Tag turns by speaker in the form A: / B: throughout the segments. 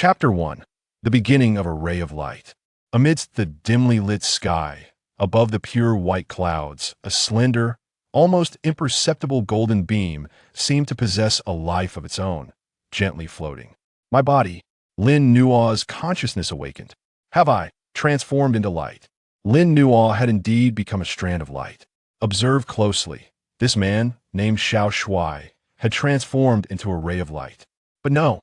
A: Chapter 1. The beginning of a ray of light. Amidst the dimly lit sky, above the pure white clouds, a slender, almost imperceptible golden beam seemed to possess a life of its own, gently floating. My body, Lin Nuo's consciousness awakened. Have I transformed into light? Lin Nuo had indeed become a strand of light. Observe closely. This man, named Xiao Shui, had transformed into a ray of light. But no,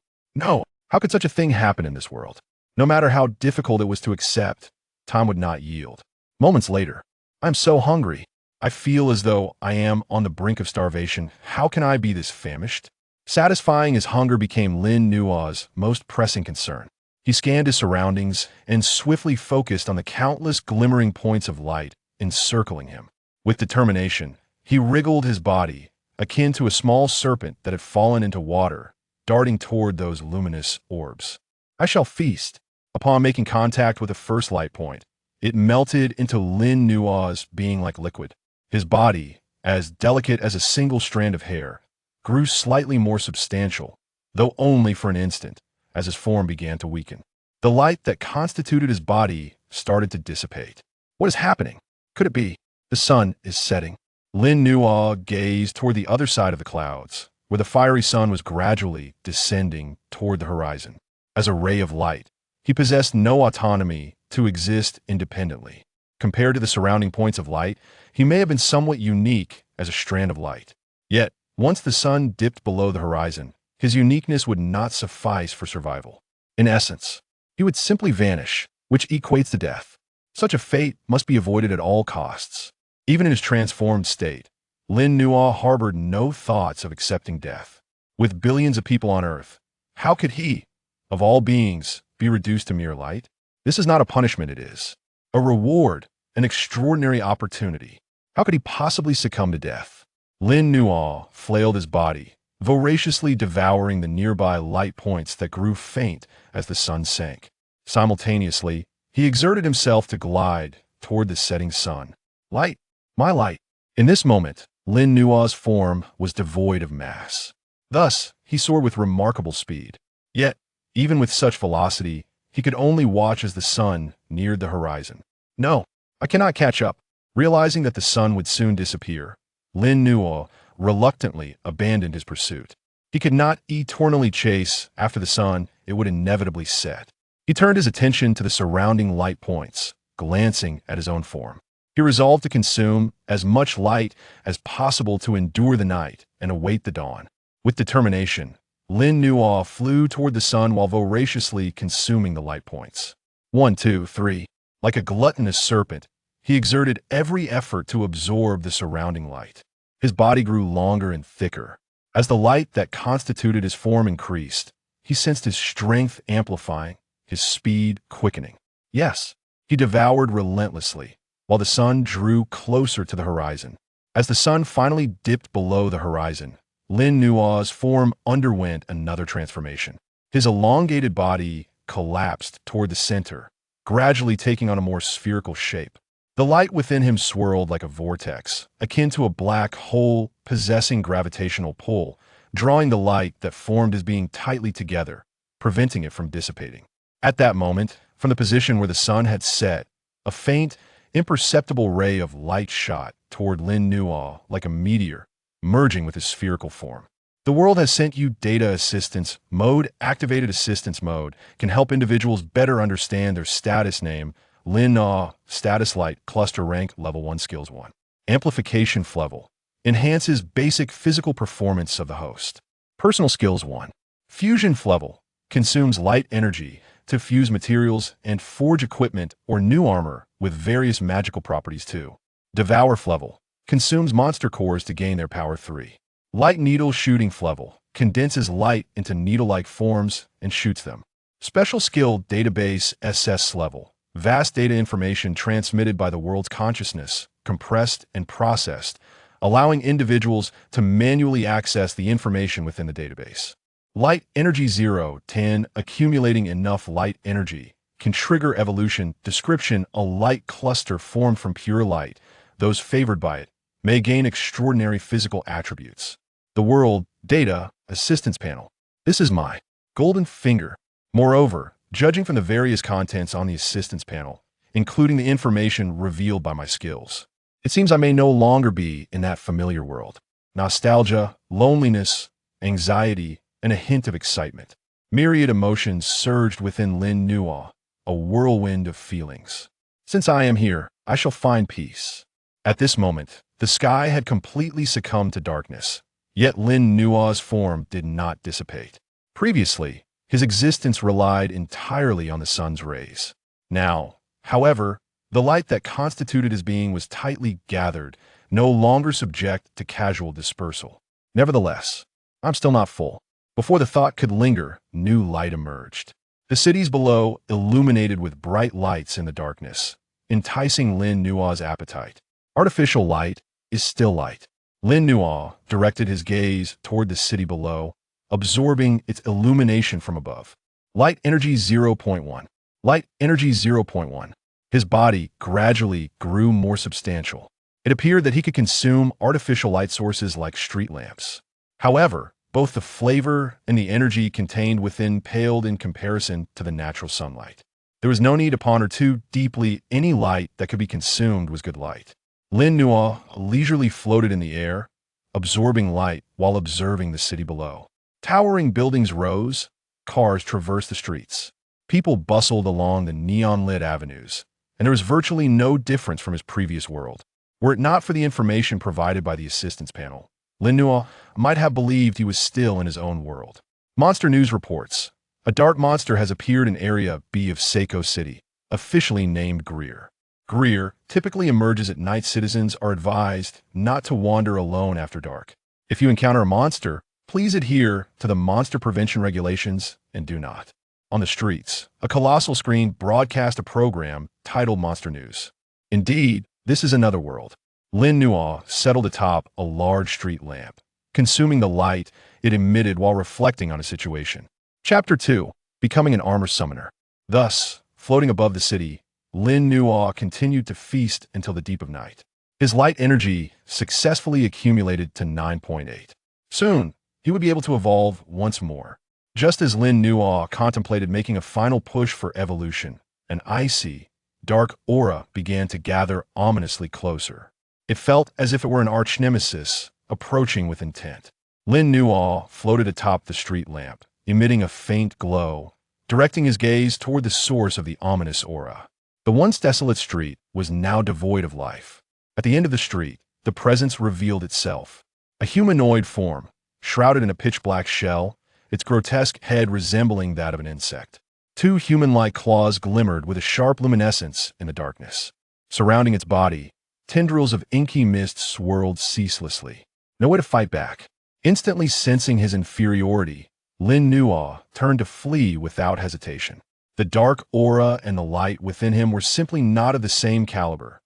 A: how could such a thing happen in this world? No matter how difficult it was to accept, time would not yield. Moments later, I'm so hungry. I feel as though I am on the brink of starvation. How can I be this famished? Satisfying his hunger became Lin Nuo's most pressing concern. He scanned his surroundings and swiftly focused on the countless glimmering points of light encircling him. With determination, he wriggled his body, akin to a small serpent that had fallen into water, darting toward those luminous orbs. I shall feast. Upon making contact with the first light point, it melted into Lin Nuo's being like liquid. His body, as delicate as a single strand of hair, grew slightly more substantial, though only for an instant, as his form began to weaken. The light that constituted his body started to dissipate. What is happening? Could it be? The sun is setting. Lin Nuo gazed toward the other side of the clouds, where the fiery sun was gradually descending toward the horizon. As a ray of light, he possessed no autonomy to exist independently. Compared to the surrounding points of light, he may have been somewhat unique as a strand of light. Yet, once the sun dipped below the horizon, his uniqueness would not suffice for survival. In essence, he would simply vanish, which equates to death. Such a fate must be avoided at all costs. Even in his transformed state, Lin Nuo harbored no thoughts of accepting death. With billions of people on Earth, how could he, of all beings, be reduced to mere light? This is not a punishment, it is a reward, an extraordinary opportunity. How could he possibly succumb to death? Lin Nuo flailed his body, voraciously devouring the nearby light points that grew faint as the sun sank. Simultaneously, he exerted himself to glide toward the setting sun. Light, my light. In this moment, Lin Nuo's form was devoid of mass. Thus, he soared with remarkable speed. Yet, even with such velocity, he could only watch as the sun neared the horizon. No, I cannot catch up. Realizing that the sun would soon disappear, Lin Nuo reluctantly abandoned his pursuit. He could not eternally chase after the sun, it would inevitably set. He turned his attention to the surrounding light points, glancing at his own form. He resolved to consume as much light as possible to endure the night and await the dawn. With determination, Lin Nuo flew toward the sun while voraciously consuming the light points. 1, 2, 3. Like a gluttonous serpent, he exerted every effort to absorb the surrounding light. His body grew longer and thicker. As the light that constituted his form increased, he sensed his strength amplifying, his speed quickening. Yes, he devoured relentlessly, while the sun drew closer to the horizon. As the sun finally dipped below the horizon, Lin Nuo's form underwent another transformation. His elongated body collapsed toward the center, gradually taking on a more spherical shape. The light within him swirled like a vortex, akin to a black hole possessing gravitational pull, drawing the light that formed his being tightly together, preventing it from dissipating. At that moment, from the position where the sun had set, a faint, imperceptible ray of light shot toward Lin Nuo like a meteor, merging with his spherical form. The world has sent you data assistance mode. Activated assistance mode can help individuals better understand their status. Name, Lin Nuo, status light, cluster rank, level 1, skills 1. Amplification level enhances basic physical performance of the host. Personal skills 1. Fusion level consumes light energy to fuse materials and forge equipment or new armor with various magical properties 2. Devour level consumes monster cores to gain their power 3. Light needle shooting level condenses light into needle-like forms and shoots them. Special skill database SS level. Vast data information transmitted by the world's consciousness, compressed and processed, allowing individuals to manually access the information within the database. Light energy 0, 10, accumulating enough light energy can trigger evolution. Description: a light cluster formed from pure light. Those favored by it may gain extraordinary physical attributes. The world data assistance panel. This is my golden finger. Moreover, judging from the various contents on the assistance panel, including the information revealed by my skills, it seems I may no longer be in that familiar world. Nostalgia, loneliness, anxiety, and a hint of excitement. Myriad emotions surged within Lin Nuo, a whirlwind of feelings. Since I am here, I shall find peace. At this moment, the sky had completely succumbed to darkness, yet Lin Nuo's form did not dissipate. Previously, his existence relied entirely on the sun's rays. Now, however, the light that constituted his being was tightly gathered, no longer subject to casual dispersal. Nevertheless, I'm still not full. Before the thought could linger, new light emerged. The cities below illuminated with bright lights in the darkness, enticing Lin Nuo's appetite. Artificial light is still light. Lin Nuo directed his gaze toward the city below, absorbing its illumination from above. Light energy 0.1. Light energy 0.1. His body gradually grew more substantial. It appeared that he could consume artificial light sources like street lamps. However, both the flavor and the energy contained within paled in comparison to the natural sunlight. There was no need to ponder too deeply. Any light that could be consumed was good light. Lin Nuo leisurely floated in the air, absorbing light while observing the city below. Towering buildings rose, cars traversed the streets. People bustled along the neon-lit avenues, and there was virtually no difference from his previous world. Were it not for the information provided by the assistance panel, Lin Nuo might have believed he was still in his own world. Monster News reports, a dark monster has appeared in Area B of Seiko City, officially named Greer. Greer typically emerges at night. Citizens are advised not to wander alone after dark. If you encounter a monster, please adhere to the monster prevention regulations and do not. On the streets, a colossal screen broadcast a program titled Monster News. Indeed, this is another world. Lin Nuo settled atop a large street lamp, consuming the light it emitted while reflecting on a situation. Chapter 2. Becoming an Armor Summoner. Thus, floating above the city, Lin Nuo continued to feast until the deep of night. His light energy successfully accumulated to 9.8. Soon, he would be able to evolve once more. Just as Lin Nuo contemplated making a final push for evolution, an icy, dark aura began to gather ominously closer. It felt as if it were an arch-nemesis, approaching with intent. Lin Nuo floated atop the street lamp, emitting a faint glow, directing his gaze toward the source of the ominous aura. The once desolate street was now devoid of life. At the end of the street, the presence revealed itself. A humanoid form, shrouded in a pitch-black shell, its grotesque head resembling that of an insect. Two human-like claws glimmered with a sharp luminescence in the darkness. Surrounding its body, tendrils of inky mist swirled ceaselessly. No way to fight back. Instantly sensing his inferiority, Lin Nuo turned to flee without hesitation. The dark aura and the light within him were simply not of the same caliber.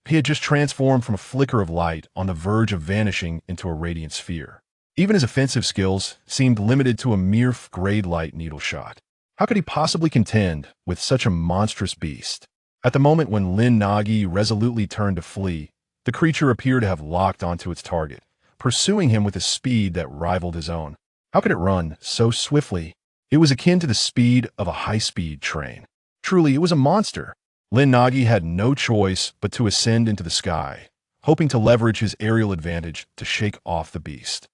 A: He had just transformed from a flicker of light on the verge of vanishing into a radiant sphere. Even his offensive skills seemed limited to a mere grade light needle shot. How could he possibly contend with such a monstrous beast? At the moment when Lin Nuo resolutely turned to flee, the creature appeared to have locked onto its target, pursuing him with a speed that rivaled his own. How could it run so swiftly? It was akin to the speed of a high-speed train. Truly, it was a monster. Lin Nuo had no choice but to ascend into the sky, hoping to leverage his aerial advantage to shake off the beast.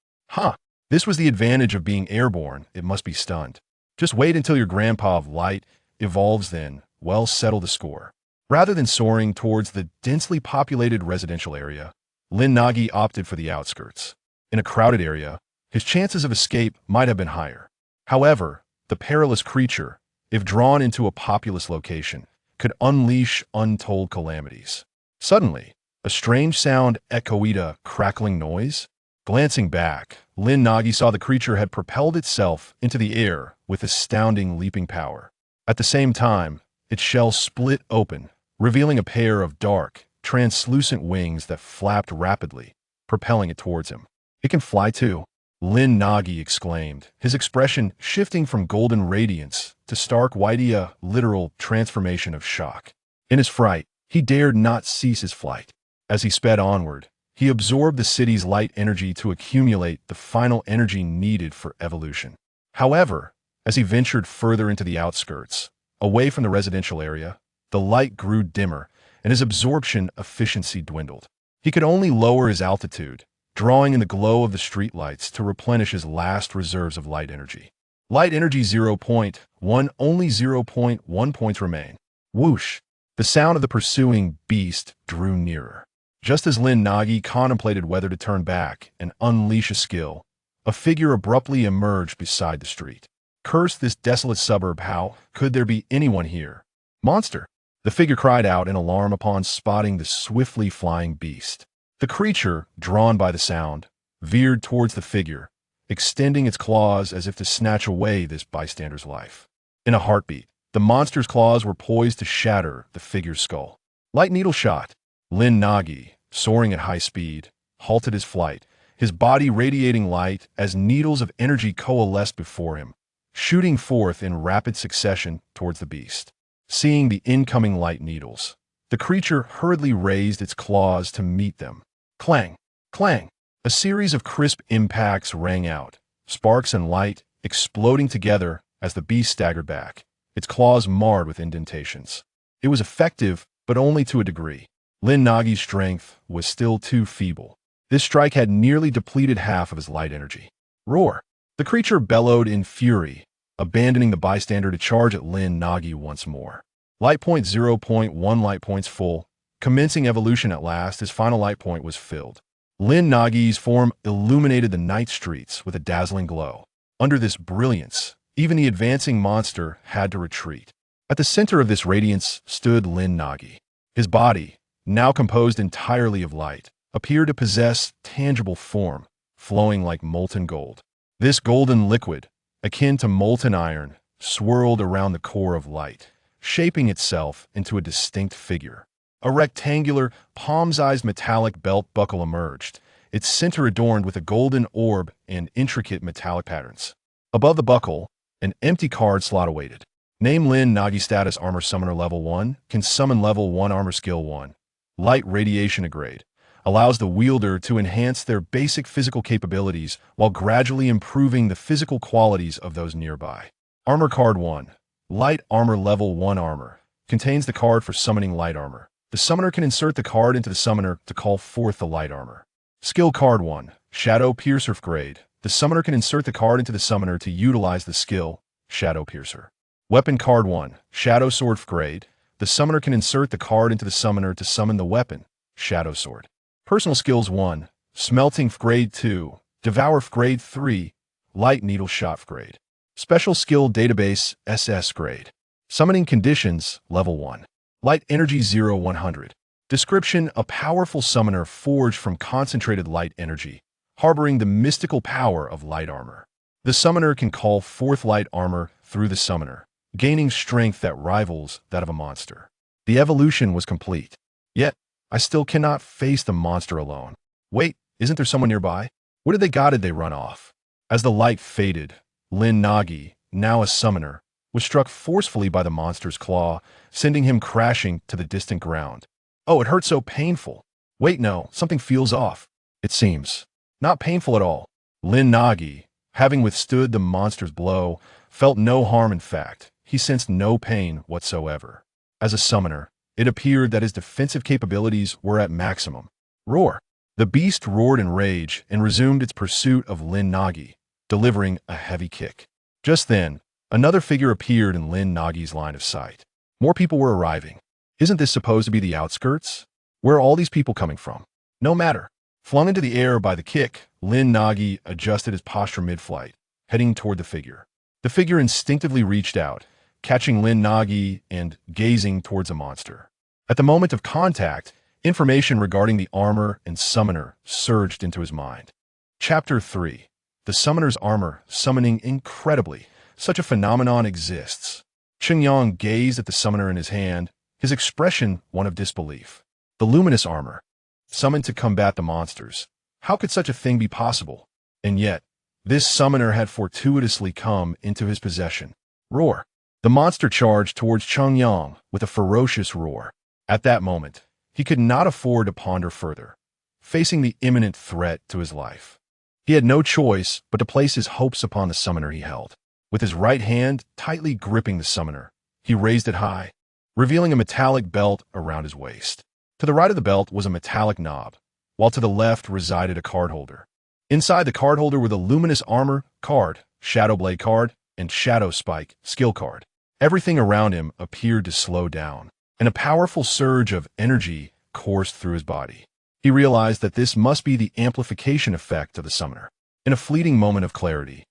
A: This was the advantage of being airborne. It must be stunned. Just wait until your grandpa of light evolves, then, well, settle the score. Rather than soaring towards the densely populated residential area, Lin Nuo opted for the outskirts. In a crowded area, his chances of escape might have been higher. However, the perilous creature, if drawn into a populous location, could unleash untold calamities. Suddenly, a strange sound echoed a crackling noise. Glancing back, Lin Nuo saw the creature had propelled itself into the air with astounding leaping power. At the same time, its shell split open, revealing a pair of dark, translucent wings that flapped rapidly, propelling it towards him. "It can fly too," Lin Nuo exclaimed, his expression shifting from golden radiance to stark white, a literal transformation of shock. In his fright, he dared not cease his flight. As he sped onward, he absorbed the city's light energy to accumulate the final energy needed for evolution. However, As he ventured further into the outskirts, away from the residential area, the light grew dimmer, and his absorption efficiency dwindled. He could only lower his altitude, drawing in the glow of the streetlights to replenish his last reserves of light energy. Light energy 0.1, only 0.1 points remain. Whoosh! The sound of the pursuing beast drew nearer. Just as Lin Nuo contemplated whether to turn back and unleash a skill, a figure abruptly emerged beside the street. Curse this desolate suburb, how could there be anyone here? Monster! The figure cried out in alarm upon spotting the swiftly flying beast. The creature, drawn by the sound, veered towards the figure, extending its claws as if to snatch away this bystander's life. In a heartbeat, the monster's claws were poised to shatter the figure's skull. Light needle shot. Lin Nuo, soaring at high speed, halted his flight, his body radiating light as needles of energy coalesced before him, shooting forth in rapid succession towards the beast. Seeing the incoming light needles, the creature hurriedly raised its claws to meet them. Clang! Clang! A series of crisp impacts rang out, sparks and light exploding together as the beast staggered back, its claws marred with indentations. It was effective, but only to a degree. Lin Nuo's strength was still too feeble. This strike had nearly depleted half of his light energy. Roar! The creature bellowed in fury, abandoning the bystander to charge at Lin Nuo once more. Light point 0.1 light points full. Commencing evolution at last, his final light point was filled. Lin Nuo's form illuminated the night streets with a dazzling glow. Under this brilliance, even the advancing monster had to retreat. At the center of this radiance stood Lin Nuo. His body, now composed entirely of light, appeared to possess tangible form, flowing like molten gold. This golden liquid, akin to molten iron, swirled around the core of light, shaping itself into a distinct figure. A rectangular, palm-sized metallic belt buckle emerged, its center adorned with a golden orb and intricate metallic patterns. Above the buckle, an empty card slot awaited. Name Lin Nuo status Armor Summoner Level 1, can summon Level 1 Armor Skill 1. Light Radiation Grade. Allows the wielder to enhance their basic physical capabilities while gradually improving the physical qualities of those nearby. Armor Card 1. Light Armor Level 1 Armor. Contains the card for summoning light armor. The summoner can insert the card into the summoner to call forth the light armor. Skill Card 1. Shadow Piercer Grade. The summoner can insert the card into the summoner to utilize the skill, Shadow Piercer. Weapon Card 1. Shadow Sword Grade. The summoner can insert the card into the summoner to summon the weapon, Shadow Sword. Personal Skills 1. Smelting Grade 2. Devour Grade 3. Light Needle Shot Grade. Special Skill Database SS Grade. Summoning Conditions Level 1. Light Energy 0-100. Description: a powerful summoner forged from concentrated light energy, harboring the mystical power of light armor. The summoner can call forth light armor through the summoner, gaining strength that rivals that of a monster. The evolution was complete. Yet, I still cannot face the monster alone. Wait, isn't there someone nearby? What did they got? Did they run off? As the light faded, Lin Nuo, now a summoner, was struck forcefully by the monster's claw, sending him crashing to the distant ground. Oh, it hurt so painful. Wait, no, something feels off. It seems not painful at all. Lin Nuo, having withstood the monster's blow, felt no harm. In fact, he sensed no pain whatsoever. As a summoner, it appeared that his defensive capabilities were at maximum. Roar! The beast roared in rage and resumed its pursuit of Lin Nuo, delivering a heavy kick. Just then, another figure appeared in Lin Nuo's line of sight. More people were arriving. Isn't this supposed to be the outskirts? Where are all these people coming from? No matter. Flung into the air by the kick, Lin Nuo adjusted his posture mid-flight, heading toward the figure. The figure instinctively reached out, catching Lin Nuo and gazing towards a monster. At the moment of contact, information regarding the armor and summoner surged into his mind. Chapter 3. The Summoner's Armor. Summoning. Incredibly, such a phenomenon exists. Qingyang gazed at the summoner in his hand, his expression one of disbelief. The luminous armor. Summoned to combat the monsters. How could such a thing be possible? And yet, this summoner had fortuitously come into his possession. Roar! The monster charged towards Qingyang with a ferocious roar. At that moment, he could not afford to ponder further, facing the imminent threat to his life. He had no choice but to place his hopes upon the summoner he held. With his right hand tightly gripping the summoner, he raised it high, revealing a metallic belt around his waist. To the right of the belt was a metallic knob, while to the left resided a card holder. Inside the card holder were the luminous armor card, shadow blade card, and shadow spike skill card. Everything around him appeared to slow down, and a powerful surge of energy coursed through his body. He realized that this must be the amplification effect of the summoner. In a fleeting moment of clarity,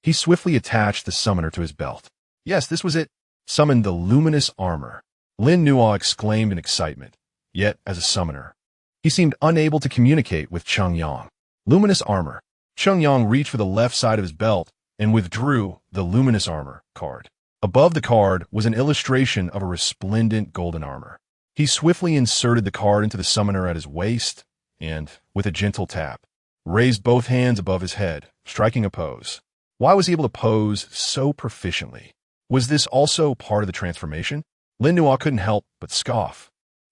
A: he swiftly attached the summoner to his belt. Yes, this was it. Summoned the luminous armor. Lin Nuo exclaimed in excitement. Yet, as a summoner, he seemed unable to communicate with Cheng Yang. Luminous armor. Cheng Yang reached for the left side of his belt and withdrew the luminous armor card. Above the card was an illustration of a resplendent golden armor. He swiftly inserted the card into the summoner at his waist and, with a gentle tap, raised both hands above his head, striking a pose. Why was he able to pose so proficiently? Was this also part of the transformation? Lin Nuo couldn't help but scoff.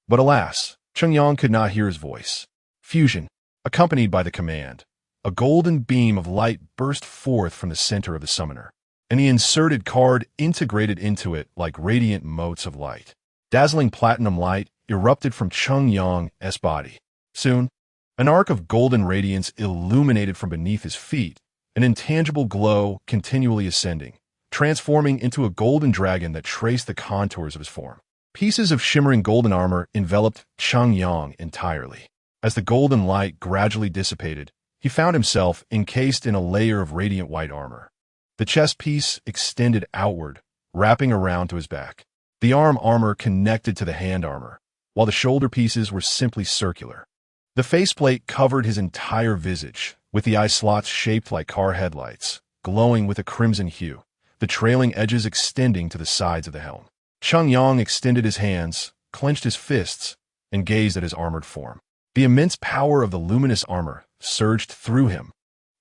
A: But alas, Cheng Yang could not hear his voice. Fusion, accompanied by the command. A golden beam of light burst forth from the center of the summoner, and the inserted card integrated into it like radiant motes of light. Dazzling platinum light erupted from Cheng Yang's body. Soon, an arc of golden radiance illuminated from beneath his feet, an intangible glow continually ascending, transforming into a golden dragon that traced the contours of his form. Pieces of shimmering golden armor enveloped Cheng Yang entirely. As the golden light gradually dissipated, he found himself encased in a layer of radiant white armor. The chest piece extended outward, wrapping around to his back. The arm armor connected to the hand armor, while the shoulder pieces were simply circular. The faceplate covered his entire visage, with the eye slots shaped like car headlights, glowing with a crimson hue, the trailing edges extending to the sides of the helm. Cheng Yang extended his hands, clenched his fists, and gazed at his armored form. The immense power of the luminous armor surged through him.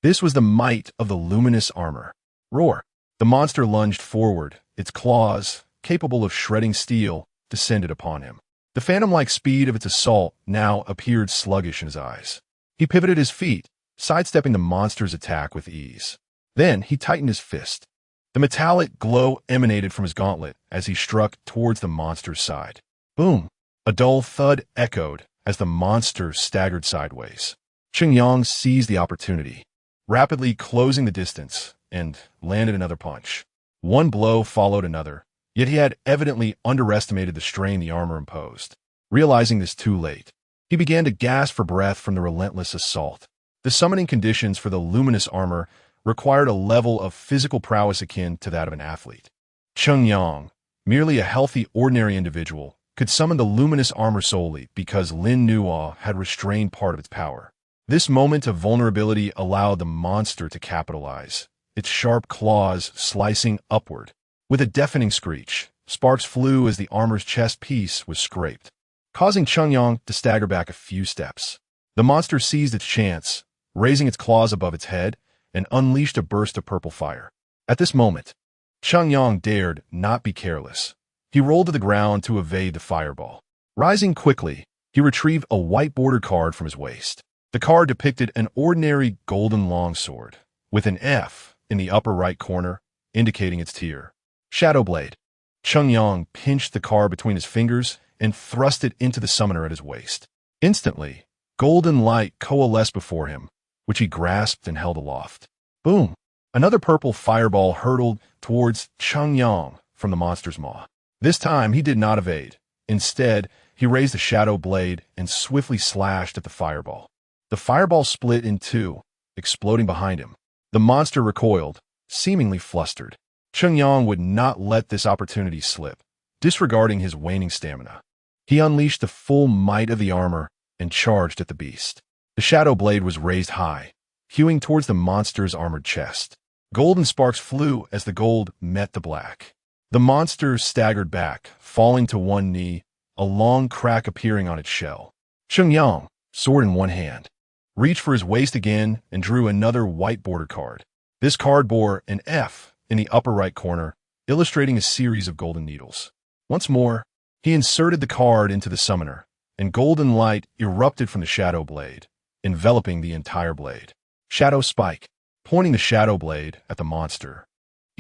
A: This was the might of the luminous armor. Roar! The monster lunged forward, its claws, capable of shredding steel, descended upon him. The phantom-like speed of its assault now appeared sluggish in his eyes. He pivoted his feet, sidestepping the monster's attack with ease. Then he tightened his fist. The metallic glow emanated from his gauntlet as he struck towards the monster's side. Boom! A dull thud echoed as the monster staggered sideways. Cheng Yang seized the opportunity, rapidly closing the distance, and landed another punch. One blow followed another, yet he had evidently underestimated the strain the armor imposed. Realizing this too late, he began to gasp for breath from the relentless assault. The summoning conditions for the luminous armor required a level of physical prowess akin to that of an athlete. Cheng Yang, merely a healthy, ordinary individual, could summon the luminous armor solely because Lin Nuo had restrained part of its power. This moment of vulnerability allowed the monster to capitalize, its sharp claws slicing upward. With a deafening screech, sparks flew as the armor's chest piece was scraped, causing Cheng Yang to stagger back a few steps. The monster seized its chance, raising its claws above its head, and unleashed a burst of purple fire. At this moment, Cheng Yang dared not be careless. He rolled to the ground to evade the fireball. Rising quickly, he retrieved a white bordered card from his waist. The card depicted an ordinary golden longsword, with an F in the upper right corner, indicating its tier. Shadow Blade. Cheng Yang pinched the card between his fingers and thrust it into the summoner at his waist. Instantly, golden light coalesced before him, which he grasped and held aloft. Boom! Another purple fireball hurtled towards Cheng Yang from the monster's maw. This time, he did not evade. Instead, he raised the shadow blade and swiftly slashed at the fireball. The fireball split in two, exploding behind him. The monster recoiled, seemingly flustered. Cheng Yang would not let this opportunity slip, disregarding his waning stamina. He unleashed the full might of the armor and charged at the beast. The shadow blade was raised high, hewing towards the monster's armored chest. Golden sparks flew as the gold met the black. The monster staggered back, falling to one knee, a long crack appearing on its shell. Cheng Yang, sword in one hand, reached for his waist again and drew another white border card. This card bore an F in the upper right corner, illustrating a series of golden needles. Once more, he inserted the card into the summoner, and golden light erupted from the shadow blade, enveloping the entire blade. Shadow Spike, pointing the shadow blade at the monster.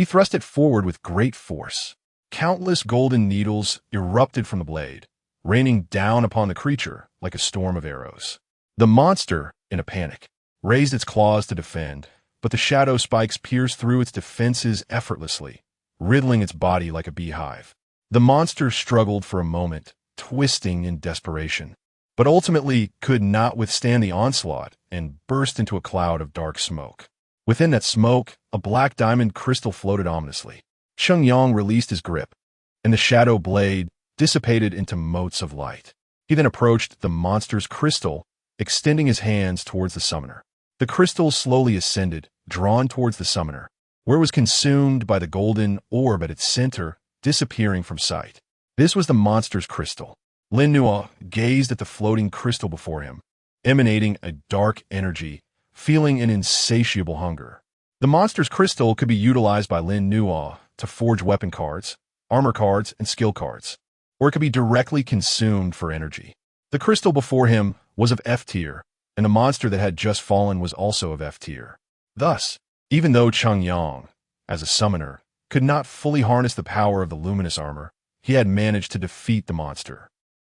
A: He thrust it forward with great force. Countless golden needles erupted from the blade, raining down upon the creature like a storm of arrows. The monster, in a panic, raised its claws to defend, but the shadow spikes pierced through its defenses effortlessly, riddling its body like a beehive. The monster struggled for a moment, twisting in desperation, but ultimately could not withstand the onslaught and burst into a cloud of dark smoke. Within that smoke, a black diamond crystal floated ominously. Cheng Yang released his grip, and the shadow blade dissipated into motes of light. He then approached the monster's crystal, extending his hands towards the summoner. The crystal slowly ascended, drawn towards the summoner, where it was consumed by the golden orb at its center, disappearing from sight. This was the monster's crystal. Lin Nuo gazed at the floating crystal before him, emanating a dark energy, feeling an insatiable hunger. The monster's crystal could be utilized by Lin Nuo to forge weapon cards, armor cards, and skill cards, or it could be directly consumed for energy. The crystal before him was of F tier, and the monster that had just fallen was also of F tier. Thus, even though Cheng Yang, as a summoner, could not fully harness the power of the luminous armor, he had managed to defeat the monster.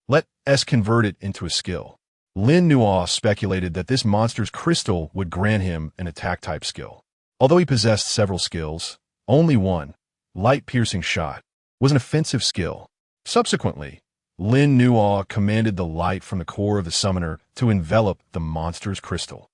A: Let S convert it into a skill. Lin Nuo speculated that this monster's crystal would grant him an attack-type skill. Although he possessed several skills, only one, light-piercing shot, was an offensive skill. Subsequently, Lin Nuo commanded the light from the core of the summoner to envelop the monster's crystal,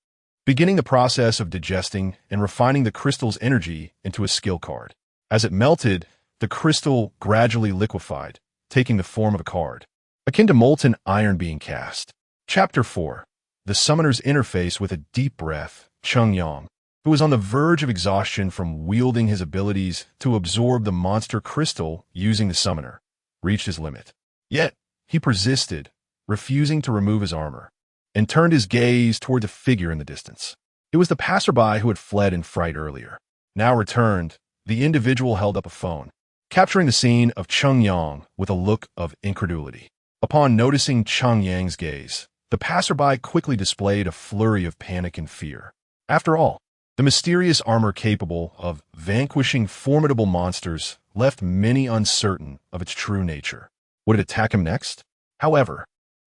A: beginning the process of digesting and refining the crystal's energy into a skill card. As it melted, the crystal gradually liquefied, taking the form of a card, akin to molten iron being cast. Chapter 4. The Summoner's Interface. With a deep breath, Cheng Yang, who was on the verge of exhaustion from wielding his abilities to absorb the monster crystal using the summoner, reached his limit. Yet, he persisted, refusing to remove his armor, and turned his gaze toward the figure in the distance. It was the passerby who had fled in fright earlier. Now returned, the individual held up a phone, capturing the scene of Cheng Yang with a look of incredulity. Upon noticing Cheng Yang's gaze, the passerby quickly displayed a flurry of panic and fear. After all, the mysterious armor capable of vanquishing formidable monsters left many uncertain of its true nature. Would it attack him next? However,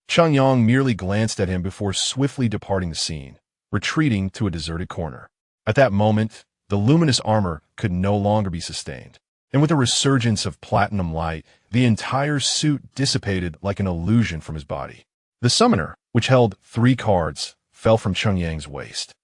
A: Cheng Yang merely glanced at him before swiftly departing the scene, retreating to a deserted corner. At that moment, the luminous armor could no longer be sustained, and with a resurgence of platinum light, the entire suit dissipated like an illusion from his body. The summoner, which held 3 cards, fell from Cheng Yang's waist,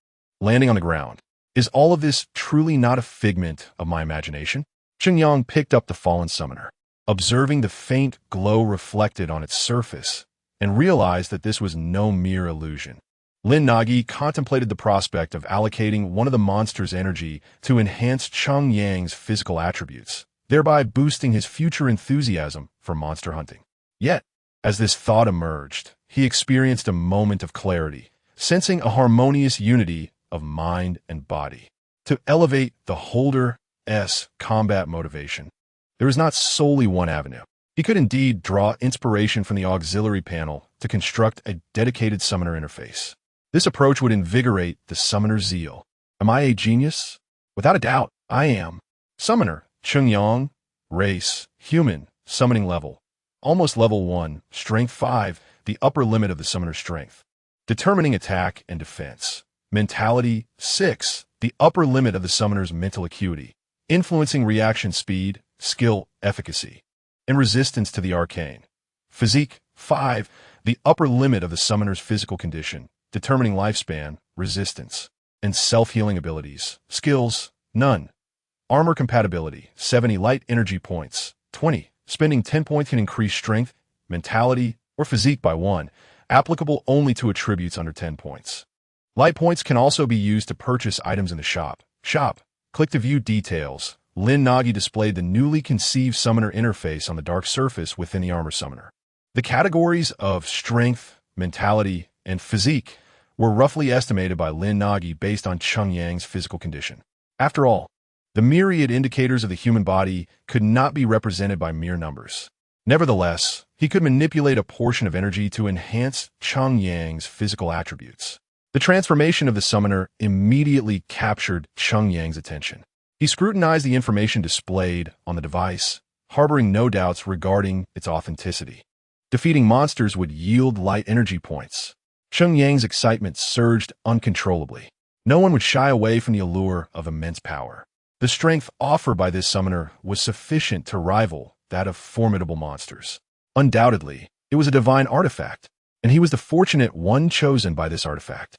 A: landing on the ground. Is all of this truly not a figment of my imagination? Cheng Yang picked up the fallen summoner, observing the faint glow reflected on its surface, and realized that this was no mere illusion. Lin Nuo contemplated the prospect of allocating one of the monster's energy to enhance Cheng Yang's physical attributes, thereby boosting his future enthusiasm for monster hunting. Yet, as this thought emerged, he experienced a moment of clarity, sensing a harmonious unity of mind and body. To elevate the holder's combat motivation, there is not solely one avenue. He could indeed draw inspiration from the auxiliary panel to construct a dedicated summoner interface. This approach would invigorate the summoner's zeal. Am I a genius? Without a doubt, I am. Summoner, Cheng Yang, race, human, summoning level, almost level 1, strength 5, the upper limit of the summoner's strength. Determining attack and defense. Mentality 6, the upper limit of the summoner's mental acuity. Influencing reaction speed, skill, efficacy, and resistance to the arcane. Physique 5, the upper limit of the summoner's physical condition, determining lifespan, resistance, and self-healing abilities. Skills, none. Armor compatibility, 70 light energy points, 20. Spending 10 points can increase strength, mentality, or physique by 1, applicable only to attributes under 10 points. Light points can also be used to purchase items in the shop. Click to view details. Lin Nuo displayed the newly conceived summoner interface on the dark surface within the armor summoner. The categories of strength, mentality, and physique were roughly estimated by Lin Nuo based on Cheng Yang's physical condition. After all, the myriad indicators of the human body could not be represented by mere numbers. Nevertheless, he could manipulate a portion of energy to enhance Cheng Yang's physical attributes. The transformation of the summoner immediately captured Cheng Yang's attention. He scrutinized the information displayed on the device, harboring no doubts regarding its authenticity. Defeating monsters would yield light energy points. Cheng Yang's excitement surged uncontrollably. No one would shy away from the allure of immense power. The strength offered by this summoner was sufficient to rival that of formidable monsters. Undoubtedly, it was a divine artifact, and he was the fortunate one chosen by this artifact.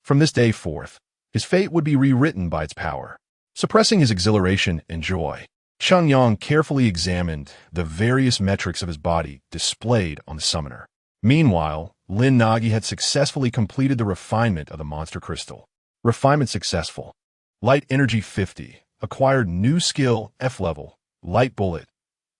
A: From this day forth, his fate would be rewritten by its power. Suppressing his exhilaration and joy, Cheng Yang carefully examined the various metrics of his body displayed on the summoner. Meanwhile, Lin Nuo had successfully completed the refinement of the monster crystal. Refinement successful. Light energy 50. Acquired new skill F level. Light bullet.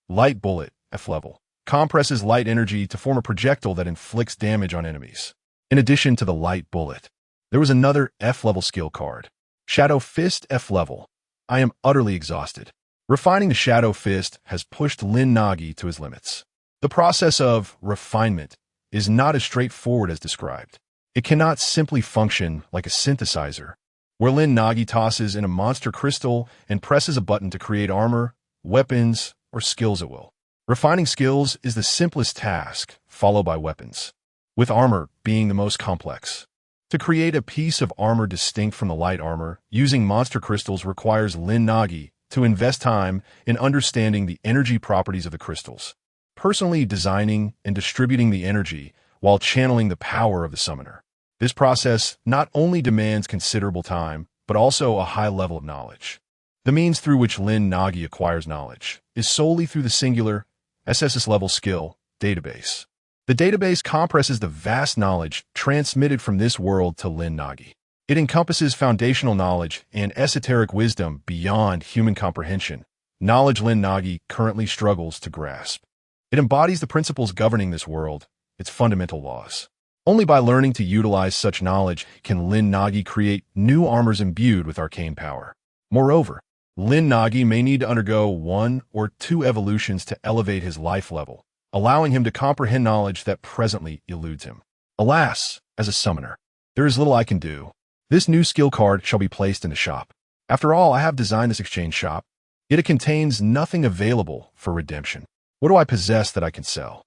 A: Light bullet F level. Compresses light energy to form a projectile that inflicts damage on enemies. In addition to the light bullet, there was another F level skill card. Shadow Fist F level. I am utterly exhausted. Refining the Shadow Fist has pushed Lin Nuo to his limits. The process of refinement is not as straightforward as described. It cannot simply function like a synthesizer, where Lin Nuo tosses in a monster crystal and presses a button to create armor, weapons, or skills at will. Refining skills is the simplest task, followed by weapons, with armor being the most complex. To create a piece of armor distinct from the light armor, using monster crystals requires Lin Nuo to invest time in understanding the energy properties of the crystals, personally designing and distributing the energy while channeling the power of the summoner. This process not only demands considerable time, but also a high level of knowledge. The means through which Lin Nuo acquires knowledge is solely through the singular SS-level skill database. The database compresses the vast knowledge transmitted from this world to Lin Nuo. It encompasses foundational knowledge and esoteric wisdom beyond human comprehension, knowledge Lin Nuo currently struggles to grasp. It embodies the principles governing this world, its fundamental laws. Only by learning to utilize such knowledge can Lin Nuo create new armors imbued with arcane power. Moreover, Lin Nuo may need to undergo 1 or 2 evolutions to elevate his life level, allowing him to comprehend knowledge that presently eludes him. Alas, as a summoner, there is little I can do. This new skill card shall be placed in the shop. After all, I have designed this exchange shop, yet it contains nothing available for redemption. What do I possess that I can sell?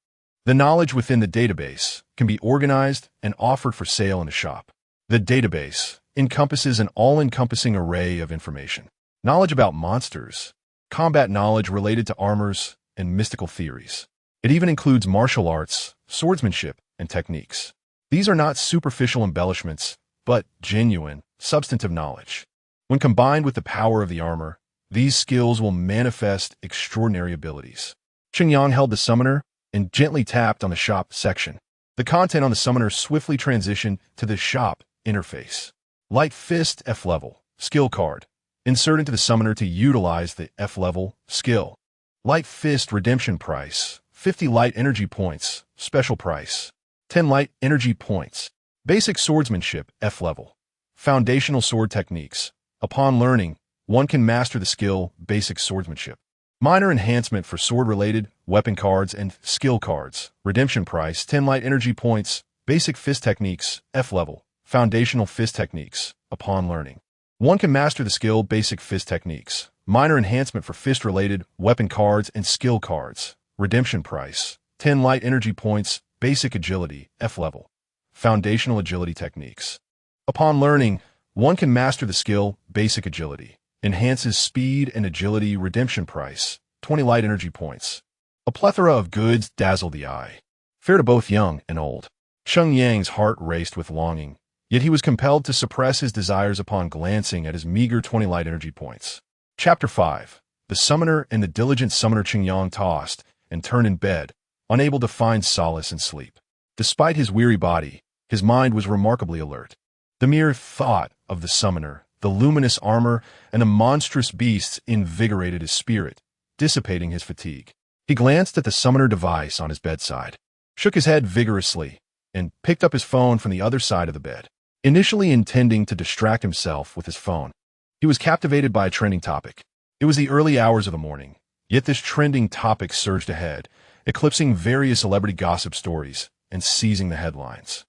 A: The knowledge within the database can be organized and offered for sale in the shop. The database encompasses an all-encompassing array of information. Knowledge about monsters, combat knowledge related to armors, and mystical theories. It even includes martial arts, swordsmanship, and techniques. These are not superficial embellishments, but genuine, substantive knowledge. When combined with the power of the armor, these skills will manifest extraordinary abilities. Cheng Yang held the summoner and gently tapped on the shop section. The content on the summoner swiftly transitioned to the shop interface. Light Fist F level, skill card. Insert into the summoner to utilize the F level skill. Light Fist redemption price, 50 light energy points, special price, 10 light energy points. Basic swordsmanship F level. Foundational sword techniques. Upon learning, one can master the skill basic swordsmanship. Minor enhancement for sword-related weapon cards and skill cards. Redemption price 10 light energy points. Basic fist techniques F level. Foundational fist techniques. Upon learning, one can master the skill basic fist techniques. Minor enhancement for fist-related weapon cards and skill cards. Redemption price 10 light energy points. Basic agility F level. Foundational agility techniques. Upon learning, one can master the skill basic agility. Enhances speed and agility. Redemption price 20 light energy points. A plethora of goods dazzle the eye. Fair to both young and old. Cheng Yang's heart raced with longing, yet he was compelled to suppress his desires upon glancing at his meager 20 light energy points. Chapter 5. The summoner and the diligent summoner. Cheng Yang tossed and turned in bed, unable to find solace in sleep. Despite his weary body, his mind was remarkably alert. The mere thought of the summoner, the luminous armor, and the monstrous beasts invigorated his spirit, dissipating his fatigue. He glanced at the summoner device on his bedside, shook his head vigorously, and picked up his phone from the other side of the bed. Initially intending to distract himself with his phone, he was captivated by a trending topic. It was the early hours of the morning, yet this trending topic surged ahead, eclipsing various celebrity gossip stories and seizing the headlines.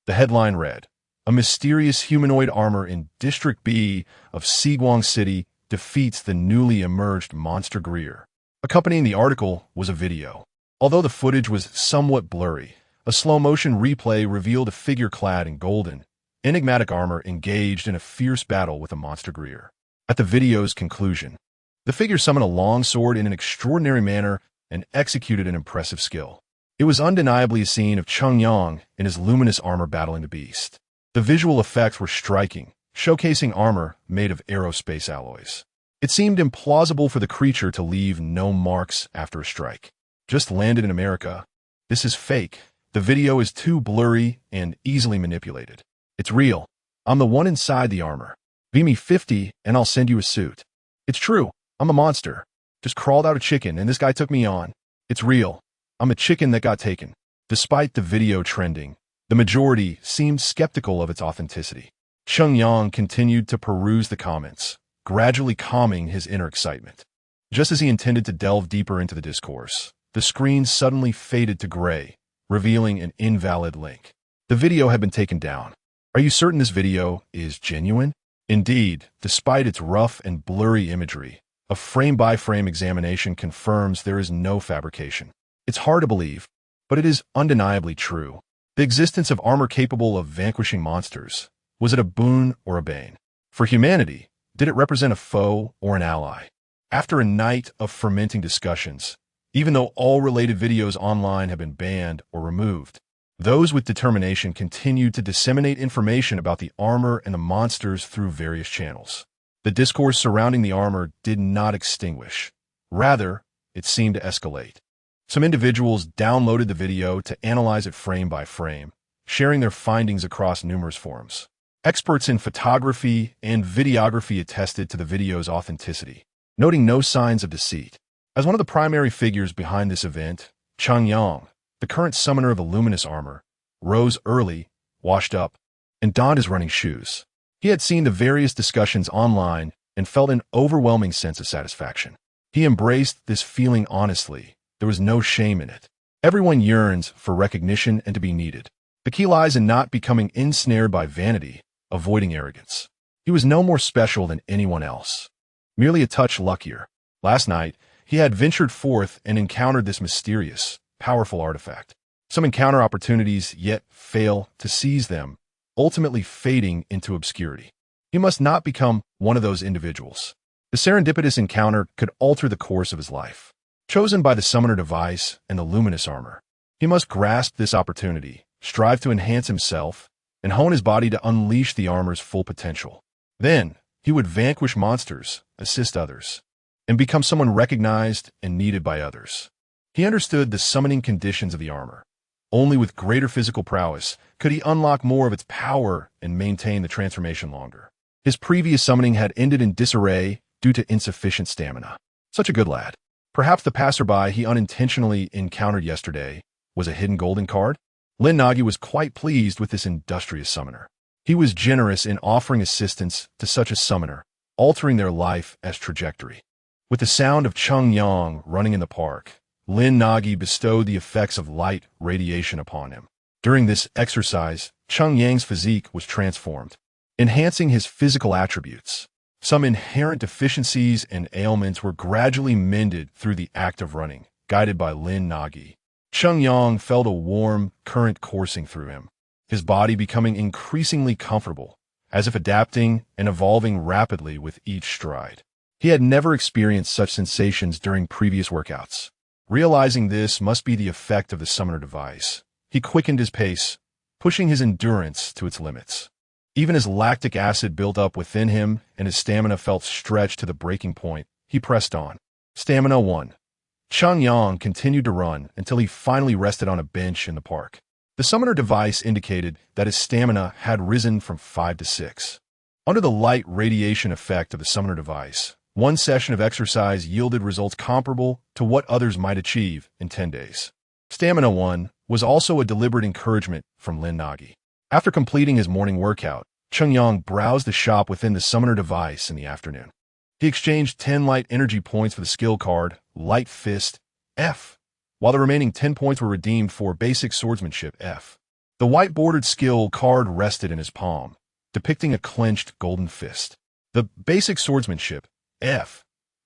A: The headline read, "A mysterious humanoid armor in District B of Siguang City defeats the newly emerged monster Greer. Accompanying the article was a video. Although the footage was somewhat blurry, a slow-motion replay revealed a figure clad in golden, enigmatic armor engaged in a fierce battle with a monster Greer. At the video's conclusion, the figure summoned a long sword in an extraordinary manner and executed an impressive skill. It was undeniably a scene of Cheng Yang in his luminous armor battling the beast. The visual effects were striking, showcasing armor made of aerospace alloys. It seemed implausible for the creature to leave no marks after a strike. Just landed in America. This is fake. The video is too blurry and easily manipulated. It's real. I'm the one inside the armor. Pay me 50 and I'll send you a suit. It's true. I'm a monster. Just crawled out a chicken and this guy took me on. It's real. I'm a chicken that got taken. Despite the video trending, the majority seemed skeptical of its authenticity. Cheng Yang continued to peruse the comments, gradually calming his inner excitement. Just as he intended to delve deeper into the discourse, the screen suddenly faded to gray, revealing an invalid link. The video had been taken down. Are you certain this video is genuine? Indeed, despite its rough and blurry imagery, a frame-by-frame examination confirms there is no fabrication. It's hard to believe, but it is undeniably true. The existence of armor capable of vanquishing monsters, was it a boon or a bane? For humanity, did it represent a foe or an ally? After a night of fermenting discussions, even though all related videos online have been banned or removed, those with determination continued to disseminate information about the armor and the monsters through various channels. The discourse surrounding the armor did not extinguish. Rather, it seemed to escalate. Some individuals downloaded the video to analyze it frame by frame, sharing their findings across numerous forums. Experts in photography and videography attested to the video's authenticity, noting no signs of deceit. As one of the primary figures behind this event, Cheng Yang, the current summoner of the luminous armor, rose early, washed up, and donned his running shoes. He had seen the various discussions online and felt an overwhelming sense of satisfaction. He embraced this feeling honestly. There was no shame in it. Everyone yearns for recognition and to be needed. The key lies in not becoming ensnared by vanity, avoiding arrogance. He was no more special than anyone else, merely a touch luckier. Last night, he had ventured forth and encountered this mysterious, powerful artifact. Some encounter opportunities, yet fail to seize them, ultimately fading into obscurity. He must not become one of those individuals. The serendipitous encounter could alter the course of his life. Chosen by the summoner device and the luminous armor, he must grasp this opportunity, strive to enhance himself, and hone his body to unleash the armor's full potential. Then, he would vanquish monsters, assist others, and become someone recognized and needed by others. He understood the summoning conditions of the armor. Only with greater physical prowess could he unlock more of its power and maintain the transformation longer. His previous summoning had ended in disarray due to insufficient stamina. Such a good lad. Perhaps the passerby he unintentionally encountered yesterday was a hidden golden card? Lin Nuo was quite pleased with this industrious summoner. He was generous in offering assistance to such a summoner, altering their life as trajectory. With the sound of Cheng Yang running in the park, Lin Nuo bestowed the effects of light radiation upon him. During this exercise, Cheng Yang's physique was transformed, enhancing his physical attributes. Some inherent deficiencies and ailments were gradually mended through the act of running, guided by Lin Nuo. Cheng Yang felt a warm current coursing through him, his body becoming increasingly comfortable, as if adapting and evolving rapidly with each stride. He had never experienced such sensations during previous workouts. Realizing this must be the effect of the summoner device, he quickened his pace, pushing his endurance to its limits. Even as lactic acid built up within him and his stamina felt stretched to the breaking point, he pressed on. Stamina 1. Cheng Yang continued to run until he finally rested on a bench in the park. The summoner device indicated that his stamina had risen from 5 to 6. Under the light radiation effect of the summoner device, one session of exercise yielded results comparable to what others might achieve in 10 days. Stamina 1 was also a deliberate encouragement from Lin Nuo. After completing his morning workout, Cheng Yang browsed the shop within the summoner device in the afternoon. He exchanged 10 light energy points for the skill card, Light Fist, F, while the remaining 10 points were redeemed for Basic Swordsmanship, F. The white-bordered skill card rested in his palm, depicting a clenched golden fist. The Basic Swordsmanship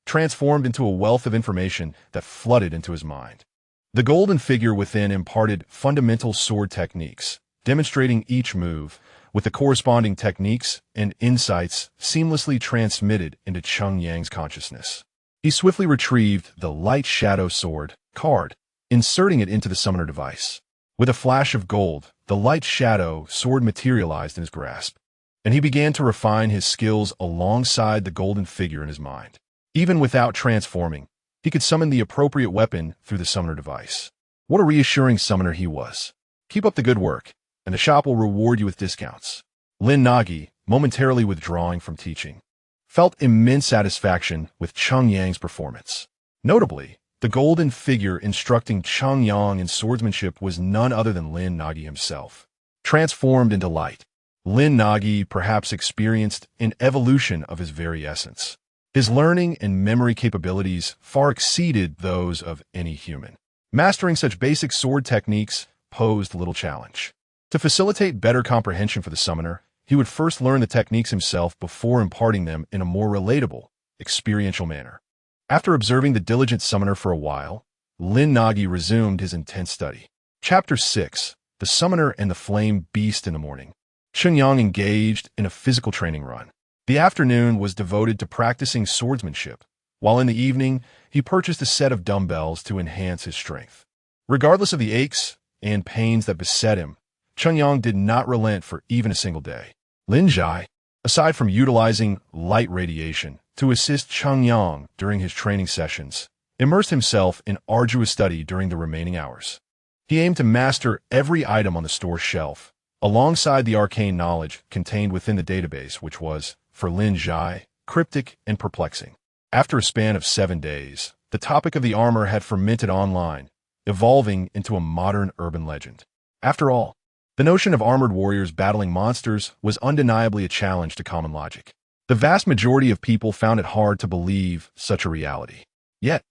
A: transformed into a wealth of information that flooded into his mind. The golden figure within imparted fundamental sword techniques, demonstrating each move, with the corresponding techniques and insights seamlessly transmitted into Cheng Yang's consciousness. He swiftly retrieved the Light Shadow Sword card, inserting it into the summoner device. With a flash of gold, the Light Shadow Sword materialized in his grasp, and he began to refine his skills alongside the golden figure in his mind. Even without transforming, he could summon the appropriate weapon through the summoner device. What a reassuring summoner he was. Keep up the good work, and the shop will reward you with discounts. Lin Nuo, momentarily withdrawing from teaching, felt immense satisfaction with Cheng Yang's performance. Notably, the golden figure instructing Cheng Yang in swordsmanship was none other than Lin Nuo himself. Transformed into light, Lin Nuo perhaps experienced an evolution of his very essence. His learning and memory capabilities far exceeded those of any human. Mastering such basic sword techniques posed little challenge. To facilitate better comprehension for the summoner, he would first learn the techniques himself before imparting them in a more relatable, experiential manner. After observing the diligent summoner for a while, Lin Nuo resumed his intense study. Chapter 6: The Summoner and the Flame Beast in the Morning. Cheng Yang engaged in a physical training run. The afternoon was devoted to practicing swordsmanship, while in the evening, he purchased a set of dumbbells to enhance his strength. Regardless of the aches and pains that beset him, Cheng Yang did not relent for even a single day. Lin Nuo, aside from utilizing light radiation to assist Cheng Yang during his training sessions, immersed himself in arduous study during the remaining hours. He aimed to master every item on the store shelf, alongside the arcane knowledge contained within the database, which was, for Lin Nuo, cryptic and perplexing. After a span of 7 days, the topic of the armor had fermented online, evolving into a modern urban legend. After all, the notion of armored warriors battling monsters was undeniably a challenge to common logic. The vast majority of people found it hard to believe such a reality. Yet,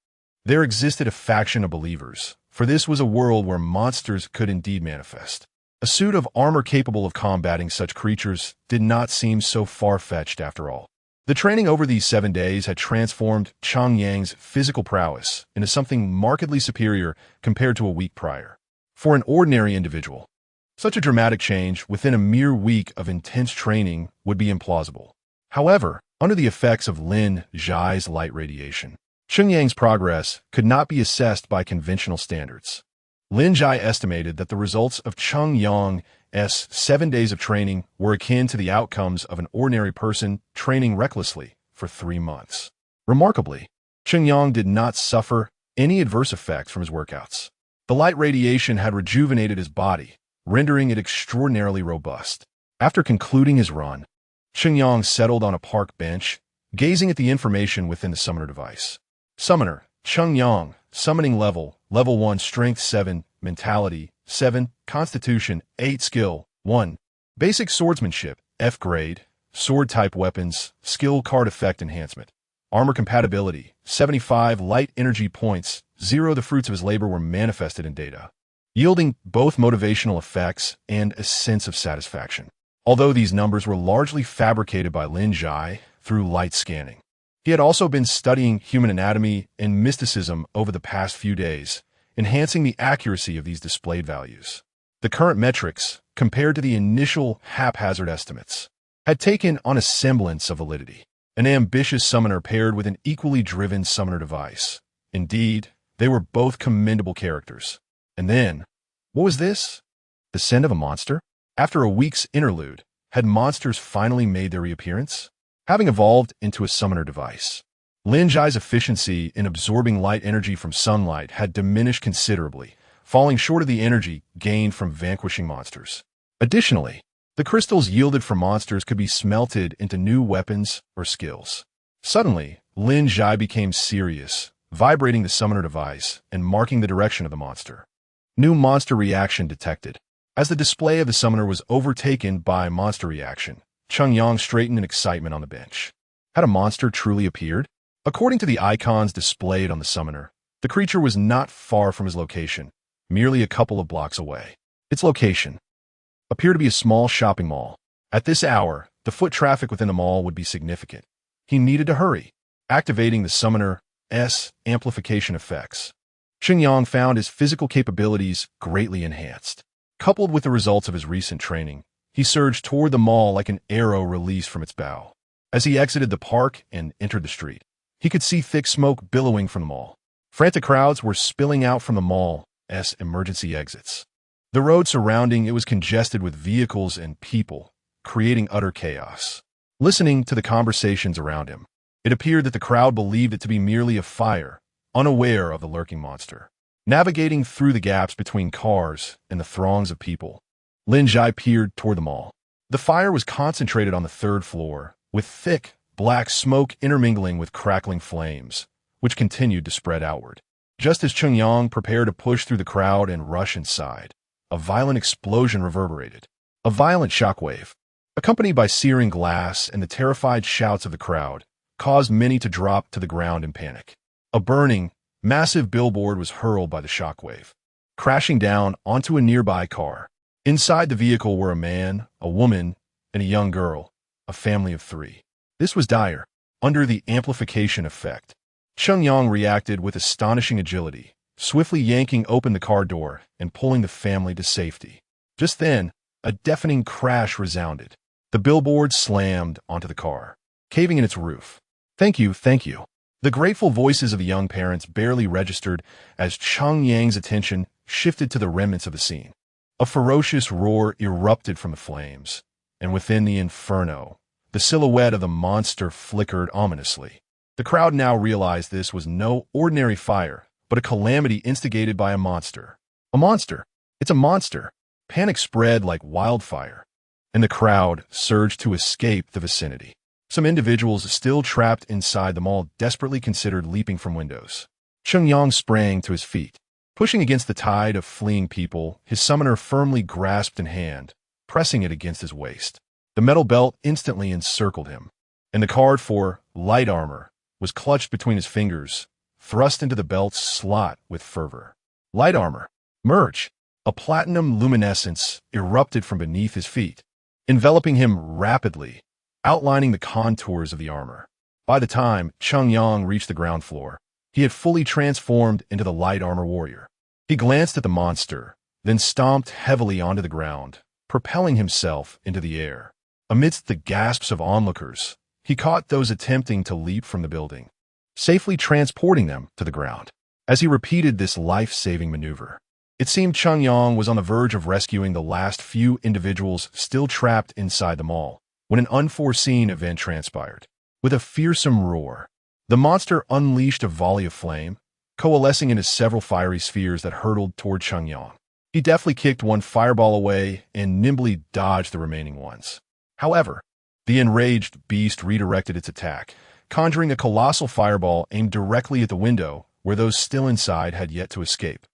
A: there existed a faction of believers, for this was a world where monsters could indeed manifest. A suit of armor capable of combating such creatures did not seem so far-fetched after all. The training over these 7 days had transformed Cheng Yang's physical prowess into something markedly superior compared to a week prior. For an ordinary individual, such a dramatic change within a mere week of intense training would be implausible. However, under the effects of Lin Nuo's light radiation, Cheng Yang's progress could not be assessed by conventional standards. Lin Nuo estimated that the results of Cheng Yang's 7 days of training were akin to the outcomes of an ordinary person training recklessly for 3 months. Remarkably, Cheng Yang did not suffer any adverse effects from his workouts. The light radiation had rejuvenated his body, rendering it extraordinarily robust. After concluding his run, Cheng Yang settled on a park bench, gazing at the information within the summoner device. Summoner, Cheng Yang, summoning level 1, strength 7, mentality 7, constitution 8, skill 1. Basic swordsmanship, F grade, sword type weapons, skill card effect enhancement. Armor compatibility, 75 light energy points, 0. The fruits of his labor were manifested in data, yielding both motivational effects and a sense of satisfaction. Although these numbers were largely fabricated by Lin Nuo through light scanning, he had also been studying human anatomy and mysticism over the past few days, enhancing the accuracy of these displayed values. The current metrics, compared to the initial haphazard estimates, had taken on a semblance of validity. An ambitious summoner paired with an equally driven summoner device. Indeed, they were both commendable characters. And then, what was this? The scent of a monster? After a week's interlude, had monsters finally made their reappearance? Having evolved into a summoner device, Lin Nuo's efficiency in absorbing light energy from sunlight had diminished considerably, falling short of the energy gained from vanquishing monsters. Additionally, the crystals yielded from monsters could be smelted into new weapons or skills. Suddenly, Lin Nuo became serious, vibrating the summoner device and marking the direction of the monster. New monster reaction detected. As the display of the summoner was overtaken by monster reaction, Cheng Yang straightened in excitement on the bench. Had a monster truly appeared? According to the icons displayed on the summoner, the creature was not far from his location, merely a couple of blocks away. Its location appeared to be a small shopping mall. At this hour, the foot traffic within the mall would be significant. He needed to hurry. activating the summoner's amplification effects. Qingyang found his physical capabilities greatly enhanced. Coupled with the results of his recent training, he surged toward the mall like an arrow released from its bow. As he exited the park and entered the street, he could see thick smoke billowing from the mall. Frantic crowds were spilling out from the mall's emergency exits. The road surrounding it was congested with vehicles and people, creating utter chaos. Listening to the conversations around him, it appeared that the crowd believed it to be merely a fire, unaware of the lurking monster. Navigating through the gaps between cars and the throngs of people, Lin Nuo peered toward the mall. The fire was concentrated on the third floor, with thick, black smoke intermingling with crackling flames, which continued to spread outward. Just as Qingyang prepared to push through the crowd and rush inside, a violent explosion reverberated. A violent shockwave, accompanied by searing glass and the terrified shouts of the crowd, caused many to drop to the ground in panic. A burning, massive billboard was hurled by the shockwave, crashing down onto a nearby car. Inside the vehicle were a man, a woman, and a young girl, a family of 3. This was dire. Under the amplification effect, Qingyang reacted with astonishing agility, swiftly yanking open the car door and pulling the family to safety. Just then, a deafening crash resounded. The billboard slammed onto the car, caving in its roof. Thank you, thank you. The grateful voices of the young parents barely registered as Qingyang's attention shifted to the remnants of the scene. A ferocious roar erupted from the flames, and within the inferno, the silhouette of the monster flickered ominously. The crowd now realized this was no ordinary fire, but a calamity instigated by a monster. A monster! It's a monster! Panic spread like wildfire, and the crowd surged to escape the vicinity. Some individuals still trapped inside the mall desperately considered leaping from windows. Qingyang sprang to his feet. Pushing against the tide of fleeing people, his summoner firmly grasped in hand, pressing it against his waist. The metal belt instantly encircled him, and the card for light armor was clutched between his fingers, thrust into the belt's slot with fervor. Light armor. Merge. A platinum luminescence erupted from beneath his feet, enveloping him rapidly, outlining the contours of the armor. By the time Qingyang reached the ground floor, he had fully transformed into the light armor warrior. He glanced at the monster, then stomped heavily onto the ground, propelling himself into the air. Amidst the gasps of onlookers, he caught those attempting to leap from the building, safely transporting them to the ground. As he repeated this life-saving maneuver, it seemed Qingyang was on the verge of rescuing the last few individuals still trapped inside the mall, when an unforeseen event transpired. With a fearsome roar, the monster unleashed a volley of flame, coalescing into several fiery spheres that hurtled toward Qingyang. He deftly kicked one fireball away and nimbly dodged the remaining ones. However, the enraged beast redirected its attack, conjuring a colossal fireball aimed directly at the window where those still inside had yet to escape.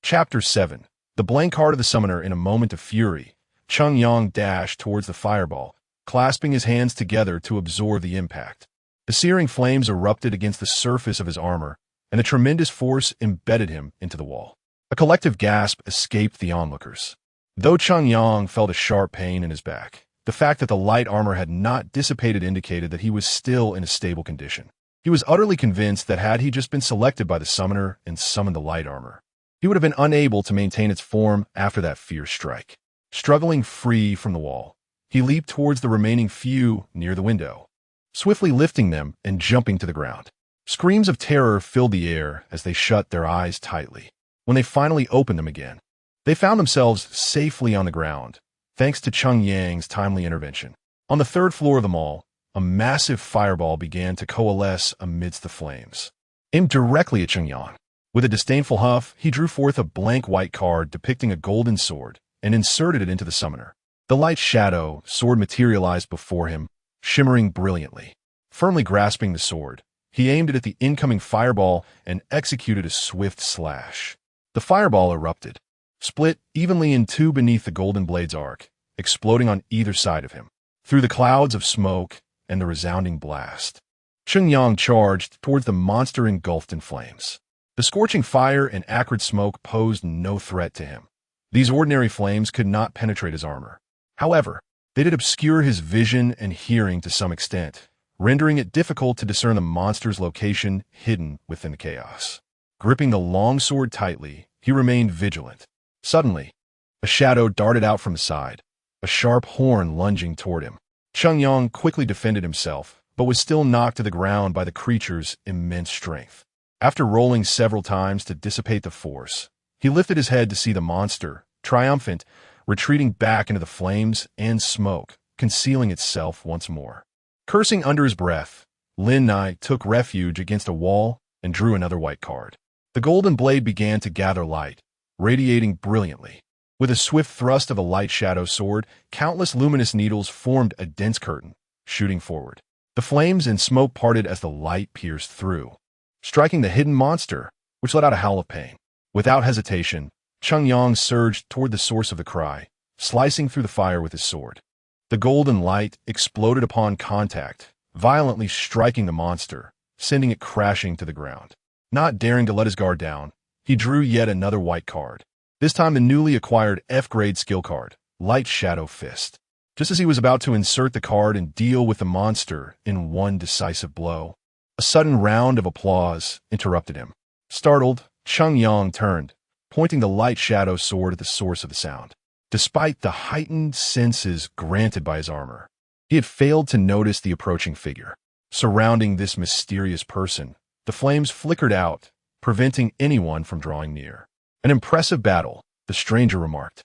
A: Chapter 7. The blank heart of the summoner. In a moment of fury, Qingyang dashed towards the fireball, clasping his hands together to absorb the impact. The searing flames erupted against the surface of his armor, and the tremendous force embedded him into the wall. A collective gasp escaped the onlookers. Though Qingyang felt a sharp pain in his back, the fact that the light armor had not dissipated indicated that he was still in a stable condition. He was utterly convinced that had he just been selected by the summoner and summoned the light armor, he would have been unable to maintain its form after that fierce strike. Struggling free from the wall, he leaped towards the remaining few near the window, swiftly lifting them and jumping to the ground. Screams of terror filled the air as they shut their eyes tightly. When they finally opened them again, they found themselves safely on the ground, thanks to Qingyang's timely intervention. On the third floor of the mall, a massive fireball began to coalesce amidst the flames, aimed directly at Qingyang. With a disdainful huff, he drew forth a blank white card depicting a golden sword and inserted it into the summoner. The light shadow sword materialized before him, shimmering brilliantly. Firmly grasping the sword, he aimed it at the incoming fireball and executed a swift slash. The fireball erupted, split evenly in two beneath the golden blade's arc, exploding on either side of him. Through the clouds of smoke and the resounding blast, Qingyang charged towards the monster engulfed in flames. The scorching fire and acrid smoke posed no threat to him. These ordinary flames could not penetrate his armor. However, they did obscure his vision and hearing to some extent, rendering it difficult to discern the monster's location hidden within the chaos. Gripping the long sword tightly, he remained vigilant. Suddenly, a shadow darted out from the side, a sharp horn lunging toward him. Cheng Yang quickly defended himself, but was still knocked to the ground by the creature's immense strength. After rolling several times to dissipate the force, he lifted his head to see the monster, triumphant, retreating back into the flames and smoke, concealing itself once more. Cursing under his breath, Lin Nuo took refuge against a wall and drew another white card. The golden blade began to gather light, radiating brilliantly. With a swift thrust of a light shadow sword, countless luminous needles formed a dense curtain, shooting forward. The flames and smoke parted as the light pierced through, striking the hidden monster, which let out a howl of pain. Without hesitation, Cheng Yang surged toward the source of the cry, slicing through the fire with his sword. The golden light exploded upon contact, violently striking the monster, sending it crashing to the ground. Not daring to let his guard down, he drew yet another white card. This time the newly acquired F-grade skill card, Light Shadow Fist. Just as he was about to insert the card and deal with the monster in one decisive blow, a sudden round of applause interrupted him. Startled, Cheng Yang turned, pointing the light shadow sword at the source of the sound. Despite the heightened senses granted by his armor, he had failed to notice the approaching figure. Surrounding this mysterious person, the flames flickered out, preventing anyone from drawing near. An impressive battle, the stranger remarked.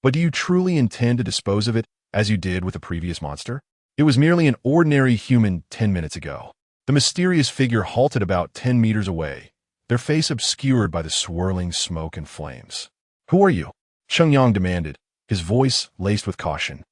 A: But do you truly intend to dispose of it as you did with the previous monster? It was merely an ordinary human 10 minutes ago. The mysterious figure halted about 10 meters away, their face obscured by the swirling smoke and flames. Who are you? Cheng Yang demanded, his voice laced with caution.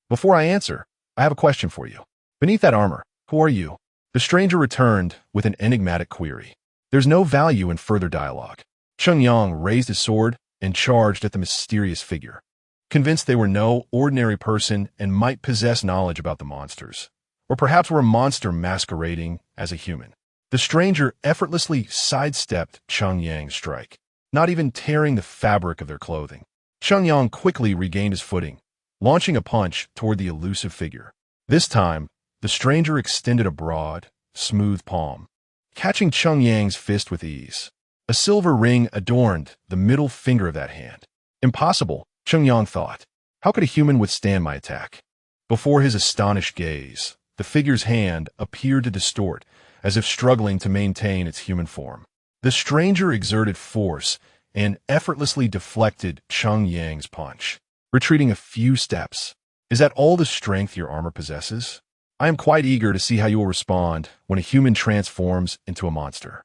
A: Before I answer, I have a question for you. Beneath that armor, who are you? The stranger returned with an enigmatic query. There's no value in further dialogue. Cheng Yang raised his sword and charged at the mysterious figure, convinced they were no ordinary person and might possess knowledge about the monsters, or perhaps were a monster masquerading as a human. The stranger effortlessly sidestepped Cheng Yang's strike, not even tearing the fabric of their clothing. Cheng Yang quickly regained his footing, launching a punch toward the elusive figure. This time, the stranger extended a broad, smooth palm, catching Cheng Yang's fist with ease. A silver ring adorned the middle finger of that hand. Impossible, Cheng Yang thought. How could a human withstand my attack? Before his astonished gaze, the figure's hand appeared to distort, as if struggling to maintain its human form. The stranger exerted force and effortlessly deflected Cheng Yang's punch, retreating a few steps. Is that all the strength your armor possesses? I am quite eager to see how you will respond when a human transforms into a monster.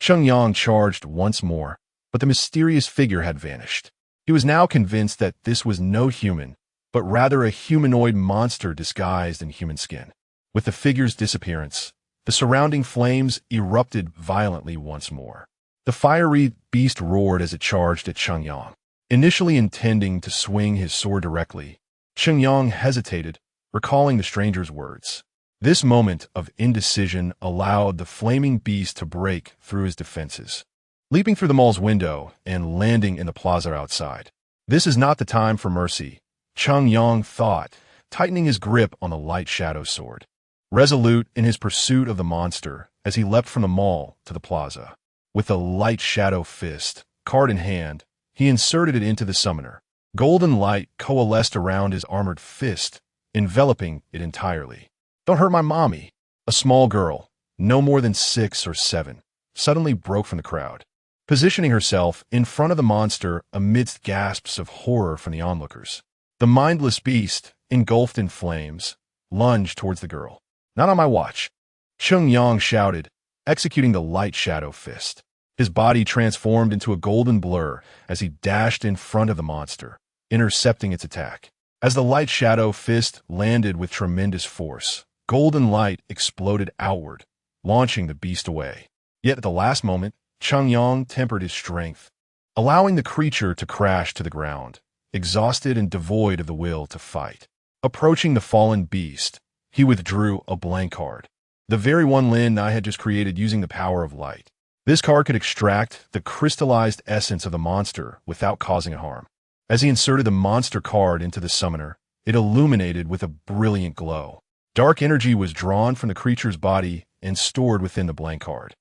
A: Cheng Yang charged once more, but the mysterious figure had vanished. He was now convinced that this was no human, but rather a humanoid monster disguised in human skin. With the figure's disappearance, the surrounding flames erupted violently once more. The fiery beast roared as it charged at Cheng Yang. Initially intending to swing his sword directly, Cheng Yang hesitated, recalling the stranger's words. This moment of indecision allowed the flaming beast to break through his defenses, leaping through the mall's window and landing in the plaza outside. This is not the time for mercy, Cheng Yang thought, tightening his grip on the light shadow sword. Resolute in his pursuit of the monster as he leapt from the mall to the plaza. With the light shadow fist, card in hand, he inserted it into the summoner. Golden light coalesced around his armored fist, enveloping it entirely. Don't hurt my mommy. A small girl, no more than 6 or 7, suddenly broke from the crowd, positioning herself in front of the monster amidst gasps of horror from the onlookers. The mindless beast, engulfed in flames, lunged towards the girl. Not on my watch, Cheng Yang shouted, executing the light shadow fist. His body transformed into a golden blur as he dashed in front of the monster, intercepting its attack. As the light shadow fist landed with tremendous force, golden light exploded outward, launching the beast away. Yet at the last moment, Cheng Yang tempered his strength, allowing the creature to crash to the ground, exhausted and devoid of the will to fight. Approaching the fallen beast, he withdrew a blank card, the very one Lin Nuo had just created using the power of light. This card could extract the crystallized essence of the monster without causing harm. As he inserted the monster card into the summoner, it illuminated with a brilliant glow. Dark energy was drawn from the creature's body and stored within the blank card.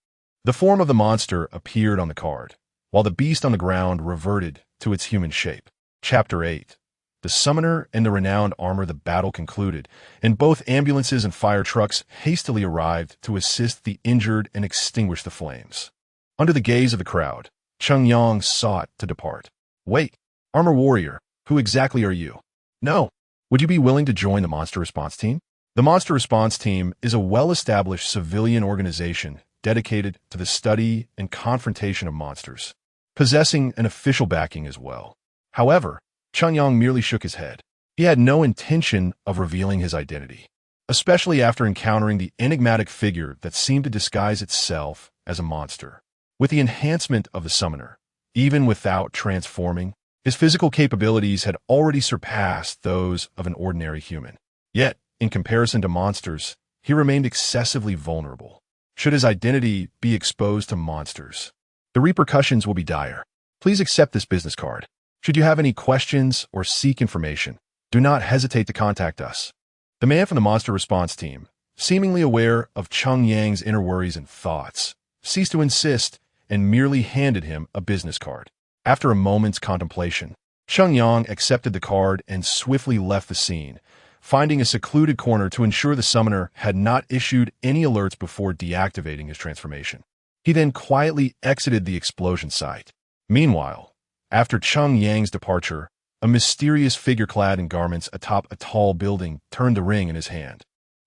A: The form of the monster appeared on the card, while the beast on the ground reverted to its human shape. Chapter 8. The summoner and the renowned armor. The battle concluded, and both ambulances and fire trucks hastily arrived to assist the injured and extinguish the flames. Under the gaze of the crowd, Cheng Yang sought to depart. Wait, armor warrior, who exactly are you? No. Would you be willing to join the monster response team? The monster response team is a well-established civilian organization dedicated to the study and confrontation of monsters, possessing an official backing as well. However, Cheng Yang merely shook his head. He had no intention of revealing his identity, especially after encountering the enigmatic figure that seemed to disguise itself as a monster. With the enhancement of the summoner, even without transforming, his physical capabilities had already surpassed those of an ordinary human. Yet, in comparison to monsters, he remained excessively vulnerable. Should his identity be exposed to monsters, the repercussions will be dire. Please accept this business card. Should you have any questions or seek information, do not hesitate to contact us. The man from the monster response team, seemingly aware of Cheng Yang's inner worries and thoughts, ceased to insist and merely handed him a business card. After a moment's contemplation, Cheng Yang accepted the card and swiftly left the scene, finding a secluded corner to ensure the summoner had not issued any alerts before deactivating his transformation. He then quietly exited the explosion site. Meanwhile, after Cheng Yang's departure, a mysterious figure clad in garments atop a tall building turned the ring in his hand,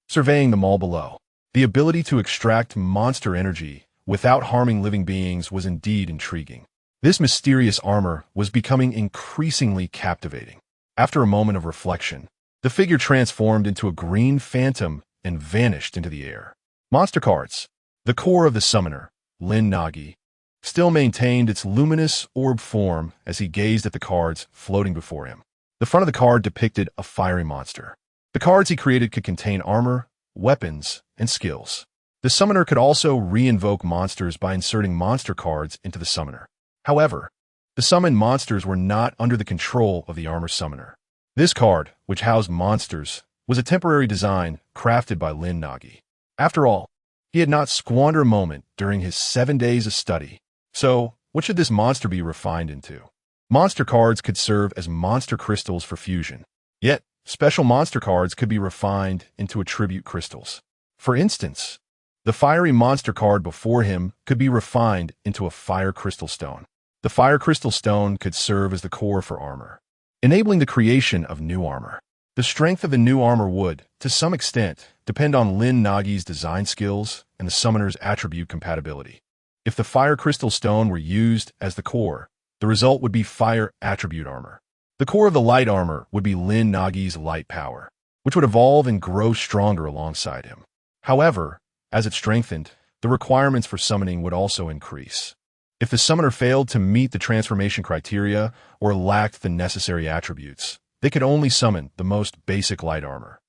A: surveying the mall below. The ability to extract monster energy without harming living beings was indeed intriguing. This mysterious armor was becoming increasingly captivating. After a moment of reflection, the figure transformed into a green phantom and vanished into the air. Monster cards. The core of the summoner, Lin Nuo, still maintained its luminous orb form as he gazed at the cards floating before him. The front of the card depicted a fiery monster. The cards he created could contain armor, weapons, and skills. The summoner could also re-invoke monsters by inserting monster cards into the summoner. However, the summoned monsters were not under the control of the armor summoner. This card, which housed monsters, was a temporary design crafted by Lin Nuo. After all, he had not squandered a moment during his 7 days of study. So, what should this monster be refined into? Monster cards could serve as monster crystals for fusion. Yet, special monster cards could be refined into attribute crystals. For instance, the fiery monster card before him could be refined into a fire crystal stone. The fire crystal stone could serve as the core for armor, enabling the creation of new armor. The strength of the new armor would, to some extent, depend on Lin Nuo's design skills and the summoner's attribute compatibility. If the fire crystal stone were used as the core, the result would be fire attribute armor. The core of the light armor would be Lin Nuo's light power, which would evolve and grow stronger alongside him. However, as it strengthened, the requirements for summoning would also increase. If the summoner failed to meet the transformation criteria or lacked the necessary attributes, they could only summon the most basic light armor.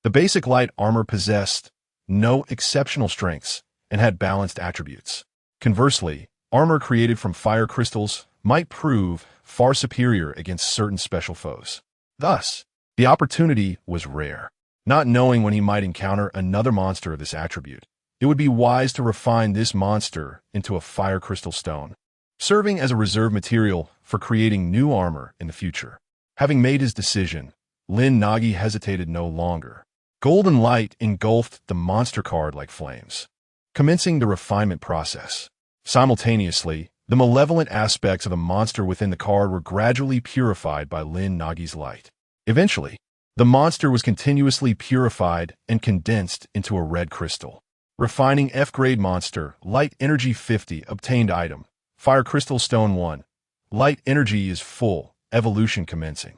A: The basic light armor possessed no exceptional strengths and had balanced attributes. Conversely, armor created from fire crystals might prove far superior against certain special foes. Thus, the opportunity was rare. Not knowing when he might encounter another monster of this attribute, it would be wise to refine this monster into a fire crystal stone, serving as a reserve material for creating new armor in the future. Having made his decision, Lin Nuo hesitated no longer. Golden light engulfed the monster card like flames, commencing the refinement process. Simultaneously, the malevolent aspects of the monster within the card were gradually purified by Lin Nuo's light. Eventually, the monster was continuously purified and condensed into a red crystal. Refining F-grade monster, light energy 50, obtained item, fire crystal stone 1. Light energy is full, evolution commencing.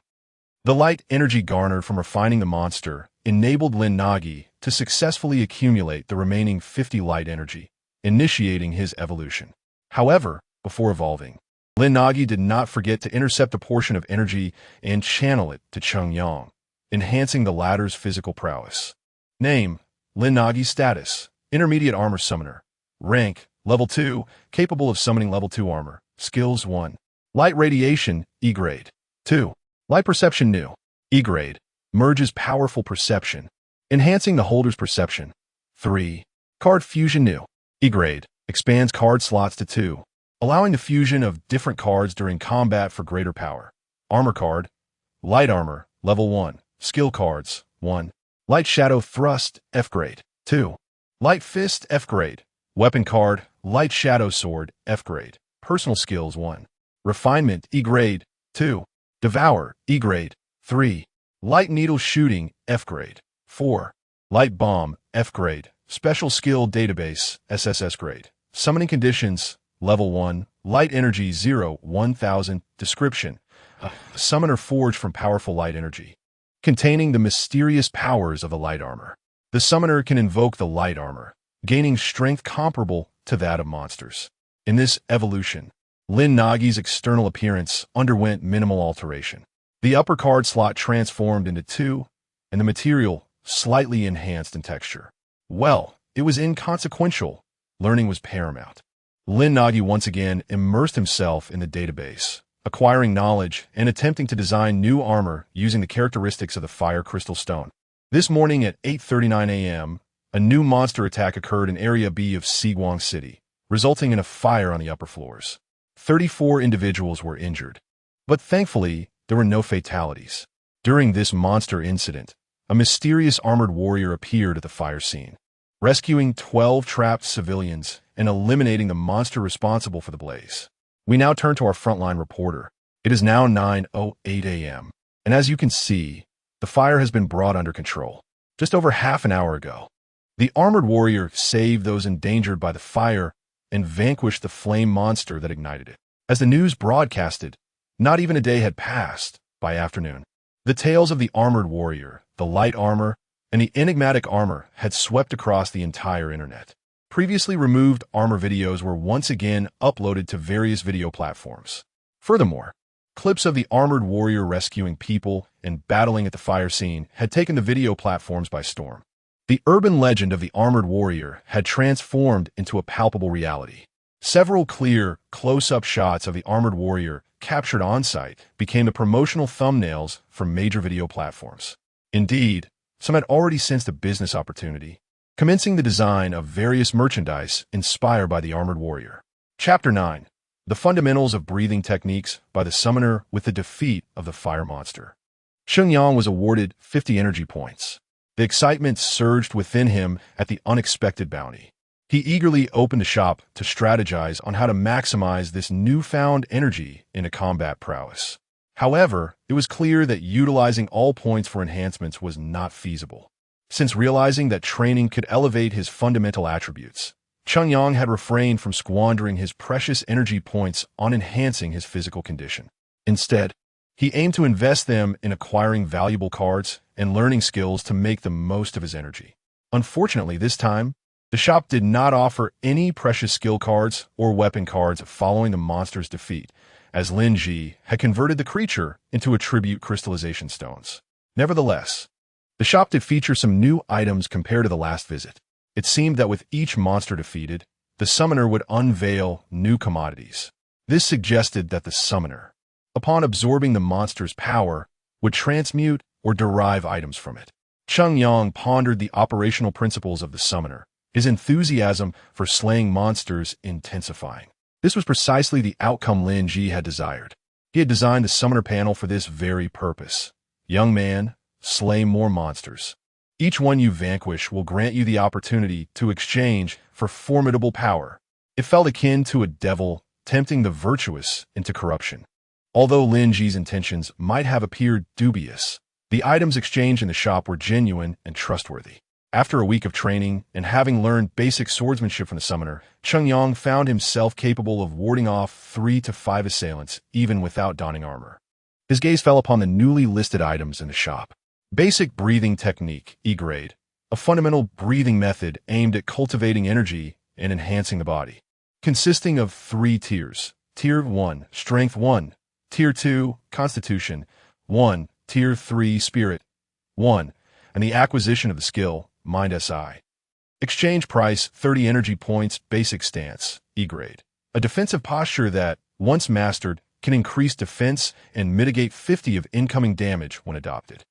A: The light energy garnered from refining the monster enabled Lin Nuo to successfully accumulate the remaining 50 light energy, initiating his evolution. However, before evolving, Lin Nuo did not forget to intercept a portion of energy and channel it to Cheng Yang, enhancing the latter's physical prowess. Name, Lin Nuo. Status, Intermediate Armor Summoner. Rank, Level 2, capable of summoning Level 2 armor. Skills 1. Light Radiation, E-grade. 2. Light Perception New. E-grade. Merges powerful perception, enhancing the holder's perception. 3. Card Fusion New. E-grade, expands card slots to 2, allowing the fusion of different cards during combat for greater power. Armor card, Light Armor, level 1, skill cards, 1. Light Shadow Thrust, F-grade, 2. Light Fist, F-grade, weapon card, Light Shadow Sword, F-grade, personal skills, 1. Refinement, E-grade, 2. Devour, E-grade, 3. Light Needle Shooting, F-grade, 4. Light Bomb, F-grade, special skill database, SSS grade. Summoning conditions, level 1, light energy 0, 1000, description. A summoner forged from powerful light energy, containing the mysterious powers of the light armor. The summoner can invoke the light armor, gaining strength comparable to that of monsters. In this evolution, Lin Nuo's external appearance underwent minimal alteration. The upper card slot transformed into 2, and the material slightly enhanced in texture. Well, it was inconsequential. Learning was paramount. Lin Nuo once again immersed himself in the database, acquiring knowledge and attempting to design new armor using the characteristics of the fire crystal stone. This morning at 8:39 a.m., a new monster attack occurred in Area B of Siguang City, resulting in a fire on the upper floors. 34 individuals were injured, but thankfully, there were no fatalities. During this monster incident, a mysterious armored warrior appeared at the fire scene, rescuing 12 trapped civilians and eliminating the monster responsible for the blaze. We now turn to our frontline reporter. It is now 9:08 a.m., and as you can see, the fire has been brought under control. Just over half an hour ago, the armored warrior saved those endangered by the fire and vanquished the flame monster that ignited it. As the news broadcasted, not even a day had passed by afternoon. The tales of the armored warrior, the light armor, and the enigmatic armor had swept across the entire internet. Previously removed armor videos were once again uploaded to various video platforms. Furthermore, clips of the armored warrior rescuing people and battling at the fire scene had taken the video platforms by storm. The urban legend of the armored warrior had transformed into a palpable reality. Several clear, close-up shots of the armored warrior captured on-site became the promotional thumbnails for major video platforms. Indeed, some had already sensed a business opportunity, commencing the design of various merchandise inspired by the armored warrior. Chapter 9. The Fundamentals of Breathing Techniques by the Summoner with the Defeat of the Fire Monster. Shenyang was awarded 50 energy points. The excitement surged within him at the unexpected bounty. He eagerly opened a shop to strategize on how to maximize this newfound energy into combat prowess. However, it was clear that utilizing all points for enhancements was not feasible. Since realizing that training could elevate his fundamental attributes, Shenyang had refrained from squandering his precious energy points on enhancing his physical condition. Instead, he aimed to invest them in acquiring valuable cards and learning skills to make the most of his energy. Unfortunately, this time, the shop did not offer any precious skill cards or weapon cards following the monster's defeat, as Lin Ji had converted the creature into attribute crystallization stones. Nevertheless, the shop did feature some new items compared to the last visit. It seemed that with each monster defeated, the summoner would unveil new commodities. This suggested that the summoner, upon absorbing the monster's power, would transmute or derive items from it. Shenyang pondered the operational principles of the summoner, his enthusiasm for slaying monsters intensifying. This was precisely the outcome Lin Ji had desired. He had designed the summoner panel for this very purpose. Young man, slay more monsters. Each one you vanquish will grant you the opportunity to exchange for formidable power. It felt akin to a devil tempting the virtuous into corruption. Although Lin Ji's intentions might have appeared dubious, the items exchanged in the shop were genuine and trustworthy. After a week of training and having learned basic swordsmanship from the summoner, Shenyang found himself capable of warding off 3 to 5 assailants even without donning armor. His gaze fell upon the newly listed items in the shop. Basic breathing technique, E-grade, a fundamental breathing method aimed at cultivating energy and enhancing the body. Consisting of 3 tiers. Tier 1, Strength 1. Tier 2, Constitution 1. Tier 3, Spirit 1. And the acquisition of the skill, Mind SI. Exchange price, 30 energy points. Basic stance, E-grade. A defensive posture that, once mastered, can increase defense and mitigate 50 of incoming damage when adopted.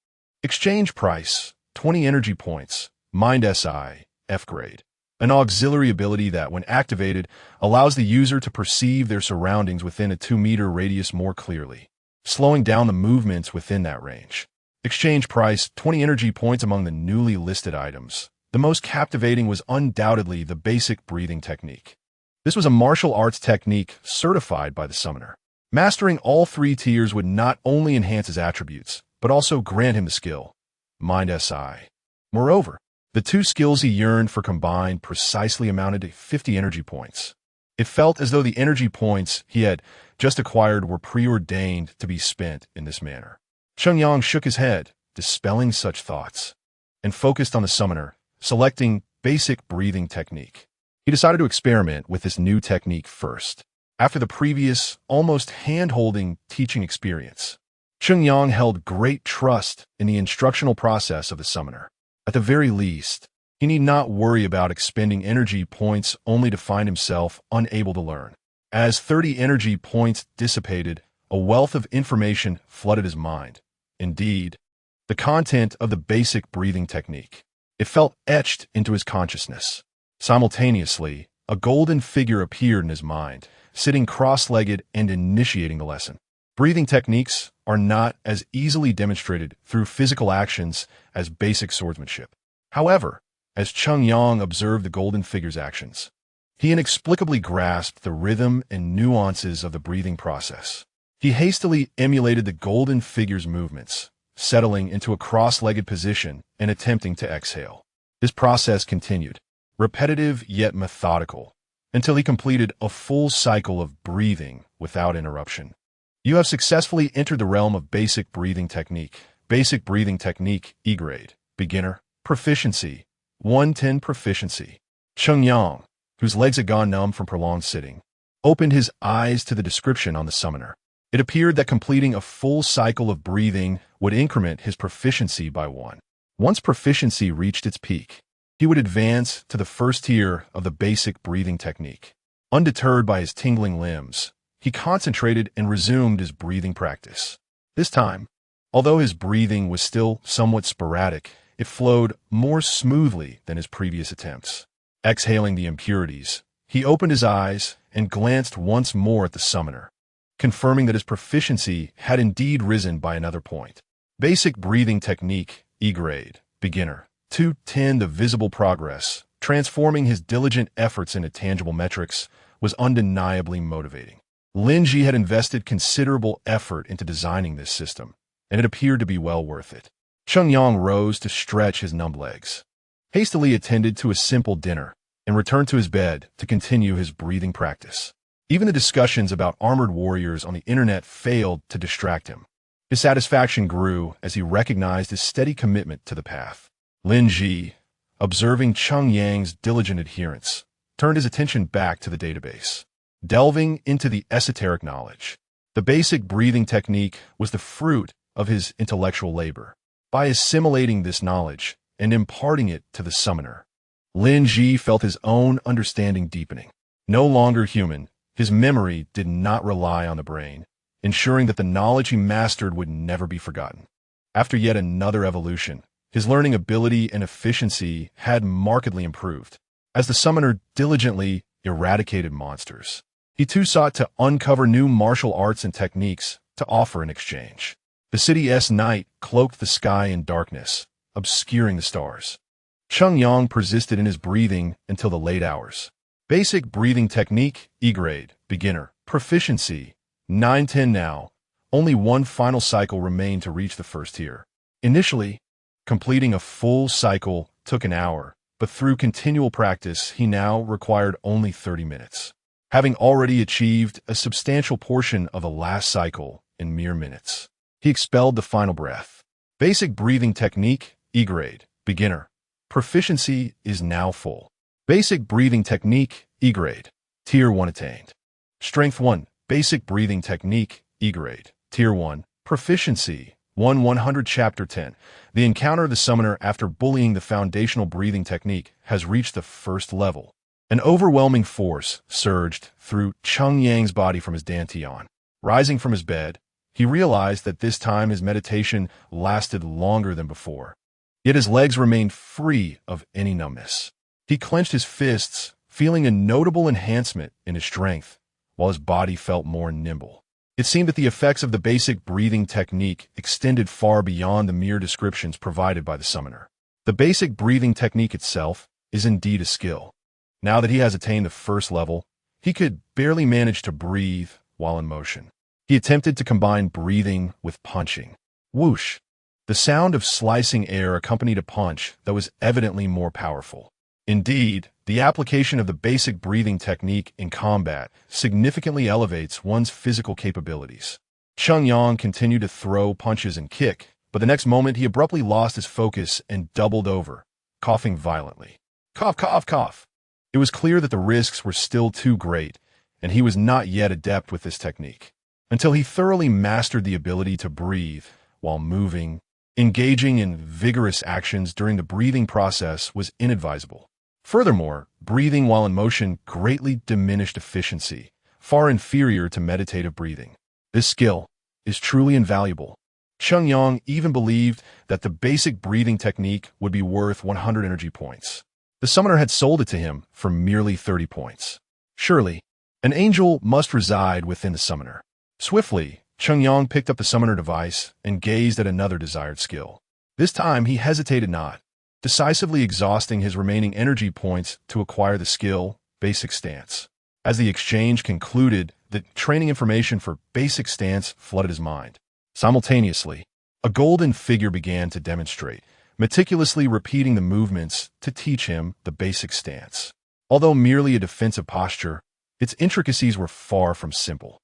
A: Exchange price, 20 energy points, Mind SI, F grade. An auxiliary ability that, when activated, allows the user to perceive their surroundings within a 2-meter radius more clearly, slowing down the movements within that range. Exchange price, 20 energy points among the newly listed items. The most captivating was undoubtedly the basic breathing technique. This was a martial arts technique certified by the summoner. Mastering all 3 tiers would not only enhance his attributes, but also grant him the skill, Mind SI. Moreover, the 2 skills he yearned for combined precisely amounted to 50 energy points. It felt as though the energy points he had just acquired were preordained to be spent in this manner. Chungyang shook his head, dispelling such thoughts, and focused on the summoner, selecting basic breathing technique. He decided to experiment with this new technique first, after the previous, almost hand-holding teaching experience. Chungyang held great trust in the instructional process of the summoner. At the very least, he need not worry about expending energy points only to find himself unable to learn. As 30 energy points dissipated, a wealth of information flooded his mind. Indeed, the content of the basic breathing technique. It felt etched into his consciousness. Simultaneously, a golden figure appeared in his mind, sitting cross-legged and initiating the lesson. Breathing techniques are not as easily demonstrated through physical actions as basic swordsmanship. However, as Chungyang observed the golden figure's actions, he inexplicably grasped the rhythm and nuances of the breathing process. He hastily emulated the golden figure's movements, settling into a cross-legged position and attempting to exhale. This process continued, repetitive yet methodical, until he completed a full cycle of breathing without interruption. You have successfully entered the realm of basic breathing technique. Basic breathing technique, E grade, beginner, proficiency, 110 proficiency. Chungyang, whose legs had gone numb from prolonged sitting, opened his eyes to the description on the summoner. It appeared that completing a full cycle of breathing would increment his proficiency by 1. Once proficiency reached its peak, he would advance to the first tier of the basic breathing technique. Undeterred by his tingling limbs, he concentrated and resumed his breathing practice. This time, although his breathing was still somewhat sporadic, it flowed more smoothly than his previous attempts. Exhaling the impurities, he opened his eyes and glanced once more at the summoner, confirming that his proficiency had indeed risen by another point. Basic breathing technique, E grade, beginner, 210. The visible progress, transforming his diligent efforts into tangible metrics, was undeniably motivating. Lin Nuo had invested considerable effort into designing this system, and it appeared to be well worth it. Chungyang rose to stretch his numb legs, hastily attended to a simple dinner, and returned to his bed to continue his breathing practice. Even the discussions about armored warriors on the internet failed to distract him. His satisfaction grew as he recognized his steady commitment to the path. Lin Nuo, observing Chungyang's diligent adherence, turned his attention back to the database. Delving into the esoteric knowledge, the basic breathing technique was the fruit of his intellectual labor. By assimilating this knowledge and imparting it to the summoner, Lin Nuo felt his own understanding deepening. No longer human, his memory did not rely on the brain, ensuring that the knowledge he mastered would never be forgotten. After yet another evolution, his learning ability and efficiency had markedly improved. As the summoner diligently eradicated monsters, he too sought to uncover new martial arts and techniques to offer in exchange. The city's night cloaked the sky in darkness, obscuring the stars. Chungyang persisted in his breathing until the late hours. Basic breathing technique, E grade, beginner, proficiency, 910. Now, only one final cycle remained to reach the first tier. Initially, completing a full cycle took an hour, but through continual practice, he now required only 30 minutes. Having already achieved a substantial portion of the last cycle in mere minutes, he expelled the final breath. Basic breathing technique, E grade, beginner, proficiency is now full. Basic breathing technique, E grade, tier 1 attained. Strength 1, basic breathing technique, E grade, tier 1, proficiency, 100. Chapter 10. The encounter of the summoner after bullying the foundational breathing technique has reached the first level. An overwhelming force surged through Chungyang's body from his dantian. Rising from his bed, he realized that this time his meditation lasted longer than before. yet his legs remained free of any numbness. He clenched his fists, feeling a notable enhancement in his strength, while his body felt more nimble. It seemed that the effects of the basic breathing technique extended far beyond the mere descriptions provided by the summoner. The basic breathing technique itself is indeed a skill. Now that he has attained the first level, he could barely manage to breathe while in motion. He attempted to combine breathing with punching. Whoosh! The sound of slicing air accompanied a punch that was evidently more powerful. Indeed, the application of the basic breathing technique in combat significantly elevates one's physical capabilities. Cheng Yang continued to throw punches and kick, but the next moment he abruptly lost his focus and doubled over, coughing violently. Cough, cough, cough. It was clear that the risks were still too great, and he was not yet adept with this technique. Until he thoroughly mastered the ability to breathe while moving, engaging in vigorous actions during the breathing process was inadvisable. Furthermore, breathing while in motion greatly diminished efficiency, far inferior to meditative breathing. This skill is truly invaluable. Cheng Yang even believed that the basic breathing technique would be worth 100 energy points. The summoner had sold it to him for merely 30 points. Surely, an angel must reside within the summoner. Swiftly, Cheng Yang picked up the summoner device and gazed at another desired skill. This time he hesitated not, decisively exhausting his remaining energy points to acquire the skill, Basic Stance. As the exchange concluded, the training information for Basic Stance flooded his mind. Simultaneously, a golden figure began to demonstrate, meticulously repeating the movements to teach him the Basic Stance. Although merely a defensive posture, its intricacies were far from simple.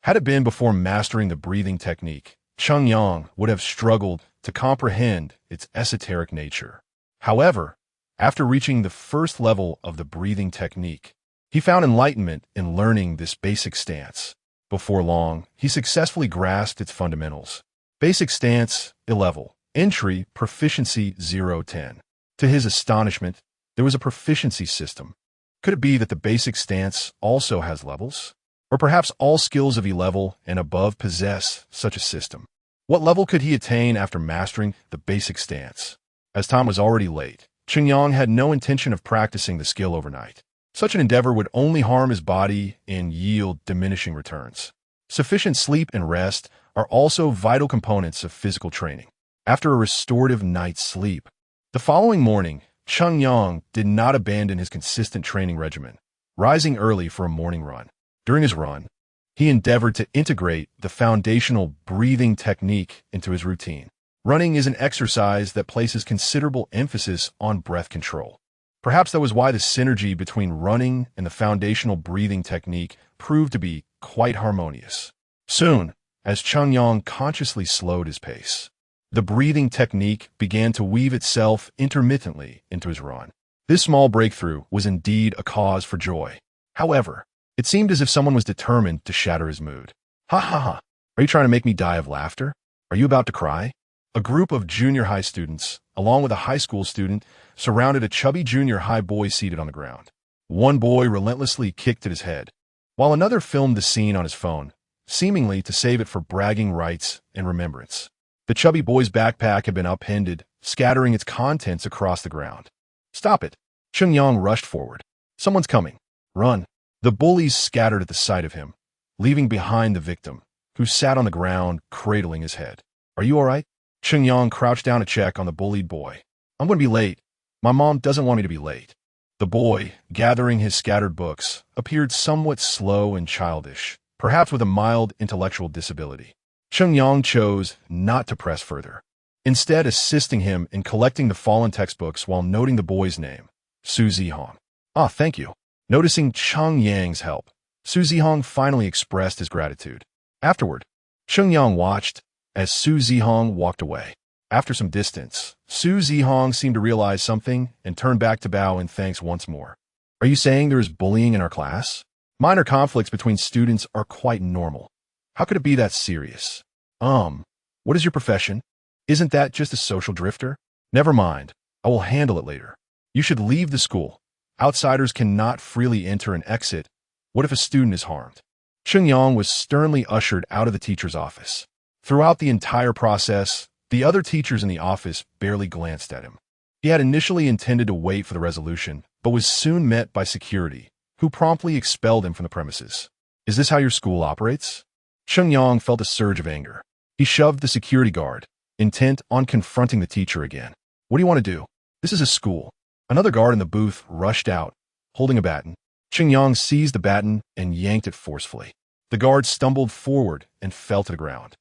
A: Had it been before mastering the breathing technique, Cheng Yang would have struggled to comprehend its esoteric nature. However, after reaching the first level of the breathing technique, he found enlightenment in learning this Basic Stance. Before long, he successfully grasped its fundamentals. Basic Stance, level. Entry, Proficiency 0-10. To his astonishment, there was a proficiency system. Could it be that the Basic Stance also has levels? Or perhaps all skills of E-level and above possess such a system? What level could he attain after mastering the Basic Stance? As time was already late, Cheng Yang had no intention of practicing the skill overnight. Such an endeavor would only harm his body and yield diminishing returns. Sufficient sleep and rest are also vital components of physical training. After a restorative night's sleep, the following morning, Cheng Yang did not abandon his consistent training regimen, rising early for a morning run. During his run, he endeavored to integrate the foundational breathing technique into his routine. Running is an exercise that places considerable emphasis on breath control. Perhaps that was why the synergy between running and the foundational breathing technique proved to be quite harmonious. Soon, as Cheng Yang consciously slowed his pace, the breathing technique began to weave itself intermittently into his run. This small breakthrough was indeed a cause for joy. However, it seemed as if someone was determined to shatter his mood. Ha ha ha! Are you trying to make me die of laughter? Are you about to cry? A group of junior high students, along with a high school student, surrounded a chubby junior high boy seated on the ground. One boy relentlessly kicked at his head, while another filmed the scene on his phone, seemingly to save it for bragging rights and remembrance. The chubby boy's backpack had been upended, scattering its contents across the ground. Stop it! Cheng Yang rushed forward. Someone's coming. Run! The bullies scattered at the sight of him, leaving behind the victim, who sat on the ground, cradling his head. Are you all right? Cheng Yang crouched down to check on the bullied boy. I'm going to be late. My mom doesn't want me to be late. The boy, gathering his scattered books, appeared somewhat slow and childish, perhaps with a mild intellectual disability. Cheng Yang chose not to press further, instead assisting him in collecting the fallen textbooks while noting the boy's name, Su Zihong. Ah, thank you. Noticing Cheng Yang's help, Su Zihong finally expressed his gratitude. Afterward, Cheng Yang watched as Su Zihong walked away. After some distance, Su Zihong seemed to realize something and turned back to bow in thanks once more. Are you saying there is bullying in our class? Minor conflicts between students are quite normal. How could it be that serious? What is your profession? Isn't that just a social drifter? Never mind. I will handle it later. You should leave the school. Outsiders cannot freely enter and exit. What if a student is harmed? Cheng Yang was sternly ushered out of the teacher's office. Throughout the entire process, The other teachers in the office barely glanced at him. He had initially intended to wait for the resolution, but was soon met by security, who promptly expelled him from the premises. Is this how your school operates? Cheng Yang felt a surge of anger. He shoved the security guard, intent on confronting the teacher again. What do you want to do? This is a school. Another guard in the booth rushed out, holding a baton. Cheng Yang seized the baton and yanked it forcefully. The guard stumbled forward and fell to the ground.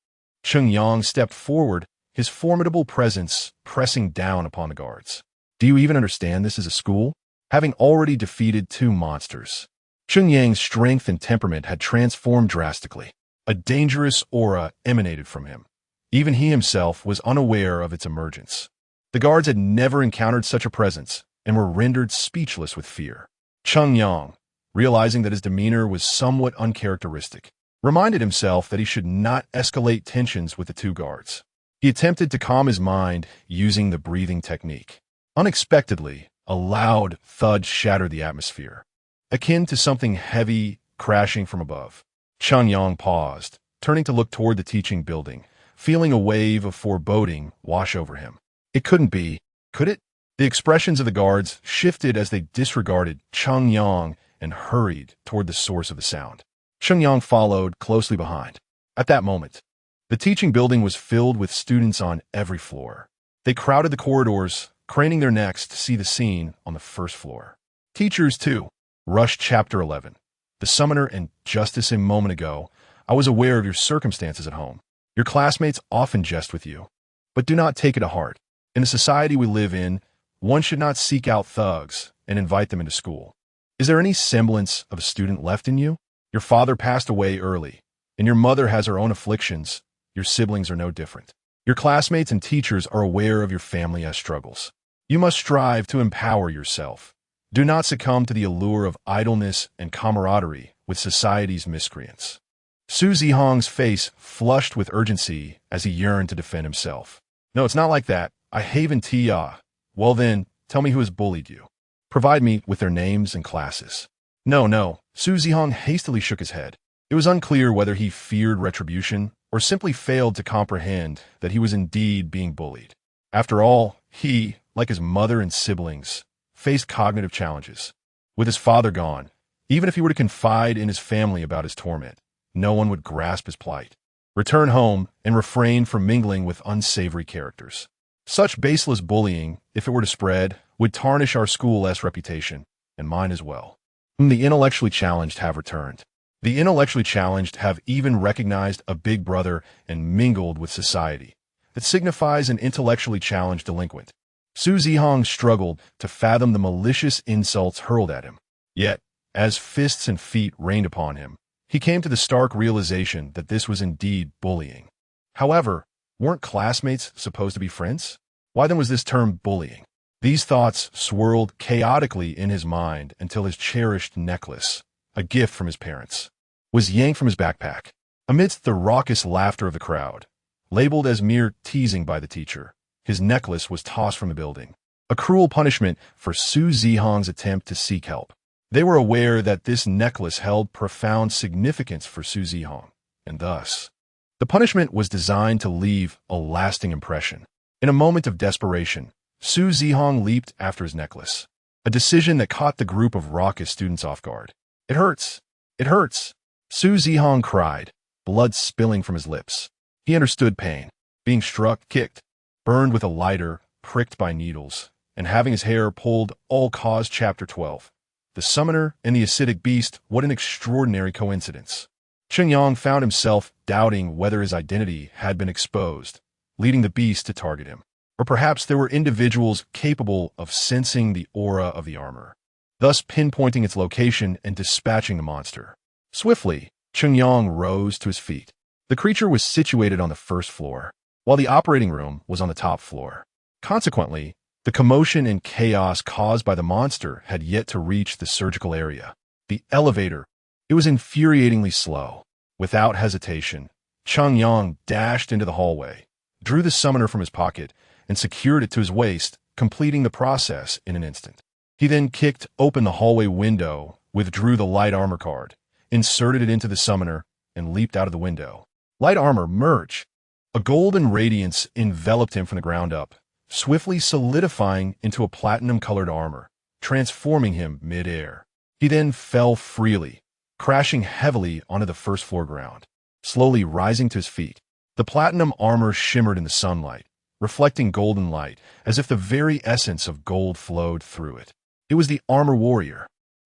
A: Cheng Yang stepped forward, his formidable presence pressing down upon the guards. Do you even understand this is a school? Having already defeated 2 monsters, Cheng Yang's strength and temperament had transformed drastically. A dangerous aura emanated from him. Even he himself was unaware of its emergence. The guards had never encountered such a presence and were rendered speechless with fear. Cheng Yang, realizing that his demeanor was somewhat uncharacteristic, reminded himself that he should not escalate tensions with the 2 guards. He attempted to calm his mind using the breathing technique. Unexpectedly, a loud thud shattered the atmosphere, akin to something heavy crashing from above. Cheng Yang paused, turning to look toward the teaching building, feeling a wave of foreboding wash over him. It couldn't be, could it? The expressions of the guards shifted as they disregarded Cheng Yang and hurried toward the source of the sound. Cheng Yang followed closely behind. At that moment, the teaching building was filled with students on every floor. They crowded the corridors, craning their necks to see the scene on the first floor. Teachers, too, rushed Chapter 11. The summoner and justice a moment ago, I was aware of your circumstances at home. Your classmates often jest with you, but do not take it to heart. In the society we live in, one should not seek out thugs and invite them into school. Is there any semblance of a student left in you? Your father passed away early, and your mother has her own afflictions. Your siblings are no different. Your classmates and teachers are aware of your family as struggles. You must strive to empower yourself. Do not succumb to the allure of idleness and camaraderie with society's miscreants. Su Zihong's face flushed with urgency as he yearned to defend himself. No, it's not like that. I haven't Tia. Well then, tell me who has bullied you. Provide me with their names and classes. No. Su Zihong hastily shook his head. It was unclear whether he feared retribution or simply failed to comprehend that he was indeed being bullied. After all, he, like his mother and siblings, faced cognitive challenges. With his father gone, even if he were to confide in his family about his torment, no one would grasp his plight. Return home and refrain from mingling with unsavory characters. Such baseless bullying, if it were to spread, would tarnish our school's reputation, and mine as well. The intellectually challenged have returned. The intellectually challenged have even recognized a big brother and mingled with society. That signifies an intellectually challenged delinquent. Su Zihong struggled to fathom the malicious insults hurled at him. Yet, as fists and feet rained upon him, he came to the stark realization that this was indeed bullying. However, weren't classmates supposed to be friends? Why then was this term bullying? These thoughts swirled chaotically in his mind until his cherished necklace, a gift from his parents, was yanked from his backpack. Amidst the raucous laughter of the crowd, labeled as mere teasing by the teacher, his necklace was tossed from the building, a cruel punishment for Su Zihong's attempt to seek help. They were aware that this necklace held profound significance for Su Zihong, and thus, the punishment was designed to leave a lasting impression. In a moment of desperation, Su Zihong leaped after his necklace, a decision that caught the group of raucous students off guard. It hurts! It hurts! Su Zihong cried, blood spilling from his lips. He understood pain, being struck, kicked, burned with a lighter, pricked by needles, and having his hair pulled all caused Chapter 12. The summoner and the acidic beast, what an extraordinary coincidence. Cheng Yang found himself doubting whether his identity had been exposed, leading the beast to target him. Or perhaps there were individuals capable of sensing the aura of the armor, thus pinpointing its location and dispatching the monster. Swiftly, Cheng Yang rose to his feet. The creature was situated on the first floor, while the operating room was on the top floor. Consequently, the commotion and chaos caused by the monster had yet to reach the surgical area. The elevator, it was infuriatingly slow. Without hesitation, Cheng Yang dashed into the hallway, drew the summoner from his pocket, and secured it to his waist, completing the process in an instant. He then kicked open the hallway window, withdrew the light armor card, inserted it into the summoner, and leaped out of the window. Light armor, merge! A golden radiance enveloped him from the ground up, swiftly solidifying into a platinum-colored armor, transforming him mid-air. He then fell freely, crashing heavily onto the first-floor ground. Slowly rising to his feet, the platinum armor shimmered in the sunlight, reflecting golden light as if the very essence of gold flowed through it. It was the armor warrior.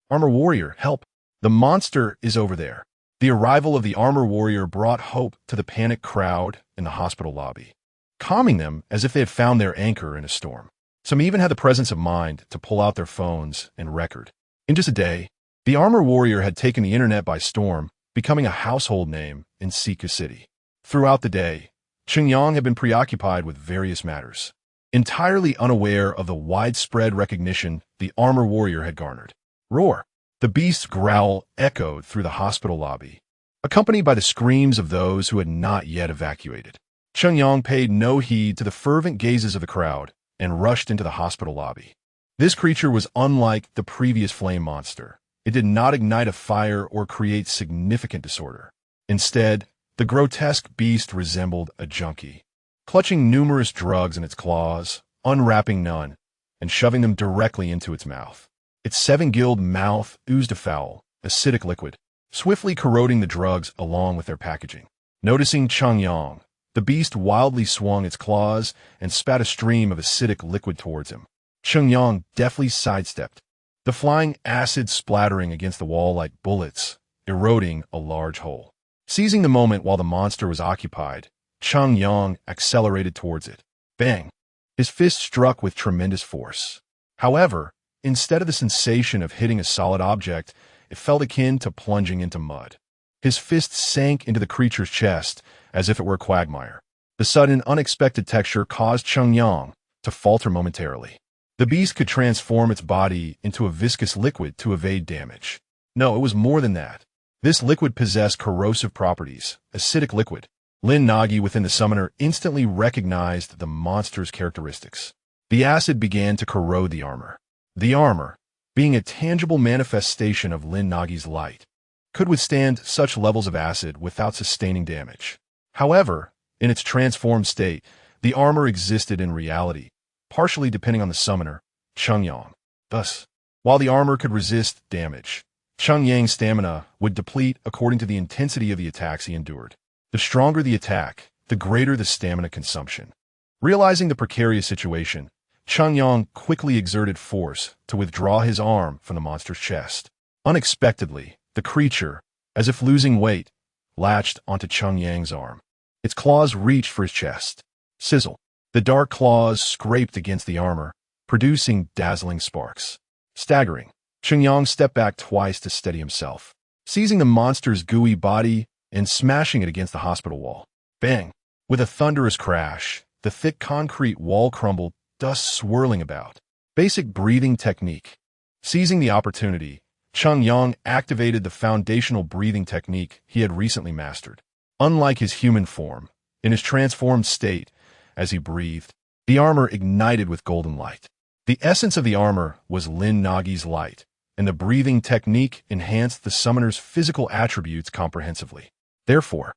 A: Armor warrior, help! The monster is over there. The arrival of the armor warrior brought hope to the panicked crowd in the hospital lobby, calming them as if they had found their anchor in a storm. Some even had the presence of mind to pull out their phones and record. In just a day, the armor warrior had taken the internet by storm, becoming a household name in Sika City. Throughout the day, Qingyang had been preoccupied with various matters, entirely unaware of the widespread recognition the armor warrior had garnered. Roar! The beast's growl echoed through the hospital lobby, accompanied by the screams of those who had not yet evacuated. Qingyang paid no heed to the fervent gazes of the crowd and rushed into the hospital lobby. This creature was unlike the previous flame monster. It did not ignite a fire or create significant disorder. Instead, the grotesque beast resembled a junkie, clutching numerous drugs in its claws, unwrapping none, and shoving them directly into its mouth. Its seven-gilled mouth oozed a foul, acidic liquid, swiftly corroding the drugs along with their packaging. Noticing Qingyang, the beast wildly swung its claws and spat a stream of acidic liquid towards him. Qingyang deftly sidestepped, the flying acid splattering against the wall like bullets, eroding a large hole. Seizing the moment while the monster was occupied, Qingyang accelerated towards it. Bang! His fist struck with tremendous force. However, instead of the sensation of hitting a solid object, it felt akin to plunging into mud. His fist sank into the creature's chest as if it were a quagmire. The sudden, unexpected texture caused Qingyang to falter momentarily. The beast could transform its body into a viscous liquid to evade damage. No, it was more than that. This liquid possessed corrosive properties, acidic liquid. Lin Nuo within the summoner instantly recognized the monster's characteristics. The acid began to corrode the armor. The armor, being a tangible manifestation of Lin Nuo's light, could withstand such levels of acid without sustaining damage. However, in its transformed state, the armor existed in reality, partially depending on the summoner, Qingyang. Thus, while the armor could resist damage, Qingyang's stamina would deplete according to the intensity of the attacks he endured. The stronger the attack, the greater the stamina consumption. Realizing the precarious situation, Qingyang quickly exerted force to withdraw his arm from the monster's chest. Unexpectedly, the creature, as if losing weight, latched onto Qingyang's arm. Its claws reached for his chest. Sizzle! The dark claws scraped against the armor, producing dazzling sparks. Staggering, Qingyang stepped back twice to steady himself, seizing the monster's gooey body and smashing it against the hospital wall. Bang! With a thunderous crash, the thick concrete wall crumbled, dust swirling about. Basic breathing technique. Seizing the opportunity, Qingyang activated the foundational breathing technique he had recently mastered. Unlike his human form, in his transformed state, as he breathed, the armor ignited with golden light. The essence of the armor was Lin Nuo's light, and the breathing technique enhanced the summoner's physical attributes comprehensively. Therefore,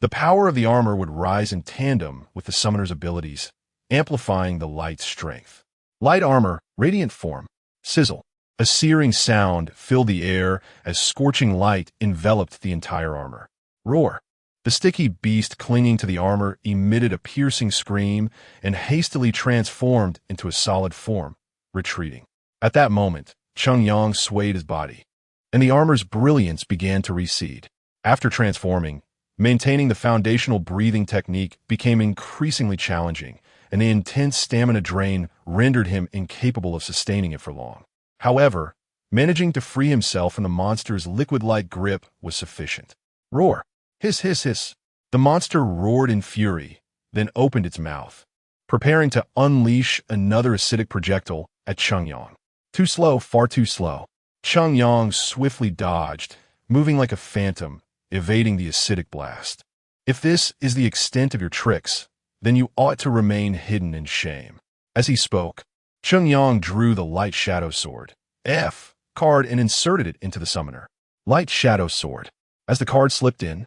A: the power of the armor would rise in tandem with the summoner's abilities, amplifying the light's strength. Light armor, radiant form, sizzle. A searing sound filled the air as scorching light enveloped the entire armor. Roar! The sticky beast clinging to the armor emitted a piercing scream and hastily transformed into a solid form, retreating. At that moment, Qingyang swayed his body, and the armor's brilliance began to recede. After transforming, maintaining the foundational breathing technique became increasingly challenging, and the intense stamina drain rendered him incapable of sustaining it for long. However, managing to free himself from the monster's liquid-like grip was sufficient. Roar! Hiss, hiss, hiss. The monster roared in fury, then opened its mouth, preparing to unleash another acidic projectile at Qingyang. Too slow, far too slow. Qingyang swiftly dodged, moving like a phantom, evading the acidic blast. If this is the extent of your tricks, then you ought to remain hidden in shame. As he spoke, Qingyang drew the Light Shadow Sword, F, card and inserted it into the summoner. Light Shadow Sword. As the card slipped in,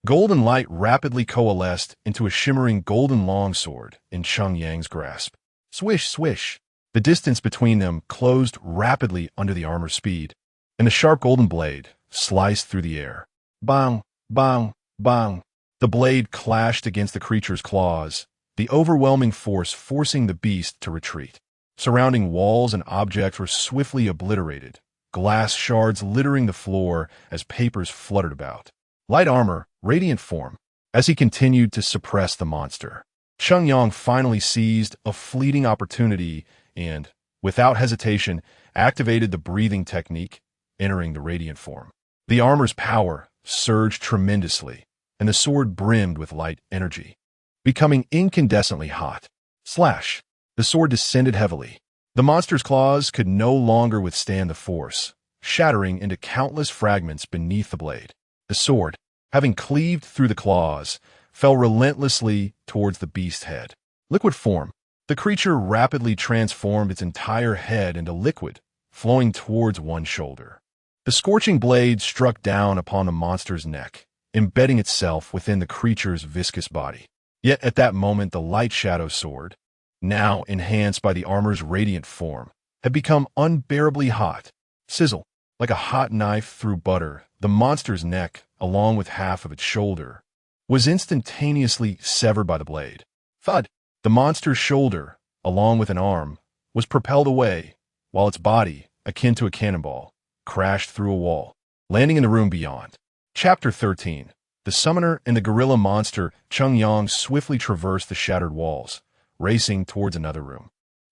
A: Golden light rapidly coalesced into a shimmering golden longsword in Cheng Yang's grasp. Swish, swish. The distance between them closed rapidly under the armor's speed, and the sharp golden blade sliced through the air. Bang, bang, bang. The blade clashed against the creature's claws, the overwhelming force forcing the beast to retreat. Surrounding walls and objects were swiftly obliterated, glass shards littering the floor as papers fluttered about. Light armor, radiant form. As he continued to suppress the monster, Cheng Yang finally seized a fleeting opportunity and, without hesitation, activated the breathing technique, entering the radiant form. The armor's power surged tremendously, and the sword brimmed with light energy, becoming incandescently hot. Slash! The sword descended heavily. The monster's claws could no longer withstand the force, shattering into countless fragments beneath the blade. The sword, having cleaved through the claws, fell relentlessly towards the beast's head. Liquid form. The creature rapidly transformed its entire head into liquid, flowing towards one shoulder. The scorching blade struck down upon the monster's neck, embedding itself within the creature's viscous body. Yet at that moment the light shadow sword, now enhanced by the armor's radiant form, had become unbearably hot. Sizzle. Like a hot knife through butter, the monster's neck, along with half of its shoulder, was instantaneously severed by the blade. Thud! The monster's shoulder, along with an arm, was propelled away, while its body, akin to a cannonball, crashed through a wall, landing in the room beyond. Chapter 13. The summoner and the gorilla monster. Cheng Yang swiftly traversed the shattered walls, racing towards another room.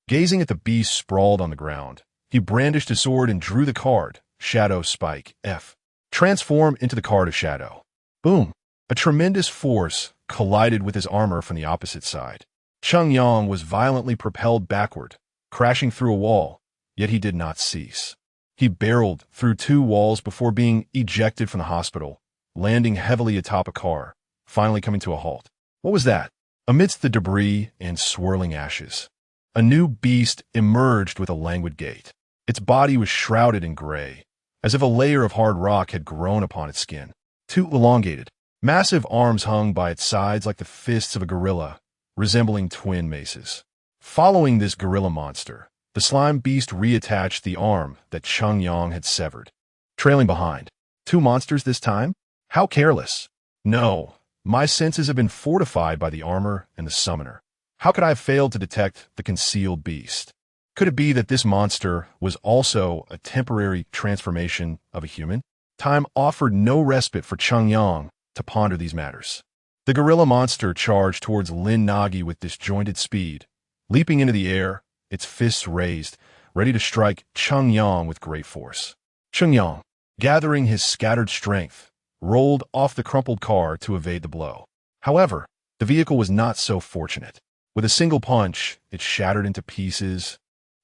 A: Gazing at the beast sprawled on the ground, he brandished his sword and drew the card, Shadow Spike, F. Transform into the card of Shadow. Boom! A tremendous force collided with his armor from the opposite side. Cheng Yang was violently propelled backward, crashing through a wall, yet he did not cease. He barreled through 2 walls before being ejected from the hospital, landing heavily atop a car, finally coming to a halt. What was that? Amidst the debris and swirling ashes, a new beast emerged with a languid gait. Its body was shrouded in gray, as if a layer of hard rock had grown upon its skin. Too elongated, massive arms hung by its sides like the fists of a gorilla, resembling twin maces. Following this gorilla monster, the slime beast reattached the arm that Cheng Yang had severed. Trailing behind. 2 monsters this time? How careless. No, my senses have been fortified by the armor and the summoner. How could I have failed to detect the concealed beast? Could it be that this monster was also a temporary transformation of a human? Time offered no respite for Cheng Yang to ponder these matters. The gorilla monster charged towards Lin Nuo with disjointed speed, leaping into the air, its fists raised, ready to strike Cheng Yang with great force. Cheng Yang, gathering his scattered strength, rolled off the crumpled car to evade the blow. However, the vehicle was not so fortunate. With a single punch, it shattered into pieces,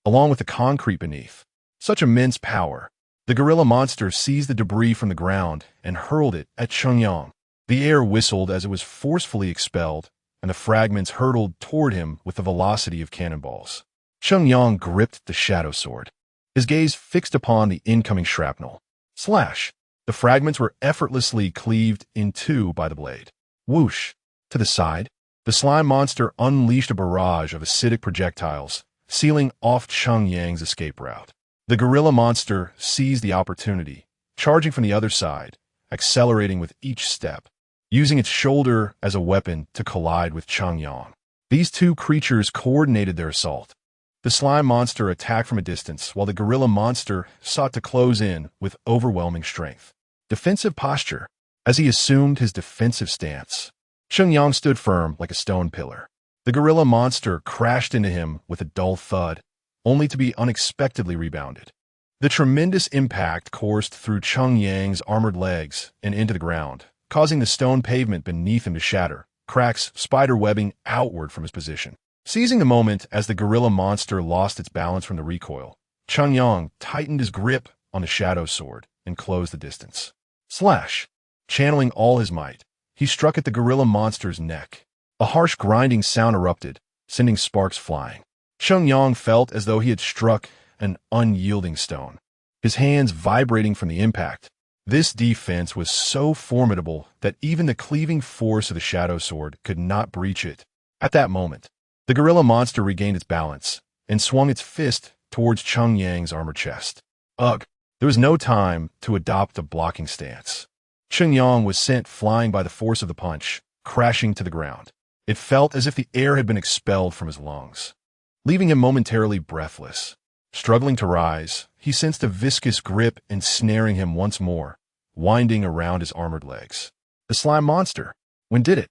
A: along with the concrete beneath. Such immense power. The gorilla monster seized the debris from the ground and hurled it at Cheng Yang. The air whistled as it was forcefully expelled, and the fragments hurtled toward him with the velocity of cannonballs. Cheng Yang gripped the shadow sword, his gaze fixed upon the incoming shrapnel. Slash! The fragments were effortlessly cleaved in 2 by the blade. Whoosh! To the side, the slime monster unleashed a barrage of acidic projectiles, sealing off Cheng Yang's escape route. The gorilla monster seized the opportunity, charging from the other side, accelerating with each step, using its shoulder as a weapon to collide with Cheng Yang. These 2 creatures coordinated their assault. The slime monster attacked from a distance, while the gorilla monster sought to close in with overwhelming strength. Defensive posture. As he assumed his defensive stance, Cheng Yang stood firm like a stone pillar. The gorilla monster crashed into him with a dull thud, only to be unexpectedly rebounded. The tremendous impact coursed through Cheng Yang's armored legs and into the ground, causing the stone pavement beneath him to shatter, cracks spider-webbing outward from his position. Seizing the moment as the gorilla monster lost its balance from the recoil, Cheng Yang tightened his grip on the shadow sword and closed the distance. Slash! Channeling all his might, he struck at the gorilla monster's neck. A harsh grinding sound erupted, sending sparks flying. Cheng Yang felt as though he had struck an unyielding stone, his hands vibrating from the impact, This defense was so formidable that even the cleaving force of the shadow sword could not breach it. At that moment, the gorilla monster regained its balance and swung its fist towards Cheng Yang's armored chest. Ugh! There was no time to adopt a blocking stance. Cheng Yang was sent flying by the force of the punch, crashing to the ground. It felt as if the air had been expelled from his lungs, leaving him momentarily breathless. Struggling to rise, he sensed a viscous grip ensnaring him once more, winding around his armored legs. The slime monster. When did it?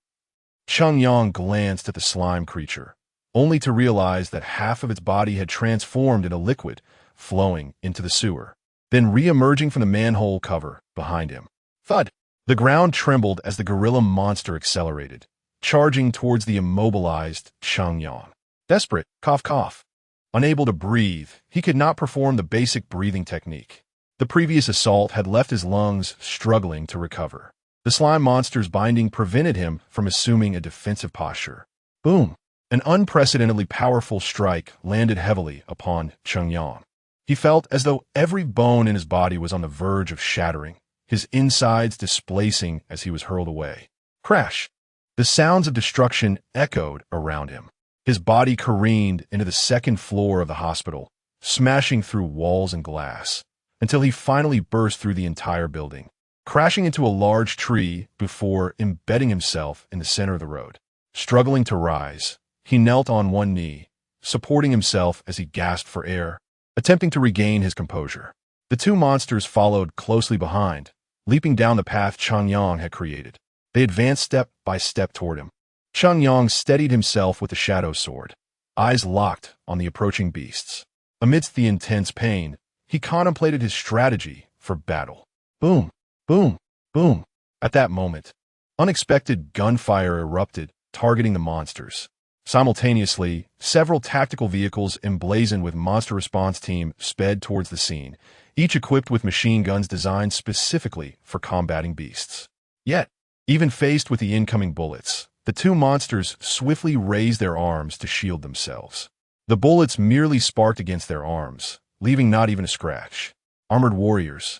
A: Cheng Yang glanced at the slime creature, only to realize that half of its body had transformed into liquid, flowing into the sewer, then re-emerging from the manhole cover behind him. Thud! The ground trembled as the gorilla monster accelerated, charging towards the immobilized Cheng Yang. Desperate, cough cough. Unable to breathe, he could not perform the basic breathing technique. The previous assault had left his lungs struggling to recover. The slime monster's binding prevented him from assuming a defensive posture. Boom! An unprecedentedly powerful strike landed heavily upon Cheng Yang. He felt as though every bone in his body was on the verge of shattering, his insides displacing as he was hurled away. Crash! The sounds of destruction echoed around him. His body careened into the second floor of the hospital, smashing through walls and glass, until he finally burst through the entire building, crashing into a large tree before embedding himself in the center of the road. Struggling to rise, he knelt on one knee, supporting himself as he gasped for air, attempting to regain his composure. The two monsters followed closely behind, leaping down the path Cheng Yang had created. They advanced step by step toward him. Cheng Yang steadied himself with the shadow sword, eyes locked on the approaching beasts. Amidst the intense pain, he contemplated his strategy for battle. Boom, boom, boom. At that moment, unexpected gunfire erupted, targeting the monsters. Simultaneously, several tactical vehicles emblazoned with Monster Response Team sped towards the scene, each equipped with machine guns designed specifically for combating beasts. Yet, even faced with the incoming bullets, the two monsters swiftly raised their arms to shield themselves. The bullets merely sparked against their arms, leaving not even a scratch. Armored warriors.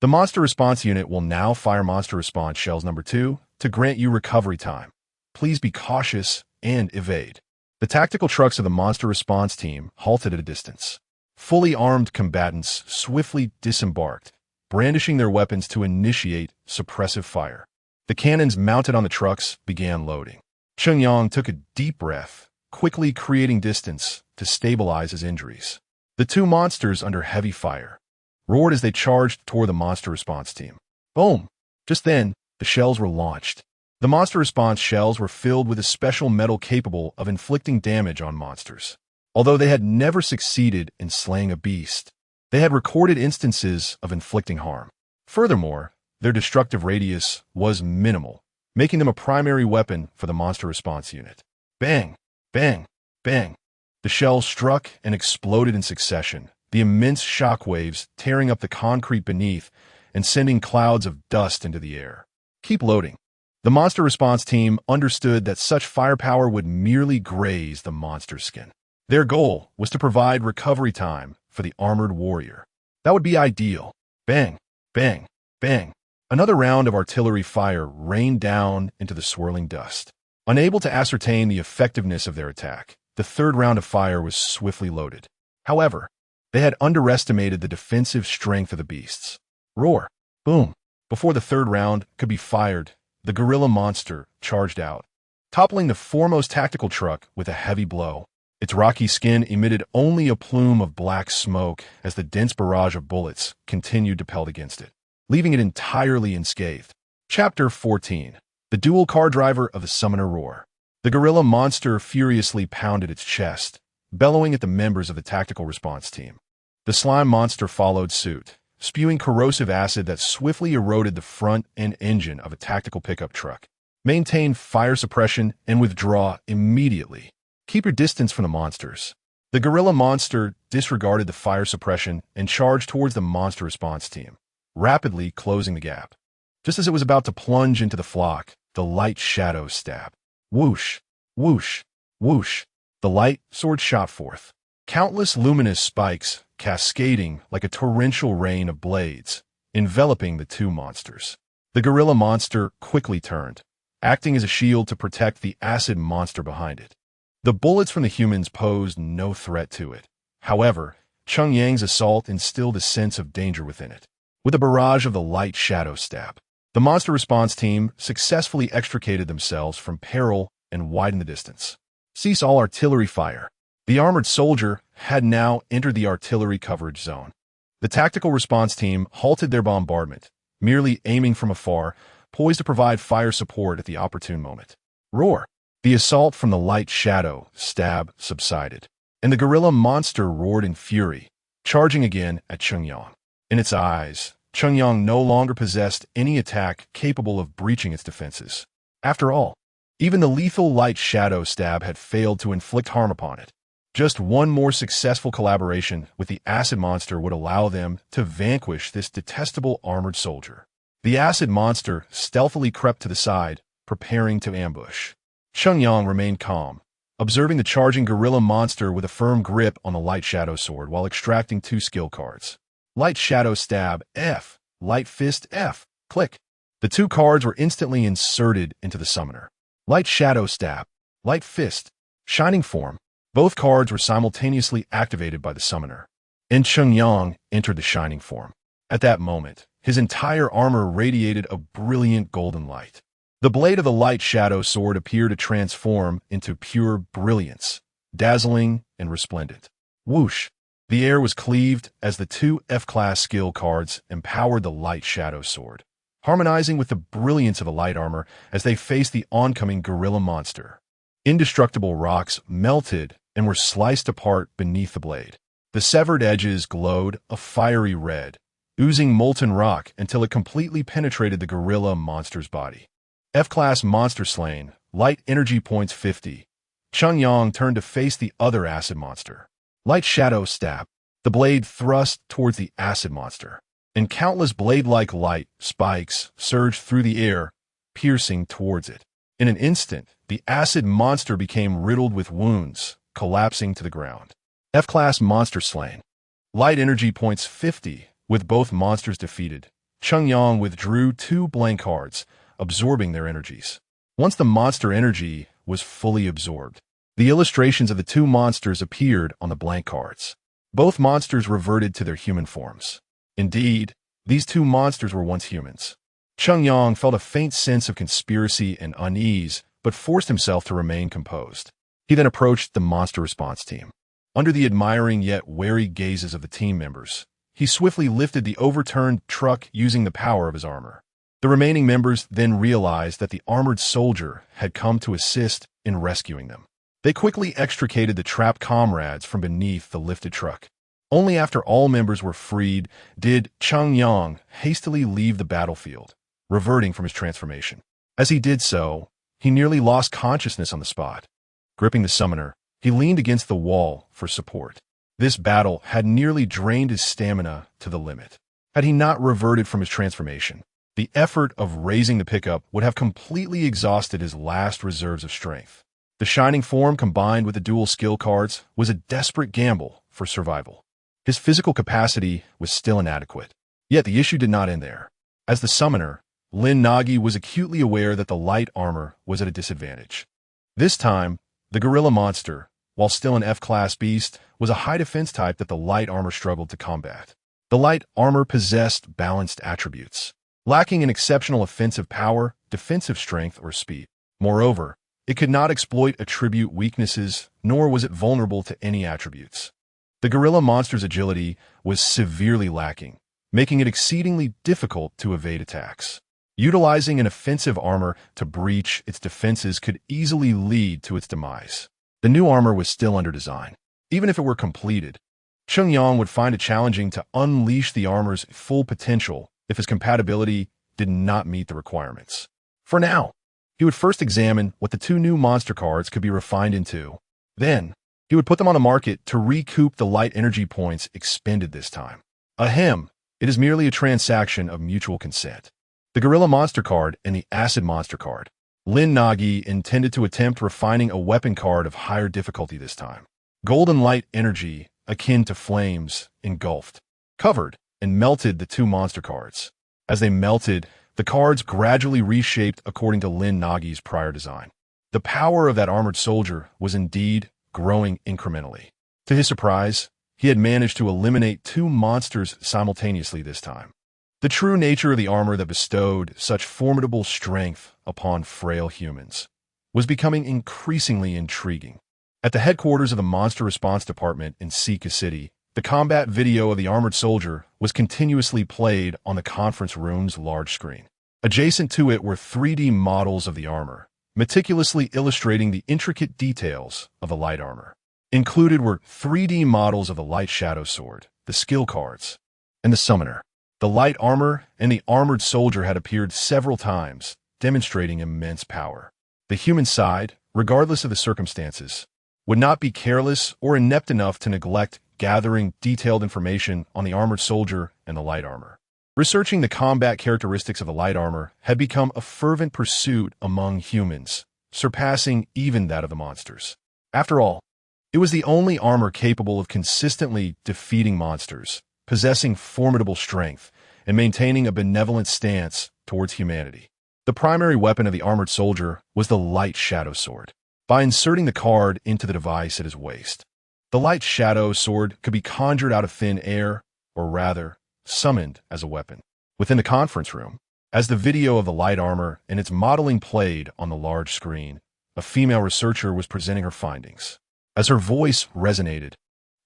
A: The Monster Response Unit will now fire Monster Response Shells number 2 to grant you recovery time. Please be cautious and evade. The tactical trucks of the Monster Response Team halted at a distance. Fully armed combatants swiftly disembarked, brandishing their weapons to initiate suppressive fire. The cannons mounted on the trucks began loading. Cheng Yang took a deep breath, quickly creating distance to stabilize his injuries. The two monsters, under heavy fire, roared as they charged toward the Monster Response Team. Boom! Just then, the shells were launched. The Monster Response shells were filled with a special metal capable of inflicting damage on monsters. Although they had never succeeded in slaying a beast, they had recorded instances of inflicting harm. Furthermore, their destructive radius was minimal, making them a primary weapon for the Monster Response Unit. Bang! Bang! Bang! The shells struck and exploded in succession, the immense shockwaves tearing up the concrete beneath and sending clouds of dust into the air. Keep loading. The Monster Response Team understood that such firepower would merely graze the monster's skin. Their goal was to provide recovery time for the armored warrior. That would be ideal. Bang! Bang! Bang! Another round of artillery fire rained down into the swirling dust. Unable to ascertain the effectiveness of their attack, the third round of fire was swiftly loaded. However, they had underestimated the defensive strength of the beasts. Roar! Boom! Before the third round could be fired, the gorilla monster charged out, toppling the foremost tactical truck with a heavy blow. Its rocky skin emitted only a plume of black smoke as the dense barrage of bullets continued to pelt against it, leaving it entirely unscathed. Chapter 14. The dual car driver of the Summoner Roar. The gorilla monster furiously pounded its chest, bellowing at the members of the tactical response team. The slime monster followed suit, spewing corrosive acid that swiftly eroded the front and engine of a tactical pickup truck. Maintain fire suppression and withdraw immediately. Keep your distance from the monsters. The gorilla monster disregarded the fire suppression and charged towards the monster response team, rapidly closing the gap. Just as it was about to plunge into the flock, the light shadow stabbed. Whoosh, whoosh, whoosh. The light sword shot forth, countless luminous spikes cascading like a torrential rain of blades, enveloping the two monsters. The gorilla monster quickly turned, acting as a shield to protect the acid monster behind it. The bullets from the humans posed no threat to it. However, Cheng Yang's assault instilled a sense of danger within it. With a barrage of the light shadow stab, the monster response team successfully extricated themselves from peril and widened the distance. Cease all artillery fire. The armored soldier had now entered the artillery coverage zone. The tactical response team halted their bombardment, merely aiming from afar, poised to provide fire support at the opportune moment. Roar! The assault from the light shadow stab subsided, and the gorilla monster roared in fury, charging again at Cheng Yang. In its eyes, Cheng Yang no longer possessed any attack capable of breaching its defenses. After all, even the lethal light shadow stab had failed to inflict harm upon it. Just one more successful collaboration with the acid monster would allow them to vanquish this detestable armored soldier. The acid monster stealthily crept to the side, preparing to ambush. Cheng Yang remained calm, observing the charging gorilla monster with a firm grip on the light shadow sword while extracting two skill cards. Light shadow stab F, light fist F, click. The two cards were instantly inserted into the summoner. Light shadow stab, light fist, shining form. Both cards were simultaneously activated by the summoner, and Cheng Yang entered the shining form. At that moment, his entire armor radiated a brilliant golden light. The blade of the light shadow sword appeared to transform into pure brilliance, dazzling and resplendent. Whoosh! The air was cleaved as the two F-class skill cards empowered the light shadow sword, harmonizing with the brilliance of the light armor as they faced the oncoming gorilla monster. Indestructible rocks melted and were sliced apart beneath the blade. The severed edges glowed a fiery red, oozing molten rock until it completely penetrated the gorilla monster's body. F-class monster slain, light energy points 50. Cheng Yang turned to face the other acid monster. Light shadow stab. The blade thrust towards the acid monster, and countless blade-like light spikes surged through the air, piercing towards it. In an instant, the acid monster became riddled with wounds, collapsing to the ground. F-class monster slain. Light energy points 50. With both monsters defeated, Cheng Yang withdrew two blank cards, absorbing their energies. Once the monster energy was fully absorbed, the illustrations of the two monsters appeared on the blank cards. Both monsters reverted to their human forms. Indeed, these two monsters were once humans. Cheng Yang felt a faint sense of conspiracy and unease, but forced himself to remain composed. He then approached the monster response team. Under the admiring yet wary gazes of the team members, he swiftly lifted the overturned truck using the power of his armor. The remaining members then realized that the armored soldier had come to assist in rescuing them. They quickly extricated the trapped comrades from beneath the lifted truck. Only after all members were freed did Cheng Yang hastily leave the battlefield, reverting from his transformation. As he did so, he nearly lost consciousness on the spot. Gripping the summoner, he leaned against the wall for support. This battle had nearly drained his stamina to the limit. Had he not reverted from his transformation, the effort of raising the pickup would have completely exhausted his last reserves of strength. The shining form combined with the dual skill cards was a desperate gamble for survival. His physical capacity was still inadequate. Yet the issue did not end there. As the summoner, Lin Nuo was acutely aware that the light armor was at a disadvantage. This time, the gorilla monster, while still an F-class beast, was a high defense type that the light armor struggled to combat. The light armor possessed balanced attributes, lacking in exceptional offensive power, defensive strength, or speed. Moreover, it could not exploit attribute weaknesses, nor was it vulnerable to any attributes. The gorilla monster's agility was severely lacking, making it exceedingly difficult to evade attacks. Utilizing an offensive armor to breach its defenses could easily lead to its demise. The new armor was still under design. Even if it were completed, Cheng Yang would find it challenging to unleash the armor's full potential if his compatibility did not meet the requirements. For now, he would first examine what the two new monster cards could be refined into. Then, he would put them on the market to recoup the light energy points expended this time. Ahem, it is merely a transaction of mutual consent. The Gorilla Monster card and the Acid Monster card. Lin Nuo intended to attempt refining a weapon card of higher difficulty this time. Golden light energy, akin to flames, engulfed, covered, and melted the two monster cards. As they melted, the cards gradually reshaped according to Lin Nuo's prior design. The power of that armored soldier was indeed growing incrementally. To his surprise, he had managed to eliminate two monsters simultaneously this time. The true nature of the armor that bestowed such formidable strength upon frail humans was becoming increasingly intriguing. At the headquarters of the Monster Response Department in Sika City, the combat video of the armored soldier was continuously played on the conference room's large screen. Adjacent to it were 3D models of the armor, meticulously illustrating the intricate details of the light armor. Included were 3D models of the light shadow sword, the skill cards, and the summoner. The light armor and the armored soldier had appeared several times, demonstrating immense power. The human side, regardless of the circumstances, would not be careless or inept enough to neglect gathering detailed information on the armored soldier and the light armor. Researching the combat characteristics of the light armor had become a fervent pursuit among humans, surpassing even that of the monsters. After all, it was the only armor capable of consistently defeating monsters, possessing formidable strength, and maintaining a benevolent stance towards humanity. The primary weapon of the armored soldier was the light shadow sword. By inserting the card into the device at his waist, the light shadow sword could be conjured out of thin air, or rather, summoned as a weapon. Within the conference room, as the video of the light armor and its modeling played on the large screen, a female researcher was presenting her findings. As her voice resonated,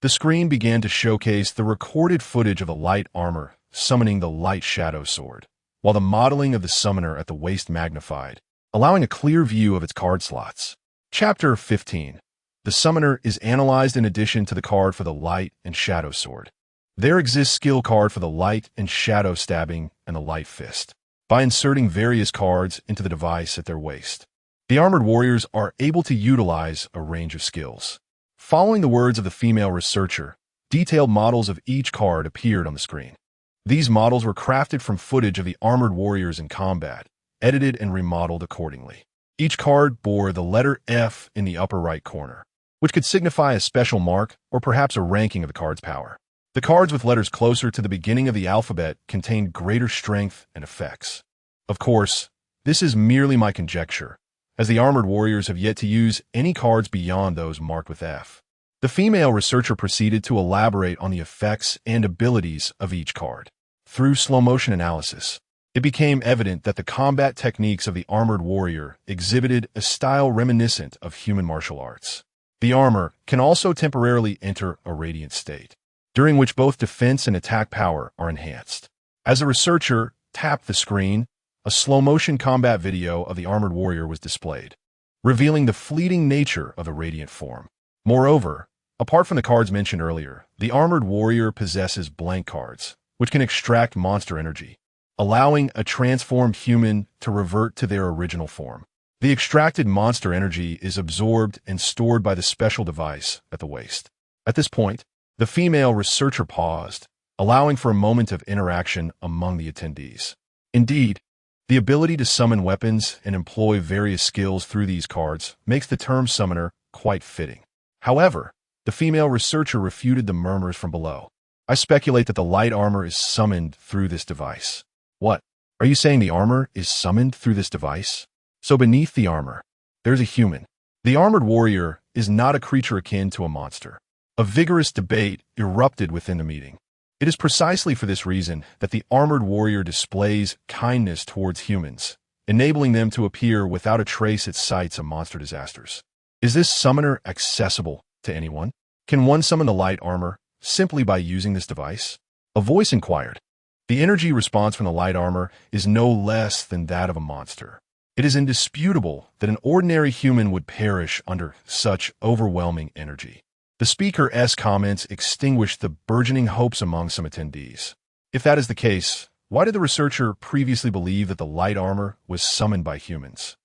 A: the screen began to showcase the recorded footage of the light armor summoning the light shadow sword, while the modeling of the summoner at the waist magnified, allowing a clear view of its card slots. Chapter 15. The summoner is analyzed in addition to the card for the light and shadow sword. There exists skill card for the light and shadow stabbing and the light fist. By inserting various cards into the device at their waist, the armored warriors are able to utilize a range of skills. Following the words of the female researcher, detailed models of each card appeared on the screen. These models were crafted from footage of the armored warriors in combat, edited and remodeled accordingly. Each card bore the letter F in the upper right corner, which could signify a special mark or perhaps a ranking of the card's power. The cards with letters closer to the beginning of the alphabet contained greater strength and effects. Of course, this is merely my conjecture, as the armored warriors have yet to use any cards beyond those marked with F. The female researcher proceeded to elaborate on the effects and abilities of each card. Through slow-motion analysis, it became evident that the combat techniques of the armored warrior exhibited a style reminiscent of human martial arts. The armor can also temporarily enter a radiant state, during which both defense and attack power are enhanced. As the researcher tapped the screen, a slow-motion combat video of the armored warrior was displayed, revealing the fleeting nature of the radiant form. Moreover, apart from the cards mentioned earlier, the armored warrior possesses blank cards, which can extract monster energy, allowing a transformed human to revert to their original form. The extracted monster energy is absorbed and stored by the special device at the waist. At this point, the female researcher paused, allowing for a moment of interaction among the attendees. Indeed, the ability to summon weapons and employ various skills through these cards makes the term summoner quite fitting. However, the female researcher refuted the murmurs from below. I speculate that the light armor is summoned through this device. What? Are you saying the armor is summoned through this device? So beneath the armor, there's a human. The armored warrior is not a creature akin to a monster. A vigorous debate erupted within the meeting. It is precisely for this reason that the armored warrior displays kindness towards humans, enabling them to appear without a trace at sites of monster disasters. Is this summoner accessible to anyone? Can one summon the light armor simply by using this device? A voice inquired. The energy response from the light armor is no less than that of a monster. It is indisputable that an ordinary human would perish under such overwhelming energy. The speaker's comments extinguished the burgeoning hopes among some attendees. If that is the case, why did the researcher previously believe that the light armor was summoned by humans?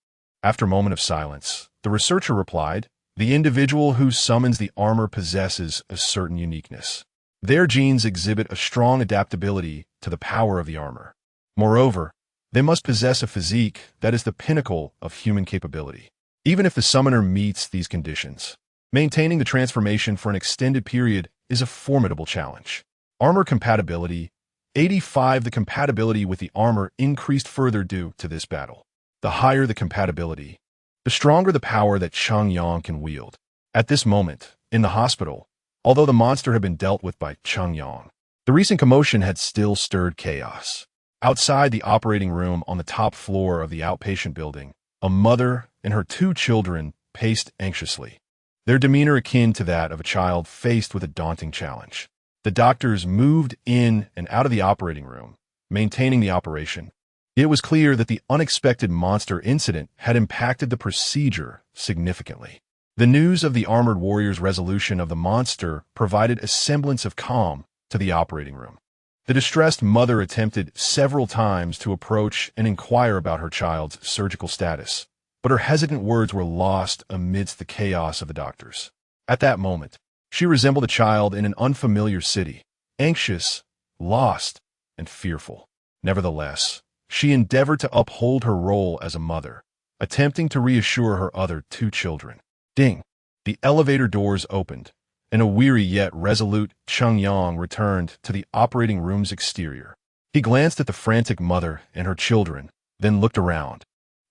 A: After a moment of silence, the researcher replied, "The individual who summons the armor possesses a certain uniqueness. Their genes exhibit a strong adaptability to the power of the armor. Moreover, they must possess a physique that is the pinnacle of human capability. Even if the summoner meets these conditions, maintaining the transformation for an extended period is a formidable challenge. Armor compatibility 85. The compatibility with the armor increased further due to this battle. The higher the compatibility, the stronger the power that Cheng Yang can wield. At this moment, in the hospital, although the monster had been dealt with by Cheng Yang, the recent commotion had still stirred chaos. Outside the operating room on the top floor of the outpatient building, a mother and her 2 children paced anxiously, their demeanor akin to that of a child faced with a daunting challenge. The doctors moved in and out of the operating room, maintaining the operation. It was clear that the unexpected monster incident had impacted the procedure significantly. The news of the armored warrior's resolution of the monster provided a semblance of calm to the operating room. The distressed mother attempted several times to approach and inquire about her child's surgical status, but her hesitant words were lost amidst the chaos of the doctors. At that moment, she resembled a child in an unfamiliar city, anxious, lost, and fearful. Nevertheless, she endeavored to uphold her role as a mother, attempting to reassure her other 2 children. Ding! The elevator doors opened, and a weary yet resolute Cheng Yang returned to the operating room's exterior. He glanced at the frantic mother and her children, then looked around.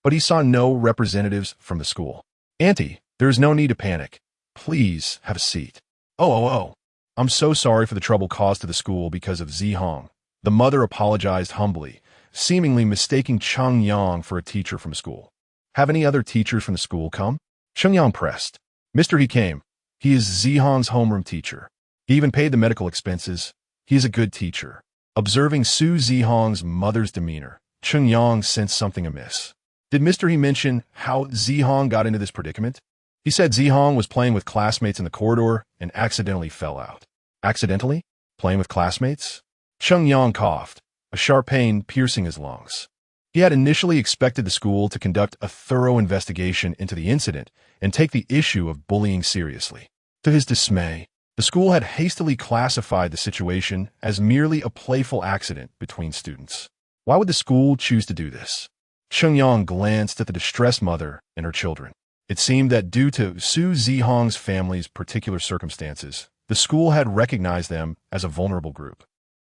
A: But he saw no representatives from the school. "Auntie, there is no need to panic. Please have a seat." Oh. I'm so sorry for the trouble caused to the school because of Zihong." The mother apologized humbly, seemingly mistaking Cheng Yang for a teacher from school. "Have any other teachers from the school come?" Cheng Yang pressed. "Mister, he came. He is Zihong's homeroom teacher. He even paid the medical expenses. He is a good teacher." Observing Su Zihong's mother's demeanor, Cheng Yang sensed something amiss. "Did Mr. He mention how Zihong got into this predicament?" "He said Zihong was playing with classmates in the corridor and accidentally fell out." "Accidentally? Playing with classmates?" Cheng Yang coughed, a sharp pain piercing his lungs. He had initially expected the school to conduct a thorough investigation into the incident and take the issue of bullying seriously. To his dismay, the school had hastily classified the situation as merely a playful accident between students. Why would the school choose to do this? Cheng Yang glanced at the distressed mother and her children. It seemed that due to Su Zihong's family's particular circumstances, the school had recognized them as a vulnerable group,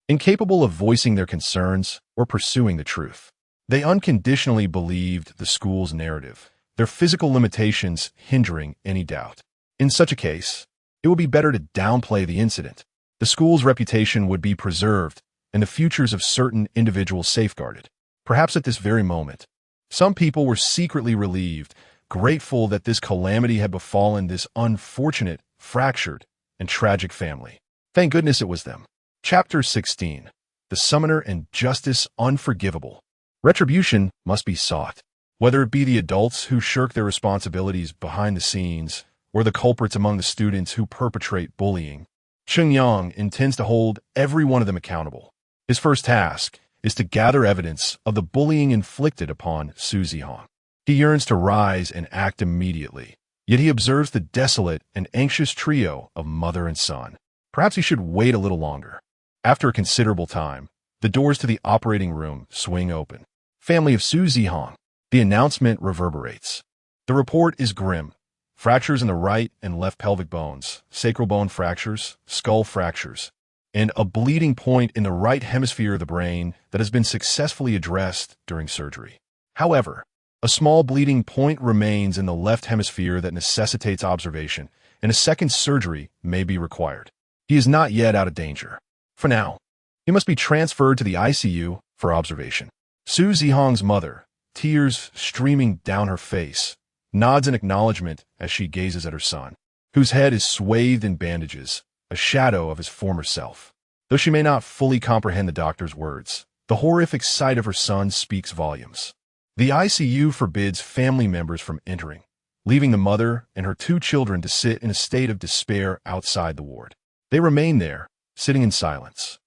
A: incapable of voicing their concerns or pursuing the truth. They unconditionally believed the school's narrative, their physical limitations hindering any doubt. In such a case, it would be better to downplay the incident. The school's reputation would be preserved and the futures of certain individuals safeguarded. Perhaps at this very moment, some people were secretly relieved, grateful that this calamity had befallen this unfortunate, fractured, and tragic family. Thank goodness it was them. Chapter 16. The Summoner and Justice Unforgivable. Retribution must be sought, whether it be the adults who shirk their responsibilities behind the scenes or the culprits among the students who perpetrate bullying. Cheng Yang intends to hold every one of them accountable. His first task is to gather evidence of the bullying inflicted upon Su Zihong. He yearns to rise and act immediately, yet he observes the desolate and anxious trio of mother and son. Perhaps he should wait a little longer. After a considerable time, the doors to the operating room swing open. "Family of Su Zihong." The announcement reverberates. The report is grim. Fractures in the right and left pelvic bones, sacral bone fractures, skull fractures, and a bleeding point in the right hemisphere of the brain that has been successfully addressed during surgery. However, a small bleeding point remains in the left hemisphere that necessitates observation, and a second surgery may be required. He is not yet out of danger. For now, he must be transferred to the ICU for observation. Su Zihong's mother, tears streaming down her face, nods in acknowledgement as she gazes at her son, whose head is swathed in bandages, a shadow of his former self. Though she may not fully comprehend the doctor's words, the horrific sight of her son speaks volumes. The ICU forbids family members from entering, leaving the mother and her 2 children to sit in a state of despair outside the ward. They remain there, sitting in silence.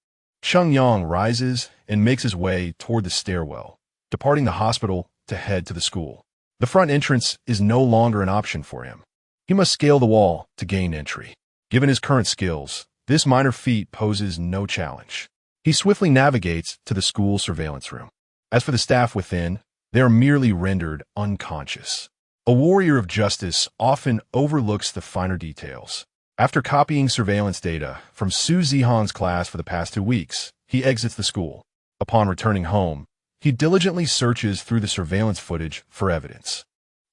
A: Cheng Yang rises and makes his way toward the stairwell, departing the hospital to head to the school. The front entrance is no longer an option for him. He must scale the wall to gain entry. Given his current skills, this minor feat poses no challenge. He swiftly navigates to the school surveillance room. As for the staff within, they are merely rendered unconscious. A warrior of justice often overlooks the finer details. After copying surveillance data from Su Zihong's class for the past 2 weeks, he exits the school. Upon returning home, he diligently searches through the surveillance footage for evidence.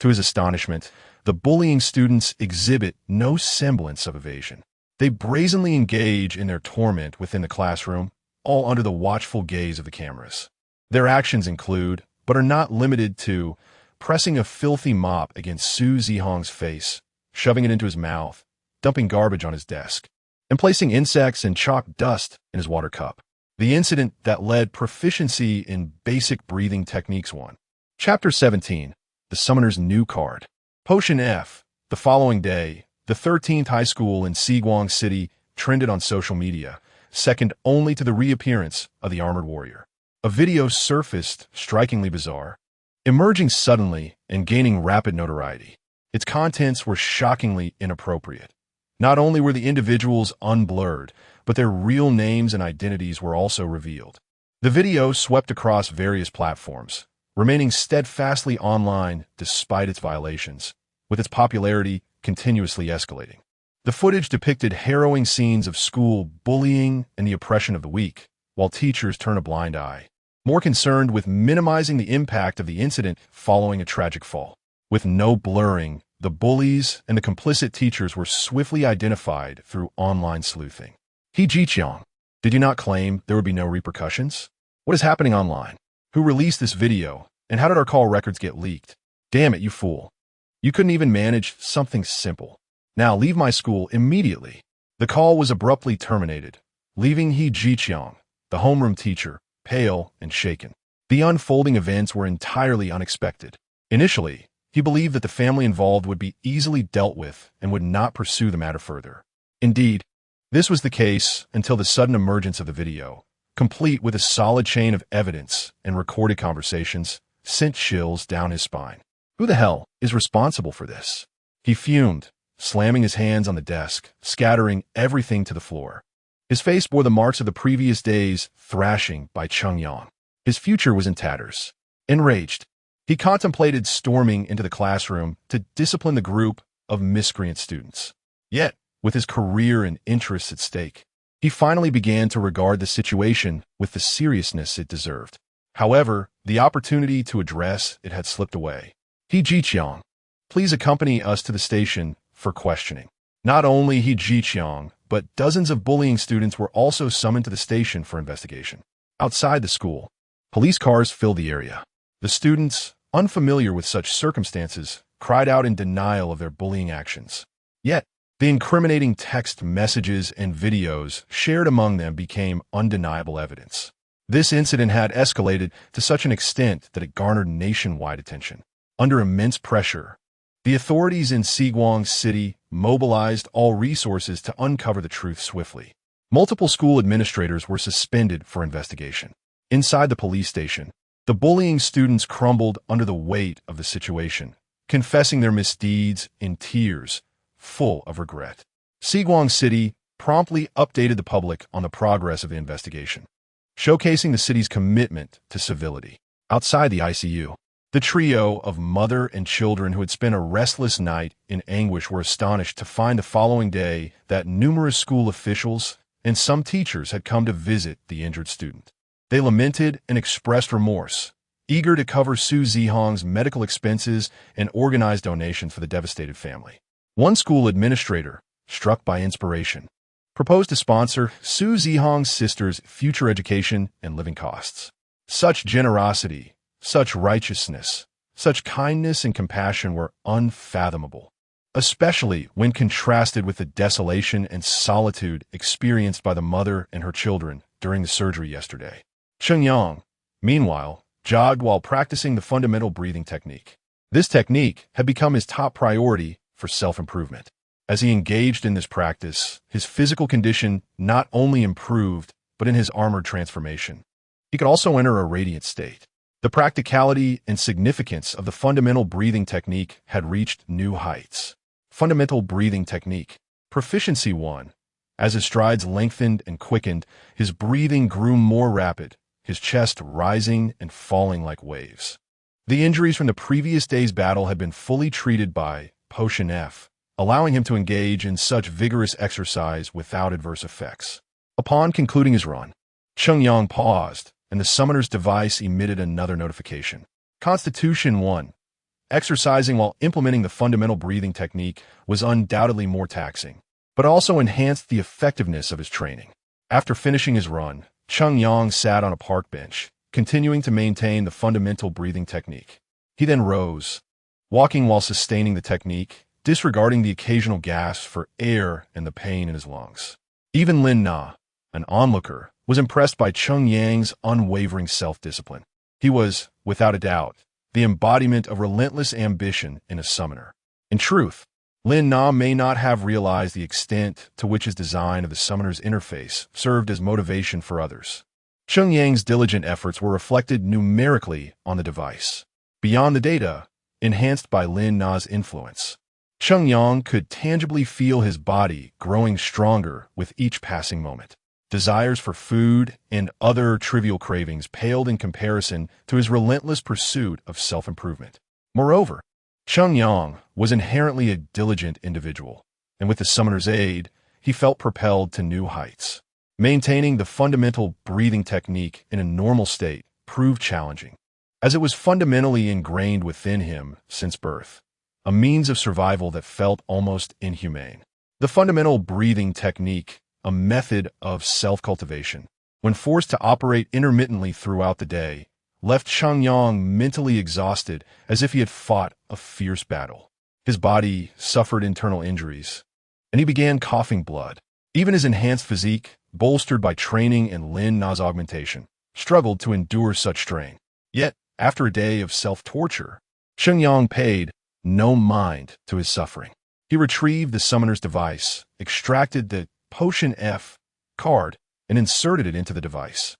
A: To his astonishment, the bullying students exhibit no semblance of evasion. They brazenly engage in their torment within the classroom, all under the watchful gaze of the cameras. Their actions include, but are not limited to, pressing a filthy mop against Su Zihong's face, shoving it into his mouth, dumping garbage on his desk, and placing insects and chalk dust in his water cup. The incident that led proficiency in basic breathing techniques 1. Chapter 17. The Summoner's New Card. Potion F. The following day, the 13th high school in Xiguang City trended on social media, second only to the reappearance of the armored warrior. A video surfaced, strikingly bizarre, emerging suddenly and gaining rapid notoriety. Its contents were shockingly inappropriate. Not only were the individuals unblurred, but their real names and identities were also revealed. The video swept across various platforms, remaining steadfastly online despite its violations, with its popularity continuously escalating. The footage depicted harrowing scenes of school bullying and the oppression of the weak, while teachers turn a blind eye, more concerned with minimizing the impact of the incident following a tragic fall. With no blurring, the bullies and the complicit teachers were swiftly identified through online sleuthing. He Jiqiang, did you not claim there would be no repercussions? What is happening online? Who released this video, and how did our call records get leaked? Damn it, you fool. You couldn't even manage something simple. Now leave my school immediately. The call was abruptly terminated, leaving He Jiqiang, the homeroom teacher, pale and shaken. The unfolding events were entirely unexpected. Initially, he believed that the family involved would be easily dealt with and would not pursue the matter further. Indeed, this was the case until the sudden emergence of the video, complete with a solid chain of evidence and recorded conversations, sent chills down his spine. Who the hell is responsible for this? He fumed, slamming his hands on the desk, scattering everything to the floor. His face bore the marks of the previous day's thrashing by Cheng Yang. His future was in tatters. Enraged, he contemplated storming into the classroom to discipline the group of miscreant students. Yet, with his career and interests at stake, he finally began to regard the situation with the seriousness it deserved. However, the opportunity to address it had slipped away. He Jiqiang, please accompany us to the station for questioning. Not only He Jiqiang, but dozens of bullying students were also summoned to the station for investigation. Outside the school, police cars filled the area. The students, unfamiliar with such circumstances, cried out in denial of their bullying actions. Yet, the incriminating text messages and videos shared among them became undeniable evidence. This incident had escalated to such an extent that it garnered nationwide attention. Under immense pressure, the authorities in Xiguang City mobilized all resources to uncover the truth swiftly. Multiple school administrators were suspended for investigation. Inside the police station, the bullying students crumbled under the weight of the situation, confessing their misdeeds in tears, full of regret. Xiguang City promptly updated the public on the progress of the investigation, showcasing the city's commitment to civility. Outside the ICU, the trio of mother and children who had spent a restless night in anguish were astonished to find the following day that numerous school officials and some teachers had come to visit the injured student. They lamented and expressed remorse, eager to cover Su Zihong's medical expenses and organize donations for the devastated family. One school administrator, struck by inspiration, proposed to sponsor Su Zihong's sister's future education and living costs. Such generosity, such righteousness, such kindness and compassion were unfathomable, especially when contrasted with the desolation and solitude experienced by the mother and her children during the surgery yesterday. Cheng Yang, meanwhile, jogged while practicing the fundamental breathing technique. This technique had become his top priority for self-improvement. As he engaged in this practice, his physical condition not only improved, but in his armored transformation, he could also enter a radiant state. The practicality and significance of the fundamental breathing technique had reached new heights. Fundamental breathing technique. Proficiency 1. As his strides lengthened and quickened, his breathing grew more rapid, his chest rising and falling like waves. The injuries from the previous day's battle had been fully treated by Potion F, allowing him to engage in such vigorous exercise without adverse effects. Upon concluding his run, Chungyang paused, and the summoner's device emitted another notification. Constitution 1. Exercising while implementing the fundamental breathing technique was undoubtedly more taxing, but also enhanced the effectiveness of his training. After finishing his run, Chungyang sat on a park bench, continuing to maintain the fundamental breathing technique. He then rose, walking while sustaining the technique, disregarding the occasional gasp for air and the pain in his lungs. Even Lin Nuo, an onlooker, was impressed by Chungyang's unwavering self-discipline. He was, without a doubt, the embodiment of relentless ambition in a summoner. In truth, Lin Nuo may not have realized the extent to which his design of the summoner's interface served as motivation for others. Chungyang's diligent efforts were reflected numerically on the device. Beyond the data, enhanced by Lin Nuo's influence, Chungyang could tangibly feel his body growing stronger with each passing moment. Desires for food and other trivial cravings paled in comparison to his relentless pursuit of self-improvement. Moreover, Chungyang was inherently a diligent individual, and with the summoner's aid, he felt propelled to new heights. Maintaining the fundamental breathing technique in a normal state proved challenging, as it was fundamentally ingrained within him since birth, a means of survival that felt almost inhumane. The fundamental breathing technique, a method of self-cultivation, when forced to operate intermittently throughout the day, left Chungyang mentally exhausted as if he had fought a fierce battle. His body suffered internal injuries, and he began coughing blood. Even his enhanced physique, bolstered by training and Lin Nuo's augmentation, struggled to endure such strain. Yet, after a day of self-torture, Chungyang paid no mind to his suffering. He retrieved the summoner's device, extracted the Potion F card, and inserted it into the device.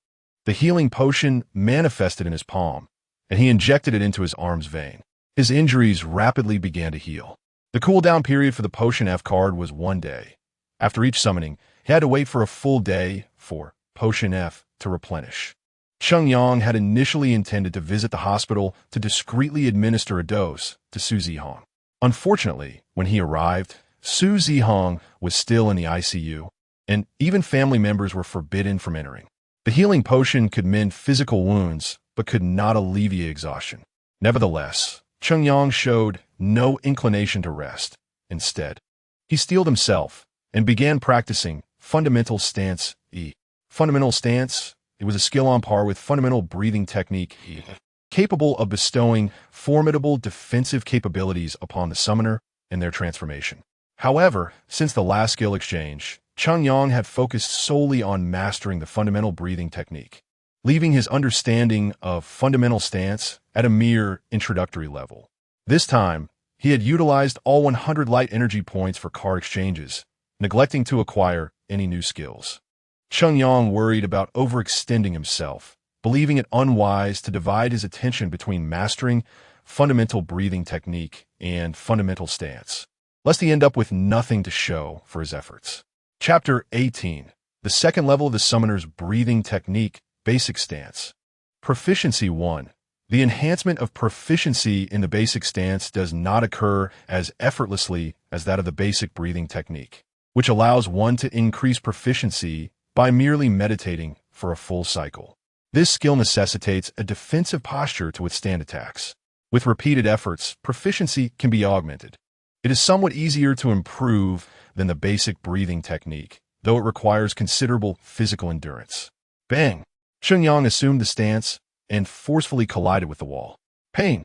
A: The healing potion manifested in his palm, and he injected it into his arm's vein. His injuries rapidly began to heal. The cooldown period for the Potion F card was 1 day. After each summoning, he had to wait for a full day for Potion F to replenish. Chungyang had initially intended to visit the hospital to discreetly administer a dose to Su Zihong. Unfortunately, when he arrived, Su Zihong was still in the ICU, and even family members were forbidden from entering. The healing potion could mend physical wounds, but could not alleviate exhaustion. Nevertheless, Chungyang showed no inclination to rest. Instead, he steeled himself and began practicing fundamental stance E. Fundamental stance, it was a skill on par with fundamental breathing technique E, capable of bestowing formidable defensive capabilities upon the summoner and their transformation. However, since the last skill exchange, Chungyang had focused solely on mastering the fundamental breathing technique, leaving his understanding of fundamental stance at a mere introductory level. This time, he had utilized all 100 light energy points for card exchanges, neglecting to acquire any new skills. Chungyang worried about overextending himself, believing it unwise to divide his attention between mastering fundamental breathing technique and fundamental stance, lest he end up with nothing to show for his efforts. Chapter 18. The second level of the summoner's breathing technique, basic stance. Proficiency 1. The enhancement of proficiency in the basic stance does not occur as effortlessly as that of the basic breathing technique, which allows one to increase proficiency by merely meditating for a full cycle. This skill necessitates a defensive posture to withstand attacks. With repeated efforts, proficiency can be augmented. It is somewhat easier to improve than the basic breathing technique, though it requires considerable physical endurance. Bang! Chungyang assumed the stance and forcefully collided with the wall. Pain.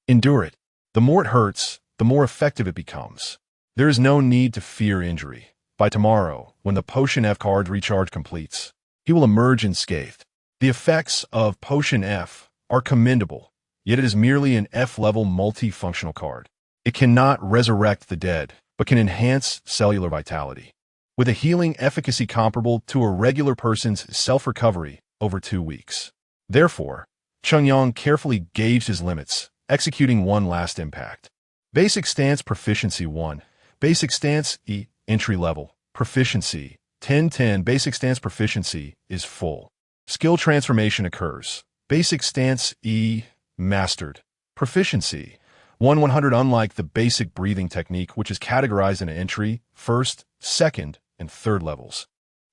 A: Endure it. The more it hurts, the more effective it becomes. There is no need to fear injury. By tomorrow, when the Potion F card recharge completes, he will emerge unscathed. The effects of Potion F are commendable, yet it is merely an F-level multifunctional card. It cannot resurrect the dead, but can enhance cellular vitality, with a healing efficacy comparable to a regular person's self-recovery over 2 weeks. Therefore, Chungyang carefully gauged his limits, executing one last impact. Basic Stance Proficiency 1. Basic Stance E. Entry Level. Proficiency 10-10. Basic Stance Proficiency is full. Skill transformation occurs. Basic Stance E. Mastered. Proficiency 100. Unlike the basic breathing technique, which is categorized into entry, first, second, and third levels,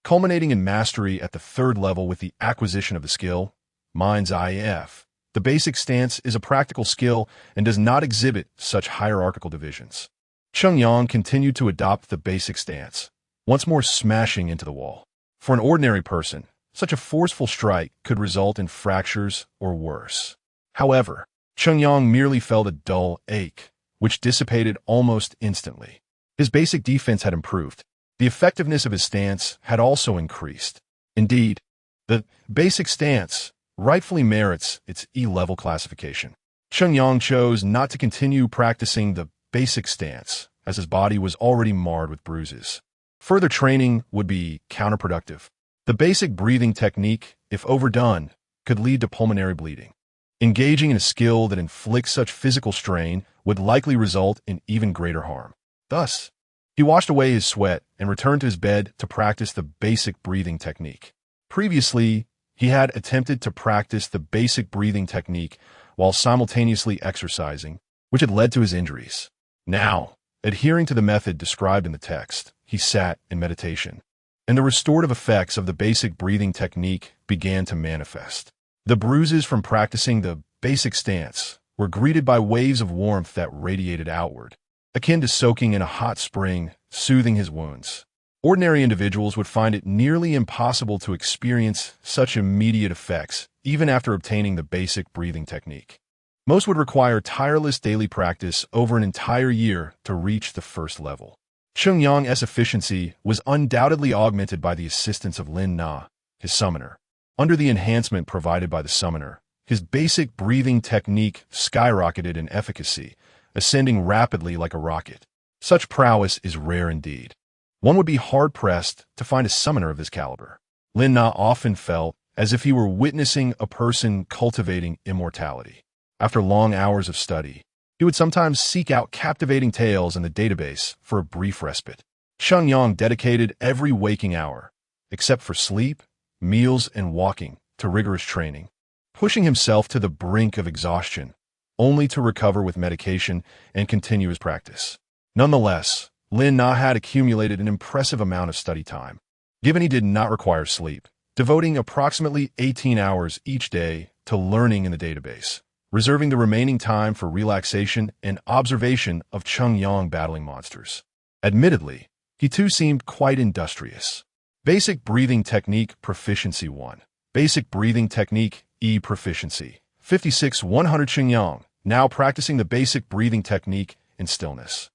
A: culminating in mastery at the third level with the acquisition of the skill, Mind's IF. The basic stance is a practical skill and does not exhibit such hierarchical divisions. Cheng Yang continued to adopt the basic stance, once more smashing into the wall. For an ordinary person, such a forceful strike could result in fractures or worse. However, Cheng Yang merely felt a dull ache, which dissipated almost instantly. His basic defense had improved. The effectiveness of his stance had also increased. Indeed, the basic stance rightfully merits its E-level classification. Cheng Yang chose not to continue practicing the basic stance, as his body was already marred with bruises. Further training would be counterproductive. The basic breathing technique, if overdone, could lead to pulmonary bleeding. Engaging in a skill that inflicts such physical strain would likely result in even greater harm. Thus, he washed away his sweat and returned to his bed to practice the basic breathing technique. Previously, he had attempted to practice the basic breathing technique while simultaneously exercising, which had led to his injuries. Now, adhering to the method described in the text, he sat in meditation, and the restorative effects of the basic breathing technique began to manifest. The bruises from practicing the basic stance were greeted by waves of warmth that radiated outward, akin to soaking in a hot spring, soothing his wounds. Ordinary individuals would find it nearly impossible to experience such immediate effects, even after obtaining the basic breathing technique. Most would require tireless daily practice over an entire year to reach the first level. Cheng Yang's efficiency was undoubtedly augmented by the assistance of Lin Nuo, his summoner. Under the enhancement provided by the summoner, his basic breathing technique skyrocketed in efficacy, ascending rapidly like a rocket. Such prowess is rare indeed. One would be hard-pressed to find a summoner of this caliber. Lin Nuo often felt as if he were witnessing a person cultivating immortality. After long hours of study, he would sometimes seek out captivating tales in the database for a brief respite. Cheng Yang dedicated every waking hour, except for sleep, meals, and walking, to rigorous training, pushing himself to the brink of exhaustion, only to recover with medication and continue his practice. Nonetheless, Lin Nuo had accumulated an impressive amount of study time. Given he did not require sleep, devoting approximately 18 hours each day to learning in the database, reserving the remaining time for relaxation and observation of Cheng Yang battling monsters. Admittedly, he too seemed quite industrious. Basic Breathing Technique Proficiency 1. Basic Breathing Technique E Proficiency. 56-100 Cheng Yang, now practicing the basic breathing technique in stillness,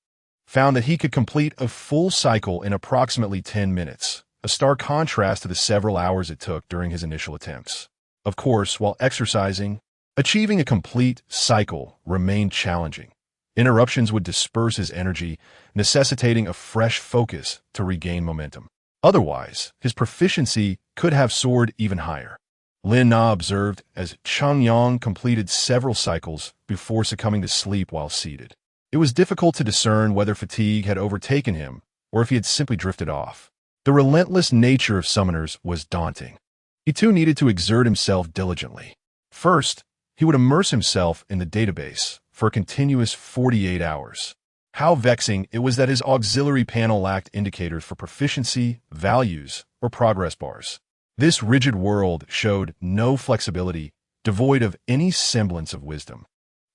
A: found that he could complete a full cycle in approximately 10 minutes, a stark contrast to the several hours it took during his initial attempts. Of course, while exercising, achieving a complete cycle remained challenging. Interruptions would disperse his energy, necessitating a fresh focus to regain momentum. Otherwise, his proficiency could have soared even higher. Lin Nuo observed as Cheng Yang completed several cycles before succumbing to sleep while seated. It was difficult to discern whether fatigue had overtaken him or if he had simply drifted off. The relentless nature of summoners was daunting. He too needed to exert himself diligently. First, he would immerse himself in the database for a continuous 48 hours. How vexing it was that his auxiliary panel lacked indicators for proficiency, values, or progress bars. This rigid world showed no flexibility, devoid of any semblance of wisdom.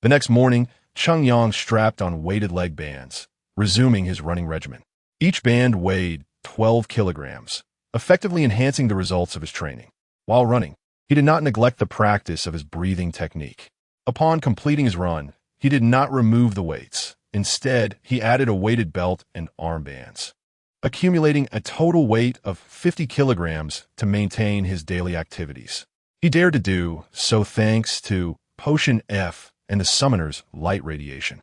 A: The next morning, Cheng Yang strapped on weighted leg bands, resuming his running regimen. Each band weighed 12 kilograms, effectively enhancing the results of his training. While running, he did not neglect the practice of his breathing technique. Upon completing his run, he did not remove the weights. Instead, he added a weighted belt and armbands, accumulating a total weight of 50 kilograms to maintain his daily activities. He dared to do so thanks to Potion F and the summoner's light radiation.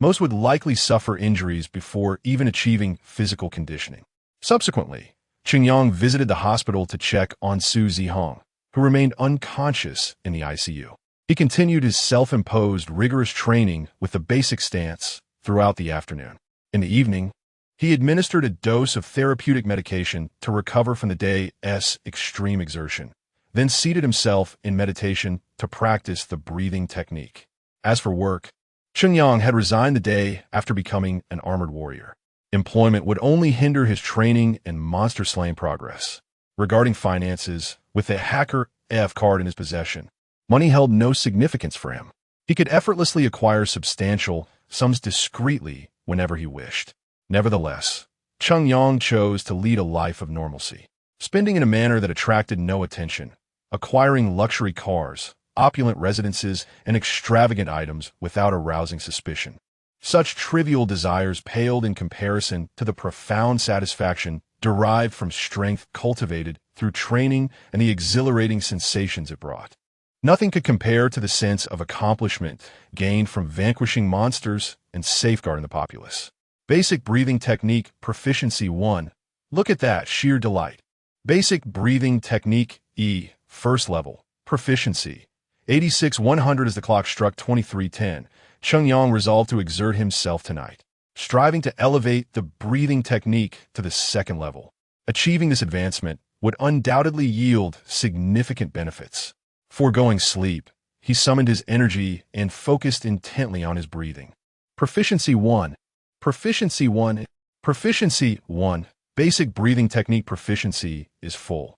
A: Most would likely suffer injuries before even achieving physical conditioning. Subsequently, Cheng Yang visited the hospital to check on Su Zihong, who remained unconscious in the ICU. He continued his self-imposed rigorous training with the basic stance throughout the afternoon. In the evening, he administered a dose of therapeutic medication to recover from the day's extreme exertion, then seated himself in meditation to practice the breathing technique. As for work, Cheng Yang had resigned the day after becoming an armored warrior. Employment would only hinder his training and monster-slaying progress. Regarding finances, with the hacker F card in his possession, money held no significance for him. He could effortlessly acquire substantial sums discreetly whenever he wished. Nevertheless, Cheng Yang chose to lead a life of normalcy, spending in a manner that attracted no attention, acquiring luxury cars, opulent residences, and extravagant items without arousing suspicion. Such trivial desires paled in comparison to the profound satisfaction derived from strength cultivated through training and the exhilarating sensations it brought. Nothing could compare to the sense of accomplishment gained from vanquishing monsters and safeguarding the populace. Basic breathing technique proficiency 1. Look at that sheer delight. Basic breathing technique E. First level. Proficiency. 86-100 as the clock struck 23:10. Cheng Yang resolved to exert himself tonight, striving to elevate the breathing technique to the second level. Achieving this advancement would undoubtedly yield significant benefits. Foregoing sleep, he summoned his energy and focused intently on his breathing. Proficiency 1. Proficiency 1. Proficiency 1. Basic breathing technique proficiency is full.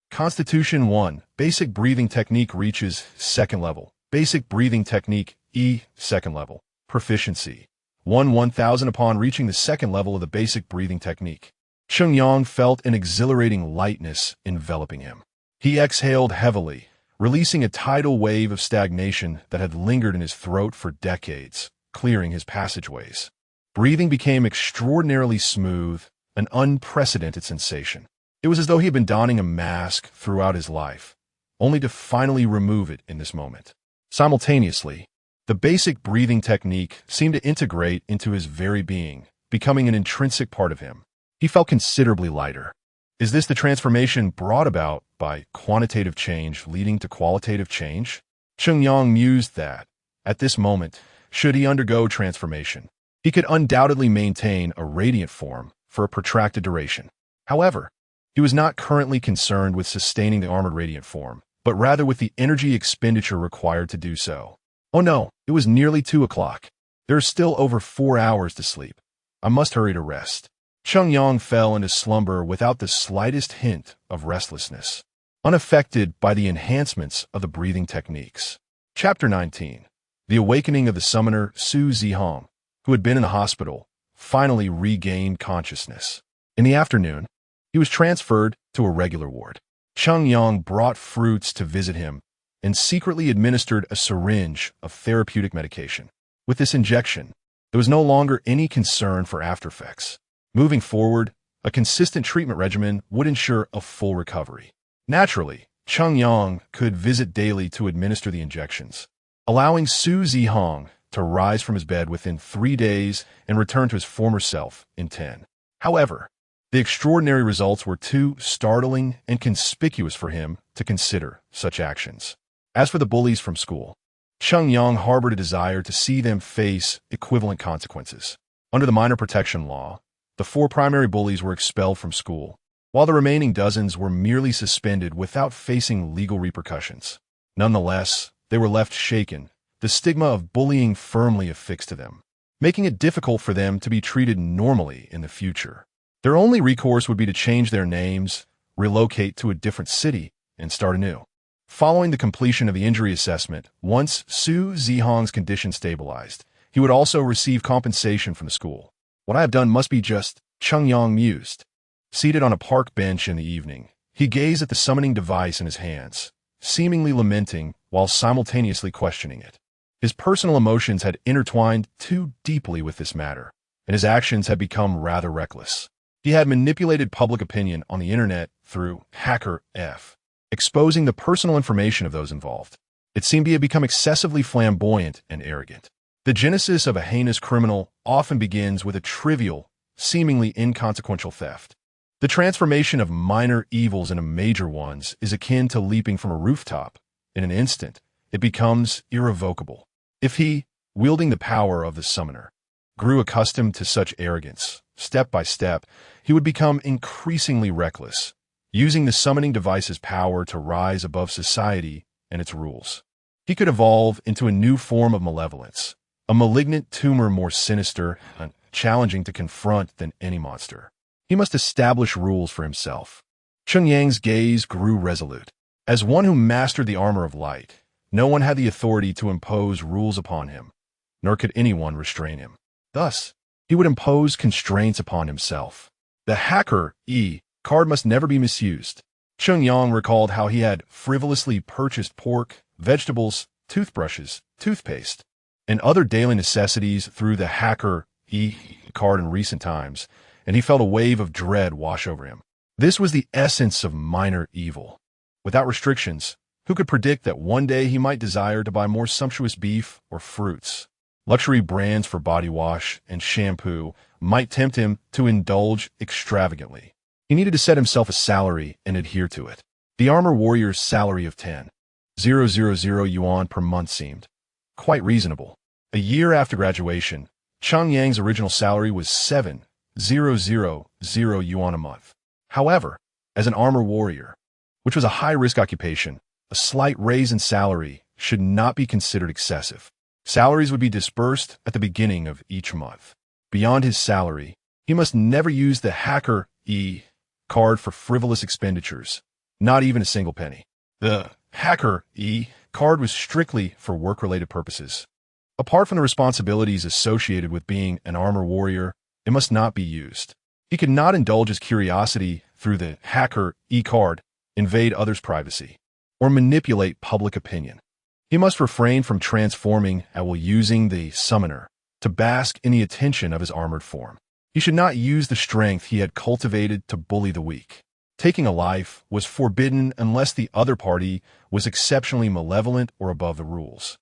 A: Constitution 1. Basic breathing technique reaches second level. Basic breathing technique E. Second level. Proficiency 1,000 upon reaching the second level of the basic breathing technique. Cheng Yang felt an exhilarating lightness enveloping him. He exhaled heavily, releasing a tidal wave of stagnation that had lingered in his throat for decades, clearing his passageways. Breathing became extraordinarily smooth, an unprecedented sensation. It was as though he had been donning a mask throughout his life, only to finally remove it in this moment. Simultaneously, the basic breathing technique seemed to integrate into his very being, becoming an intrinsic part of him. He felt considerably lighter. Is this the transformation brought about by quantitative change leading to qualitative change? Cheng Yang mused that, at this moment, should he undergo transformation, he could undoubtedly maintain a radiant form for a protracted duration. However, he was not currently concerned with sustaining the armored radiant form, but rather with the energy expenditure required to do so. Oh no, it was nearly 2 o'clock. There are still over 4 hours to sleep. I must hurry to rest. Cheng Yang fell into slumber without the slightest hint of restlessness, unaffected by the enhancements of the breathing techniques. Chapter 19. The awakening of the summoner Su Zihong, who had been in the hospital, finally regained consciousness. In the afternoon, he was transferred to a regular ward. Cheng Yang brought fruits to visit him and secretly administered a syringe of therapeutic medication. With this injection, there was no longer any concern for aftereffects. Moving forward, a consistent treatment regimen would ensure a full recovery. Naturally, Cheng Yang could visit daily to administer the injections, allowing Su Zihong to rise from his bed within 3 days and return to his former self in 10. However, the extraordinary results were too startling and conspicuous for him to consider such actions. As for the bullies from school, Cheng Yang harbored a desire to see them face equivalent consequences. Under the minor protection law, the 4 primary bullies were expelled from school, while the remaining dozens were merely suspended without facing legal repercussions. Nonetheless, they were left shaken, the stigma of bullying firmly affixed to them, making it difficult for them to be treated normally in the future. Their only recourse would be to change their names, relocate to a different city, and start anew. Following the completion of the injury assessment, once Su Zihong's condition stabilized, he would also receive compensation from the school. What I have done must be just, Cheng Yang mused. Seated on a park bench in the evening, he gazed at the summoning device in his hands, seemingly lamenting while simultaneously questioning it. His personal emotions had intertwined too deeply with this matter, and his actions had become rather reckless. He had manipulated public opinion on the internet through Hacker F, exposing the personal information of those involved. It seemed he had become excessively flamboyant and arrogant. The genesis of a heinous criminal often begins with a trivial, seemingly inconsequential theft. The transformation of minor evils into major ones is akin to leaping from a rooftop. In an instant, it becomes irrevocable. If he, wielding the power of the summoner, grew accustomed to such arrogance, step by step, he would become increasingly reckless, using the summoning device's power to rise above society and its rules. He could evolve into a new form of malevolence, a malignant tumor more sinister and challenging to confront than any monster. He must establish rules for himself. Cheng Yang's gaze grew resolute. As one who mastered the armor of light, no one had the authority to impose rules upon him, nor could anyone restrain him. Thus, he would impose constraints upon himself. The hacker card must never be misused. Cheng Yang recalled how he had frivolously purchased pork, vegetables, toothbrushes, toothpaste, and other daily necessities through the hacker card in recent times, and he felt a wave of dread wash over him. This was the essence of minor evil. Without restrictions, who could predict that one day he might desire to buy more sumptuous beef or fruits? Luxury brands for body wash and shampoo might tempt him to indulge extravagantly. He needed to set himself a salary and adhere to it. The armor warrior's salary of 10,000 yuan per month seemed quite reasonable. A year after graduation, Cheng Yang's original salary was 7,000 yuan a month. However, as an armor warrior, which was a high-risk occupation, a slight raise in salary should not be considered excessive. Salaries would be disbursed at the beginning of each month. Beyond his salary, he must never use the hacker card for frivolous expenditures, not even a single penny. The hacker card was strictly for work-related purposes. Apart from the responsibilities associated with being an armor warrior, it must not be used. He could not indulge his curiosity through the hacker card, invade others' privacy, or manipulate public opinion. He must refrain from transforming at will using the summoner to bask in the attention of his armored form. He should not use the strength he had cultivated to bully the weak. Taking a life was forbidden unless the other party was exceptionally malevolent or above the rules.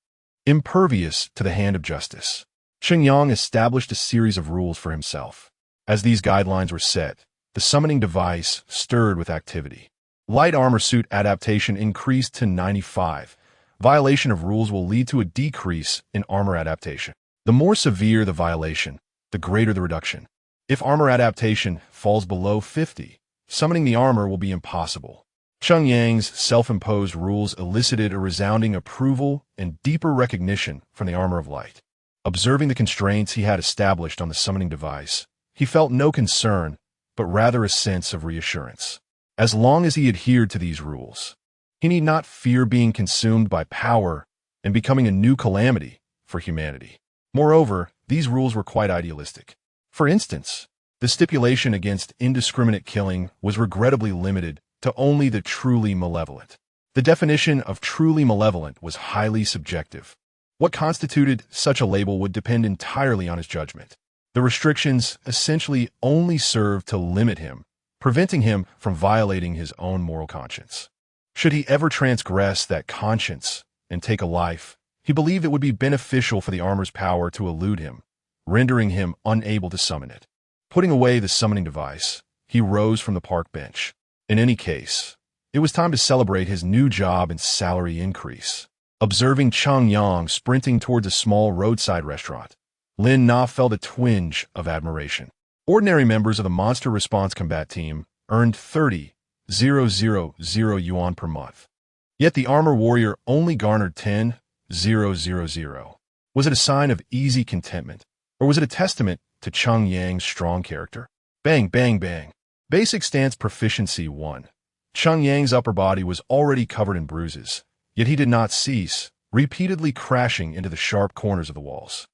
A: Impervious to the hand of justice, Cheng Yang established a series of rules for himself. As these guidelines were set, the summoning device stirred with activity. Light armor suit adaptation increased to 95. Violation of rules will lead to a decrease in armor adaptation. The more severe the violation, the greater the reduction. If armor adaptation falls below 50, summoning the armor will be impossible. Cheng Yang's self-imposed rules elicited a resounding approval and deeper recognition from the armor of light. Observing the constraints he had established on the summoning device, he felt no concern, but rather a sense of reassurance. As long as he adhered to these rules, he need not fear being consumed by power and becoming a new calamity for humanity. Moreover, these rules were quite idealistic. For instance, the stipulation against indiscriminate killing was regrettably limited to only the truly malevolent. The definition of truly malevolent was highly subjective. What constituted such a label would depend entirely on his judgment. The restrictions essentially only served to limit him, preventing him from violating his own moral conscience. Should he ever transgress that conscience and take a life, he believed it would be beneficial for the armor's power to elude him, rendering him unable to summon it. Putting away the summoning device, he rose from the park bench. In any case, it was time to celebrate his new job and salary increase. Observing Cheng Yang sprinting towards a small roadside restaurant, Lin Nuo felt a twinge of admiration. Ordinary members of the Monster Response Combat Team earned 30,000 yuan per month. Yet the armor warrior only garnered 10,000. Was it a sign of easy contentment, or was it a testament to Cheng Yang's strong character? Bang, bang, bang. Basic stance proficiency 1. Cheng Yang's upper body was already covered in bruises, yet he did not cease, repeatedly crashing into the sharp corners of the walls.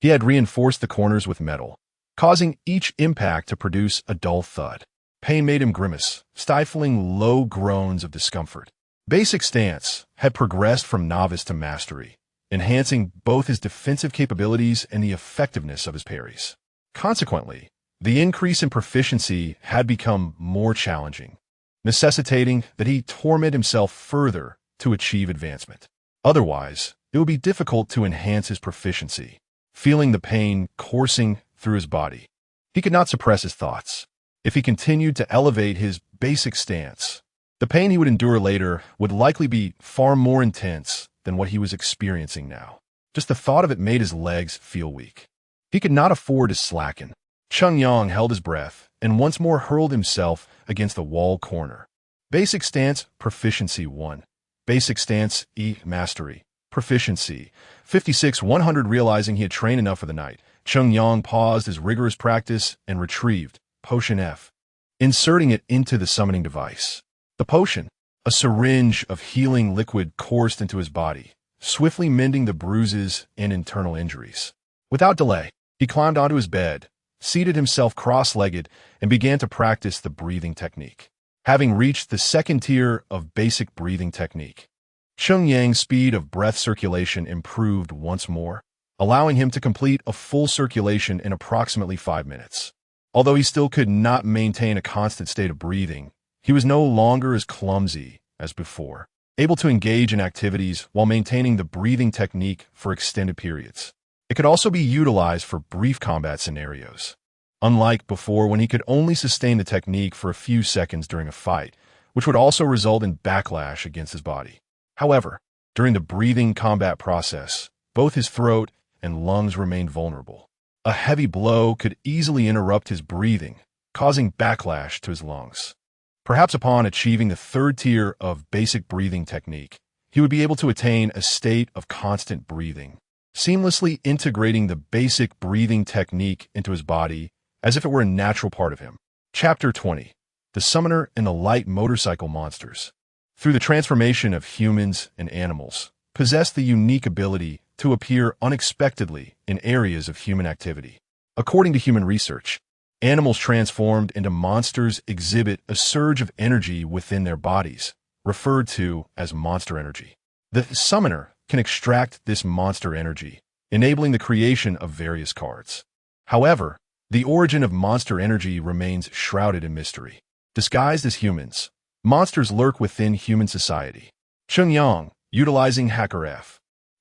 A: He had reinforced the corners with metal, causing each impact to produce a dull thud. Pain made him grimace, stifling low groans of discomfort. Basic stance had progressed from novice to mastery, enhancing both his defensive capabilities and the effectiveness of his parries. Consequently, the increase in proficiency had become more challenging, necessitating that he torment himself further to achieve advancement. Otherwise, it would be difficult to enhance his proficiency. Feeling the pain coursing through his body, he could not suppress his thoughts. If he continued to elevate his basic stance, the pain he would endure later would likely be far more intense than what he was experiencing now. Just the thought of it made his legs feel weak. He could not afford to slacken. Cheng Yang held his breath and once more hurled himself against the wall corner. Basic stance proficiency 1. Basic stance mastery. Proficiency 56,100. Realizing he had trained enough for the night, Cheng Yang paused his rigorous practice and retrieved Potion F. inserting it into the summoning device. The potion, a syringe of healing liquid, coursed into his body, swiftly mending the bruises and internal injuries. Without delay, he climbed onto his bed, seated himself cross-legged, and began to practice the breathing technique. Having reached the second tier of basic breathing technique, Cheng Yang's speed of breath circulation improved once more, allowing him to complete a full circulation in approximately 5 minutes. Although he still could not maintain a constant state of breathing, he was no longer as clumsy as before, able to engage in activities while maintaining the breathing technique for extended periods. It could also be utilized for brief combat scenarios. Unlike before when he could only sustain the technique for a few seconds during a fight, which would also result in backlash against his body. However, during the breathing combat process, both his throat and lungs remained vulnerable. A heavy blow could easily interrupt his breathing, causing backlash to his lungs. Perhaps upon achieving the third tier of basic breathing technique, he would be able to attain a state of constant breathing, seamlessly integrating the basic breathing technique into his body as if it were a natural part of him. Chapter 20. The Summoner and the Light Motorcycle Monsters. Through the transformation of humans and animals, possess the unique ability to appear unexpectedly in areas of human activity. According to human research, animals transformed into monsters exhibit a surge of energy within their bodies, referred to as monster energy. The summoner can extract this monster energy, enabling the creation of various cards. However, the origin of monster energy remains shrouded in mystery. Disguised as humans, monsters lurk within human society. Cheng Yang, utilizing Hacker F,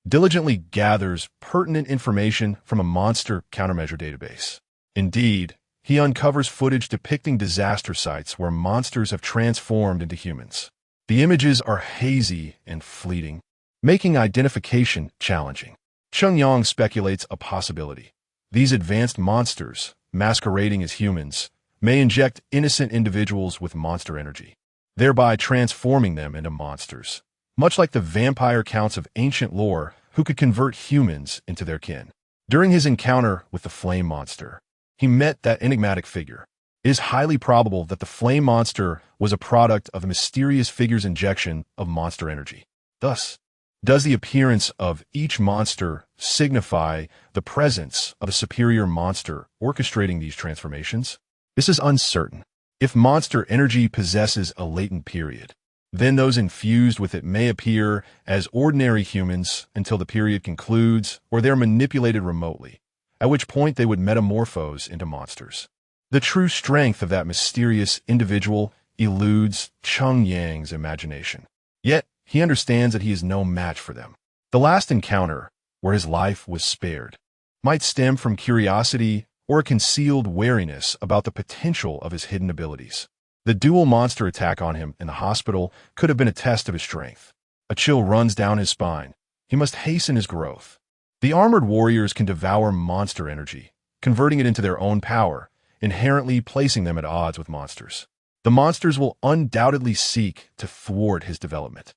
A: diligently gathers pertinent information from a monster countermeasure database. Indeed, he uncovers footage depicting disaster sites where monsters have transformed into humans. The images are hazy and fleeting, making identification challenging. Cheng Yang speculates a possibility. These advanced monsters, masquerading as humans, may inject innocent individuals with monster energy, thereby transforming them into monsters, much like the vampire counts of ancient lore who could convert humans into their kin. During his encounter with the flame monster, he met that enigmatic figure. It is highly probable that the flame monster was a product of a mysterious figure's injection of monster energy. Thus, does the appearance of each monster signify the presence of a superior monster orchestrating these transformations? This is uncertain. If monster energy possesses a latent period, then those infused with it may appear as ordinary humans until the period concludes or they're manipulated remotely, at which point they would metamorphose into monsters. The true strength of that mysterious individual eludes Cheng Yang's imagination. Yet, he understands that he is no match for them. The last encounter, where his life was spared, might stem from curiosity or a concealed wariness about the potential of his hidden abilities. The dual monster attack on him in the hospital could have been a test of his strength. A chill runs down his spine. He must hasten his growth. The armored warriors can devour monster energy, converting it into their own power, inherently placing them at odds with monsters. The monsters will undoubtedly seek to thwart his development,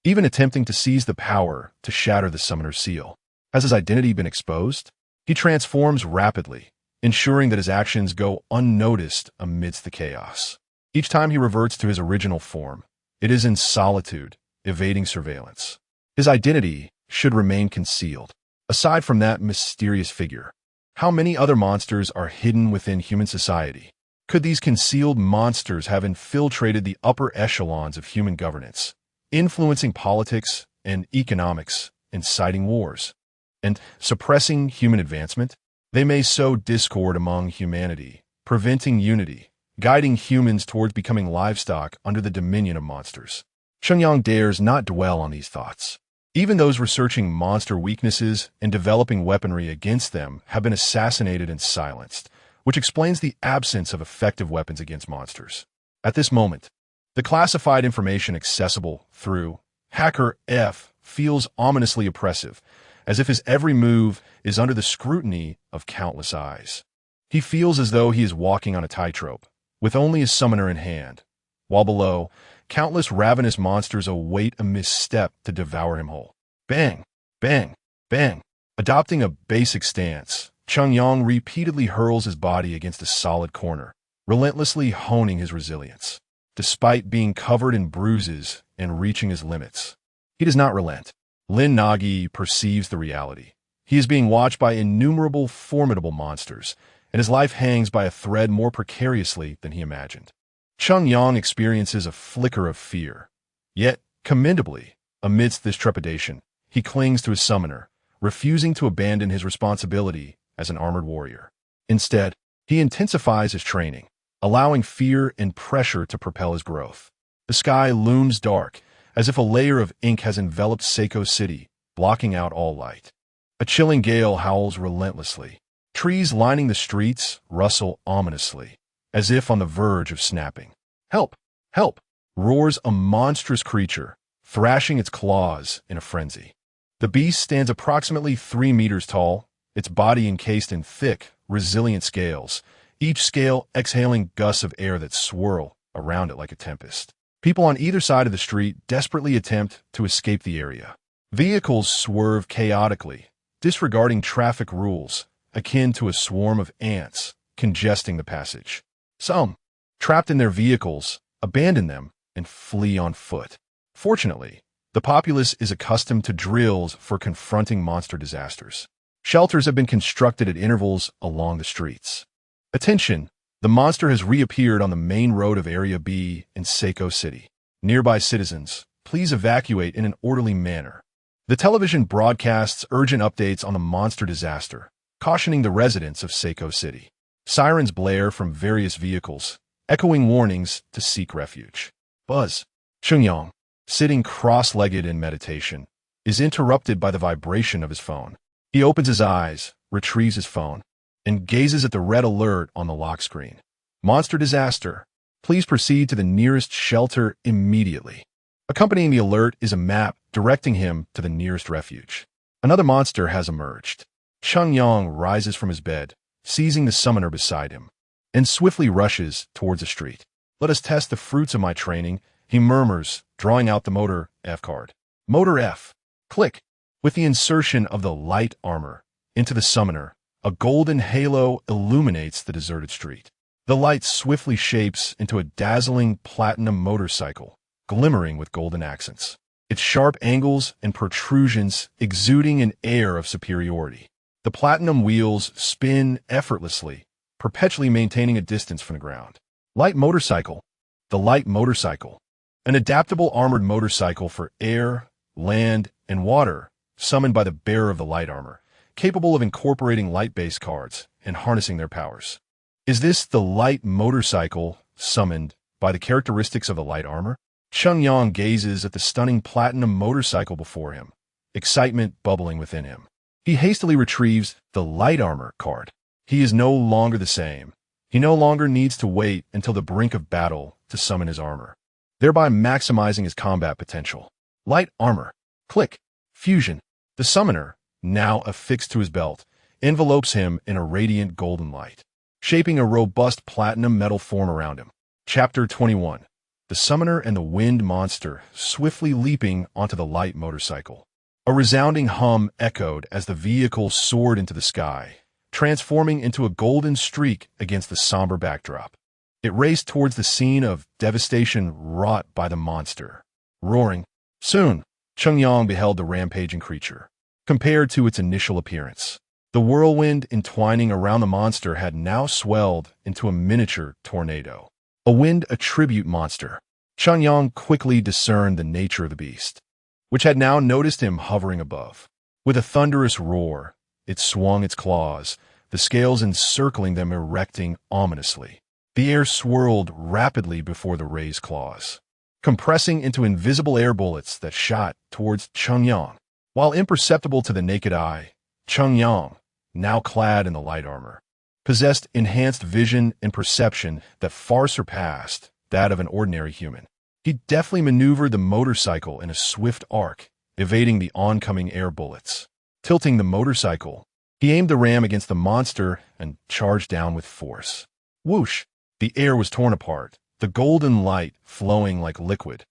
A: even attempting to seize the power to shatter the summoner's seal. Has his identity been exposed? He transforms rapidly, ensuring that his actions go unnoticed amidst the chaos. Each time he reverts to his original form, it is in solitude, evading surveillance. His identity should remain concealed. Aside from that mysterious figure, how many other monsters are hidden within human society? Could these concealed monsters have infiltrated the upper echelons of human governance, influencing politics and economics, inciting wars, and suppressing human advancement? They may sow discord among humanity, preventing unity, guiding humans towards becoming livestock under the dominion of monsters. Cheng Yang dares not dwell on these thoughts. Even those researching monster weaknesses and developing weaponry against them have been assassinated and silenced, which explains the absence of effective weapons against monsters. At this moment, the classified information accessible through Hacker F feels ominously oppressive, as if his every move is under the scrutiny of countless eyes. He feels as though he is walking on a tightrope, with only his summoner in hand, while below, countless ravenous monsters await a misstep to devour him whole. Bang! Bang! Bang! Adopting a basic stance, Cheng Yang repeatedly hurls his body against a solid corner, relentlessly honing his resilience. Despite being covered in bruises and reaching his limits, he does not relent. Lin Nuo perceives the reality. He is being watched by innumerable formidable monsters, and his life hangs by a thread more precariously than he imagined. Cheng Yang experiences a flicker of fear. Yet, commendably, amidst this trepidation, he clings to his summoner, refusing to abandon his responsibility as an armored warrior. Instead, he intensifies his training, allowing fear and pressure to propel his growth. The sky looms dark, as if a layer of ink has enveloped Seiko City, blocking out all light. A chilling gale howls relentlessly. Trees lining the streets rustle ominously, as if on the verge of snapping. "Help! Help!" roars a monstrous creature, thrashing its claws in a frenzy. The beast stands approximately 3 meters tall, its body encased in thick, resilient scales, each scale exhaling gusts of air that swirl around it like a tempest. People on either side of the street desperately attempt to escape the area. Vehicles swerve chaotically, disregarding traffic rules, akin to a swarm of ants congesting the passage. Some, trapped in their vehicles, abandon them and flee on foot. Fortunately, the populace is accustomed to drills for confronting monster disasters. Shelters have been constructed at intervals along the streets. Attention! The monster has reappeared on the main road of Area B in Seiko City. Nearby citizens, please evacuate in an orderly manner. The television broadcasts urgent updates on the monster disaster, cautioning the residents of Seiko City. Sirens blare from various vehicles, echoing warnings to seek refuge. Buzz. Cheng Yang, sitting cross-legged in meditation, is interrupted by the vibration of his phone. He opens his eyes, retrieves his phone, and gazes at the red alert on the lock screen. Monster disaster. Please proceed to the nearest shelter immediately. Accompanying the alert is a map directing him to the nearest refuge. Another monster has emerged. Cheng Yang rises from his bed, seizing the summoner beside him, and swiftly rushes towards the street. "Let us test the fruits of my training," he murmurs, drawing out the Motor F card. Motor F. Click. With the insertion of the light armor into the summoner, a golden halo illuminates the deserted street. The light swiftly shapes into a dazzling platinum motorcycle, glimmering with golden accents. Its sharp angles and protrusions exuding an air of superiority. The platinum wheels spin effortlessly, perpetually maintaining a distance from the ground. Light motorcycle. The light motorcycle. An adaptable armored motorcycle for air, land, and water, summoned by the bearer of the light armor, capable of incorporating light-based cards and harnessing their powers. Is this the light motorcycle summoned by the characteristics of the light armor? Cheng Yang gazes at the stunning platinum motorcycle before him, excitement bubbling within him. He hastily retrieves the light armor card. He is no longer the same. He no longer needs to wait until the brink of battle to summon his armor, thereby maximizing his combat potential. Light armor. Click. Fusion. The summoner, now affixed to his belt, envelopes him in a radiant golden light, shaping a robust platinum metal form around him. Chapter 21. The summoner and the wind monster swiftly leaping onto the light motorcycle. A resounding hum echoed as the vehicle soared into the sky, transforming into a golden streak against the somber backdrop. It raced towards the scene of devastation wrought by the monster. Roaring. Soon, Cheng Yang beheld the rampaging creature. Compared to its initial appearance, the whirlwind entwining around the monster had now swelled into a miniature tornado. A wind attribute monster. Cheng Yang quickly discerned the nature of the beast, which had now noticed him hovering above. With a thunderous roar, it swung its claws, the scales encircling them erecting ominously. The air swirled rapidly before the raised claws, compressing into invisible air bullets that shot towards Cheng Yang. While imperceptible to the naked eye, Cheng Yang, now clad in the light armor, possessed enhanced vision and perception that far surpassed that of an ordinary human. He deftly maneuvered the motorcycle in a swift arc, evading the oncoming air bullets. Tilting the motorcycle, he aimed the ram against the monster and charged down with force. Whoosh! The air was torn apart, the golden light flowing like liquid,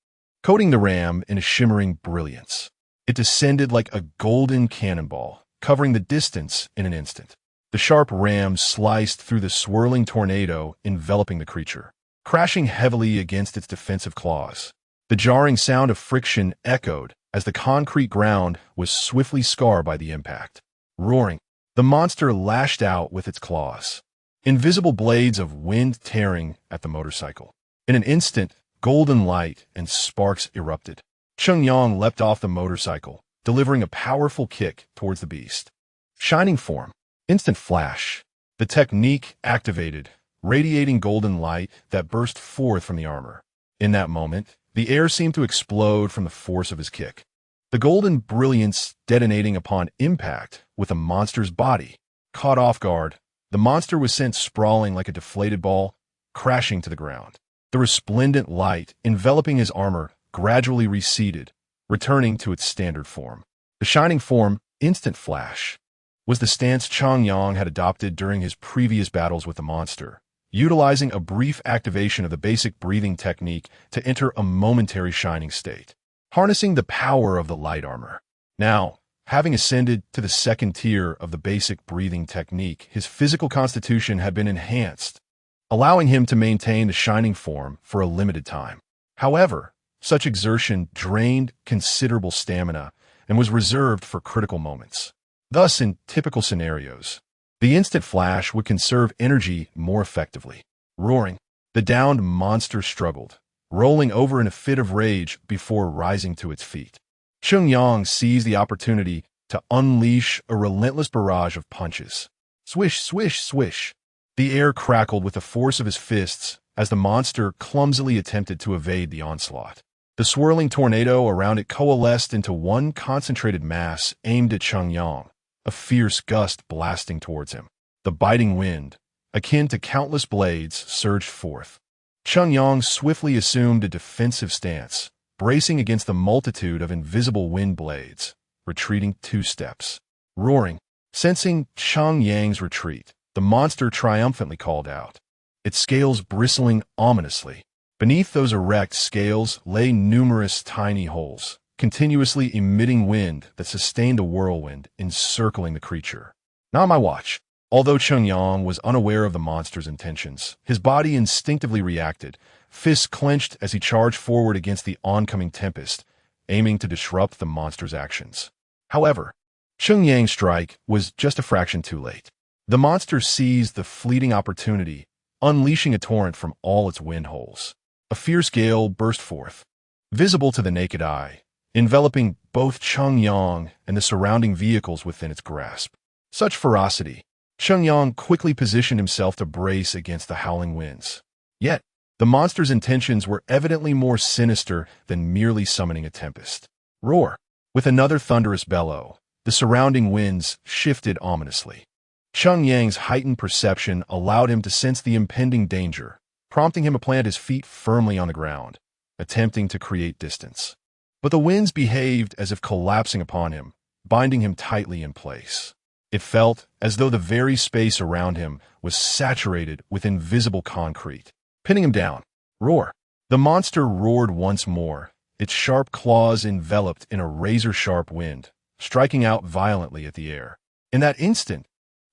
A: coating the ram in a shimmering brilliance. It descended like a golden cannonball, covering the distance in an instant. The sharp ram sliced through the swirling tornado enveloping the creature, crashing heavily against its defensive claws. The jarring sound of friction echoed as the concrete ground was swiftly scarred by the impact. Roaring, the monster lashed out with its claws, invisible blades of wind tearing at the motorcycle. In an instant, golden light and sparks erupted. Cheng Yang leapt off the motorcycle, delivering a powerful kick towards the beast. Shining form. Instant flash. The technique activated, radiating golden light that burst forth from the armor. In that moment, the air seemed to explode from the force of his kick. The golden brilliance detonating upon impact with the monster's body. Caught off guard, the monster was sent sprawling like a deflated ball, crashing to the ground. The resplendent light enveloping his armor gradually receded, returning to its standard form. The shining form, instant flash, was the stance Cheng Yang had adopted during his previous battles with the monster, utilizing a brief activation of the basic breathing technique to enter a momentary shining state, harnessing the power of the light armor. Now, having ascended to the second tier of the basic breathing technique, his physical constitution had been enhanced, allowing him to maintain the shining form for a limited time. However, such exertion drained considerable stamina and was reserved for critical moments. Thus, in typical scenarios, the instant flash would conserve energy more effectively. Roaring, the downed monster struggled, rolling over in a fit of rage before rising to its feet. Cheng Yang seized the opportunity to unleash a relentless barrage of punches. Swish, swish, swish. The air crackled with the force of his fists as the monster clumsily attempted to evade the onslaught. The swirling tornado around it coalesced into one concentrated mass aimed at Cheng Yang, a fierce gust blasting towards him. The biting wind, akin to countless blades, surged forth. Cheng Yang swiftly assumed a defensive stance, bracing against the multitude of invisible wind blades, retreating 2 steps. Roaring, sensing Cheng Yang's retreat, the monster triumphantly called out, its scales bristling ominously. Beneath those erect scales lay numerous tiny holes, continuously emitting wind that sustained a whirlwind encircling the creature. Not my watch. Although Cheng Yang was unaware of the monster's intentions, his body instinctively reacted, fists clenched as he charged forward against the oncoming tempest, aiming to disrupt the monster's actions. However, Cheng Yang's strike was just a fraction too late. The monster seized the fleeting opportunity, unleashing a torrent from all its wind holes. A fierce gale burst forth, visible to the naked eye, enveloping both Cheng Yang and the surrounding vehicles within its grasp. Such ferocity! Cheng Yang quickly positioned himself to brace against the howling winds. Yet, the monster's intentions were evidently more sinister than merely summoning a tempest. Roar! With another thunderous bellow, the surrounding winds shifted ominously. Cheng Yang's heightened perception allowed him to sense the impending danger, prompting him to plant his feet firmly on the ground, attempting to create distance. But the winds behaved as if collapsing upon him, binding him tightly in place. It felt as though the very space around him was saturated with invisible concrete, pinning him down. Roar! The monster roared once more, its sharp claws enveloped in a razor-sharp wind, striking out violently at the air. In that instant,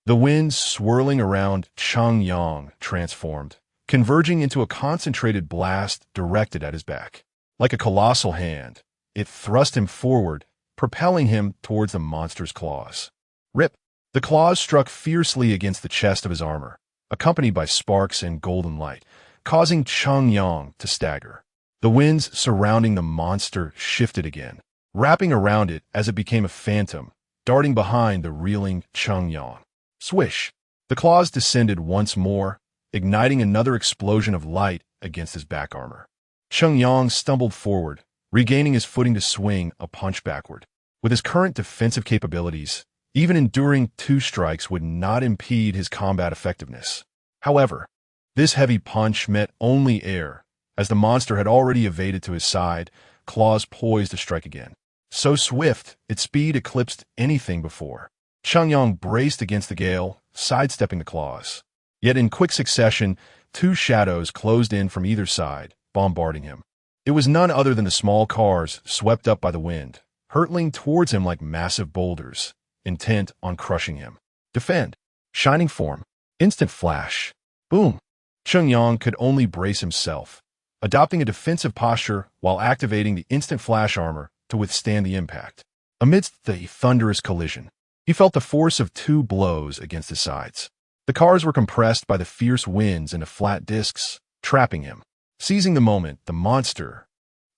A: the wind swirling around Cheng Yang transformed, converging into a concentrated blast directed at his back. Like a colossal hand, it thrust him forward, propelling him towards the monster's claws. Rip! The claws struck fiercely against the chest of his armor, accompanied by sparks and golden light, causing Cheng Yang to stagger. The winds surrounding the monster shifted again, wrapping around it as it became a phantom, darting behind the reeling Cheng Yang. Swish! The claws descended once more, igniting another explosion of light against his back armor. Cheng Yang stumbled forward, regaining his footing to swing a punch backward. With his current defensive capabilities, even enduring 2 strikes would not impede his combat effectiveness. However, this heavy punch met only air, as the monster had already evaded to his side, claws poised to strike again. So swift, its speed eclipsed anything before. Cheng Yang braced against the gale, sidestepping the claws. Yet in quick succession, 2 shadows closed in from either side, bombarding him. It was none other than the small cars swept up by the wind, hurtling towards him like massive boulders, intent on crushing him. Defend! Shining form. Instant flash. Boom. Cheng Yang could only brace himself, adopting a defensive posture while activating the instant flash armor to withstand the impact. Amidst the thunderous collision, he felt the force of 2 blows against his sides. The cars were compressed by the fierce winds into flat discs, trapping him. Seizing the moment, the monster,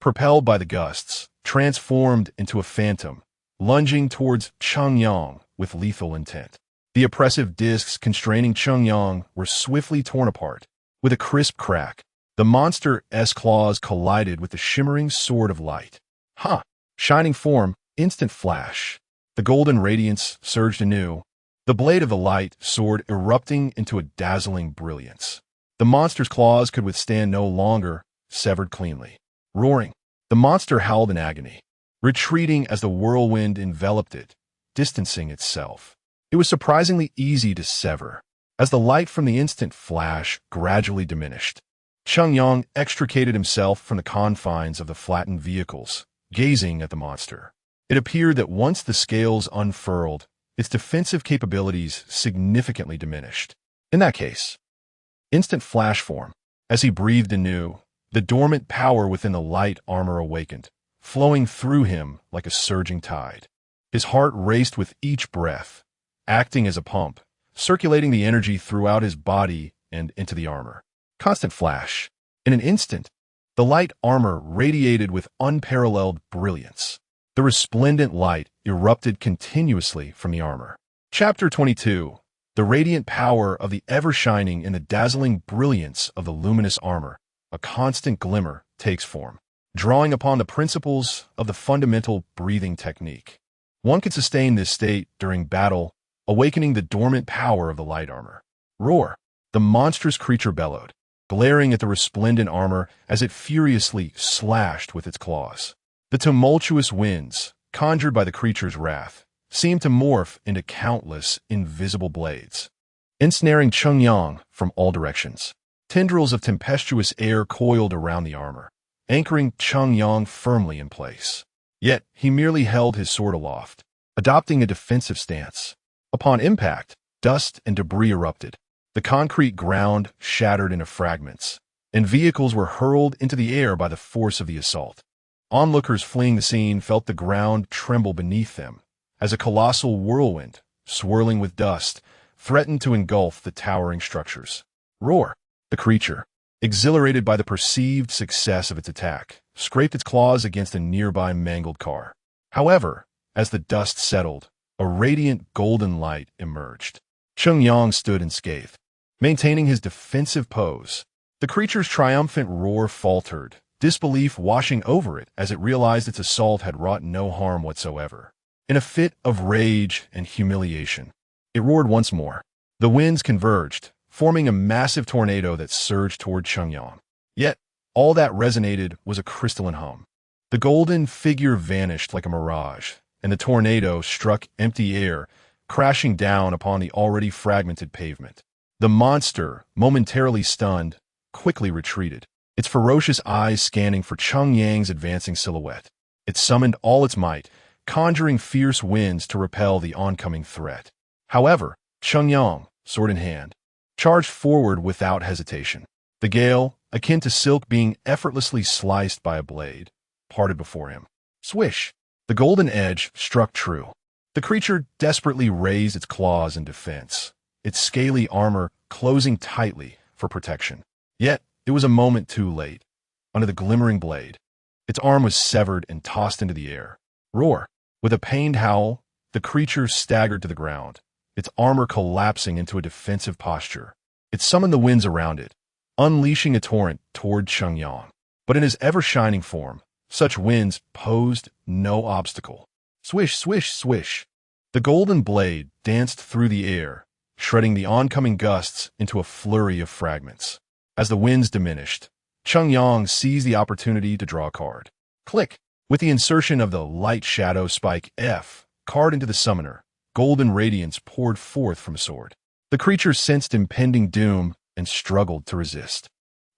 A: propelled by the gusts, transformed into a phantom, lunging towards Cheng Yang with lethal intent. The oppressive discs constraining Cheng Yang were swiftly torn apart. With a crisp crack, the monster's claws collided with the shimmering sword of light. Ha! Shining form, instant flash. The golden radiance surged anew, the blade of the light sword erupting into a dazzling brilliance. The monster's claws could withstand no longer, severed cleanly. Roaring, the monster howled in agony, retreating as the whirlwind enveloped it, distancing itself. It was surprisingly easy to sever, as the light from the instant flash gradually diminished. Cheng Yang extricated himself from the confines of the flattened vehicles, gazing at the monster. It appeared that once the scales unfurled, its defensive capabilities significantly diminished. In that case, instant flash form. As he breathed anew, the dormant power within the light armor awakened, flowing through him like a surging tide. His heart raced with each breath, acting as a pump, circulating the energy throughout his body and into the armor. Constant flash. In an instant, the light armor radiated with unparalleled brilliance. The resplendent light erupted continuously from the armor. Chapter 22. The radiant power of the ever-shining in the dazzling brilliance of the luminous armor. A constant glimmer takes form, drawing upon the principles of the fundamental breathing technique. One can sustain this state during battle, awakening the dormant power of the light armor. Roar! The monstrous creature bellowed, glaring at the resplendent armor as it furiously slashed with its claws. The tumultuous winds, conjured by the creature's wrath, seemed to morph into countless invisible blades, ensnaring Cheng Yang from all directions. Tendrils of tempestuous air coiled around the armor, anchoring Cheng Yang firmly in place. Yet he merely held his sword aloft, adopting a defensive stance. Upon impact, dust and debris erupted. The concrete ground shattered into fragments, and vehicles were hurled into the air by the force of the assault. Onlookers fleeing the scene felt the ground tremble beneath them, as a colossal whirlwind, swirling with dust, threatened to engulf the towering structures. Roar! The creature, exhilarated by the perceived success of its attack, scraped its claws against a nearby mangled car. However, as the dust settled, a radiant golden light emerged. Cheng Yang stood unscathed, maintaining his defensive pose. The creature's triumphant roar faltered, disbelief washing over it as it realized its assault had wrought no harm whatsoever. In a fit of rage and humiliation, it roared once more. The winds converged, forming a massive tornado that surged toward Cheng Yang. Yet, all that resonated was a crystalline hum. The golden figure vanished like a mirage, and the tornado struck empty air, crashing down upon the already fragmented pavement. The monster, momentarily stunned, quickly retreated, its ferocious eyes scanning for Cheng Yang's advancing silhouette. It summoned all its might, conjuring fierce winds to repel the oncoming threat. However, Cheng Yang, sword in hand, charged forward without hesitation. The gale, akin to silk being effortlessly sliced by a blade, parted before him. Swish! The golden edge struck true. The creature desperately raised its claws in defense, its scaly armor closing tightly for protection. Yet, it was a moment too late. Under the glimmering blade, its arm was severed and tossed into the air. Roar! With a pained howl, the creature staggered to the ground, its armor collapsing into a defensive posture. It summoned the winds around it, unleashing a torrent toward Cheng Yang. But in his ever-shining form, such winds posed no obstacle. Swish, swish, swish. The golden blade danced through the air, shredding the oncoming gusts into a flurry of fragments. As the winds diminished, Cheng Yang seized the opportunity to draw a card. Click! With the insertion of the light shadow spike F card into the summoner, golden radiance poured forth from a sword. The creature sensed impending doom and struggled to resist.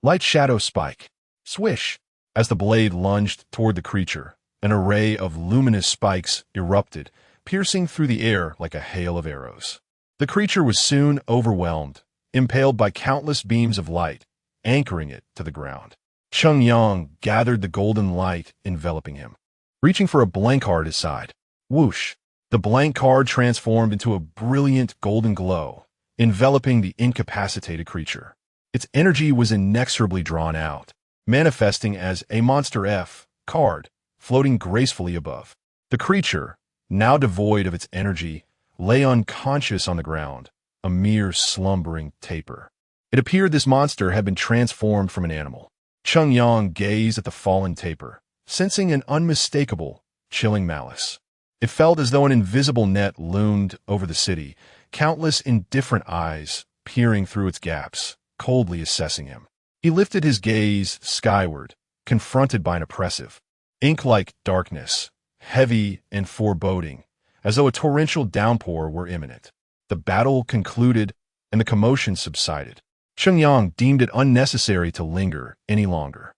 A: Light shadow spike. Swish! As the blade lunged toward the creature, an array of luminous spikes erupted, piercing through the air like a hail of arrows. The creature was soon overwhelmed, impaled by countless beams of light, anchoring it to the ground. Cheng Yang gathered the golden light enveloping him, reaching for a blank card at his side. Whoosh! The blank card transformed into a brilliant golden glow, enveloping the incapacitated creature. Its energy was inexorably drawn out, manifesting as a monster F card, floating gracefully above. The creature, now devoid of its energy, lay unconscious on the ground, a mere slumbering taper. It appeared this monster had been transformed from an animal. Cheng Yang gazed at the fallen taper, sensing an unmistakable, chilling malice. It felt as though an invisible net loomed over the city, countless indifferent eyes peering through its gaps, coldly assessing him. He lifted his gaze skyward, confronted by an oppressive, ink-like darkness, heavy and foreboding, as though a torrential downpour were imminent. The battle concluded, and the commotion subsided. Cheng Yang deemed it unnecessary to linger any longer.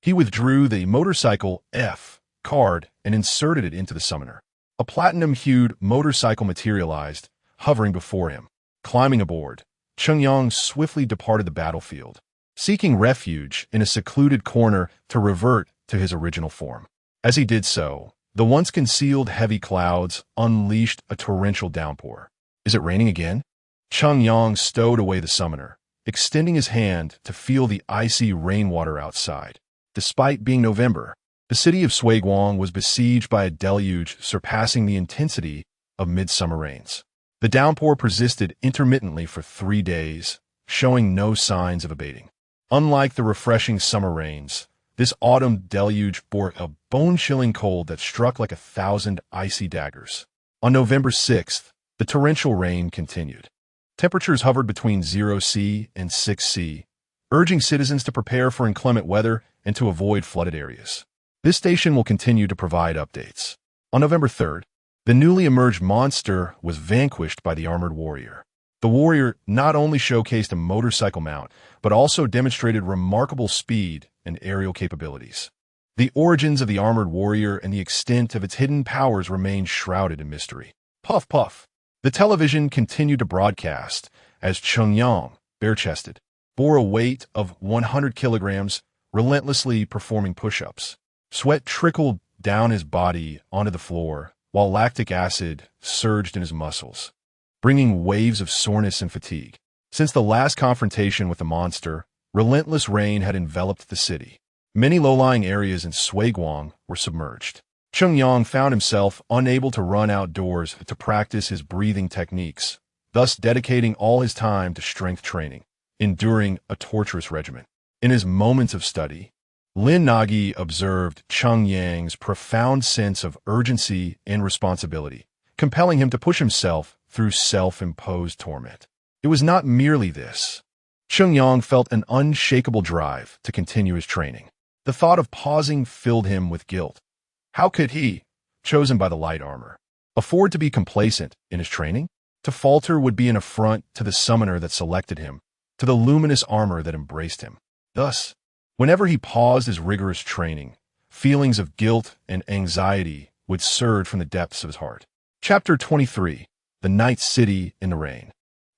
A: He withdrew the motorcycle F card and inserted it into the summoner. A platinum-hued motorcycle materialized, hovering before him. Climbing aboard, Cheng Yang swiftly departed the battlefield, seeking refuge in a secluded corner to revert to his original form. As he did so, the once concealed heavy clouds unleashed a torrential downpour. Is it raining again? Cheng Yang stowed away the summoner, extending his hand to feel the icy rainwater outside. Despite being November, the city of Shuiguang was besieged by a deluge surpassing the intensity of midsummer rains. The downpour persisted intermittently for 3 days, showing no signs of abating. Unlike the refreshing summer rains, this autumn deluge bore a bone-chilling cold that struck like 1,000 icy daggers. On November 6th, the torrential rain continued. Temperatures hovered between 0°C and 6°C, urging citizens to prepare for inclement weather and to avoid flooded areas. This station will continue to provide updates. On November 3rd, the newly emerged monster was vanquished by the armored warrior. The warrior not only showcased a motorcycle mount, but also demonstrated remarkable speed and aerial capabilities. The origins of the armored warrior and the extent of its hidden powers remained shrouded in mystery. Puff puff. The television continued to broadcast as Cheng Yang, bare-chested, bore a weight of 100 kilograms, relentlessly performing push-ups. Sweat trickled down his body onto the floor, while lactic acid surged in his muscles, bringing waves of soreness and fatigue. Since the last confrontation with the monster, relentless rain had enveloped the city. Many low-lying areas in Shuiguang were submerged. Cheng Yang found himself unable to run outdoors to practice his breathing techniques, thus dedicating all his time to strength training, enduring a torturous regimen. In his moments of study, Lin Nuo observed Cheng Yang's profound sense of urgency and responsibility, compelling him to push himself through self-imposed torment. It was not merely this. Cheng Yang felt an unshakable drive to continue his training. The thought of pausing filled him with guilt. How could he, chosen by the light armor, afford to be complacent in his training? To falter would be an affront to the summoner that selected him, to the luminous armor that embraced him. Thus, whenever he paused his rigorous training, feelings of guilt and anxiety would surge from the depths of his heart. Chapter 23. The Night City in the Rain.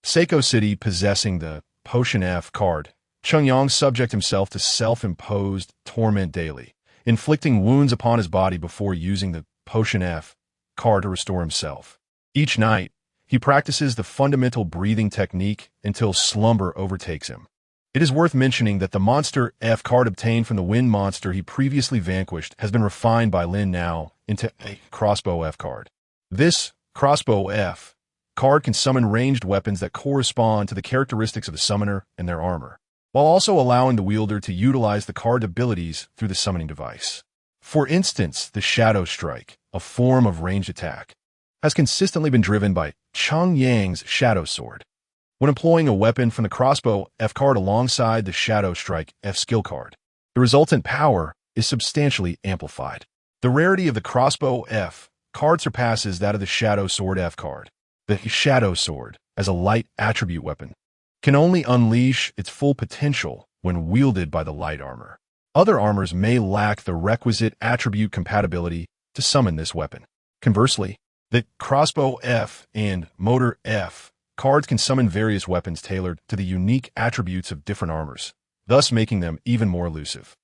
A: Seiko City possessing the Potion F card, Cheng Yang subject himself to self-imposed torment daily, inflicting wounds upon his body before using the Potion F card to restore himself. Each night, he practices the fundamental breathing technique until slumber overtakes him. It is worth mentioning that the Monster F card obtained from the wind monster he previously vanquished has been refined by Lin Nuo into a Crossbow F card. This Crossbow F card can summon ranged weapons that correspond to the characteristics of the summoner and their armor, while also allowing the wielder to utilize the card abilities through the summoning device. For instance, the Shadow Strike, a form of ranged attack, has consistently been driven by Cheng Yang's Shadow Sword. When employing a weapon from the Crossbow F card alongside the Shadow Strike F skill card, the resultant power is substantially amplified. The rarity of the Crossbow F card surpasses that of the Shadow Sword F card. The Shadow Sword, as a light attribute weapon, can only unleash its full potential when wielded by the light armor. Other armors may lack the requisite attribute compatibility to summon this weapon. Conversely, the Crossbow F and Motor F cards can summon various weapons tailored to the unique attributes of different armors, thus making them even more elusive.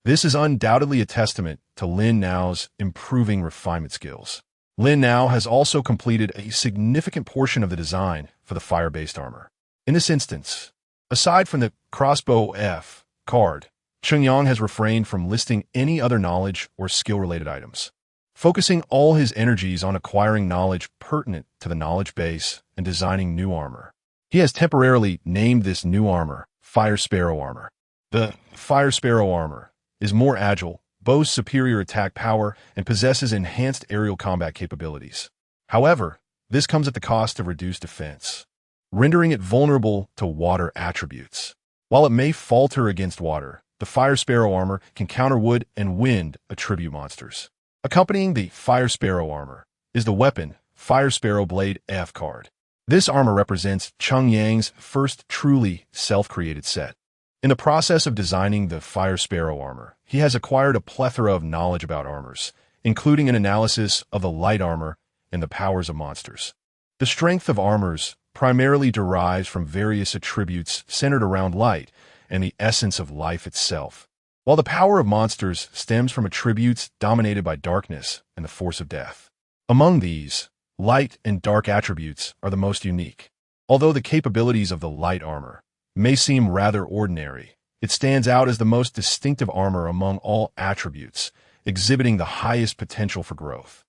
A: This is undoubtedly a testament to Lin Nuo's improving refinement skills. Lin Nuo has also completed a significant portion of the design for the fire-based armor. In this instance, aside from the crossbow F card, Chungyang has refrained from listing any other knowledge or skill-related items, focusing all his energies on acquiring knowledge pertinent to the knowledge base and designing new armor. He has temporarily named this new armor Fire Sparrow Armor. The Fire Sparrow Armor is more agile, boasts superior attack power, and possesses enhanced aerial combat capabilities. However, this comes at the cost of reduced defense, rendering it vulnerable to water attributes. While it may falter against water, the Fire Sparrow Armor can counter wood and wind attribute monsters. Accompanying the Fire Sparrow Armor is the weapon Fire Sparrow Blade F card. This armor represents Chungyang's first truly self-created set. In the process of designing the Fire Sparrow Armor, he has acquired a plethora of knowledge about armors, including an analysis of the light armor and the powers of monsters. The strength of armors primarily derives from various attributes centered around light and the essence of life itself, while the power of monsters stems from attributes dominated by darkness and the force of death. Among these, light and dark attributes are the most unique. Although the capabilities of the light armor may seem rather ordinary, it stands out as the most distinctive armor among all attributes, exhibiting the highest potential for growth.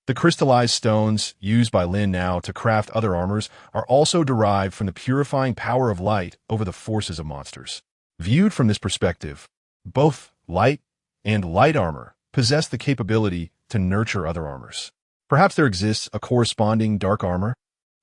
A: The crystallized stones used by Lin Nuo to craft other armors are also derived from the purifying power of light over the forces of monsters. Viewed from this perspective, both light and light armor possess the capability to nurture other armors. Perhaps there exists a corresponding dark armor?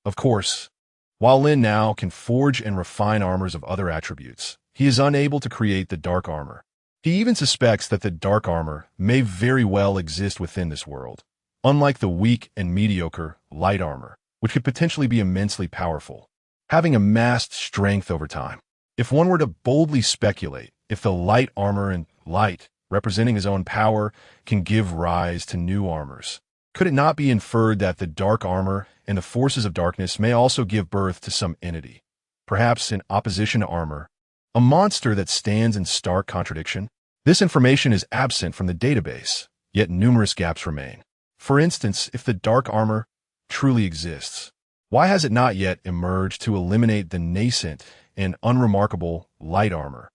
A: Of course, while Lin Nuo can forge and refine armors of other attributes, he is unable to create the dark armor. He even suspects that the dark armor may very well exist within this world, unlike the weak and mediocre light armor, which could potentially be immensely powerful, having amassed strength over time. If one were to boldly speculate if the light armor and light, representing his own power, can give rise to new armors, could it not be inferred that the dark armor and the forces of darkness may also give birth to some entity, perhaps in opposition to armor, a monster that stands in stark contradiction? This information is absent from the database, yet numerous gaps remain. For instance, if the dark armor truly exists, why has it not yet emerged to eliminate the nascent and unremarkable light armor?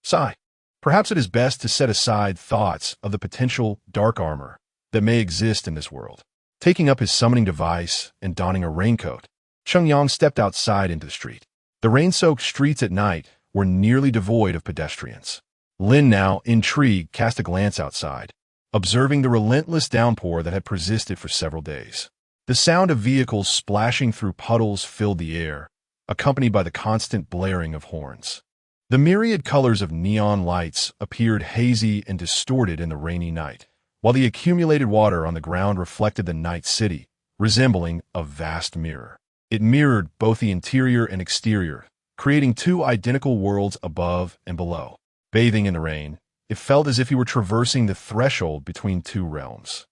A: Sigh. Perhaps it is best to set aside thoughts of the potential dark armor that may exist in this world. Taking up his summoning device and donning a raincoat, Chungyang stepped outside into the street. The rain-soaked streets at night were nearly devoid of pedestrians. Lin Nuo, intrigued, cast a glance outside, observing the relentless downpour that had persisted for several days. The sound of vehicles splashing through puddles filled the air, accompanied by the constant blaring of horns. The myriad colors of neon lights appeared hazy and distorted in the rainy night, while the accumulated water on the ground reflected the night city, resembling a vast mirror. It mirrored both the interior and exterior, creating two identical worlds above and below. Bathing in the rain, it felt as if he were traversing the threshold between two realms.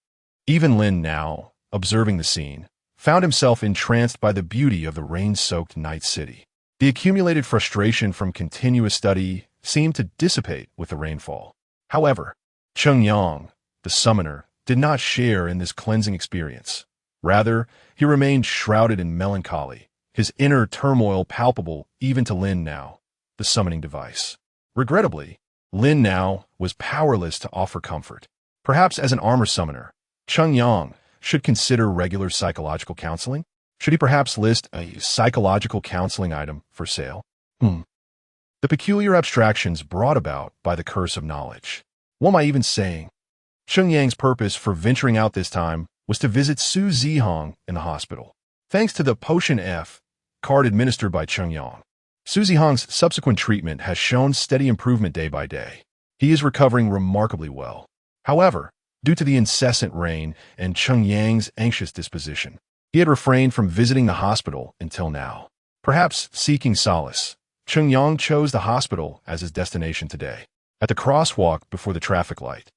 A: Even Lin Nuo, observing the scene, found himself entranced by the beauty of the rain-soaked night city. The accumulated frustration from continuous study seemed to dissipate with the rainfall. However, Chungyang, the summoner, did not share in this cleansing experience. Rather, he remained shrouded in melancholy, his inner turmoil palpable even to Lin Nuo, the summoning device. Regrettably, Lin Nuo was powerless to offer comfort. Perhaps as an armor summoner, Chungyang should consider regular psychological counseling? Should he perhaps list a psychological counseling item for sale? The peculiar abstractions brought about by the curse of knowledge. What am I even saying? Chungyang's purpose for venturing out this time was to visit Su Zihong in the hospital. Thanks to the Potion F card administered by Chungyang, Su Zihong's subsequent treatment has shown steady improvement day by day. He is recovering remarkably well. However, due to the incessant rain and Chungyang's anxious disposition, he had refrained from visiting the hospital until now. Perhaps seeking solace, Chungyang chose the hospital as his destination today. At the crosswalk before the traffic light,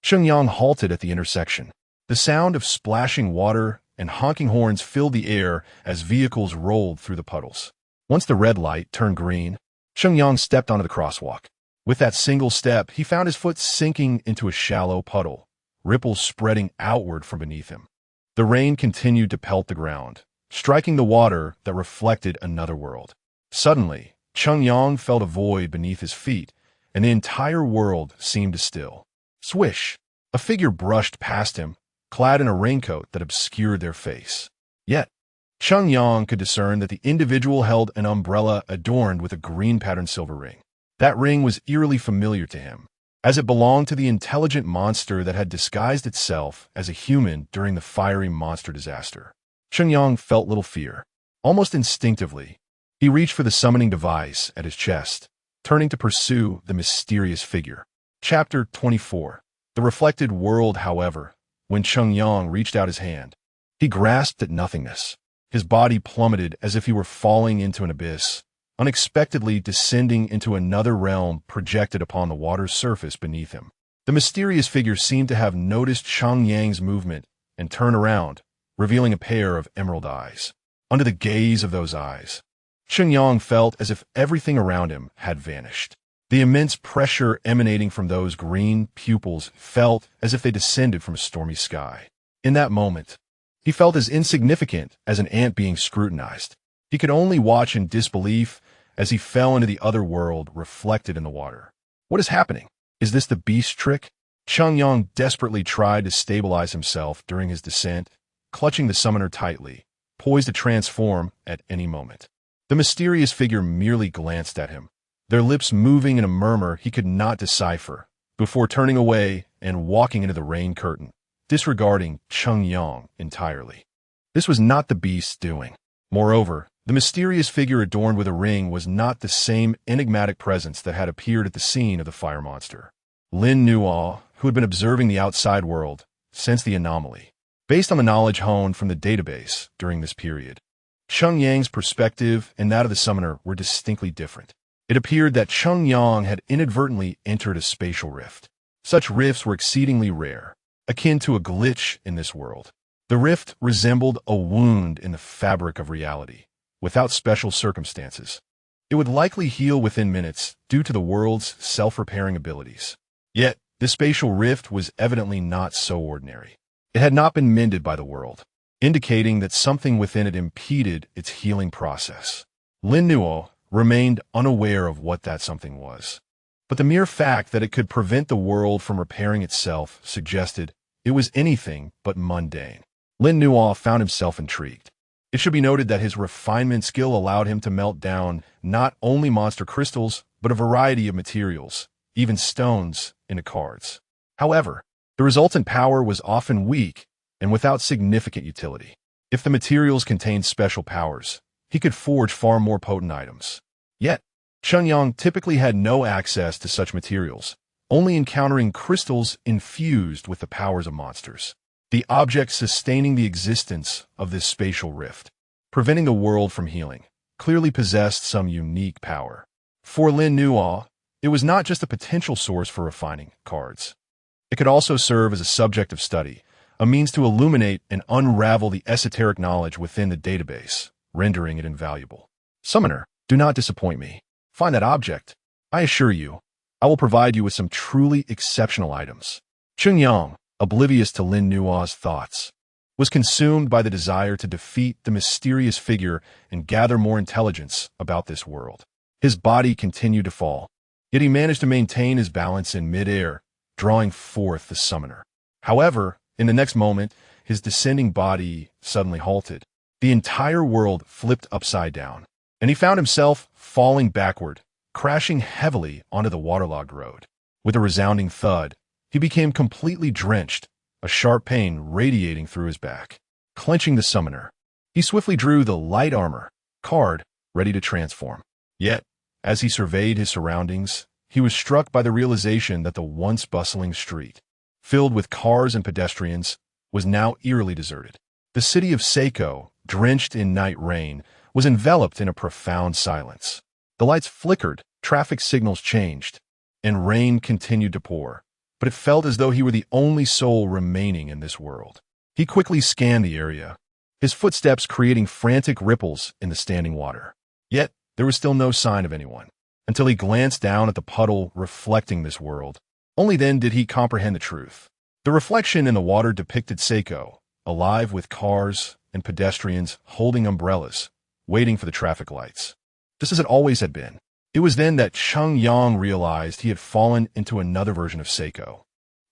A: Chungyang halted at the intersection. The sound of splashing water and honking horns filled the air as vehicles rolled through the puddles. Once the red light turned green, Shengyang stepped onto the crosswalk. With that single step, he found his foot sinking into a shallow puddle, ripples spreading outward from beneath him. The rain continued to pelt the ground, striking the water that reflected another world. Suddenly, Shengyang felt a void beneath his feet, and the entire world seemed to still. Swish! A figure brushed past him, clad in a raincoat that obscured their face. Yet, Shengyang could discern that the individual held an umbrella adorned with a green-patterned silver ring. That ring was eerily familiar to him, as it belonged to the intelligent monster that had disguised itself as a human during the fiery monster disaster. Shengyang felt little fear. Almost instinctively, he reached for the summoning device at his chest, turning to pursue the mysterious figure. Chapter 24. The reflected world, however, when Shengyang reached out his hand, he grasped at nothingness. His body plummeted as if he were falling into an abyss, unexpectedly descending into another realm projected upon the water's surface beneath him. The mysterious figure seemed to have noticed Shengyang's movement and turned around, revealing a pair of emerald eyes. Under the gaze of those eyes, Shengyang felt as if everything around him had vanished. The immense pressure emanating from those green pupils felt as if they descended from a stormy sky. In that moment, he felt as insignificant as an ant being scrutinized. He could only watch in disbelief as he fell into the other world reflected in the water. What is happening? Is this the beast trick? Shengyang desperately tried to stabilize himself during his descent, clutching the summoner tightly, poised to transform at any moment. The mysterious figure merely glanced at him, their lips moving in a murmur he could not decipher, before turning away and walking into the rain curtain, disregarding Shengyang entirely. This was not the beast's doing. Moreover, the mysterious figure adorned with a ring was not the same enigmatic presence that had appeared at the scene of the fire monster. Lin Nuo, who had been observing the outside world, sensed the anomaly. Based on the knowledge honed from the database during this period, Shengyang's perspective and that of the summoner were distinctly different. It appeared that Shengyang had inadvertently entered a spatial rift. Such rifts were exceedingly rare, akin to a glitch in this world. The rift resembled a wound in the fabric of reality, without special circumstances. It would likely heal within minutes due to the world's self-repairing abilities. Yet, this spatial rift was evidently not so ordinary. It had not been mended by the world, indicating that something within it impeded its healing process. Lin Nuo remained unaware of what that something was, but the mere fact that it could prevent the world from repairing itself suggested it was anything but mundane. Lin Nuo found himself intrigued. It should be noted that his refinement skill allowed him to melt down not only monster crystals, but a variety of materials, even stones, into cards. However, the resultant power was often weak and without significant utility. If the materials contained special powers, he could forge far more potent items. Yet, Shengyang typically had no access to such materials, only encountering crystals infused with the powers of monsters. The object sustaining the existence of this spatial rift, preventing the world from healing, clearly possessed some unique power. For Lin Nuo, it was not just a potential source for refining cards. It could also serve as a subject of study, a means to illuminate and unravel the esoteric knowledge within the database, rendering it invaluable. Summoner, do not disappoint me. Find that object. I assure you, I will provide you with some truly exceptional items. Shengyang, oblivious to Lin Nuo's thoughts, was consumed by the desire to defeat the mysterious figure and gather more intelligence about this world. His body continued to fall, yet he managed to maintain his balance in midair, drawing forth the summoner. However, in the next moment, his descending body suddenly halted. The entire world flipped upside down, and he found himself falling backward, crashing heavily onto the waterlogged road. With a resounding thud, he became completely drenched, a sharp pain radiating through his back. Clenching the summoner, he swiftly drew the light armor card, ready to transform. Yet, as he surveyed his surroundings, he was struck by the realization that the once bustling street, filled with cars and pedestrians, was now eerily deserted. The city of Seiko, drenched in night rain, was enveloped in a profound silence. The lights flickered, traffic signals changed, and rain continued to pour, but it felt as though he were the only soul remaining in this world. He quickly scanned the area, his footsteps creating frantic ripples in the standing water. Yet, there was still no sign of anyone, until he glanced down at the puddle reflecting this world. Only then did he comprehend the truth. The reflection in the water depicted Seiko, alive with cars and pedestrians holding umbrellas, waiting for the traffic lights. Just as it always had been. It was then that Cheng Yang realized he had fallen into another version of Seiko.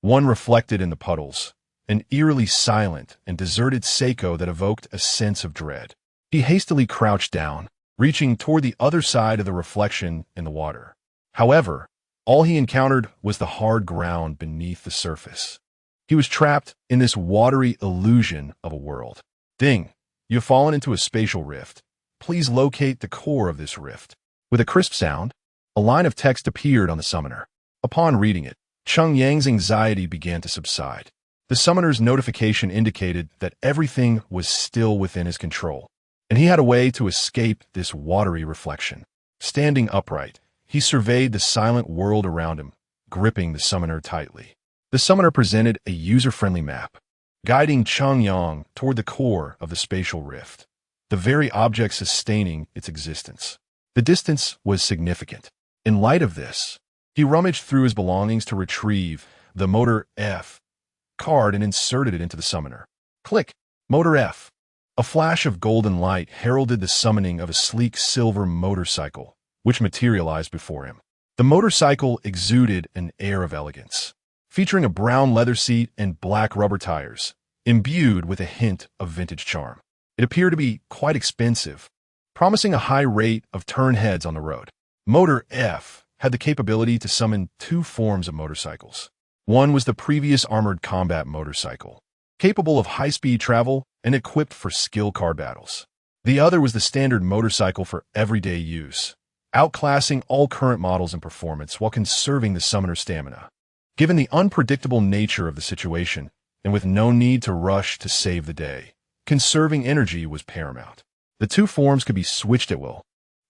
A: One reflected in the puddles, an eerily silent and deserted Seiko that evoked a sense of dread. He hastily crouched down, reaching toward the other side of the reflection in the water. However, all he encountered was the hard ground beneath the surface. He was trapped in this watery illusion of a world. Ding! You have fallen into a spatial rift. Please locate the core of this rift. With a crisp sound, a line of text appeared on the summoner. Upon reading it, Cheng Yang's anxiety began to subside. The summoner's notification indicated that everything was still within his control, and he had a way to escape this watery reflection. Standing upright, he surveyed the silent world around him, gripping the summoner tightly. The summoner presented a user-friendly map, guiding Cheng Yang toward the core of the spatial rift, the very object sustaining its existence. The distance was significant. In light of this, he rummaged through his belongings to retrieve the Motor F card and inserted it into the summoner. Click! Motor F. A flash of golden light heralded the summoning of a sleek silver motorcycle, which materialized before him. The motorcycle exuded an air of elegance, featuring a brown leather seat and black rubber tires, imbued with a hint of vintage charm. It appeared to be quite expensive, promising a high rate of turn heads on the road. Motor F had the capability to summon two forms of motorcycles. One was the previous armored combat motorcycle, capable of high-speed travel and equipped for skill car battles. The other was the standard motorcycle for everyday use, outclassing all current models in performance while conserving the summoner's stamina. Given the unpredictable nature of the situation, and with no need to rush to save the day, conserving energy was paramount. The two forms could be switched at will,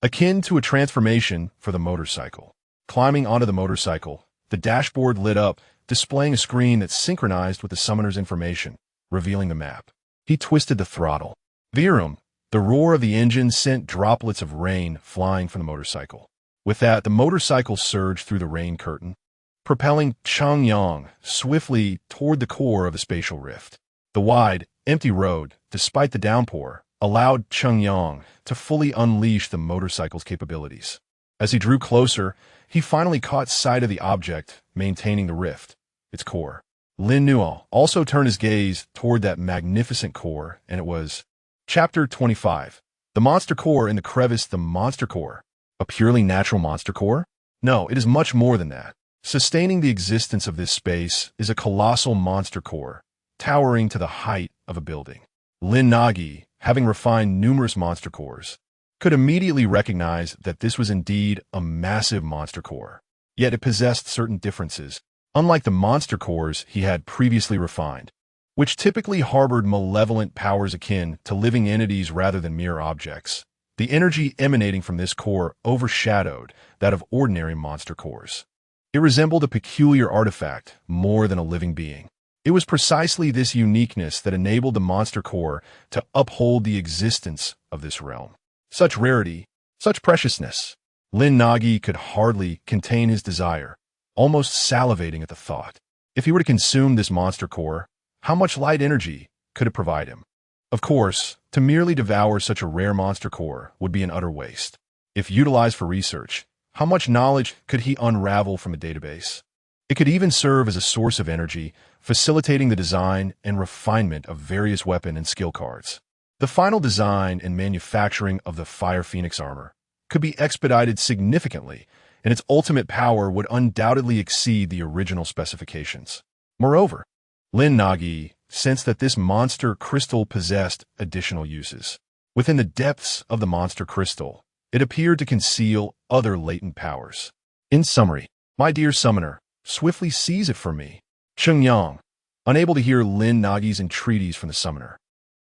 A: akin to a transformation for the motorcycle. Climbing onto the motorcycle, the dashboard lit up, displaying a screen that synchronized with the summoner's information, revealing the map. He twisted the throttle. Veerum, the roar of the engine sent droplets of rain flying from the motorcycle. With that, the motorcycle surged through the rain curtain, propelling Cheng Yang swiftly toward the core of the spatial rift. The wide, empty road, despite the downpour, allowed Cheng Yang to fully unleash the motorcycle's capabilities. As he drew closer, he finally caught sight of the object maintaining the rift, its core. Lin Nuo also turned his gaze toward that magnificent core, and it was Chapter 25. The monster core in the crevice. The monster core. A purely natural monster core? No, it is much more than that. Sustaining the existence of this space is a colossal monster core, towering to the height of a building. Lin Nagi, having refined numerous monster cores, could immediately recognize that this was indeed a massive monster core. Yet it possessed certain differences, unlike the monster cores he had previously refined, which typically harbored malevolent powers akin to living entities rather than mere objects. The energy emanating from this core overshadowed that of ordinary monster cores. It resembled a peculiar artifact more than a living being. It was precisely this uniqueness that enabled the monster core to uphold the existence of this realm. Such rarity, such preciousness. Lin Nagi could hardly contain his desire, almost salivating at the thought. If he were to consume this monster core, how much light energy could it provide him? Of course, to merely devour such a rare monster core would be an utter waste. If utilized for research, how much knowledge could he unravel from a database? It could even serve as a source of energy, facilitating the design and refinement of various weapon and skill cards. The final design and manufacturing of the Fire Phoenix armor could be expedited significantly, and its ultimate power would undoubtedly exceed the original specifications. Moreover, Lin Nagi sensed that this monster crystal possessed additional uses. Within the depths of the monster crystal, it appeared to conceal other latent powers. In summary, my dear summoner, swiftly seize it from me. Cheng Yang, unable to hear Lin Nagi's entreaties from the summoner,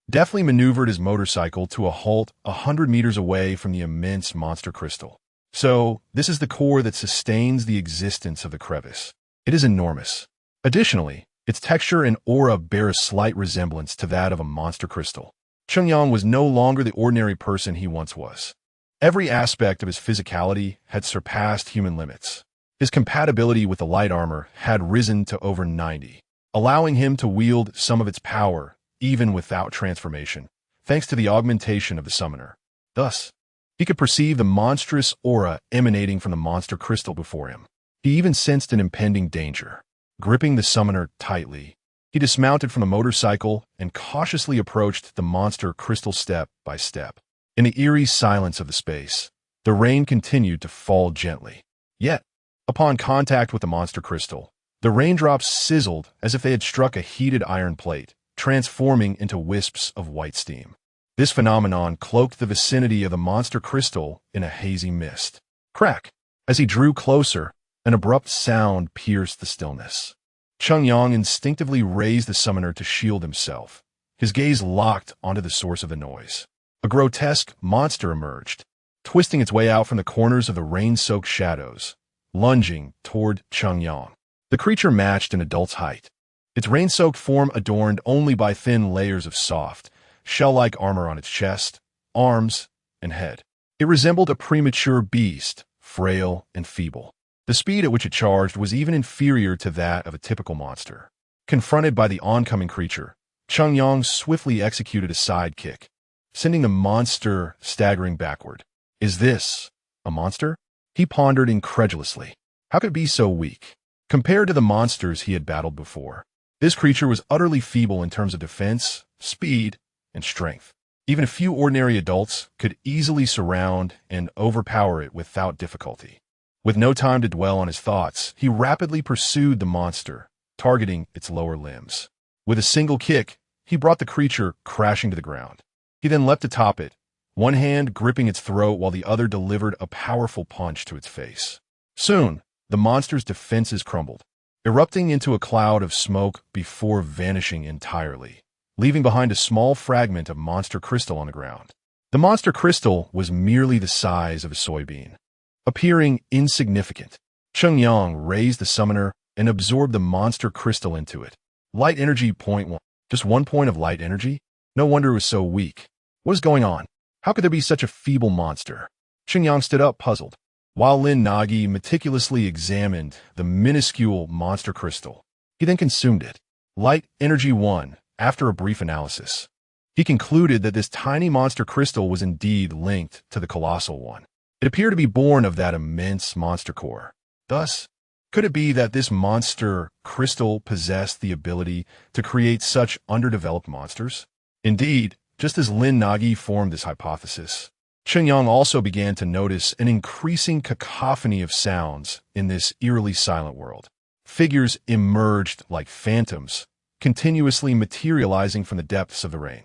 A: deftly maneuvered his motorcycle to a halt 100 meters away from the immense monster crystal. So, this is the core that sustains the existence of the crevice. It is enormous. Additionally, its texture and aura bear a slight resemblance to that of a monster crystal. Chungyang was no longer the ordinary person he once was. Every aspect of his physicality had surpassed human limits. His compatibility with the light armor had risen to over 90, allowing him to wield some of its power even without transformation, thanks to the augmentation of the summoner. Thus, he could perceive the monstrous aura emanating from the monster crystal before him. He even sensed an impending danger. Gripping the summoner tightly, he dismounted from the motorcycle and cautiously approached the monster crystal step by step. In the eerie silence of the space, the rain continued to fall gently. Yet, upon contact with the monster crystal, the raindrops sizzled as if they had struck a heated iron plate, transforming into wisps of white steam. This phenomenon cloaked the vicinity of the monster crystal in a hazy mist. Crack! As he drew closer, an abrupt sound pierced the stillness. Chungyang instinctively raised the summoner to shield himself. His gaze locked onto the source of the noise. A grotesque monster emerged, twisting its way out from the corners of the rain-soaked shadows, lunging toward Chungyang. The creature matched an adult's height. Its rain-soaked form adorned only by thin layers of soft, shell-like armor on its chest, arms, and head. It resembled a premature beast, frail and feeble. The speed at which it charged was even inferior to that of a typical monster. Confronted by the oncoming creature, Chungyang swiftly executed a side kick, sending the monster staggering backward. Is this a monster? He pondered incredulously. How could it be so weak? Compared to the monsters he had battled before, this creature was utterly feeble in terms of defense, speed, and strength. Even a few ordinary adults could easily surround and overpower it without difficulty. With no time to dwell on his thoughts, he rapidly pursued the monster, targeting its lower limbs. With a single kick, he brought the creature crashing to the ground. He then leapt atop it, one hand gripping its throat while the other delivered a powerful punch to its face. Soon, the monster's defenses crumbled, erupting into a cloud of smoke before vanishing entirely, leaving behind a small fragment of monster crystal on the ground. The monster crystal was merely the size of a soybean. Appearing insignificant, Chungyang raised the summoner and absorbed the monster crystal into it. Light energy 0.1. Just 1 point of light energy? No wonder it was so weak. What is going on? How could there be such a feeble monster? Chungyang stood up, puzzled, while Lin Nuo meticulously examined the minuscule monster crystal. He then consumed it. Light energy 1. After a brief analysis, he concluded that this tiny monster crystal was indeed linked to the colossal one. It appeared to be born of that immense monster core. Thus, could it be that this monster crystal possessed the ability to create such underdeveloped monsters? Indeed, just as Lin Nuo formed this hypothesis, Chungyang also began to notice an increasing cacophony of sounds in this eerily silent world. Figures emerged like phantoms, continuously materializing from the depths of the rain.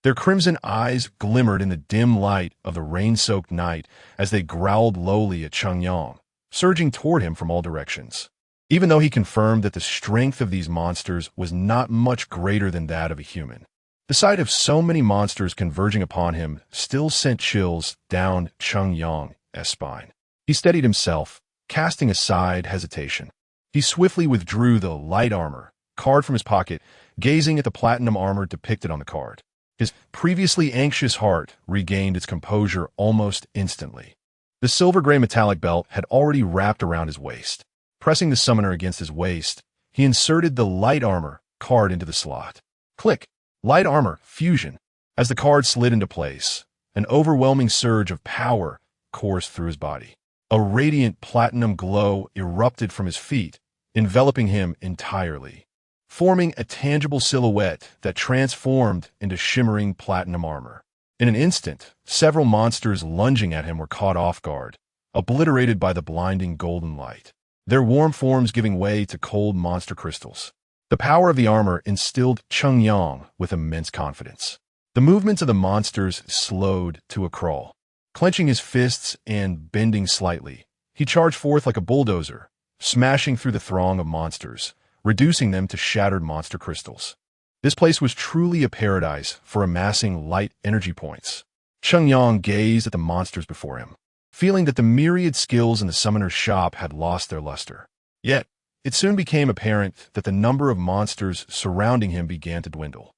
A: Their crimson eyes glimmered in the dim light of the rain-soaked night as they growled lowly at Chungyang, surging toward him from all directions. Even though he confirmed that the strength of these monsters was not much greater than that of a human, the sight of so many monsters converging upon him still sent chills down Chungyang's spine. He steadied himself, casting aside hesitation. He swiftly withdrew the light armor card from his pocket, gazing at the platinum armor depicted on the card. His previously anxious heart regained its composure almost instantly. The silver-gray metallic belt had already wrapped around his waist. Pressing the summoner against his waist, he inserted the light armor card into the slot. Click! Light armor fusion. As the card slid into place, an overwhelming surge of power coursed through his body. A radiant platinum glow erupted from his feet, enveloping him entirely, forming a tangible silhouette that transformed into shimmering platinum armor. In an instant, several monsters lunging at him were caught off guard, obliterated by the blinding golden light, their warm forms giving way to cold monster crystals. The power of the armor instilled Chungyang with immense confidence. The movements of the monsters slowed to a crawl. Clenching his fists and bending slightly, he charged forth like a bulldozer, smashing through the throng of monsters, reducing them to shattered monster crystals. This place was truly a paradise for amassing light energy points. Chungyang gazed at the monsters before him, feeling that the myriad skills in the summoner's shop had lost their luster. Yet, it soon became apparent that the number of monsters surrounding him began to dwindle.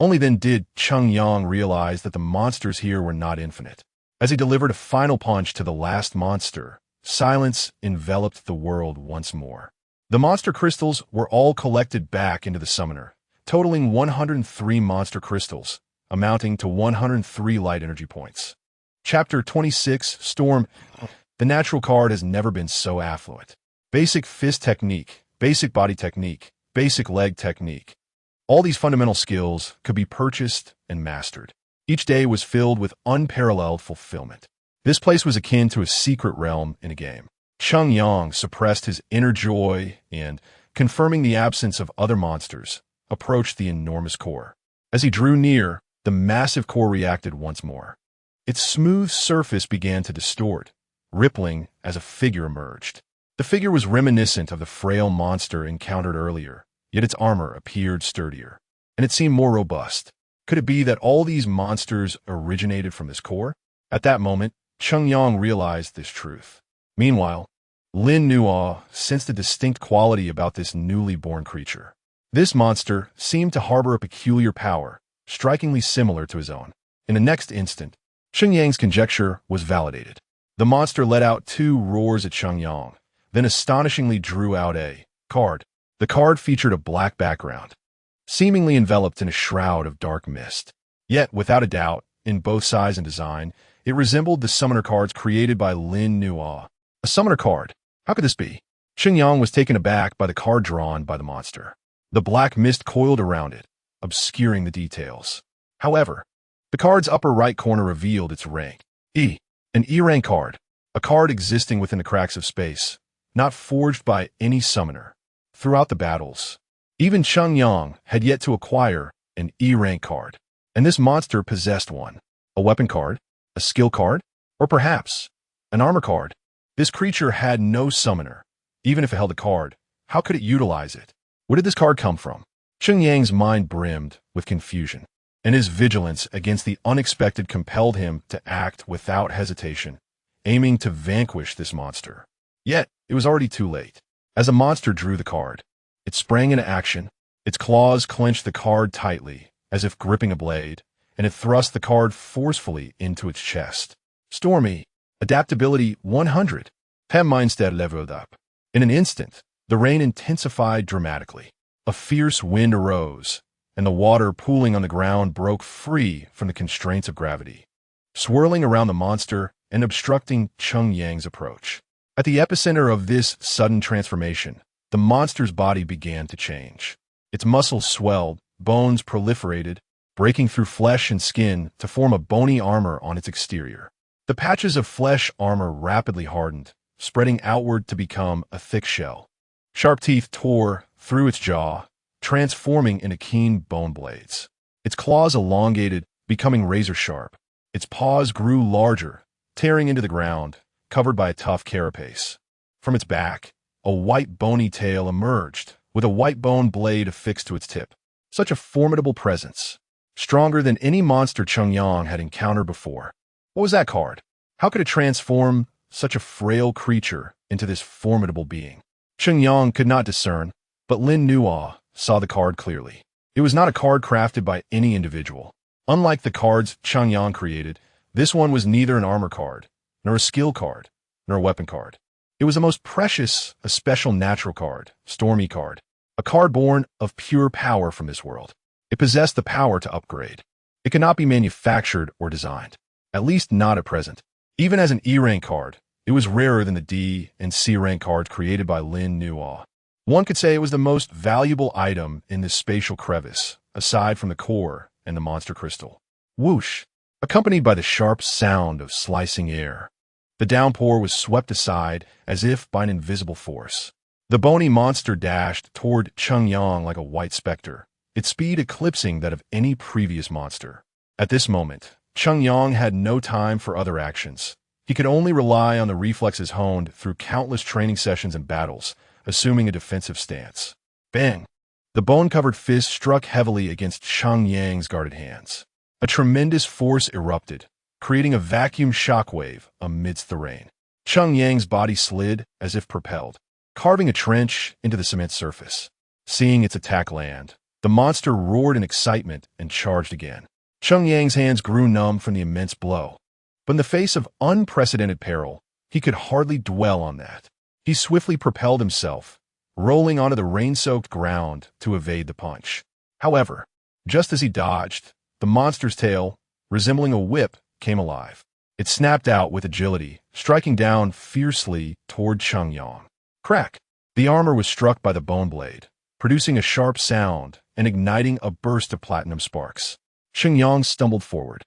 A: Only then did Cheng Yang realize that the monsters here were not infinite. As he delivered a final punch to the last monster, silence enveloped the world once more. The monster crystals were all collected back into the summoner, totaling 103 monster crystals, amounting to 103 light energy points. Chapter 26, Storm. The natural card has never been so affluent. Basic fist technique, basic body technique, basic leg technique. All these fundamental skills could be purchased and mastered. Each day was filled with unparalleled fulfillment. This place was akin to a secret realm in a game. Cheng Yang suppressed his inner joy and, confirming the absence of other monsters, approached the enormous core. As he drew near, the massive core reacted once more. Its smooth surface began to distort, rippling as a figure emerged. The figure was reminiscent of the frail monster encountered earlier, yet its armor appeared sturdier, and it seemed more robust. Could it be that all these monsters originated from this core? At that moment, Cheng Yang realized this truth. Meanwhile, Lin Nuo sensed a distinct quality about this newly born creature. This monster seemed to harbor a peculiar power, strikingly similar to his own. In the next instant, Cheng Yang's conjecture was validated. The monster let out 2 roars at Cheng Yang, then astonishingly drew out a card. The card featured a black background, seemingly enveloped in a shroud of dark mist. Yet, without a doubt, in both size and design, it resembled the summoner cards created by Lin Nuo. A summoner card? How could this be? Cheng Yang was taken aback by the card drawn by the monster. The black mist coiled around it, obscuring the details. However, the card's upper right corner revealed its rank. E. An E-rank card. A card existing within the cracks of space, not forged by any summoner. Throughout the battles, even Cheng Yang had yet to acquire an E-rank card, and this monster possessed one. A weapon card? A skill card? Or perhaps an armor card? This creature had no summoner. Even if it held a card, how could it utilize it? Where did this card come from? Cheng Yang's mind brimmed with confusion, and his vigilance against the unexpected compelled him to act without hesitation, aiming to vanquish this monster. Yet, it was already too late. As the monster drew the card, it sprang into action. Its claws clenched the card tightly, as if gripping a blade, and it thrust the card forcefully into its chest. Stormy. Adaptability 100. Mindset leveled up. In an instant, the rain intensified dramatically. A fierce wind arose, and the water pooling on the ground broke free from the constraints of gravity, swirling around the monster and obstructing Cheng Yang's approach. At the epicenter of this sudden transformation, the monster's body began to change. Its muscles swelled, bones proliferated, breaking through flesh and skin to form a bony armor on its exterior. The patches of flesh armor rapidly hardened, spreading outward to become a thick shell. Sharp teeth tore through its jaw, transforming into keen bone blades. Its claws elongated, becoming razor-sharp. Its paws grew larger, tearing into the ground, covered by a tough carapace. From its back, a white bony tail emerged, with a white bone blade affixed to its tip. Such a formidable presence, stronger than any monster Cheng Yang had encountered before. What was that card? How could it transform such a frail creature into this formidable being? Cheng Yang could not discern, but Lin Nuo saw the card clearly. It was not a card crafted by any individual. Unlike the cards Cheng Yang created, this one was neither an armor card, nor a skill card, nor a weapon card. It was a most precious, a special natural card, Stormy card, a card born of pure power from this world. It possessed the power to upgrade. It could not be manufactured or designed, at least not at present. Even as an E-rank card, it was rarer than the D and C-rank cards created by Lin Nuo. One could say it was the most valuable item in this spatial crevice, aside from the core and the monster crystal. Whoosh! Accompanied by the sharp sound of slicing air, the downpour was swept aside as if by an invisible force. The bony monster dashed toward Cheng Yang like a white specter, its speed eclipsing that of any previous monster. At this moment, Cheng Yang had no time for other actions. He could only rely on the reflexes honed through countless training sessions and battles, assuming a defensive stance. Bang! The bone-covered fist struck heavily against Cheng Yang's guarded hands. A tremendous force erupted, creating a vacuum shockwave amidst the rain. Cheng Yang's body slid as if propelled, carving a trench into the cement surface. Seeing its attack land, The monster roared in excitement and charged again. Cheng Yang's hands grew numb from the immense blow. But in the face of unprecedented peril, he could hardly dwell on that. He swiftly propelled himself, rolling onto the rain-soaked ground to evade the punch. However, just as he dodged, the monster's tail, resembling a whip, came alive. It snapped out with agility, striking down fiercely toward Cheng Yang. Crack! The armor was struck by the bone blade, producing a sharp sound and igniting a burst of platinum sparks. Cheng Yang stumbled forward,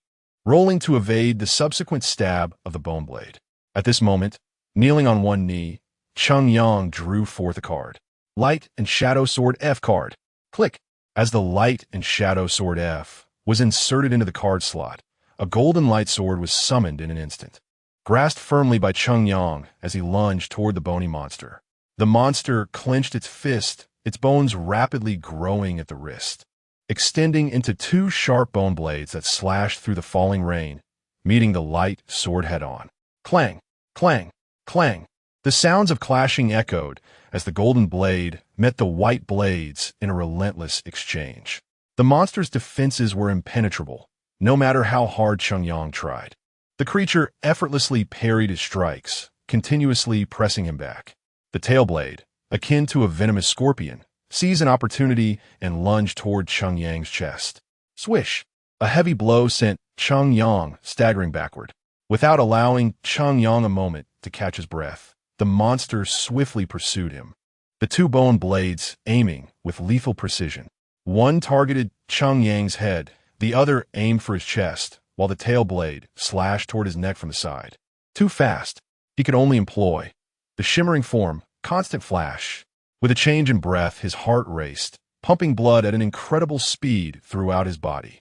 A: rolling to evade the subsequent stab of the bone blade. At this moment, kneeling on one knee, Cheng Yang drew forth a card. Light and Shadow Sword F card. Click! As the Light and Shadow Sword F was inserted into the card slot, a golden light sword was summoned in an instant. Grasped firmly by Cheng Yang as he lunged toward the bony monster. The monster clenched its fist, its bones rapidly growing at the wrist, extending into two sharp bone blades that slashed through the falling rain, meeting the light sword head-on. Clang! Clang! Clang! The sounds of clashing echoed as the golden blade met the white blades in a relentless exchange. The monster's defenses were impenetrable, no matter how hard Cheng Yang tried. The creature effortlessly parried his strikes, continuously pressing him back. The tail blade, akin to a venomous scorpion, seized an opportunity and lunged toward Cheng Yang's chest. Swish! A heavy blow sent Cheng Yang staggering backward. Without allowing Cheng Yang a moment to catch his breath, the monster swiftly pursued him. The two bone blades aiming with lethal precision. One targeted Cheng Yang's head, the other aimed for his chest, while the tail blade slashed toward his neck from the side. Too fast, he could only employ the shimmering form, constant flash. With a change in breath, his heart raced, pumping blood at an incredible speed throughout his body.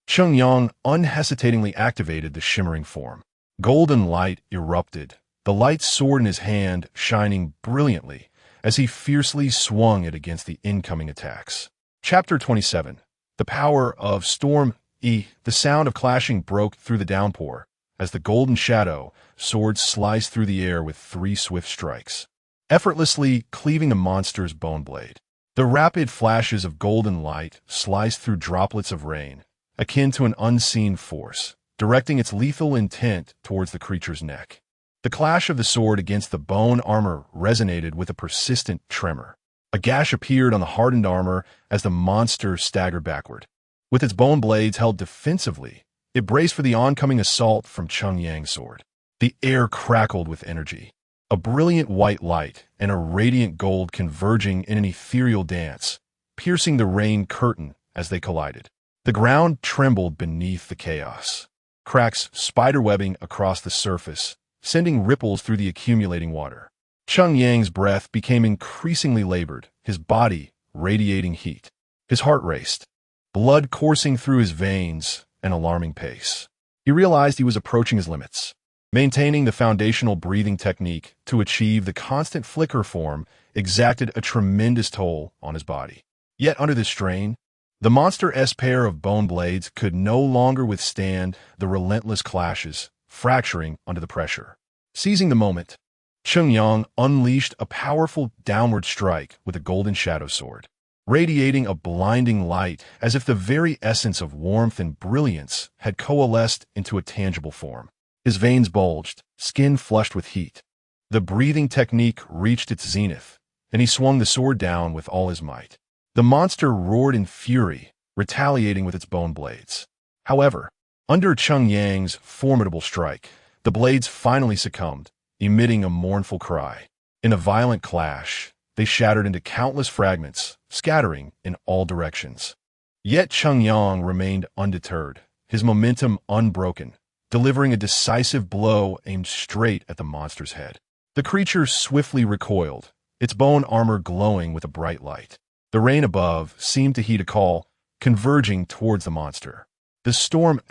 A: Cheng Yang unhesitatingly activated the shimmering form. Golden light erupted, the light sword in his hand shining brilliantly as he fiercely swung it against the incoming attacks. Chapter 27. The Power of Storm E. The sound of clashing broke through the downpour as the golden shadow sword sliced through the air with three swift strikes, effortlessly cleaving the monster's bone blade. The rapid flashes of golden light sliced through droplets of rain, akin to an unseen force, directing its lethal intent towards the creature's neck. The clash of the sword against the bone armor resonated with a persistent tremor. A gash appeared on the hardened armor as the monster staggered backward. With its bone blades held defensively, it braced for the oncoming assault from Cheng Yang's sword. The air crackled with energy, a brilliant white light and a radiant gold converging in an ethereal dance, piercing the rain curtain as they collided. The ground trembled beneath the chaos, cracks spiderwebbing across the surface, sending ripples through the accumulating water. Cheng Yang's breath became increasingly labored, his body radiating heat. His heart raced, blood coursing through his veins at an alarming pace. He realized he was approaching his limits. Maintaining the foundational breathing technique to achieve the constant flicker form exacted a tremendous toll on his body. Yet under this strain, the monster-s pair of bone blades could no longer withstand the relentless clashes, fracturing under the pressure. Seizing the moment, Cheng Yang unleashed a powerful downward strike with a golden shadow sword, radiating a blinding light as if the very essence of warmth and brilliance had coalesced into a tangible form. His veins bulged, skin flushed with heat. The breathing technique reached its zenith, and he swung the sword down with all his might. The monster roared in fury, retaliating with its bone blades. However, under Cheng Yang's formidable strike, the blades finally succumbed, emitting a mournful cry. In a violent clash, they shattered into countless fragments, scattering in all directions. Yet Cheng Yang remained undeterred, his momentum unbroken, delivering a decisive blow aimed straight at the monster's head. The creature swiftly recoiled, its bone armor glowing with a bright light. The rain above seemed to heed a call, converging towards the monster. The Storm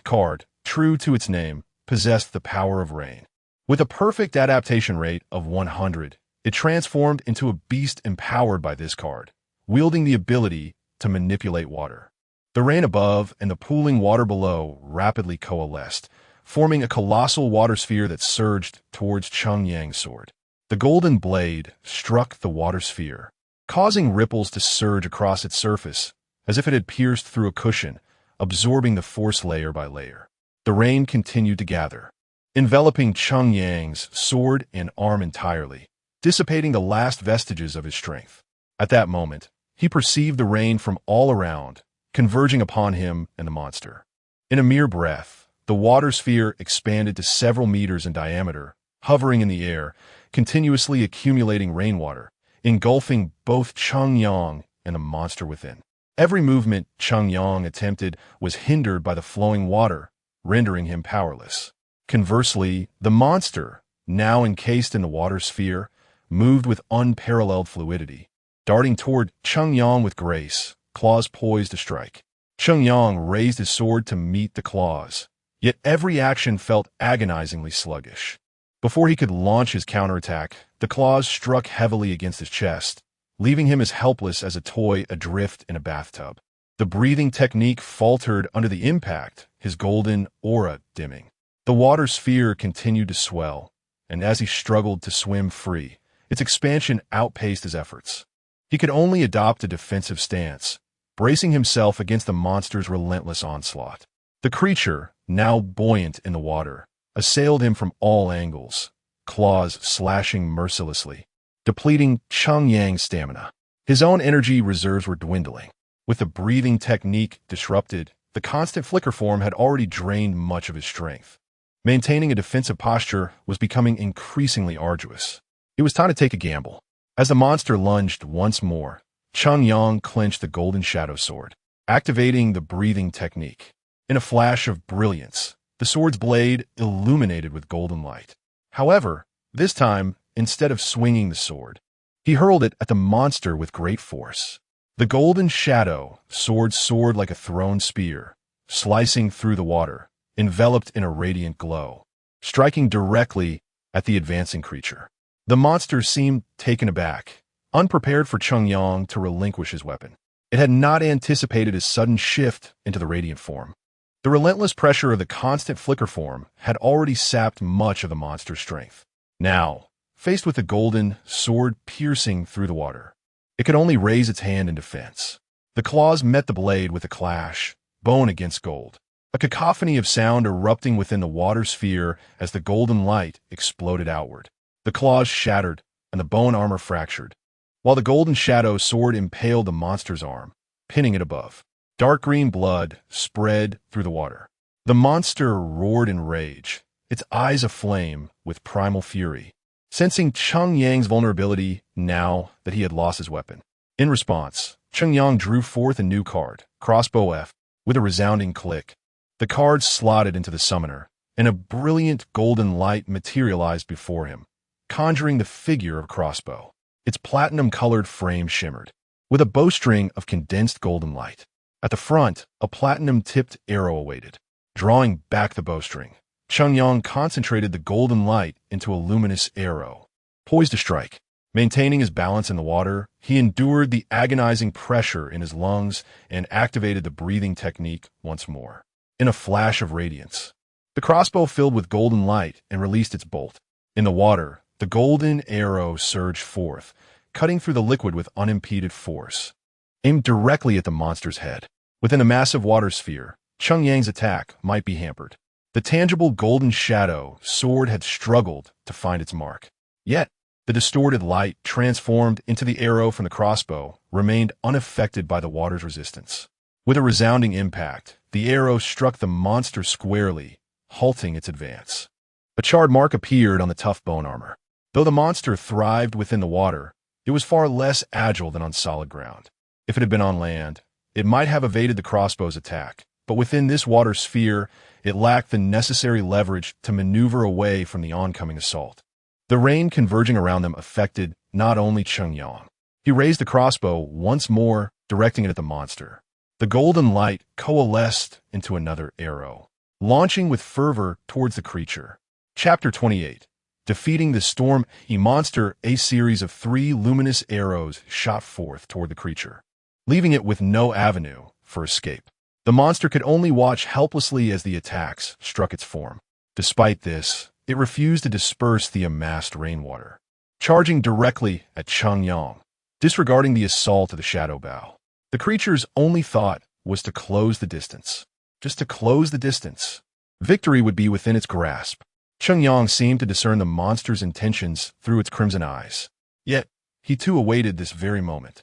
A: card, true to its name, possessed the power of rain. With a perfect adaptation rate of 100, it transformed into a beast empowered by this card, wielding the ability to manipulate water. The rain above and the pooling water below rapidly coalesced, forming a colossal water sphere that surged towards Cheng Yang's sword. The golden blade struck the water sphere, causing ripples to surge across its surface as if it had pierced through a cushion, absorbing the force layer by layer. The rain continued to gather, enveloping Cheng Yang's sword and arm entirely, dissipating the last vestiges of his strength. At that moment, he perceived the rain from all around, converging upon him and the monster. In a mere breath, the water sphere expanded to several meters in diameter, hovering in the air, continuously accumulating rainwater, engulfing both Cheng Yang and the monster within. Every movement Cheng Yang attempted was hindered by the flowing water, rendering him powerless. Conversely, the monster, now encased in the water sphere, moved with unparalleled fluidity, darting toward Cheng Yang with grace, claws poised to strike. Cheng Yang raised his sword to meet the claws, yet every action felt agonizingly sluggish. Before he could launch his counterattack, the claws struck heavily against his chest, leaving him as helpless as a toy adrift in a bathtub. The breathing technique faltered under the impact, his golden aura dimming. The water sphere continued to swell, and as he struggled to swim free, its expansion outpaced his efforts. He could only adopt a defensive stance, bracing himself against the monster's relentless onslaught. The creature, now buoyant in the water, assailed him from all angles, claws slashing mercilessly, depleting Cheng Yang's stamina. His own energy reserves were dwindling. With the breathing technique disrupted, the constant flicker form had already drained much of his strength. Maintaining a defensive posture was becoming increasingly arduous. It was time to take a gamble. As the monster lunged once more, Cheng Yang clenched the golden shadow sword, activating the breathing technique. In a flash of brilliance, the sword's blade illuminated with golden light. However, this time, instead of swinging the sword, he hurled it at the monster with great force. The golden shadow sword soared like a thrown spear, slicing through the water, enveloped in a radiant glow, striking directly at the advancing creature. The monster seemed taken aback, unprepared for Cheng Yang to relinquish his weapon. It had not anticipated his sudden shift into the radiant form. The relentless pressure of the constant flicker form had already sapped much of the monster's strength. Now, faced with the golden sword piercing through the water, it could only raise its hand in defense. The claws met the blade with a clash, bone against gold, a cacophony of sound erupting within the water sphere as the golden light exploded outward. The claws shattered, and the bone armor fractured, while the golden shadow sword impaled the monster's arm, pinning it above. Dark green blood spread through the water. The monster roared in rage, its eyes aflame with primal fury, sensing Cheng Yang's vulnerability now that he had lost his weapon. In response, Cheng Yang drew forth a new card, Crossbow F, with a resounding click. The card slotted into the summoner, and a brilliant golden light materialized before him, conjuring the figure of a crossbow. Its platinum-colored frame shimmered, with a bowstring of condensed golden light. At the front, a platinum-tipped arrow awaited. Drawing back the bowstring, Cheng Yang concentrated the golden light into a luminous arrow, poised to strike. Maintaining his balance in the water, he endured the agonizing pressure in his lungs and activated the breathing technique once more. In a flash of radiance, the crossbow filled with golden light and released its bolt. In the water, the golden arrow surged forth, cutting through the liquid with unimpeded force, aimed directly at the monster's head. Within a massive water sphere, Cheng Yang's attack might be hampered. The tangible golden shadow sword had struggled to find its mark. Yet, the distorted light transformed into the arrow from the crossbow remained unaffected by the water's resistance. With a resounding impact, the arrow struck the monster squarely, halting its advance. A charred mark appeared on the tough bone armor. Though the monster thrived within the water, it was far less agile than on solid ground. If it had been on land, it might have evaded the crossbow's attack, but within this water sphere, it lacked the necessary leverage to maneuver away from the oncoming assault. The rain converging around them affected not only Cheng Yang. He raised the crossbow once more, directing it at the monster. The golden light coalesced into another arrow, launching with fervor towards the creature. Chapter 28. Defeating the storm, a monster, a series of 3 luminous arrows shot forth toward the creature, leaving it with no avenue for escape. The monster could only watch helplessly as the attacks struck its form. Despite this, it refused to disperse the amassed rainwater, charging directly at Cheng Yang, disregarding the assault of the shadow bow. The creature's only thought was to close the distance. Just to close the distance. Victory would be within its grasp. Cheng Yang seemed to discern the monster's intentions through its crimson eyes. Yet, he too awaited this very moment.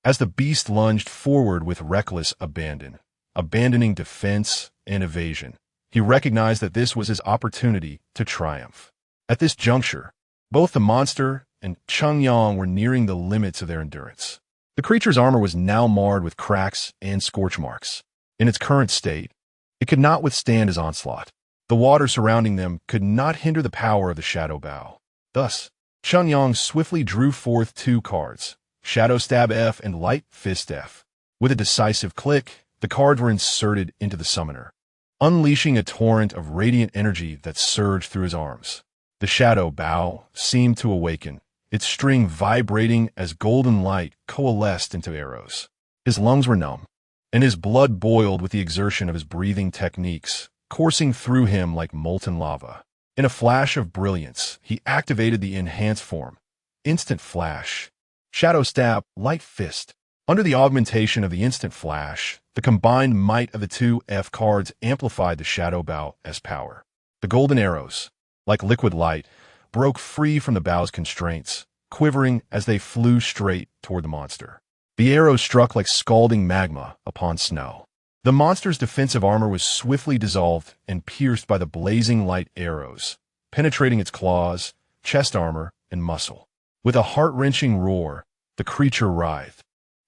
A: As the beast lunged forward with reckless abandon, abandoning defense and evasion, he recognized that this was his opportunity to triumph. At this juncture, both the monster and Cheng Yang were nearing the limits of their endurance. The creature's armor was now marred with cracks and scorch marks. In its current state, it could not withstand his onslaught. The water surrounding them could not hinder the power of the Shadow Bow. Thus, Cheng Yang swiftly drew forth 2 cards, Shadow Stab F and Light Fist F. With a decisive click, the cards were inserted into the summoner, unleashing a torrent of radiant energy that surged through his arms. The Shadow Bow seemed to awaken, its string vibrating as golden light coalesced into arrows. His lungs were numb, and his blood boiled with the exertion of his breathing techniques, coursing through him like molten lava. In a flash of brilliance, he activated the enhanced form. Instant Flash. Shadow Stab, Light Fist. Under the augmentation of the Instant Flash, the combined might of the 2 F cards amplified the Shadow Bow's power. The golden arrows, like liquid light, broke free from the bow's constraints, quivering as they flew straight toward the monster. The arrows struck like scalding magma upon snow. The monster's defensive armor was swiftly dissolved and pierced by the blazing light arrows, penetrating its claws, chest armor, and muscle. With a heart-wrenching roar, the creature writhed,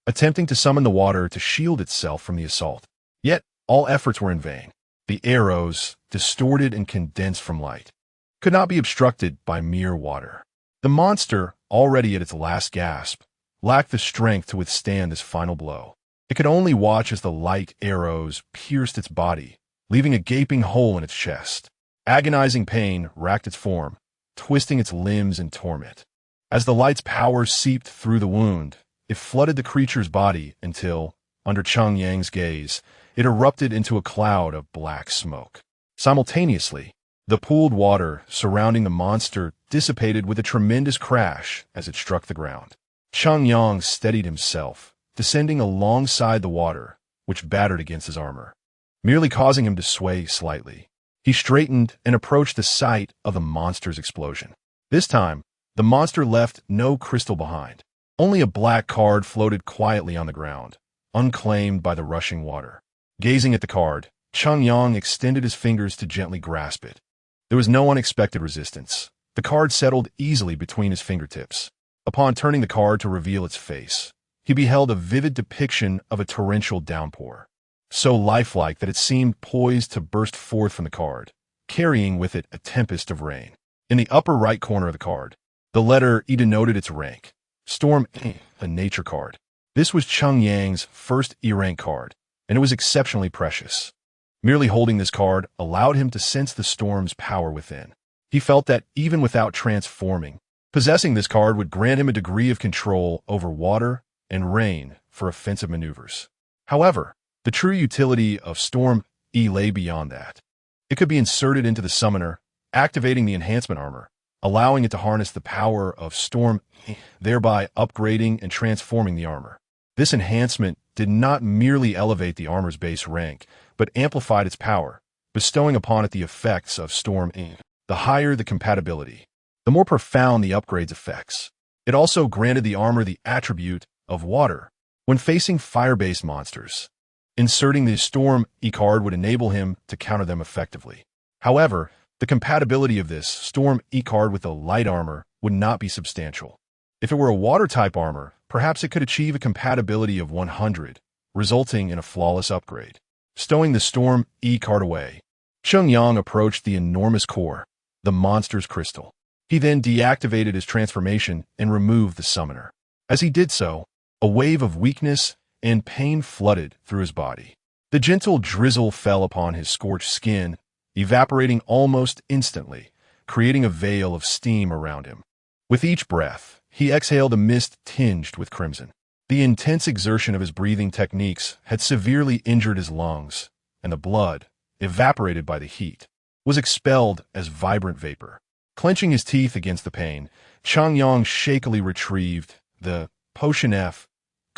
A: attempting to summon the water to shield itself from the assault. Yet, all efforts were in vain. The arrows, distorted and condensed from light, could not be obstructed by mere water. The monster, already at its last gasp, lacked the strength to withstand this final blow. It could only watch as the light arrows pierced its body, leaving a gaping hole in its chest. Agonizing pain racked its form, twisting its limbs in torment. As the light's power seeped through the wound, it flooded the creature's body until, under Cheng Yang's gaze, it erupted into a cloud of black smoke. Simultaneously, the pooled water surrounding the monster dissipated with a tremendous crash as it struck the ground. Cheng Yang steadied himself, descending alongside the water, which battered against his armor, merely causing him to sway slightly. He straightened and approached the site of the monster's explosion. This time, the monster left no crystal behind. Only a black card floated quietly on the ground, unclaimed by the rushing water. Gazing at the card, Cheng Yang extended his fingers to gently grasp it. There was no unexpected resistance. The card settled easily between his fingertips. Upon turning the card to reveal its face, he beheld a vivid depiction of a torrential downpour, so lifelike that it seemed poised to burst forth from the card, carrying with it a tempest of rain. In the upper right corner of the card, the letter E denoted its rank. Storm E, a nature card. This was Cheng Yang's first E-rank card, and it was exceptionally precious. Merely holding this card allowed him to sense the storm's power within. He felt that even without transforming, possessing this card would grant him a degree of control over water and rain for offensive maneuvers. However, the true utility of Storm E lay beyond that. It could be inserted into the summoner, activating the enhancement armor, allowing it to harness the power of Storm E, thereby upgrading and transforming the armor. This enhancement did not merely elevate the armor's base rank, but amplified its power, bestowing upon it the effects of Storm E. The higher the compatibility, the more profound the upgrade's effects. It also granted the armor the attribute of water when facing fire-based monsters. Inserting the Storm E card would enable him to counter them effectively. However, the compatibility of this Storm E card with the light armor would not be substantial. If it were a water-type armor, perhaps it could achieve a compatibility of 100, resulting in a flawless upgrade. Stowing the Storm E card away, Cheng Yang approached the enormous core, the monster's crystal. He then deactivated his transformation and removed the summoner. As he did so, a wave of weakness and pain flooded through his body. The gentle drizzle fell upon his scorched skin, evaporating almost instantly, creating a veil of steam around him. With each breath, he exhaled a mist tinged with crimson. The intense exertion of his breathing techniques had severely injured his lungs, and the blood, evaporated by the heat, was expelled as vibrant vapor. Clenching his teeth against the pain, Cheng Yang shakily retrieved the Potion F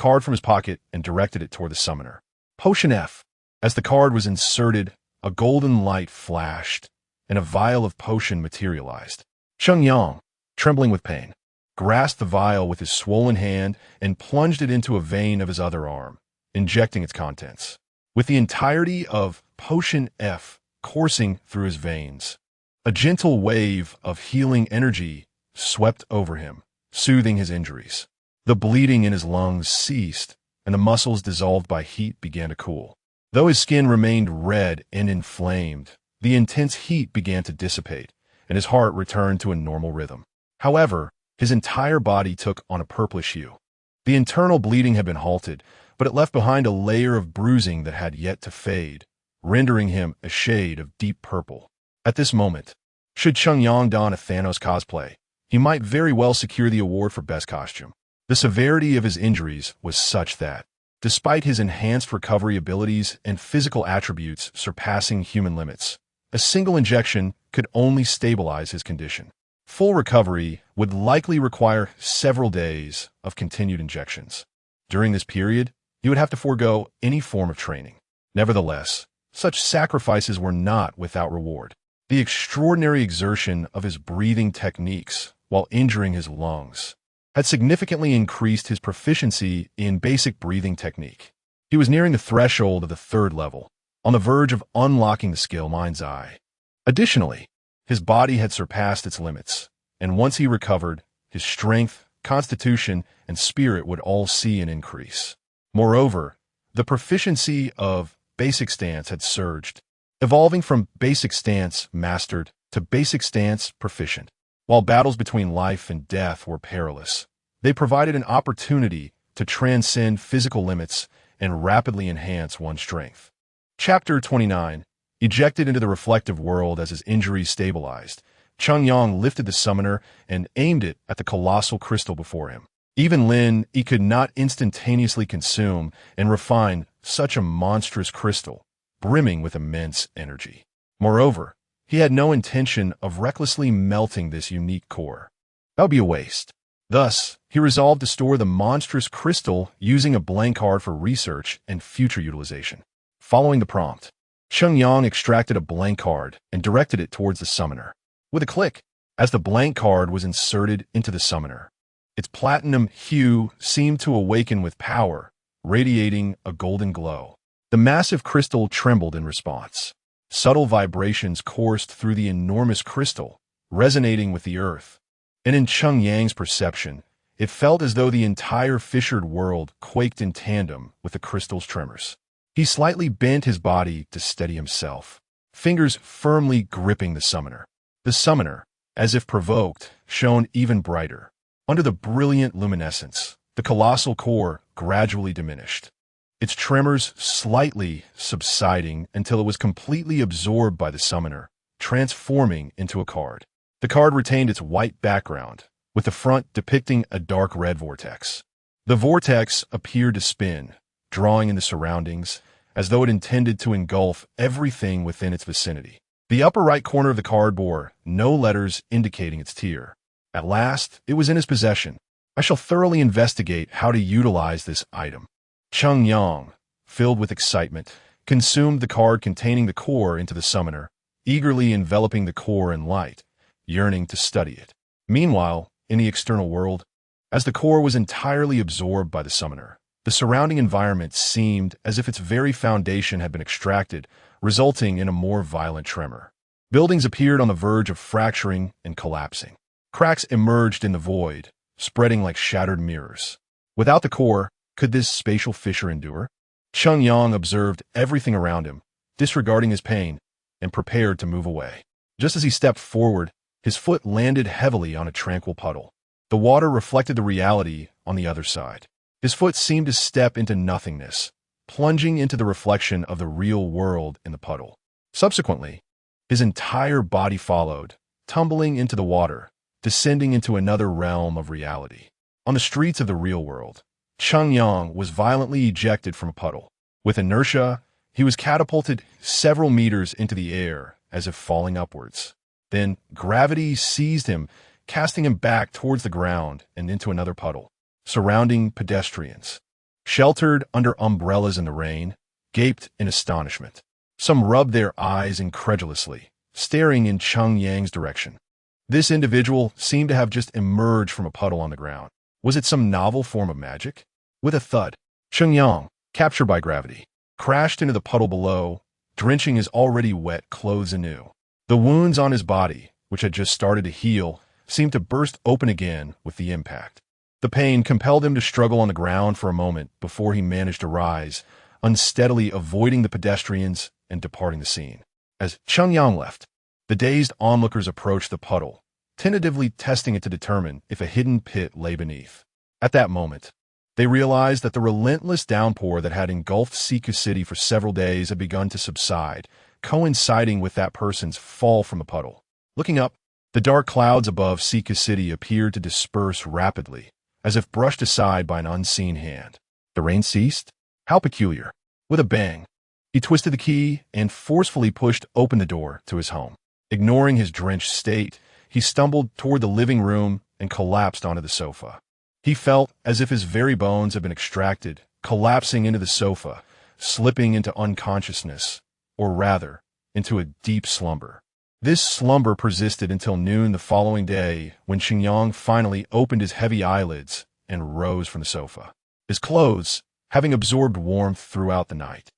A: card from his pocket and directed it toward the summoner. Potion F. As the card was inserted, a golden light flashed, and a vial of potion materialized. Cheng Yang, trembling with pain, grasped the vial with his swollen hand and plunged it into a vein of his other arm, injecting its contents. With the entirety of Potion F coursing through his veins, a gentle wave of healing energy swept over him, soothing his injuries. The bleeding in his lungs ceased, and the muscles dissolved by heat began to cool. Though his skin remained red and inflamed, the intense heat began to dissipate, and his heart returned to a normal rhythm. However, his entire body took on a purplish hue. The internal bleeding had been halted, but it left behind a layer of bruising that had yet to fade, rendering him a shade of deep purple. At this moment, should Cheng Yang don a Thanos cosplay, he might very well secure the award for best costume. The severity of his injuries was such that, despite his enhanced recovery abilities and physical attributes surpassing human limits, a single injection could only stabilize his condition. Full recovery would likely require several days of continued injections. During this period, he would have to forego any form of training. Nevertheless, such sacrifices were not without reward. The extraordinary exertion of his breathing techniques while injuring his lungs had significantly increased his proficiency in basic breathing technique. He was nearing the threshold of the 3rd level, on the verge of unlocking the skill Mind's Eye. Additionally, his body had surpassed its limits, and once he recovered, his strength, constitution, and spirit would all see an increase. Moreover, the proficiency of basic stance had surged, evolving from basic stance mastered to basic stance proficient. While battles between life and death were perilous, they provided an opportunity to transcend physical limits and rapidly enhance one's strength. Chapter 29. Ejected into the reflective world as his injuries stabilized, Cheng Yang lifted the summoner and aimed it at the colossal crystal before him. Even Lin Nuo could not instantaneously consume and refine such a monstrous crystal, brimming with immense energy. Moreover, he had no intention of recklessly melting this unique core. That would be a waste. Thus, he resolved to store the monstrous crystal using a blank card for research and future utilization. Following the prompt, Cheng Yang extracted a blank card and directed it towards the summoner. With a click, as the blank card was inserted into the summoner, its platinum hue seemed to awaken with power, radiating a golden glow. The massive crystal trembled in response. Subtle vibrations coursed through the enormous crystal, resonating with the earth. And in Cheng Yang's perception, it felt as though the entire fissured world quaked in tandem with the crystal's tremors. He slightly bent his body to steady himself, fingers firmly gripping the summoner. The summoner, as if provoked, shone even brighter. Under the brilliant luminescence, the colossal core gradually diminished, its tremors slightly subsiding until it was completely absorbed by the summoner, transforming into a card. The card retained its white background, with the front depicting a dark red vortex. The vortex appeared to spin, drawing in the surroundings, as though it intended to engulf everything within its vicinity. The upper right corner of the card bore no letters indicating its tier. At last, it was in his possession. I shall thoroughly investigate how to utilize this item. Cheng Yang, filled with excitement, consumed the card containing the core into the summoner, eagerly enveloping the core in light, yearning to study it. Meanwhile, in the external world, as the core was entirely absorbed by the summoner, the surrounding environment seemed as if its very foundation had been extracted, resulting in a more violent tremor. Buildings appeared on the verge of fracturing and collapsing. Cracks emerged in the void, spreading like shattered mirrors. Without the core, could this spatial fissure endure? Cheng Yang observed everything around him, disregarding his pain, and prepared to move away. Just as he stepped forward, his foot landed heavily on a tranquil puddle. The water reflected the reality on the other side. His foot seemed to step into nothingness, plunging into the reflection of the real world in the puddle. Subsequently, his entire body followed, tumbling into the water, descending into another realm of reality. On the streets of the real world, Cheng Yang was violently ejected from a puddle. With inertia, he was catapulted several meters into the air as if falling upwards. Then gravity seized him, casting him back towards the ground and into another puddle, surrounding pedestrians. sheltered under umbrellas in the rain, gaped in astonishment. Some rubbed their eyes incredulously, staring in Cheng Yang's direction. This individual seemed to have just emerged from a puddle on the ground. Was it some novel form of magic? With a thud, Cheng Yang, captured by gravity, crashed into the puddle below, drenching his already wet clothes anew. The wounds on his body, which had just started to heal, seemed to burst open again with the impact. The pain compelled him to struggle on the ground for a moment before he managed to rise, unsteadily avoiding the pedestrians and departing the scene. As Cheng Yang left, the dazed onlookers approached the puddle, tentatively testing it to determine if a hidden pit lay beneath. At that moment, they realized that the relentless downpour that had engulfed Siku City for several days had begun to subside, coinciding with that person's fall from the puddle. Looking up, the dark clouds above Siku City appeared to disperse rapidly, as if brushed aside by an unseen hand. The rain ceased? How peculiar. With a bang, he twisted the key and forcefully pushed open the door to his home. Ignoring his drenched state, he stumbled toward the living room and collapsed onto the sofa. He felt as if his very bones had been extracted, collapsing into the sofa, slipping into unconsciousness, or rather, into a deep slumber. This slumber persisted until noon the following day, when Xingyang finally opened his heavy eyelids and rose from the sofa. His clothes, having absorbed warmth throughout the night,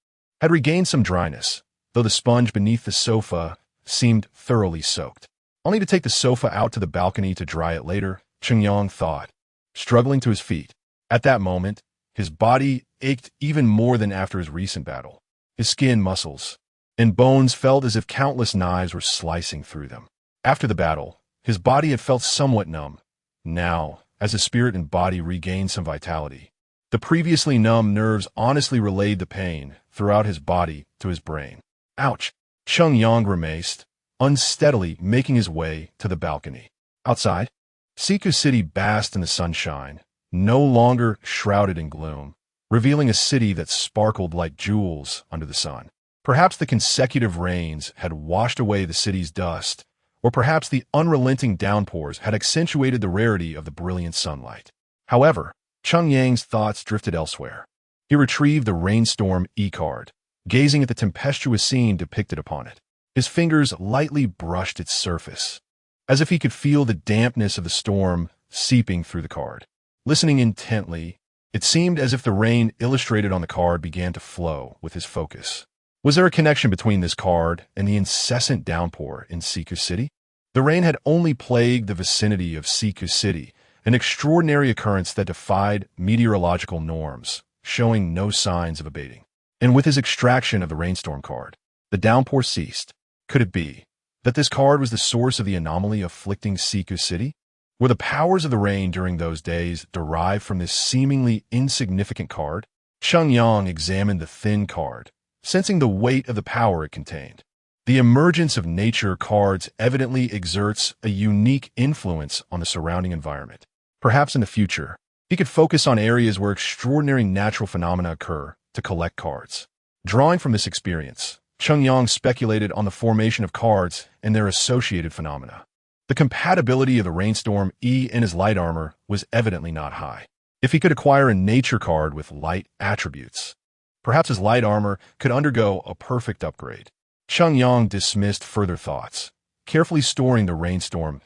A: had regained some dryness, though the sponge beneath the sofa seemed thoroughly soaked. Only to take the sofa out to the balcony to dry it later, Xingyang thought, struggling to his feet. At that moment, his body ached even more than after his recent battle. His skin, muscles, and bones felt as if countless knives were slicing through them. After the battle, his body had felt somewhat numb. Now, as his spirit and body regained some vitality, the previously numb nerves honestly relayed the pain throughout his body to his brain. Ouch! Cheng Yang grimaced, unsteadily making his way to the balcony. Outside, Siku City basked in the sunshine, no longer shrouded in gloom, revealing a city that sparkled like jewels under the sun. Perhaps the consecutive rains had washed away the city's dust, or perhaps the unrelenting downpours had accentuated the rarity of the brilliant sunlight. However, Cheng Yang's thoughts drifted elsewhere. He retrieved the rainstorm e-card, gazing at the tempestuous scene depicted upon it. His fingers lightly brushed its surface, as if he could feel the dampness of the storm seeping through the card. Listening intently, it seemed as if the rain illustrated on the card began to flow with his focus. Was there a connection between this card and the incessant downpour in Siku City? The rain had only plagued the vicinity of Siku City, an extraordinary occurrence that defied meteorological norms, showing no signs of abating. And with his extraction of the rainstorm card, the downpour ceased. Could it be that this card was the source of the anomaly afflicting Siku City? Were the powers of the rain during those days derived from this seemingly insignificant card? Cheng Yang examined the thin card, sensing the weight of the power it contained. The emergence of nature cards evidently exerts a unique influence on the surrounding environment. Perhaps in the future, he could focus on areas where extraordinary natural phenomena occur to collect cards. Drawing from this experience, Cheng Yang speculated on the formation of cards and their associated phenomena. The compatibility of the Rainstorm E and his light armor was evidently not high. If he could acquire a nature card with light attributes, perhaps his light armor could undergo a perfect upgrade. Cheng Yang dismissed further thoughts, carefully storing the Rainstorm.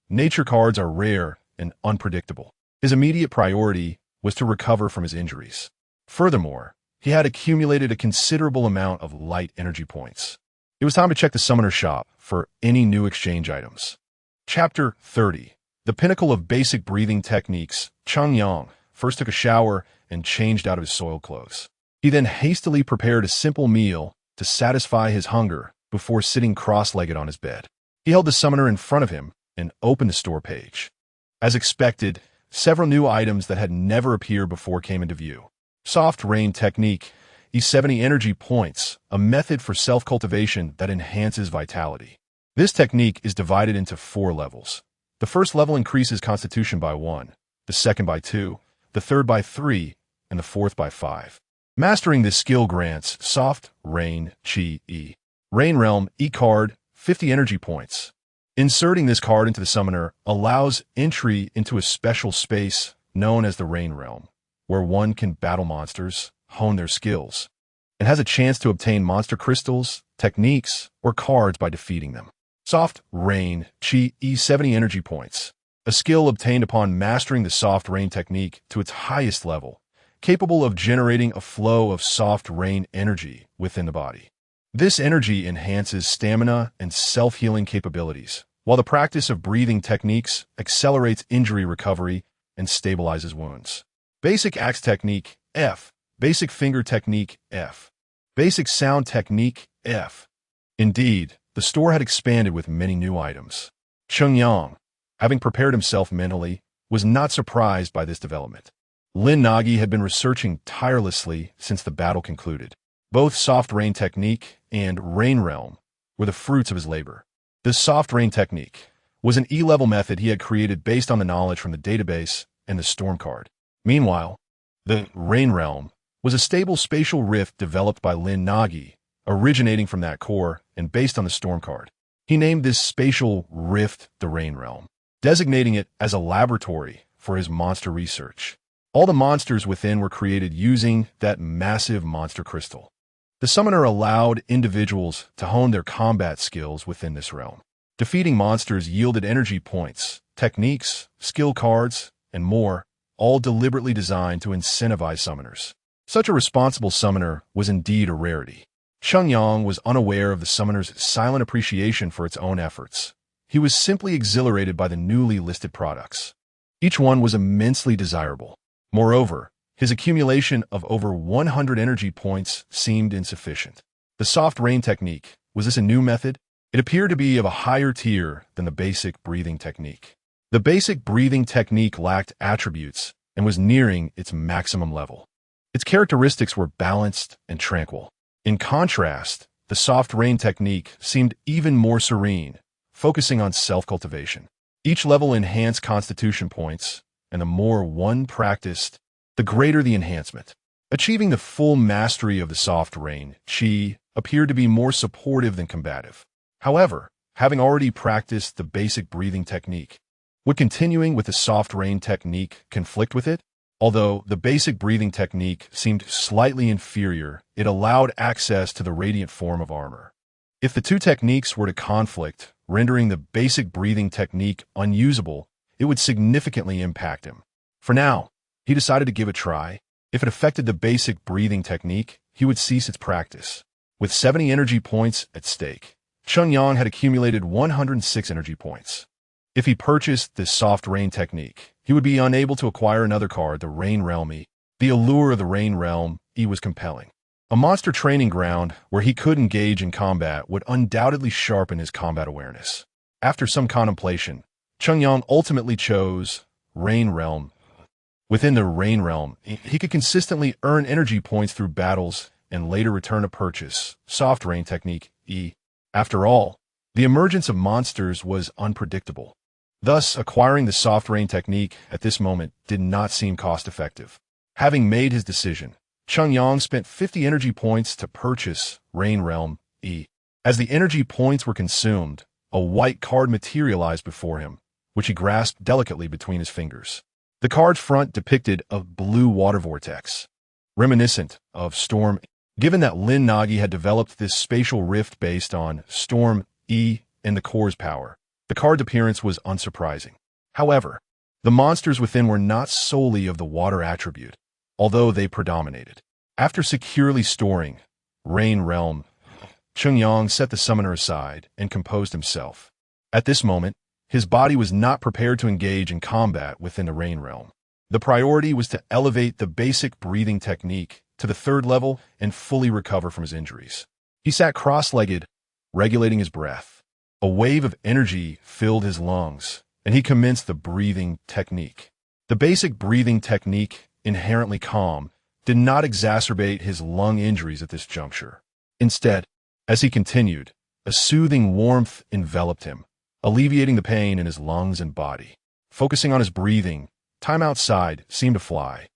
A: Nature cards are rare and unpredictable. His immediate priority was to recover from his injuries. Furthermore, he had accumulated a considerable amount of light energy points. It was time to check the summoner shop for any new exchange items. Chapter 30. The pinnacle of basic breathing techniques. Cheng Yang first took a shower and changed out of his soiled clothes. He then hastily prepared a simple meal to satisfy his hunger before sitting cross-legged on his bed. He held the summoner in front of him and opened the store page. As expected, several new items that had never appeared before came into view. Soft Rain Technique, E70 Energy Points, a method for self-cultivation that enhances vitality. This technique is divided into 4 levels. The first level increases constitution by 1, the second by 2, the third by 3, and the fourth by 5. Mastering this skill grants Soft Rain Chi E. Rain Realm E-Card, 50 energy points. Inserting this card into the summoner allows entry into a special space known as the Rain Realm. where one can battle monsters, hone their skills, and has a chance to obtain monster crystals, techniques, or cards by defeating them. Soft Rain Chi E70 Energy Points. A skill obtained upon mastering the soft rain technique to its highest level, capable of generating a flow of soft rain energy within the body. This energy enhances stamina and self-healing capabilities, while the practice of breathing techniques accelerates injury recovery and stabilizes wounds. Basic Axe Technique F. Basic Finger Technique F. Basic Sound Technique F. Indeed, the store had expanded with many new items. Cheng Yang, having prepared himself mentally, was not surprised by this development. Lin Nuo had been researching tirelessly since the battle concluded. Both Soft Rain Technique and Rain Realm were the fruits of his labor. The Soft Rain Technique was an E-level method he had created based on the knowledge from the database and the Storm card. Meanwhile, the Rain Realm was a stable spatial rift developed by Lin Nuo, originating from that core and based on the Storm card. He named this spatial rift the Rain Realm, designating it as a laboratory for his monster research. All the monsters within were created using that massive monster crystal. The summoner allowed individuals to hone their combat skills within this realm. Defeating monsters yielded energy points, techniques, skill cards, and more, all deliberately designed to incentivize summoners. Such a responsible summoner was indeed a rarity. Cheng Yang was unaware of the summoner's silent appreciation for its own efforts. He was simply exhilarated by the newly listed products. Each one was immensely desirable. Moreover, his accumulation of over 100 energy points seemed insufficient. The Soft Rain Technique, was this a new method? It appeared to be of a higher tier than the basic breathing technique. The basic breathing technique lacked attributes and was nearing its maximum level. Its characteristics were balanced and tranquil. In contrast, the Soft Rain Technique seemed even more serene, focusing on self-cultivation. Each level enhanced constitution points, and the more one practiced, the greater the enhancement. Achieving the full mastery of the Soft Rain Chi appeared to be more supportive than combative. However, having already practiced the basic breathing technique, would continuing with the Soft Rain Technique conflict with it? Although the basic breathing technique seemed slightly inferior, it allowed access to the radiant form of armor. If the two techniques were to conflict, rendering the basic breathing technique unusable, it would significantly impact him. For now, he decided to give it a try. If it affected the basic breathing technique, he would cease its practice. With 70 energy points at stake, Cheng Yang had accumulated 106 energy points. If he purchased this Soft Rain Technique, he would be unable to acquire another card, the Rain Realm E. The allure of the Rain Realm E was compelling. A monster training ground where he could engage in combat would undoubtedly sharpen his combat awareness. After some contemplation, Cheng Yang ultimately chose Rain Realm. Within the Rain Realm, he could consistently earn energy points through battles and later return to purchase Soft Rain Technique E. After all, the emergence of monsters was unpredictable. Thus, acquiring the Soft Rain Technique at this moment did not seem cost-effective. Having made his decision, Cheng Yang spent 50 energy points to purchase Rain Realm E. As the energy points were consumed, a white card materialized before him, which he grasped delicately between his fingers. The card's front depicted a blue water vortex, reminiscent of Storm. Given that Lin Nuo had developed this spatial rift based on Storm E and the core's power, the card's appearance was unsurprising. However, the monsters within were not solely of the water attribute, although they predominated. After securely storing Rain Realm, Cheng Yang set the summoner aside and composed himself. At this moment, his body was not prepared to engage in combat within the Rain Realm. The priority was to elevate the basic breathing technique to the 3rd level and fully recover from his injuries. He sat cross-legged, regulating his breath. A wave of energy filled his lungs, and he commenced the breathing technique. The basic breathing technique, inherently calm, did not exacerbate his lung injuries at this juncture. Instead, as he continued, a soothing warmth enveloped him, alleviating the pain in his lungs and body. Focusing on his breathing, time outside seemed to fly.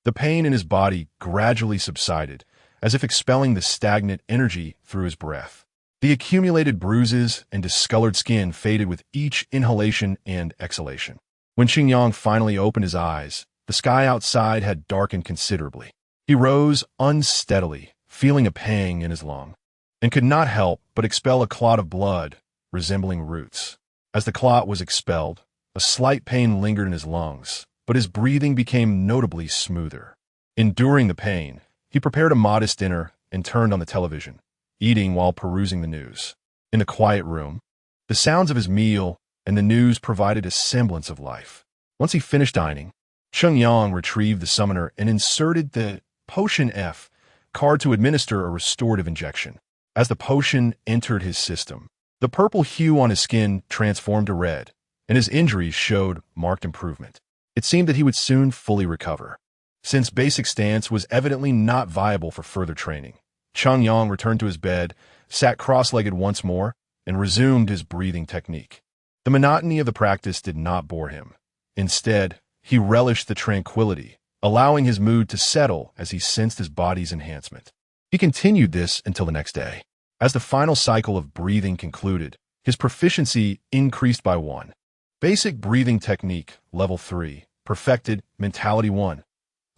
A: The pain in his body gradually subsided, as if expelling the stagnant energy through his breath. The accumulated bruises and discolored skin faded with each inhalation and exhalation. When Cheng Yang finally opened his eyes, The sky outside had darkened considerably. He rose unsteadily, feeling a pang in his lung, and could not help but expel a clot of blood resembling roots. As the clot was expelled, a slight pain lingered in his lungs, but his breathing became notably smoother. Enduring the pain, he prepared a modest dinner and turned on the television, eating while perusing the news. In the quiet room, the sounds of his meal and the news provided a semblance of life. Once he finished dining, Cheng Yang retrieved the summoner and inserted the Potion F card to administer a restorative injection. As the potion entered his system, the purple hue on his skin transformed to red, and his injuries showed marked improvement. It seemed that he would soon fully recover. Since basic stance was evidently not viable for further training, Cheng Yang returned to his bed, sat cross-legged once more, and resumed his breathing technique. The monotony of the practice did not bore him. Instead, he relished the tranquility, allowing his mood to settle as he sensed his body's enhancement. He continued this until the next day. As the final cycle of breathing concluded, his proficiency increased by 1. Basic breathing technique, level 3, perfected, mentality 1.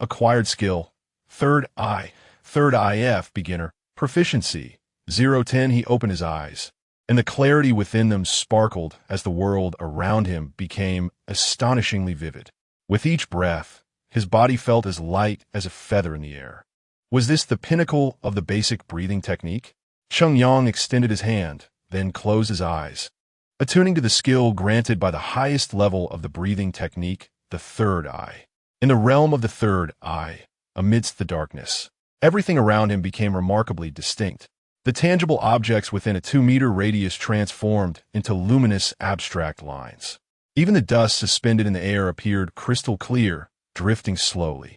A: Acquired skill, third eye, third IF, beginner, proficiency, 0-10. He opened his eyes, and the clarity within them sparkled as the world around him became astonishingly vivid. With each breath, his body felt as light as a feather in the air. Was this the pinnacle of the basic breathing technique? Cheng Yang extended his hand, then closed his eyes, attuning to the skill granted by the highest level of the breathing technique, the third eye. In the realm of the third eye, amidst the darkness, everything around him became remarkably distinct. The tangible objects within a 2-meter radius transformed into luminous abstract lines. Even the dust suspended in the air appeared crystal clear, drifting slowly.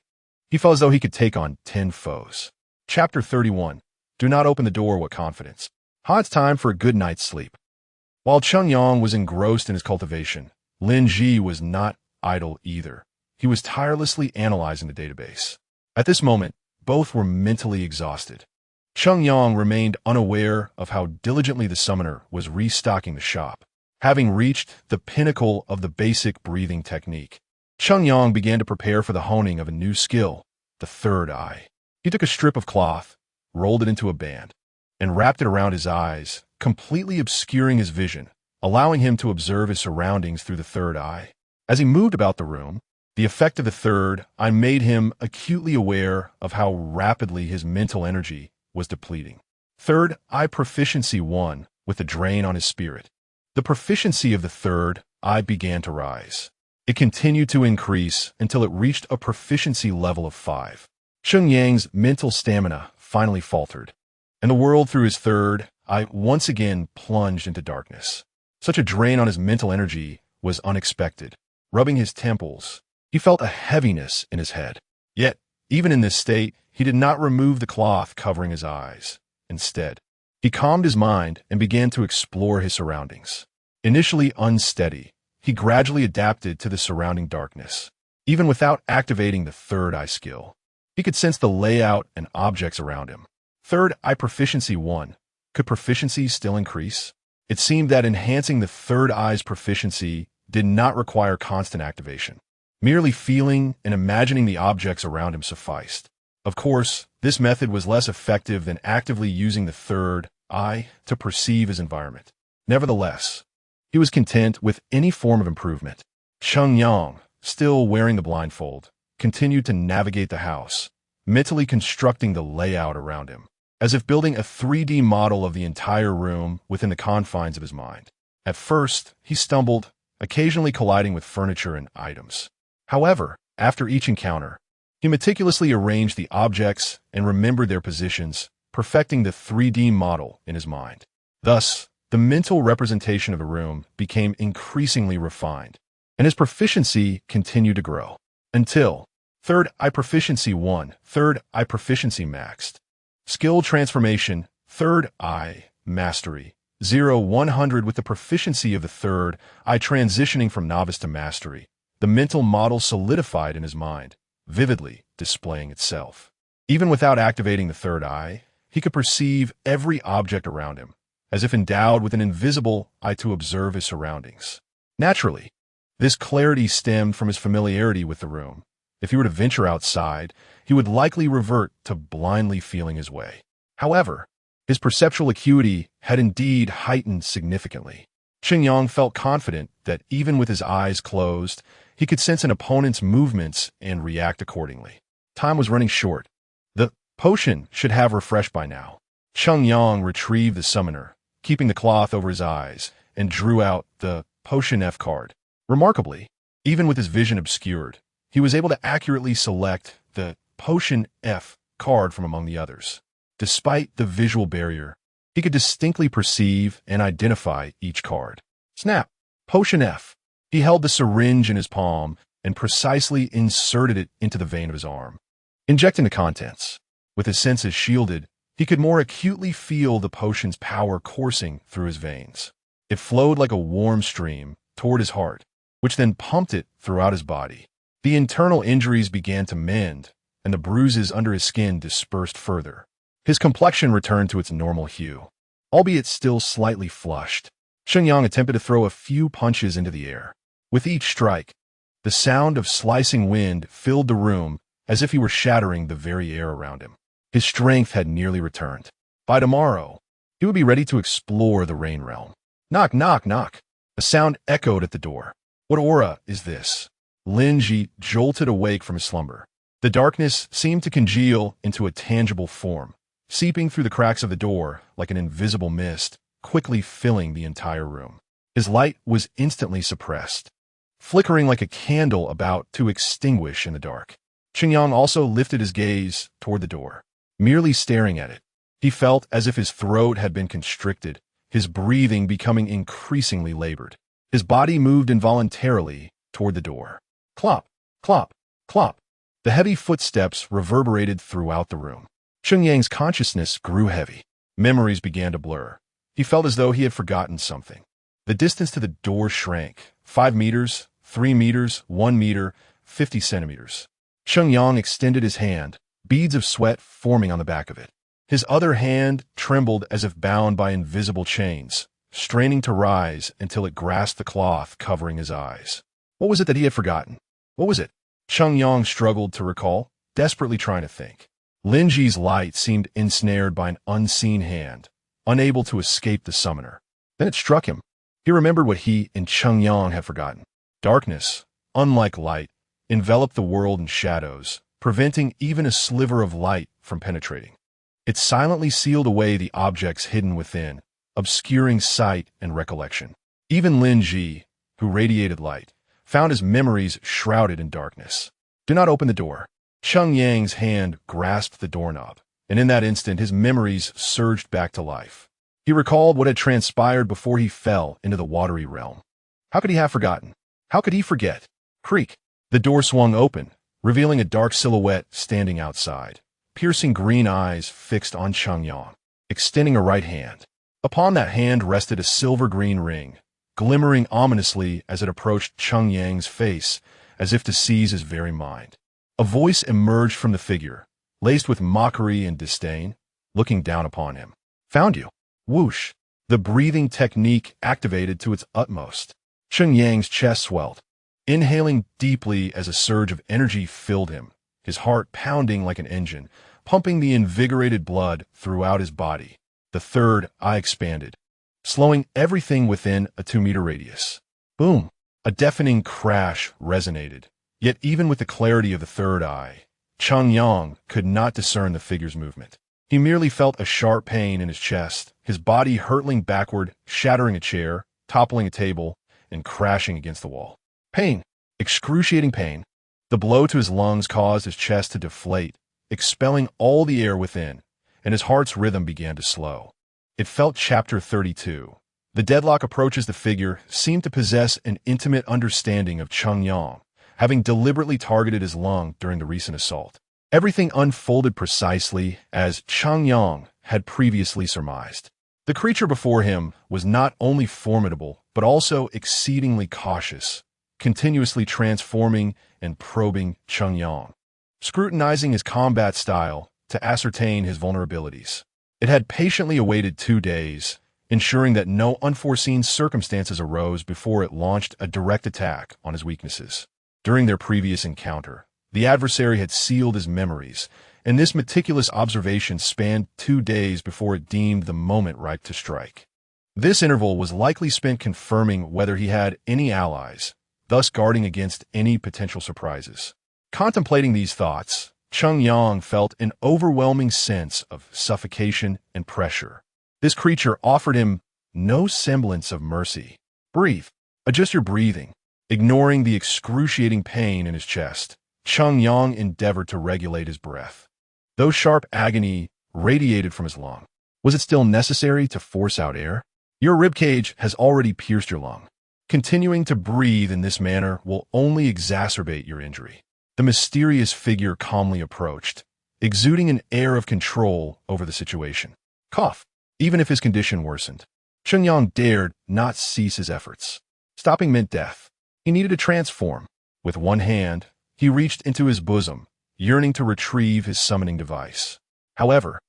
A: He felt as though he could take on 10 foes. Chapter 31. Do not open the door with confidence. It's time for a good night's sleep. While Cheng Yang was engrossed in his cultivation, Lin Ji was not idle either. He was tirelessly analyzing the database. At this moment, both were mentally exhausted. Cheng Yang remained unaware of how diligently the summoner was restocking the shop. Having reached the pinnacle of the basic breathing technique, Cheng Yang began to prepare for the honing of a new skill, the third eye. He took a strip of cloth, rolled it into a band, and wrapped it around his eyes, completely obscuring his vision, allowing him to observe his surroundings through the third eye. As he moved about the room, the effect of the third eye made him acutely aware of how rapidly his mental energy was depleting. Third eye proficiency 1, with a drain on his spirit. The proficiency of the third eye began to rise. It continued to increase until it reached a proficiency level of 5. Cheng Yang's mental stamina finally faltered, and the world through his third eye once again plunged into darkness. Such a drain on his mental energy was unexpected. Rubbing his temples, he felt a heaviness in his head. Yet, even in this state, he did not remove the cloth covering his eyes. Instead, he calmed his mind and began to explore his surroundings. Initially unsteady, he gradually adapted to the surrounding darkness. Even without activating the third eye skill, he could sense the layout and objects around him. Third eye proficiency 1. Could proficiency still increase? It seemed that enhancing the third eye's proficiency did not require constant activation. Merely feeling and imagining the objects around him sufficed. Of course, this method was less effective than actively using the third eye to perceive his environment. Nevertheless, he was content with any form of improvement. Cheng Yang, still wearing the blindfold, continued to navigate the house, mentally constructing the layout around him, as if building a 3D model of the entire room within the confines of his mind. At first, he stumbled, occasionally colliding with furniture and items. However, after each encounter, he meticulously arranged the objects and remembered their positions, perfecting the 3D model in his mind. Thus, the mental representation of the room became increasingly refined, and his proficiency continued to grow, until third eye proficiency 1, third eye proficiency maxed. Skill transformation, third eye mastery, 0-100 with the proficiency of the third eye transitioning from novice to mastery. The mental model solidified in his mind, vividly displaying itself. Even without activating the third eye, he could perceive every object around him, as if endowed with an invisible eye to observe his surroundings. Naturally, this clarity stemmed from his familiarity with the room, If he were to venture outside, he would likely revert to blindly feeling his way. However, his perceptual acuity had indeed heightened significantly. Qingyang felt confident that even with his eyes closed, he could sense an opponent's movements and react accordingly. Time was running short. The potion should have refreshed by now. Qingyang retrieved the summoner, keeping the cloth over his eyes, and drew out the Potion F card. Remarkably, even with his vision obscured, he was able to accurately select the Potion F card from among the others. Despite the visual barrier, he could distinctly perceive and identify each card. Snap! Potion F. He held the syringe in his palm and precisely inserted it into the vein of his arm, injecting the contents. With his senses shielded, he could more acutely feel the potion's power coursing through his veins. It flowed like a warm stream toward his heart, which then pumped it throughout his body. The internal injuries began to mend, and the bruises under his skin dispersed further. His complexion returned to its normal hue, albeit still slightly flushed. Qingyang attempted to throw a few punches into the air. With each strike, the sound of slicing wind filled the room as if he were shattering the very air around him. His strength had nearly returned. By tomorrow, he would be ready to explore the Rain Realm. Knock, knock, knock. A sound echoed at the door. What aura is this? Lin Ji jolted awake from his slumber. The darkness seemed to congeal into a tangible form, seeping through the cracks of the door like an invisible mist, quickly filling the entire room. His light was instantly suppressed, flickering like a candle about to extinguish in the dark. Qingyang also lifted his gaze toward the door. Merely staring at it, he felt as if his throat had been constricted, his breathing becoming increasingly labored. His body moved involuntarily toward the door. Clop, clop, clop. The heavy footsteps reverberated throughout the room. Qingyang's consciousness grew heavy. Memories began to blur. He felt as though he had forgotten something. The distance to the door shrank. 5 meters, 3 meters, 1 meter, 50 centimeters. Qingyang extended his hand, beads of sweat forming on the back of it. His other hand trembled as if bound by invisible chains, straining to rise until it grasped the cloth covering his eyes. What was it that he had forgotten? What was it? Qingyang struggled to recall, desperately trying to think. Lin Ji's light seemed ensnared by an unseen hand, unable to escape the summoner. Then it struck him. He remembered what he and Qingyang had forgotten. Darkness, unlike light, enveloped the world in shadows, preventing even a sliver of light from penetrating. It silently sealed away the objects hidden within, obscuring sight and recollection. Even Lin Ji, who radiated light, found his memories shrouded in darkness. Do not open the door. Qingyang's hand grasped the doorknob, and in that instant his memories surged back to life. He recalled what had transpired before he fell into the watery realm. How could he have forgotten? How could he forget? Creak. The door swung open, revealing a dark silhouette standing outside, piercing green eyes fixed on Qingyang, extending a right hand. Upon that hand rested a silver-green ring, glimmering ominously as it approached Qingyang's face, as if to seize his very mind. A voice emerged from the figure, laced with mockery and disdain, looking down upon him. Found you. Whoosh. The breathing technique activated to its utmost. Qingyang's chest swelled, inhaling deeply as a surge of energy filled him, his heart pounding like an engine, pumping the invigorated blood throughout his body. The third eye expanded, slowing everything within a 2-meter radius. Boom! A deafening crash resonated. Yet even with the clarity of the third eye, Qingyang could not discern the figure's movement. He merely felt a sharp pain in his chest, his body hurtling backward, shattering a chair, toppling a table, and crashing against the wall. Pain. Excruciating pain. The blow to his lungs caused his chest to deflate, expelling all the air within, and his heart's rhythm began to slow. It felt Chapter 32. The deadlock approaches the figure seemed to possess an intimate understanding of Qingyang, having deliberately targeted his lung during the recent assault. Everything unfolded precisely as Qingyang had previously surmised. The creature before him was not only formidable, but also exceedingly cautious, continuously transforming and probing Qingyang, scrutinizing his combat style to ascertain his vulnerabilities. It had patiently awaited 2 days, ensuring that no unforeseen circumstances arose before it launched a direct attack on his weaknesses. During their previous encounter, The adversary had sealed his memories, and this meticulous observation spanned 2 days before it deemed the moment ripe to strike. This interval was likely spent confirming whether he had any allies, thus guarding against any potential surprises. Contemplating these thoughts, Cheng Yang felt an overwhelming sense of suffocation and pressure. This creature offered him no semblance of mercy. Breathe. Adjust your breathing. Ignoring the excruciating pain in his chest, Cheng Yang endeavored to regulate his breath. Though sharp agony radiated from his lung, was it still necessary to force out air? Your ribcage has already pierced your lung. Continuing to breathe in this manner will only exacerbate your injury. The mysterious figure calmly approached, exuding an air of control over the situation. Cough. Even if his condition worsened, Cheng Yang dared not cease his efforts. Stopping meant death. He needed to transform. With one hand, he reached into his bosom, yearning to retrieve his summoning device. However,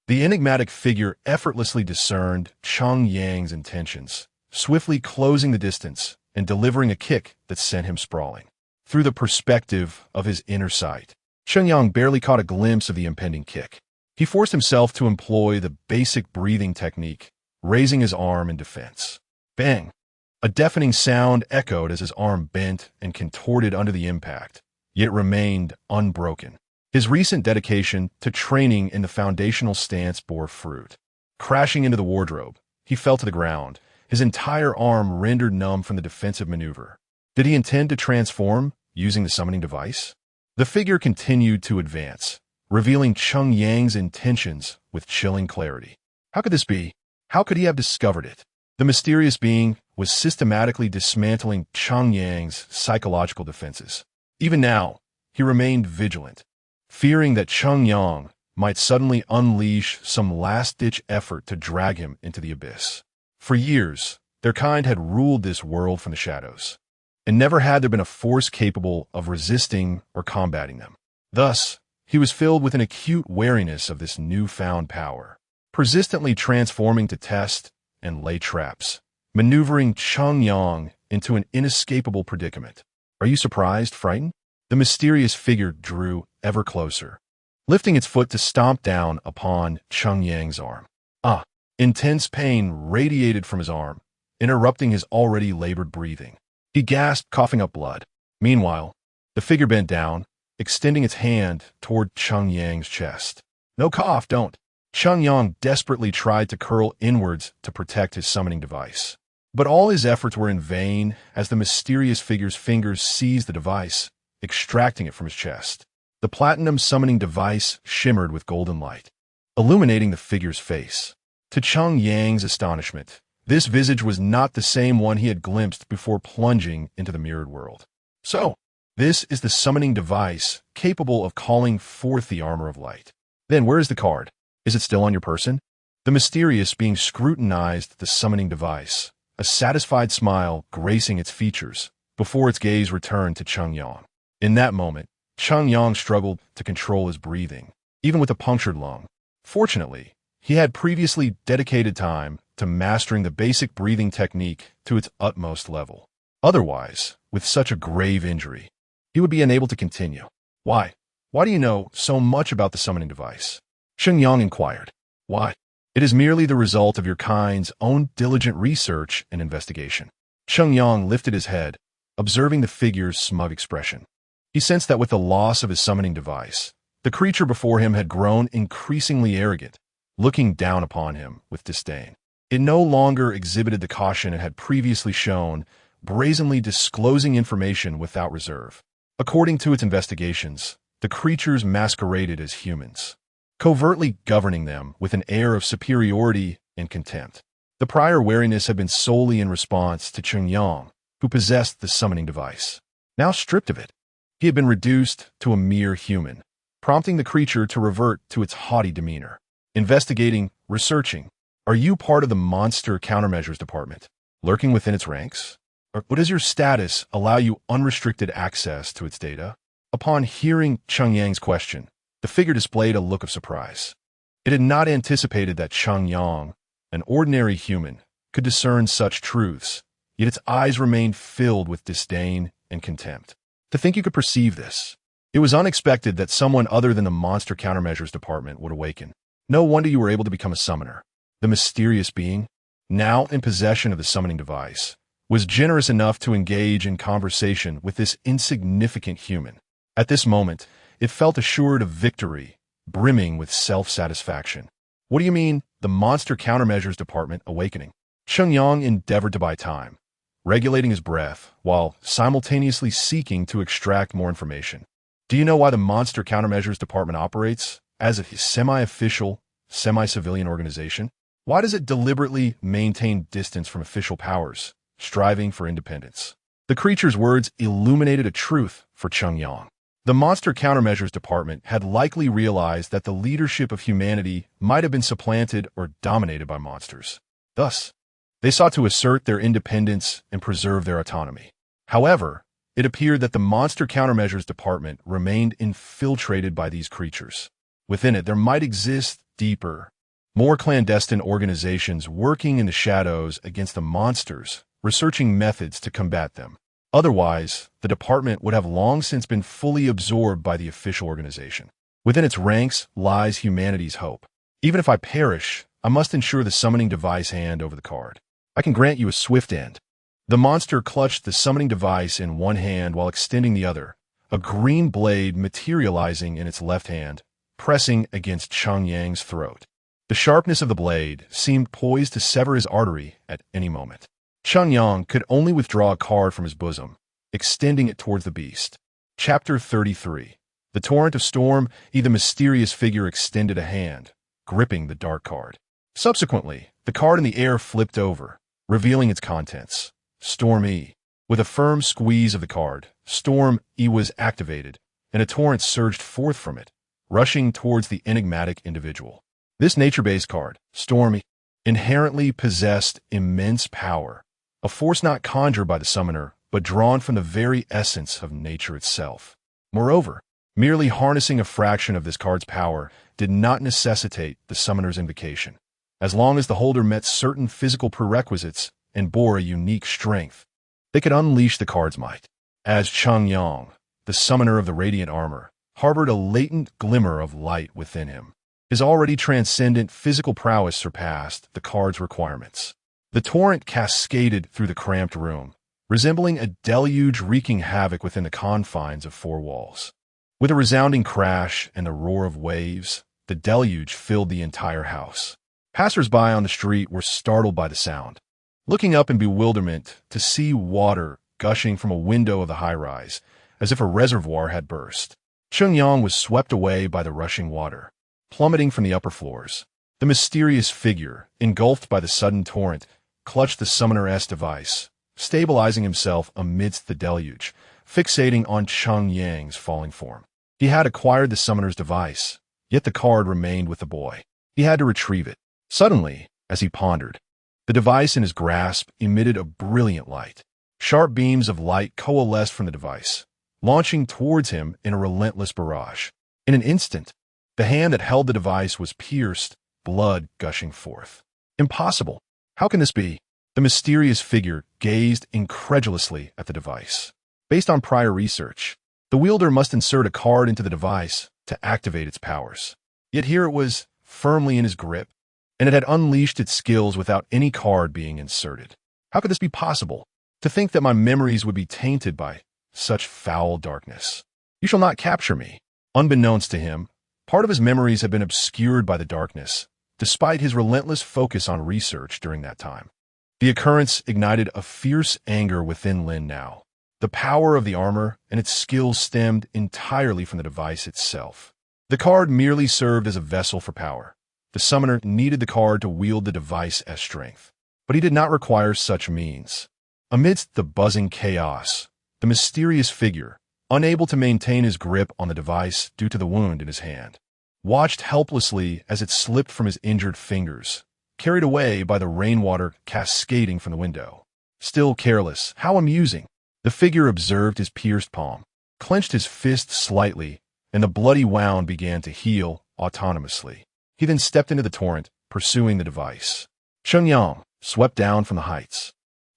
A: the enigmatic figure effortlessly discerned Cheng Yang's intentions, swiftly closing the distance and delivering a kick that sent him sprawling. Through the perspective of his inner sight, Cheng Yang barely caught a glimpse of the impending kick. He forced himself to employ the basic breathing technique, raising his arm in defense. Bang! A deafening sound echoed as his arm bent and contorted under the impact, yet remained unbroken. His recent dedication to training in the foundational stance bore fruit. Crashing into the wardrobe, he fell to the ground, his entire arm rendered numb from the defensive maneuver. Did he intend to transform using the summoning device? The figure continued to advance, revealing Cheng Yang's intentions with chilling clarity. How could this be? How could he have discovered it? The mysterious being was systematically dismantling Cheng Yang's psychological defenses. Even now, he remained vigilant, fearing that Cheng Yang might suddenly unleash some last-ditch effort to drag him into the abyss. For years, their kind had ruled this world from the shadows, and never had there been a force capable of resisting or combating them. Thus, he was filled with an acute wariness of this newfound power, persistently transforming to test and lay traps, maneuvering Cheng Yang into an inescapable predicament. Are you surprised, frightened? The mysterious figure drew ever closer, lifting its foot to stomp down upon Cheng Yang's arm. Intense pain radiated from his arm, interrupting his already labored breathing. He gasped, coughing up blood. Meanwhile, the figure bent down, extending its hand toward Cheng Yang's chest. No cough, don't. Cheng Yang desperately tried to curl inwards to protect his summoning device. But all his efforts were in vain as the mysterious figure's fingers seized the device, extracting it from his chest. The platinum summoning device shimmered with golden light, illuminating the figure's face. To Cheng Yang's astonishment, this visage was not the same one he had glimpsed before plunging into the mirrored world. So, this is the summoning device capable of calling forth the armor of light. Then where is the card? Is it still on your person? The mysterious being scrutinized the summoning device, a satisfied smile gracing its features, before its gaze returned to Cheng Yang. In that moment, Cheng Yang struggled to control his breathing, even with a punctured lung. Fortunately, he had previously dedicated time to mastering the basic breathing technique to its utmost level. Otherwise, with such a grave injury, he would be unable to continue. Why? Why do you know so much about the summoning device? Cheng Yang inquired. Why? It is merely the result of your kind's own diligent research and investigation. Cheng Yang lifted his head, observing the figure's smug expression. He sensed that with the loss of his summoning device, the creature before him had grown increasingly arrogant, looking down upon him with disdain. It no longer exhibited the caution it had previously shown, brazenly disclosing information without reserve. According to its investigations, the creatures masqueraded as humans, covertly governing them with an air of superiority and contempt. The prior wariness had been solely in response to Cheng Yang, who possessed the summoning device. Now stripped of it, he had been reduced to a mere human, prompting the creature to revert to its haughty demeanor. Investigating, researching. Are you part of the monster countermeasures department, lurking within its ranks? Or does your status allow you unrestricted access to its data? Upon hearing Cheng Yang's question, the figure displayed a look of surprise. It had not anticipated that Cheng Yang, an ordinary human, could discern such truths, yet its eyes remained filled with disdain and contempt. To think you could perceive this. It was unexpected that someone other than the monster countermeasures department would awaken. No wonder you were able to become a summoner. The mysterious being, now in possession of the summoning device, was generous enough to engage in conversation with this insignificant human. At this moment, it felt assured of victory, brimming with self-satisfaction. What do you mean, the monster countermeasures department awakening? Cheng Yang endeavored to buy time, regulating his breath while simultaneously seeking to extract more information. Do you know why the monster countermeasures department operates as a semi-official, semi-civilian organization? Why does it deliberately maintain distance from official powers, striving for independence? The creature's words illuminated a truth for Cheng Yang. The Monster Countermeasures Department had likely realized that the leadership of humanity might have been supplanted or dominated by monsters. Thus, they sought to assert their independence and preserve their autonomy. However, it appeared that the Monster Countermeasures Department remained infiltrated by these creatures. Within it, there might exist deeper, more clandestine organizations working in the shadows against the monsters, researching methods to combat them. Otherwise, the department would have long since been fully absorbed by the official organization. Within its ranks lies humanity's hope. Even if I perish, I must ensure the summoning device hand over the card. I can grant you a swift end. The monster clutched the summoning device in one hand while extending the other, a green blade materializing in its left hand, pressing against Cheng Yang's throat. The sharpness of the blade seemed poised to sever his artery at any moment. Cheng Yang could only withdraw a card from his bosom, extending it towards the beast. Chapter 33. The Torrent of Storm. The mysterious figure extended a hand, gripping the dark card. Subsequently, the card in the air flipped over, revealing its contents. Storm E. With a firm squeeze of the card, Storm E was activated, and a torrent surged forth from it, rushing towards the enigmatic individual. This nature-based card, Storm E, inherently possessed immense power, a force not conjured by the summoner, but drawn from the very essence of nature itself. Moreover, merely harnessing a fraction of this card's power did not necessitate the summoner's invocation. As long as the holder met certain physical prerequisites and bore a unique strength, they could unleash the card's might. As Cheng Yang, the summoner of the radiant armor, harbored a latent glimmer of light within him. His already transcendent physical prowess surpassed the card's requirements. The torrent cascaded through the cramped room, resembling a deluge wreaking havoc within the confines of four walls. With a resounding crash and the roar of waves, the deluge filled the entire house. Passers-by on the street were startled by the sound, looking up in bewilderment to see water gushing from a window of the high-rise, as if a reservoir had burst. Cheng Yang was swept away by the rushing water, plummeting from the upper floors. The mysterious figure, engulfed by the sudden torrent, clutched the Summoner-S device, stabilizing himself amidst the deluge, fixating on Cheng Yang's falling form. He had acquired the Summoner's device, yet the card remained with the boy. He had to retrieve it. Suddenly, as he pondered, the device in his grasp emitted a brilliant light. Sharp beams of light coalesced from the device, launching towards him in a relentless barrage. In an instant, the hand that held the device was pierced, blood gushing forth. Impossible! How can this be? The mysterious figure gazed incredulously at the device. Based on prior research, the wielder must insert a card into the device to activate its powers. Yet here it was, firmly in his grip, and it had unleashed its skills without any card being inserted. How could this be possible? To think that my memories would be tainted by such foul darkness. You shall not capture me. Unbeknownst to him, part of his memories had been obscured by the darkness, despite his relentless focus on research during that time. The occurrence ignited a fierce anger within Lin Nuo. The power of the armor and its skills stemmed entirely from the device itself. The card merely served as a vessel for power. The summoner needed the card to wield the device as strength, but he did not require such means. Amidst the buzzing chaos, the mysterious figure, unable to maintain his grip on the device due to the wound in his hand, watched helplessly as it slipped from his injured fingers, carried away by the rainwater cascading from the window. Still careless, how amusing! The figure observed his pierced palm, clenched his fist slightly, and the bloody wound began to heal autonomously. He then stepped into the torrent, pursuing the device. Cheng Yang swept down from the heights,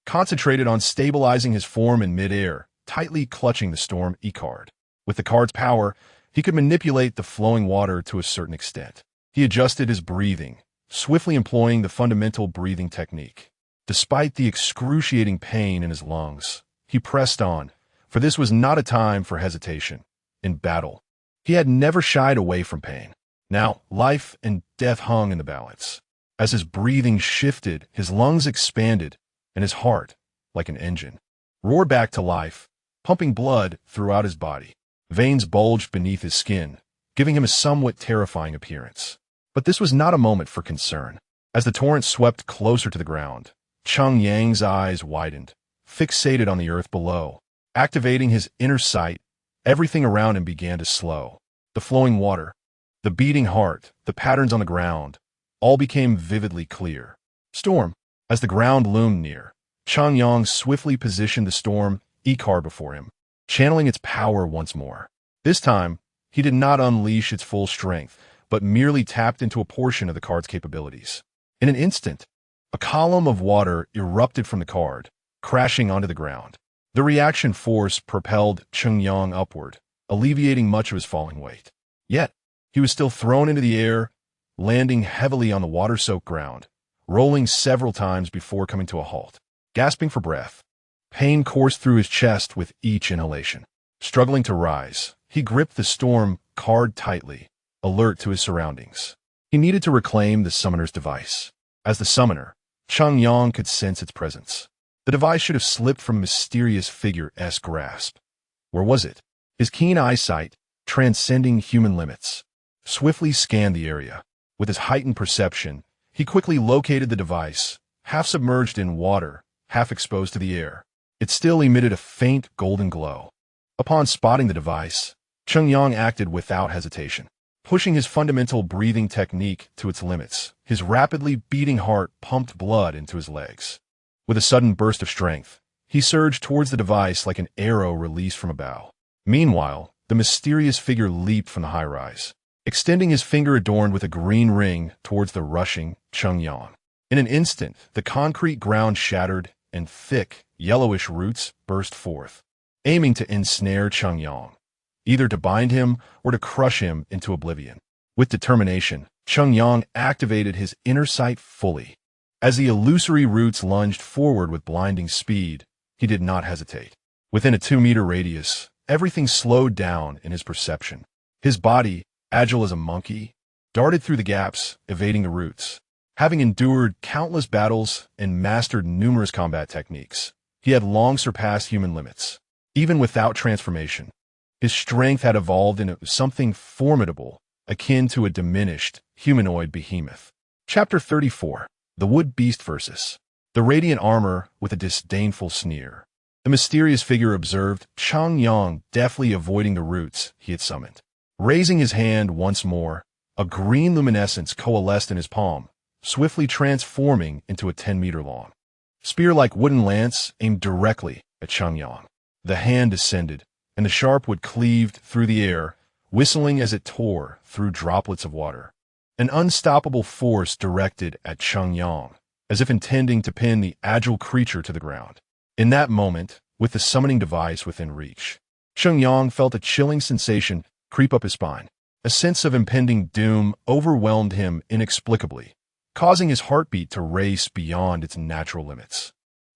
A: concentrated on stabilizing his form in midair, tightly clutching the Storm E card. With the card's power, he could manipulate the flowing water to a certain extent. He adjusted his breathing, swiftly employing the fundamental breathing technique. Despite the excruciating pain in his lungs, he pressed on, for this was not a time for hesitation. In battle, he had never shied away from pain. Now, life and death hung in the balance. As his breathing shifted, his lungs expanded, and his heart, like an engine, roared back to life, pumping blood throughout his body. Veins bulged beneath his skin, giving him a somewhat terrifying appearance. But this was not a moment for concern. As the torrent swept closer to the ground, Cheng Yang's eyes widened, fixated on the earth below. Activating his inner sight, everything around him began to slow. The flowing water, the beating heart, the patterns on the ground, all became vividly clear. Storm. As the ground loomed near, Cheng Yang swiftly positioned the storm E-card before him, channeling its power once more. This time, he did not unleash its full strength, but merely tapped into a portion of the card's capabilities. In an instant, a column of water erupted from the card, crashing onto the ground. The reaction force propelled Cheng Yang upward, alleviating much of his falling weight. Yet, he was still thrown into the air, landing heavily on the water-soaked ground, rolling several times before coming to a halt. Gasping for breath, pain coursed through his chest with each inhalation. Struggling to rise, he gripped the storm card tightly, alert to his surroundings. He needed to reclaim the summoner's device. As the summoner, Cheng Yang could sense its presence. The device should have slipped from a mysterious figure's grasp. Where was it? His keen eyesight, transcending human limits, swiftly scanned the area. With his heightened perception, he quickly located the device, half submerged in water, half exposed to the air. It still emitted a faint golden glow. Upon spotting the device, Cheng Yang acted without hesitation. Pushing his fundamental breathing technique to its limits, his rapidly beating heart pumped blood into his legs. With a sudden burst of strength, he surged towards the device like an arrow released from a bow. Meanwhile, the mysterious figure leaped from the high-rise, extending his finger adorned with a green ring towards the rushing Cheng Yang. In an instant, the concrete ground shattered, and thick, yellowish roots burst forth, aiming to ensnare Cheng Yang, either to bind him or to crush him into oblivion. With determination, Cheng Yang activated his inner sight fully. As the illusory roots lunged forward with blinding speed, he did not hesitate. Within a 2-meter radius, everything slowed down in his perception. His body, agile as a monkey, darted through the gaps, evading the roots. Having endured countless battles and mastered numerous combat techniques, he had long surpassed human limits. Even without transformation, his strength had evolved into something formidable, akin to a diminished, humanoid behemoth. Chapter 34. The Wood Beast versus the Radiant Armor with a disdainful sneer. The mysterious figure observed Cheng Yang deftly avoiding the roots he had summoned. Raising his hand once more, a green luminescence coalesced in his palm, swiftly transforming into a 10-meter-long, spear-like wooden lance aimed directly at Cheng Yang. The hand descended, and the sharp wood cleaved through the air, whistling as it tore through droplets of water. An unstoppable force directed at Cheng Yang, as if intending to pin the agile creature to the ground. In that moment, with the summoning device within reach, Cheng Yang felt a chilling sensation creep up his spine. A sense of impending doom overwhelmed him inexplicably, causing his heartbeat to race beyond its natural limits,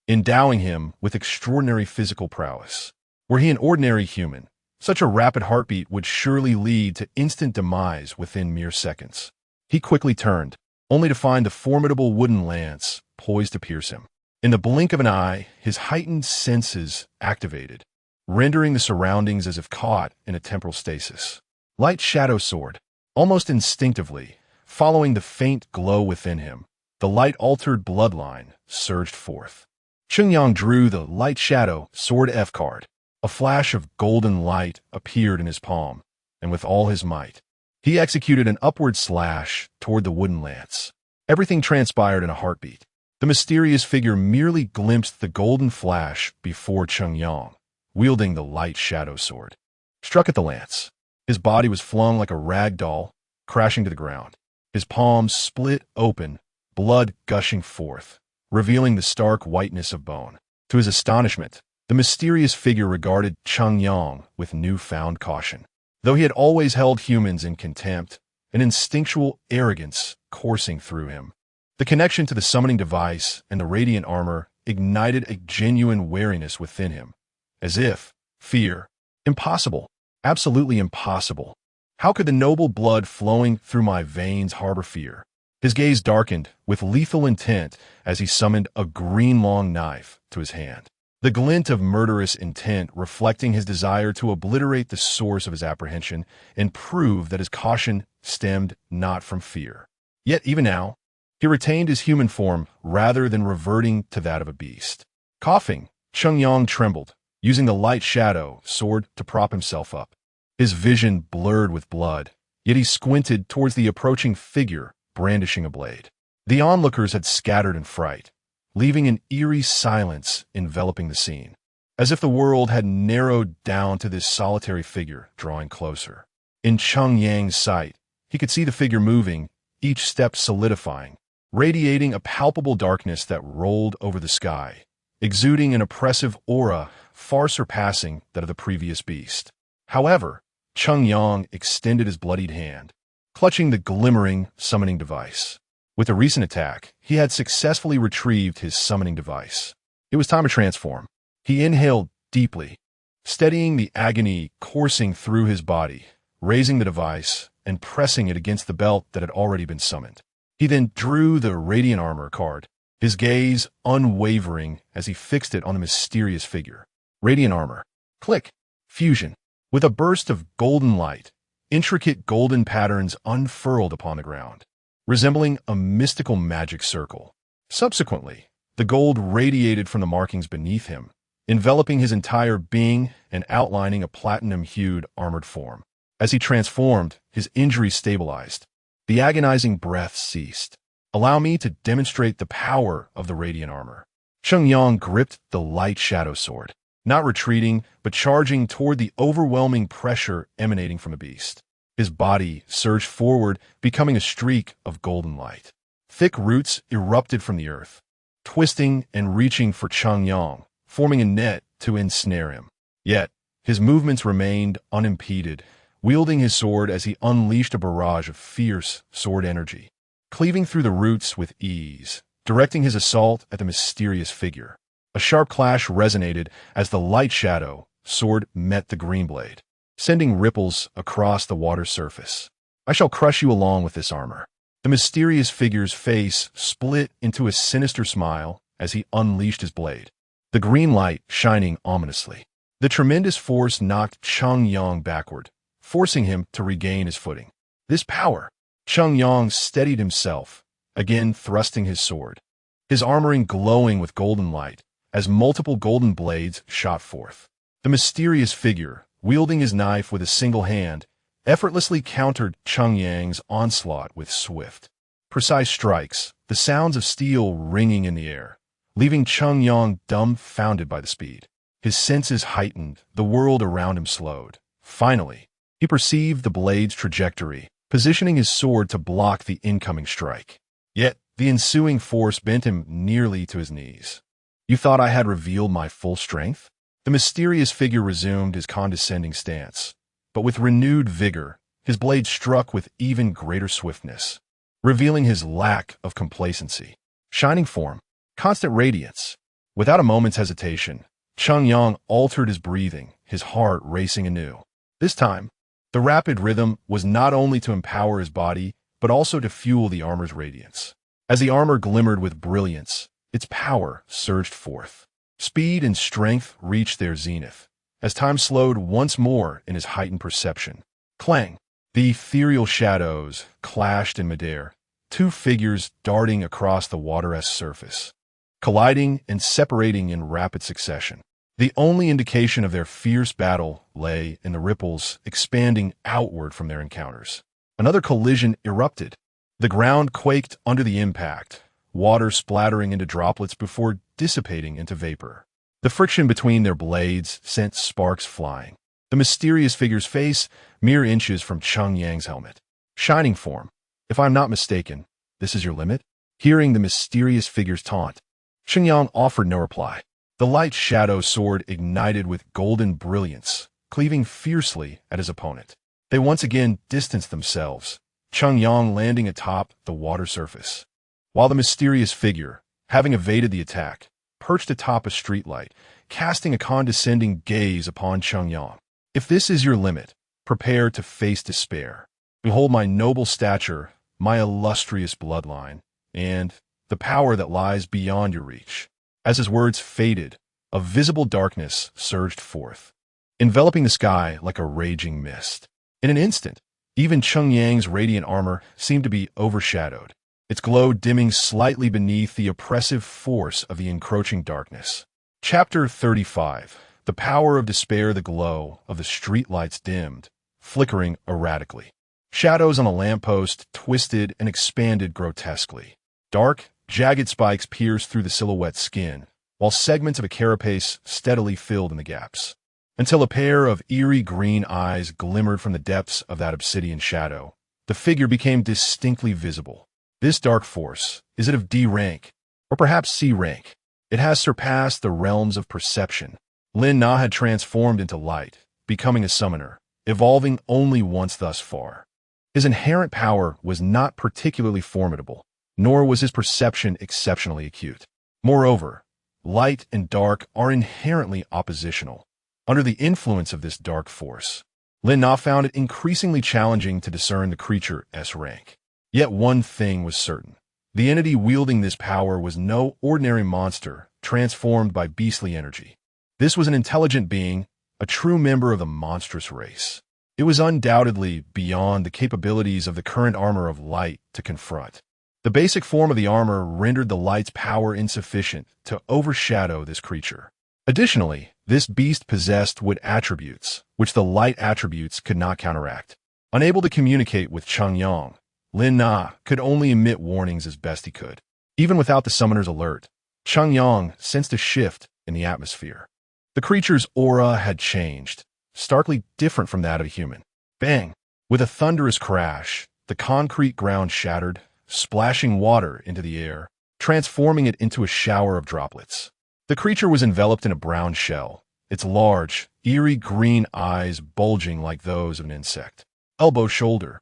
A: endowing him with extraordinary physical prowess. Were he an ordinary human, such a rapid heartbeat would surely lead to instant demise within mere seconds. He quickly turned, only to find the formidable wooden lance poised to pierce him. In the blink of an eye, his heightened senses activated, rendering the surroundings as if caught in a temporal stasis. Light shadow sword. Almost instinctively, following the faint glow within him, the light-altered bloodline surged forth. Cheng Yang drew the light shadow sword F card. A flash of golden light appeared in his palm, and with all his might, he executed an upward slash toward the wooden lance. Everything transpired in a heartbeat. The mysterious figure merely glimpsed the golden flash before Cheng Yang, wielding the light shadow sword, struck at the lance. His body was flung like a rag doll, crashing to the ground. His palms split open, blood gushing forth, revealing the stark whiteness of bone. To his astonishment, The mysterious figure regarded Cheng Yang with newfound caution. Though he had always held humans in contempt, an instinctual arrogance coursing through him. The connection to the summoning device and the radiant armor ignited a genuine wariness within him, as if fear. Impossible. Absolutely impossible. How could the noble blood flowing through my veins harbor fear? His gaze darkened with lethal intent as he summoned a green long knife to his hand. The glint of murderous intent reflecting his desire to obliterate the source of his apprehension and prove that his caution stemmed not from fear. Yet even now, he retained his human form rather than reverting to that of a beast. Coughing, Cheng Yang trembled, using the light shadow sword to prop himself up. His vision blurred with blood, yet he squinted towards the approaching figure brandishing a blade. The onlookers had scattered in fright, leaving an eerie silence enveloping the scene, as if the world had narrowed down to this solitary figure drawing closer. In Cheng Yang's sight, he could see the figure moving, each step solidifying, radiating a palpable darkness that rolled over the sky, exuding an oppressive aura far surpassing that of the previous beast. However, Cheng Yang extended his bloodied hand, clutching the glimmering summoning device. With the recent attack, he had successfully retrieved his summoning device. It was time to transform. He inhaled deeply, steadying the agony coursing through his body, raising the device and pressing it against the belt that had already been summoned. He then drew the radiant armor card, his gaze unwavering as he fixed it on the mysterious figure. Radiant armor. Click. Fusion. With a burst of golden light, intricate golden patterns unfurled upon the ground, resembling a mystical magic circle. Subsequently, the gold radiated from the markings beneath him, enveloping his entire being and outlining a platinum-hued armored form. As he transformed, his injury stabilized. The agonizing breath ceased. Allow me to demonstrate the power of the radiant armor. Cheng Yang gripped the light shadow sword, not retreating, but charging toward the overwhelming pressure emanating from the beast. His body surged forward, becoming a streak of golden light. Thick roots erupted from the earth, twisting and reaching for Cheng Yang, forming a net to ensnare him. Yet, his movements remained unimpeded, wielding his sword as he unleashed a barrage of fierce sword energy, cleaving through the roots with ease, directing his assault at the mysterious figure. A sharp clash resonated as the light shadow sword met the green blade, sending ripples across the water's surface. I shall crush you along with this armor. The mysterious figure's face split into a sinister smile as he unleashed his blade, the green light shining ominously. The tremendous force knocked Cheng Yang backward, forcing him to regain his footing. This power, Cheng Yang steadied himself, again thrusting his sword, his armoring glowing with golden light as multiple golden blades shot forth. The mysterious figure, wielding his knife with a single hand, effortlessly countered Cheng Yang's onslaught with swift, precise strikes, the sounds of steel ringing in the air, leaving Cheng Yang dumbfounded by the speed. His senses heightened, the world around him slowed. Finally, he perceived the blade's trajectory, positioning his sword to block the incoming strike. Yet, the ensuing force bent him nearly to his knees. You thought I had revealed my full strength? The mysterious figure resumed his condescending stance, but with renewed vigor, his blade struck with even greater swiftness, revealing his lack of complacency. Shining form, constant radiance. Without a moment's hesitation, Cheng Yang altered his breathing, his heart racing anew. This time, the rapid rhythm was not only to empower his body, but also to fuel the armor's radiance. As the armor glimmered with brilliance, its power surged forth. Speed and strength reached their zenith, as time slowed once more in his heightened perception. Clang! The ethereal shadows clashed in midair, two figures darting across the water-esque surface, colliding and separating in rapid succession. The only indication of their fierce battle lay in the ripples expanding outward from their encounters. Another collision erupted. The ground quaked under the impact, water splattering into droplets before dissipating into vapor. The friction between their blades sent sparks flying. The mysterious figure's face, mere inches from Cheng Yang's helmet. Shining form. If I'm not mistaken, this is your limit? Hearing the mysterious figure's taunt, Cheng Yang offered no reply. The light shadow sword ignited with golden brilliance, cleaving fiercely at his opponent. They once again distanced themselves, Chungyang landing atop the water surface. While the mysterious figure, having evaded the attack, perched atop a streetlight, casting a condescending gaze upon Chungyang. If this is your limit, prepare to face despair. Behold my noble stature, my illustrious bloodline, and the power that lies beyond your reach. As his words faded, a visible darkness surged forth, enveloping the sky like a raging mist. In an instant, even Chungyang's radiant armor seemed to be overshadowed, its glow dimming slightly beneath the oppressive force of the encroaching darkness. Chapter 35. The power of despair. The glow of the streetlights dimmed, flickering erratically. Shadows on a lamppost twisted and expanded grotesquely. Dark, jagged spikes pierced through the silhouette's skin, while segments of a carapace steadily filled in the gaps, until a pair of eerie green eyes glimmered from the depths of that obsidian shadow. The figure became distinctly visible. This dark force, is it of D rank, or perhaps C rank? It has surpassed the realms of perception. Lin Nuo had transformed into light, becoming a summoner, evolving only once thus far. His inherent power was not particularly formidable, nor was his perception exceptionally acute. Moreover, light and dark are inherently oppositional. Under the influence of this dark force, Lin Nuo found it increasingly challenging to discern the creature's rank. Yet one thing was certain. The entity wielding this power was no ordinary monster transformed by beastly energy. This was an intelligent being, a true member of the monstrous race. It was undoubtedly beyond the capabilities of the current armor of light to confront. The basic form of the armor rendered the light's power insufficient to overshadow this creature. Additionally, this beast possessed wood attributes, which the light attributes could not counteract. Unable to communicate with Chungyang, Lin Nuo could only emit warnings as best he could. Even without the summoner's alert, Chungyang sensed a shift in the atmosphere. The creature's aura had changed, starkly different from that of a human. Bang! With a thunderous crash, the concrete ground shattered, splashing water into the air, transforming it into a shower of droplets. The creature was enveloped in a brown shell, its large, eerie green eyes bulging like those of an insect. Elbow, shoulder,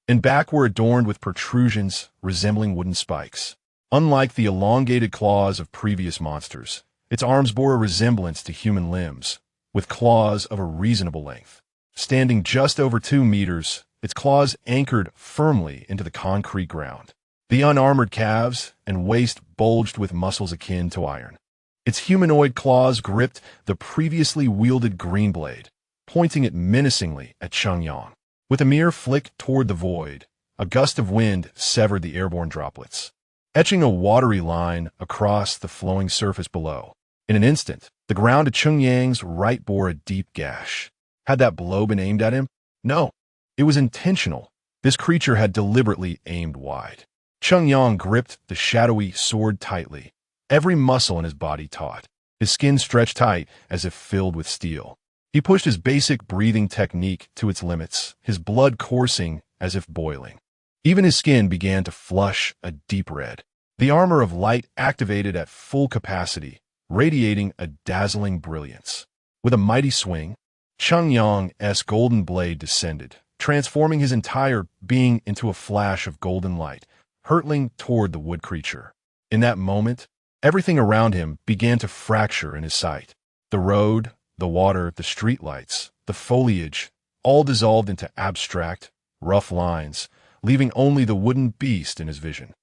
A: and back were adorned with protrusions resembling wooden spikes. Unlike the elongated claws of previous monsters, its arms bore a resemblance to human limbs, with claws of a reasonable length. Standing just over 2 meters, its claws anchored firmly into the concrete ground. The unarmored calves and waist bulged with muscles akin to iron. Its humanoid claws gripped the previously wielded green blade, pointing it menacingly at Chungyang. With a mere flick toward the void, a gust of wind severed the airborne droplets, etching a watery line across the flowing surface below. In an instant, the ground at Chungyang's right bore a deep gash. Had that blow been aimed at him? No. It was intentional. This creature had deliberately aimed wide. Chungyang gripped the shadowy sword tightly, every muscle in his body taut, his skin stretched tight as if filled with steel. He pushed his basic breathing technique to its limits, his blood coursing as if boiling. Even his skin began to flush a deep red. The armor of light activated at full capacity, radiating a dazzling brilliance. With a mighty swing, Chungyang's golden blade descended, transforming his entire being into a flash of golden light, hurtling toward the wood creature. In that moment, everything around him began to fracture in his sight. The road, the water, the streetlights, the foliage, all dissolved into abstract, rough lines, leaving only the wooden beast in his vision.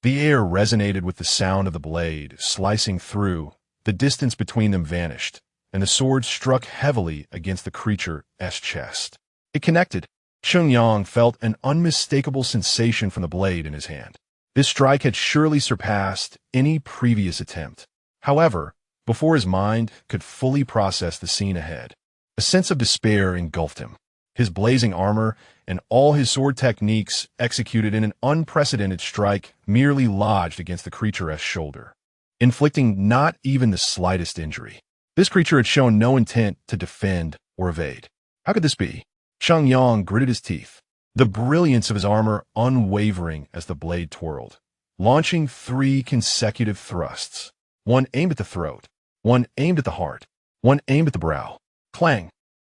A: The air resonated with the sound of the blade slicing through. The distance between them vanished, and the sword struck heavily against the creature's chest. It connected. Chungyang felt an unmistakable sensation from the blade in his hand. This strike had surely surpassed any previous attempt. However, before his mind could fully process the scene ahead, a sense of despair engulfed him. His blazing armor and all his sword techniques executed in an unprecedented strike merely lodged against the creature's shoulder, inflicting not even the slightest injury. This creature had shown no intent to defend or evade. How could this be? Chungyang gritted his teeth, the brilliance of his armor unwavering as the blade twirled, launching 3 consecutive thrusts. One aimed at the throat, One aimed at the heart, one aimed at the brow. Clang,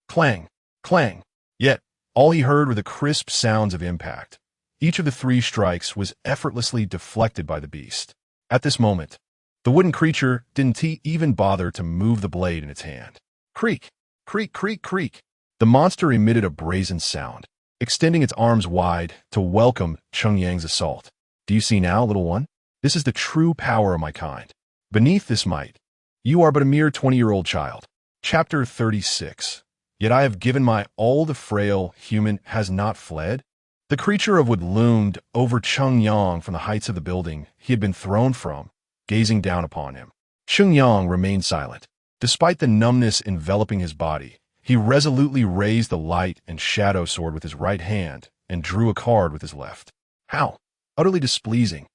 A: clang, clang. Yet, all he heard were the crisp sounds of impact. Each of the three strikes was effortlessly deflected by the beast. At this moment, the wooden creature didn't even bother to move the blade in its hand. Creak, creak, creak, creak. The monster emitted a brazen sound, extending its arms wide to welcome Cheng Yang's assault. Do you see now, little one? This is the true power of my kind. Beneath this might, you are but a mere 20-year-old child. Chapter 36. Yet I have given my all, the frail human has not fled. The creature of wood loomed over Cheng Yang from the heights of the building he had been thrown from, gazing down upon him. Cheng Yang remained silent. Despite the numbness enveloping his body, he resolutely raised the light and shadow sword with his right hand and drew a card with his left. How? Utterly displeasing.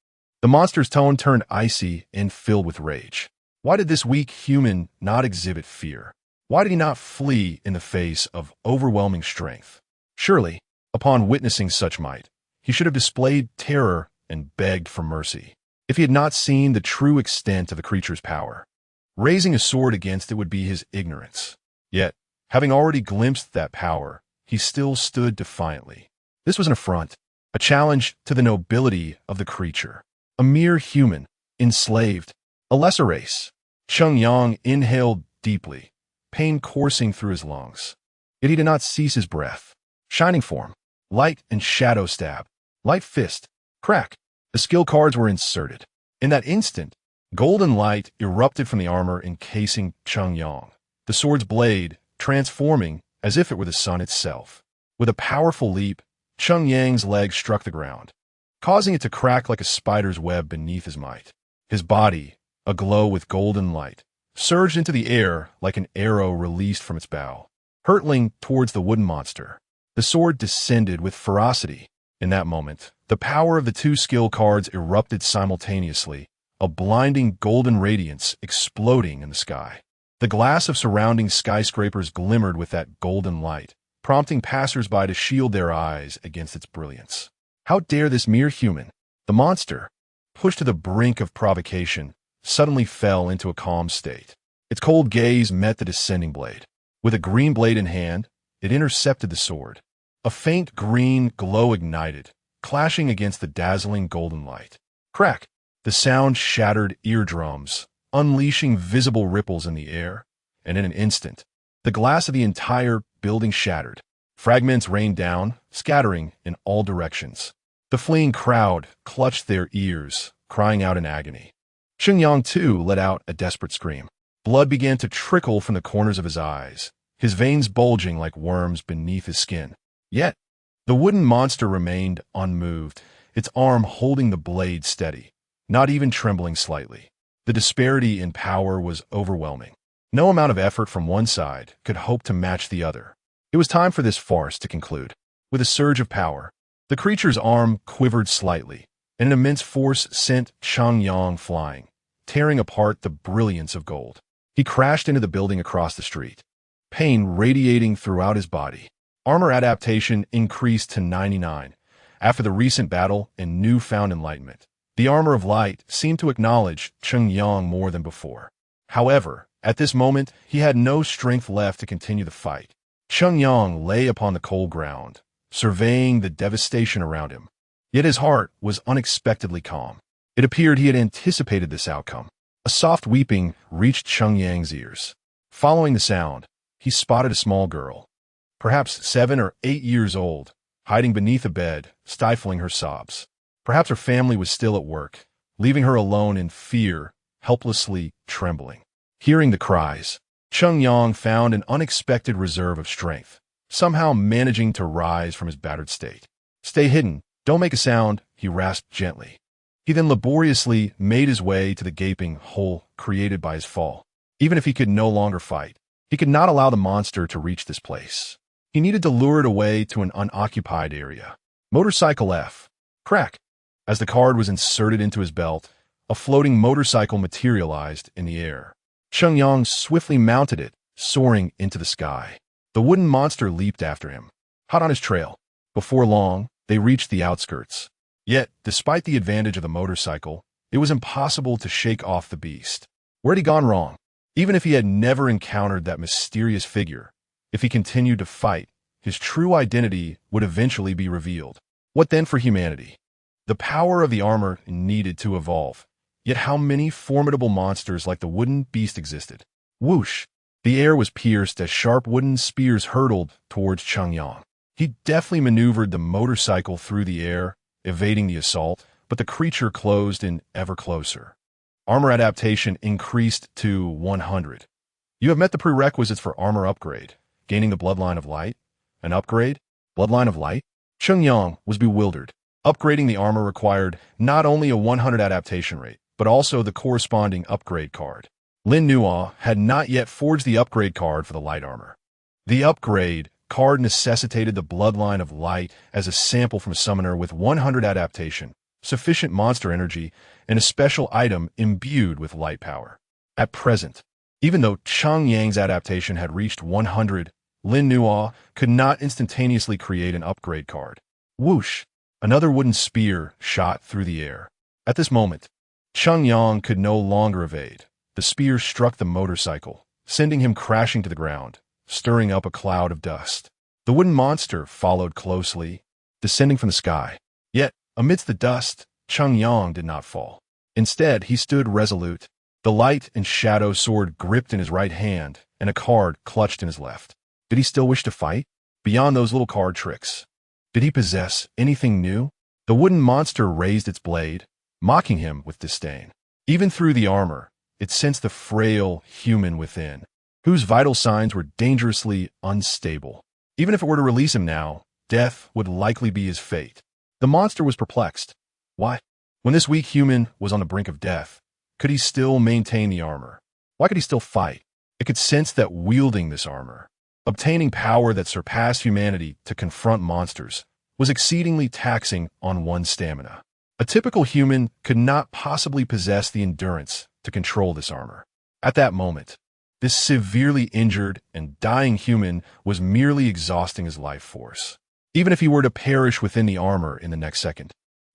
A: The monster's tone turned icy and filled with rage. Why did this weak human not exhibit fear? Why did he not flee in the face of overwhelming strength? Surely, upon witnessing such might, he should have displayed terror and begged for mercy. If he had not seen the true extent of the creature's power, raising a sword against it would be his ignorance. Yet, having already glimpsed that power, he still stood defiantly. This was an affront, a challenge to the nobility of the creature. A mere human, enslaved, a lesser race. Cheng Yang inhaled deeply, pain coursing through his lungs. Yet he did not cease his breath. Shining form, light and shadow stab, light fist, crack. The skill cards were inserted. In that instant, golden light erupted from the armor encasing Cheng Yang, the sword's blade transforming as if it were the sun itself. With a powerful leap, Cheng Yang's leg struck the ground, causing it to crack like a spider's web beneath his might. His body, aglow with golden light, surged into the air like an arrow released from its bow, hurtling towards the wooden monster. The sword descended with ferocity. In that moment, the power of the two skill cards erupted simultaneously, a blinding golden radiance exploding in the sky. The glass of surrounding skyscrapers glimmered with that golden light, prompting passers-by to shield their eyes against its brilliance. How dare this mere human? The monster, pushed to the brink of provocation, suddenly fell into a calm state. Its cold gaze met the descending blade. With a green blade in hand, it intercepted the sword. A faint green glow ignited, clashing against the dazzling golden light. Crack! The sound shattered eardrums, unleashing visible ripples in the air, and in an instant, the glass of the entire building shattered. Fragments rained down, scattering in all directions. The fleeing crowd clutched their ears, crying out in agony. Cheng Yang, too, let out a desperate scream. Blood began to trickle from the corners of his eyes, his veins bulging like worms beneath his skin. Yet, the wooden monster remained unmoved, its arm holding the blade steady, not even trembling slightly. The disparity in power was overwhelming. No amount of effort from one side could hope to match the other. It was time for this farce to conclude. With a surge of power, the creature's arm quivered slightly, and an immense force sent Cheng Yang flying, tearing apart the brilliance of gold. He crashed into the building across the street, pain radiating throughout his body. Armor adaptation increased to 99. After the recent battle and newfound enlightenment, the armor of light seemed to acknowledge Cheng Yang more than before. However, at this moment, he had no strength left to continue the fight. Cheng Yang lay upon the cold ground, surveying the devastation around him. Yet his heart was unexpectedly calm. It appeared he had anticipated this outcome. A soft weeping reached Cheng Yang's ears. Following the sound, he spotted a small girl, perhaps 7 or 8 years old, hiding beneath a bed, stifling her sobs. Perhaps her family was still at work, leaving her alone in fear, helplessly trembling. Hearing the cries, Cheng Yang found an unexpected reserve of strength, somehow managing to rise from his battered state. "Stay hidden, don't make a sound," he rasped gently. He then laboriously made his way to the gaping hole created by his fall. Even if he could no longer fight, he could not allow the monster to reach this place. He needed to lure it away to an unoccupied area. Motorcycle F. Crack! As the card was inserted into his belt, a floating motorcycle materialized in the air. Cheng Yang swiftly mounted it, soaring into the sky. The wooden monster leaped after him, hot on his trail. Before long, they reached the outskirts. Yet, despite the advantage of the motorcycle, it was impossible to shake off the beast. Where had he gone wrong? Even if he had never encountered that mysterious figure, if he continued to fight, his true identity would eventually be revealed. What then for humanity? The power of the armor needed to evolve. Yet how many formidable monsters like the wooden beast existed? Whoosh! The air was pierced as sharp wooden spears hurtled towards Chungyang. He deftly maneuvered the motorcycle through the air, evading the assault, but the creature closed in ever closer. Armor adaptation increased to 100. You have met the prerequisites for armor upgrade. Gaining the Bloodline of Light? An upgrade? Bloodline of Light? Chungyang was bewildered. Upgrading the armor required not only a 100 adaptation rate, but also the corresponding upgrade card. Lin Nuo had not yet forged the upgrade card for the light armor. The upgrade card necessitated the Bloodline of Light as a sample from a summoner with 100 adaptation, sufficient monster energy, and a special item imbued with light power. At present, even though Chungyang's adaptation had reached 100, Lin Nuo could not instantaneously create an upgrade card. Whoosh! Another wooden spear shot through the air. At this moment, Chungyang could no longer evade. The spear struck the motorcycle, sending him crashing to the ground, stirring up a cloud of dust. The wooden monster followed closely, descending from the sky. Yet, amidst the dust, Chungyang did not fall. Instead, he stood resolute, the light and shadow sword gripped in his right hand and a card clutched in his left. Did he still wish to fight? Beyond those little card tricks, did he possess anything new? The wooden monster raised its blade, mocking him with disdain. Even through the armor, it sensed the frail human within, whose vital signs were dangerously unstable. Even if it were to release him now, death would likely be his fate. The monster was perplexed. Why? When this weak human was on the brink of death, could he still maintain the armor? Why could he still fight? It could sense that wielding this armor, obtaining power that surpassed humanity to confront monsters, was exceedingly taxing on one's stamina. A typical human could not possibly possess the endurance to control this armor. At that moment, this severely injured and dying human was merely exhausting his life force. Even if he were to perish within the armor in the next second,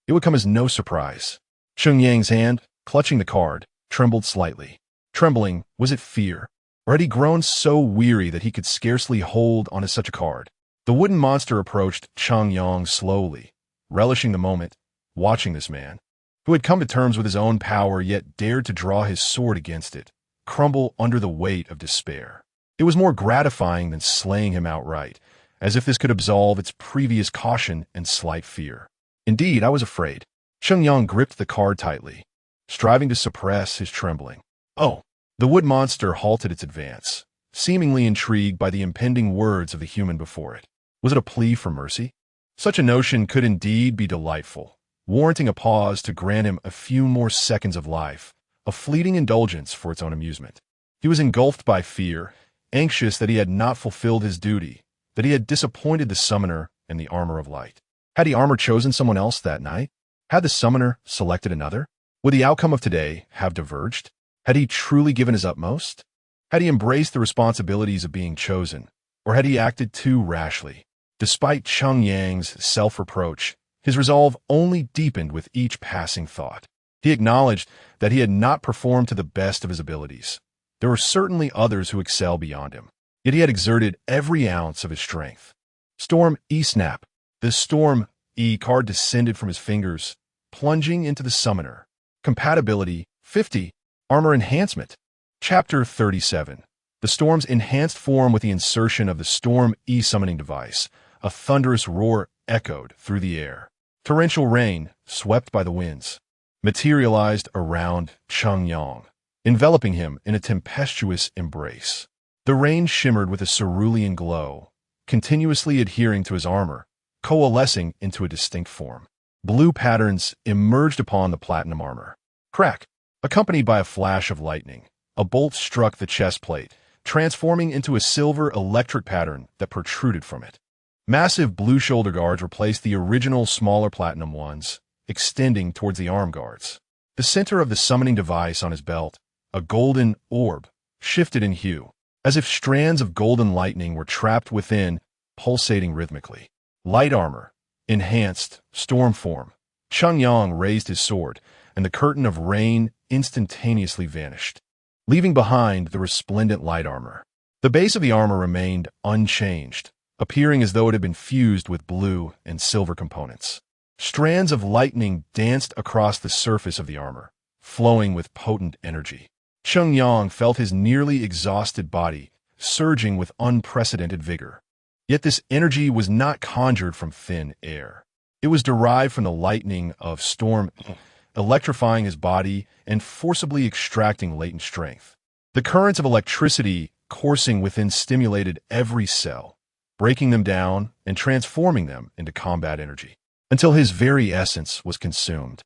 A: it would come as no surprise. Chungyang's hand, clutching the card, trembled slightly. Trembling, was it fear? Or had he grown so weary that he could scarcely hold onto such a card? The wooden monster approached Chungyang slowly, relishing the moment, watching this man, who had come to terms with his own power yet dared to draw his sword against it, crumble under the weight of despair. It was more gratifying than slaying him outright, as if this could absolve its previous caution and slight fear. Indeed, I was afraid. Chungyang gripped the card tightly, striving to suppress his trembling. Oh! The wood monster halted its advance, seemingly intrigued by the impending words of the human before it. Was it a plea for mercy? Such a notion could indeed be delightful, warranting a pause to grant him a few more seconds of life, a fleeting indulgence for its own amusement. He was engulfed by fear, anxious that he had not fulfilled his duty, that he had disappointed the summoner and the armor of light. Had the armor chosen someone else that night? Had the summoner selected another? Would the outcome of today have diverged? Had he truly given his utmost? Had he embraced the responsibilities of being chosen? Or had he acted too rashly? Despite Chungyang's self-reproach, his resolve only deepened with each passing thought. He acknowledged that he had not performed to the best of his abilities. There were certainly others who excelled beyond him, yet he had exerted every ounce of his strength. Storm E-Snap. The Storm E card descended from his fingers, plunging into the summoner. Compatibility 50. Armor Enhancement. Chapter 37. The Storm's enhanced form with the insertion of the Storm E summoning device. A thunderous roar echoed through the air. Torrential rain, swept by the winds, materialized around Chungyang, enveloping him in a tempestuous embrace. The rain shimmered with a cerulean glow, continuously adhering to his armor, coalescing into a distinct form. Blue patterns emerged upon the platinum armor. Crack! Accompanied by a flash of lightning, a bolt struck the chest plate, transforming into a silver electric pattern that protruded from it. Massive blue shoulder guards replaced the original smaller platinum ones, extending towards the arm guards. The center of the summoning device on his belt, a golden orb, shifted in hue, as if strands of golden lightning were trapped within, pulsating rhythmically. Light armor, enhanced, storm form. Chungyang raised his sword, and the curtain of rain instantaneously vanished. leaving behind the resplendent light armor. The base of the armor remained unchanged, appearing as though it had been fused with blue and silver components. Strands of lightning danced across the surface of the armor, flowing with potent energy. Cheng Yang felt his nearly exhausted body surging with unprecedented vigor. Yet this energy was not conjured from thin air. It was derived from the lightning of storm, electrifying his body and forcibly extracting latent strength. The currents of electricity coursing within stimulated every cell, breaking them down and transforming them into combat energy, until his very essence was consumed.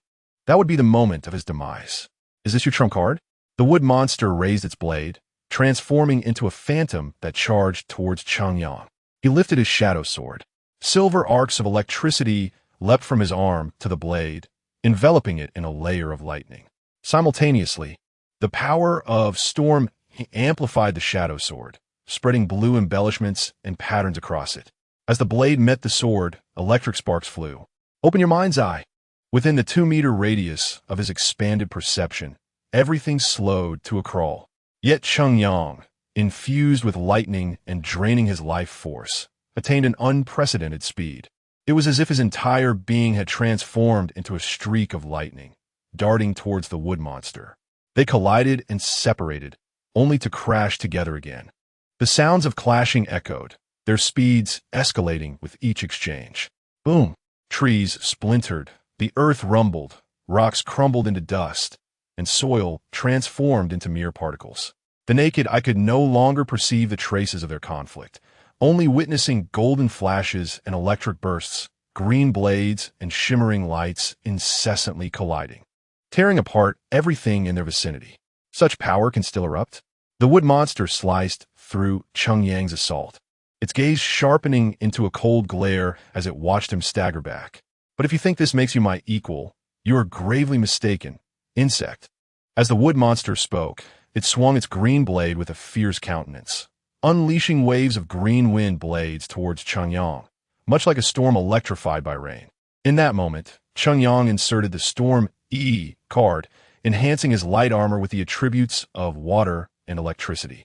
A: That would be the moment of his demise. Is this your trump card? The wood monster raised its blade, transforming into a phantom that charged towards Cheng Yang. He lifted his shadow sword. Silver arcs of electricity leapt from his arm to the blade, enveloping it in a layer of lightning. Simultaneously, the power of storm amplified the shadow sword, spreading blue embellishments and patterns across it. As the blade met the sword, electric sparks flew. Open your mind's eye. Within the 2-meter radius of his expanded perception, everything slowed to a crawl. Yet Cheng Yang, infused with lightning and draining his life force, attained an unprecedented speed. It was as if his entire being had transformed into a streak of lightning, darting towards the wood monster. They collided and separated, only to crash together again. The sounds of clashing echoed, their speeds escalating with each exchange. Boom! Trees splintered, the earth rumbled, rocks crumbled into dust, and soil transformed into mere particles. The naked eye could no longer perceive the traces of their conflict, only witnessing golden flashes and electric bursts, green blades and shimmering lights incessantly colliding, tearing apart everything in their vicinity. Such power can still erupt? The wood monster sliced through Cheng Yang's assault, its gaze sharpening into a cold glare as it watched him stagger back. But if you think this makes you my equal, you are gravely mistaken, insect. As the wood monster spoke, it swung its green blade with a fierce countenance, unleashing waves of green wind blades towards Cheng Yang, much like a storm electrified by rain. In that moment, Cheng Yang inserted the Storm E card, enhancing his light armor with the attributes of water and electricity.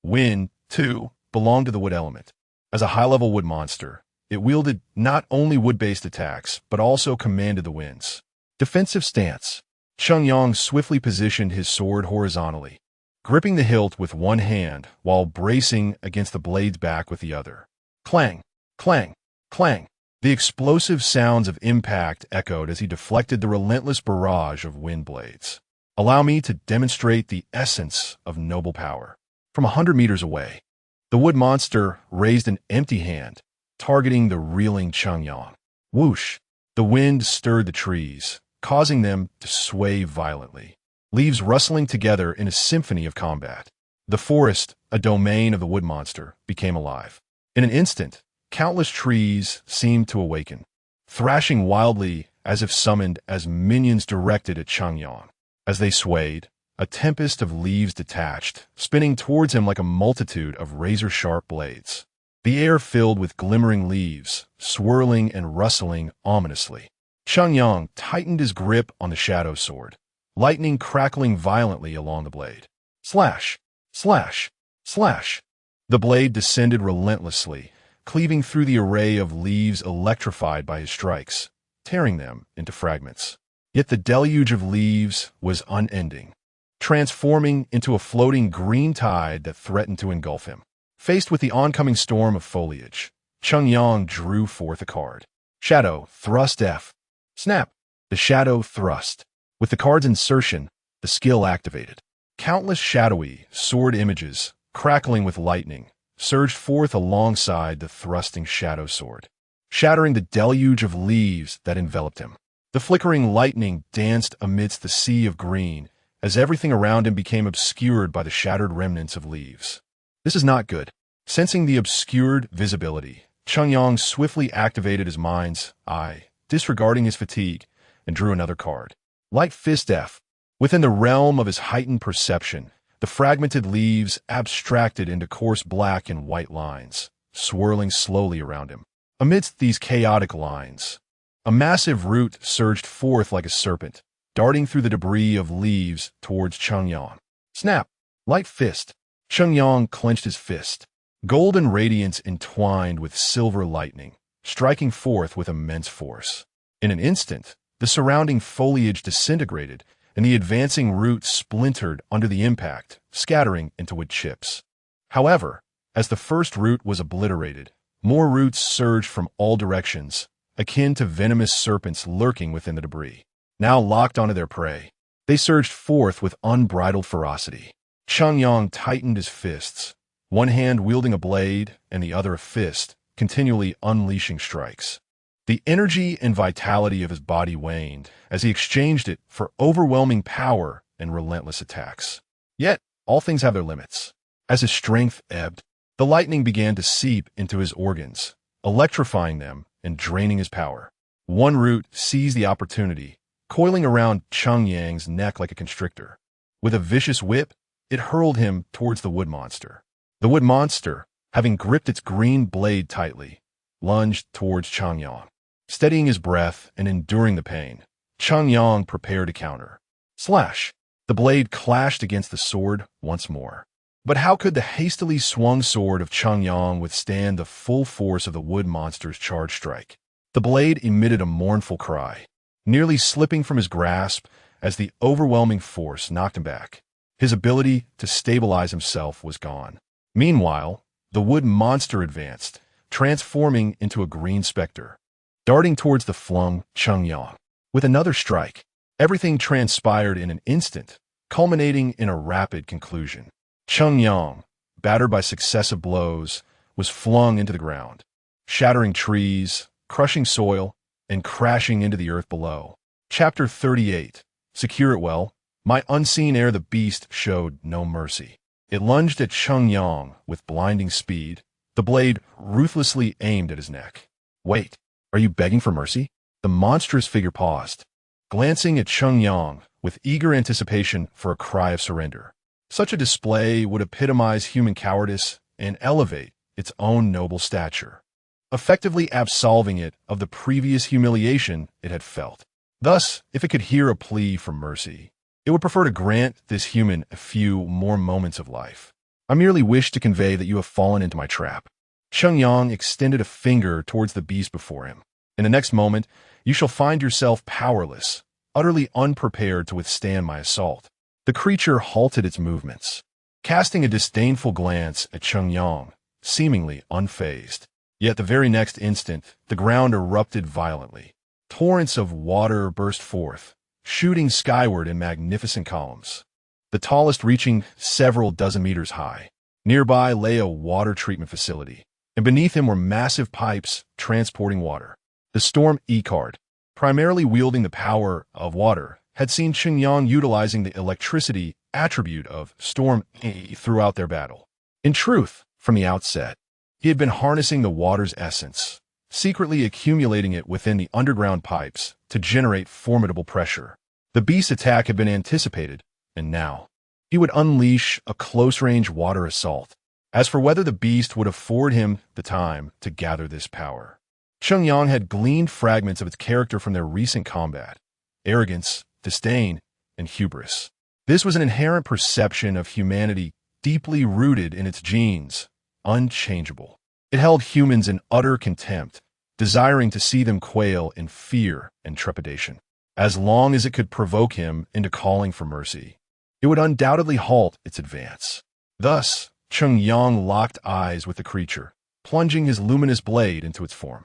A: Wind, too, belonged to the wood element. As a high-level wood monster, it wielded not only wood-based attacks, but also commanded the winds. Defensive stance. Cheng Yang swiftly positioned his sword horizontally, gripping the hilt with one hand while bracing against the blade's back with the other. Clang, clang, clang. The explosive sounds of impact echoed as he deflected the relentless barrage of wind blades. Allow me to demonstrate the essence of noble power. From 100 meters away, the wood monster raised an empty hand, targeting the reeling Cheng Yang. Whoosh! The wind stirred the trees, causing them to sway violently, leaves rustling together in a symphony of combat. The forest, a domain of the wood monster, became alive. In an instant, countless trees seemed to awaken, thrashing wildly as if summoned as minions directed at Cheng Yang. As they swayed, a tempest of leaves detached, spinning towards him like a multitude of razor-sharp blades. The air filled with glimmering leaves, swirling and rustling ominously. Cheng Yang tightened his grip on the shadow sword, lightning crackling violently along the blade. Slash! Slash! Slash! The blade descended relentlessly, cleaving through the array of leaves electrified by his strikes, tearing them into fragments. Yet the deluge of leaves was unending, transforming into a floating green tide that threatened to engulf him. Faced with the oncoming storm of foliage, Cheng Yang drew forth a card. Shadow, thrust F. Snap! The shadow thrust. With the card's insertion, the skill activated. Countless shadowy, sword images, crackling with lightning, surged forth alongside the thrusting shadow sword, shattering the deluge of leaves that enveloped him. The flickering lightning danced amidst the sea of green as everything around him became obscured by the shattered remnants of leaves. This is not good. Sensing the obscured visibility, Cheng Yang swiftly activated his mind's eye, disregarding his fatigue, and drew another card. Light Fist F. Within the realm of his heightened perception, the fragmented leaves abstracted into coarse black and white lines, swirling slowly around him. Amidst these chaotic lines, a massive root surged forth like a serpent, darting through the debris of leaves towards Cheng Yang. Snap! Light fist. Cheng Yang clenched his fist. Golden radiance entwined with silver lightning, striking forth with immense force. In an instant, the surrounding foliage disintegrated, and the advancing roots splintered under the impact, scattering into wood chips. However, as the first root was obliterated, more roots surged from all directions, akin to venomous serpents lurking within the debris. Now locked onto their prey, they surged forth with unbridled ferocity. Cheng Yang tightened his fists, one hand wielding a blade and the other a fist, continually unleashing strikes. The energy and vitality of his body waned as he exchanged it for overwhelming power and relentless attacks. Yet, all things have their limits. As his strength ebbed, the lightning began to seep into his organs, electrifying them and draining his power. One root seized the opportunity, coiling around Cheng Yang's neck like a constrictor. With a vicious whip, it hurled him towards the wood monster. The wood monster, having gripped its green blade tightly, lunged towards Cheng Yang. Steadying his breath and enduring the pain, Cheng Yang prepared to counter. Slash! The blade clashed against the sword once more. But how could the hastily swung sword of Cheng Yang withstand the full force of the wood monster's charge strike? The blade emitted a mournful cry, nearly slipping from his grasp as the overwhelming force knocked him back. His ability to stabilize himself was gone. Meanwhile, the wood monster advanced, transforming into a green specter, darting towards the flung Cheng Yang. With another strike, everything transpired in an instant, culminating in a rapid conclusion. Cheng Yang, battered by successive blows, was flung into the ground, shattering trees, crushing soil, and crashing into the earth below. Chapter 38. Secure it well. My unseen ere the beast showed no mercy. It lunged at Cheng Yang with blinding speed, the blade ruthlessly aimed at his neck. Wait, are you begging for mercy? The monstrous figure paused, glancing at Cheng Yang with eager anticipation for a cry of surrender. Such a display would epitomize human cowardice and elevate its own noble stature, effectively absolving it of the previous humiliation it had felt. Thus, if it could hear a plea for mercy, it would prefer to grant this human a few more moments of life. I merely wish to convey that you have fallen into my trap. Cheng Yang extended a finger towards the beast before him. In the next moment, you shall find yourself powerless, utterly unprepared to withstand my assault. The creature halted its movements, casting a disdainful glance at Cheng Yang, seemingly unfazed. Yet the very next instant, the ground erupted violently. Torrents of water burst forth, shooting skyward in magnificent columns, the tallest reaching several dozen meters high. Nearby lay a water treatment facility, and beneath him were massive pipes transporting water. The storm E-card, primarily wielding the power of water, had seen Cheng Yang utilizing the electricity attribute of Storm E throughout their battle. In truth, from the outset, he had been harnessing the water's essence, secretly accumulating it within the underground pipes to generate formidable pressure. The beast's attack had been anticipated, and now he would unleash a close-range water assault. As for whether the beast would afford him the time to gather this power, Cheng Yang had gleaned fragments of its character from their recent combat: arrogance, disdain, and hubris. This was an inherent perception of humanity deeply rooted in its genes, unchangeable. It held humans in utter contempt, desiring to see them quail in fear and trepidation. As long as it could provoke him into calling for mercy, it would undoubtedly halt its advance. Thus, Cheng Yang locked eyes with the creature, plunging his luminous blade into its form.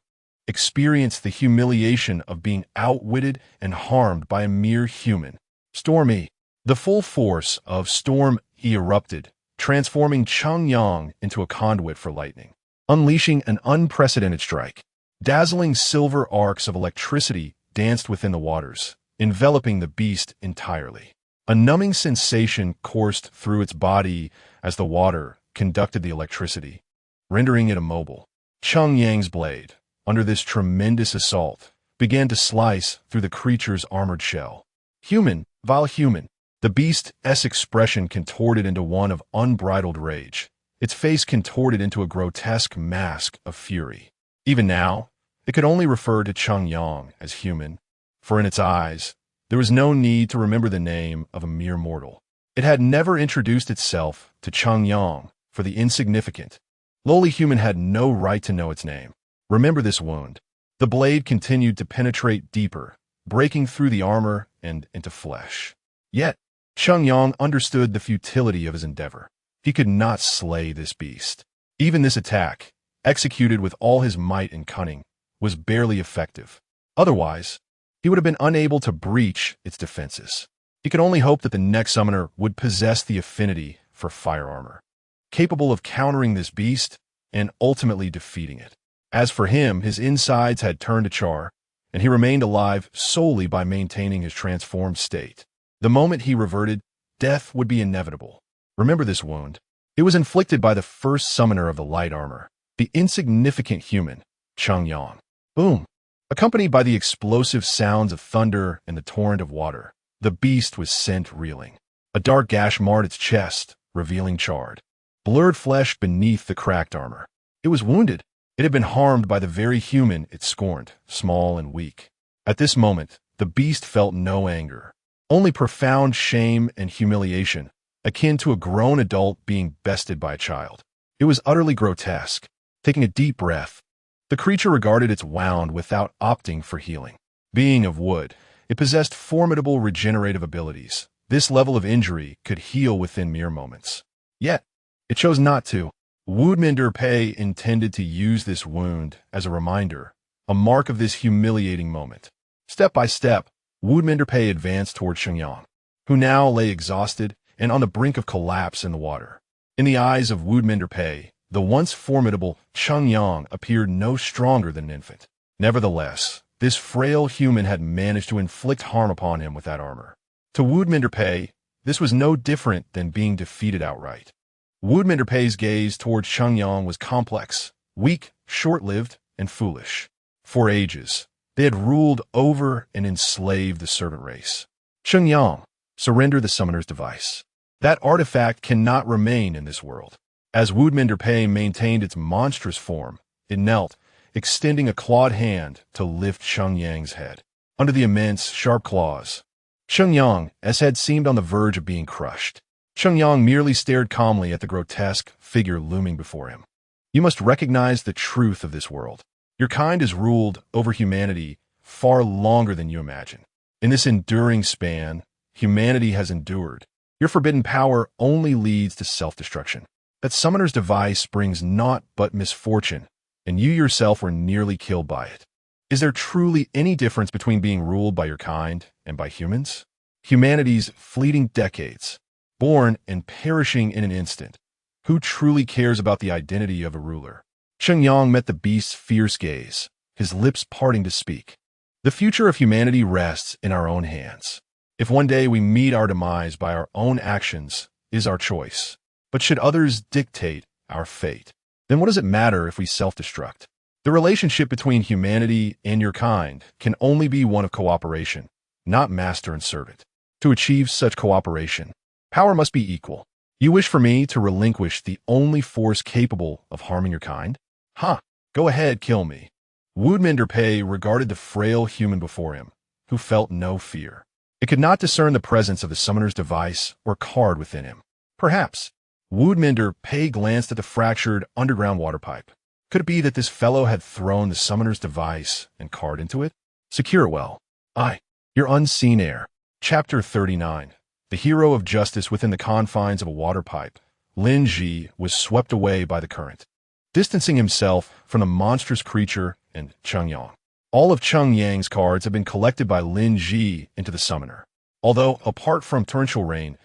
A: Experienced the humiliation of being outwitted and harmed by a mere human. Storm E. The full force of Storm E erupted, transforming Cheng Yang into a conduit for lightning, unleashing an unprecedented strike. Dazzling silver arcs of electricity danced within the waters, enveloping the beast entirely. A numbing sensation coursed through its body as the water conducted the electricity, rendering it immobile. Cheng Yang's blade, under this tremendous assault, began to slice through the creature's armored shell. Human, vile human, the beast's expression contorted into one of unbridled rage, its face contorted into a grotesque mask of fury. Even now, it could only refer to Cheng Yang as human, for in its eyes, there was no need to remember the name of a mere mortal. It had never introduced itself to Cheng Yang for the insignificant, lowly human had no right to know its name. Remember this wound. The blade continued to penetrate deeper, breaking through the armor and into flesh. Yet, Cheng Yang understood the futility of his endeavor. He could not slay this beast. Even this attack, executed with all his might and cunning, was barely effective. Otherwise, he would have been unable to breach its defenses. He could only hope that the next summoner would possess the affinity for fire armor, capable of countering this beast and ultimately defeating it. As for him, his insides had turned to char, and he remained alive solely by maintaining his transformed state. The moment he reverted, death would be inevitable. Remember this wound. It was inflicted by the first summoner of the light armor, the insignificant human, Cheng Yang. Boom! Accompanied by the explosive sounds of thunder and the torrent of water, the beast was sent reeling. A dark gash marred its chest, revealing charred, blurred flesh beneath the cracked armor. It was wounded. It had been harmed by the very human it scorned, small and weak. At this moment, the beast felt no anger, only profound shame and humiliation, akin to a grown adult being bested by a child. It was utterly grotesque. Taking a deep breath, the creature regarded its wound without opting for healing. Being of wood, it possessed formidable regenerative abilities. This level of injury could heal within mere moments. Yet, it chose not to. Woodminder Pei intended to use this wound as a reminder, a mark of this humiliating moment. Step by step, Woodminder Pei advanced toward Shenyang, who now lay exhausted and on the brink of collapse in the water. In the eyes of Woodminder Pei, the once formidable Cheng Yang appeared no stronger than an infant. Nevertheless, this frail human had managed to inflict harm upon him with that armor. To Woodminder Pei, this was no different than being defeated outright. Woodminder Pei's gaze toward Cheng Yang was complex, weak, short-lived, and foolish. For ages, they had ruled over and enslaved the servant race. Cheng Yang, surrender the summoner's device. That artifact cannot remain in this world. As Woodminder Pei maintained its monstrous form, it knelt, extending a clawed hand to lift Cheng Yang's head. Under the immense, sharp claws, Cheng Yang's head seemed on the verge of being crushed. Cheng Yang merely stared calmly at the grotesque figure looming before him. You must recognize the truth of this world. Your kind has ruled over humanity far longer than you imagine. In this enduring span, humanity has endured. Your forbidden power only leads to self-destruction. That summoner's device brings naught but misfortune, and you yourself were nearly killed by it. Is there truly any difference between being ruled by your kind and by humans? Humanity's fleeting decades, born and perishing in an instant. Who truly cares about the identity of a ruler? Cheng Yang met the beast's fierce gaze, his lips parting to speak. The future of humanity rests in our own hands. If one day we meet our demise by our own actions, is our choice. But should others dictate our fate, then what does it matter if we self-destruct? The relationship between humanity and your kind can only be one of cooperation, not master and servant. To achieve such cooperation, power must be equal. You wish for me to relinquish the only force capable of harming your kind? Go ahead, kill me. Woodminder Pei regarded the frail human before him, who felt no fear. It could not discern the presence of the summoner's device or card within him. Perhaps. Woodminder Pei glanced at the fractured underground water pipe. Could it be that this fellow had thrown the summoner's device and card into it? Secure it well. Your unseen heir. Chapter 39. The hero of justice within the confines of a water pipe, Lin Ji was swept away by the current, distancing himself from the monstrous creature and Cheng Yang. All of Cheng Yang's cards had been collected by Lin Ji into the summoner. Although, apart from torrential rain,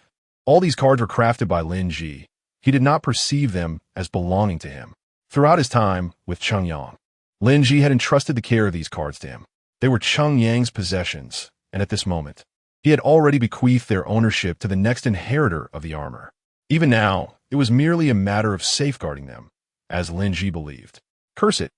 A: all these cards were crafted by Lin Ji, he did not perceive them as belonging to him. Throughout his time with Cheng Yang, Lin Ji had entrusted the care of these cards to him. They were Cheng Yang's possessions, and at this moment, he had already bequeathed their ownership to the next inheritor of the armor. Even now, it was merely a matter of safeguarding them, as Lin Ji believed. Curse it.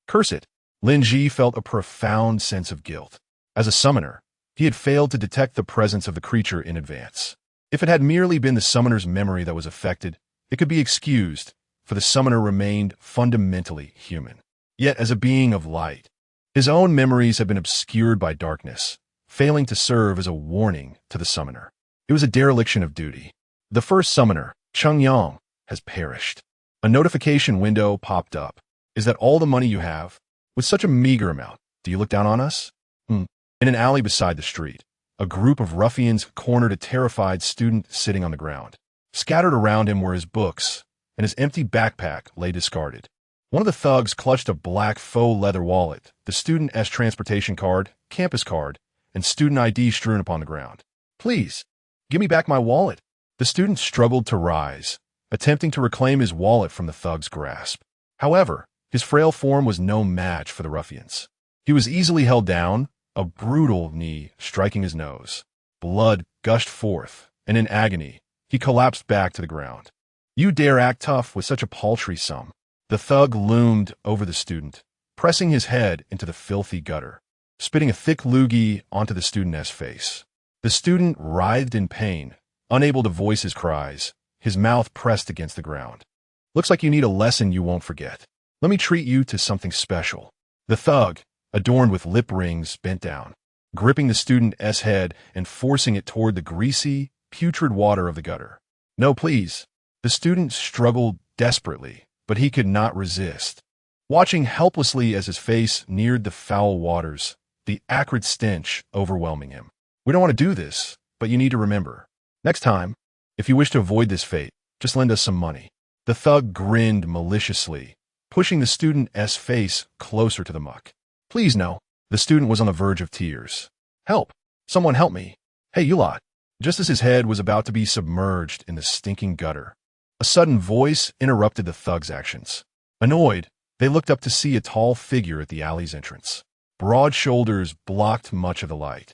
A: Curse it. Lin Ji felt a profound sense of guilt. As a summoner, he had failed to detect the presence of the creature in advance. If it had merely been the summoner's memory that was affected, it could be excused, for the summoner remained fundamentally human. Yet as a being of light, his own memories had been obscured by darkness, failing to serve as a warning to the summoner. It was a dereliction of duty. The first summoner, Chung Yang, has perished. A notification window popped up. Is that all the money you have? With such a meager amount, do you look down on us? In an alley beside the street, a group of ruffians cornered a terrified student sitting on the ground. Scattered around him were his books, and his empty backpack lay discarded. One of the thugs clutched a black faux leather wallet, the student-s transportation card, campus card, and student ID strewn upon the ground. Please, give me back my wallet. The student struggled to rise, attempting to reclaim his wallet from the thug's grasp. However, his frail form was no match for the ruffians. He was easily held down, a brutal knee striking his nose. Blood gushed forth, and in agony, he collapsed back to the ground. You dare act tough with such a paltry sum. The thug loomed over the student, pressing his head into the filthy gutter, spitting a thick loogie onto the student's face. The student writhed in pain, unable to voice his cries, his mouth pressed against the ground. Looks like you need a lesson you won't forget. Let me treat you to something special. The thug, adorned with lip rings, bent down, gripping the student's head and forcing it toward the greasy, putrid water of the gutter. No, please. The student struggled desperately, but he could not resist. Watching helplessly as his face neared the foul waters, the acrid stench overwhelming him. We don't want to do this, but you need to remember. Next time, if you wish to avoid this fate, just lend us some money. The thug grinned maliciously, pushing the student's face closer to the muck. Please, no. The student was on the verge of tears. Help! Someone help me! Hey, you lot! Just as his head was about to be submerged in the stinking gutter, a sudden voice interrupted the thug's actions. Annoyed, they looked up to see a tall figure at the alley's entrance. Broad shoulders blocked much of the light,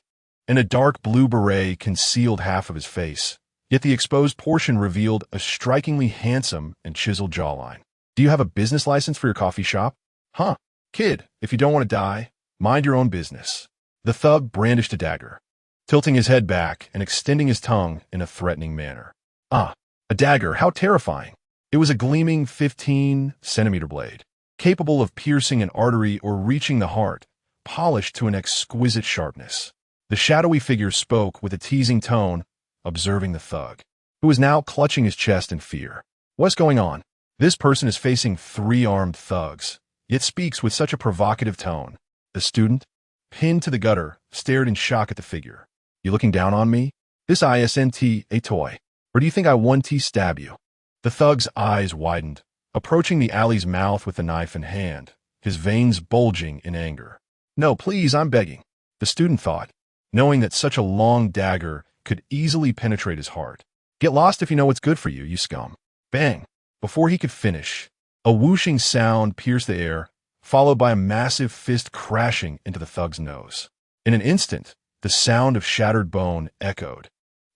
A: and a dark blue beret concealed half of his face, yet the exposed portion revealed a strikingly handsome and chiseled jawline. Do you have a business license for your coffee shop? Huh. Kid, if you don't want to die, mind your own business. The thug brandished a dagger, tilting his head back and extending his tongue in a threatening manner. Ah, a dagger, how terrifying. It was a gleaming 15-centimeter blade, capable of piercing an artery or reaching the heart, polished to an exquisite sharpness. The shadowy figure spoke with a teasing tone, observing the thug, who was now clutching his chest in fear. What's going on? This person is facing 3 armed thugs, yet speaks with such a provocative tone. The student, pinned to the gutter, stared in shock at the figure. You looking down on me? This isn't a toy. Or do you think I 1T stab you? The thug's eyes widened, approaching the alley's mouth with the knife in hand, his veins bulging in anger. No, please, I'm begging. The student thought, knowing that such a long dagger could easily penetrate his heart. Get lost if you know what's good for you, you scum. Bang! Before he could finish, a whooshing sound pierced the air, followed by a massive fist crashing into the thug's nose. In an instant, the sound of shattered bone echoed,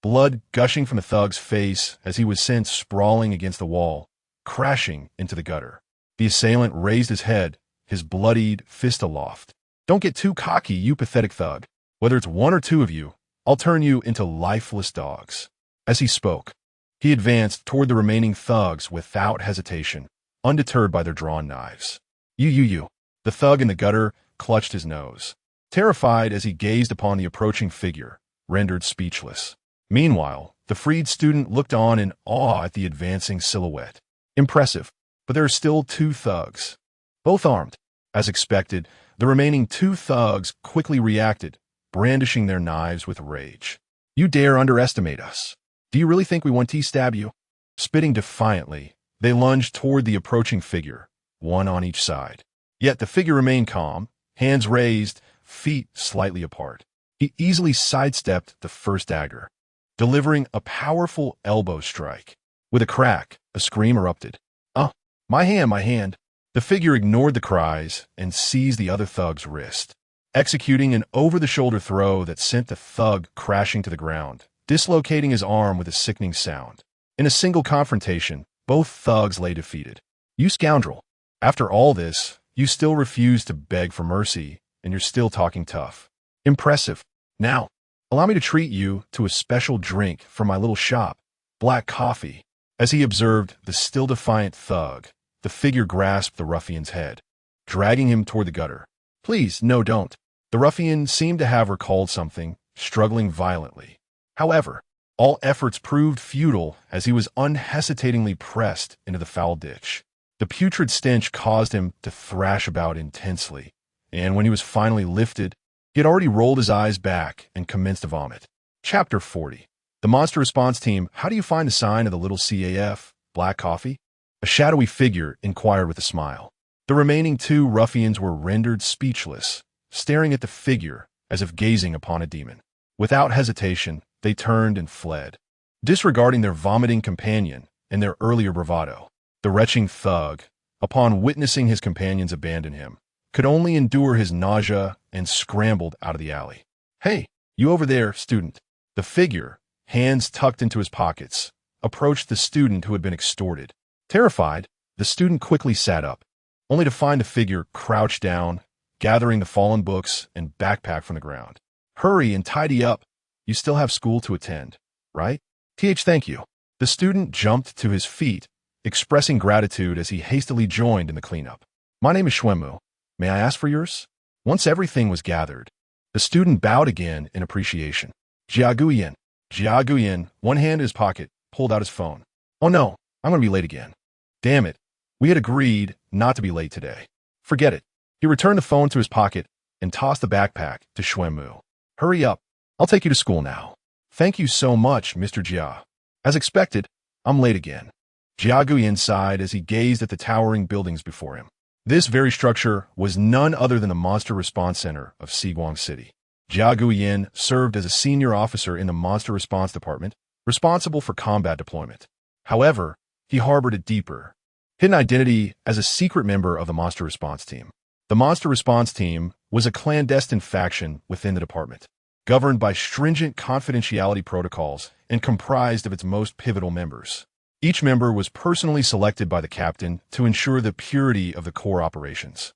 A: blood gushing from the thug's face as he was sent sprawling against the wall, crashing into the gutter. The assailant raised his head, his bloodied fist aloft. Don't get too cocky, you pathetic thug. Whether it's 1 or 2 of you, I'll turn you into lifeless dogs. As he spoke, he advanced toward the remaining thugs without hesitation, undeterred by their drawn knives. You. The thug in the gutter clutched his nose, terrified as he gazed upon the approaching figure, rendered speechless. Meanwhile, the freed student looked on in awe at the advancing silhouette. Impressive, but there are still 2 thugs, both armed. As expected, the remaining 2 thugs quickly reacted, brandishing their knives with rage. You dare underestimate us. Do you really think we 1T stab you? Spitting defiantly, they lunged toward the approaching figure, 1 on each side. Yet the figure remained calm, hands raised, feet slightly apart. He easily sidestepped the first dagger, delivering a powerful elbow strike. With a crack, a scream erupted. Oh, my hand. The figure ignored the cries and seized the other thug's wrist, executing an over-the-shoulder throw that sent the thug crashing to the ground, dislocating his arm with a sickening sound. In a single confrontation, both thugs lay defeated. You scoundrel. After all this, you still refuse to beg for mercy, and you're still talking tough. Impressive. Now, allow me to treat you to a special drink from my little shop, black coffee. As he observed the still defiant thug, the figure grasped the ruffian's head, dragging him toward the gutter. Please, no, don't. The ruffian seemed to have recalled something, struggling violently. However, All efforts proved futile as he was unhesitatingly pressed into the foul ditch. The putrid stench caused him to thrash about intensely, and when he was finally lifted, he had already rolled his eyes back and commenced to vomit. Chapter 40. The Monster Response Team. How do you find the sign of the little CAF? Black coffee? A shadowy figure inquired with a smile. The remaining two ruffians were rendered speechless, staring at the figure as if gazing upon a demon. Without hesitation, they turned and fled, disregarding their vomiting companion and their earlier bravado. The retching thug, upon witnessing his companions abandon him, could only endure his nausea and scrambled out of the alley. "Hey, you over there, student." The figure, hands tucked into his pockets, approached the student who had been extorted. Terrified, the student quickly sat up, only to find the figure crouched down, gathering the fallen books and backpack from the ground. "Hurry and tidy up. You still have school to attend, right?" Thank you." The student jumped to his feet, expressing gratitude as he hastily joined in the cleanup. "My name is Xuanmu. May I ask for yours?" Once everything was gathered, the student bowed again in appreciation. Jiaguyan. Jiaguyan, one hand in his pocket, pulled out his phone. "Oh no, I'm going to be late again. Damn it. We had agreed not to be late today. Forget it." He returned the phone to his pocket and tossed the backpack to Xuanmu. "Hurry up. I'll take you to school now." "Thank you so much, Mr. Jia. As expected, I'm late again." Jiaguyan sighed as he gazed at the towering buildings before him. This very structure was none other than the Monster Response Center of Xiguang City. Jiaguyan served as a senior officer in the Monster Response Department, responsible for combat deployment. However, he harbored a deeper, hidden identity as a secret member of the Monster Response Team. The Monster Response Team was a clandestine faction within the department, governed by stringent confidentiality protocols and comprised of its most pivotal members. Each member was personally selected by the captain to ensure the purity of the core operations,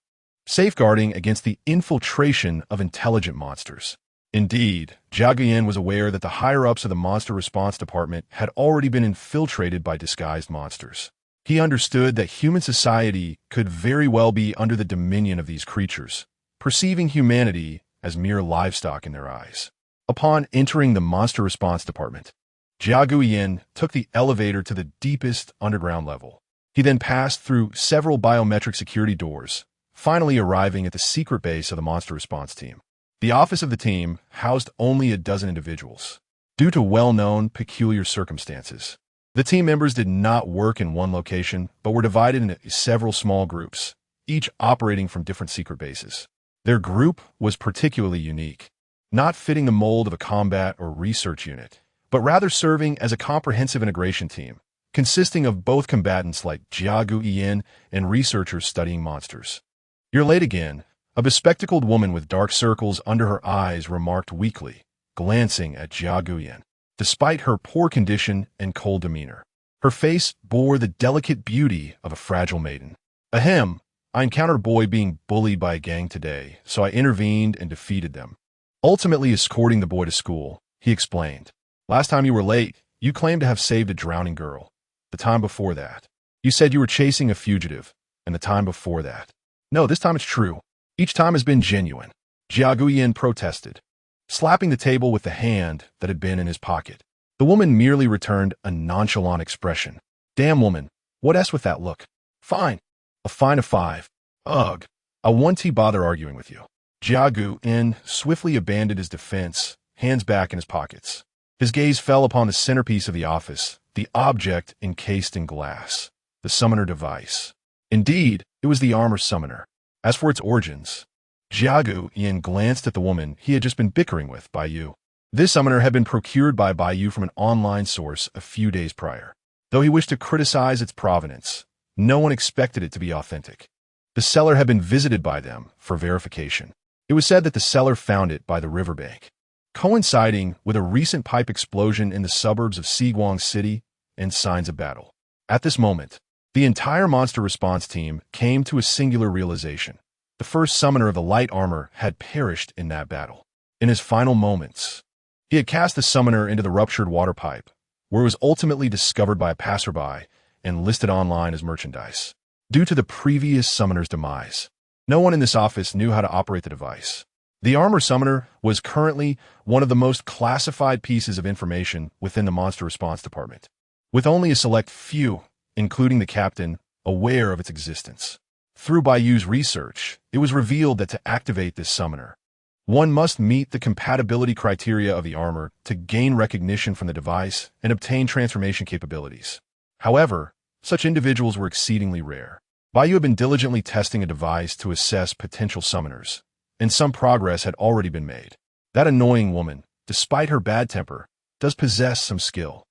A: safeguarding against the infiltration of intelligent monsters. Indeed, Jiaguyan was aware that the higher-ups of the Monster Response Department had already been infiltrated by disguised monsters. He understood that human society could very well be under the dominion of these creatures, perceiving humanity as mere livestock in their eyes. Upon entering the Monster Response Department, Jiaguyan took the elevator to the deepest underground level. He then passed through several biometric security doors, finally arriving at the secret base of the Monster Response Team. The office of the team housed only a dozen individuals. Due to well-known, peculiar circumstances, the team members did not work in one location, but were divided into several small groups, each operating from different secret bases. Their group was particularly unique, not fitting the mold of a combat or research unit, but rather serving as a comprehensive integration team, consisting of both combatants like Jiaguyan and researchers studying monsters. "You're late again," a bespectacled woman with dark circles under her eyes remarked weakly, glancing at Jiaguyan. Despite her poor condition and cold demeanor, her face bore the delicate beauty of a fragile maiden. "Ahem, I encountered a boy being bullied by a gang today, so I intervened and defeated them, ultimately escorting the boy to school," he explained. "Last time you were late, you claimed to have saved a drowning girl. The time before that, you said you were chasing a fugitive, and the time before that. No, this time it's true. Each time has been genuine." Jiaguyan protested, slapping the table with the hand that had been in his pocket. The woman merely returned a nonchalant expression. "Damn woman, what S with that look? Fine. A fine of 5. Ugh. I won't bother arguing with you." Jiaguyan swiftly abandoned his defense, hands back in his pockets. His gaze fell upon the centerpiece of the office, the object encased in glass, the summoner device. Indeed, it was the armor summoner. As for its origins, Jiaguyan glanced at the woman he had just been bickering with, Baiyu. This summoner had been procured by Baiyu from an online source a few days prior. Though he wished to criticize its provenance, no one expected it to be authentic. The seller had been visited by them for verification. It was said that the seller found it by the riverbank, coinciding with a recent pipe explosion in the suburbs of Xiguang City and signs of battle. At this moment, the entire Monster Response Team came to a singular realization. The first summoner of the light armor had perished in that battle. In his final moments, he had cast the summoner into the ruptured water pipe, where it was ultimately discovered by a passerby and listed online as merchandise. Due to the previous summoner's demise, no one in this office knew how to operate the device. The armor summoner was currently one of the most classified pieces of information within the monster response department, with only a select few, including the captain, aware of its existence. Through Bayu's research, it was revealed that to activate this summoner, one must meet the compatibility criteria of the armor to gain recognition from the device and obtain transformation capabilities. However, such individuals were exceedingly rare. Bayu had been diligently testing a device to assess potential summoners, and some progress had already been made. That annoying woman, despite her bad temper, does possess some skill.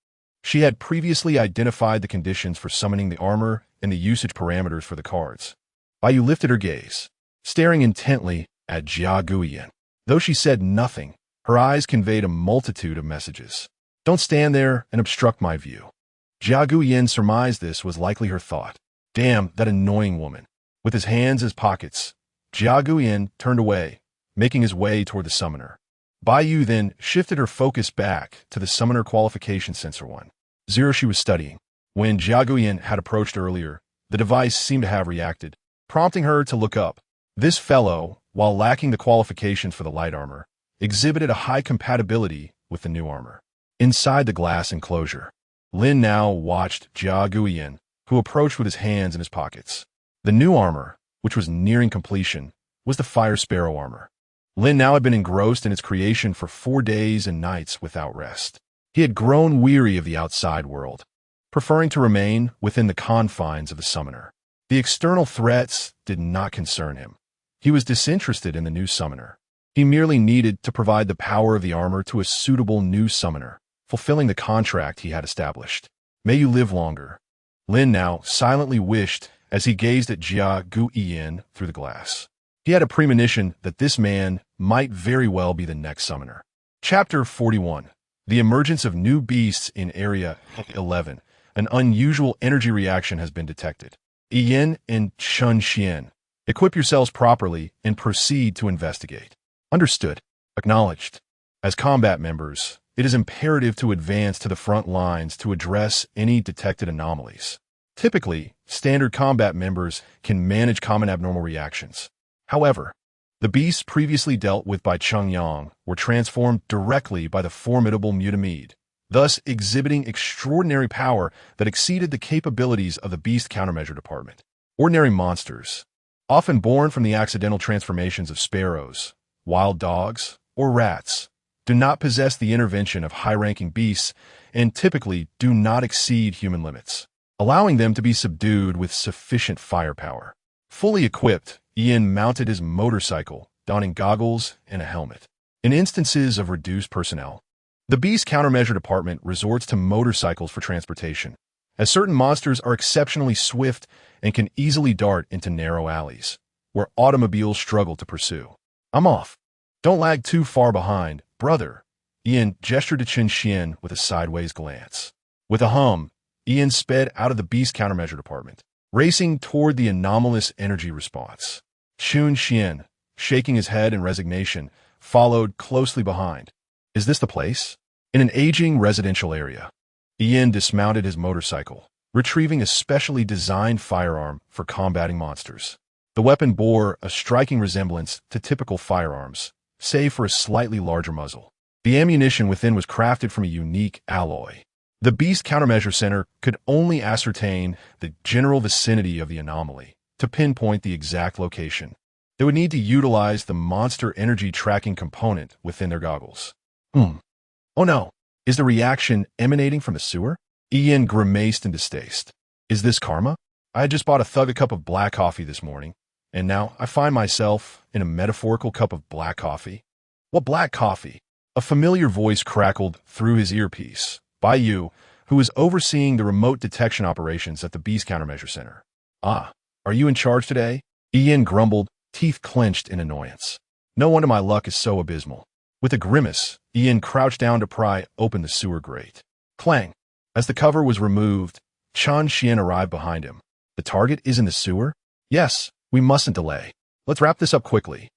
A: She had previously identified the conditions for summoning the armor and the usage parameters for the cards. Bayu lifted her gaze, staring intently at Jia Guiyin. Though she said nothing, her eyes conveyed a multitude of messages. Don't stand there and obstruct my view. Jia Guiyin surmised this was likely her thought. Damn, that annoying woman. With his hands as pockets, Jia Guiyin turned away, making his way toward the summoner. Bayu then shifted her focus back to the summoner qualification sensor 1.0 she was studying. When Jia Guiyin had approached earlier, the device seemed to have reacted, prompting her to look up. This fellow, while lacking the qualifications for the light armor, exhibited a high compatibility with the new armor. Inside the glass enclosure, Lin Nuo watched Jia Guiyin, who approached with his hands in his pockets. The new armor, which was nearing completion, was the Fire Sparrow armor. Lin Nuo had been engrossed in its creation for 4 days and nights without rest. He had grown weary of the outside world, preferring to remain within the confines of the summoner. The external threats did not concern him. He was disinterested in the new summoner. He merely needed to provide the power of the armor to a suitable new summoner, fulfilling the contract he had established. May you live longer. Lin Nuo silently wished as he gazed at Jia Guiyin through the glass. He had a premonition that this man might very well be the next summoner. Chapter 41. The emergence of new beasts in Area 11. An unusual energy reaction has been detected. Yin and Chun Xian. Equip yourselves properly and proceed to investigate. Understood. Acknowledged. As combat members, it is imperative to advance to the front lines to address any detected anomalies. Typically, standard combat members can manage common abnormal reactions. However, the beasts previously dealt with by Cheng Yang were transformed directly by the formidable Mutamid, thus exhibiting extraordinary power that exceeded the capabilities of the Beast Countermeasure Department. Ordinary monsters, often born from the accidental transformations of sparrows, wild dogs, or rats, do not possess the intervention of high-ranking beasts and typically do not exceed human limits, allowing them to be subdued with sufficient firepower. Fully equipped, Ian mounted his motorcycle, donning goggles and a helmet. In instances of reduced personnel, the Beast Countermeasure Department resorts to motorcycles for transportation, as certain monsters are exceptionally swift and can easily dart into narrow alleys, where automobiles struggle to pursue. I'm off. Don't lag too far behind, brother. Ian gestured to Chen Xian with a sideways glance. With a hum, Ian sped out of the Beast Countermeasure Department, racing toward the anomalous energy response. Chun Xian, shaking his head in resignation, followed closely behind. Is this the place? In an aging residential area, Ian dismounted his motorcycle, retrieving a specially designed firearm for combating monsters. The weapon bore a striking resemblance to typical firearms, save for a slightly larger muzzle. The ammunition within was crafted from a unique alloy. The Beast Countermeasure Center could only ascertain the general vicinity of the anomaly to pinpoint the exact location. They would need to utilize the monster energy tracking component within their goggles. Oh no, is the reaction emanating from the sewer? Ian grimaced in distaste. Is this karma? I had just bought a cup of black coffee this morning, and now I find myself in a metaphorical cup of black coffee. What black coffee? A familiar voice crackled through his earpiece. Bayu, who was overseeing the remote detection operations at the Beast Countermeasure Center. Ah, are you in charge today? Ian grumbled, teeth clenched in annoyance. No wonder my luck is so abysmal. With a grimace, Ian crouched down to pry open the sewer grate. Clang! As the cover was removed, Chan Xian arrived behind him. The target is in the sewer? Yes, we mustn't delay. Let's wrap this up quickly.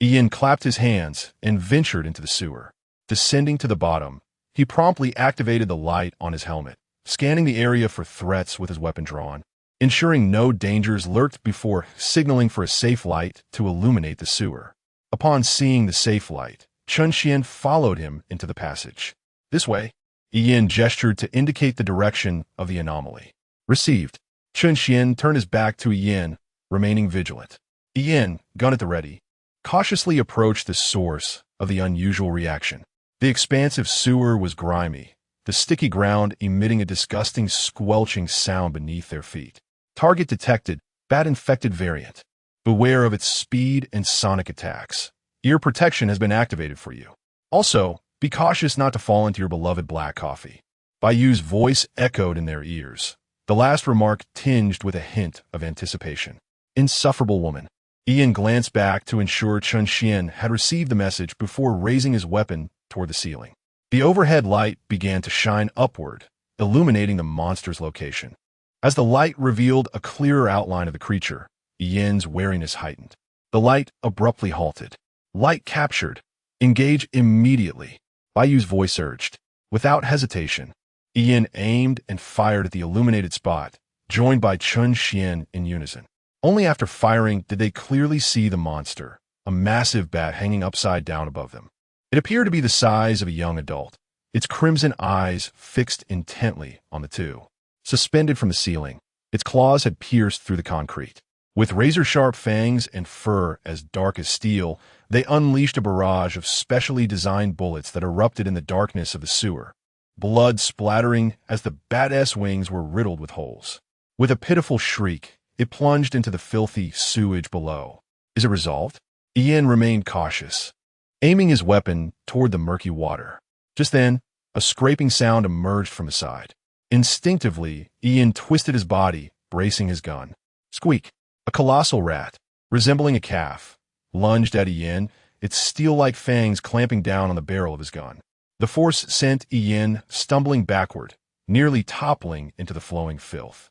A: Ian clapped his hands and ventured into the sewer. Descending to the bottom, he promptly activated the light on his helmet, scanning the area for threats with his weapon drawn, ensuring no dangers lurked before signaling for a safe light to illuminate the sewer. Upon seeing the safe light, Chun Xian followed him into the passage. This way, Yin gestured to indicate the direction of the anomaly. Received. Chun Xian turned his back to Yin, remaining vigilant. Yin, gun at the ready, cautiously approached the source of the unusual reaction. The expansive sewer was grimy, the sticky ground emitting a disgusting squelching sound beneath their feet. Target detected, bat-infected variant. Beware of its speed and sonic attacks. Ear protection has been activated for you. Also, be cautious not to fall into your beloved black coffee. Bayu's voice echoed in their ears, the last remark tinged with a hint of anticipation. Insufferable woman. Ian glanced back to ensure Chun Xian had received the message before raising his weapon toward the ceiling. The overhead light began to shine upward, illuminating the monster's location. As the light revealed a clearer outline of the creature, Ian's wariness heightened. The light abruptly halted. Light captured. Engage immediately. Bayu's voice urged. Without hesitation, Ian aimed and fired at the illuminated spot, joined by Chun Xian in unison. Only after firing did they clearly see the monster, a massive bat hanging upside down above them. It appeared to be the size of a young adult, its crimson eyes fixed intently on the two. Suspended from the ceiling, its claws had pierced through the concrete. With razor-sharp fangs and fur as dark as steel, they unleashed a barrage of specially designed bullets that erupted in the darkness of the sewer, blood splattering as the bat-ass wings were riddled with holes. With a pitiful shriek, it plunged into the filthy sewage below. Is it resolved? Ian remained cautious, aiming his weapon toward the murky water. Just then, a scraping sound emerged from his side. Instinctively, Ian twisted his body, bracing his gun. Squeak! A colossal rat, resembling a calf, lunged at Ian, its steel-like fangs clamping down on the barrel of his gun. The force sent Ian stumbling backward, nearly toppling into the flowing filth.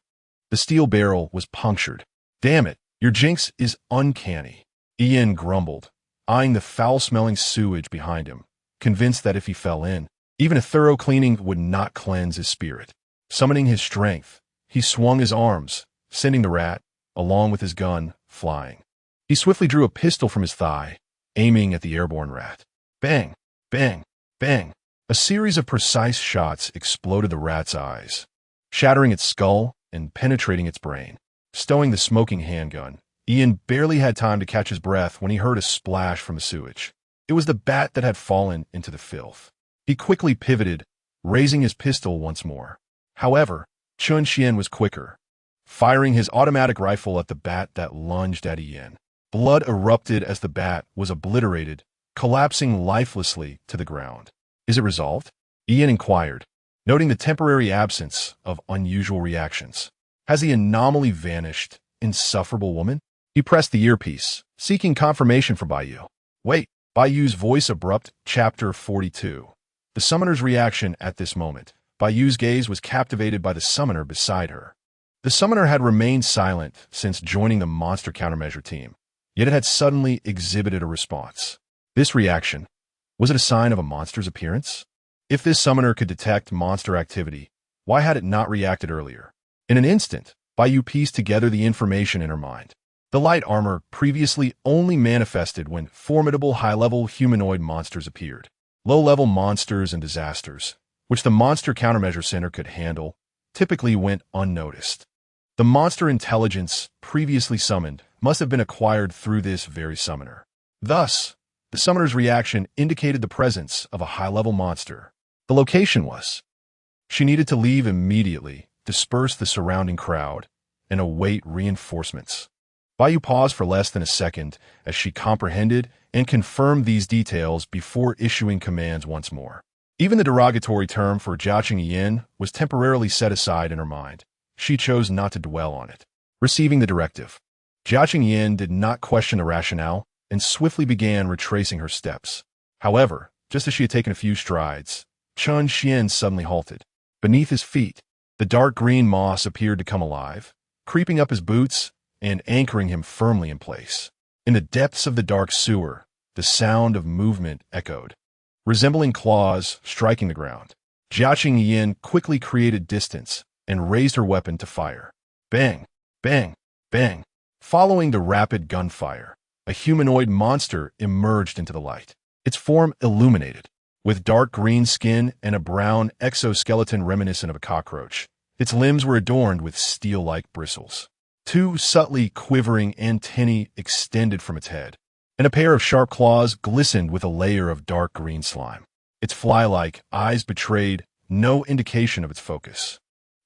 A: The steel barrel was punctured. Damn it, your jinx is uncanny, Ian grumbled, eyeing the foul-smelling sewage behind him, convinced that if he fell in, even a thorough cleaning would not cleanse his spirit. Summoning his strength, he swung his arms, sending the rat, along with his gun, flying. He swiftly drew a pistol from his thigh, aiming at the airborne rat. Bang! Bang! Bang! A series of precise shots exploded the rat's eyes, shattering its skull and penetrating its brain. Stowing the smoking handgun, Ian barely had time to catch his breath when he heard a splash from the sewage. It was the bat that had fallen into the filth. He quickly pivoted, raising his pistol once more. However, Chun Xian was quicker, firing his automatic rifle at the bat that lunged at Ian. Blood erupted as the bat was obliterated, collapsing lifelessly to the ground. Is it resolved? Ian inquired, noting the temporary absence of unusual reactions. Has the anomaly vanished, insufferable woman? He pressed the earpiece, seeking confirmation from Bayu. Wait, Bayu's voice abrupt, Chapter 42. The summoner's reaction at this moment. Bayu's gaze was captivated by the summoner beside her. The summoner had remained silent since joining the monster countermeasure team, yet it had suddenly exhibited a response. This reaction, was it a sign of a monster's appearance? If this summoner could detect monster activity, why had it not reacted earlier? In an instant, Bayu pieced together the information in her mind. The light armor previously only manifested when formidable high-level humanoid monsters appeared. Low-level monsters and disasters, which the Monster Countermeasure Center could handle, typically went unnoticed. The monster intelligence previously summoned must have been acquired through this very summoner. Thus, the summoner's reaction indicated the presence of a high-level monster. The location was. She needed to leave immediately, disperse the surrounding crowd, and await reinforcements. Bayu paused for less than a second as she comprehended and confirmed these details before issuing commands once more. Even the derogatory term for Jiaqing Yin was temporarily set aside in her mind. She chose not to dwell on it. Receiving the directive, Jiaqing Yin did not question the rationale and swiftly began retracing her steps. However, just as she had taken a few strides, Chun Xian suddenly halted. Beneath his feet, the dark green moss appeared to come alive, creeping up his boots and anchoring him firmly in place. In the depths of the dark sewer, the sound of movement echoed, resembling claws striking the ground. Jiaqing Yin quickly created distance and raised her weapon to fire. Bang! Bang! Bang! Following the rapid gunfire, a humanoid monster emerged into the light. Its form illuminated. With dark green skin and a brown exoskeleton reminiscent of a cockroach, its limbs were adorned with steel-like bristles. Two subtly quivering antennae extended from its head, and a pair of sharp claws glistened with a layer of dark green slime. Its fly-like eyes betrayed no indication of its focus.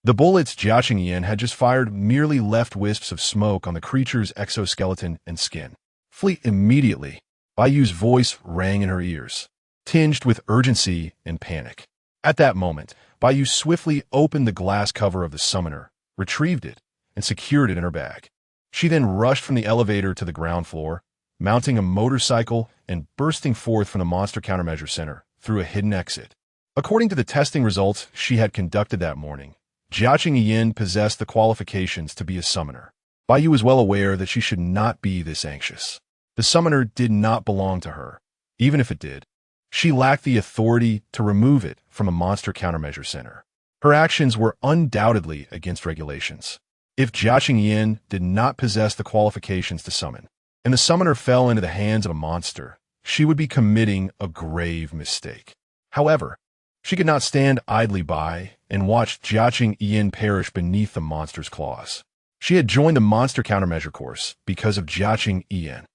A: The bullets Jiaqing Yin had just fired merely left wisps of smoke on the creature's exoskeleton and skin. Flee immediately. Bai Yu's voice rang in her ears, tinged with urgency and panic. At that moment, Bai Yu swiftly opened the glass cover of the summoner, retrieved it, and secured it in her bag. She then rushed from the elevator to the ground floor, mounting a motorcycle and bursting forth from the Monster Countermeasure Center through a hidden exit. According to the testing results she had conducted that morning, Jiaqing Yin possessed the qualifications to be a summoner. Bai Yu was well aware that she should not be this anxious. The summoner did not belong to her, even if it did. She lacked the authority to remove it from a Monster Countermeasure Center. Her actions were undoubtedly against regulations. If Jiaqing Yin did not possess the qualifications to summon, and the summoner fell into the hands of a monster, she would be committing a grave mistake. However, she could not stand idly by and watch Jiaqing Yin perish beneath the monster's claws. She had joined the Monster Countermeasure course because of Jiaqing Yin.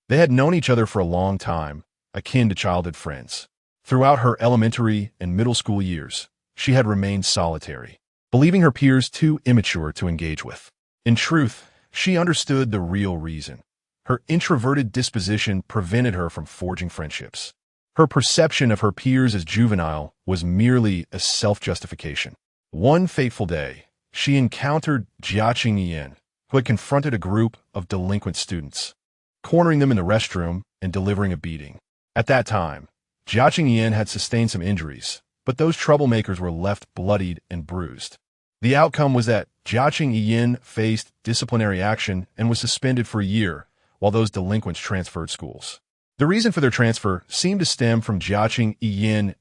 A: They had known each other for a long time, akin to childhood friends. Throughout her elementary and middle school years, she had remained solitary, believing her peers too immature to engage with. In truth, she understood the real reason. Her introverted disposition prevented her from forging friendships. Her perception of her peers as juvenile was merely a self-justification. One fateful day, she encountered Jiaqing Yin, who had confronted a group of delinquent students, cornering them in the restroom and delivering a beating. At that time, Jiaqing Yin had sustained some injuries, but those troublemakers were left bloodied and bruised. The outcome was that Jiaqing Yin faced disciplinary action and was suspended for a year, while those delinquents transferred schools. The reason for their transfer seemed to stem from Jiaqing Yin's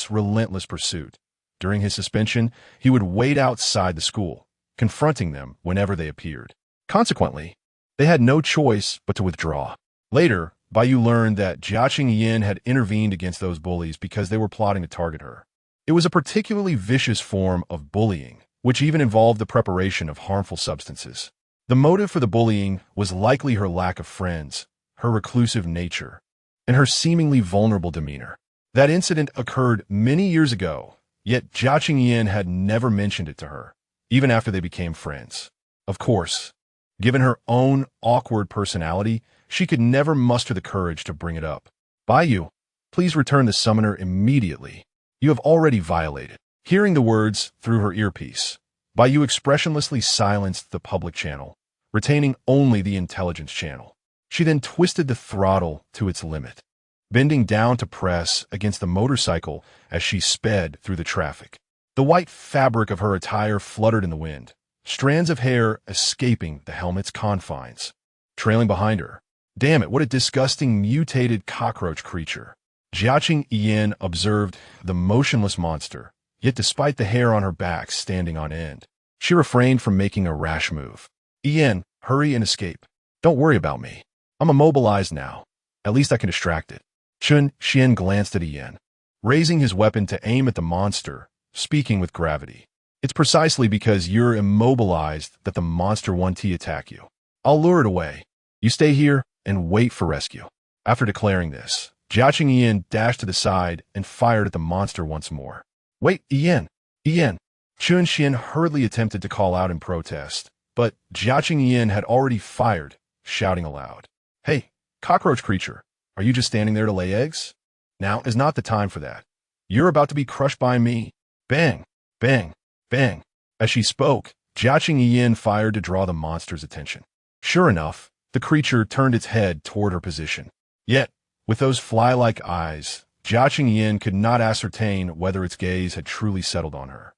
A: relentless pursuit. During his suspension, he would wait outside the school, confronting them whenever they appeared. Consequently, they had no choice but to withdraw. Later, Bai Yu learned that Jiaqing Yin had intervened against those bullies because they were plotting to target her. It was a particularly vicious form of bullying, which even involved the preparation of harmful substances. The motive for the bullying was likely her lack of friends, her reclusive nature, and her seemingly vulnerable demeanor. That incident occurred many years ago, yet Jiaqing Yin had never mentioned it to her, even after they became friends. Of course, given her own awkward personality, she could never muster the courage to bring it up. Bai Yu, please return the summoner immediately. You have already violated. Hearing the words through her earpiece, Bai Yu expressionlessly silenced the public channel, retaining only the intelligence channel. She then twisted the throttle to its limit, bending down to press against the motorcycle as she sped through the traffic. The white fabric of her attire fluttered in the wind, strands of hair escaping the helmet's confines. Trailing behind her, damn it, what a disgusting mutated cockroach creature. Jiaqing Yin observed the motionless monster, yet despite the hair on her back standing on end, she refrained from making a rash move. Yin, hurry and escape. Don't worry about me. I'm immobilized now. At least I can distract it. Chun Xian glanced at Yin, raising his weapon to aim at the monster, speaking with gravity. It's precisely because you're immobilized that the monster won't attack you. I'll lure it away. You stay here and wait for rescue. After declaring this, Jiaqing Yin dashed to the side and fired at the monster once more. Wait, Yin! Yin! Chun Xian hurriedly attempted to call out in protest, but Jiaqing Yin had already fired, shouting aloud. Hey, cockroach creature, are you just standing there to lay eggs? Now is not the time for that. You're about to be crushed by me. Bang! Bang! Bang! As she spoke, Jiaqing Yin fired to draw the monster's attention. Sure enough, the creature turned its head toward her position. Yet, with those fly-like eyes, Jiaqing Yin could not ascertain whether its gaze had truly settled on her.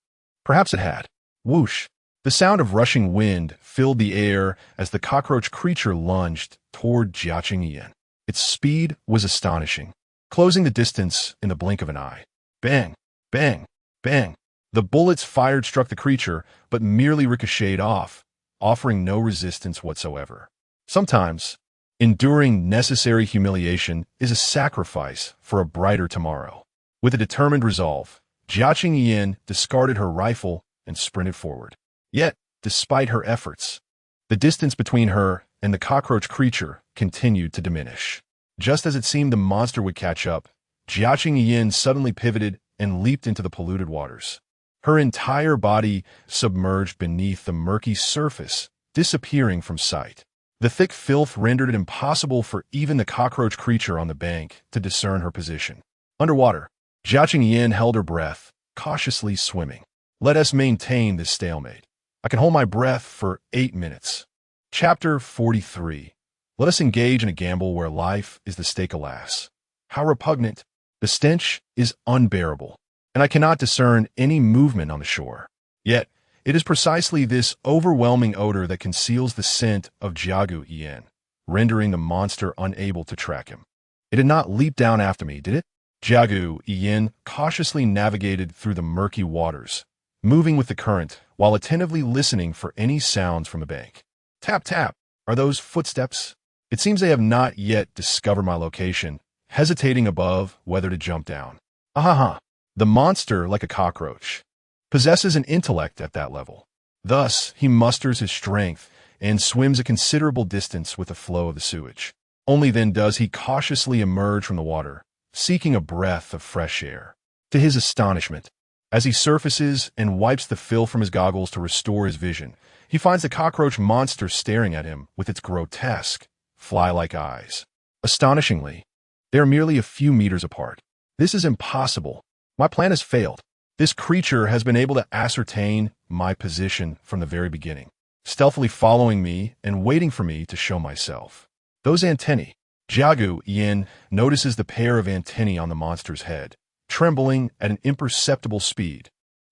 A: Perhaps it had. Whoosh! The sound of rushing wind filled the air as the cockroach creature lunged toward Jiaqing Yin. Its speed was astonishing, closing the distance in the blink of an eye. Bang! Bang! Bang! The bullets fired struck the creature, but merely ricocheted off, offering no resistance whatsoever. Sometimes, Enduring necessary humiliation is a sacrifice for a brighter tomorrow. With a determined resolve, Jiaqing Yin discarded her rifle and sprinted forward. Yet, despite her efforts, the distance between her and the cockroach creature continued to diminish. Just as it seemed the monster would catch up, Jiaqing Yin suddenly pivoted and leaped into the polluted waters. Her entire body submerged beneath the murky surface, disappearing from sight. The thick filth rendered it impossible for even the cockroach creature on the bank to discern her position. Underwater, Jiaqing Yin held her breath, cautiously swimming. Let us maintain this stalemate. I can hold my breath for 8 minutes. Chapter 43. Let us engage in a gamble where life is the stake, alas. How repugnant. The stench is unbearable, and I cannot discern any movement on the shore. Yet, it is precisely this overwhelming odor that conceals the scent of Jiagu Yin, rendering the monster unable to track him. It did not leap down after me, did it? Jiagu Yin cautiously navigated through the murky waters, moving with the current while attentively listening for any sounds from the bank. Tap, tap. Are those footsteps? It seems they have not yet discovered my location, hesitating above whether to jump down. Ahaha. The monster, like a cockroach, possesses an intellect at that level. Thus, he musters his strength and swims a considerable distance with the flow of the sewage. Only then does he cautiously emerge from the water, seeking a breath of fresh air. To his astonishment, as he surfaces and wipes the filth from his goggles to restore his vision, he finds the cockroach monster staring at him with its grotesque, fly-like eyes. Astonishingly, they are merely a few meters apart. This is impossible. My plan has failed. This creature has been able to ascertain my position from the very beginning, stealthily following me and waiting for me to show myself. Those antennae. Jiagu Yin notices the pair of antennae on the monster's head, trembling at an imperceptible speed,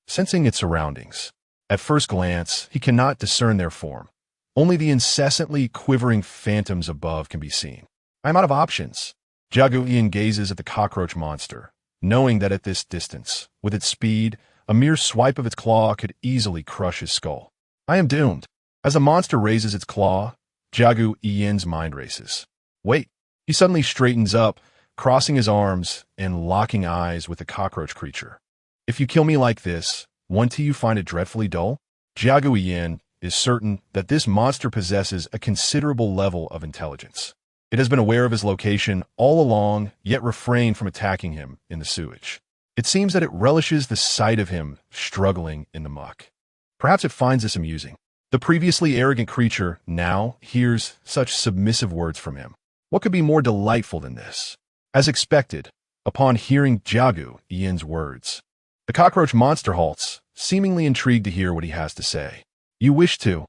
A: sensing its surroundings. At first glance, he cannot discern their form. Only the incessantly quivering phantoms above can be seen. I am out of options. Jiagu Yin gazes at the cockroach monster, knowing that at this distance, with its speed, a mere swipe of its claw could easily crush his skull. I am doomed. As the monster raises its claw, Jiagu Yin's mind races. Wait. He suddenly straightens up, crossing his arms and locking eyes with the cockroach creature. If you kill me like this, won't you find it dreadfully dull? Jiagu Yin is certain that this monster possesses a considerable level of intelligence. It has been aware of his location all along, yet refrained from attacking him in the sewage. It seems that it relishes the sight of him struggling in the muck. Perhaps it finds this amusing. The previously arrogant creature now hears such submissive words from him. What could be more delightful than this? As expected, upon hearing Jiagu Yin's words, the cockroach monster halts, seemingly intrigued to hear what he has to say. You wish to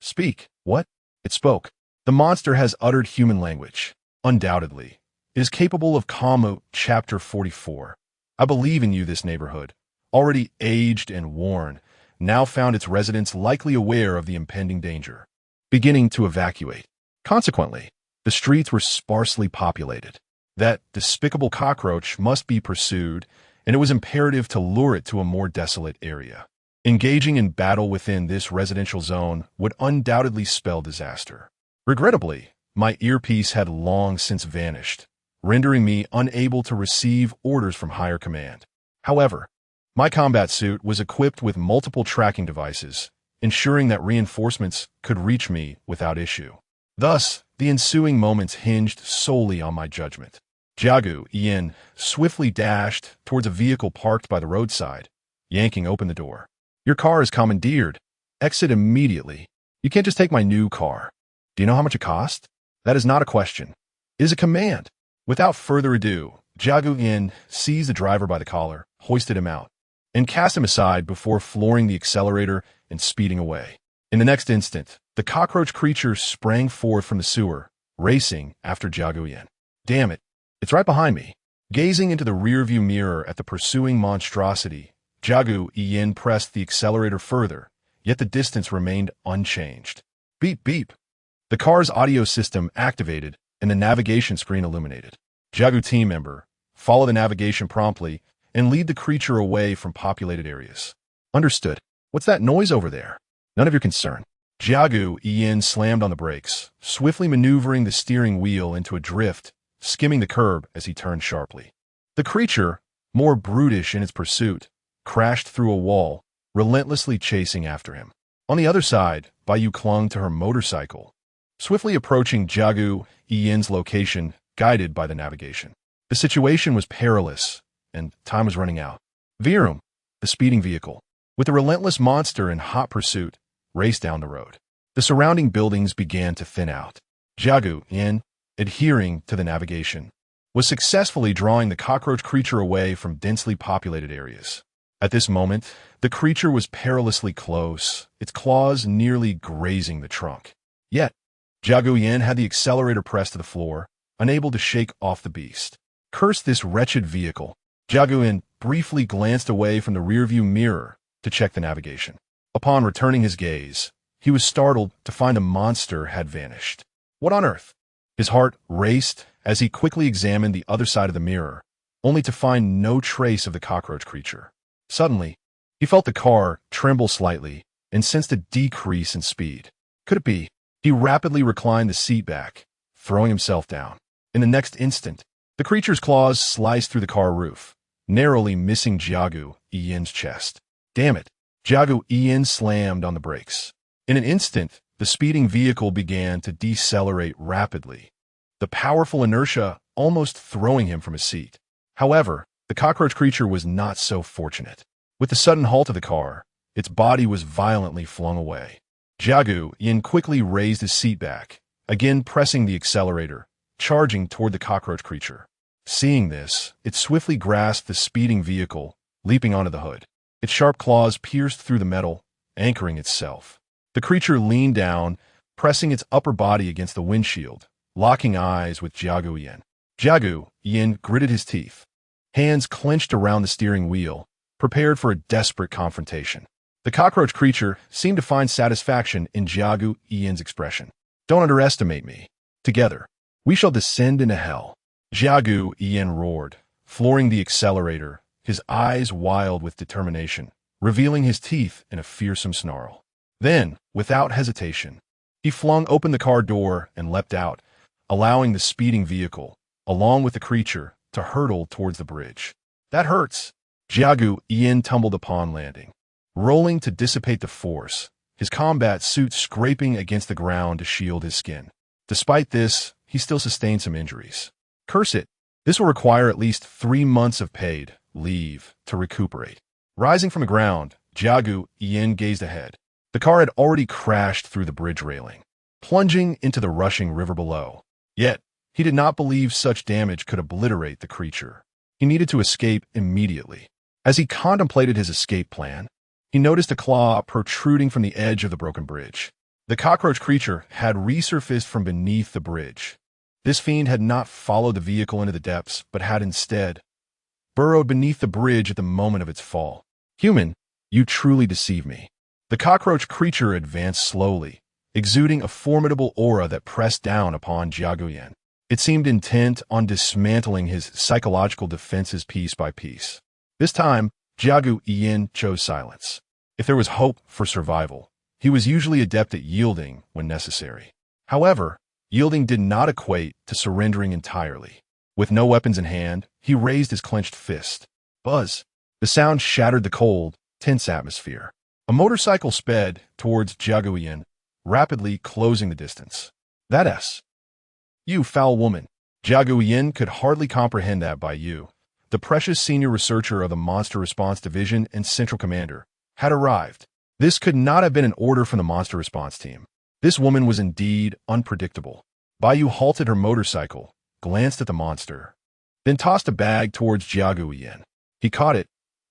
A: speak. What? It spoke. The monster has uttered human language. Undoubtedly. It is capable of Kamu. Chapter 44. I believe in you, this neighborhood, already aged and worn, now found its residents likely aware of the impending danger, beginning to evacuate. Consequently, the streets were sparsely populated. That despicable cockroach must be pursued, and it was imperative to lure it to a more desolate area. Engaging in battle within this residential zone would undoubtedly spell disaster. Regrettably, my earpiece had long since vanished, rendering me unable to receive orders from higher command. However, my combat suit was equipped with multiple tracking devices, ensuring that reinforcements could reach me without issue. Thus, the ensuing moments hinged solely on my judgment. Jiagu Yin swiftly dashed towards a vehicle parked by the roadside, yanking open the door. Your car is commandeered. Exit immediately. You can't just take my new car. Do you know how much it cost? That is not a question. It is a command. Without further ado, Jiagu Yin seized the driver by the collar, hoisted him out, and cast him aside before flooring the accelerator and speeding away. In the next instant, the cockroach creature sprang forth from the sewer, racing after Jiagu Yin. Damn it, it's right behind me. Gazing into the rearview mirror at the pursuing monstrosity, Jiagu Yin pressed the accelerator further, yet the distance remained unchanged. Beep beep. The car's audio system activated and the navigation screen illuminated. Jiagu team member, follow the navigation promptly and lead the creature away from populated areas. Understood. What's that noise over there? None of your concern. Jiagu Yin slammed on the brakes, swiftly maneuvering the steering wheel into a drift, skimming the curb as he turned sharply. The creature, more brutish in its pursuit, crashed through a wall, relentlessly chasing after him. On the other side, Baiyu clung to her motorcycle, swiftly approaching Jiagu Yin's location, guided by the navigation. The situation was perilous, and time was running out. Virum, the speeding vehicle, with the relentless monster in hot pursuit, raced down the road. The surrounding buildings began to thin out. Jiagu Yin, adhering to the navigation, was successfully drawing the cockroach creature away from densely populated areas. At this moment, the creature was perilously close, its claws nearly grazing the trunk. Yet, Jiagu Yin had the accelerator pressed to the floor, unable to shake off the beast. Curse this wretched vehicle. Jiagu Yin briefly glanced away from the rearview mirror to check the navigation. Upon returning his gaze, he was startled to find the monster had vanished. What on earth? His heart raced as he quickly examined the other side of the mirror, only to find no trace of the cockroach creature. Suddenly, he felt the car tremble slightly and sensed a decrease in speed. Could it be? He rapidly reclined the seat back, throwing himself down. In the next instant, the creature's claws sliced through the car roof, narrowly missing Jiagu Yin's chest. Damn it! Jiagu Yin slammed on the brakes. In an instant, the speeding vehicle began to decelerate rapidly, the powerful inertia almost throwing him from his seat. However, the cockroach creature was not so fortunate. With the sudden halt of the car, its body was violently flung away. Jiagu Yin quickly raised his seat back, again pressing the accelerator, charging toward the cockroach creature. Seeing this, it swiftly grasped the speeding vehicle, leaping onto the hood. Its sharp claws pierced through the metal, anchoring itself. The creature leaned down, pressing its upper body against the windshield, locking eyes with Jiagu Yin. Jiagu Yin gritted his teeth, hands clenched around the steering wheel, prepared for a desperate confrontation. The cockroach creature seemed to find satisfaction in Jiagu Yin's expression. Don't underestimate me. Together, we shall descend into hell. Jiagu Yin roared, flooring the accelerator, his eyes wild with determination, revealing his teeth in a fearsome snarl. Then, without hesitation, he flung open the car door and leapt out, allowing the speeding vehicle, along with the creature, to hurtle towards the bridge. That hurts! Jiagu Yin tumbled upon landing, rolling to dissipate the force, his combat suit scraping against the ground to shield his skin. Despite this, he still sustained some injuries. Curse it! This will require at least 3 months of paid leave to recuperate. Rising from the ground, Jiagu Yin gazed ahead. The car had already crashed through the bridge railing, plunging into the rushing river below. Yet, he did not believe such damage could obliterate the creature. He needed to escape immediately. As he contemplated his escape plan, he noticed a claw protruding from the edge of the broken bridge. The cockroach creature had resurfaced from beneath the bridge. This fiend had not followed the vehicle into the depths, but had instead burrowed beneath the bridge at the moment of its fall. Human, you truly deceive me. The cockroach creature advanced slowly, exuding a formidable aura that pressed down upon Jiagu Yin. It seemed intent on dismantling his psychological defenses piece by piece. This time, Jiagu Yin chose silence. If there was hope for survival, he was usually adept at yielding when necessary. However, yielding did not equate to surrendering entirely. With no weapons in hand, he raised his clenched fist. Buzz! The sound shattered the cold, tense atmosphere. A motorcycle sped towards Jiagu Yin, rapidly closing the distance. That's you, foul woman. Jiagu Yin could hardly comprehend that Baiyu, the precious senior researcher of the Monster Response Division and Central Commander, had arrived. This could not have been an order from the Monster Response Team. This woman was indeed unpredictable. Baiyu halted her motorcycle, glanced at the monster, then tossed a bag towards Jiagu Yin. He caught it,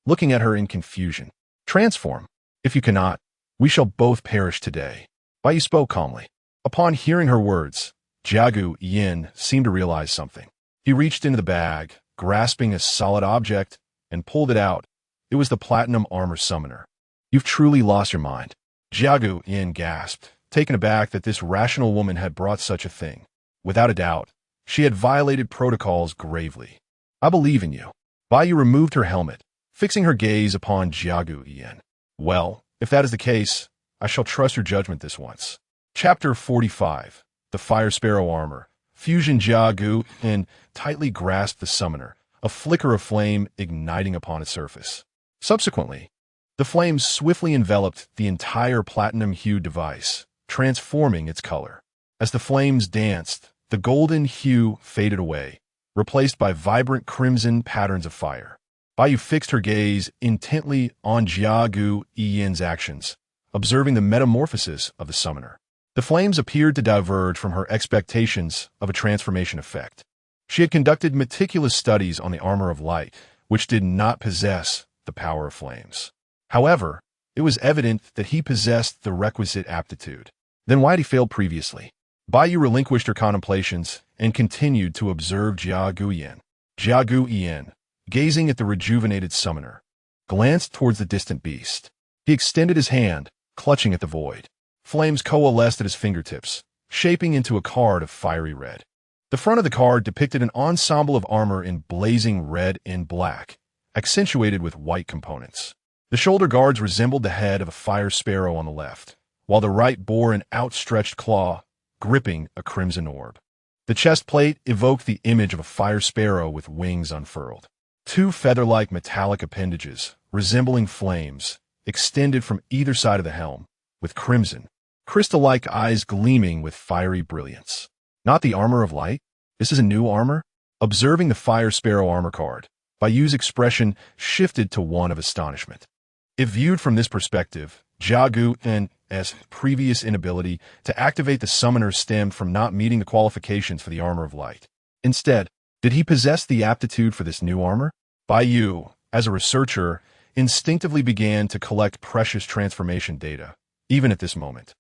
A: looking at her in confusion. Transform. If you cannot, we shall both perish today. Baiyu spoke calmly. Upon hearing her words, Jiagu Yin seemed to realize something. He reached into the bag, grasping a solid object, and pulled it out. It was the platinum armor summoner. You've truly lost your mind. Jiagu Yin gasped, taken aback that this rational woman had brought such a thing. Without a doubt, she had violated protocols gravely. I believe in you. Baiyu removed her helmet, fixing her gaze upon Jiagu Yin. Well, if that is the case, I shall trust your judgment this once. Chapter 45. The Fire Sparrow Armor. Fusion Jia Gu and tightly grasped the summoner, a flicker of flame igniting upon its surface. Subsequently, the flames swiftly enveloped the entire platinum-hued device, transforming its color. As the flames danced, the golden hue faded away, replaced by vibrant crimson patterns of fire. Baiyu fixed her gaze intently on Jia Gu Yin's actions, observing the metamorphosis of the summoner. The flames appeared to diverge from her expectations of a transformation effect. She had conducted meticulous studies on the armor of light, which did not possess the power of flames. However, it was evident that he possessed the requisite aptitude. Then why had he failed previously? Baiyu relinquished her contemplations and continued to observe Jia Gu Yin. Jia Gu Yin, gazing at the rejuvenated summoner, glanced towards the distant beast. He extended his hand, clutching at the void. Flames coalesced at his fingertips, shaping into a card of fiery red. The front of the card depicted an ensemble of armor in blazing red and black, accentuated with white components. The shoulder guards resembled the head of a fire sparrow on the left, while the right bore an outstretched claw, gripping a crimson orb. The chest plate evoked the image of a fire sparrow with wings unfurled. Two feather-like metallic appendages, resembling flames, extended from either side of the helm, with crimson, crystal-like eyes gleaming with fiery brilliance. Not the armor of light? This is a new armor? Observing the fire sparrow armor card, Baiyu's expression shifted to one of astonishment. If viewed from this perspective, Jia Gu Yin's previous inability to activate the summoner stemmed from not meeting the qualifications for the armor of light. Instead, did he possess the aptitude for this new armor? Baiyu, as a researcher, instinctively began to collect precious transformation data, even at this moment.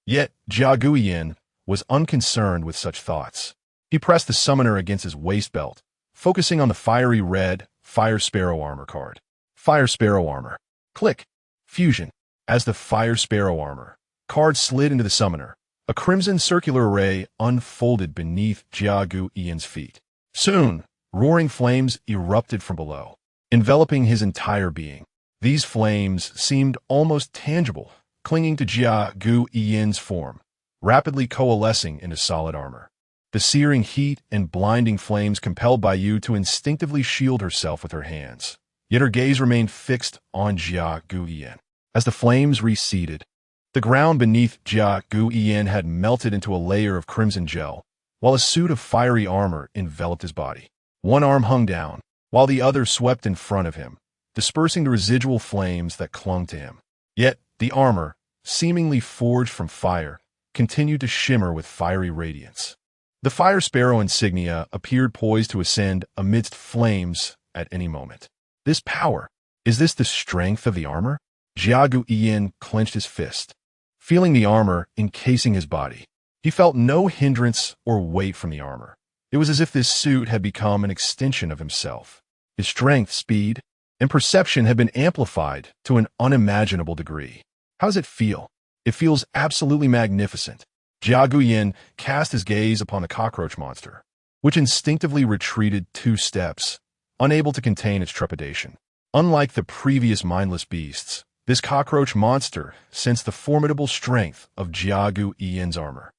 A: Yet, Jia Gu Yin was unconcerned with such thoughts. He pressed the summoner against his waist belt, focusing on the fiery red Fire Sparrow armor card. Fire Sparrow armor. Click. Fusion. As the Fire Sparrow armor card slid into the summoner, a crimson circular array unfolded beneath Jia Gu Yin's feet. Soon, roaring flames erupted from below, enveloping his entire being. These flames seemed almost tangible, clinging to Jia Gu Yin's form, rapidly coalescing into solid armor. The searing heat and blinding flames compelled Baiyu to instinctively shield herself with her hands. Yet her gaze remained fixed on Jia Gu Yin. As the flames receded, the ground beneath Jia Gu Yin had melted into a layer of crimson gel, while a suit of fiery armor enveloped his body. One arm hung down, while the other swept in front of him, dispersing the residual flames that clung to him. Yet, the armor, seemingly forged from fire, continued to shimmer with fiery radiance. The Fire Sparrow insignia appeared poised to ascend amidst flames at any moment. This power, is this the strength of the armor? Jia Gu Yin clenched his fist, feeling the armor encasing his body. He felt no hindrance or weight from the armor. It was as if this suit had become an extension of himself. His strength, speed, and perception had been amplified to an unimaginable degree. How does it feel? It feels absolutely magnificent. Jia Gu Yin cast his gaze upon the cockroach monster, which instinctively retreated 2 steps, unable to contain its trepidation. Unlike the previous mindless beasts, this cockroach monster sensed the formidable strength of Jia Gu Yin's armor,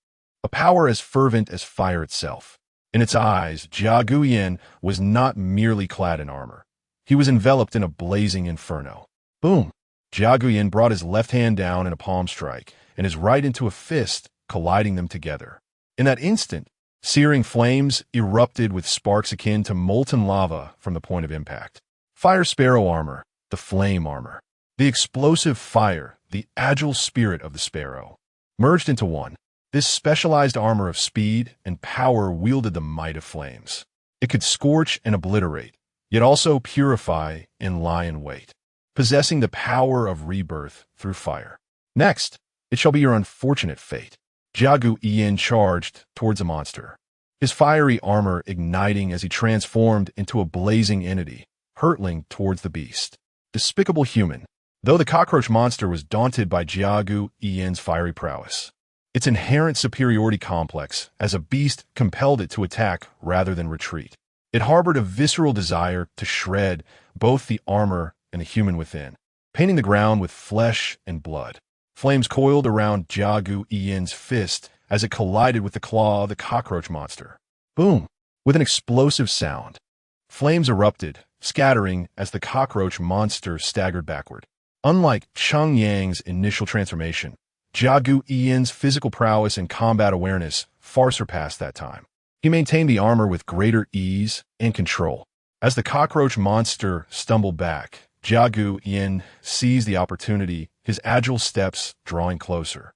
A: a power as fervent as fire itself. In its eyes, Jia Gu Yin was not merely clad in armor. He was enveloped in a blazing inferno. Boom! Jia Gu Yin brought his left hand down in a palm strike and his right into a fist, colliding them together. In that instant, searing flames erupted with sparks akin to molten lava from the point of impact. Fire Sparrow armor, the flame armor. The explosive fire, the agile spirit of the sparrow, merged into one. This specialized armor of speed and power wielded the might of flames. It could scorch and obliterate, yet also purify and lie in wait, possessing the power of rebirth through fire. Next, it shall be your unfortunate fate. Jia Gu Yin charged towards the monster, his fiery armor igniting as he transformed into a blazing entity, hurtling towards the beast. Despicable human. Though the cockroach monster was daunted by Jia Gu Yin's fiery prowess, its inherent superiority complex as a beast compelled it to attack rather than retreat. It harbored a visceral desire to shred both the armor and the human within, painting the ground with flesh and blood. Flames coiled around Jiagu Yin's fist as it collided with the claw of the cockroach monster. Boom! With an explosive sound, flames erupted, scattering as the cockroach monster staggered backward. Unlike Cheng Yang's initial transformation, Jiagu Yin's physical prowess and combat awareness far surpassed that time. He maintained the armor with greater ease and control. As the cockroach monster stumbled back, Jiagu Yin seized the opportunity, his agile steps drawing closer.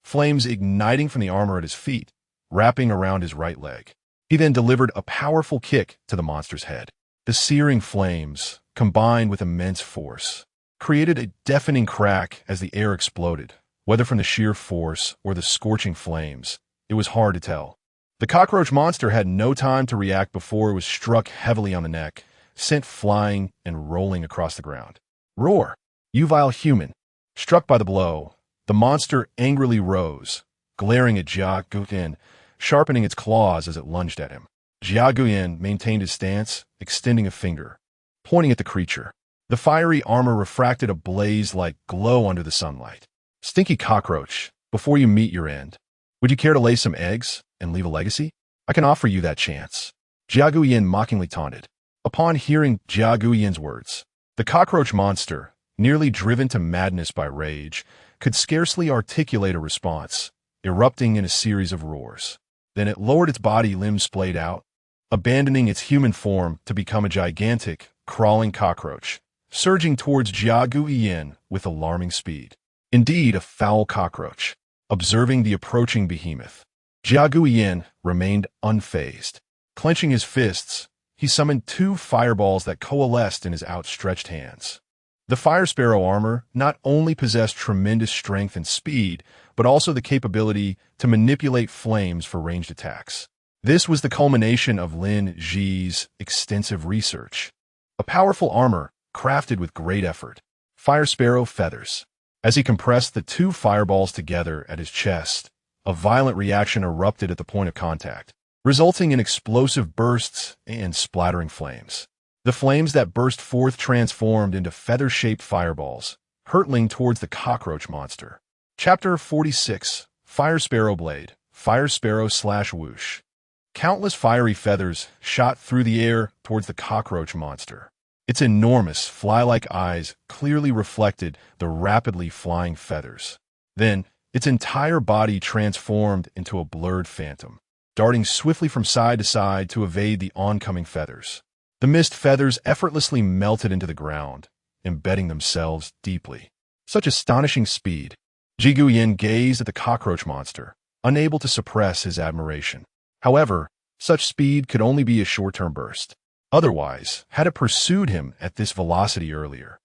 A: Flames igniting from the armor at his feet, wrapping around his right leg. He then delivered a powerful kick to the monster's head. The searing flames, combined with immense force, created a deafening crack as the air exploded. Whether from the sheer force or the scorching flames, it was hard to tell. The cockroach monster had no time to react before it was struck heavily on the neck, sent flying and rolling across the ground. Roar! You vile human! Struck by the blow, the monster angrily rose, glaring at Jia Guyin, sharpening its claws as it lunged at him. Jia Guyin maintained his stance, extending a finger, pointing at the creature. The fiery armor refracted a blaze-like glow under the sunlight. Stinky cockroach, before you meet your end, would you care to lay some eggs and leave a legacy? I can offer you that chance. Jia Guyin mockingly taunted. Upon hearing Jia Guyin's words, the cockroach monster, nearly driven to madness by rage, could scarcely articulate a response, erupting in a series of roars. Then it lowered its body, limbs splayed out, abandoning its human form to become a gigantic, crawling cockroach, surging towards Jia Guyin with alarming speed. Indeed, a foul cockroach. Observing the approaching behemoth, Jia Guyin remained unfazed. Clenching his fists, he summoned 2 fireballs that coalesced in his outstretched hands. The fire sparrow armor not only possessed tremendous strength and speed, but also the capability to manipulate flames for ranged attacks. This was the culmination of Lin Zhi's extensive research. A powerful armor crafted with great effort. Fire sparrow feathers. As he compressed the 2 fireballs together at his chest, a violent reaction erupted at the point of contact, resulting in explosive bursts and splattering flames. The flames that burst forth transformed into feather-shaped fireballs, hurtling towards the cockroach monster. Chapter 46, Fire Sparrow Blade, Fire Sparrow/Whoosh. Countless fiery feathers shot through the air towards the cockroach monster. Its enormous, fly-like eyes clearly reflected the rapidly flying feathers. Then, its entire body transformed into a blurred phantom, darting swiftly from side to side to evade the oncoming feathers. The mist feathers effortlessly melted into the ground, embedding themselves deeply. Such astonishing speed. Ji Guyin gazed at the cockroach monster, unable to suppress his admiration. However, such speed could only be a short-term burst. Otherwise, had it pursued him at this velocity earlier,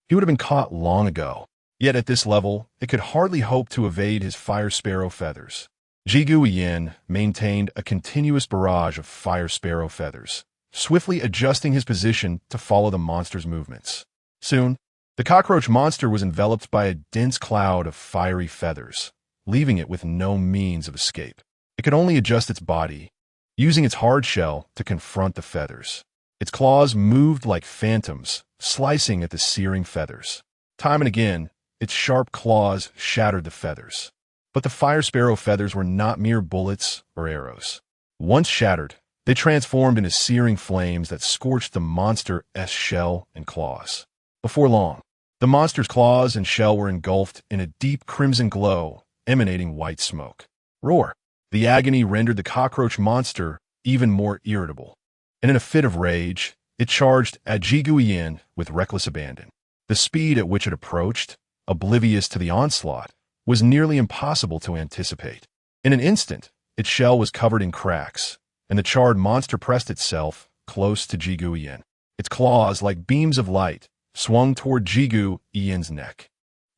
A: he would have been caught long ago. Yet at this level, it could hardly hope to evade his fire sparrow feathers. Ji Guyin maintained a continuous barrage of fire sparrow feathers, swiftly adjusting his position to follow the monster's movements. Soon, the cockroach monster was enveloped by a dense cloud of fiery feathers, leaving it with no means of escape. It could only adjust its body, using its hard shell to confront the feathers. Its claws moved like phantoms, slicing at the searing feathers. Time and again, its sharp claws shattered the feathers. But the fire sparrow feathers were not mere bullets or arrows. Once shattered, they transformed into searing flames that scorched the monster's shell and claws. Before long, the monster's claws and shell were engulfed in a deep crimson glow, emanating white smoke. Roar! The agony rendered the cockroach monster even more irritable. And in a fit of rage, it charged at Ji Guyin with reckless abandon. The speed at which it approached, oblivious to the onslaught, was nearly impossible to anticipate. In an instant, its shell was covered in cracks, and the charred monster pressed itself close to Ji Guyin. Its claws, like beams of light, swung toward Ji Guyin's neck.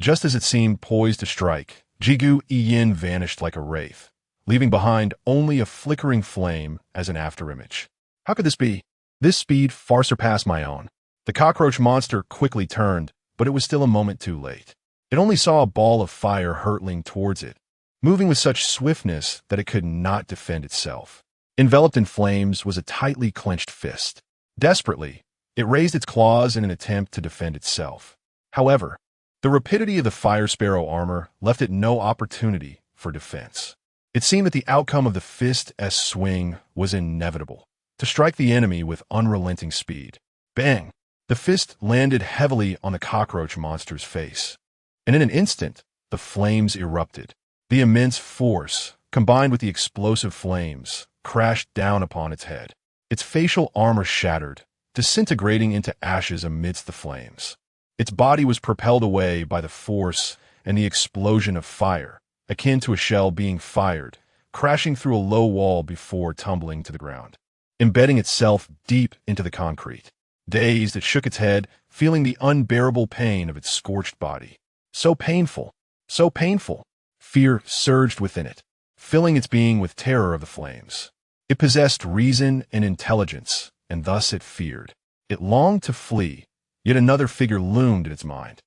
A: Just as it seemed poised to strike, Ji Guyin vanished like a wraith, leaving behind only a flickering flame as an afterimage. How could this be? This speed far surpassed my own. The cockroach monster quickly turned, but it was still a moment too late. It only saw a ball of fire hurtling towards it, moving with such swiftness that it could not defend itself. Enveloped in flames was a tightly clenched fist. Desperately, it raised its claws in an attempt to defend itself. However, The rapidity of the fire sparrow armor left it no opportunity for defense. It seemed that the outcome of the fist-s swing was inevitable, to strike the enemy with unrelenting speed. Bang! The fist landed heavily on the cockroach monster's face, and in an instant, the flames erupted. The immense force, combined with the explosive flames, crashed down upon its head. Its facial armor shattered, disintegrating into ashes amidst the flames. Its body was propelled away by the force and the explosion of fire, akin to a shell being fired, crashing through a low wall before tumbling to the ground, embedding itself deep into the concrete. Dazed, it shook its head, feeling the unbearable pain of its scorched body. So painful, so painful. Fear surged within it, filling its being with terror of the flames. It possessed reason and intelligence, and thus it feared. It longed to flee, yet another figure loomed in its mind.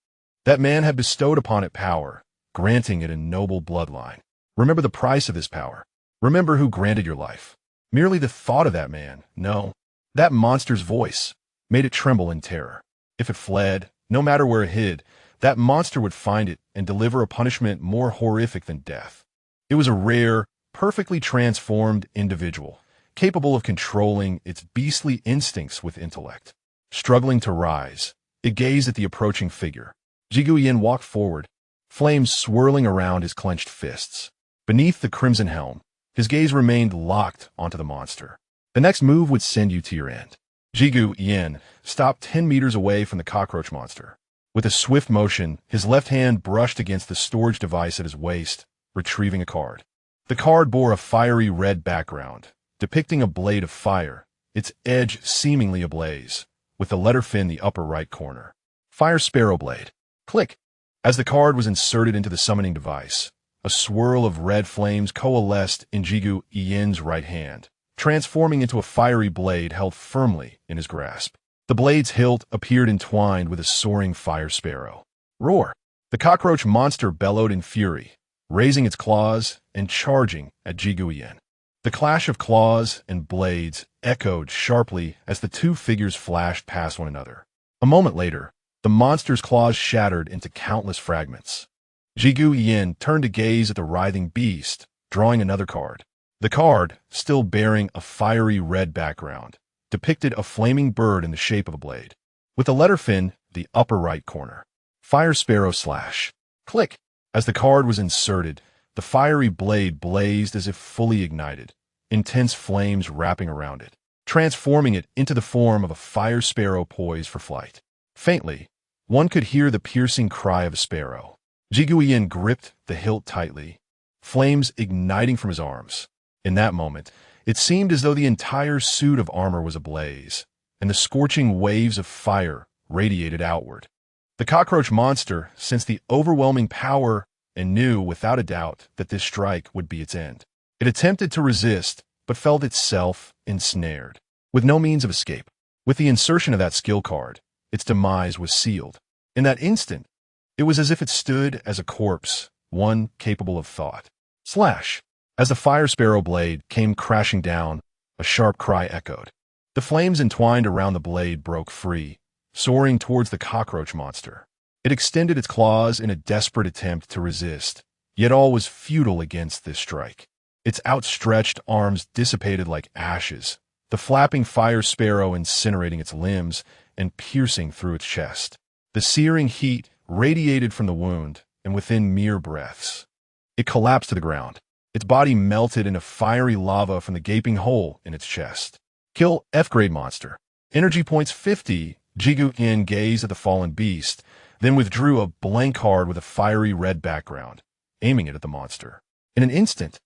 A: That man had bestowed upon it power, granting it a noble bloodline. Remember the price of this power. Remember who granted your life. Merely the thought of that man, no, that monster's voice, made it tremble in terror. If it fled, no matter where it hid, that monster would find it and deliver a punishment more horrific than death. It was a rare, perfectly transformed individual, capable of controlling its beastly instincts with intellect. Struggling to rise, it gazed at the approaching figure. Jigu Yin walked forward, flames swirling around his clenched fists. Beneath the crimson helm, his gaze remained locked onto the monster. The next move would send you to your end. Jigu Yin stopped 10 meters away from the cockroach monster. With a swift motion, his left hand brushed against the storage device at his waist, retrieving a card. The card bore a fiery red background, depicting a blade of fire, its edge seemingly ablaze, with the letter fin in the upper right corner. Fire Sparrow Blade. Click! As the card was inserted into the summoning device, a swirl of red flames coalesced in Jigu Yin's right hand, transforming into a fiery blade held firmly in his grasp. The blade's hilt appeared entwined with a soaring fire sparrow. Roar! The cockroach monster bellowed in fury, raising its claws and charging at Jigu Yin. The clash of claws and blades echoed sharply as the two figures flashed past one another. A moment later, the monster's claws shattered into countless fragments. Jigu Yin turned to gaze at the writhing beast, drawing another card. The card, still bearing a fiery red background, depicted a flaming bird in the shape of a blade, with the letter fin the upper right corner. Fire Sparrow Slash. Click! As the card was inserted, the fiery blade blazed as if fully ignited, intense flames wrapping around it, transforming it into the form of a fire sparrow poised for flight. Faintly, one could hear the piercing cry of a sparrow. Jigu Yin gripped the hilt tightly, flames igniting from his arms. In that moment, it seemed as though the entire suit of armor was ablaze, and the scorching waves of fire radiated outward. The cockroach monster sensed the overwhelming power and knew without a doubt that this strike would be its end. It attempted to resist, but felt itself ensnared, with no means of escape. With the insertion of that skill card, its demise was sealed. In that instant, it was as if it stood as a corpse, one capable of thought. Slash! As the fire sparrow blade came crashing down, a sharp cry echoed. The flames entwined around the blade broke free, soaring towards the cockroach monster. It extended its claws in a desperate attempt to resist, yet all was futile against this strike. Its outstretched arms dissipated like ashes, the flapping fire sparrow incinerating its limbs and piercing through its chest. The searing heat radiated from the wound, and within mere breaths, it collapsed to the ground. Its body melted into fiery lava from the gaping hole in its chest. Kill F-grade monster. Energy points 50. Jigu Yin gazed at the fallen beast, then withdrew a blank card with a fiery red background, aiming it at the monster. In an instant,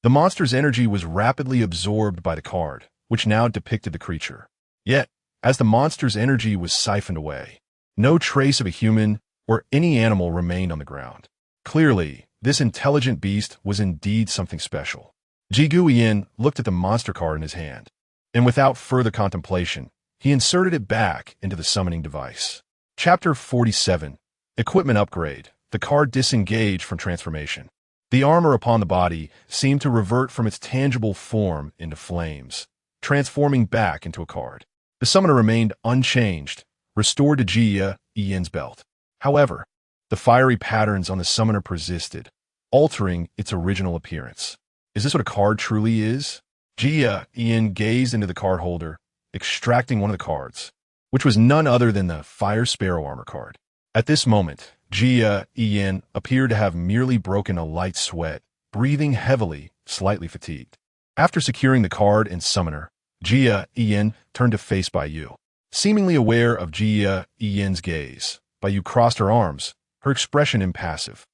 A: the monster's energy was rapidly absorbed by the card, which now depicted the creature. Yet, as the monster's energy was siphoned away, no trace of a human or any animal remained on the ground. Clearly, this intelligent beast was indeed something special. Jigu Yin looked at the monster card in his hand, and without further contemplation, he inserted it back into the summoning device. Chapter 47. Equipment Upgrade. The card disengaged from transformation. The armor upon the body seemed to revert from its tangible form into flames, transforming back into a card. The summoner remained unchanged, restored to Jia Yin's belt. However, The fiery patterns on the summoner persisted, altering its original appearance. Is this what a card truly is? Jia Ian gazed into the card holder, extracting one of the cards, which was none other than the Fire Sparrow armor card. At this moment, Jia Ian appeared to have merely broken a light sweat, breathing heavily, slightly fatigued. After securing the card and summoner, Jia Ian turned to face Bai Yu. Seemingly aware of Jia Ian's gaze, Bai Yu crossed her arms, her expression impassive.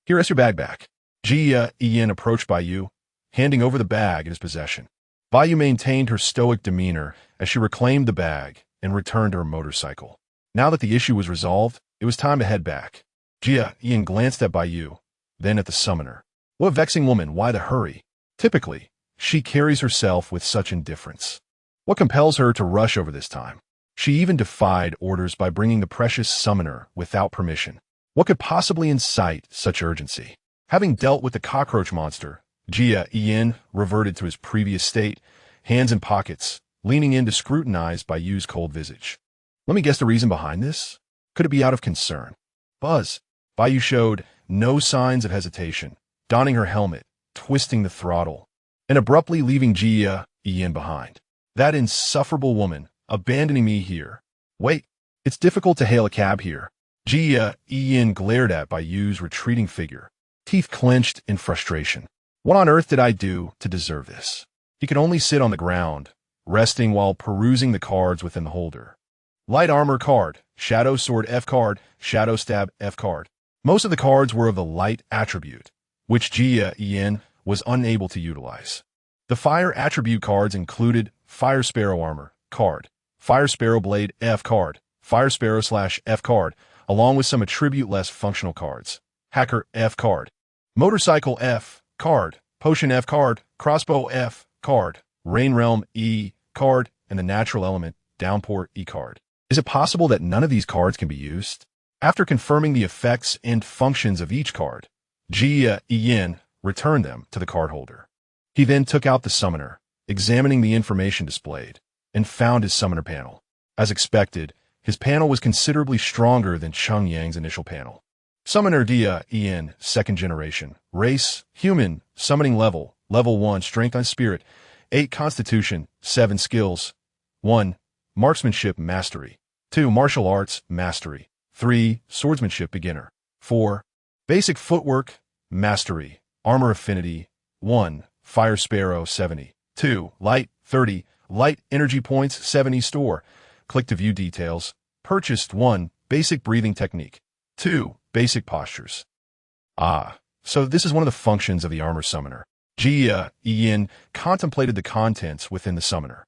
A: Here is your bag back. Jia Ian approached Bai Yu, handing over the bag in his possession. Bai Yu maintained her stoic demeanor as she reclaimed the bag and returned to her motorcycle. Now that the issue was resolved, it was time to head back. Jia Ian glanced at Bai Yu, then at the summoner. What a vexing woman, why the hurry? Typically, she carries herself with such indifference. What compels her to rush over this time? She even defied orders by bringing the precious summoner without permission. What could possibly incite such urgency? Having dealt with the cockroach monster, Jia Ian reverted to his previous state, hands in pockets, leaning in to scrutinize Bai Yu's cold visage. Let me guess the reason behind this? Could it be out of concern? Buzz. Bai Yu showed no signs of hesitation, donning her helmet, twisting the throttle, and abruptly leaving Jia Ian behind. That insufferable woman, abandoning me here. Wait, it's difficult to hail a cab here. Jia Ian glared at Bai Yu's retreating figure, teeth clenched in frustration. What on earth did I do to deserve this? He could only sit on the ground, resting while perusing the cards within the holder. Light armor card, shadow sword F card, shadow stab F card. Most of the cards were of the light attribute, which Jia Ian was unable to utilize. The fire attribute cards included Fire Sparrow armor card, Fire Sparrow blade F card, Fire Sparrow / F card, along with some attribute-less functional cards. Hacker F card, Motorcycle F card, Potion F card, Crossbow F card, Rain Realm E card, and the Natural Element Downpour E card. Is it possible that none of these cards can be used? After confirming the effects and functions of each card, Jia Ian returned them to the card holder. He then took out the summoner, examining the information displayed, and found his summoner panel. As expected, his panel was considerably stronger than Cheng Yang's initial panel. Summoner Jia Ian, 2nd generation. Race, human. Summoning level, level 1, strength and spirit. 8, constitution. 7, skills. 1, marksmanship mastery. 2, martial arts mastery. 3, swordsmanship beginner. 4, basic footwork mastery. Armor affinity. 1, fire sparrow 70. 2, light 30. Light energy points 70 store. Click to view details. Purchased 1, basic breathing technique. 2, basic postures. So this is one of the functions of the armor summoner. Jia Ian contemplated the contents within the summoner.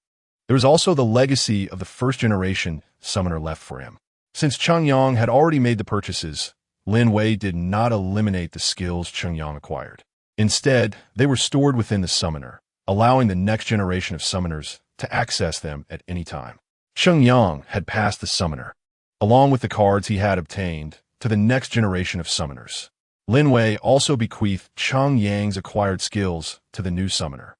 A: There was also the legacy of the 1st generation summoner left for him. Since Cheng Yang had already made the purchases, Lin Nuo did not eliminate the skills Cheng Yang acquired. Instead, they were stored within the summoner, allowing the next generation of summoners to access them at any time. Cheng Yang had passed the summoner, along with the cards he had obtained, to the next generation of summoners. Lin Nuo also bequeathed Cheng Yang's acquired skills to the new summoner.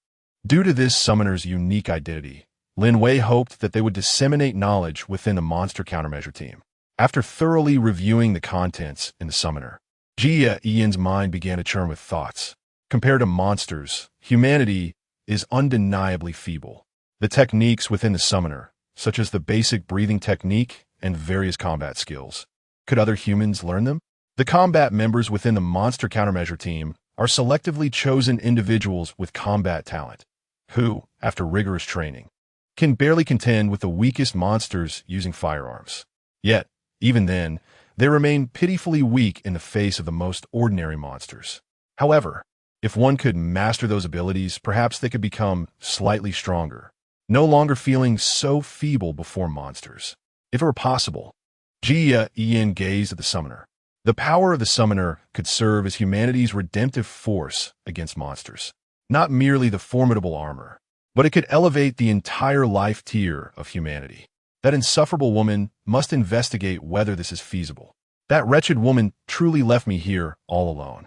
A: Due to this summoner's unique identity, Lin Nuo hoped that they would disseminate knowledge within the monster countermeasure team. After thoroughly reviewing the contents in the summoner, Jia Ian's mind began to churn with thoughts. Compared to monsters, humanity is undeniably feeble. The techniques within the summoner, such as the basic breathing technique and various combat skills, could other humans learn them? The combat members within the monster countermeasure team are selectively chosen individuals with combat talent, who, after rigorous training, can barely contend with the weakest monsters using firearms. Yet, even then, they remain pitifully weak in the face of the most ordinary monsters. However, if one could master those abilities, perhaps they could become slightly stronger, no longer feeling so feeble before monsters. If it were possible, Jia Ian gazed at the summoner. The power of the summoner could serve as humanity's redemptive force against monsters. Not merely the formidable armor, but it could elevate the entire life tier of humanity. That insufferable woman must investigate whether this is feasible. That wretched woman truly left me here all alone.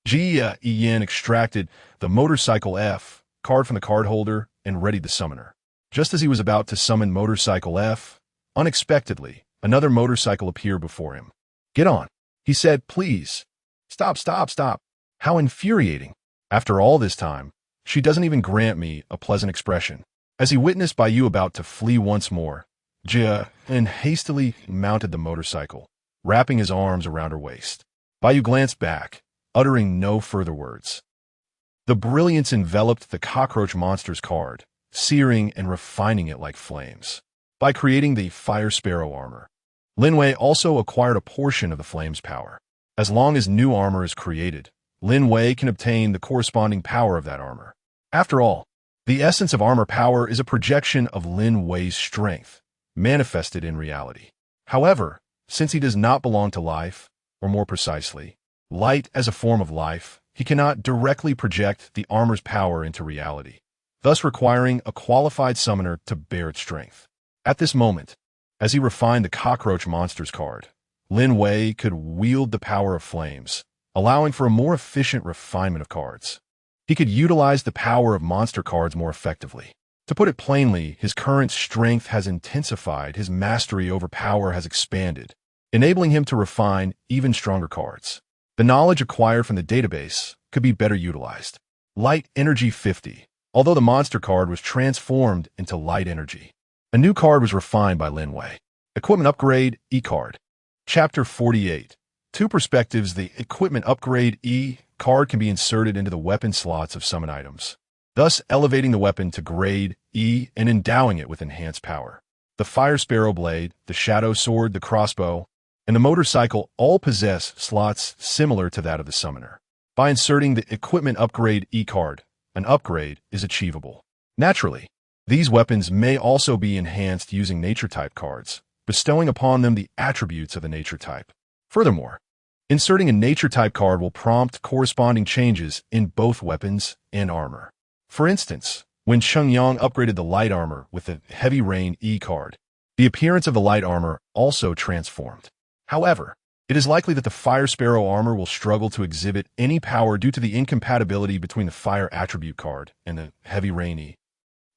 A: Jia Ian extracted the Motorcycle F card from the card holder and readied the summoner. Just as he was about to summon Motorcycle F, unexpectedly, another motorcycle appeared before him. Get on. He said, "Please, stop, stop, stop." How infuriating. After all this time, she doesn't even grant me a pleasant expression. As he witnessed Bai about to flee once more, Jia and hastily mounted the motorcycle, wrapping his arms around her waist. Bai glanced back, uttering no further words. The brilliance enveloped the cockroach monster's card, searing and refining it like flames. By creating the fire sparrow armor, Lin Nuo also acquired a portion of the flame's power. As long as new armor is created, Lin Nuo can obtain the corresponding power of that armor. After all, the essence of armor power is a projection of Lin Nuo's strength, manifested in reality. However, since he does not belong to life, or more precisely, light as a form of life, he cannot directly project the armor's power into reality, thus requiring a qualified summoner to bear its strength. At this moment, as he refined the cockroach monster's card, Lin Nuo could wield the power of flames, allowing for a more efficient refinement of cards. He could utilize the power of monster cards more effectively. To put it plainly, his current strength has intensified, his mastery over power has expanded, enabling him to refine even stronger cards. The knowledge acquired from the database could be better utilized. Light Energy 50. Although the monster card was transformed into Light Energy, a new card was refined by Lin Nuo. Equipment Upgrade E card. Chapter 48. Two perspectives. The Equipment Upgrade E card can be inserted into the weapon slots of summon items, thus elevating the weapon to grade E and endowing it with enhanced power. The Fire Sparrow Blade, the Shadow Sword, the Crossbow, and the motorcycle all possess slots similar to that of the summoner. By inserting the Equipment Upgrade E card, an upgrade is achievable. Naturally, these weapons may also be enhanced using nature type cards, bestowing upon them the attributes of the nature type. Furthermore, inserting a nature type card will prompt corresponding changes in both weapons and armor. For instance, when Chengyang upgraded the light armor with the Heavy Rain E card, the appearance of the light armor also transformed. However, it is likely that the Fire Sparrow armor will struggle to exhibit any power due to the incompatibility between the Fire Attribute card and the Heavy Rain E.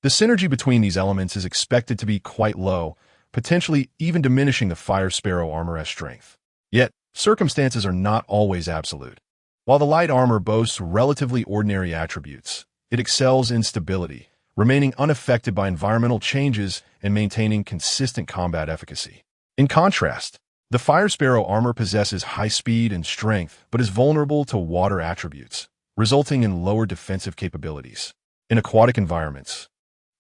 A: The synergy between these elements is expected to be quite low, potentially even diminishing the Fire Sparrow armor as strength. Yet, circumstances are not always absolute. While the light armor boasts relatively ordinary attributes, it excels in stability, remaining unaffected by environmental changes and maintaining consistent combat efficacy. In contrast, the Fire Sparrow armor possesses high speed and strength, but is vulnerable to water attributes, resulting in lower defensive capabilities. In aquatic environments,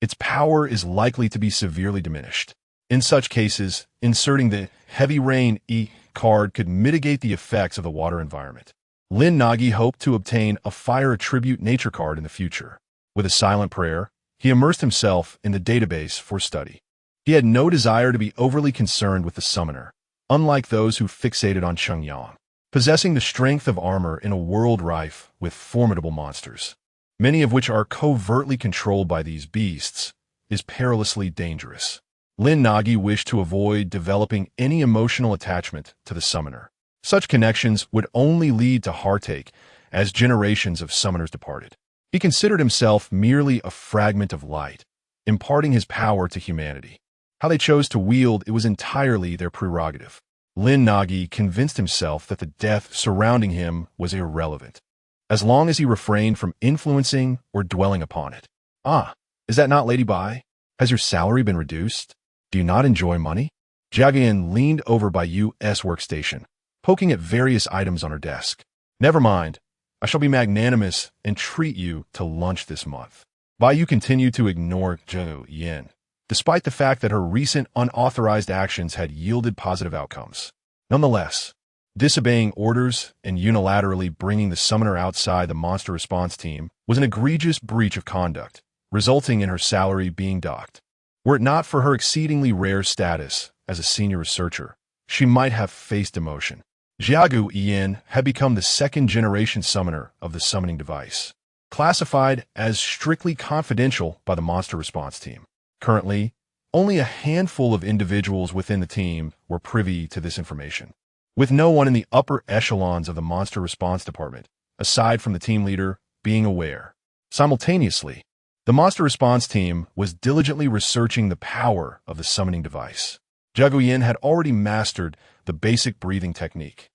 A: its power is likely to be severely diminished. In such cases, inserting the Heavy Rain E card could mitigate the effects of the water environment. Lin Nuo hoped to obtain a Fire Attribute Nature card in the future. With a silent prayer, he immersed himself in the database for study. He had no desire to be overly concerned with the summoner, unlike those who fixated on Chengyang. Possessing the strength of armor in a world rife with formidable monsters, many of which are covertly controlled by these beasts, is perilously dangerous. Lin Nuo wished to avoid developing any emotional attachment to the summoner. Such connections would only lead to heartache as generations of summoners departed. He considered himself merely a fragment of light, imparting his power to humanity. How they chose to wield it was entirely their prerogative. Lin Nuo convinced himself that the death surrounding him was irrelevant, as long as he refrained from influencing or dwelling upon it. Ah, is that not Lady Bai? Has your salary been reduced? Do you not enjoy money? Jiayan leaned over by U.S. workstation, poking at various items on her desk. Never mind. I shall be magnanimous and treat you to lunch this month. Bai continued to ignore Zhou Yin, despite the fact that her recent unauthorized actions had yielded positive outcomes. Nonetheless, disobeying orders and unilaterally bringing the summoner outside the monster response team was an egregious breach of conduct, resulting in her salary being docked. Were it not for her exceedingly rare status as a senior researcher, she might have faced demotion. Jiagu Yin had become the second-generation summoner of the summoning device, classified as strictly confidential by the monster response team. Currently, only a handful of individuals within the team were privy to this information, with no one in the upper echelons of the monster response department, aside from the team leader, being aware. Simultaneously, the monster response team was diligently researching the power of the summoning device. Jiagu Yin had already mastered the basic breathing technique.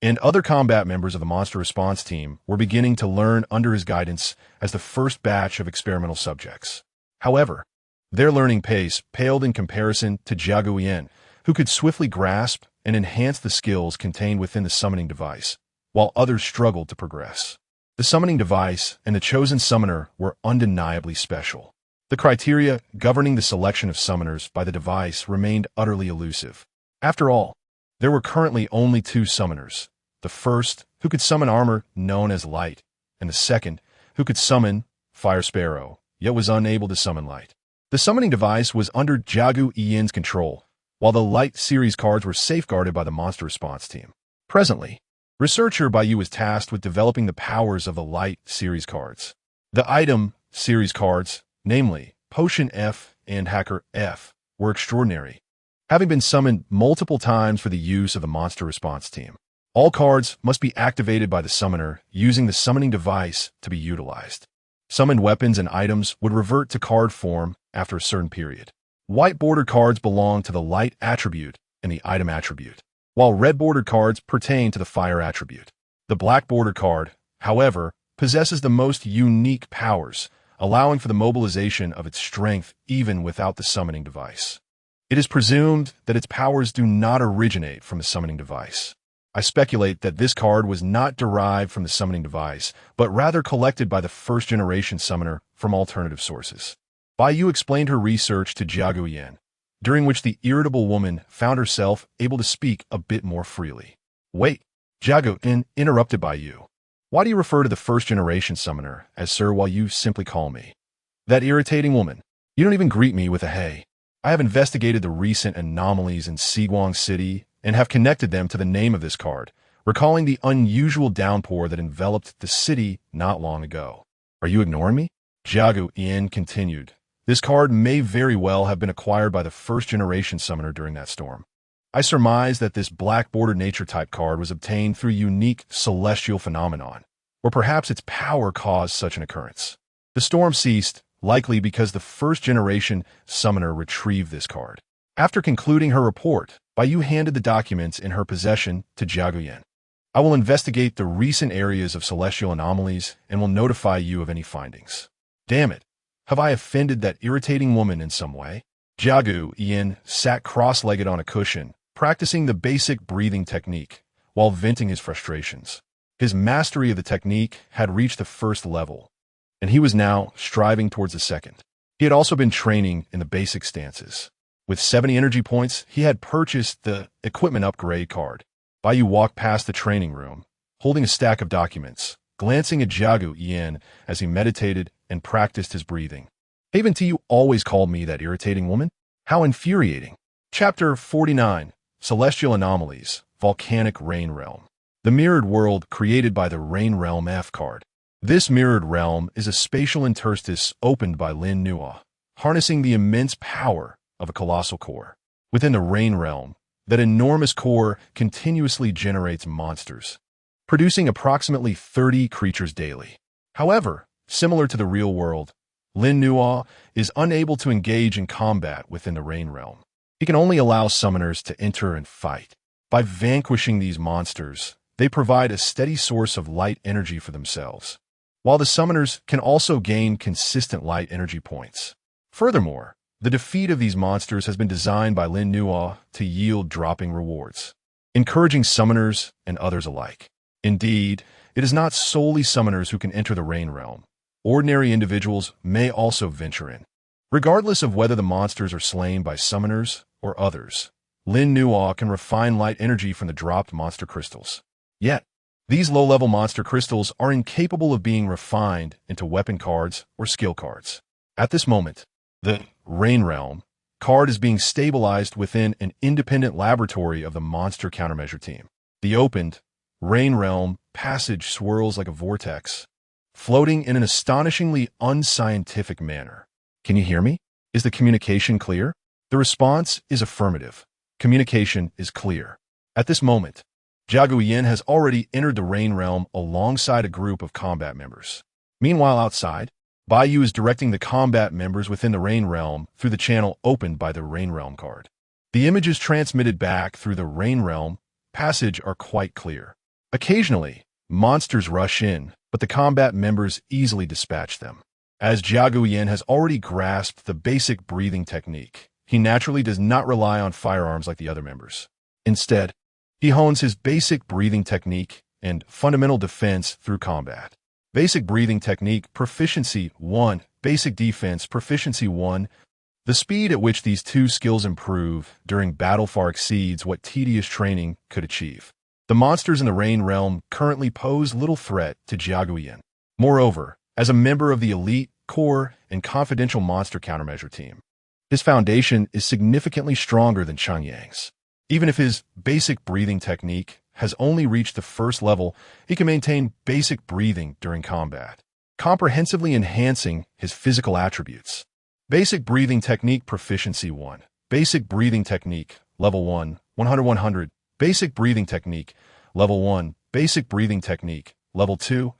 A: and other combat members of the monster response team were beginning to learn under his guidance as the first batch of experimental subjects. However, their learning pace paled in comparison to Jiagu Yin, who could swiftly grasp and enhance the skills contained within the summoning device, while others struggled to progress. The summoning device and the chosen summoner were undeniably special. The criteria governing the selection of summoners by the device remained utterly elusive. After all, there were currently only two summoners, the first, who could summon armor known as Light, and the second, who could summon Fire Sparrow, yet was unable to summon Light. The summoning device was under Jiagu Yin's control, while the Light series cards were safeguarded by the monster response team. Presently, researcher Baiyu was tasked with developing the powers of the Light series cards. The item series cards, namely Potion F and Hacker F, were extraordinary, having been summoned multiple times for the use of the monster response team. All cards must be activated by the summoner using the summoning device to be utilized. Summoned weapons and items would revert to card form after a certain period. White bordered cards belong to the Light attribute and the item attribute, while red bordered cards pertain to the Fire attribute. The black bordered card, however, possesses the most unique powers, allowing for the mobilization of its strength even without the summoning device. It is presumed that its powers do not originate from the summoning device. I speculate that this card was not derived from the summoning device, but rather collected by the first-generation summoner from alternative sources. Baiyu explained her research to Jiagu Yin, during which the irritable woman found herself able to speak a bit more freely. Wait, Jiagu Yin interrupted Baiyu. Why do you refer to the first-generation summoner as sir while you simply call me that irritating woman? You don't even greet me with a hey. I have investigated the recent anomalies in Xiguang City and have connected them to the name of this card, recalling the unusual downpour that enveloped the city not long ago. Are you ignoring me? Jiagu Yin continued. This card may very well have been acquired by the first-generation summoner during that storm. I surmise that this black-bordered nature-type card was obtained through a unique celestial phenomenon, or perhaps its power caused such an occurrence. The storm ceased, likely because the first-generation summoner retrieved this card. After concluding her report, Baiyu handed the documents in her possession to Jiagu Yin. I will investigate the recent areas of celestial anomalies and will notify you of any findings. Damn it, have I offended that irritating woman in some way? Jiagu Yin sat cross-legged on a cushion, practicing the basic breathing technique while venting his frustrations. His mastery of the technique had reached the first level, and he was now striving towards the second. He had also been training in the basic stances. With 70 energy points, he had purchased the equipment upgrade card. Baiyu walked past the training room, holding a stack of documents, glancing at Jiagu Yin as he meditated and practiced his breathing. Haven't you always called me that irritating woman? How infuriating. Chapter 49, Celestial Anomalies, Volcanic Rain Realm. The mirrored world created by the Rain Realm F card. This mirrored realm is a spatial interstice opened by Lin Nuo, harnessing the immense power of a colossal core. Within the Rain Realm, that enormous core continuously generates monsters, producing approximately 30 creatures daily. However, similar to the real world, Lin Nuo is unable to engage in combat within the Rain Realm. He can only allow summoners to enter and fight. By vanquishing these monsters, they provide a steady source of light energy for themselves, while the summoners can also gain consistent light energy points. Furthermore, the defeat of these monsters has been designed by Lin Nuo to yield dropping rewards, encouraging summoners and others alike. Indeed, it is not solely summoners who can enter the Rain Realm. Ordinary individuals may also venture in. Regardless of whether the monsters are slain by summoners or others, Lin Nuo can refine light energy from the dropped monster crystals. Yet, these low-level monster crystals are incapable of being refined into weapon cards or skill cards. At this moment, the Rain Realm card is being stabilized within an independent laboratory of the monster countermeasure team. The opened Rain Realm passage swirls like a vortex, floating in an astonishingly unscientific manner. Can you hear me? Is the communication clear? The response is affirmative. Communication is clear. At this moment, Jiagu Yin has already entered the Rain Realm alongside a group of combat members. Meanwhile, outside, Baiyu is directing the combat members within the Rain Realm through the channel opened by the Rain Realm card. The images transmitted back through the Rain Realm passage are quite clear. Occasionally, monsters rush in, but the combat members easily dispatch them. As Jiagu Yin has already grasped the basic breathing technique, he naturally does not rely on firearms like the other members. Instead, he hones his basic breathing technique and fundamental defense through combat. Basic breathing technique Proficiency 1. Basic defense Proficiency 1. The speed at which these two skills improve during battle far exceeds what tedious training could achieve. The monsters in the Rain Realm currently pose little threat to Jiagu Yin. Moreover, as a member of the elite, core, and confidential monster countermeasure team, his foundation is significantly stronger than Chang Yang's. Even if his basic breathing technique has only reached the first level, he can maintain basic breathing during combat, comprehensively enhancing his physical attributes. Basic breathing technique Proficiency 1. Basic breathing technique Level 1, 100. Basic breathing technique Level 1. Basic breathing technique Level 2.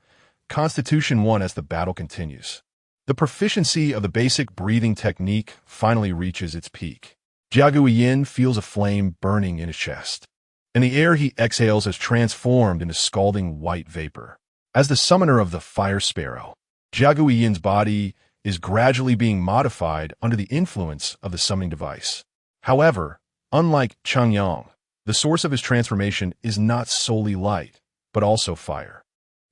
A: Constitution 1. As the battle continues, the proficiency of the basic breathing technique finally reaches its peak. Jiagu Yin feels a flame burning in his chest, and the air he exhales has transformed into scalding white vapor. As the summoner of the Fire Sparrow, Jiagu Yin's body is gradually being modified under the influence of the summoning device. However, unlike Chang Yang, the source of his transformation is not solely light, but also fire.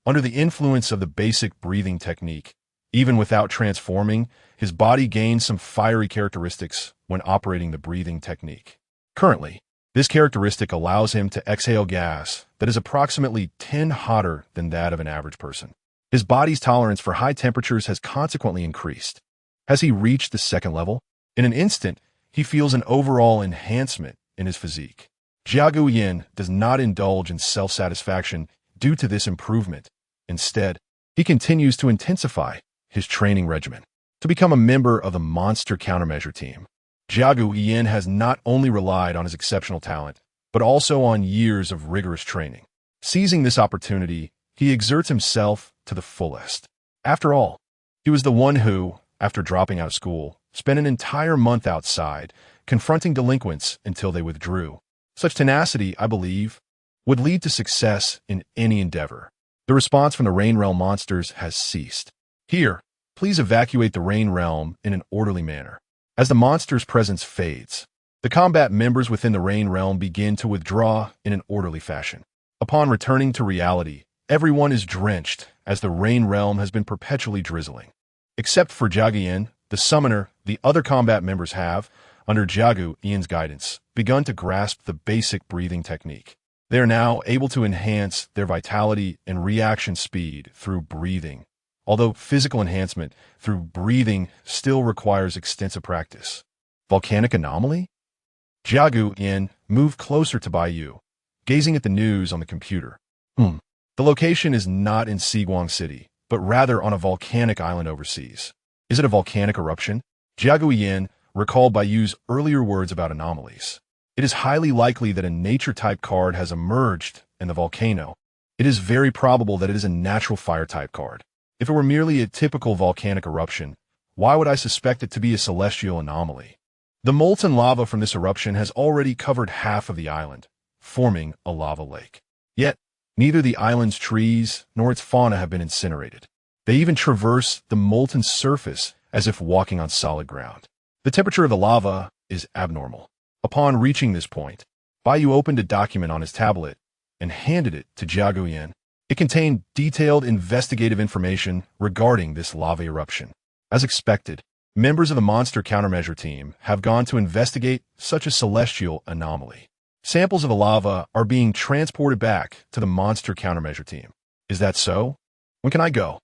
A: Under the influence of the basic breathing technique, even without transforming, his body gains some fiery characteristics when operating the breathing technique. Currently, this characteristic allows him to exhale gas that is approximately 10 hotter than that of an average person. His body's tolerance for high temperatures has consequently increased. Has he reached the second level? In an instant, he feels an overall enhancement in his physique. Jiagu Yin does not indulge in self-satisfaction due to this improvement. Instead, he continues to intensify his training regimen. To become a member of the monster countermeasure team, Jiagu Yin has not only relied on his exceptional talent, but also on years of rigorous training. Seizing this opportunity, he exerts himself to the fullest. After all, he was the one who, after dropping out of school, spent an entire month outside, confronting delinquents until they withdrew. Such tenacity, I believe, would lead to success in any endeavor. The response from the Rain Realm monsters has ceased. Here, please evacuate the Rain Realm in an orderly manner. As the monster's presence fades, the combat members within the Rain Realm begin to withdraw in an orderly fashion. Upon returning to reality, everyone is drenched as the Rain Realm has been perpetually drizzling. Except for Jiagu Yin, the summoner, the other combat members have, under Jiagu Yin's guidance, begun to grasp the basic breathing technique. They are now able to enhance their vitality and reaction speed through breathing, although physical enhancement through breathing still requires extensive practice. Volcanic anomaly? Jiagu Yin moved closer to Baiyu, gazing at the news on the computer. The location is not in Xiguang City, but rather on a volcanic island overseas. Is it a volcanic eruption? Jiagu Yin recalled Baiyu's earlier words about anomalies. It is highly likely that a nature-type card has emerged in the volcano. It is very probable that it is a natural fire-type card. If it were merely a typical volcanic eruption, why would I suspect it to be a celestial anomaly? The molten lava from this eruption has already covered half of the island, forming a lava lake. Yet, neither the island's trees nor its fauna have been incinerated. They even traverse the molten surface as if walking on solid ground. The temperature of the lava is abnormal. Upon reaching this point, Baiyu opened a document on his tablet and handed it to Jiagu Yin. It contained detailed investigative information regarding this lava eruption. As expected, members of the monster countermeasure team have gone to investigate such a celestial anomaly. Samples of the lava are being transported back to the monster countermeasure team. Is that so? When can I go?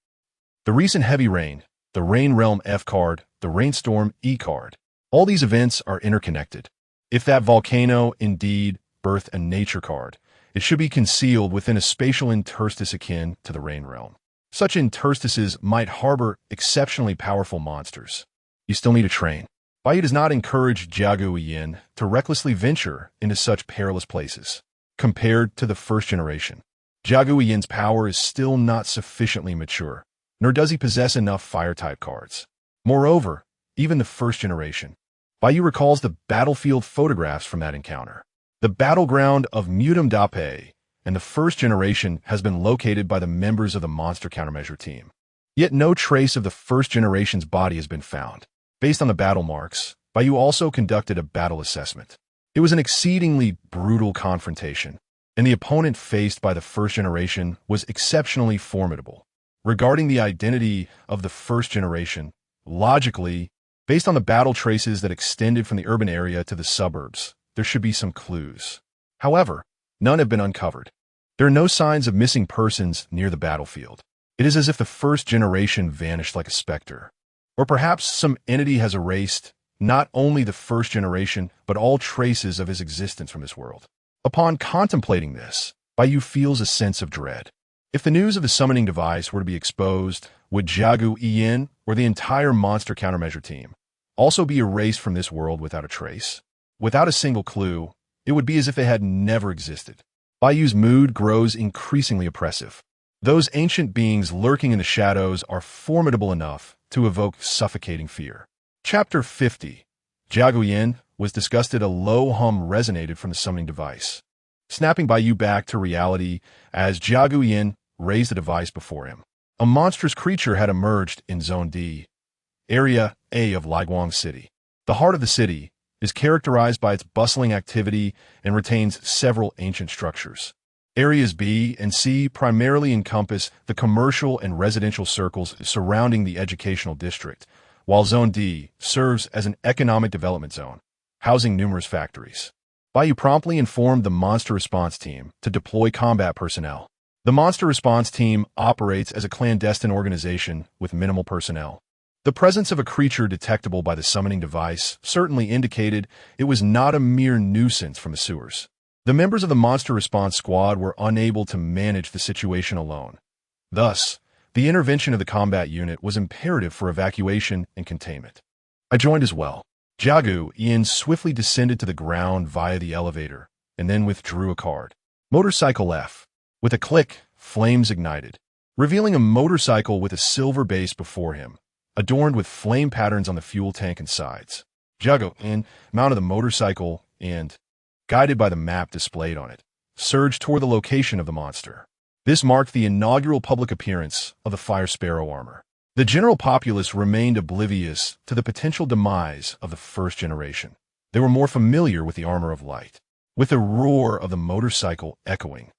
A: The recent heavy rain, the Rain Realm F card, the Rainstorm E card. All these events are interconnected. If that volcano indeed birthed a nature card, it should be concealed within a spatial interstice akin to the Rain Realm. Such interstices might harbor exceptionally powerful monsters. You still need to train. Baiyu does not encourage Jiagu Yin to recklessly venture into such perilous places. Compared to the first generation, Jiagu Yin's power is still not sufficiently mature, nor does he possess enough fire-type cards. Moreover, even the first generation, Baiyu recalls the battlefield photographs from that encounter. The battleground of Mutum Dape and the first generation has been located by the members of the monster countermeasure team. Yet no trace of the first generation's body has been found. Based on the battle marks, Baiyu also conducted a battle assessment. It was an exceedingly brutal confrontation, and the opponent faced by the first generation was exceptionally formidable. Regarding the identity of the first generation, logically, based on the battle traces that extended from the urban area to the suburbs, there should be some clues. However, none have been uncovered. There are no signs of missing persons near the battlefield. It is as if the first generation vanished like a specter. Or perhaps some entity has erased not only the first generation, but all traces of his existence from this world. Upon contemplating this, Baiyu feels a sense of dread. If the news of the summoning device were to be exposed, would Jiagu Yin or the entire monster countermeasure team also be erased from this world without a trace? Without a single clue, it would be as if they had never existed. Baiyu's mood grows increasingly oppressive. Those ancient beings lurking in the shadows are formidable enough to evoke suffocating fear. Chapter 50. Jiagu Yin was disgusted. A low hum resonated from the summoning device, snapping Baiyu back to reality as Jiagu Yin raised the device before him. A monstrous creature had emerged in Zone D, Area A of Laiguang City. The heart of the city is characterized by its bustling activity and retains several ancient structures. Areas B and C primarily encompass the commercial and residential circles surrounding the educational district, while Zone D serves as an economic development zone, housing numerous factories. Baiyu promptly informed the Monster Response Team to deploy combat personnel. The Monster Response Team operates as a clandestine organization with minimal personnel. The presence of a creature detectable by the summoning device certainly indicated it was not a mere nuisance from the sewers. The members of the Monster Response Squad were unable to manage the situation alone. Thus, the intervention of the combat unit was imperative for evacuation and containment. I joined as well. Jiagu Yin swiftly descended to the ground via the elevator and then withdrew a card. Motorcycle F. With a click, flames ignited, revealing a motorcycle with a silver base before him, adorned with flame patterns on the fuel tank and sides. Jiagu Yin mounted the motorcycle and, guided by the map displayed on it, surged toward the location of the monster. This marked the inaugural public appearance of the Fire Sparrow armor. The general populace remained oblivious to the potential demise of the first generation. They were more familiar with the armor of light, with the roar of the motorcycle echoing.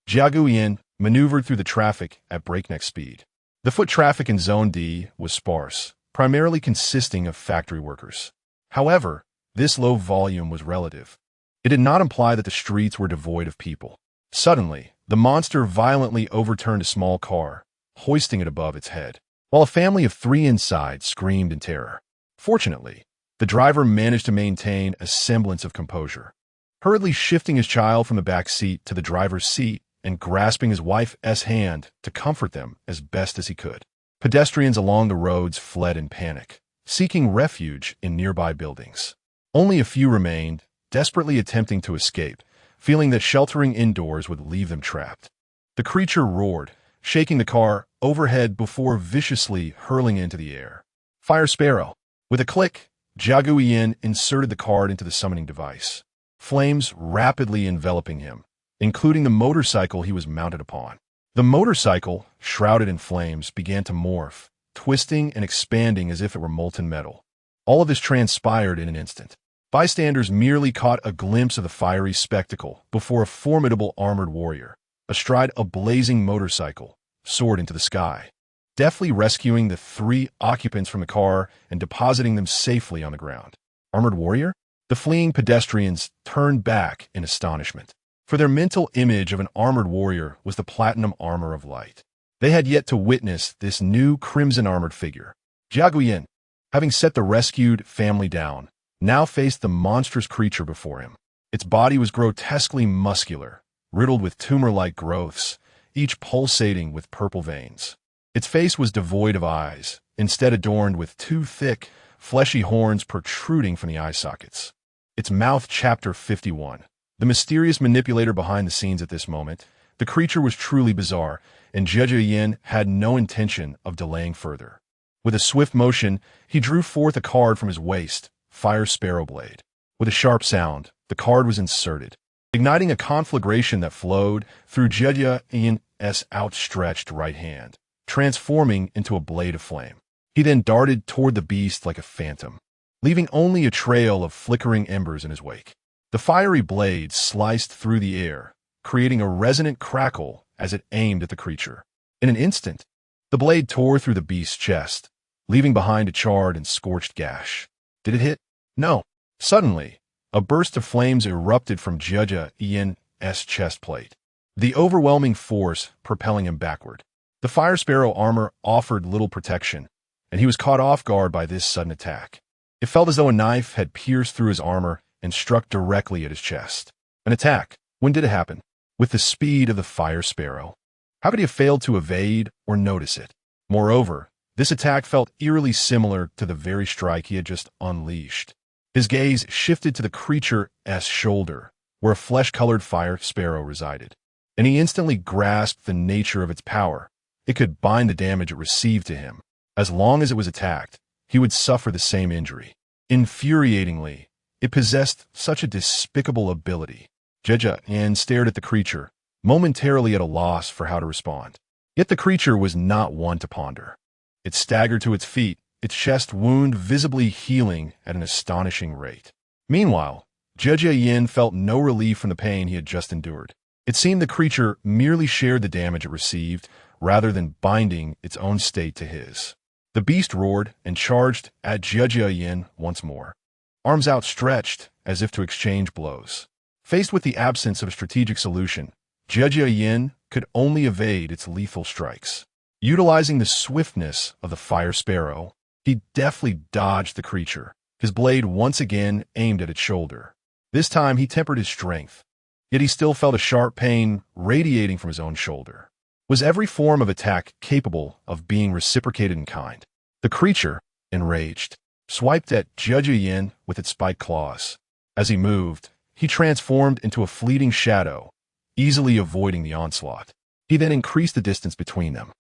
A: Jiagu Yin maneuvered through the traffic at breakneck speed. The foot traffic in Zone D was sparse, primarily consisting of factory workers. However, this low volume was relative. It did not imply that the streets were devoid of people. Suddenly, the monster violently overturned a small car, hoisting it above its head, while a family of 3 inside screamed in terror. Fortunately, the driver managed to maintain a semblance of composure, hurriedly shifting his child from the back seat to the driver's seat and grasping his wife's hand to comfort them as best as he could. Pedestrians along the roads fled in panic, seeking refuge in nearby buildings. Only a few remained, desperately attempting to escape, feeling that sheltering indoors would leave them trapped. The creature roared, shaking the car overhead before viciously hurling into the air. Fire Sparrow. With a click, Jiagu Yin inserted the card into the summoning device, flames rapidly enveloping him, including the motorcycle he was mounted upon. The motorcycle, shrouded in flames, began to morph, twisting and expanding as if it were molten metal. All of this transpired in an instant. Bystanders merely caught a glimpse of the fiery spectacle before a formidable armored warrior, astride a blazing motorcycle, soared into the sky, deftly rescuing the 3 occupants from the car and depositing them safely on the ground. Armored warrior? The fleeing pedestrians turned back in astonishment, for their mental image of an armored warrior was the platinum armor of light. They had yet to witness this new crimson-armored figure. Jiagu Yin, having set the rescued family down, now faced the monstrous creature before him. Its body was grotesquely muscular, riddled with tumor-like growths, each pulsating with purple veins. Its face was devoid of eyes, instead adorned with 2 thick, fleshy horns protruding from the eye sockets. Its mouth. Chapter 51. The mysterious manipulator behind the scenes at this moment. The creature was truly bizarre, and Jiagu Yin had no intention of delaying further. With a swift motion, he drew forth a card from his waist, Fire Sparrow Blade. With a sharp sound, the card was inserted. igniting a conflagration that flowed through Jia Yin's outstretched right hand, transforming into a blade of flame. He then darted toward the beast like a phantom, leaving only a trail of flickering embers in his wake. The fiery blade sliced through the air, creating a resonant crackle as it aimed at the creature. In an instant, the blade tore through the beast's chest, leaving behind a charred and scorched gash. Did it hit? No. Suddenly, a burst of flames erupted from Jia Yin's chest plate, the overwhelming force propelling him backward. The fire sparrow armor offered little protection, and he was caught off guard by this sudden attack. It felt as though a knife had pierced through his armor and struck directly at his chest. An attack. When did it happen? With the speed of the fire sparrow. How could he have failed to evade or notice it? Moreover, this attack felt eerily similar to the very strike he had just unleashed. His gaze shifted to the creature's shoulder, where a flesh-colored fire sparrow resided, and he instantly grasped the nature of its power. It could bind the damage it received to him. As long as it was attacked, he would suffer the same injury. Infuriatingly, it possessed such a despicable ability. Jia Yin stared at the creature, momentarily at a loss for how to respond. Yet the creature was not one to ponder. It staggered to its feet, its chest wound visibly healing at an astonishing rate. Meanwhile, Jia Yin felt no relief from the pain he had just endured. It seemed the creature merely shared the damage it received, rather than binding its own state to his. The beast roared and charged at Jia Yin once more, arms outstretched as if to exchange blows. Faced with the absence of a strategic solution, Jia Yin could only evade its lethal strikes. Utilizing the swiftness of the fire sparrow, he deftly dodged the creature, his blade once again aimed at its shoulder. This time he tempered his strength, yet he still felt a sharp pain radiating from his own shoulder. Was every form of attack capable of being reciprocated in kind? The creature, enraged, swiped at Jia Yin with its spiked claws. As he moved, he transformed into a fleeting shadow, easily avoiding the onslaught. He then increased the distance between them.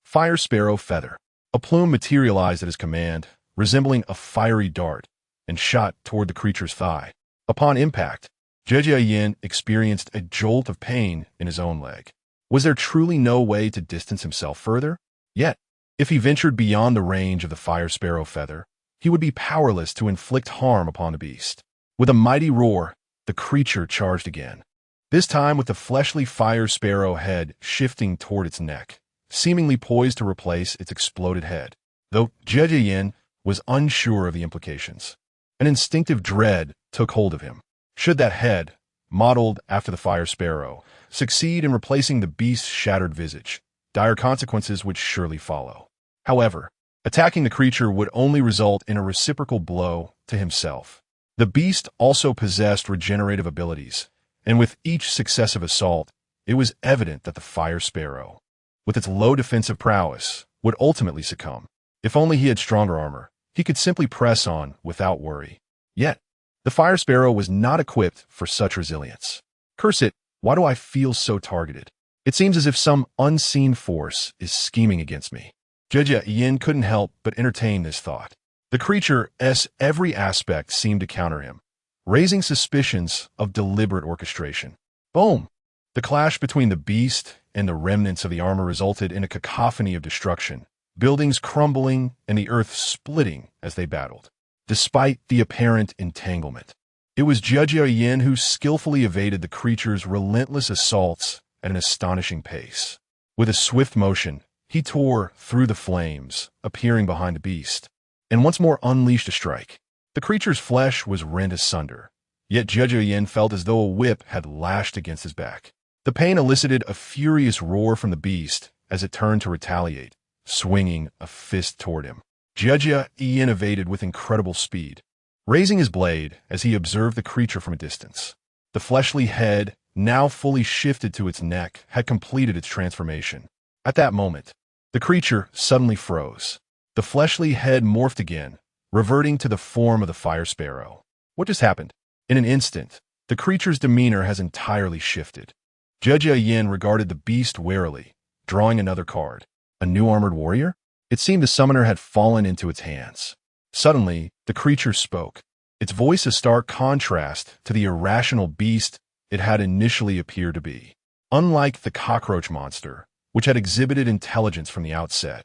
A: Fire sparrow feather. A plume materialized at his command, resembling a fiery dart, and shot toward the creature's thigh. Upon impact, Jia Yin experienced a jolt of pain in his own leg. Was there truly no way to distance himself further? Yet, if he ventured beyond the range of the fire sparrow feather, he would be powerless to inflict harm upon the beast. With a mighty roar, the creature charged again, this time with the fleshly fire sparrow head shifting toward its neck, seemingly poised to replace its exploded head. Though Jia Yin was unsure of the implications, an instinctive dread took hold of him. Should that head, modeled after the fire sparrow, succeed in replacing the beast's shattered visage, dire consequences would surely follow. However, attacking the creature would only result in a reciprocal blow to himself. The beast also possessed regenerative abilities, and with each successive assault, it was evident that the fire sparrow, with its low defensive prowess, would ultimately succumb. If only he had stronger armor, he could simply press on without worry. Yet, the fire sparrow was not equipped for such resilience. Curse it, why do I feel so targeted? It seems as if some unseen force is scheming against me. Jia Yin couldn't help but entertain this thought. The creature's every aspect seemed to counter him, raising suspicions of deliberate orchestration. Boom! The clash between the beast and the remnants of the armor resulted in a cacophony of destruction, buildings crumbling and the earth splitting as they battled. Despite the apparent entanglement, it was Jia Yin who skillfully evaded the creature's relentless assaults at an astonishing pace. With a swift motion, he tore through the flames, appearing behind the beast, and once more unleashed a strike. The creature's flesh was rent asunder, yet Jia Yin felt as though a whip had lashed against his back. The pain elicited a furious roar from the beast as it turned to retaliate, swinging a fist toward him. Jia Yin evaded with incredible speed, raising his blade as he observed the creature from a distance. The fleshly head, now fully shifted to its neck, had completed its transformation. At that moment, the creature suddenly froze. The fleshly head morphed again, reverting to the form of the fire sparrow. What just happened? In an instant, the creature's demeanor has entirely shifted. Jia Yin regarded the beast warily, drawing another card. A new armored warrior? It seemed the summoner had fallen into its hands. Suddenly, the creature spoke, its voice a stark contrast to the irrational beast it had initially appeared to be. Unlike the cockroach monster, which had exhibited intelligence from the outset,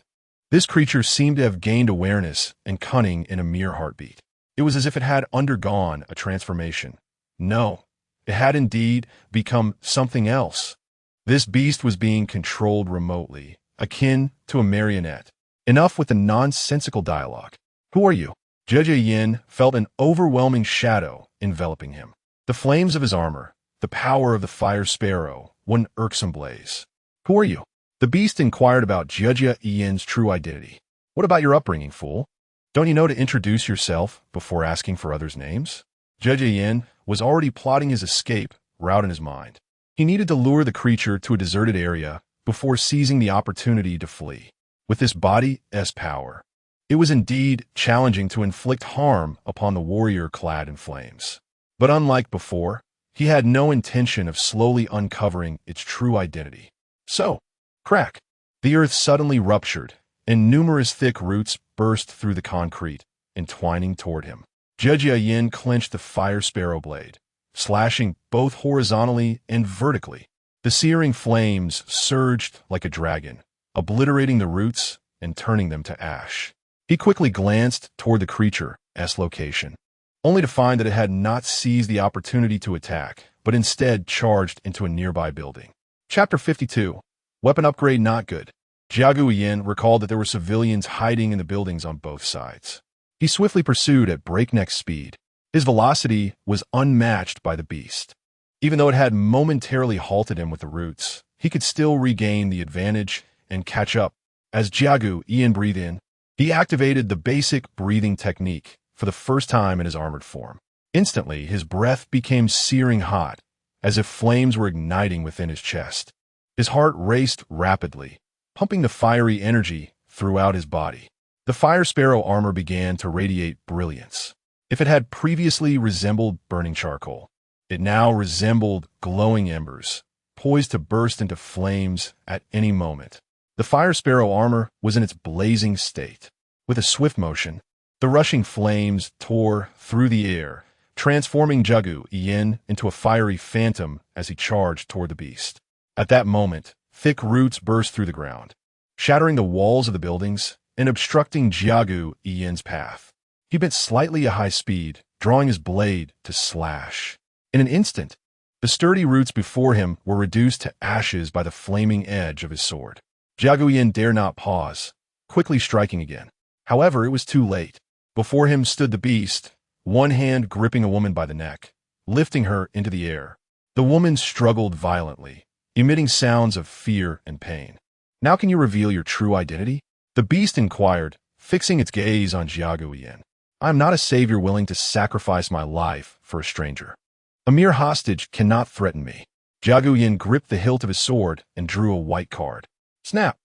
A: this creature seemed to have gained awareness and cunning in a mere heartbeat. It was as if it had undergone a transformation. No, it had indeed become something else. This beast was being controlled remotely, akin to a marionette. Enough with the nonsensical dialogue. Who are you? Jie Yin felt an overwhelming shadow enveloping him. The flames of his armor, the power of the fire sparrow, one irksome blaze. Who are you? The beast inquired about Jie Yin's true identity. What about your upbringing, fool? Don't you know to introduce yourself before asking for others' names? Jie Yin was already plotting his escape route in his mind. He needed to lure the creature to a deserted area before seizing the opportunity to flee. With this body's power, it was indeed challenging to inflict harm upon the warrior clad in flames. But unlike before, he had no intention of slowly uncovering its true identity. So, crack! The earth suddenly ruptured, and numerous thick roots burst through the concrete, entwining toward him. Jie Yin clenched the fire sparrow blade, slashing both horizontally and vertically. The searing flames surged like a dragon, obliterating the roots and turning them to ash. He quickly glanced toward the creature's location, only to find that it had not seized the opportunity to attack, but instead charged into a nearby building. Chapter 52. Weapon upgrade not good. Jiagu Yin recalled that there were civilians hiding in the buildings on both sides. He swiftly pursued at breakneck speed. His velocity was unmatched by the beast. Even though it had momentarily halted him with the roots, he could still regain the advantage and catch up. As Jiagu Yin breathed in, he activated the basic breathing technique for the first time in his armored form. Instantly, his breath became searing hot, as if flames were igniting within his chest. His heart raced rapidly, pumping the fiery energy throughout his body. The fire sparrow armor began to radiate brilliance. If it had previously resembled burning charcoal, it now resembled glowing embers, poised to burst into flames at any moment. The fire sparrow armor was in its blazing state. With a swift motion, the rushing flames tore through the air, transforming Jiagu Yin into a fiery phantom as he charged toward the beast. At that moment, thick roots burst through the ground, shattering the walls of the buildings and obstructing Jiagu Yin's path. He bent slightly at high speed, drawing his blade to slash. In an instant, the sturdy roots before him were reduced to ashes by the flaming edge of his sword. Jiagu Yin dare not pause, quickly striking again. However, it was too late. Before him stood the beast, one hand gripping a woman by the neck, lifting her into the air. The woman struggled violently, emitting sounds of fear and pain. Now can you reveal your true identity? The beast inquired, fixing its gaze on Jiagu Yin. I am not a savior willing to sacrifice my life for a stranger. A mere hostage cannot threaten me. Jiagu Yin gripped the hilt of his sword and drew a white card. Snap!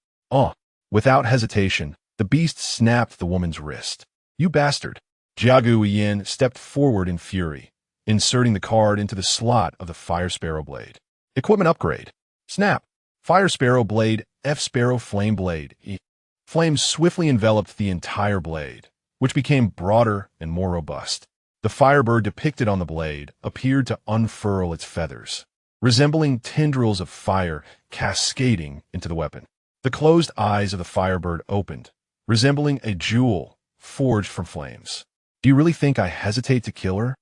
A: Without hesitation, the beast snapped the woman's wrist. You bastard! Jiagu Yin stepped forward in fury, inserting the card into the slot of the fire sparrow blade. Equipment upgrade. Snap! Fire sparrow blade, F sparrow flame blade. Flames swiftly enveloped the entire blade, which became broader and more robust. The firebird depicted on the blade appeared to unfurl its feathers, resembling tendrils of fire cascading into the weapon. The closed eyes of the firebird opened, resembling a jewel forged from flames. Do you really think I hesitate to kill her?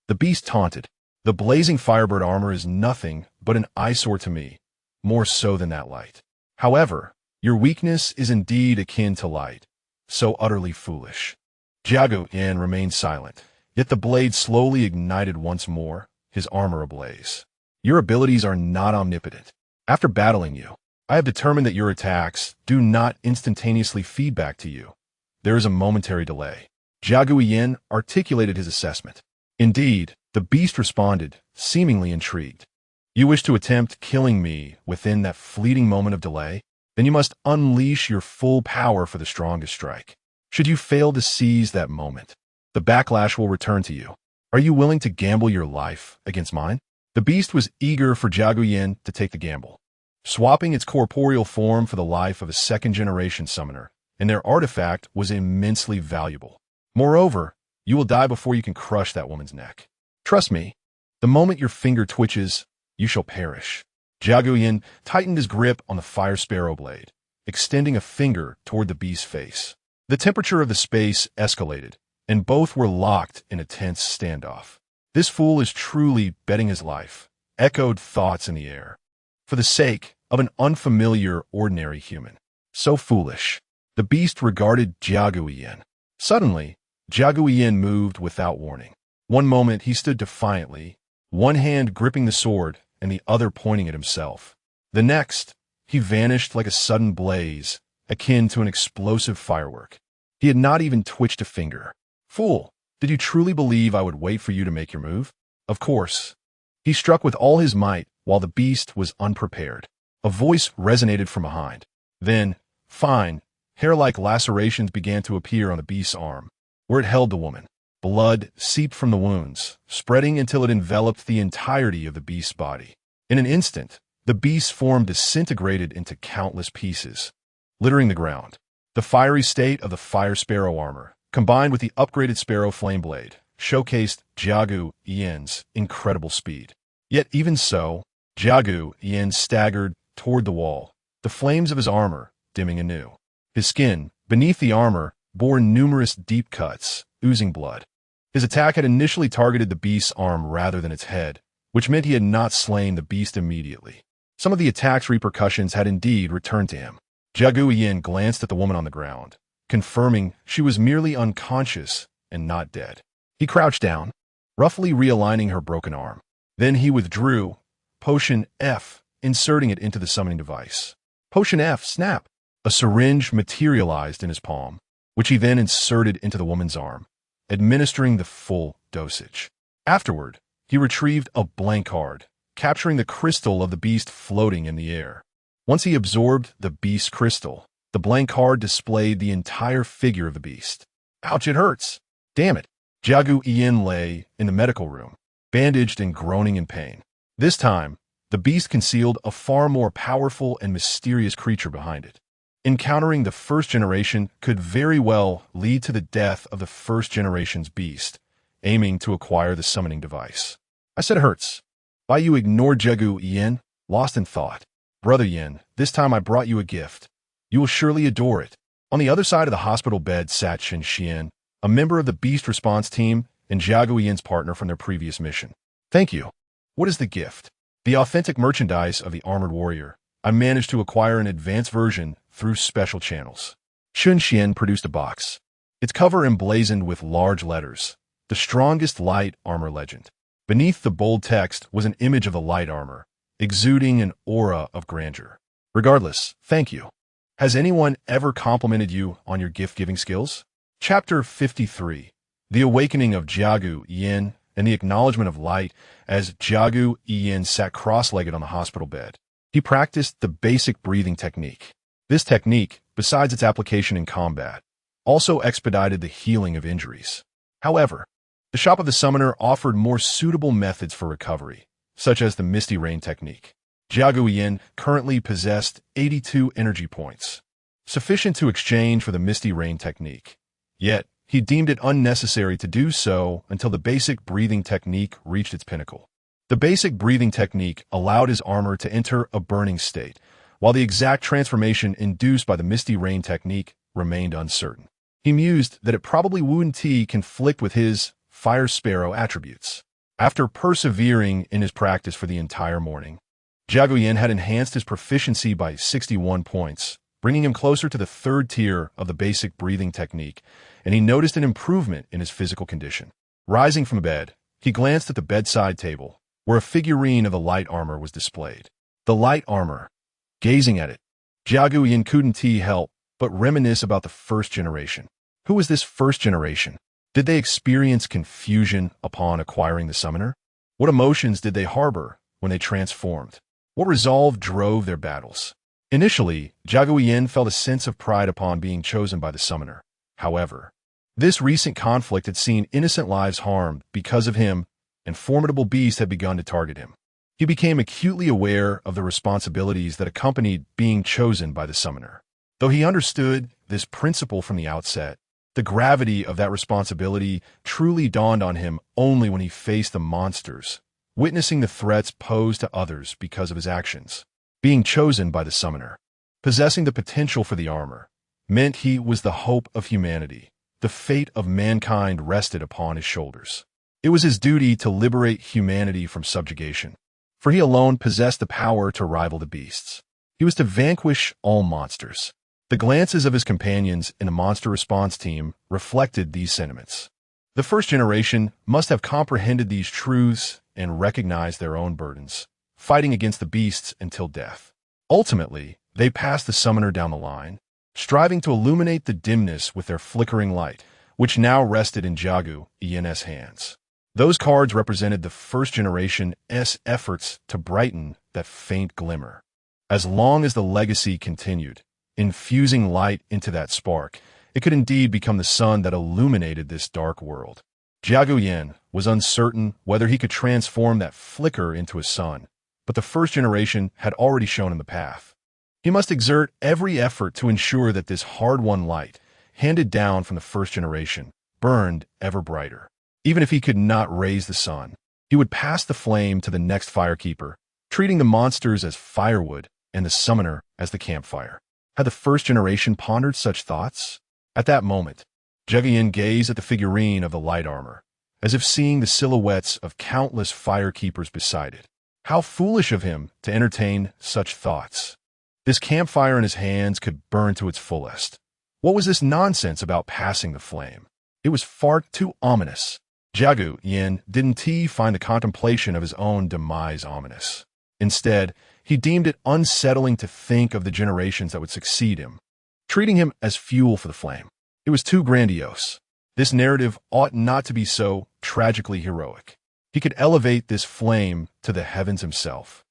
A: The beast taunted. The blazing firebird armor is nothing but an eyesore to me, more so than that light. However, your weakness is indeed akin to light, so utterly foolish. Jiagu Yin remained silent, yet the blade slowly ignited once more, his armor ablaze. Your abilities are not omnipotent. After battling you, I have determined that your attacks do not instantaneously feed back to you. There is a momentary delay. Jiagu Yin articulated his assessment. Indeed, the beast responded, seemingly intrigued. You wish to attempt killing me within that fleeting moment of delay? Then you must unleash your full power for the strongest strike. Should you fail to seize that moment, the backlash will return to you. Are you willing to gamble your life against mine? The beast was eager for Jiagu Yin to take the gamble, swapping its corporeal form for the life of a second-generation summoner, and their artifact was immensely valuable. Moreover, you will die before you can crush that woman's neck. Trust me, the moment your finger twitches, you shall perish. Jiagu Yin tightened his grip on the fire sparrow blade, extending a finger toward the beast's face. The temperature of the space escalated, and both were locked in a tense standoff. This fool is truly betting his life, echoed thoughts in the air. For the sake of an unfamiliar, ordinary human. So foolish. The beast regarded Jiagu Yin. Suddenly, Jiagu Yin moved without warning. One moment he stood defiantly, one hand gripping the sword and the other pointing at himself. The next, he vanished like a sudden blaze, akin to an explosive firework. He had not even twitched a finger. Fool, did you truly believe I would wait for you to make your move? Of course. He struck with all his might while the beast was unprepared. A voice resonated from behind. Then, fine, hair-like lacerations began to appear on the beast's arm, where it held the woman. Blood seeped from the wounds, spreading until it enveloped the entirety of the beast's body. In an instant, the beast's form disintegrated into countless pieces, littering the ground. The fiery state of the fire sparrow armor, combined with the upgraded sparrow flame blade, showcased Jiagu Yin's incredible speed. Yet even so, Jiagu Yin staggered toward the wall, the flames of his armor dimming anew. His skin, beneath the armor, bore numerous deep cuts, oozing blood. His attack had initially targeted the beast's arm rather than its head, which meant he had not slain the beast immediately. Some of the attack's repercussions had indeed returned to him. Jiagu Yin glanced at the woman on the ground, confirming she was merely unconscious and not dead. He crouched down, roughly realigning her broken arm. Then he withdrew Potion F, inserting it into the summoning device. Potion F, snap! A syringe materialized in his palm, which he then inserted into the woman's arm, administering the full dosage. Afterward, he retrieved a blank card, capturing the crystal of the beast floating in the air. Once he absorbed the beast's crystal, the blank card displayed the entire figure of the beast. Ouch, it hurts! Damn it! Jiagu Yin lay in the medical room, bandaged and groaning in pain. This time, the beast concealed a far more powerful and mysterious creature behind it. Encountering the first generation could very well lead to the death of the first generation's beast, aiming to acquire the summoning device. I said it hurts. Why you ignored Jiagu Yin, lost in thought. Brother Yin, this time I brought you a gift. You will surely adore it. On the other side of the hospital bed sat Shen Xian, a member of the beast response team and Jiagu Yin's partner from their previous mission. Thank you. What is the gift? The authentic merchandise of the armored warrior. I managed to acquire an advanced version through special channels. Shen Xian produced a box. Its cover emblazoned with large letters, the strongest light armor legend. Beneath the bold text was an image of the light armor, exuding an aura of grandeur. Regardless, thank you. Has anyone ever complimented you on your gift-giving skills? Chapter 53. The Awakening of Jiagu Yin and the Acknowledgement of Light. As Jiagu Yin sat cross-legged on the hospital bed, he practiced the basic breathing technique. This technique, besides its application in combat, also expedited the healing of injuries. However, the shop of the summoner offered more suitable methods for recovery, such as the Misty Rain technique. Jiagu Yin currently possessed 82 energy points, sufficient to exchange for the Misty Rain technique. Yet, he deemed it unnecessary to do so until the basic breathing technique reached its pinnacle. The basic breathing technique allowed his armor to enter a burning state, while the exact transformation induced by the Misty Rain technique remained uncertain. He mused that it probably wouldn't conflict with his Fire Sparrow attributes. After persevering in his practice for the entire morning, Jiagu Yin had enhanced his proficiency by 61 points, bringing him closer to the third tier of the basic breathing technique, and he noticed an improvement in his physical condition. Rising from bed, he glanced at the bedside table, where a figurine of the light armor was displayed. The light armor. Gazing at it, Jiagu Yin couldn't help but reminisce about the first generation. Who was this first generation? Did they experience confusion upon acquiring the summoner? What emotions did they harbor when they transformed? What resolve drove their battles? Initially, Jiagu Yin felt a sense of pride upon being chosen by the summoner. However, this recent conflict had seen innocent lives harmed because of him, and formidable beasts had begun to target him. He became acutely aware of the responsibilities that accompanied being chosen by the summoner. Though he understood this principle from the outset, the gravity of that responsibility truly dawned on him only when he faced the monsters witnessing the threats posed to others because of his actions. Being chosen by the summoner, possessing the potential for the armor, meant he was the hope of humanity. The fate of mankind rested upon his shoulders. It was his duty to liberate humanity from subjugation, for he alone possessed the power to rival the beasts. He was to vanquish all monsters. The glances of his companions in the monster response team reflected these sentiments. The first generation must have comprehended these truths and recognized their own burdens, fighting against the beasts until death. Ultimately, they passed the summoner down the line, striving to illuminate the dimness with their flickering light, which now rested in Jiagu Yan's hands. Those cards represented the first generation's efforts to brighten that faint glimmer. As long as the legacy continued, infusing light into that spark, it could indeed become the sun that illuminated this dark world. Jiagu Yan was uncertain whether he could transform that flicker into a sun, but the first generation had already shown him the path. He must exert every effort to ensure that this hard-won light, handed down from the first generation, burned ever brighter. Even if he could not raise the sun, he would pass the flame to the next firekeeper, treating the monsters as firewood and the summoner as the campfire. Had the first generation pondered such thoughts? At that moment, Jiagu gazed at the figurine of the light armor, as if seeing the silhouettes of countless firekeepers beside it. How foolish of him to entertain such thoughts. This campfire in his hands could burn to its fullest. What was this nonsense about passing the flame? It was far too ominous. Jiagu Yan didn't find the contemplation of his own demise ominous. Instead, he deemed it unsettling to think of the generations that would succeed him, treating him as fuel for the flame. It was too grandiose. This narrative ought not to be so tragically heroic. He could elevate this flame to the heavens himself.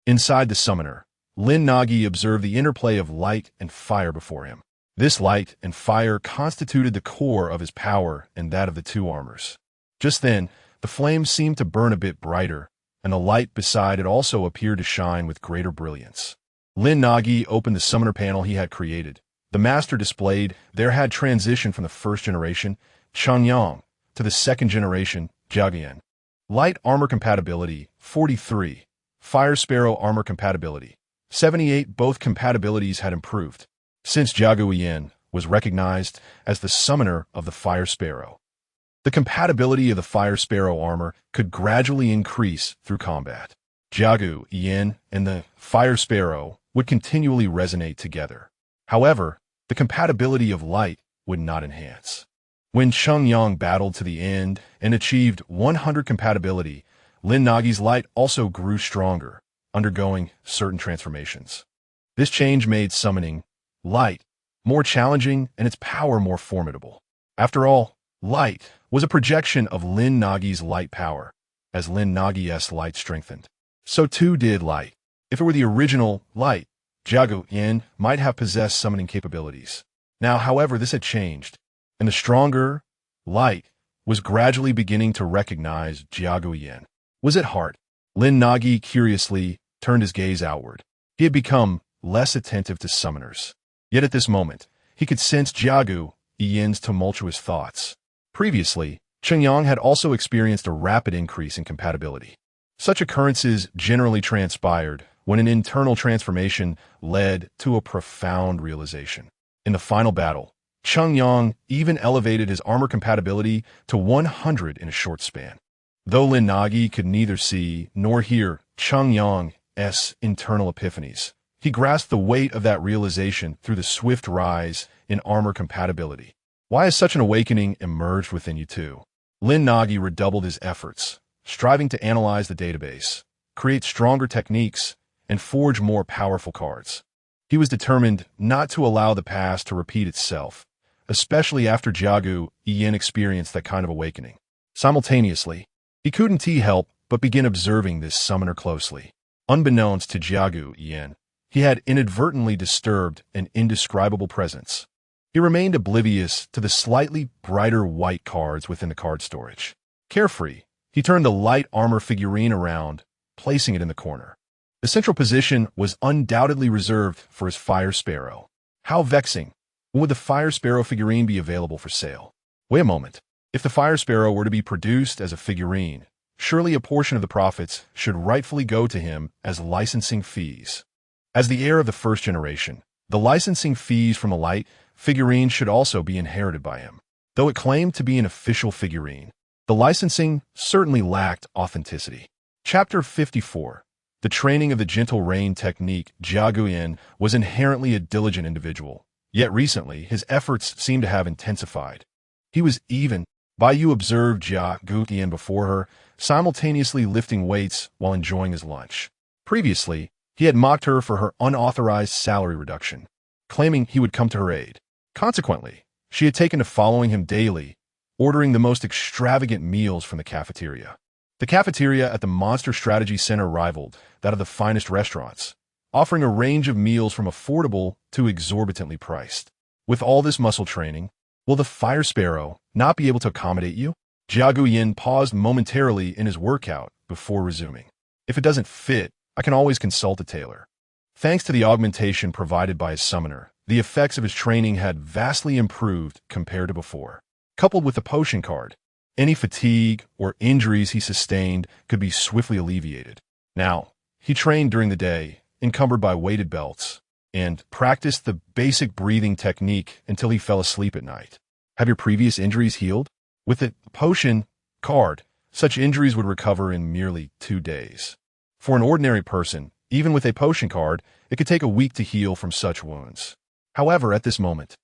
A: Inside the summoner, Lin Nuo observed the interplay of light and fire before him. This light and fire constituted the core of his power and that of the two armors. Just then, the flame seemed to burn a bit brighter, and the light beside it also appeared to shine with greater brilliance. Lin Nuo opened the summoner panel he had created. The master displayed there had transitioned from the first generation, Changyang, to the second generation, Jiagu. Light armor compatibility, 43. Fire Sparrow armor compatibility, 78. Both compatibilities had improved, since Jiagu was recognized as the summoner of the Fire Sparrow. The compatibility of the Fire Sparrow armor could gradually increase through combat. Jiagu and the Fire Sparrow would continually resonate together. However, the compatibility of light would not enhance. When Changyang battled to the end and achieved 100 compatibility, Lin Nuo's light also grew stronger, undergoing certain transformations. This change made summoning light more challenging and its power more formidable. After all, light was a projection of Lin Nuo's light power. As Lin Nuo's light strengthened, so too did light. If it were the original light, Jiagu might have possessed summoning capabilities. Now, however, this had changed, and the stronger light was gradually beginning to recognize Jiagu. Was it heart? Lin Nuo curiously turned his gaze outward. He had become less attentive to summoners. Yet at this moment, he could sense Jiagu's tumultuous thoughts. Previously, Changyang had also experienced a rapid increase in compatibility. Such occurrences generally transpired when an internal transformation led to a profound realization. In the final battle, Changyang even elevated his armor compatibility to 100 in a short span. Though Lin Nuo could neither see nor hear Changyang's internal epiphanies, he grasped the weight of that realization through the swift rise in armor compatibility. Why has such an awakening emerged within you too? Lin Nuo redoubled his efforts, striving to analyze the database, create stronger techniques, and forge more powerful cards. He was determined not to allow the past to repeat itself, especially after Jiagu experienced that kind of awakening. Simultaneously, he couldn't help but begin observing this summoner closely. Unbeknownst to Jiagu he had inadvertently disturbed an indescribable presence. He remained oblivious to the slightly brighter white cards within the card storage. Carefree, he turned the light armor figurine around, placing it in the corner. The central position was undoubtedly reserved for his Fire Sparrow. How vexing! When would the Fire Sparrow figurine be available for sale? Wait a moment. If the Fire Sparrow were to be produced as a figurine, surely a portion of the profits should rightfully go to him as licensing fees. As the heir of the first generation, the licensing fees from a light figurine should also be inherited by him. Though it claimed to be an official figurine, the licensing certainly lacked authenticity. Chapter 54. The training of the gentle rain technique. Jia Guyan was inherently a diligent individual, yet recently his efforts seemed to have intensified. He was even. Bai Yu observed Jia Guyan before her, simultaneously lifting weights while enjoying his lunch. Previously, he had mocked her for her unauthorized salary reduction, claiming he would come to her aid. Consequently, she had taken to following him daily, ordering the most extravagant meals from the cafeteria. The cafeteria at the Monster Strategy Center rivaled that of the finest restaurants, offering a range of meals from affordable to exorbitantly priced. With all this muscle training, will the Fire Sparrow not be able to accommodate you? Jia Guyan paused momentarily in his workout before resuming. If it doesn't fit, I can always consult a tailor. Thanks to the augmentation provided by his summoner, the effects of his training had vastly improved compared to before. Coupled with the potion card, any fatigue or injuries he sustained could be swiftly alleviated. Now, he trained during the day, encumbered by weighted belts, and practiced the basic breathing technique until he fell asleep at night. Have your previous injuries healed? With the potion card, such injuries would recover in merely 2 days. For an ordinary person, even with a potion card, it could take a week to heal from such wounds. However, at this moment,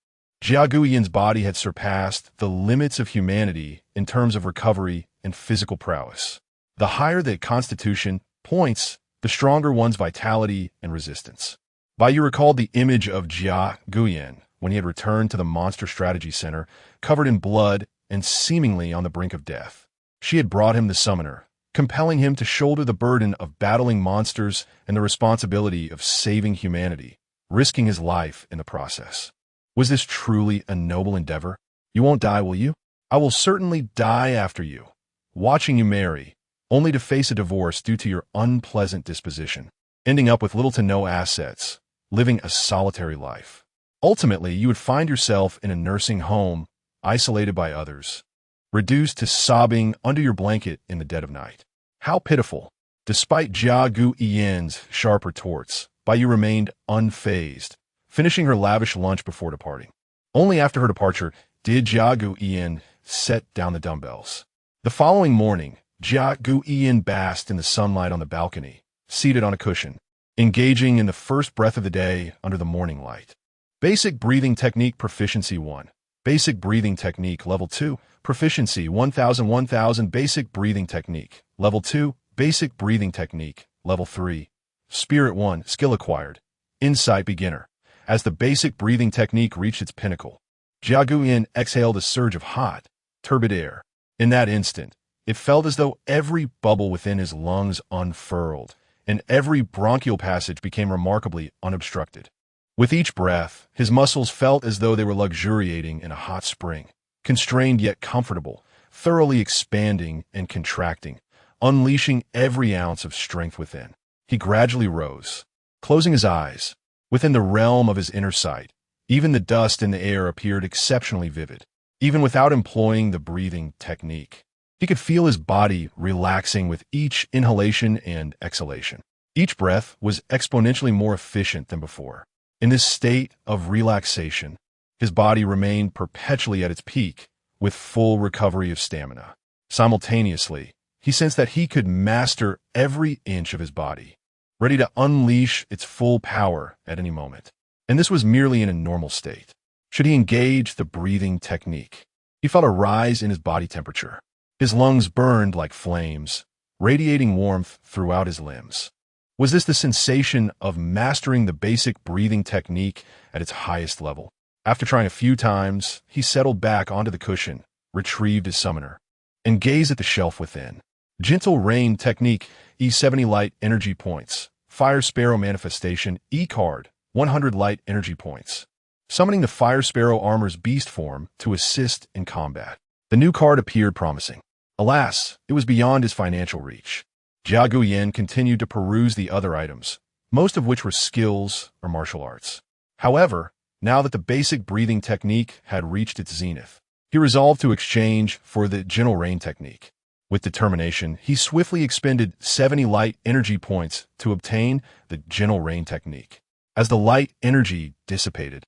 A: Jia Guyan's body had surpassed the limits of humanity in terms of recovery and physical prowess. The higher the constitution points, the stronger one's vitality and resistance. Bai Yu recalled the image of Jia Guyan when he had returned to the Monster Strategy Center, covered in blood and seemingly on the brink of death. She had brought him the summoner, compelling him to shoulder the burden of battling monsters and the responsibility of saving humanity, risking his life in the process. Was this truly a noble endeavor? You won't die, will you? I will certainly die after you, watching you marry, only to face a divorce due to your unpleasant disposition, ending up with little to no assets, living a solitary life. Ultimately, you would find yourself in a nursing home, isolated by others, reduced to sobbing under your blanket in the dead of night. How pitiful! Despite Jia Guyan's sharp retorts, Bai Yu remained unfazed, finishing her lavish lunch before departing. Only after her departure did Jia Guyan set down the dumbbells. The following morning, Jia Guyan basked in the sunlight on the balcony, seated on a cushion, engaging in the first breath of the day under the morning light. Basic Breathing Technique Proficiency 1. Basic Breathing Technique Level 2. Proficiency 1000. Basic Breathing Technique Level 2. Basic Breathing Technique Level 3. Spirit 1. Skill acquired. Insight Beginner. As the basic breathing technique reached its pinnacle, Jia Guyan exhaled a surge of hot, turbid air. In that instant, it felt as though every bubble within his lungs unfurled, and every bronchial passage became remarkably unobstructed. With each breath, his muscles felt as though they were luxuriating in a hot spring, constrained yet comfortable, thoroughly expanding and contracting, unleashing every ounce of strength within. He gradually rose, closing his eyes. Within the realm of his inner sight, even the dust in the air appeared exceptionally vivid. Even without employing the breathing technique, he could feel his body relaxing with each inhalation and exhalation. Each breath was exponentially more efficient than before. In this state of relaxation, his body remained perpetually at its peak, with full recovery of stamina. Simultaneously, he sensed that he could master every inch of his body, ready to unleash its full power at any moment. And this was merely in a normal state. Should he engage the breathing technique, he felt a rise in his body temperature. His lungs burned like flames, radiating warmth throughout his limbs. Was this the sensation of mastering the basic breathing technique at its highest level? After trying a few times, he settled back onto the cushion, retrieved his summoner, and gazed at the shelf within. Gentle Rain Technique E70 Light Energy Points. Fire Sparrow Manifestation E-Card 100 Light Energy Points. Summoning the Fire Sparrow Armor's beast form to assist in combat. The new card appeared promising. Alas, it was beyond his financial reach. Jia Guyan continued to peruse the other items, most of which were skills or martial arts. However, now that the basic breathing technique had reached its zenith, he resolved to exchange for the Gentle Rain Technique. With determination, he swiftly expended 70 light energy points to obtain the gentle rain technique. As the light energy dissipated,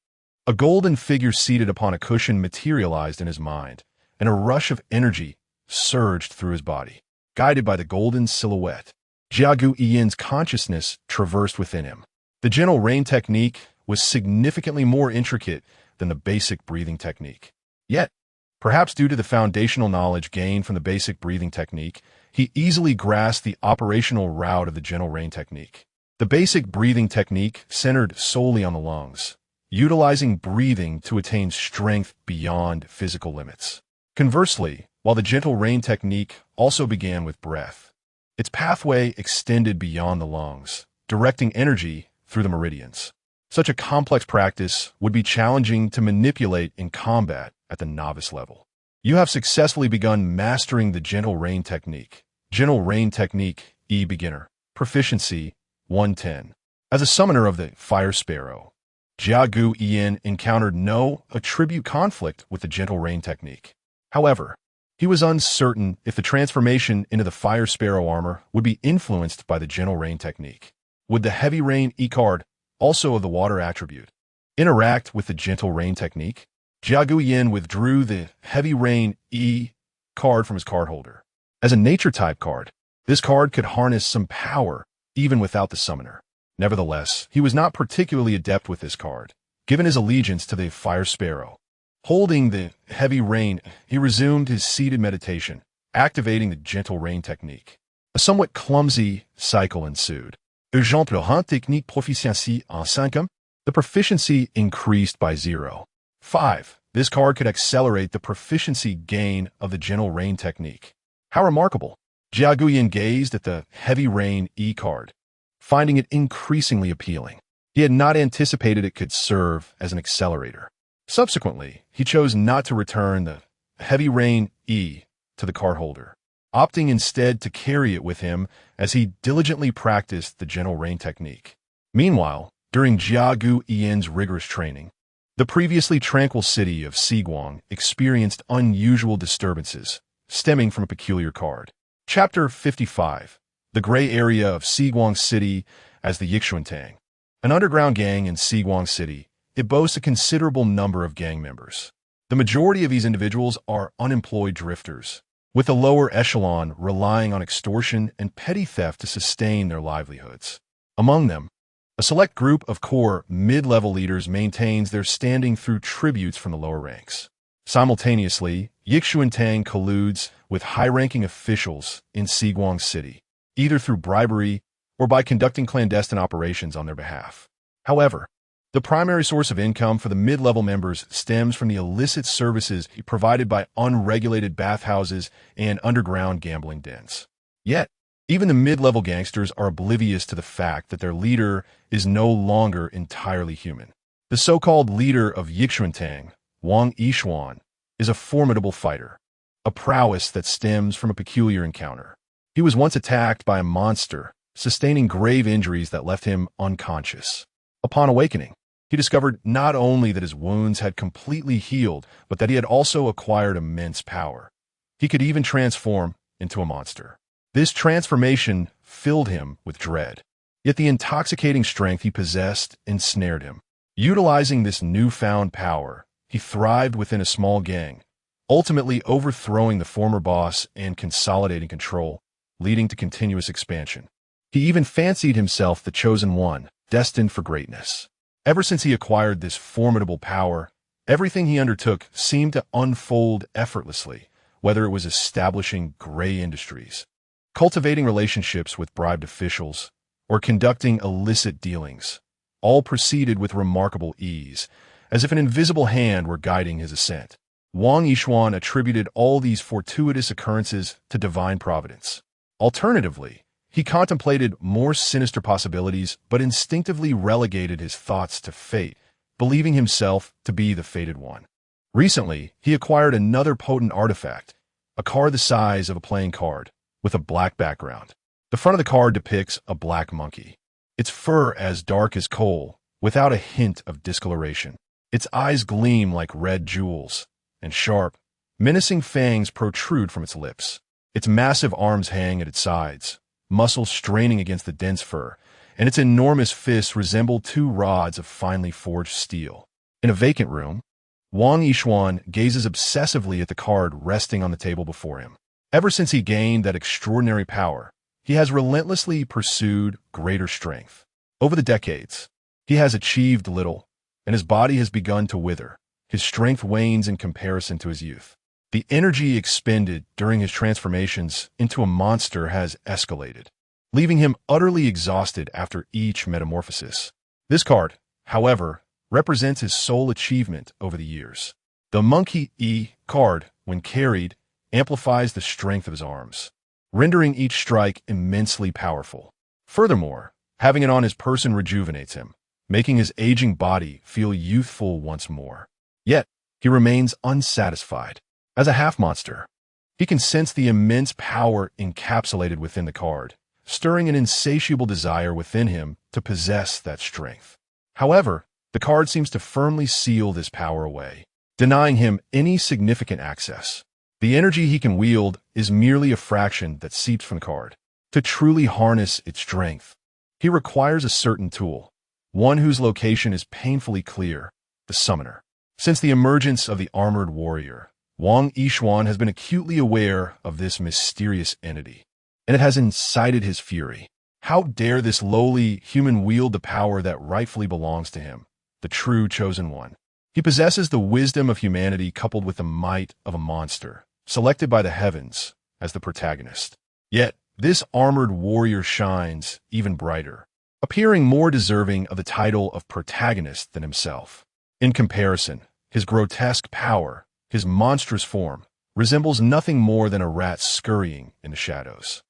A: a golden figure seated upon a cushion materialized in his mind, and a rush of energy surged through his body. Guided by the golden silhouette, Jiagu Yin's consciousness traversed within him. The gentle rain technique was significantly more intricate than the basic breathing technique. Yet, perhaps due to the foundational knowledge gained from the basic breathing technique, he easily grasped the operational route of the gentle rain technique. The basic breathing technique centered solely on the lungs, utilizing breathing to attain strength beyond physical limits. Conversely, while the gentle rain technique also began with breath, its pathway extended beyond the lungs, directing energy through the meridians. Such a complex practice would be challenging to manipulate in combat at the novice level. You have successfully begun mastering the gentle rain technique. Gentle rain technique, E beginner. Proficiency, 110. As a summoner of the Fire Sparrow, Jiagu Yin encountered no attribute conflict with the gentle rain technique. However, he was uncertain if the transformation into the Fire Sparrow armor would be influenced by the gentle rain technique. Would the heavy rain E card, also of the water attribute, interact with the gentle rain technique? Jiagu Yin withdrew the heavy rain E card from his card holder. As a nature type card, this card could harness some power even without the summoner. Nevertheless, he was not particularly adept with this card, given his allegiance to the Fire Sparrow. Holding the heavy rain, he resumed his seated meditation, activating the gentle rain technique. A somewhat clumsy cycle ensued. Urgent Laurent technique proficiency en 5. The proficiency increased by 0.5. This card could accelerate the proficiency gain of the gentle rain technique. How remarkable! Jiagu Yin gazed at the heavy rain E card, finding it increasingly appealing. He had not anticipated it could serve as an accelerator. Subsequently, he chose not to return the heavy rain E to the card holder, opting instead to carry it with him as he diligently practiced the gentle rain technique. Meanwhile, during Jiagu Yin's rigorous training, the previously tranquil city of Xiguang experienced unusual disturbances stemming from a peculiar card. Chapter 55. The Gray Area of Xiguang City as the Yixuantang. An underground gang in Xiguang City, it boasts a considerable number of gang members. The majority of these individuals are unemployed drifters, with the lower echelon relying on extortion and petty theft to sustain their livelihoods. Among them, a select group of core mid-level leaders maintains their standing through tributes from the lower ranks. Simultaneously, Yixuantang colludes with high-ranking officials in Xiguang City, either through bribery or by conducting clandestine operations on their behalf. However, the primary source of income for the mid-level members stems from the illicit services provided by unregulated bathhouses and underground gambling dens. Yet, even the mid-level gangsters are oblivious to the fact that their leader is no longer entirely human. The so-called leader of Yixuantang, Wang Yishuan, is a formidable fighter, a prowess that stems from a peculiar encounter. He was once attacked by a monster, sustaining grave injuries that left him unconscious. Upon awakening, he discovered not only that his wounds had completely healed, but that he had also acquired immense power. He could even transform into a monster. This transformation filled him with dread. Yet the intoxicating strength he possessed ensnared him. Utilizing this newfound power, he thrived within a small gang, ultimately overthrowing the former boss and consolidating control, leading to continuous expansion. He even fancied himself the chosen one, destined for greatness. Ever since he acquired this formidable power, everything he undertook seemed to unfold effortlessly, whether it was establishing gray industries, cultivating relationships with bribed officials, or conducting illicit dealings. All proceeded with remarkable ease, as if an invisible hand were guiding his ascent. Wang Yishuan attributed all these fortuitous occurrences to divine providence. Alternatively, he contemplated more sinister possibilities, but instinctively relegated his thoughts to fate, believing himself to be the fated one. Recently, he acquired another potent artifact, a card the size of a playing card, with a black background. The front of the card depicts a black monkey, its fur as dark as coal, without a hint of discoloration. Its eyes gleam like red jewels, and sharp, menacing fangs protrude from its lips. Its massive arms hang at its sides, muscles straining against the dense fur, and its enormous fists resemble two rods of finely forged steel. In a vacant room, Wang Yishuan gazes obsessively at the card resting on the table before him. Ever since he gained that extraordinary power, he has relentlessly pursued greater strength. Over the decades, he has achieved little, and his body has begun to wither. His strength wanes in comparison to his youth. The energy expended during his transformations into a monster has escalated, leaving him utterly exhausted after each metamorphosis. This card, however, represents his sole achievement over the years. The Monkey E card, when carried, amplifies the strength of his arms, rendering each strike immensely powerful. Furthermore, having it on his person rejuvenates him, making his aging body feel youthful once more. Yet, he remains unsatisfied. As a half-monster, he can sense the immense power encapsulated within the card, stirring an insatiable desire within him to possess that strength. However, the card seems to firmly seal this power away, denying him any significant access. The energy he can wield is merely a fraction that seeps from the card. To truly harness its strength, he requires a certain tool, one whose location is painfully clear: the summoner. Since the emergence of the armored warrior, Wang Yishuan has been acutely aware of this mysterious entity, and it has incited his fury. How dare this lowly human wield the power that rightfully belongs to him, the true chosen one? He possesses the wisdom of humanity coupled with the might of a monster, selected by the heavens as the protagonist. Yet, this armored warrior shines even brighter, appearing more deserving of the title of protagonist than himself. In comparison, his grotesque power, his monstrous form, resembles nothing more than a rat scurrying in the shadows.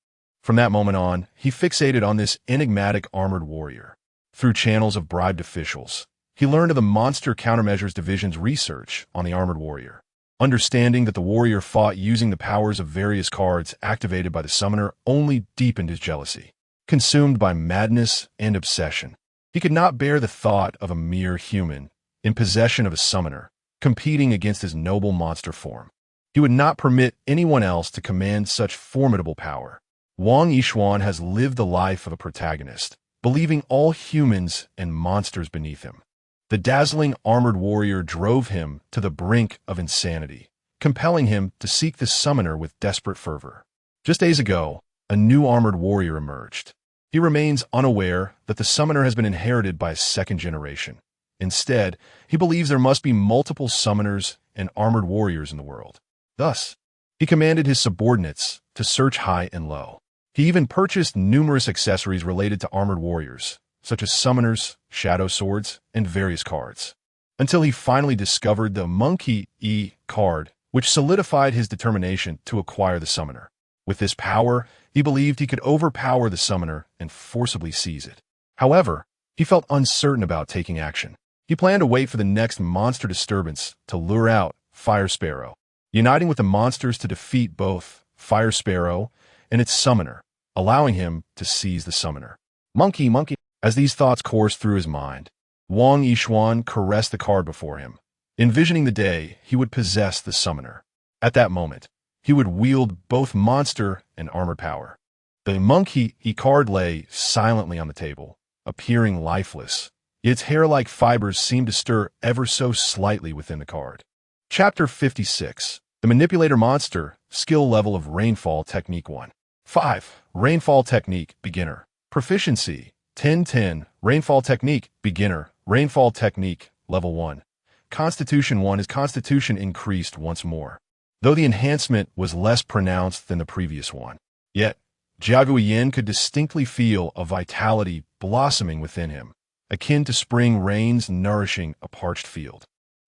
A: From that moment on, he fixated on this enigmatic armored warrior. Through channels of bribed officials, he learned of the Monster Countermeasures Division's research on the armored warrior. Understanding that the warrior fought using the powers of various cards activated by the summoner only deepened his jealousy. Consumed by madness and obsession, he could not bear the thought of a mere human, in possession of a summoner, competing against his noble monster form. He would not permit anyone else to command such formidable power. Wang Yishuan has lived the life of a protagonist, believing all humans and monsters beneath him. The dazzling armored warrior drove him to the brink of insanity, compelling him to seek the summoner with desperate fervor. Just days ago, a new armored warrior emerged. He remains unaware that the summoner has been inherited by a second generation. Instead, he believes there must be multiple summoners and armored warriors in the world. Thus, he commanded his subordinates to search high and low. He even purchased numerous accessories related to armored warriors, such as summoners, shadow swords, and various cards, until he finally discovered the Monkey E card, which solidified his determination to acquire the summoner. With this power, he believed he could overpower the summoner and forcibly seize it. However, he felt uncertain about taking action. He planned to wait for the next monster disturbance to lure out Fire Sparrow, uniting with the monsters to defeat both Fire Sparrow and its summoner, allowing him to seize the summoner. Monkey. As these thoughts coursed through his mind, Wang Yishuan caressed the card before him, envisioning the day he would possess the summoner. At that moment, he would wield both monster and armored power. The Monkey E card lay silently on the table, appearing lifeless. Its hair-like fibers seemed to stir ever so slightly within the card. Chapter 56. The Manipulator Monster, Skill Level of Rainfall Technique 1. 5. Rainfall Technique, Beginner. Proficiency, 10-10. Rainfall Technique, Beginner. Rainfall Technique, Level 1. Constitution 1. His constitution increased once more, though the enhancement was less pronounced than the previous one. Yet, Jiagui Yin could distinctly feel a vitality blossoming within him, akin to spring rains nourishing a parched field.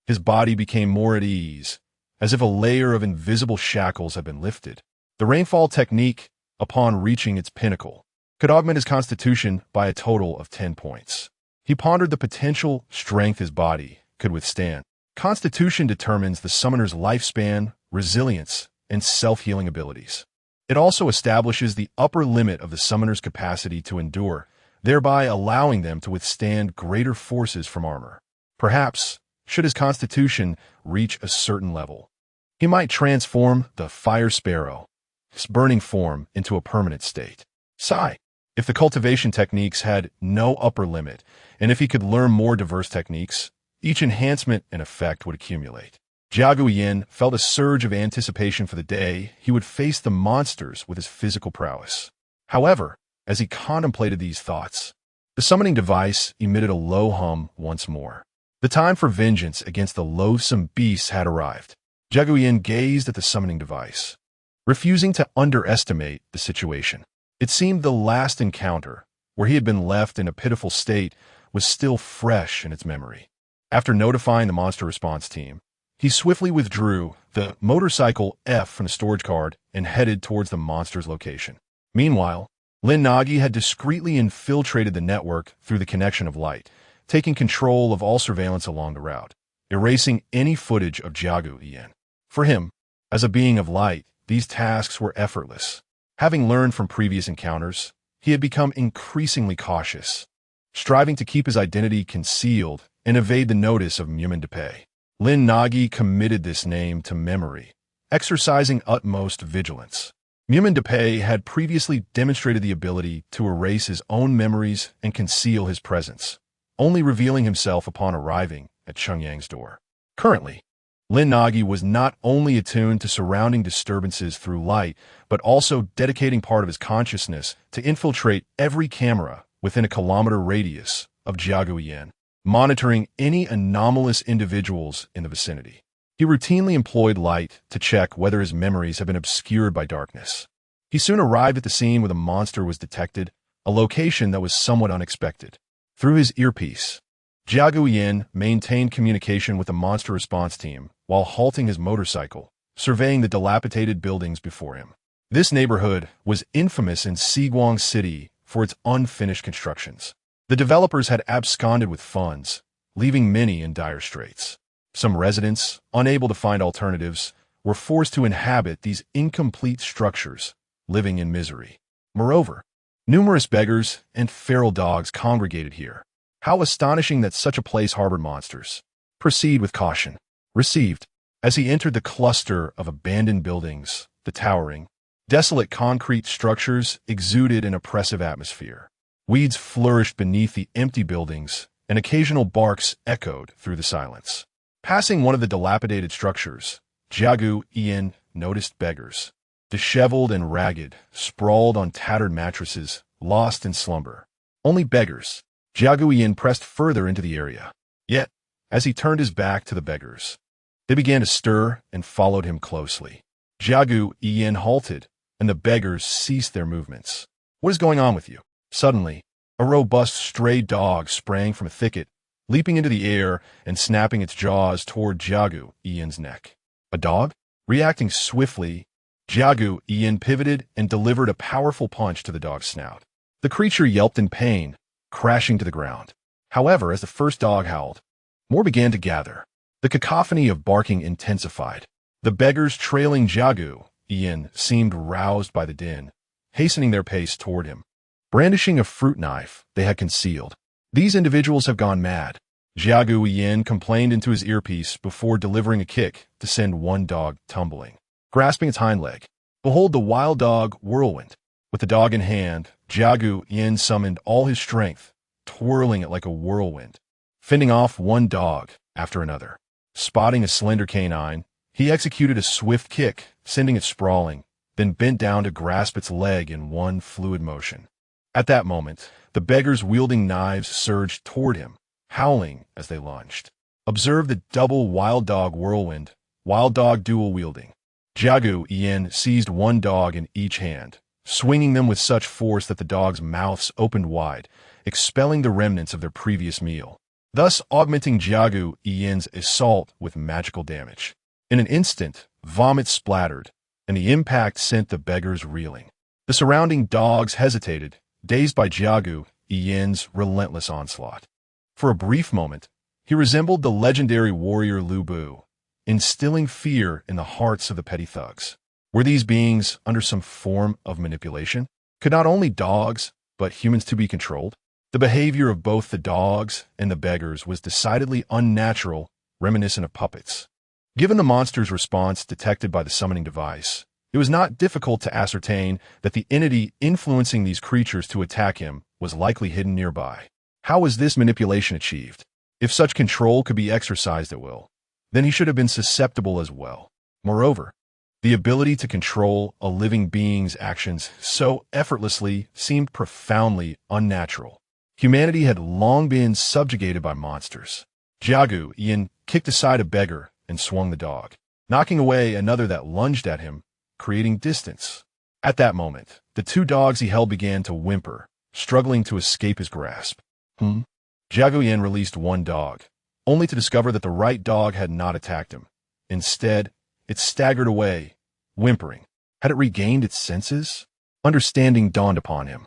A: His body became more at ease, as if a layer of invisible shackles had been lifted. The rainfall technique, upon reaching its pinnacle, could augment his constitution by a total of 10 points. He pondered the potential strength his body could withstand. Constitution determines the summoner's lifespan, resilience, and self-healing abilities. It also establishes the upper limit of the summoner's capacity to endure, thereby allowing them to withstand greater forces from armor. Perhaps, should his constitution reach a certain level, he might transform the Fire Sparrow its burning form into a permanent state. Sigh. If the cultivation techniques had no upper limit, and if he could learn more diverse techniques, each enhancement and effect would accumulate. Jiagu Yin felt a surge of anticipation for the day he would face the monsters with his physical prowess. However, as he contemplated these thoughts, the summoning device emitted a low hum once more. The time for vengeance against the loathsome beasts had arrived. Jiagu Yin gazed at the summoning device, refusing to underestimate the situation. It seemed the last encounter, where he had been left in a pitiful state, was still fresh in its memory. After notifying the monster response team, he swiftly withdrew the motorcycle F from the storage card and headed towards the monster's location. Meanwhile, Lin Nuo had discreetly infiltrated the network through the connection of light, taking control of all surveillance along the route, erasing any footage of Jiagu Yin. For him, as a being of light, these tasks were effortless. Having learned from previous encounters, he had become increasingly cautious, striving to keep his identity concealed and evade the notice of Mumin Depay. Lin Nuo committed this name to memory, exercising utmost vigilance. Mumin Depay had previously demonstrated the ability to erase his own memories and conceal his presence, only revealing himself upon arriving at Chungyang's door. Currently, Lin Nuo was not only attuned to surrounding disturbances through light, but also dedicating part of his consciousness to infiltrate every camera within a kilometer radius of Jiagu Yin, monitoring any anomalous individuals in the vicinity. He routinely employed light to check whether his memories had been obscured by darkness. He soon arrived at the scene where the monster was detected, a location that was somewhat unexpected. Through his earpiece, Jiagu Yin maintained communication with the monster response team while halting his motorcycle, surveying the dilapidated buildings before him. This neighborhood was infamous in Xiguang City for its unfinished constructions. The developers had absconded with funds, leaving many in dire straits. Some residents, unable to find alternatives, were forced to inhabit these incomplete structures, living in misery. Moreover, numerous beggars and feral dogs congregated here. How astonishing that such a place harbored monsters. Proceed with caution. Received. As he entered the cluster of abandoned buildings, the towering, desolate concrete structures exuded an oppressive atmosphere. Weeds flourished beneath the empty buildings, and occasional barks echoed through the silence. Passing one of the dilapidated structures, Jiagu Yin noticed beggars, disheveled and ragged, sprawled on tattered mattresses, lost in slumber. Only beggars. Jiagu Yin pressed further into the area. Yet, as he turned his back to the beggars, they began to stir and followed him closely. Jiagu Yin halted, and the beggars ceased their movements. What is going on with you? Suddenly, a robust stray dog sprang from a thicket, leaping into the air and snapping its jaws toward Jiagu Yin's neck. A dog? Reacting swiftly, Jiagu Yin pivoted and delivered a powerful punch to the dog's snout. The creature yelped in pain, crashing to the ground. However, as the first dog howled, more began to gather. The cacophony of barking intensified. The beggars trailing Jiagu Yin seemed roused by the din, hastening their pace toward him, brandishing a fruit knife they had concealed. These individuals have gone mad. Jiagu Yin complained into his earpiece before delivering a kick to send one dog tumbling, grasping its hind leg. Behold the wild dog Whirlwind. With the dog in hand, Jiagu Yin summoned all his strength, twirling it like a whirlwind, fending off one dog after another. Spotting a slender canine, he executed a swift kick, sending it sprawling, then bent down to grasp its leg in one fluid motion. At that moment, the beggars wielding knives surged toward him, howling as they lunged. Observe the double wild dog whirlwind, wild dog dual wielding. Jiagu Yin seized one dog in each hand, swinging them with such force that the dogs' mouths opened wide, expelling the remnants of their previous meal, thus augmenting Jiagu Yin's assault with magical damage. In an instant, vomit splattered, and the impact sent the beggars reeling. The surrounding dogs hesitated, dazed by Jiagu Yin's relentless onslaught. For a brief moment, he resembled the legendary warrior Lu Bu, instilling fear in the hearts of the petty thugs. Were these beings under some form of manipulation? Could not only dogs, but humans to be controlled? The behavior of both the dogs and the beggars was decidedly unnatural, reminiscent of puppets. Given the monster's response detected by the summoning device, It was not difficult to ascertain that the entity influencing these creatures to attack him was likely hidden nearby. How was this manipulation achieved? If such control could be exercised at will, then he should have been susceptible as well. Moreover, the ability to control a living being's actions so effortlessly seemed profoundly unnatural. Humanity had long been subjugated by monsters. Jiagu Yin kicked aside a beggar and swung the dog, knocking away another that lunged at him, creating distance. At that moment, the two dogs he held began to whimper, struggling to escape his grasp. Jiagu Yin released one dog, only to discover that the right dog had not attacked him. Instead, it staggered away, whimpering. Had it regained its senses? Understanding dawned upon him.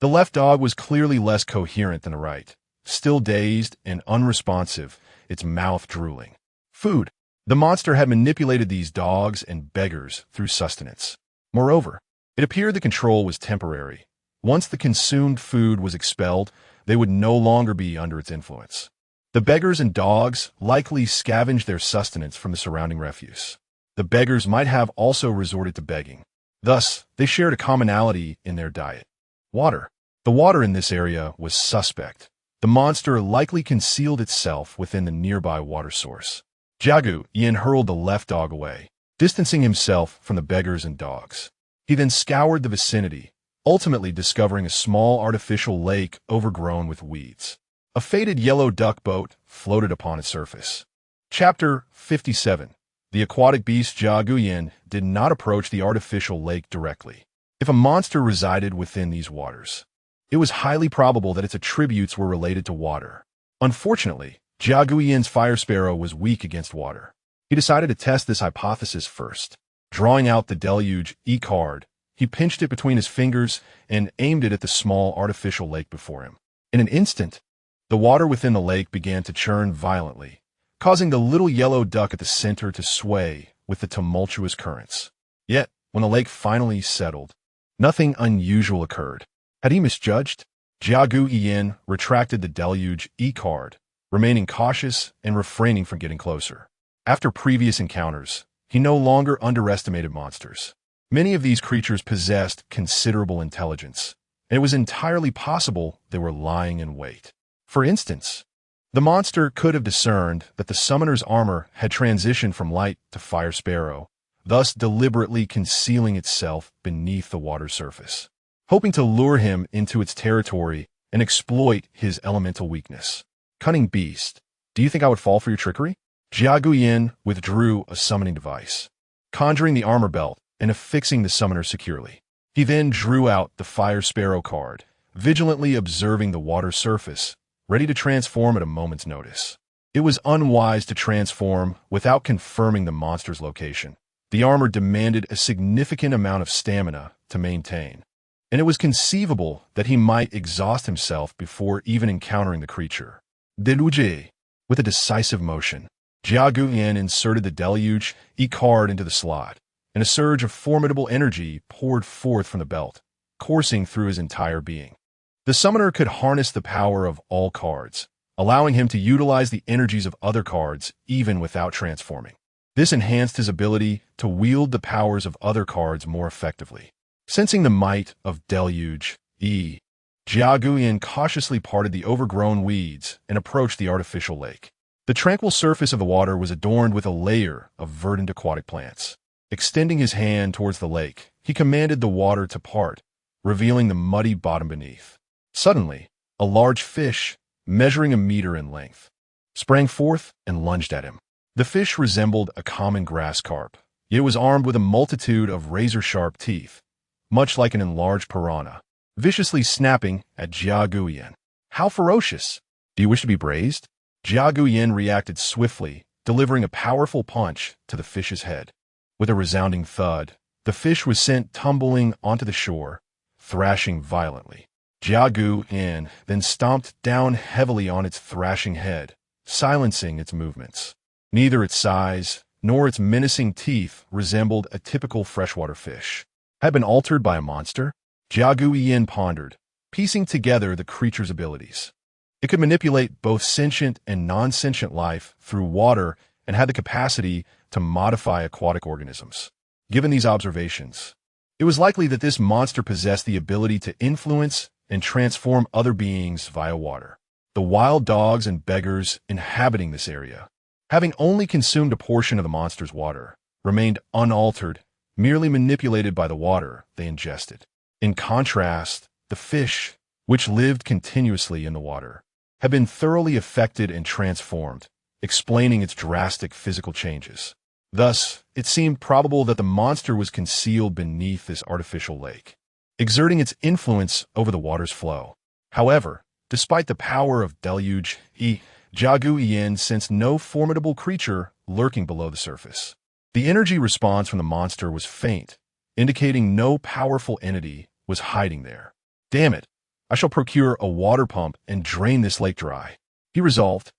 A: The left dog was clearly less coherent than the right, still dazed and unresponsive, its mouth drooling. Food. The monster had manipulated these dogs and beggars through sustenance. Moreover, it appeared the control was temporary. Once the consumed food was expelled, they would no longer be under its influence. The beggars and dogs likely scavenged their sustenance from the surrounding refuse. The beggars might have also resorted to begging. Thus, they shared a commonality in their diet. Water. The water in this area was suspect. The monster likely concealed itself within the nearby water source. Jiagu Yin hurled the left dog away, distancing himself from the beggars and dogs. He then scoured the vicinity, ultimately discovering a small artificial lake overgrown with weeds. A faded yellow duck boat floated upon its surface. Chapter 57. The aquatic beast Jiagu Yin did not approach the artificial lake directly. If a monster resided within these waters, it was highly probable that its attributes were related to water. Unfortunately, Jiagu Yin's fire sparrow was weak against water. He decided to test this hypothesis first. Drawing out the deluge E card, he pinched it between his fingers and aimed it at the small artificial lake before him. In an instant, the water within the lake began to churn violently, causing the little yellow duck at the center to sway with the tumultuous currents. Yet, when the lake finally settled, nothing unusual occurred. Had he misjudged? Jiagu Yin retracted the deluge E card, remaining cautious and refraining from getting closer. After previous encounters, he no longer underestimated monsters. Many of these creatures possessed considerable intelligence, and it was entirely possible they were lying in wait. For instance, the monster could have discerned that the summoner's armor had transitioned from light to fire sparrow, thus deliberately concealing itself beneath the water's surface, hoping to lure him into its territory and exploit his elemental weakness. Cunning beast, do you think I would fall for your trickery? Jiagu Yin withdrew a summoning device, conjuring the armor belt and affixing the summoner securely. He then drew out the fire sparrow card, vigilantly observing the water's surface, ready to transform at a moment's notice. It was unwise to transform without confirming the monster's location. The armor demanded a significant amount of stamina to maintain, and it was conceivable that he might exhaust himself before even encountering the creature. Deluge. With a decisive motion, Jiagu Yin inserted the deluge E card into the slot, and a surge of formidable energy poured forth from the belt, coursing through his entire being. The summoner could harness the power of all cards, allowing him to utilize the energies of other cards even without transforming. This enhanced his ability to wield the powers of other cards more effectively. Sensing the might of Deluge E, Jiagu Yin cautiously parted the overgrown weeds and approached the artificial lake. The tranquil surface of the water was adorned with a layer of verdant aquatic plants. Extending his hand towards the lake, he commanded the water to part, revealing the muddy bottom beneath. Suddenly, a large fish, measuring a meter in length, sprang forth and lunged at him. The fish resembled a common grass carp, yet it was armed with a multitude of razor-sharp teeth, much like an enlarged piranha, viciously snapping at Jiagu Yin. How ferocious! Do you wish to be braised? Jiagu Yin reacted swiftly, delivering a powerful punch to the fish's head. With a resounding thud, the fish was sent tumbling onto the shore, thrashing violently. Jiagu Yin then stomped down heavily on its thrashing head, silencing its movements. Neither its size nor its menacing teeth resembled a typical freshwater fish. Had been altered by a monster? Jiagu Yin pondered, piecing together the creature's abilities. It could manipulate both sentient and non-sentient life through water and had the capacity to modify aquatic organisms. Given these observations, it was likely that this monster possessed the ability to influence and transform other beings via water. The wild dogs and beggars inhabiting this area, having only consumed a portion of the monster's water, remained unaltered, merely manipulated by the water they ingested. In contrast, the fish, which lived continuously in the water, had been thoroughly affected and transformed, explaining its drastic physical changes. Thus, it seemed probable that the monster was concealed beneath this artificial lake, exerting its influence over the water's flow. However, despite the power of deluge, Jia Guiyin sensed no formidable creature lurking below the surface. The energy response from the monster was faint, indicating no powerful entity was hiding there. Damn it, I shall procure a water pump and drain this lake dry, he resolved,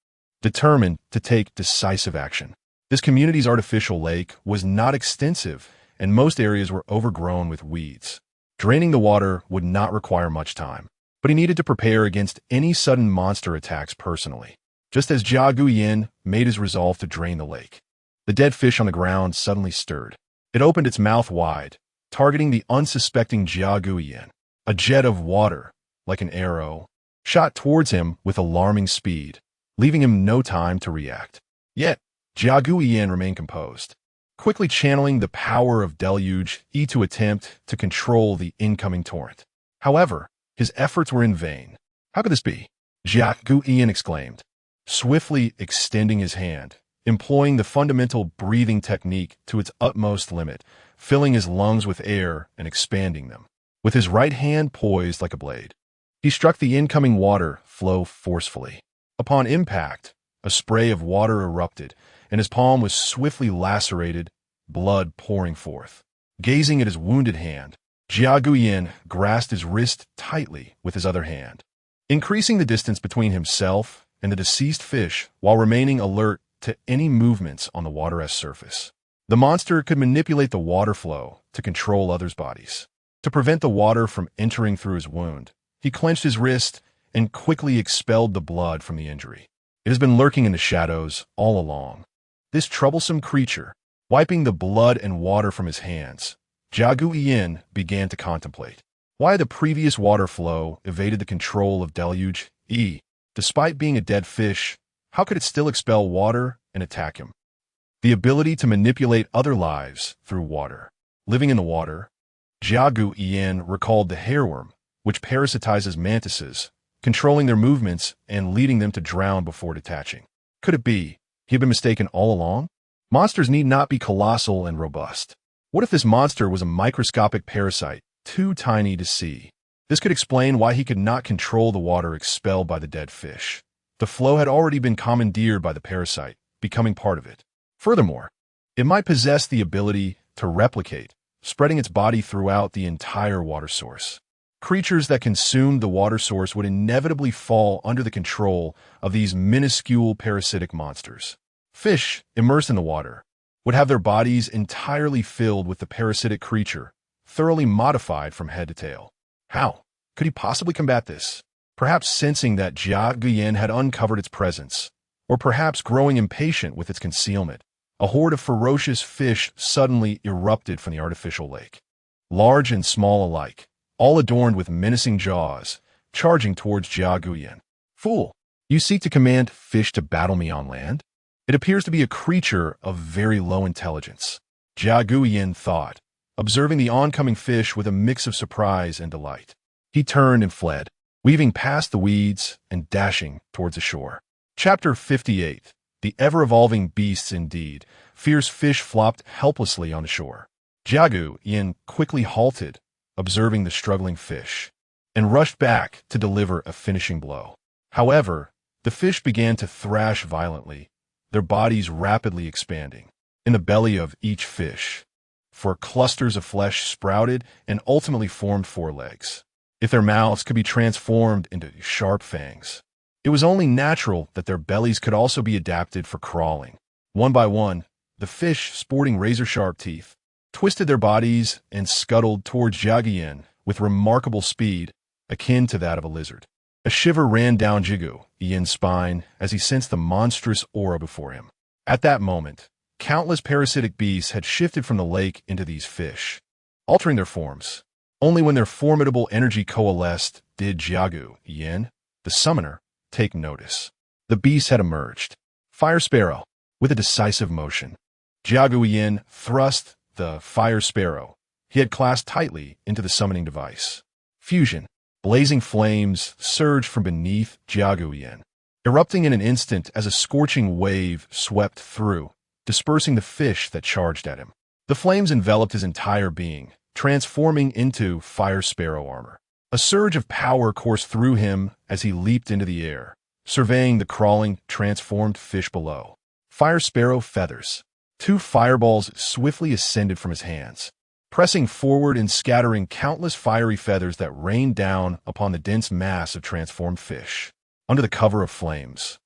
A: determined to take decisive action. This community's artificial lake was not extensive, and most areas were overgrown with weeds. Draining the water would not require much time, but he needed to prepare against any sudden monster attacks personally. Just as Jia Guiyin made his resolve to drain the lake, the dead fish on the ground suddenly stirred. It opened its mouth wide, targeting the unsuspecting Jia Guiyin. A jet of water, like an arrow, shot towards him with alarming speed, leaving him no time to react. Yet, Jia Guiyin remained composed, quickly channeling the power of deluge to attempt to control the incoming torrent. However, his efforts were in vain. How could this be? Jia Guiyin exclaimed, swiftly extending his hand, employing the fundamental breathing technique to its utmost limit, filling his lungs with air and expanding them. With his right hand poised like a blade, he struck the incoming water flow forcefully. Upon impact, a spray of water erupted, and his palm was swiftly lacerated, blood pouring forth. Gazing at his wounded hand, Jia Guiyin grasped his wrist tightly with his other hand, increasing the distance between himself and the deceased fish while remaining alert to any movements on the water's surface. The monster could manipulate the water flow to control others' bodies. To prevent the water from entering through his wound, he clenched his wrist and quickly expelled the blood from the injury. It has been lurking in the shadows all along. This troublesome creature, wiping the blood and water from his hands, Jia Guiyin began to contemplate why the previous water flow evaded the control of deluge. Despite being a dead fish, how could it still expel water and attack him? The ability to manipulate other lives through water. Living in the water, Jia Guiyin recalled the hairworm, which parasitizes mantises, controlling their movements and leading them to drown before detaching. Could it be he had been mistaken all along? Monsters need not be colossal and robust. What if this monster was a microscopic parasite, too tiny to see? This could explain why he could not control the water expelled by the dead fish. The flow had already been commandeered by the parasite, becoming part of it. Furthermore, it might possess the ability to replicate, spreading its body throughout the entire water source. Creatures that consumed the water source would inevitably fall under the control of these minuscule parasitic monsters. Fish, immersed in the water, would have their bodies entirely filled with the parasitic creature, thoroughly modified from head to tail. How could he possibly combat this? Perhaps sensing that Jia Guiyin had uncovered its presence, or perhaps growing impatient with its concealment, a horde of ferocious fish suddenly erupted from the artificial lake. Large and small alike, all adorned with menacing jaws, charging towards Jia Guiyin. Fool, you seek to command fish to battle me on land? It appears to be a creature of very low intelligence, Jia Guiyin thought, observing the oncoming fish with a mix of surprise and delight. He turned and fled, weaving past the weeds and dashing towards the shore. Chapter 58. The ever-evolving beasts indeed. Fierce fish flopped helplessly on the shore. Jia Guiyin quickly halted, observing the struggling fish, and rushed back to deliver a finishing blow. However, the fish began to thrash violently, their bodies rapidly expanding. In the belly of each fish, for clusters of flesh sprouted and ultimately formed forelegs. If their mouths could be transformed into sharp fangs, it was only natural that their bellies could also be adapted for crawling. One by one, the fish, sporting razor-sharp teeth, twisted their bodies and scuttled towards Jia Guiyin with remarkable speed, akin to that of a lizard. A shiver ran down Jia Guiyin's spine as he sensed the monstrous aura before him. At that moment, Countless parasitic beasts had shifted from the lake into these fish, altering their forms. Only when their formidable energy coalesced did Jiagu Yin, the summoner, take notice. The beast had emerged. Fire Sparrow, with a decisive motion. Jiagu Yin thrust the Fire Sparrow he had clasped tightly into the summoning device. Fusion. Blazing flames surged from beneath Jiagu Yin, erupting in an instant as a scorching wave swept through, dispersing the fish that charged at him. The flames enveloped his entire being, transforming into Fire Sparrow armor. A surge of power coursed through him as he leaped into the air, surveying the crawling, transformed fish below. Fire Sparrow feathers. 2 fireballs swiftly ascended from his hands, pressing forward and scattering countless fiery feathers that rained down upon the dense mass of transformed fish. Under the cover of flames,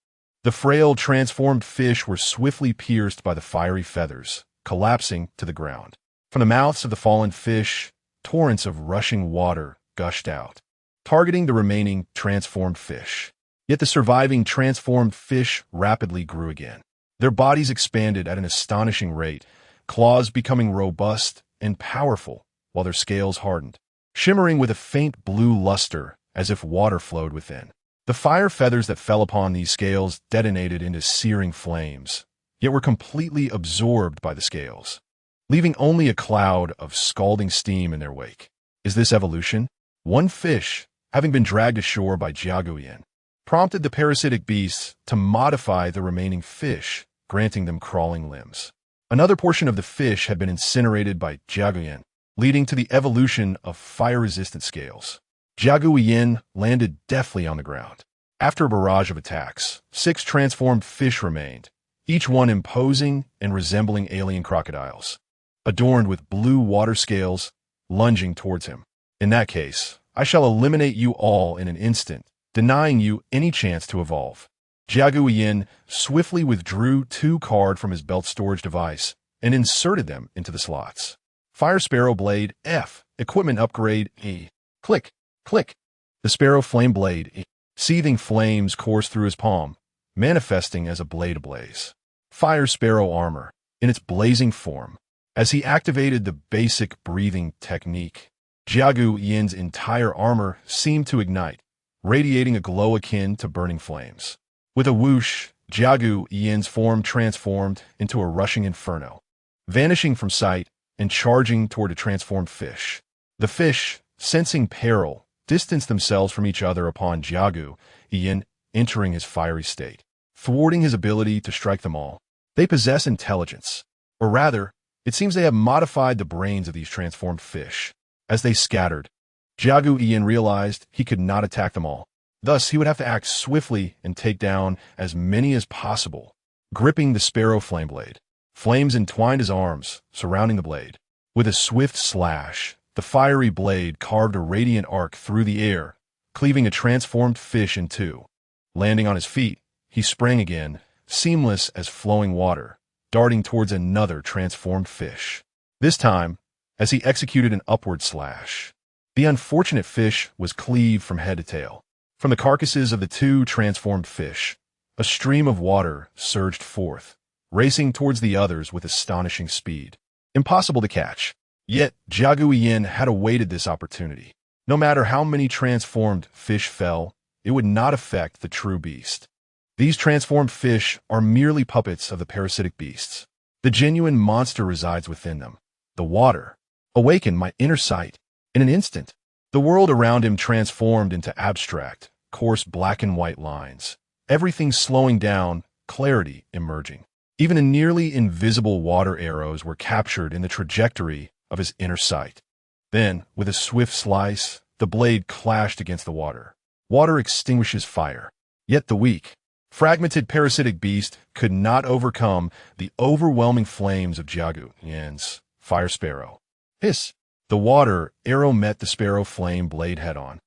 A: the frail, transformed fish were swiftly pierced by the fiery feathers, collapsing to the ground. From the mouths of the fallen fish, torrents of rushing water gushed out, targeting the remaining transformed fish. Yet the surviving transformed fish rapidly grew again. Their bodies expanded at an astonishing rate, claws becoming robust and powerful, while their scales hardened, shimmering with a faint blue luster as if water flowed within. The fire feathers that fell upon these scales detonated into searing flames, yet were completely absorbed by the scales, leaving only a cloud of scalding steam in their wake. Is this evolution? One fish, having been dragged ashore by Jiagu Yin, prompted the parasitic beasts to modify the remaining fish, granting them crawling limbs. Another portion of the fish had been incinerated by Jiagu Yin, leading to the evolution of fire-resistant scales. Jiagu Yin landed deftly on the ground. After a barrage of attacks, 6 transformed fish remained, each one imposing and resembling alien crocodiles, adorned with blue water scales, lunging towards him. In that case, I shall eliminate you all in an instant, denying you any chance to evolve. Jiagu Yin swiftly withdrew 2 cards from his belt storage device and inserted them into the slots. Fire Sparrow Blade F. Equipment Upgrade E. Click, click. The Sparrow Flame Blade E. Seething flames coursed through his palm, manifesting as a blade ablaze. Fire Sparrow Armor, in its blazing form. As he activated the basic breathing technique, Jiagu Yin's entire armor seemed to ignite, radiating a glow akin to burning flames. With a whoosh, Jiagu Yin's form transformed into a rushing inferno, vanishing from sight and charging toward a transformed fish. The fish, sensing peril, distanced themselves from each other upon Jiagu Yin entering his fiery state, thwarting his ability to strike them all. They possess intelligence, or rather, it seems they have modified the brains of these transformed fish. As they scattered, Jiagu Yin realized he could not attack them all. Thus, he would have to act swiftly and take down as many as possible. Gripping the Sparrow Flame Blade, flames entwined his arms, surrounding the blade. With a swift slash, the fiery blade carved a radiant arc through the air, cleaving a transformed fish in 2. Landing on his feet, he sprang again, seamless as flowing water, darting towards another transformed fish. This time, as he executed an upward slash, the unfortunate fish was cleaved from head to tail. From the carcasses of the 2 transformed fish, a stream of water surged forth, racing towards the others with astonishing speed. Impossible to catch. Yet, Jiagu Yin had awaited this opportunity. No matter how many transformed fish fell, it would not affect the true beast. These transformed fish are merely puppets of the parasitic beasts. The genuine monster resides within them. The water awakened my inner sight. In an instant, the world around him transformed into abstract, coarse black and white lines. Everything slowing down, clarity emerging. Even the nearly invisible water arrows were captured in the trajectory of his inner sight. Then, with a swift slice, the blade clashed against the water. Water extinguishes fire. Yet the weak, fragmented parasitic beast could not overcome the overwhelming flames of Jiagu Yin's Fire Sparrow. Hiss! The water arrow met the Sparrow Flame Blade head-on,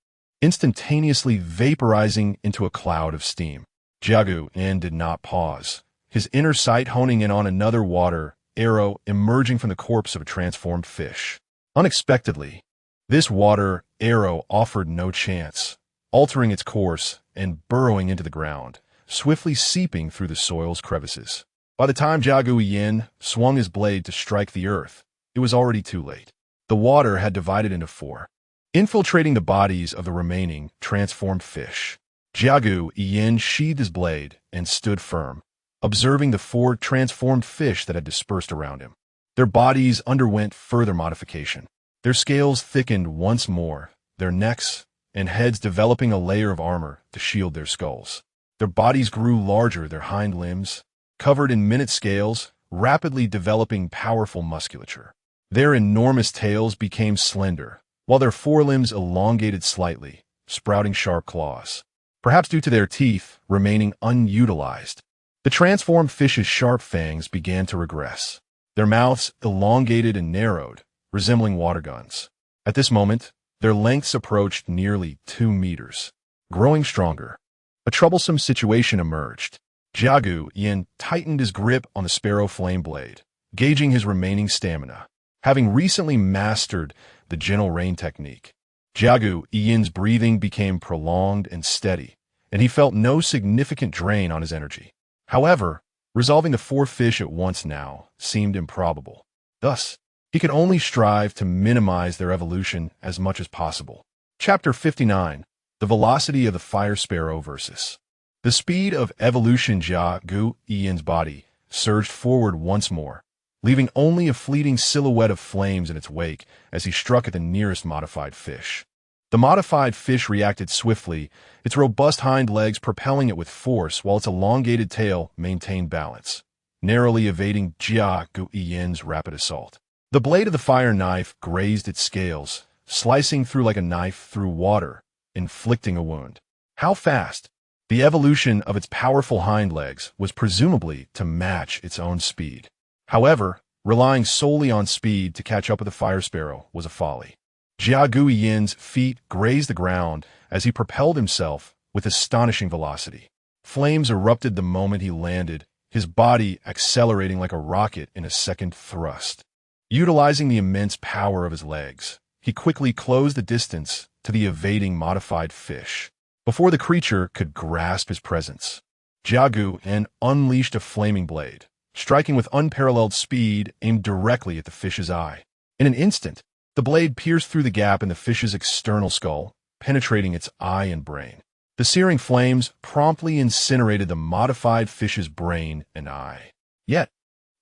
A: instantaneously vaporizing into a cloud of steam. Jiagu Yin did not pause, his inner sight honing in on another water arrow emerging from the corpse of a transformed fish. Unexpectedly, this water arrow offered no chance, altering its course and burrowing into the ground, swiftly seeping through the soil's crevices. By the time Jiagu Yin swung his blade to strike the earth, it was already too late. The water had divided into four, infiltrating the bodies of the remaining transformed fish. Jiagu Yin sheathed his blade and stood firm, observing the four transformed fish that had dispersed around him. Their bodies underwent further modification. Their scales thickened once more, their necks and heads developing a layer of armor to shield their skulls. Their bodies grew larger, their hind limbs, covered in minute scales, rapidly developing powerful musculature. Their enormous tails became slender, while their forelimbs elongated slightly, sprouting sharp claws, perhaps due to their teeth remaining unutilized. The transformed fish's sharp fangs began to regress. Their mouths elongated and narrowed, resembling water guns. At this moment, their lengths approached nearly 2 meters. Growing stronger, a troublesome situation emerged. Jiagu Yin tightened his grip on the sparrow flame blade, gauging his remaining stamina. Having recently mastered the gentle rain technique, Jiagu Yin's breathing became prolonged and steady, and he felt no significant drain on his energy. However, resolving the four fish at once now seemed improbable. Thus, he could only strive to minimize their evolution as much as possible. Chapter 59. The Velocity of the Fire Sparrow versus the speed of evolution. Jiagu Yin's body surged forward once more, leaving only a fleeting silhouette of flames in its wake as he struck at the nearest modified fish. The modified fish reacted swiftly, its robust hind legs propelling it with force while its elongated tail maintained balance, narrowly evading Jiagu Yin's rapid assault. The blade of the fire knife grazed its scales, slicing through like a knife through water, inflicting a wound. How fast? The evolution of its powerful hind legs was presumably to match its own speed. However, relying solely on speed to catch up with the fire sparrow was a folly. Jiagu Yin's feet grazed the ground as he propelled himself with astonishing velocity. Flames erupted the moment he landed, his body accelerating like a rocket in a second thrust. Utilizing the immense power of his legs, he quickly closed the distance to the evading modified fish. Before the creature could grasp his presence, Jiagu Yin unleashed a flaming blade, striking with unparalleled speed aimed directly at the fish's eye. In an instant, the blade pierced through the gap in the fish's external skull, penetrating its eye and brain. The searing flames promptly incinerated the modified fish's brain and eye. Yet,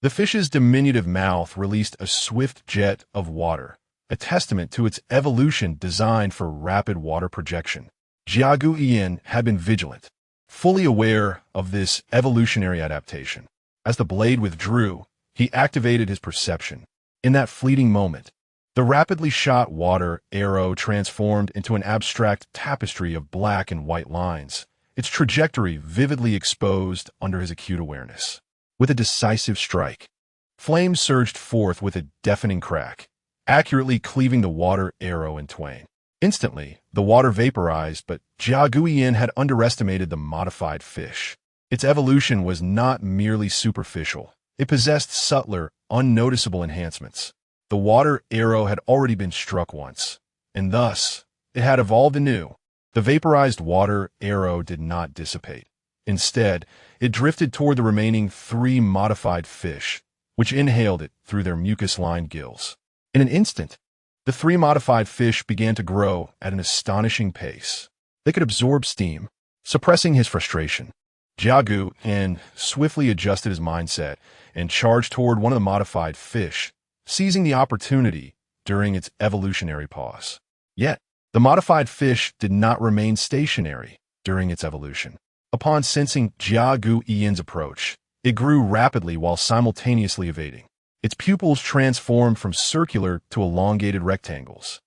A: the fish's diminutive mouth released a swift jet of water, a testament to its evolution designed for rapid water projection. Jiagu Yin had been vigilant, fully aware of this evolutionary adaptation. As the blade withdrew, he activated his perception. In that fleeting moment, the rapidly shot water arrow transformed into an abstract tapestry of black and white lines, its trajectory vividly exposed under his acute awareness. With a decisive strike, flames surged forth with a deafening crack, accurately cleaving the water arrow in twain. Instantly, the water vaporized, but Jiagu Yin had underestimated the modified fish. Its evolution was not merely superficial. It possessed subtler, unnoticeable enhancements. The water arrow had already been struck once, and thus, it had evolved anew. The vaporized water arrow did not dissipate. Instead, it drifted toward the remaining 3 modified fish, which inhaled it through their mucus-lined gills. In an instant, the 3 modified fish began to grow at an astonishing pace. They could absorb steam, suppressing his frustration. Jiagu Yin swiftly adjusted his mindset and charged toward one of the modified fish, seizing the opportunity during its evolutionary pause. Yet, the modified fish did not remain stationary during its evolution. Upon sensing Jiagu Yin's approach, it grew rapidly while simultaneously evading. Its pupils transformed from circular to elongated rectangles,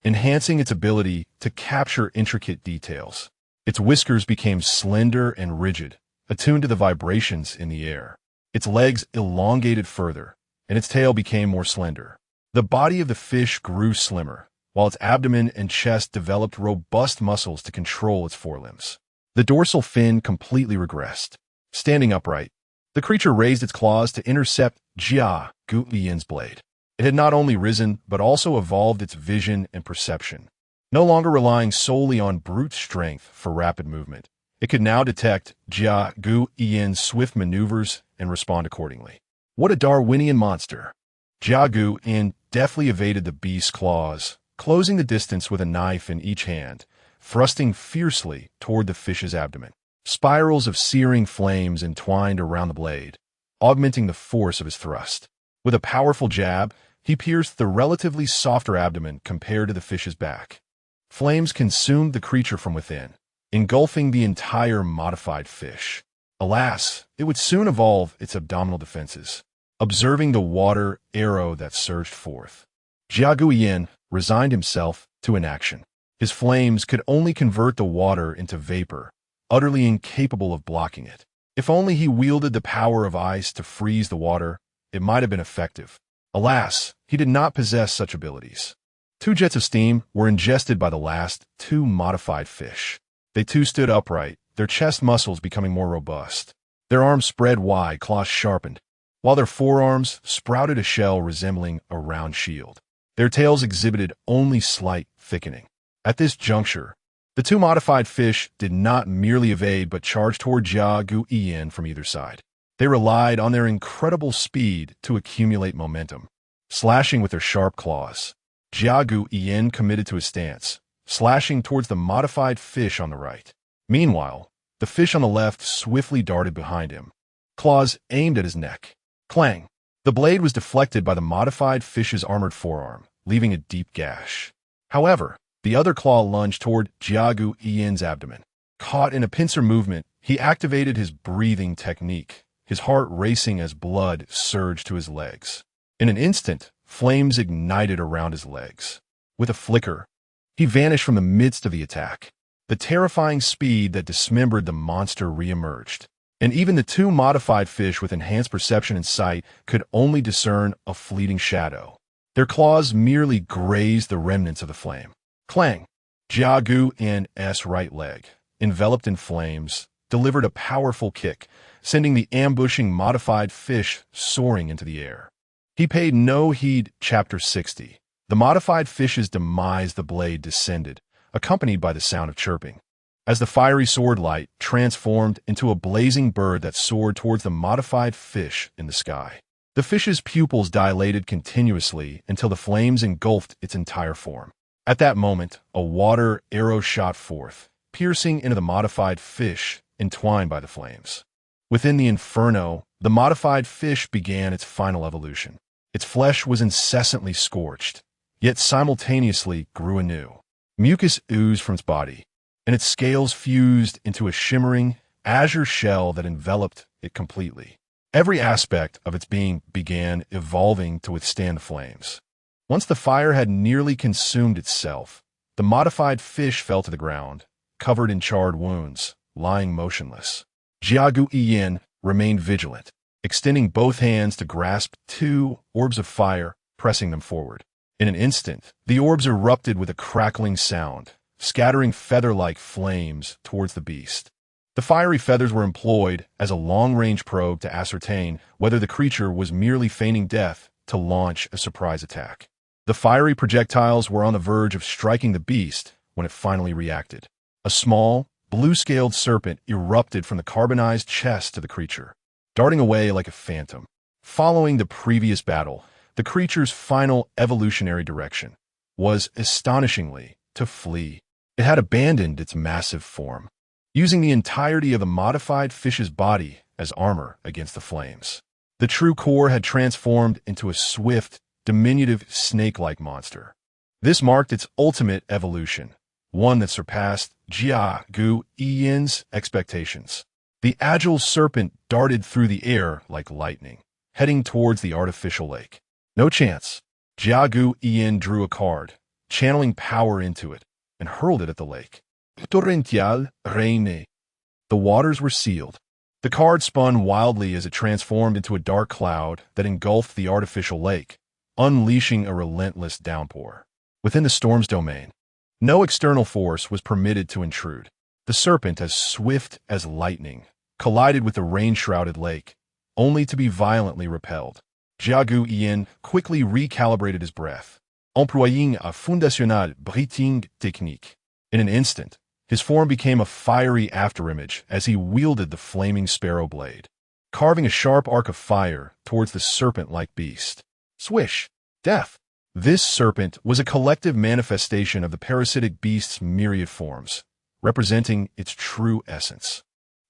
A: enhancing its ability to capture intricate details. Its whiskers became slender and rigid, attuned to the vibrations in the air. Its legs elongated further, and its tail became more slender. The body of the fish grew slimmer, while its abdomen and chest developed robust muscles to control its forelimbs. The dorsal fin completely regressed. Standing upright, the creature raised its claws to intercept Jiagu Yin's blade. It had not only risen, but also evolved its vision and perception. No longer relying solely on brute strength for rapid movement, It could now detect Jia Gu Ian's swift maneuvers and respond accordingly. What a Darwinian monster! Jia Gu Ian deftly evaded the beast's claws, closing the distance with a knife in each hand, thrusting fiercely toward the fish's abdomen. Spirals of searing flames entwined around the blade, augmenting the force of his thrust. With a powerful jab, he pierced the relatively softer abdomen compared to the fish's back. Flames consumed the creature from within, engulfing the entire modified fish. Alas, it would soon evolve its abdominal defenses, observing the water arrow that surged forth. Jia Guiyin resigned himself to inaction. His flames could only convert the water into vapor, utterly incapable of blocking it. If only he wielded the power of ice to freeze the water, it might have been effective. Alas, he did not possess such abilities. 2 jets of steam were ingested by the last 2 modified fish. They too stood upright, their chest muscles becoming more robust. Their arms spread wide, claws sharpened, while their forearms sprouted a shell resembling a round shield. Their tails exhibited only slight thickening. At this juncture, the 2 modified fish did not merely evade but charged toward Jia Gu Ian from either side. They relied on their incredible speed to accumulate momentum, slashing with their sharp claws. Jia Gu Ian committed to his stance, slashing towards the modified fish on the right. Meanwhile, the fish on the left swiftly darted behind him, claws aimed at his neck. Clang! The blade was deflected by the modified fish's armored forearm, leaving a deep gash. However, the other claw lunged toward Jia Gu Ian's abdomen. Caught in a pincer movement, he activated his breathing technique, his heart racing as blood surged to his legs. In an instant, flames ignited around his legs. With a flicker, he vanished from the midst of the attack. The terrifying speed that dismembered the monster reemerged, and even the 2 modified fish with enhanced perception and sight could only discern a fleeting shadow. Their claws merely grazed the remnants of the flame. Clang! Jia Gu Ian's right leg, enveloped in flames, delivered a powerful kick, sending the ambushing modified fish soaring into the air. He paid no heed. Chapter 60. The modified fish's demise. The blade descended, accompanied by the sound of chirping, as the fiery sword light transformed into a blazing bird that soared towards the modified fish in the sky. The fish's pupils dilated continuously until the flames engulfed its entire form. At that moment, a water arrow shot forth, piercing into the modified fish entwined by the flames. Within the inferno, the modified fish began its final evolution. Its flesh was incessantly scorched, yet simultaneously grew anew. Mucus oozed from its body, and its scales fused into a shimmering, azure shell that enveloped it completely. Every aspect of its being began evolving to withstand the flames. Once the fire had nearly consumed itself, the modified fish fell to the ground, covered in charred wounds, lying motionless. Jia Gu Ian remained vigilant, extending both hands to grasp 2 orbs of fire, pressing them forward. In an instant, the orbs erupted with a crackling sound, scattering feather-like flames towards the beast. The fiery feathers were employed as a long-range probe to ascertain whether the creature was merely feigning death to launch a surprise attack. The fiery projectiles were on the verge of striking the beast when it finally reacted. A small, blue-scaled serpent erupted from the carbonized chest of the creature, darting away like a phantom. Following the previous battle, the creature's final evolutionary direction was, astonishingly, to flee. It had abandoned its massive form, using the entirety of the modified fish's body as armor against the flames. The true core had transformed into a swift, diminutive snake-like monster. This marked its ultimate evolution, one that surpassed Jia Gu Ian's expectations. The agile serpent darted through the air like lightning, heading towards the artificial lake. No chance. Jia Gu Ian drew a card, channeling power into it, and hurled it at the lake. Torrential Reine. The waters were sealed. The card spun wildly as it transformed into a dark cloud that engulfed the artificial lake, unleashing a relentless downpour. Within the storm's domain, no external force was permitted to intrude. The serpent, as swift as lightning, collided with the rain-shrouded lake, only to be violently repelled. Jia Gu Ian quickly recalibrated his breath, employing a fondational breathing technique. In an instant, His form became a fiery afterimage as he wielded the flaming sparrow blade, carving a sharp arc of fire towards the serpent-like beast. Swish! Death! This serpent was a collective manifestation of the parasitic beast's myriad forms, representing its true essence.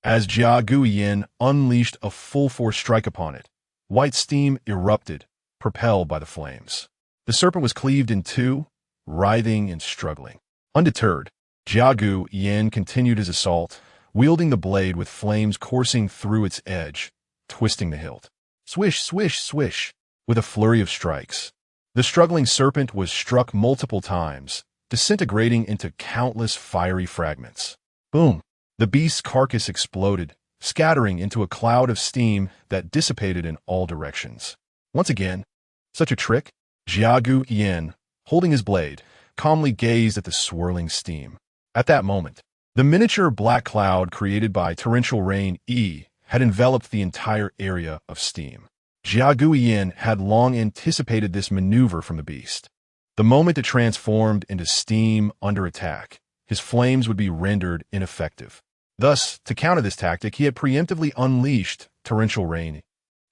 A: As Jia Guiyin unleashed a full-force strike upon it, white steam erupted, propelled by the flames. The serpent was cleaved in two, writhing and struggling. Undeterred, Jia Guiyin continued his assault, wielding the blade with flames coursing through its edge, twisting the hilt. Swish, swish, swish, with a flurry of strikes. The struggling serpent was struck multiple times, disintegrating into countless fiery fragments. Boom! The beast's carcass exploded, scattering into a cloud of steam that dissipated in all directions. Once again, such a trick? Jia Guiyin, holding his blade, calmly gazed at the swirling steam. At that moment, the miniature black cloud created by torrential rain had enveloped the entire area of steam. Jia Guiyin had long anticipated this maneuver from the beast. The moment it transformed into steam under attack, his flames would be rendered ineffective. Thus, to counter this tactic, he had preemptively unleashed torrential rain.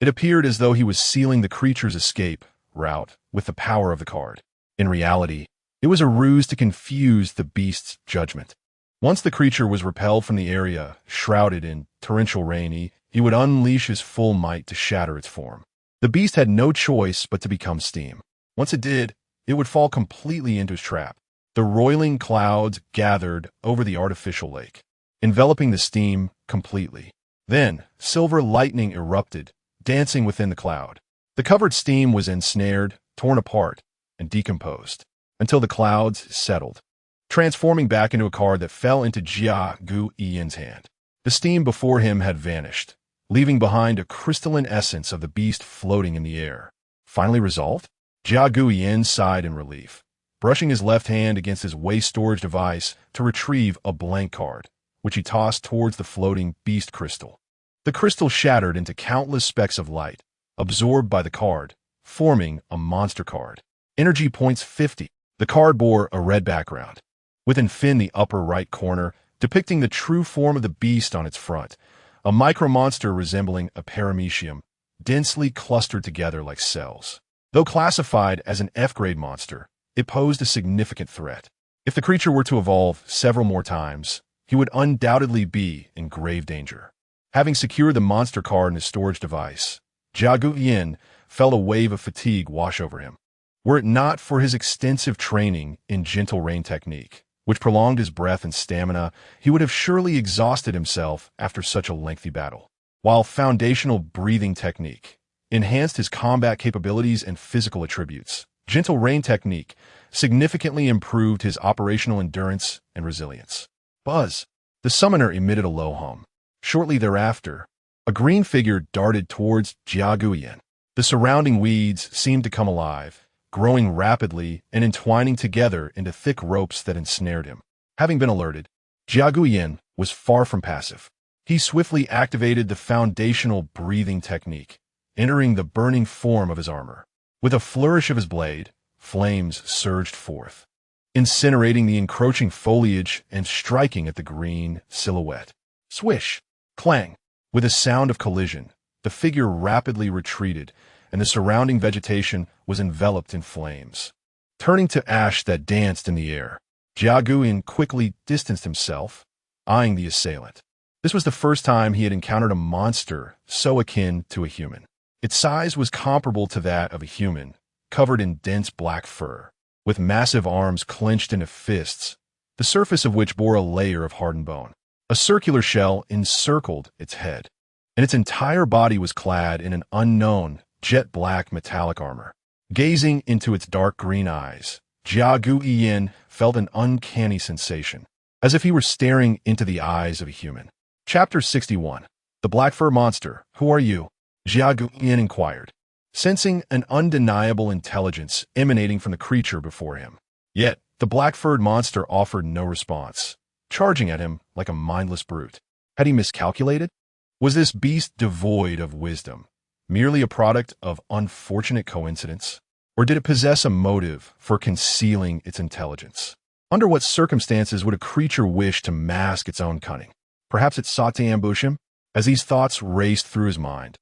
A: It appeared as though he was sealing the creature's escape route with the power of the card. In reality, it was a ruse to confuse the beast's judgment. Once the creature was repelled from the area, shrouded in torrential rain, he would unleash his full might to shatter its form. The beast had no choice but to become steam. Once it did, it would fall completely into his trap. The roiling clouds gathered over the artificial lake, enveloping the steam completely. Then, silver lightning erupted, dancing within the cloud. The covered steam was ensnared, torn apart, and decomposed, until the clouds settled, transforming back into a card that fell into Jia Guiyin's hand. The steam before him had vanished, leaving behind a crystalline essence of the beast floating in the air. Finally resolved? Jia Guiyin sighed in relief, brushing his left hand against his waist storage device to retrieve a blank card, which he tossed towards the floating beast crystal. The crystal shattered into countless specks of light, absorbed by the card, forming a monster card. Energy points 50. The card bore a red background, with in the upper right corner, depicting the true form of the beast on its front, a micro-monster resembling a paramecium, densely clustered together like cells. Though classified as an F-grade monster, it posed a significant threat. If the creature were to evolve several more times, he would undoubtedly be in grave danger. Having secured the monster card in his storage device, Jia Guiyin felt a wave of fatigue wash over him. Were it not for his extensive training in gentle rain technique, which prolonged his breath and stamina, he would have surely exhausted himself after such a lengthy battle. While foundational breathing technique enhanced his combat capabilities and physical attributes, gentle rain technique significantly improved his operational endurance and resilience. Buzz! The summoner emitted a low hum. Shortly thereafter, a green figure darted towards Jia Guiyin. The surrounding weeds seemed to come alive, growing rapidly and entwining together into thick ropes that ensnared him. Having been alerted, Jia Guiyin was far from passive. He swiftly activated the foundational breathing technique, entering the burning form of his armor. With a flourish of his blade, flames surged forth, incinerating the encroaching foliage and striking at the green silhouette. Swish! Clang! With a sound of collision, the figure rapidly retreated, and the surrounding vegetation was enveloped in flames. Turning to ash that danced in the air, Jia Guiyin quickly distanced himself, eyeing the assailant. This was the first time he had encountered a monster so akin to a human. Its size was comparable to that of a human, covered in dense black fur, with massive arms clenched into fists, the surface of which bore a layer of hardened bone. A circular shell encircled its head, and its entire body was clad in an unknown, jet-black metallic armor. Gazing into its dark green eyes, Jia Guiyin felt an uncanny sensation, as if he were staring into the eyes of a human. Chapter 61. The Black Fur Monster, Who Are You? Jia Guiyin inquired, sensing an undeniable intelligence emanating from the creature before him. Yet, the black-furred monster offered no response, charging at him like a mindless brute. Had he miscalculated? Was this beast devoid of wisdom, merely a product of unfortunate coincidence? Or did it possess a motive for concealing its intelligence? Under what circumstances would a creature wish to mask its own cunning? Perhaps it sought to ambush him? As these thoughts raced through his mind,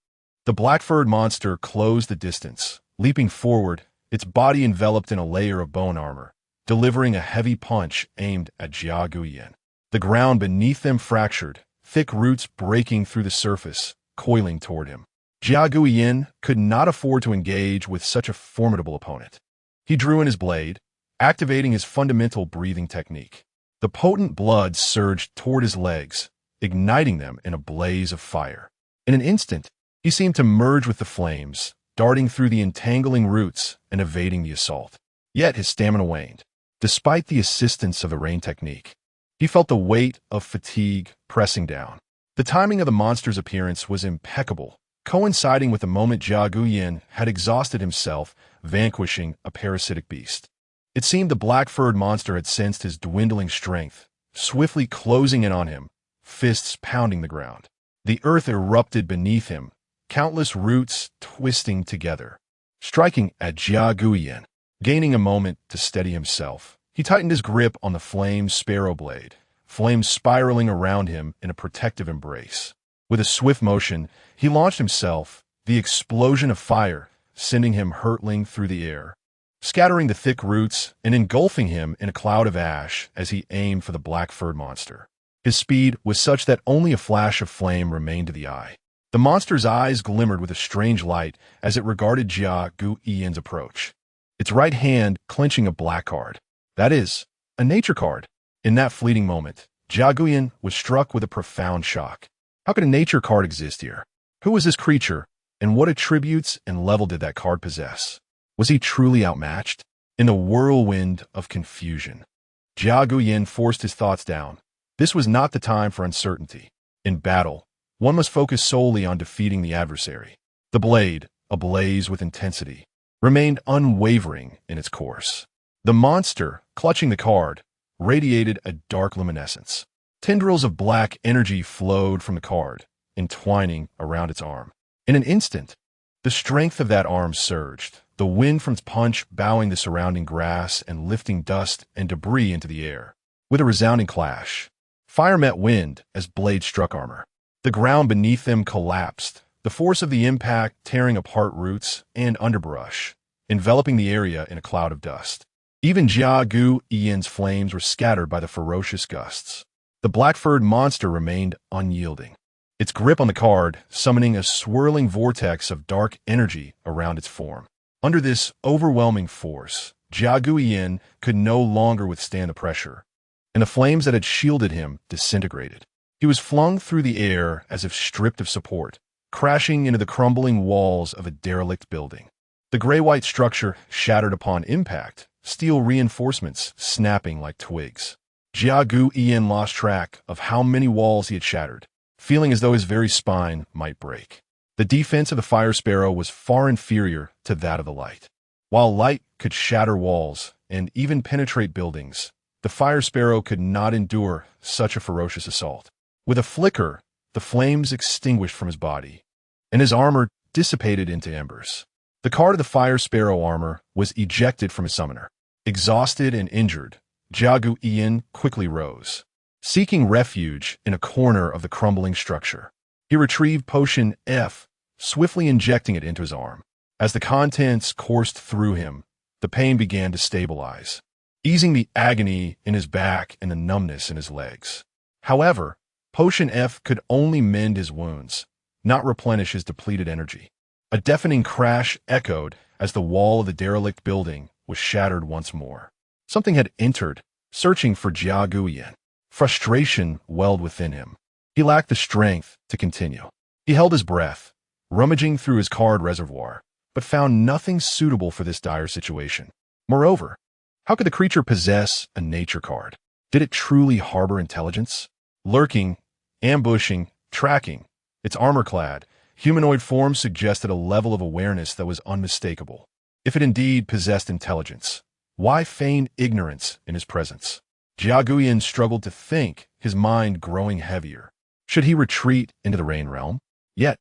A: the black-furred monster closed the distance, leaping forward, its body enveloped in a layer of bone armor, delivering a heavy punch aimed at Jia Guiyin. The ground beneath them fractured, thick roots breaking through the surface, coiling toward him. Jia Guiyin could not afford to engage with such a formidable opponent. He drew in his blade, activating his fundamental breathing technique. The potent blood surged toward his legs, igniting them in a blaze of fire. In an instant, he seemed to merge with the flames, darting through the entangling roots and evading the assault. Yet his stamina waned. Despite the assistance of the rain technique, he felt the weight of fatigue pressing down. The timing of the monster's appearance was impeccable, coinciding with the moment Jia Guiyin had exhausted himself, vanquishing a parasitic beast. It seemed the black-furred monster had sensed his dwindling strength, swiftly closing in on him, fists pounding the ground. The earth erupted beneath him, countless roots twisting together, striking at Jia Guiyin. Gaining a moment to steady himself, he tightened his grip on the flame's sparrow blade, flames spiraling around him in a protective embrace. With a swift motion, he launched himself, the explosion of fire sending him hurtling through the air, scattering the thick roots and engulfing him in a cloud of ash as he aimed for the black-furred monster. His speed was such that only a flash of flame remained to the eye. The monster's eyes glimmered with a strange light as it regarded Jia Guiyin's approach, its right hand clenching a black card. That is, a nature card. In that fleeting moment, Jia Guiyin was struck with a profound shock. How could a nature card exist here? Who was this creature, and what attributes and level did that card possess? Was he truly outmatched? In the whirlwind of confusion, Jia Guiyin forced his thoughts down. This was not the time for uncertainty. In battle, one must focus solely on defeating the adversary. The blade, ablaze with intensity, remained unwavering in its course. The monster, clutching the card, radiated a dark luminescence. Tendrils of black energy flowed from the card, entwining around its arm. In an instant, the strength of that arm surged, the wind from its punch bowing the surrounding grass and lifting dust and debris into the air. With a resounding clash, fire met wind as blade struck armor. The ground beneath them collapsed, the force of the impact tearing apart roots and underbrush, enveloping the area in a cloud of dust. Even Jia Guiyin's flames were scattered by the ferocious gusts. The black-furred monster remained unyielding, its grip on the card summoning a swirling vortex of dark energy around its form. Under this overwhelming force, Jia Guiyin could no longer withstand the pressure, and the flames that had shielded him disintegrated. He was flung through the air as if stripped of support, crashing into the crumbling walls of a derelict building. The gray-white structure shattered upon impact, steel reinforcements snapping like twigs. Jia Guiyin lost track of how many walls he had shattered, feeling as though his very spine might break. The defense of the fire sparrow was far inferior to that of the light. While light could shatter walls and even penetrate buildings, the fire sparrow could not endure such a ferocious assault. With a flicker, the flames extinguished from his body, and his armor dissipated into embers. The card of the fire sparrow armor was ejected from his summoner. Exhausted and injured, Jia Guiyin quickly rose, seeking refuge in a corner of the crumbling structure. He retrieved potion F, swiftly injecting it into his arm. As the contents coursed through him, the pain began to stabilize, easing the agony in his back and the numbness in his legs. However, potion F could only mend his wounds, not replenish his depleted energy. A deafening crash echoed as the wall of the derelict building was shattered once more. Something had entered, searching for Jia Guiyin. Frustration welled within him. He lacked the strength to continue. He held his breath, rummaging through his card reservoir, but found nothing suitable for this dire situation. Moreover, how could the creature possess a nature card? Did it truly harbor intelligence? Lurking, ambushing, tracking, its armor-clad, humanoid form suggested a level of awareness that was unmistakable. If it indeed possessed intelligence, why feign ignorance in his presence? Jia Guiyin struggled to think, his mind growing heavier. Should he retreat into the Rain Realm? Yet,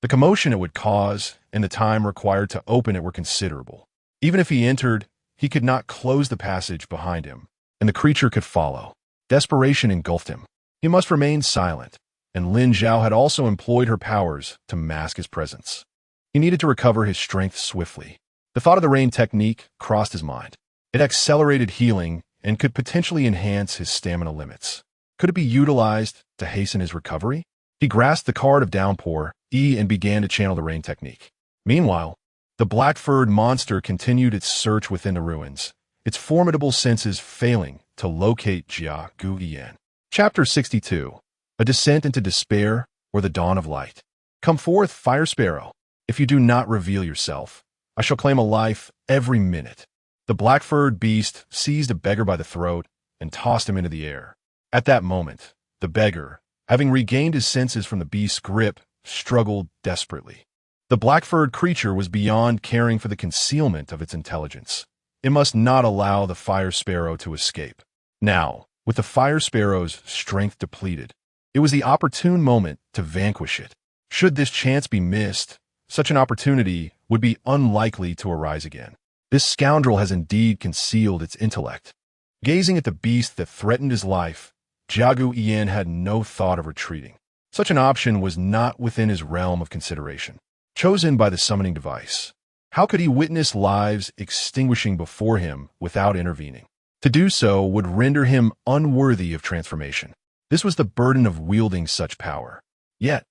A: the commotion it would cause and the time required to open it were considerable. Even if he entered, he could not close the passage behind him, and the creature could follow. Desperation engulfed him. He must remain silent, and Lin Zhao had also employed her powers to mask his presence. He needed to recover his strength swiftly. The thought of the rain technique crossed his mind. It accelerated healing and could potentially enhance his stamina limits. Could it be utilized to hasten his recovery? He grasped the card of downpour, and began to channel the rain technique. Meanwhile, the black-furred monster continued its search within the ruins, its formidable senses failing to locate Jia Guiyan. Chapter 62. A Descent into Despair or the Dawn of Light. Come forth, Fire Sparrow. If you do not reveal yourself, I shall claim a life every minute. The black-furred beast seized a beggar by the throat and tossed him into the air. At that moment, the beggar, having regained his senses from the beast's grip, struggled desperately. The black-furred creature was beyond caring for the concealment of its intelligence. It must not allow the fire sparrow to escape. Now, with the fire sparrow's strength depleted, it was the opportune moment to vanquish it. Should this chance be missed, such an opportunity would be unlikely to arise again. This scoundrel has indeed concealed its intellect. Gazing at the beast that threatened his life, Jia Guiyan had no thought of retreating. Such an option was not within his realm of consideration. Chosen by the summoning device, how could he witness lives extinguishing before him without intervening? To do so would render him unworthy of transformation. This was the burden of wielding such power. Yet,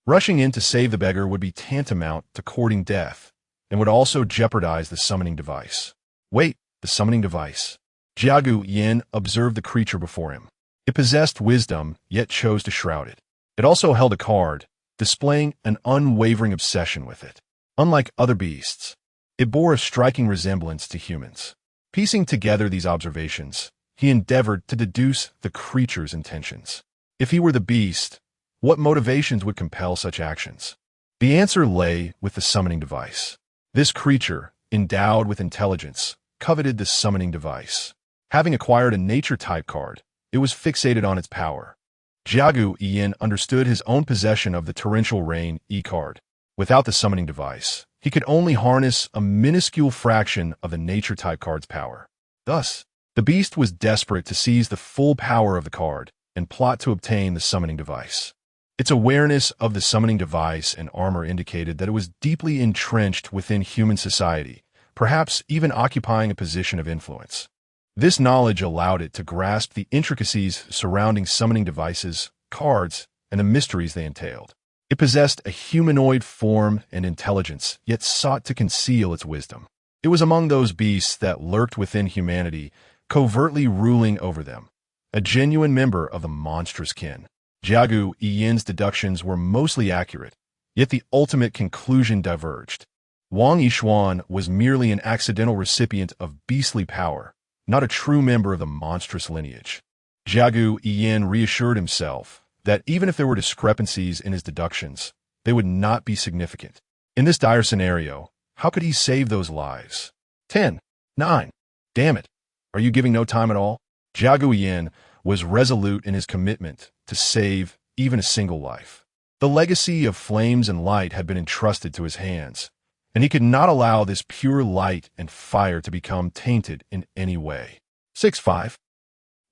A: rushing in to save the beggar would be tantamount to courting death, and would also jeopardize the summoning device. Wait, the summoning device. Jia Guiyan observed the creature before him. It possessed wisdom, yet chose to shroud it. It also held a card, displaying an unwavering obsession with it. Unlike other beasts, it bore a striking resemblance to humans. Piecing together these observations, he endeavored to deduce the creature's intentions. If he were the beast, what motivations would compel such actions? The answer lay with the summoning device. This creature, endowed with intelligence, coveted the summoning device. Having acquired a nature type card, it was fixated on its power. Jia Guiyan understood his own possession of the torrential rain card. Without the summoning device, he could only harness a minuscule fraction of the nature type card's power. Thus, the beast was desperate to seize the full power of the card and plot to obtain the summoning device. Its awareness of the summoning device and armor indicated that it was deeply entrenched within human society, perhaps even occupying a position of influence. This knowledge allowed it to grasp the intricacies surrounding summoning devices, cards, and the mysteries they entailed. It possessed a humanoid form and intelligence, yet sought to conceal its wisdom. It was among those beasts that lurked within humanity, covertly ruling over them, a genuine member of the monstrous kin. Jia Guiyan's deductions were mostly accurate, yet the ultimate conclusion diverged. Wang Yishuan was merely an accidental recipient of beastly power, not a true member of the monstrous lineage. Jia Guiyan reassured himself that even if there were discrepancies in his deductions, they would not be significant. In this dire scenario, how could he save those lives? 10, 9. Damn it. Are you giving no time at all? Jia Guiyan was resolute in his commitment to save even a single life. The legacy of flames and light had been entrusted to his hands, and he could not allow this pure light and fire to become tainted in any way. 6-5.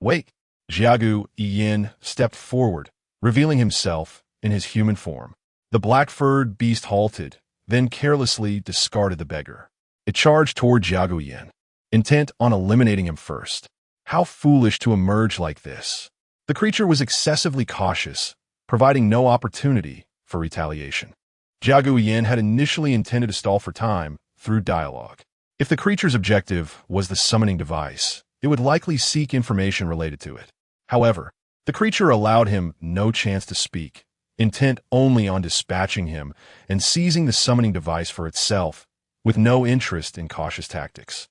A: Wait. Jia Guiyan stepped forward, revealing himself in his human form. The black-furred beast halted, then carelessly discarded the beggar. It charged toward Jia Guiyan, intent on eliminating him first. How foolish to emerge like this. The creature was excessively cautious, providing no opportunity for retaliation. Jia Guiyan had initially intended to stall for time through dialogue. If the creature's objective was the summoning device, it would likely seek information related to it. However, the creature allowed him no chance to speak, intent only on dispatching him and seizing the summoning device for itself, with no interest in cautious tactics.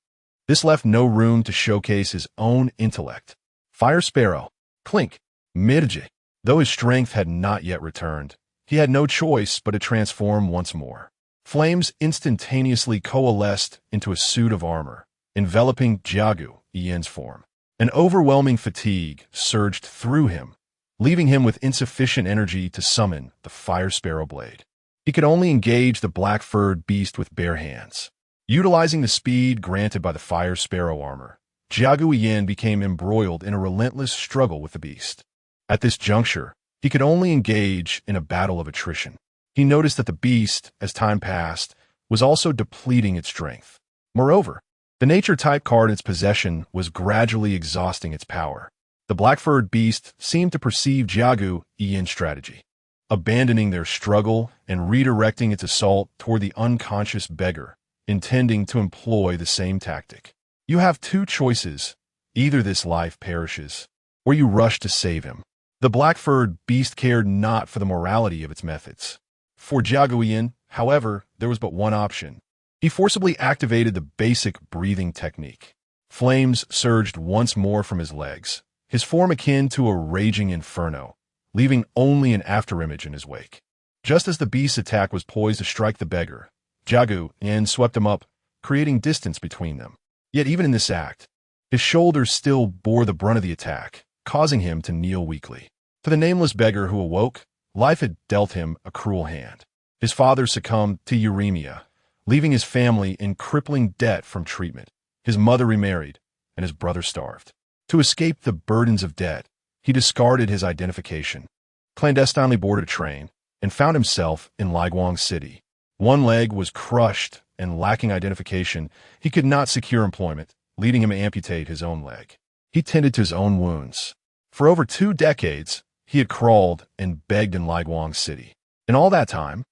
A: This left no room to showcase his own intellect. Fire Sparrow, clink, mirje. Though his strength had not yet returned, he had no choice but to transform once more. Flames instantaneously coalesced into a suit of armor, enveloping Jia Guiyan's form. An overwhelming fatigue surged through him, leaving him with insufficient energy to summon the Fire Sparrow blade. He could only engage the black-furred beast with bare hands. Utilizing the speed granted by the Fire Sparrow armor, Jiagu Yin became embroiled in a relentless struggle with the beast. At this juncture, he could only engage in a battle of attrition. He noticed that the beast, as time passed, was also depleting its strength. Moreover, the nature type card in its possession was gradually exhausting its power. The black-furred beast seemed to perceive Jiagu Yin's strategy, abandoning their struggle and redirecting its assault toward the unconscious beggar, intending to employ the same tactic. You have two choices. Either this life perishes, or you rush to save him. The black-furred beast cared not for the morality of its methods. For Jiagu Yin, however, there was but one option. He forcibly activated the basic breathing technique. Flames surged once more from his legs, his form akin to a raging inferno, leaving only an afterimage in his wake. Just as the beast's attack was poised to strike the beggar, Jiagu Yin swept him up, creating distance between them. Yet even in this act, his shoulders still bore the brunt of the attack, causing him to kneel weakly. To the nameless beggar who awoke, life had dealt him a cruel hand. His father succumbed to uremia, leaving his family in crippling debt from treatment. His mother remarried, and his brother starved. To escape the burdens of debt, he discarded his identification, clandestinely boarded a train, and found himself in Laiguang City. One leg was crushed, and lacking identification, he could not secure employment, leading him to amputate his own leg. He tended to his own wounds. For over 2 decades, he had crawled and begged in Laiguang City. In all that time,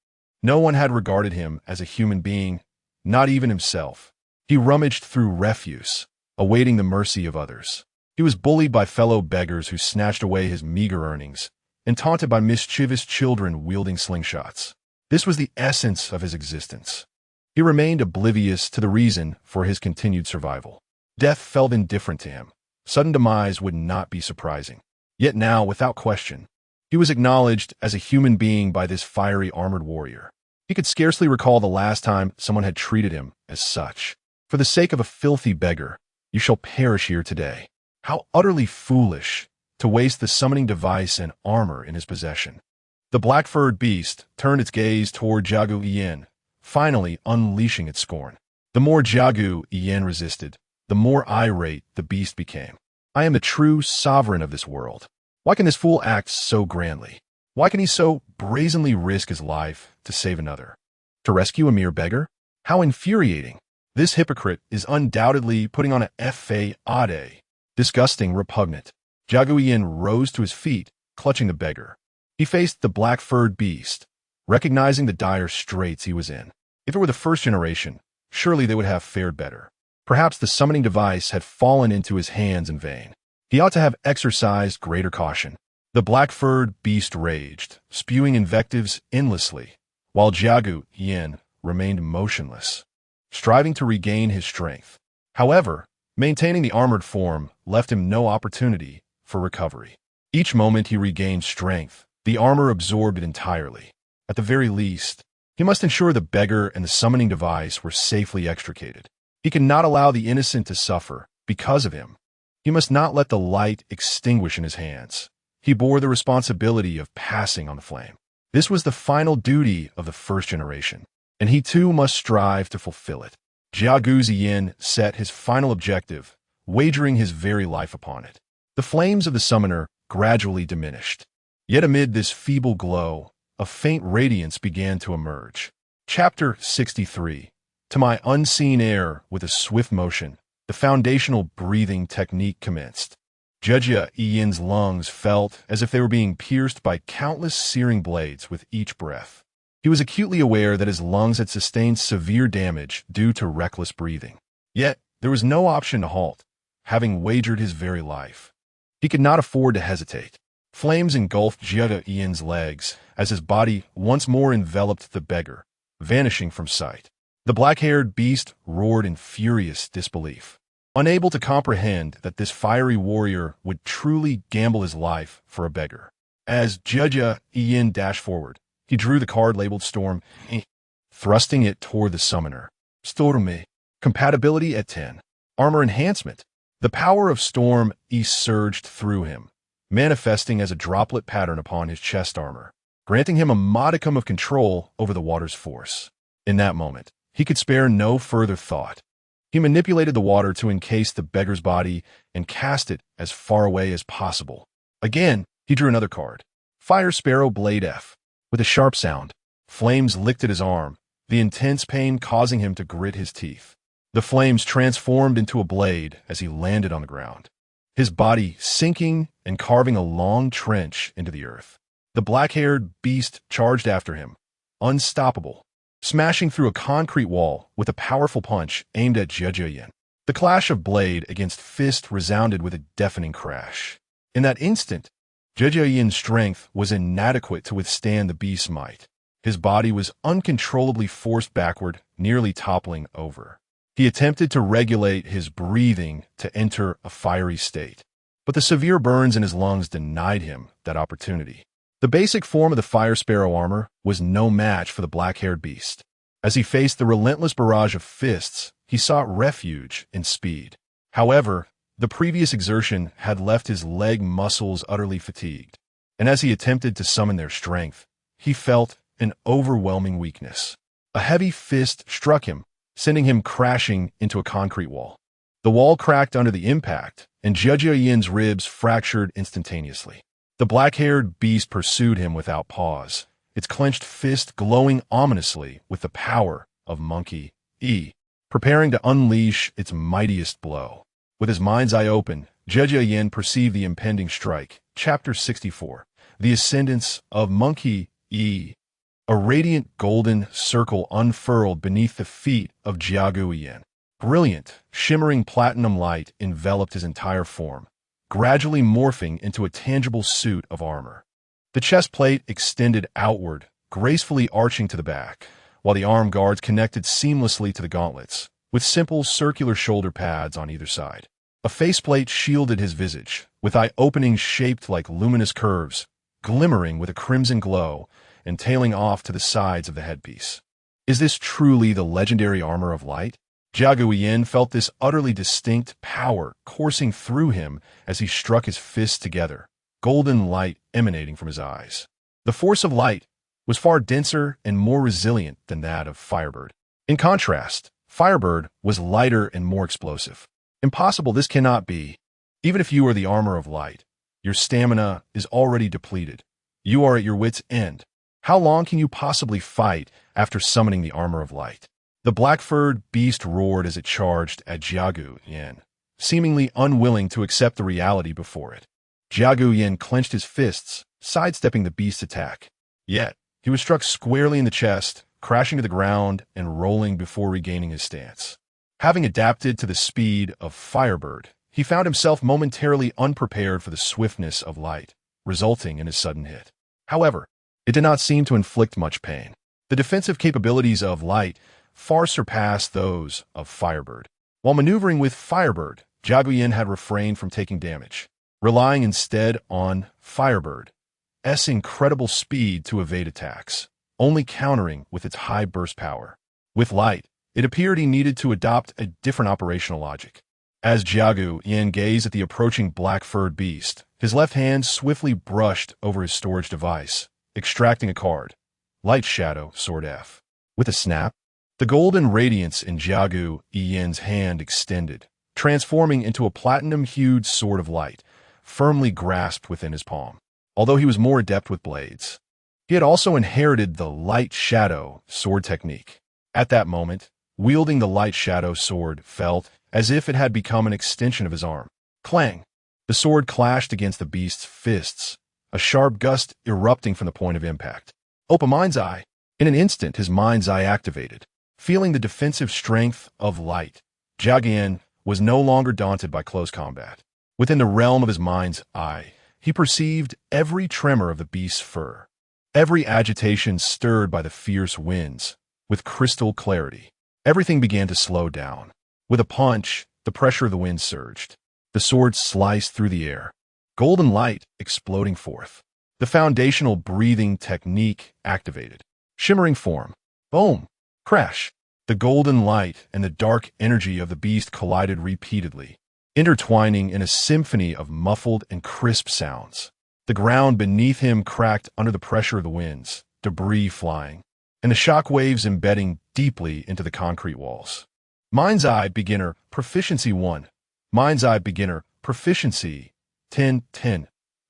A: no one had regarded him as a human being, not even himself. He rummaged through refuse, awaiting the mercy of others. He was bullied by fellow beggars who snatched away his meager earnings, and taunted by mischievous children wielding slingshots. This was the essence of his existence. He remained oblivious to the reason for his continued survival. Death felt indifferent to him. Sudden demise would not be surprising. Yet now, without question, he was acknowledged as a human being by this fiery armored warrior. He could scarcely recall the last time someone had treated him as such. For the sake of a filthy beggar, you shall perish here today. How utterly foolish to waste the summoning device and armor in his possession. The black-furred beast turned its gaze toward Jiagu Yin, finally unleashing its scorn. The more Jiagu Yin resisted, the more irate the beast became. I am the true sovereign of this world. Why can this fool act so grandly? Why can he so brazenly risk his life to save another? To rescue a mere beggar? How infuriating! This hypocrite is undoubtedly putting on a fade, disgusting, repugnant. Jiagu Yin rose to his feet, clutching the beggar. He faced the black-furred beast, recognizing the dire straits he was in. If it were the first generation, surely they would have fared better. Perhaps the summoning device had fallen into his hands in vain. He ought to have exercised greater caution. The black-furred beast raged, spewing invectives endlessly, while Jiagu Yin remained motionless, striving to regain his strength. However, maintaining the armored form left him no opportunity for recovery. Each moment he regained strength, the armor absorbed it entirely. At the very least, he must ensure the beggar and the summoning device were safely extricated. He could not allow the innocent to suffer because of him. He must not let the light extinguish in his hands. He bore the responsibility of passing on the flame. This was the final duty of the first generation, and he too must strive to fulfill it. Jiagu Yin set his final objective, wagering his very life upon it. The flames of the summoner gradually diminished. Yet amid this feeble glow, a faint radiance began to emerge. Chapter 63. To my unseen air, with a swift motion, the foundational breathing technique commenced. Jiagu Yin's lungs felt as if they were being pierced by countless searing blades with each breath. He was acutely aware that his lungs had sustained severe damage due to reckless breathing. Yet, there was no option to halt, having wagered his very life. He could not afford to hesitate. Flames engulfed Jiagu Yin's legs as his body once more enveloped the beggar, vanishing from sight. The black-haired beast roared in furious disbelief, unable to comprehend that this fiery warrior would truly gamble his life for a beggar. As Jiagu Yin dashed forward, he drew the card labeled Storm, thrusting it toward the summoner. Storm, compatibility at 10. Armor enhancement. The power of Storm surged through him, manifesting as a droplet pattern upon his chest armor, granting him a modicum of control over the water's force. In that moment, he could spare no further thought. He manipulated the water to encase the beggar's body and cast it as far away as possible. Again, he drew another card. Fire Sparrow Blade F. With a sharp sound, flames licked at his arm, the intense pain causing him to grit his teeth. The flames transformed into a blade as he landed on the ground, his body sinking and carving a long trench into the earth. The black-haired beast charged after him, unstoppable, smashing through a concrete wall with a powerful punch aimed at Zhejiayan. The clash of blade against fist resounded with a deafening crash. In that instant, Zhejiayan's strength was inadequate to withstand the beast's might. His body was uncontrollably forced backward, nearly toppling over. He attempted to regulate his breathing to enter a fiery state, but the severe burns in his lungs denied him that opportunity. The basic form of the Fire Sparrow armor was no match for the black-haired beast. As he faced the relentless barrage of fists, he sought refuge in speed. However, the previous exertion had left his leg muscles utterly fatigued, and as he attempted to summon their strength, he felt an overwhelming weakness. A heavy fist struck him, sending him crashing into a concrete wall. The wall cracked under the impact, and Zhejiayan's ribs fractured instantaneously. The black-haired beast pursued him without pause, its clenched fist glowing ominously with the power of Monkey E, preparing to unleash its mightiest blow. With his mind's eye open, Zhejiayan perceived the impending strike. Chapter 64. The Ascendance of Monkey E. A radiant golden circle unfurled beneath the feet of Jiaguyan. Brilliant, shimmering platinum light enveloped his entire form, gradually morphing into a tangible suit of armor. The chest plate extended outward, gracefully arching to the back, while the arm guards connected seamlessly to the gauntlets, with simple circular shoulder pads on either side. A faceplate shielded his visage, with eye openings shaped like luminous curves, glimmering with a crimson glow and tailing off to the sides of the headpiece. Is this truly the legendary armor of light? Jiaguyan felt this utterly distinct power coursing through him as he struck his fists together, golden light emanating from his eyes. The force of light was far denser and more resilient than that of Firebird. In contrast, Firebird was lighter and more explosive. Impossible, this cannot be. Even if you are the armor of light, your stamina is already depleted. You are at your wit's end. How long can you possibly fight after summoning the armor of light? The black-furred beast roared as it charged at Jiaguyan, seemingly unwilling to accept the reality before it. Jiaguyan clenched his fists, sidestepping the beast's attack. Yet, he was struck squarely in the chest, crashing to the ground and rolling before regaining his stance. Having adapted to the speed of Firebird, he found himself momentarily unprepared for the swiftness of light, resulting in his sudden hit. However, it did not seem to inflict much pain. The defensive capabilities of light far surpassed those of Firebird. While maneuvering with Firebird, Jiaguyan had refrained from taking damage, relying instead on Firebird's incredible speed to evade attacks, only countering with its high burst power. With light, it appeared he needed to adopt a different operational logic. As Jiaguyan gazed at the approaching black-furred beast, his left hand swiftly brushed over his storage device, extracting a card. Light Shadow Sword F. With a snap, the golden radiance in Jiaguyan's hand extended, transforming into a platinum-hued sword of light, firmly grasped within his palm. Although he was more adept with blades, he had also inherited the Light Shadow sword technique. At that moment, wielding the Light Shadow sword felt as if it had become an extension of his arm. Clang! The sword clashed against the beast's fists, a sharp gust erupting from the point of impact. Open mind's eye. In an instant, his mind's eye activated. Feeling the defensive strength of light, Jiaguyan was no longer daunted by close combat. Within the realm of his mind's eye, he perceived every tremor of the beast's fur, every agitation stirred by the fierce winds, with crystal clarity. Everything began to slow down. With a punch, the pressure of the wind surged. The sword sliced through the air, golden light exploding forth. The foundational breathing technique activated. Shimmering form. Boom! Crash! The golden light and the dark energy of the beast collided repeatedly, intertwining in a symphony of muffled and crisp sounds. The ground beneath him cracked under the pressure of the winds, debris flying, and the shock waves embedding deeply into the concrete walls. Mind's Eye Beginner Proficiency 1. Mind's Eye Beginner Proficiency 10.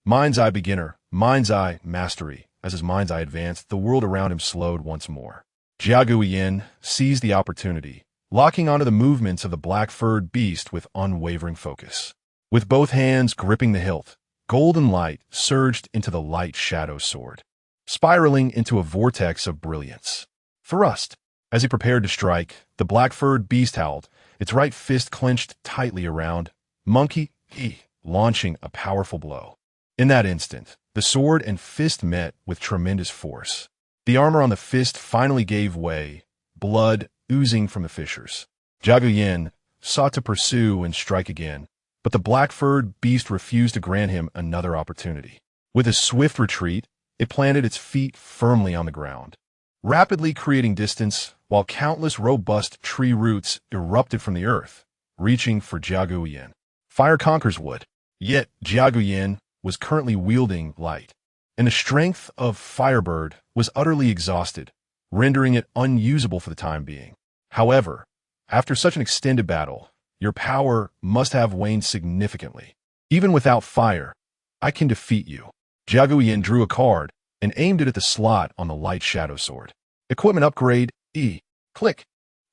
A: Mind's Eye Beginner Mind's Eye Mastery. As his mind's eye advanced, the world around him slowed once more. Jiagu Yin seized the opportunity, locking onto the movements of the black-furred beast with unwavering focus. With both hands gripping the hilt, golden light surged into the light shadow sword, spiraling into a vortex of brilliance. Thrust. As he prepared to strike, the black-furred beast howled, its right fist clenched tightly around Monkey, launching a powerful blow. In that instant, the sword and fist met with tremendous force. The armor on the fist finally gave way, blood oozing from the fissures. Jiagu Yin sought to pursue and strike again, but the black-furred beast refused to grant him another opportunity. With a swift retreat, it planted its feet firmly on the ground, rapidly creating distance while countless robust tree roots erupted from the earth, reaching for Jiagu Yin. Fire conquers wood. Yet Jiagu Yin was currently wielding light, and the strength of Firebird was utterly exhausted, rendering it unusable for the time being. However, after such an extended battle, your power must have waned significantly. Even without fire, I can defeat you. Jiagu Yin drew a card and aimed it at the slot on the light shadow sword. Equipment upgrade E. Click.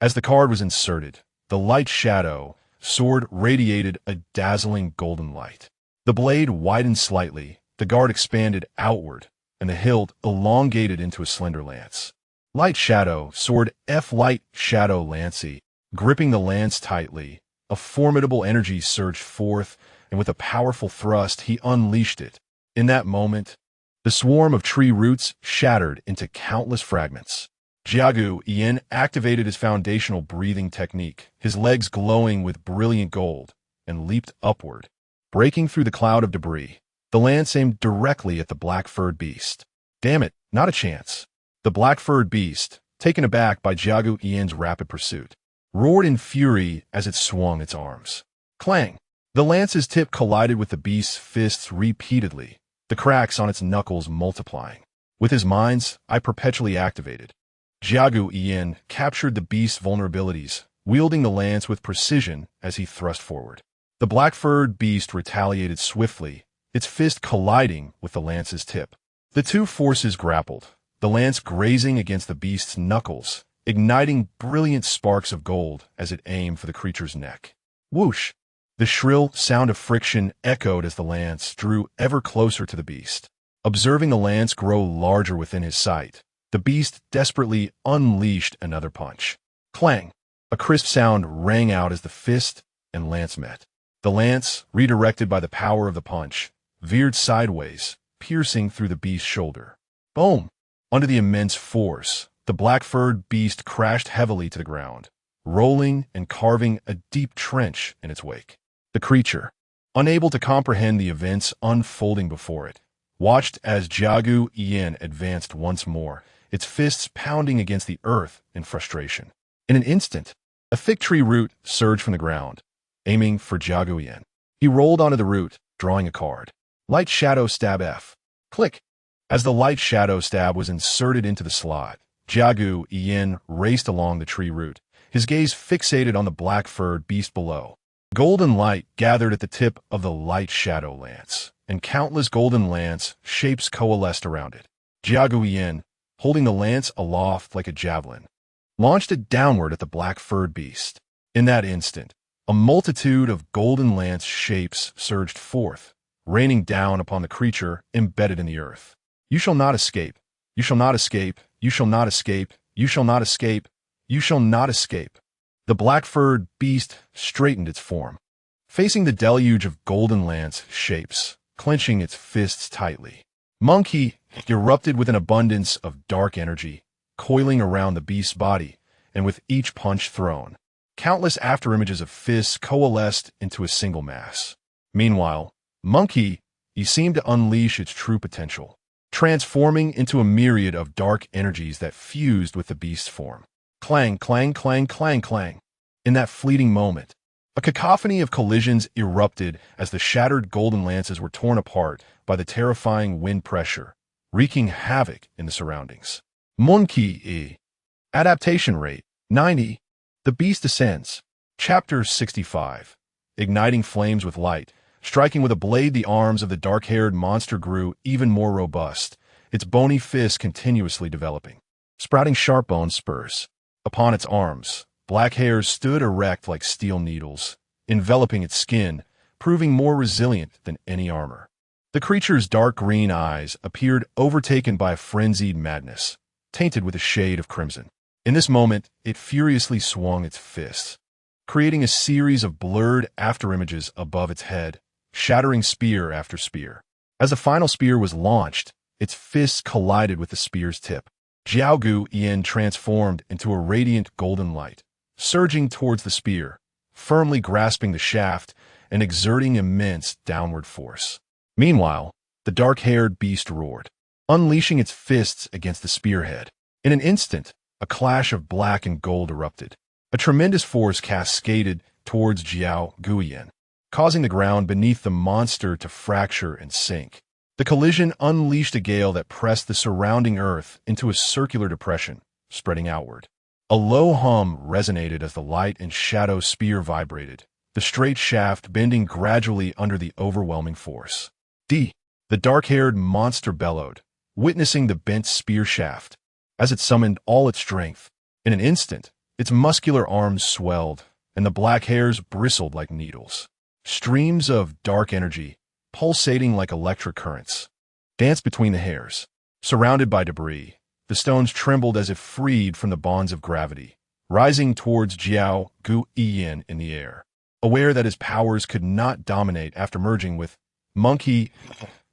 A: As the card was inserted, the light shadow sword radiated a dazzling golden light. The blade widened slightly, the guard expanded outward, and the hilt elongated into a slender lance. Light shadow sword F. Light shadow lancey. Gripping the lance tightly, a formidable energy surged forth, and with a powerful thrust he unleashed it. In that moment, the swarm of tree roots shattered into countless fragments. Jiagu Yin activated his foundational breathing technique, his legs glowing with brilliant gold, and leaped upward, breaking through the cloud of debris. The lance aimed directly at the black-furred beast. Damn it, not a chance. The black-furred beast, taken aback by Jiagu Yin's rapid pursuit, roared in fury as it swung its arms. Clang! The lance's tip collided with the beast's fists repeatedly, the cracks on its knuckles multiplying. With his mind's eye perpetually activated, Jiagu Yin captured the beast's vulnerabilities, wielding the lance with precision as he thrust forward. The black-furred beast retaliated swiftly, its fist colliding with the lance's tip. The two forces grappled, the lance grazing against the beast's knuckles, igniting brilliant sparks of gold as it aimed for the creature's neck. Whoosh! The shrill sound of friction echoed as the lance drew ever closer to the beast. Observing the lance grow larger within his sight, the beast desperately unleashed another punch. Clang! A crisp sound rang out as the fist and lance met. The lance, redirected by the power of the punch, veered sideways, piercing through the beast's shoulder. Boom! Under the immense force, the black-furred beast crashed heavily to the ground, rolling and carving a deep trench in its wake. The creature, unable to comprehend the events unfolding before it, watched as Jiagu Yin advanced once more, its fists pounding against the earth in frustration. In an instant, a thick tree root surged from the ground, aiming for Jiagu Yin. He rolled onto the root, drawing a card. Light Shadow Stab F. Click. As the light shadow stab was inserted into the slot, Jiagu Yin raced along the tree root, his gaze fixated on the black-furred beast below. Golden light gathered at the tip of the light shadow lance, and countless golden lance shapes coalesced around it. Jiagu Yin, holding the lance aloft like a javelin, launched it downward at the black-furred beast. In that instant, a multitude of golden lance shapes surged forth, raining down upon the creature embedded in the earth. You shall not escape. You shall not escape. You shall not escape. You shall not escape. You shall not escape. The black-furred beast straightened its form, facing the deluge of golden lance shapes, clenching its fists tightly. Monkey erupted with an abundance of dark energy, coiling around the beast's body, and with each punch thrown, countless afterimages of fists coalesced into a single mass. Meanwhile, Monkey seemed to unleash its true potential, transforming into a myriad of dark energies that fused with the beast's form. Clang, clang, clang, clang, clang. In that fleeting moment, a cacophony of collisions erupted as the shattered golden lances were torn apart by the terrifying wind pressure, wreaking havoc in the surroundings. Monkey Adaptation rate 90. The beast descends. Chapter 65. Igniting flames with light. Striking with a blade, the arms of the dark-haired monster grew even more robust, its bony fists continuously developing, sprouting sharp-boned spurs. Upon its arms, black hairs stood erect like steel needles, enveloping its skin, proving more resilient than any armor. The creature's dark green eyes appeared overtaken by a frenzied madness, tainted with a shade of crimson. In this moment, it furiously swung its fists, creating a series of blurred afterimages above its head, shattering spear after spear. As the final spear was launched, its fists collided with the spear's tip. Jiao Gu Yin transformed into a radiant golden light, surging towards the spear, firmly grasping the shaft and exerting immense downward force. Meanwhile, the dark-haired beast roared, unleashing its fists against the spearhead. In an instant, a clash of black and gold erupted. A tremendous force cascaded towards Jiao Guiyin, causing the ground beneath the monster to fracture and sink. The collision unleashed a gale that pressed the surrounding earth into a circular depression, spreading outward. A low hum resonated as the light and shadow spear vibrated, the straight shaft bending gradually under the overwhelming force. The dark-haired monster bellowed, witnessing the bent spear shaft. As it summoned all its strength, in an instant, its muscular arms swelled, and the black hairs bristled like needles. Streams of dark energy, pulsating like electric currents, danced between the hairs. Surrounded by debris, the stones trembled as if freed from the bonds of gravity, rising towards Jiao Guiyin in the air. Aware that his powers could not dominate after merging with Monkey,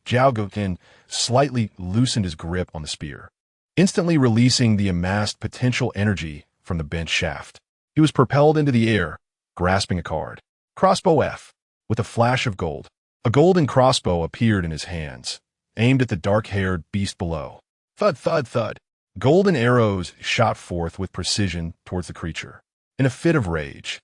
A: Jiao Guiyin slightly loosened his grip on the spear, instantly releasing the amassed potential energy from the bent shaft. He was propelled into the air, grasping a card. Crossbow F. With a flash of gold, a golden crossbow appeared in his hands, aimed at the dark-haired beast below. Thud, thud, thud. Golden arrows shot forth with precision towards the creature. In a fit of rage,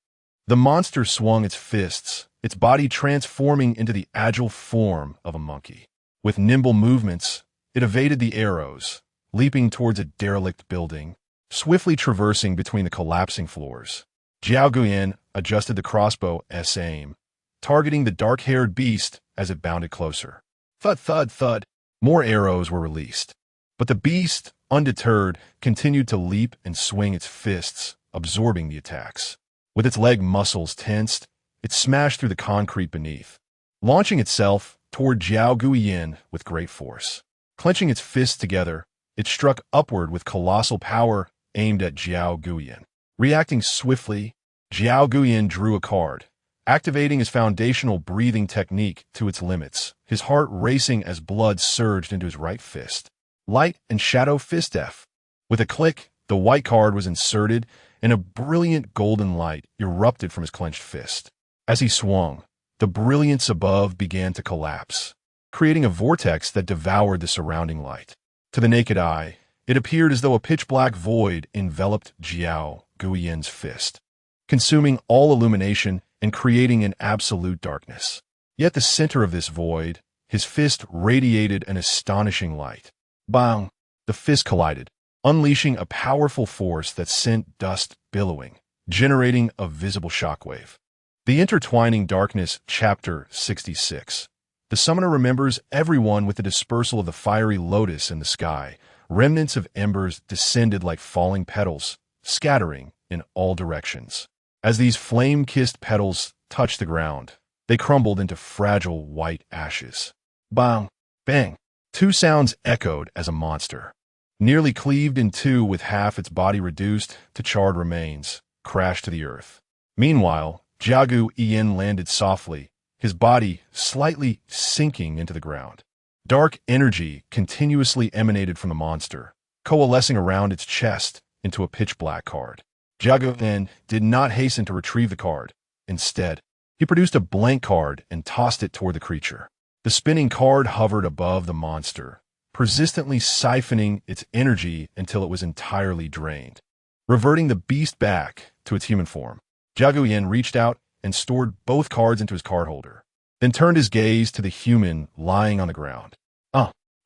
A: the monster swung its fists, its body transforming into the agile form of a monkey. With nimble movements, it evaded the arrows, leaping towards a derelict building, swiftly traversing between the collapsing floors. Jiao Guiyin adjusted the crossbow's aim, targeting the dark-haired beast as it bounded closer. Thud, thud, thud. More arrows were released, but the beast, undeterred, continued to leap and swing its fists, absorbing the attacks. With its leg muscles tensed, it smashed through the concrete beneath, launching itself toward Jiao Guiyin with great force. Clenching its fists together, it struck upward with colossal power aimed at Jiao Guiyin. Reacting swiftly, Jiao Guiyin drew a card, activating his foundational breathing technique to its limits, his heart racing as blood surged into his right fist. Light and Shadow Fist F. With a click, the white card was inserted, and a brilliant golden light erupted from his clenched fist. As he swung, the brilliance above began to collapse, creating a vortex that devoured the surrounding light. To the naked eye, it appeared as though a pitch-black void enveloped Jiao Guiyin's fist, consuming all illumination and creating an absolute darkness. Yet the center of this void, his fist radiated an astonishing light. Bang! The fist collided, unleashing a powerful force that sent dust billowing, generating a visible shockwave. The Intertwining Darkness, Chapter 66. The summoner remembers everyone with the dispersal of the fiery lotus in the sky. Remnants of embers descended like falling petals, scattering in all directions. As these flame-kissed petals touched the ground, they crumbled into fragile white ashes. Bang! Bang! Two sounds echoed as a monster, nearly cleaved in two with half its body reduced to charred remains, crashed to the earth. Meanwhile, Jiao Guiyin landed softly, his body slightly sinking into the ground. Dark energy continuously emanated from the monster, coalescing around its chest into a pitch-black card. Jiao Guiyin did not hasten to retrieve the card. Instead, he produced a blank card and tossed it toward the creature. The spinning card hovered above the monster, persistently siphoning its energy until it was entirely drained. Reverting the beast back to its human form, Jiao Guiyin reached out and stored both cards into his card holder, then turned his gaze to the human lying on the ground.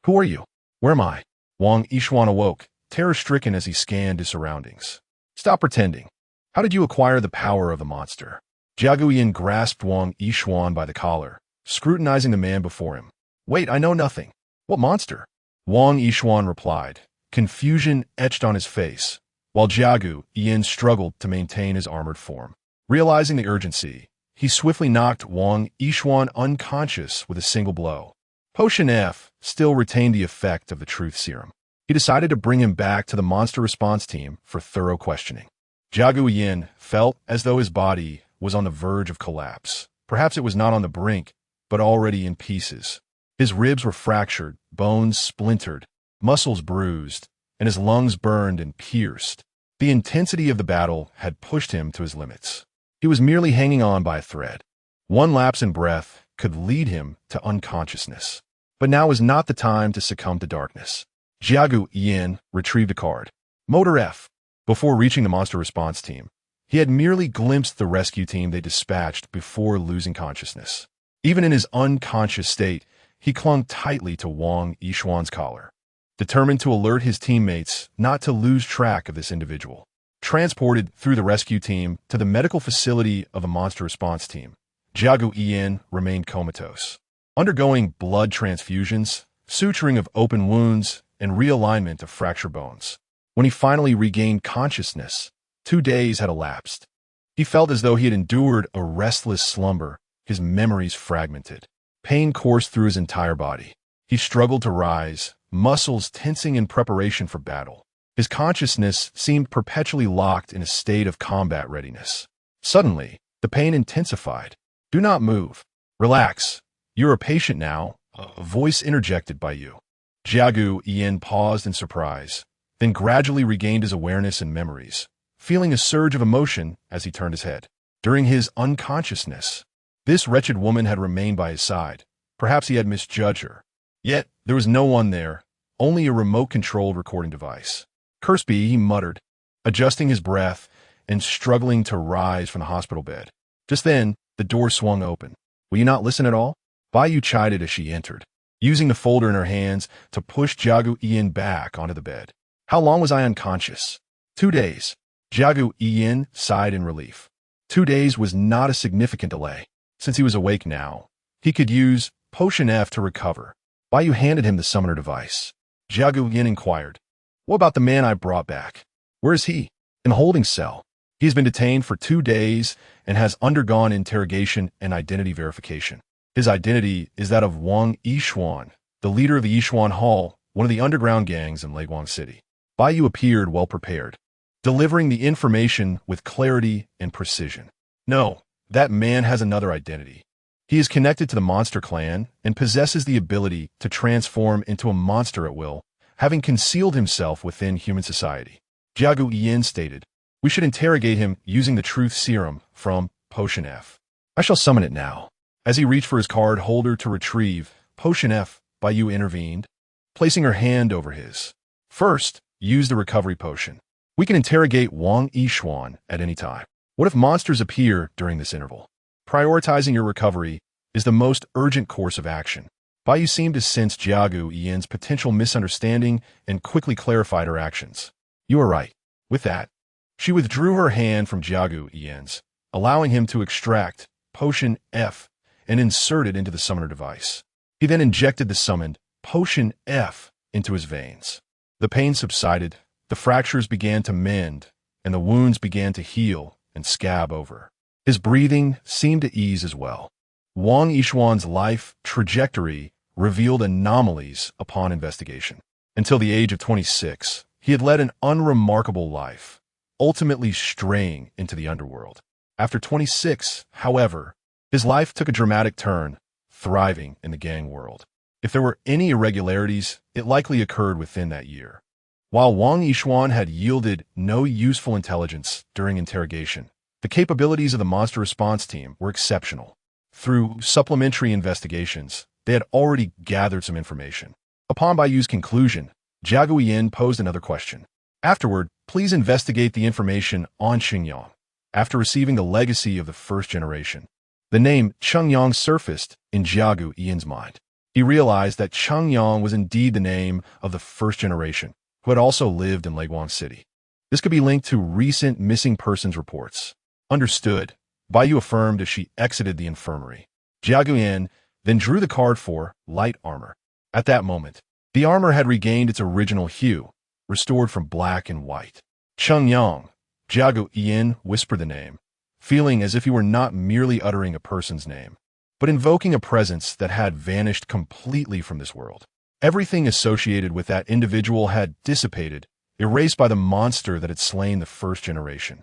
A: Who are you? Where am I? Wang Yishuan awoke, terror-stricken as he scanned his surroundings. Stop pretending. How did you acquire the power of the monster? Jiagu Yin grasped Wang Yishuan by the collar, scrutinizing the man before him. Wait, I know nothing. What monster? Wang Yishuan replied, confusion etched on his face, while Jiagu Yin struggled to maintain his armored form. Realizing the urgency, he swiftly knocked Wang Yishuan unconscious with a single blow. Potion F still retained the effect of the truth serum. He decided to bring him back to the monster response team for thorough questioning. Jiagu Yin felt as though his body was on the verge of collapse. Perhaps it was not on the brink, but already in pieces. His ribs were fractured, bones splintered, muscles bruised, and his lungs burned and pierced. The intensity of the battle had pushed him to his limits. He was merely hanging on by a thread. One lapse in breath could lead him to unconsciousness. But now was not the time to succumb to darkness. Jiagu Yin retrieved a card. Motor F. Before reaching the monster response team, he had merely glimpsed the rescue team they dispatched before losing consciousness. Even in his unconscious state, he clung tightly to Wang Yishuan's collar, determined to alert his teammates not to lose track of this individual. Transported through the rescue team to the medical facility of the monster response team, Jiagu Yin remained comatose, undergoing blood transfusions, suturing of open wounds, and realignment of fractured bones. When he finally regained consciousness, 2 days had elapsed. He felt as though he had endured a restless slumber, his memories fragmented. Pain coursed through his entire body. He struggled to rise, muscles tensing in preparation for battle. His consciousness seemed perpetually locked in a state of combat readiness. Suddenly, the pain intensified. Do not move. Relax. You're a patient now, a voice interjected by you. Jiagu Yin paused in surprise, then gradually regained his awareness and memories, feeling a surge of emotion as he turned his head. During his unconsciousness, this wretched woman had remained by his side. Perhaps he had misjudged her. Yet, there was no one there, only a remote-controlled recording device. Curse be, he muttered, adjusting his breath and struggling to rise from the hospital bed. Just then, the door swung open. Will you not listen at all? Bai Yu chided as she entered, using the folder in her hands to push Jiagu Yin back onto the bed. How long was I unconscious? 2 days. Jiagu Yin sighed in relief. 2 days was not a significant delay. Since he was awake now, he could use Potion F to recover. Bai Yu handed him the summoner device. Jiagu Yin inquired, what about the man I brought back? Where is he? In a holding cell. He has been detained for 2 days and has undergone interrogation and identity verification. His identity is that of Wang Yishuan, the leader of the Yishuan Hall, one of the underground gangs in Leguang City. Bai Yu appeared well prepared, delivering the information with clarity and precision. No, that man has another identity. He is connected to the monster clan and possesses the ability to transform into a monster at will, having concealed himself within human society. Jiagu Yin stated, we should interrogate him using the truth serum from Potion F. I shall summon it now. As he reached for his card holder to retrieve Potion F, Bai Yu intervened, placing her hand over his. First, use the recovery potion. We can interrogate Wang Yishuan at any time. What if monsters appear during this interval? Prioritizing your recovery is the most urgent course of action. Bai Yu seemed to sense Jiagu Yin's potential misunderstanding and quickly clarified her actions. You are right. With that, she withdrew her hand from Jiagu Yin's, allowing him to extract Potion F and insert it into the summoner device. He then injected the summoned Potion F into his veins. The pain subsided, the fractures began to mend, and the wounds began to heal and scab over. His breathing seemed to ease as well. Wang Yishuan's life trajectory revealed anomalies upon investigation. Until the age of 26, he had led an unremarkable life, ultimately straying into the underworld. After 26, however, his life took a dramatic turn, thriving in the gang world. If there were any irregularities, it likely occurred within that year. While Wang Yishuan had yielded no useful intelligence during interrogation, the capabilities of the monster response team were exceptional. Through supplementary investigations, they had already gathered some information. Upon Bai Yu's conclusion, Jiagu Yin posed another question. Afterward, please investigate the information on Xingyang. After receiving the legacy of the first generation, the name Chengyang surfaced in Jiagu Yin's mind. He realized that Chengyang was indeed the name of the first generation, who had also lived in Leguang City. This could be linked to recent missing persons reports. Understood. Baiyu affirmed as she exited the infirmary. Jiaguyan then drew the card for light armor. At that moment, the armor had regained its original hue, restored from black and white. Chengyang, Jiaguyan whispered the name, feeling as if he were not merely uttering a person's name, but invoking a presence that had vanished completely from this world. Everything associated with that individual had dissipated, erased by the monster that had slain the first generation.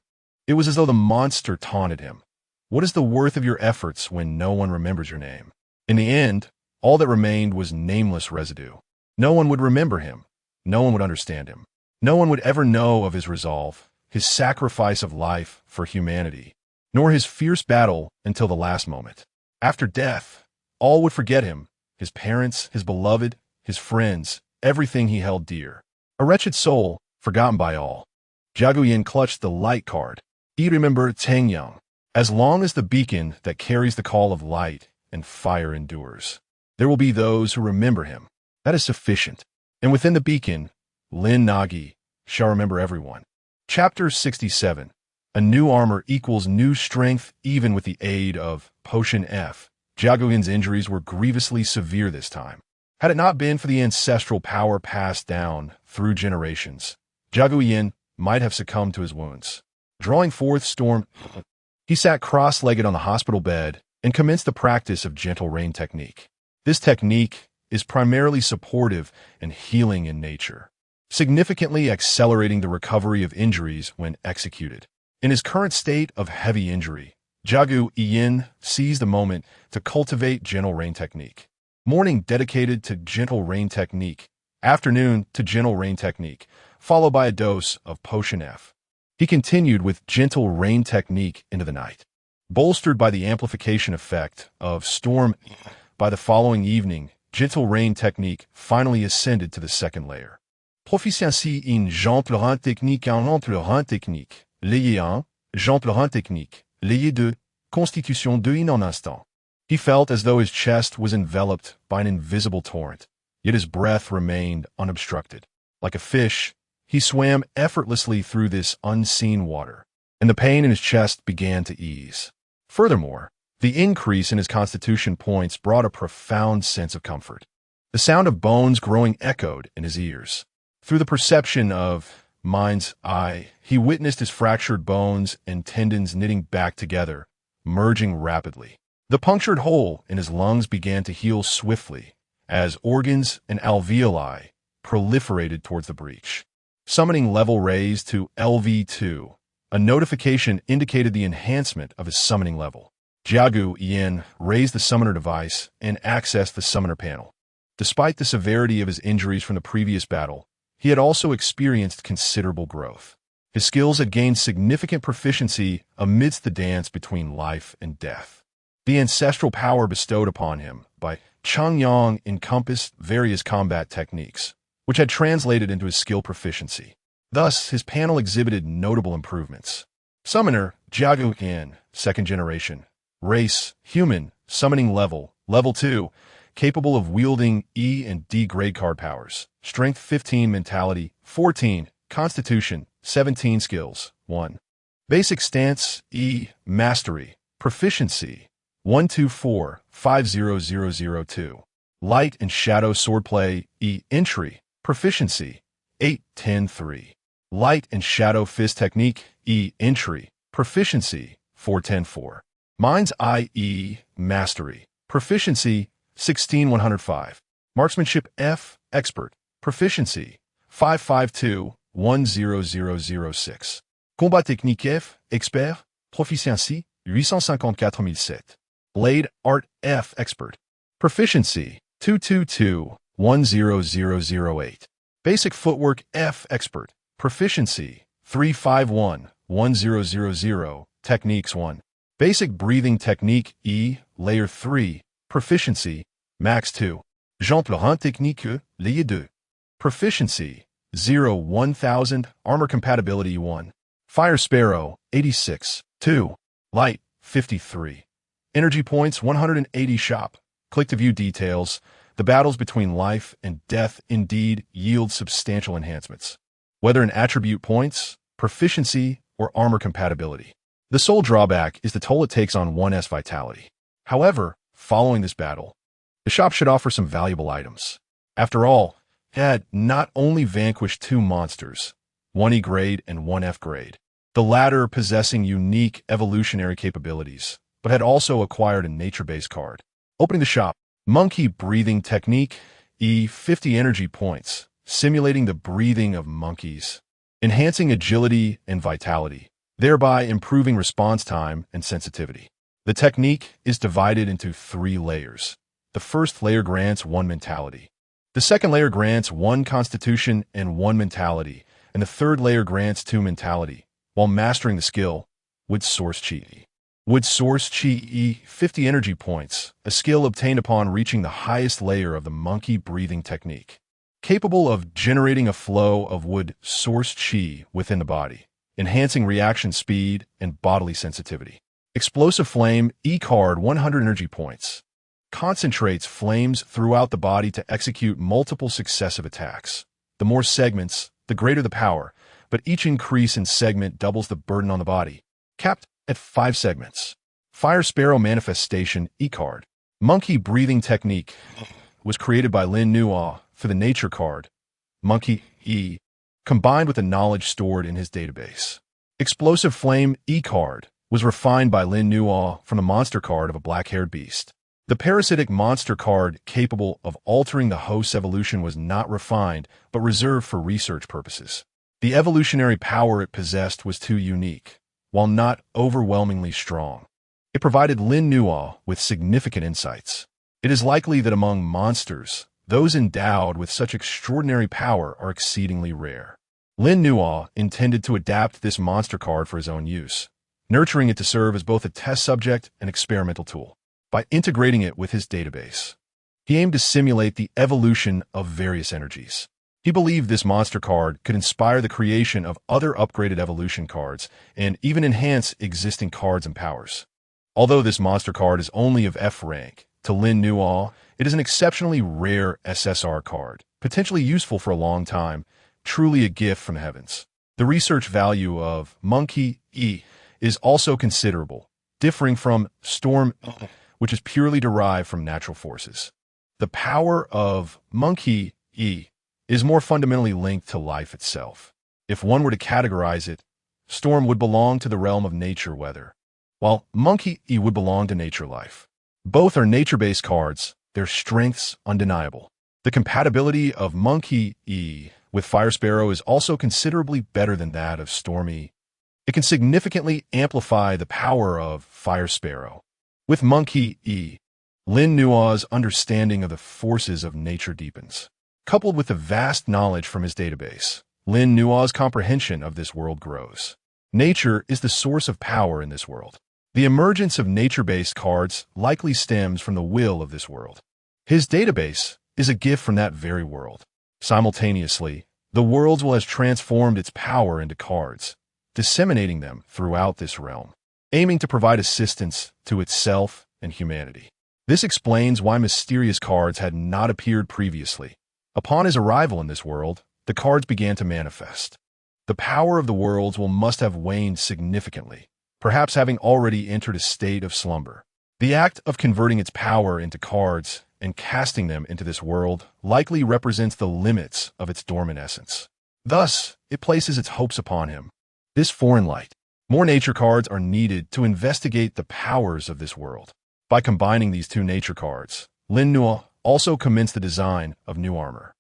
A: It was as though the monster taunted him. What is the worth of your efforts when no one remembers your name? In the end, all that remained was nameless residue. No one would remember him. No one would understand him. No one would ever know of his resolve, his sacrifice of life for humanity, nor his fierce battle until the last moment. After death, all would forget him, his parents, his beloved, his friends, everything he held dear. A wretched soul, forgotten by all. Jiaguyan clutched the light card. He remembered Tengyang. As long as the beacon that carries the call of light and fire endures, there will be those who remember him. That is sufficient. And within the beacon, Lin Nuo shall remember everyone. Chapter 67. A new armor equals new strength even with the aid of Potion F. Jiaguyan's injuries were grievously severe this time. Had it not been for the ancestral power passed down through generations, Jiaguyan might have succumbed to his wounds. Drawing forth storm, he sat cross-legged on the hospital bed and commenced the practice of gentle rain technique. This technique is primarily supportive and healing in nature, significantly accelerating the recovery of injuries when executed. In his current state of heavy injury, Jiaguyan seized the moment to cultivate gentle rain technique. Morning dedicated to gentle rain technique, afternoon to gentle rain technique, followed by a dose of Potion F. He continued with gentle rain technique into the night. Bolstered by the amplification effect of storm, by the following evening, gentle rain technique finally ascended to the second layer. Proficiency in gentle rain technique en gentle rain technique. Layer 1, gentle rain technique. Layer 2, constitution de in un instant. He felt as though his chest was enveloped by an invisible torrent, yet his breath remained unobstructed. Like a fish, he swam effortlessly through this unseen water, and the pain in his chest began to ease. Furthermore, the increase in his constitution points brought a profound sense of comfort. The sound of bones growing echoed in his ears. Through the perception of mind's eye, he witnessed his fractured bones and tendons knitting back together, merging rapidly. The punctured hole in his lungs began to heal swiftly as organs and alveoli proliferated towards the breach. Summoning level raised to LV2. A notification indicated the enhancement of his summoning level. Jiaguyan raised the summoner device and accessed the summoner panel. Despite the severity of his injuries from the previous battle, he had also experienced considerable growth. His skills had gained significant proficiency amidst the dance between life and death. The ancestral power bestowed upon him by Chengyang encompassed various combat techniques, which had translated into his skill proficiency. Thus, his panel exhibited notable improvements. Summoner, Jiaguyan, second generation. Race, human, summoning level, level 2, capable of wielding E and D grade card powers. Strength 15, mentality 14, constitution 17, skills 1. Basic stance, E, mastery, proficiency 124-50002. Light and shadow swordplay, E, entry, proficiency 8-10-3. Light and shadow fist technique, E, entry, proficiency 4-10-4. Mind's eye, E, mastery, proficiency 16-105. Marksmanship F, expert, proficiency 552-10006. Combat technique F, expert, proficiency 854007. Blade art F, expert, proficiency 222-10008. Basic footwork F, expert, proficiency 351-1000. Techniques 1. Basic breathing technique E, layer 3, proficiency max 2. Gentle rain technique layer 2. Proficiency 0-1000. Armor compatibility 1. Fire Sparrow 86. 2. Light 53. Energy points 180. Shop. Click to view details. The battles between life and death indeed yield substantial enhancements. Whether in attribute points, proficiency, or armor compatibility. The sole drawback is the toll it takes on one's vitality. However, following this battle, the shop should offer some valuable items. After all, it had not only vanquished two monsters, one E grade and one F grade, the latter possessing unique evolutionary capabilities, but had also acquired a nature-based card. Opening the shop, Monkey Breathing Technique, E 50 energy points, simulating the breathing of monkeys, enhancing agility and vitality, thereby improving response time and sensitivity. The technique is divided into 3 layers. The first layer grants 1 mentality. The second layer grants 1 constitution and 1 mentality, and the third layer grants 2 mentality. While mastering the skill, Wood Source Chi. Wood Source Chi E 50 energy points, a skill obtained upon reaching the highest layer of the monkey breathing technique, capable of generating a flow of wood source chi within the body, enhancing reaction speed and bodily sensitivity. Explosive Flame E card 100 energy points, concentrates flames throughout the body to execute multiple successive attacks. The more segments, the greater the power, but each increase in segment doubles the burden on the body, capped at 5 segments. Fire Sparrow Manifestation E card. Monkey Breathing Technique was created by Lin Nuo for the nature card, Monkey E, combined with the knowledge stored in his database. Explosive Flame E card was refined by Lin Nuo from the monster card of a black-haired beast. The parasitic monster card capable of altering the host's evolution was not refined, but reserved for research purposes. The evolutionary power it possessed was too unique, while not overwhelmingly strong. It provided Lin Nuo with significant insights. It is likely that among monsters, those endowed with such extraordinary power are exceedingly rare. Lin Nuo intended to adapt this monster card for his own use, nurturing it to serve as both a test subject and experimental tool. By integrating it with his database, he aimed to simulate the evolution of various energies. He believed this monster card could inspire the creation of other upgraded evolution cards and even enhance existing cards and powers. Although this monster card is only of F rank, to Lin Nuo, it is an exceptionally rare SSR card, potentially useful for a long time, truly a gift from the heavens. The research value of Monkey E is also considerable, differing from Storm, which is purely derived from natural forces. The power of Monkey E is more fundamentally linked to life itself. If one were to categorize it, Storm would belong to the realm of nature weather, while Monkey E would belong to nature life. Both are nature-based cards, their strengths undeniable. The compatibility of Monkey E with Fire Sparrow is also considerably better than that of Stormy. It can significantly amplify the power of Fire Sparrow. With Monkey E, Lin Nuo's understanding of the forces of nature deepens. Coupled with the vast knowledge from his database, Lin Nuo's comprehension of this world grows. Nature is the source of power in this world. The emergence of nature-based cards likely stems from the will of this world. His database is a gift from that very world. Simultaneously, the world's will has transformed its power into cards, disseminating them throughout this realm, aiming to provide assistance to itself and humanity. This explains why mysterious cards had not appeared previously. Upon his arrival in this world, the cards began to manifest. The power of the worlds will must have waned significantly, perhaps having already entered a state of slumber. The act of converting its power into cards and casting them into this world likely represents the limits of its dormant essence. Thus, it places its hopes upon him. This foreign light. More nature cards are needed to investigate the powers of this world. By combining these 2 nature cards, Lin Nuo also commenced the design of new armor.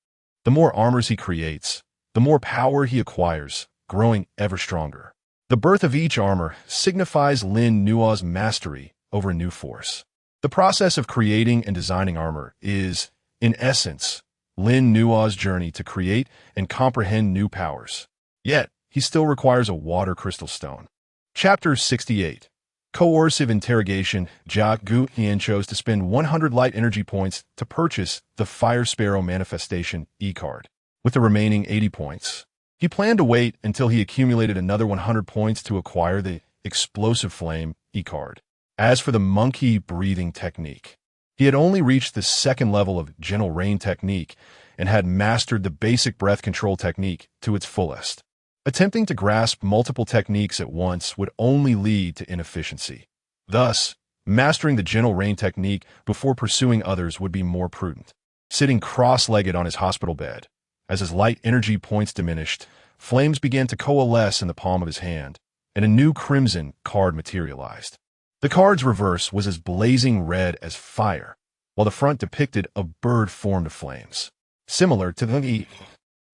A: The more armors he creates, the more power he acquires, growing ever stronger. The birth of each armor signifies Lin Nuo's mastery over a new force. The process of creating and designing armor is, in essence, Lin Nuo's journey to create and comprehend new powers. Yet, he still requires a water crystal stone. Chapter 68. Coercive Interrogation. Jia Guyan chose to spend 100 light energy points to purchase the Fire Sparrow Manifestation E-card. With the remaining 80 points, he planned to wait until he accumulated another 100 points to acquire the Explosive Flame E-card. As for the Monkey Breathing Technique, he had only reached the 2nd level of Gentle Rain Technique and had mastered the basic breath control technique to its fullest. Attempting to grasp multiple techniques at once would only lead to inefficiency. Thus, mastering the gentle rain technique before pursuing others would be more prudent. Sitting cross-legged on his hospital bed, as his light energy points diminished, flames began to coalesce in the palm of his hand, and a new crimson card materialized. The card's reverse was as blazing red as fire, while the front depicted a bird formed of flames. Similar to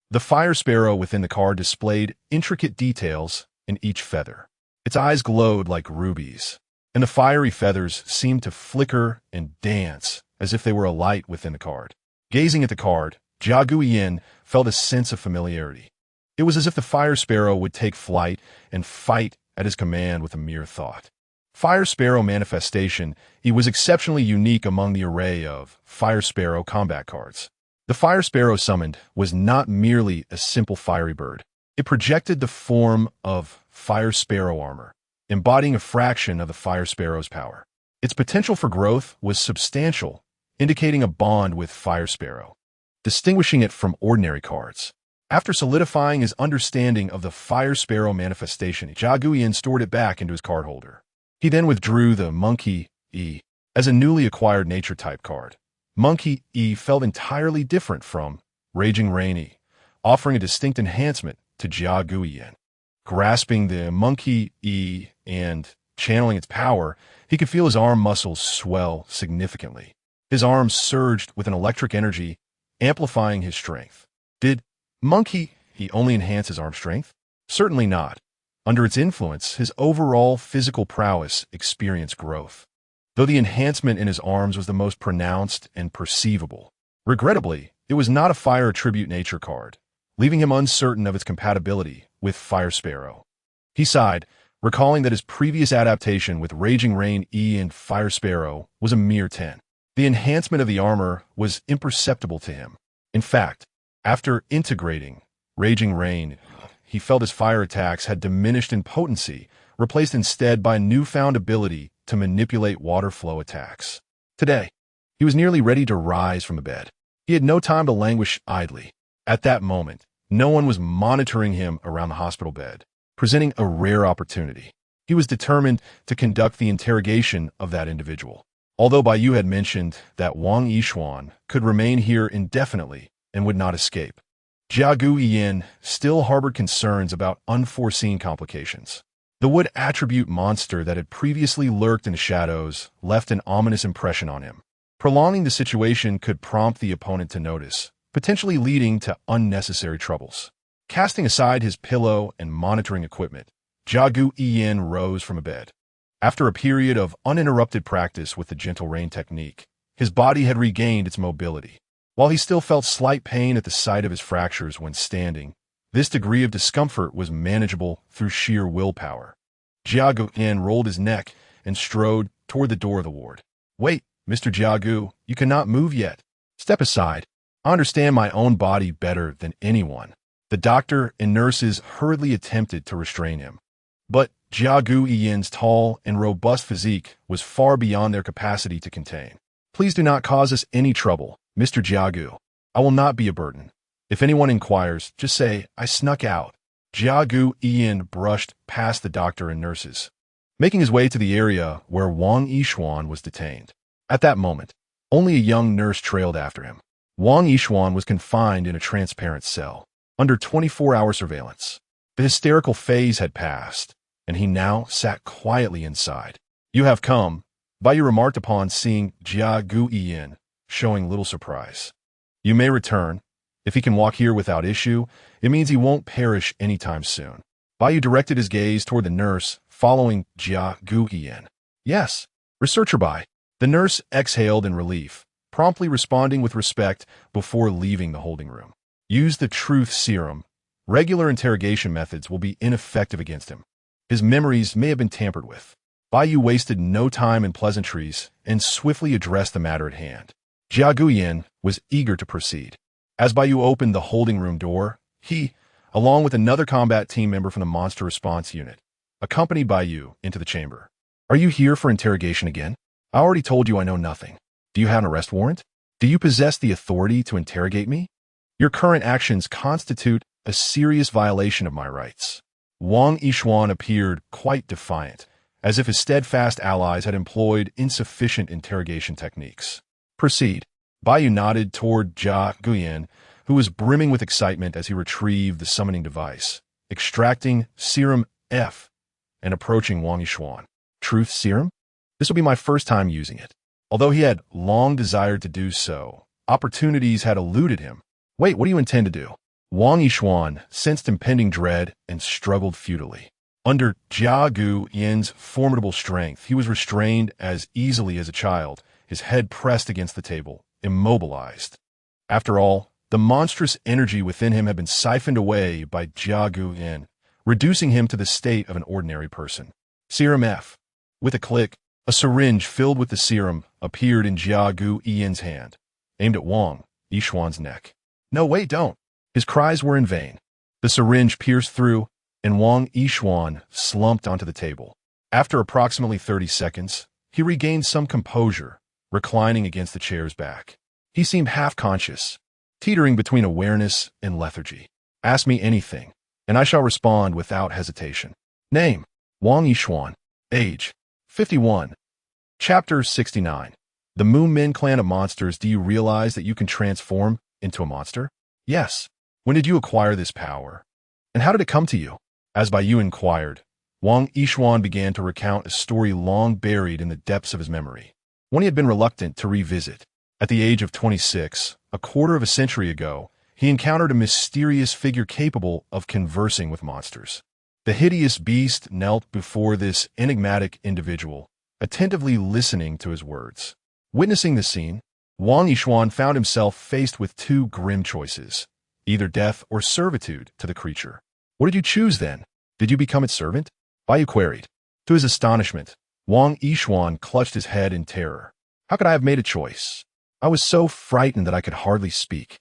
A: the fire sparrow within the card displayed intricate details in each feather. Its eyes glowed like rubies, and the fiery feathers seemed to flicker and dance as if they were alight within the card. Gazing at the card, Jia Guiyin felt a sense of familiarity. It was as if the fire sparrow would take flight and fight at his command with a mere thought. Fire Sparrow Manifestation, he was exceptionally unique among the array of Fire Sparrow combat cards. The Fire Sparrow summoned was not merely a simple fiery bird. It projected the form of Fire Sparrow armor, embodying a fraction of the Fire Sparrow's power. Its potential for growth was substantial, indicating a bond with Fire Sparrow, distinguishing it from ordinary cards. After solidifying his understanding of the Fire Sparrow Manifestation, Jia Guiyin stored it back into his card holder. He then withdrew the Monkey E as a newly acquired nature-type card. Monkey E felt entirely different from Raging Rain E, offering a distinct enhancement to Jia Guiyin. Grasping the Monkey E and channeling its power, he could feel his arm muscles swell significantly. His arms surged with an electric energy, amplifying his strength. Did Monkey E only enhance his arm strength? Certainly not. Under its influence, his overall physical prowess experienced growth, though the enhancement in his arms was the most pronounced and perceivable. Regrettably, it was not a fire attribute nature card, leaving him uncertain of its compatibility with Fire Sparrow. He sighed, recalling that his previous adaptation with Raging Rain E and Fire Sparrow was a mere 10. The enhancement of the armor was imperceptible to him. In fact, after integrating Raging Rain, he felt his fire attacks had diminished in potency, replaced instead by a newfound ability to manipulate water flow attacks. Today, he was nearly ready to rise from the bed. He had no time to languish idly. At that moment, no one was monitoring him around the hospital bed, presenting a rare opportunity. He was determined to conduct the interrogation of that individual. Although Bai Yu had mentioned that Wang Yishuan could remain here indefinitely and would not escape, Jia Guiyin still harbored concerns about unforeseen complications. The wood attribute monster that had previously lurked in the shadows left an ominous impression on him. Prolonging the situation could prompt the opponent to notice, potentially leading to unnecessary troubles. Casting aside his pillow and monitoring equipment, Jia Guiyin rose from a bed. After a period of uninterrupted practice with the gentle rain technique, his body had regained its mobility. While he still felt slight pain at the site of his fractures when standing, this degree of discomfort was manageable through sheer willpower. Jia Guiyin rolled his neck and strode toward the door of the ward. "Wait, Mr. Jia Gu, you cannot move yet. Step aside. I understand my own body better than anyone." The doctor and nurses hurriedly attempted to restrain him. But Jia Guiyin's tall and robust physique was far beyond their capacity to contain. "Please do not cause us any trouble, Mr. Jia Gu. I will not be a burden. If anyone inquires, just say I snuck out." Jia Guiyin brushed past the doctor and nurses, making his way to the area where Wang Yishuan was detained. At that moment, only a young nurse trailed after him. Wang Yishuan was confined in a transparent cell, under 24-hour surveillance. The hysterical phase had passed, and he now sat quietly inside. "You have come," Bai Yu remarked upon seeing Jia Guiyin, showing little surprise. "You may return. If he can walk here without issue, it means he won't perish anytime soon." Bai Yu directed his gaze toward the nurse, following Jia Guiyin. "Yes, Researcher Bai." The nurse exhaled in relief, promptly responding with respect before leaving the holding room. "Use the truth serum. Regular interrogation methods will be ineffective against him. His memories may have been tampered with." Bai Yu wasted no time in pleasantries and swiftly addressed the matter at hand. Jia Guiyin was eager to proceed. As Bai Yu opened the holding room door, he, along with another combat team member from the Monster Response Unit, accompanied Bai Yu into the chamber. "Are you here for interrogation again? I already told you I know nothing. Do you have an arrest warrant? Do you possess the authority to interrogate me? Your current actions constitute a serious violation of my rights. Wang Yishuan appeared quite defiant, as if his steadfast allies had employed insufficient interrogation techniques. Proceed. Baiyu nodded toward Jia Guyan, who was brimming with excitement as he retrieved the summoning device, extracting Serum F and approaching Wang Yishuan. Truth Serum? This will be my first time using it. Although he had long desired to do so, opportunities had eluded him. Wait, what do you intend to do? Wang Yishuan sensed impending dread and struggled futilely. Under Jia Guyan's formidable strength, he was restrained as easily as a child, his head pressed against the table, immobilized. After all, the monstrous energy within him had been siphoned away by Jia Guyan, reducing him to the state of an ordinary person. Serum F. With a click, a syringe filled with the serum appeared in Jia Guyan's hand, aimed at Wang Yishuan's neck. No, wait, don't. His cries were in vain. The syringe pierced through, and Wang Yishuan slumped onto the table. After approximately 30 seconds, he regained some composure, reclining against the chair's back. He seemed half-conscious, teetering between awareness and lethargy. Ask me anything, and I shall respond without hesitation. Name: Wang Yishuan. Age: 51. Chapter 69. The Moon Men clan of monsters. Do you realize that you can transform into a monster? Yes. When did you acquire this power? And how did it come to you? As Baiyu inquired, Wang Yishuan began to recount a story long buried in the depths of his memory, one he had been reluctant to revisit. At the age of 26, a quarter of a century ago, he encountered a mysterious figure capable of conversing with monsters. The hideous beast knelt before this enigmatic individual, attentively listening to his words. Witnessing the scene, Wang Yishuan found himself faced with two grim choices, either death or servitude to the creature. What did you choose then? Did you become its servant? Baiyu queried. To his astonishment, Wang Yishuan clutched his head in terror. How could I have made a choice? I was so frightened that I could hardly speak.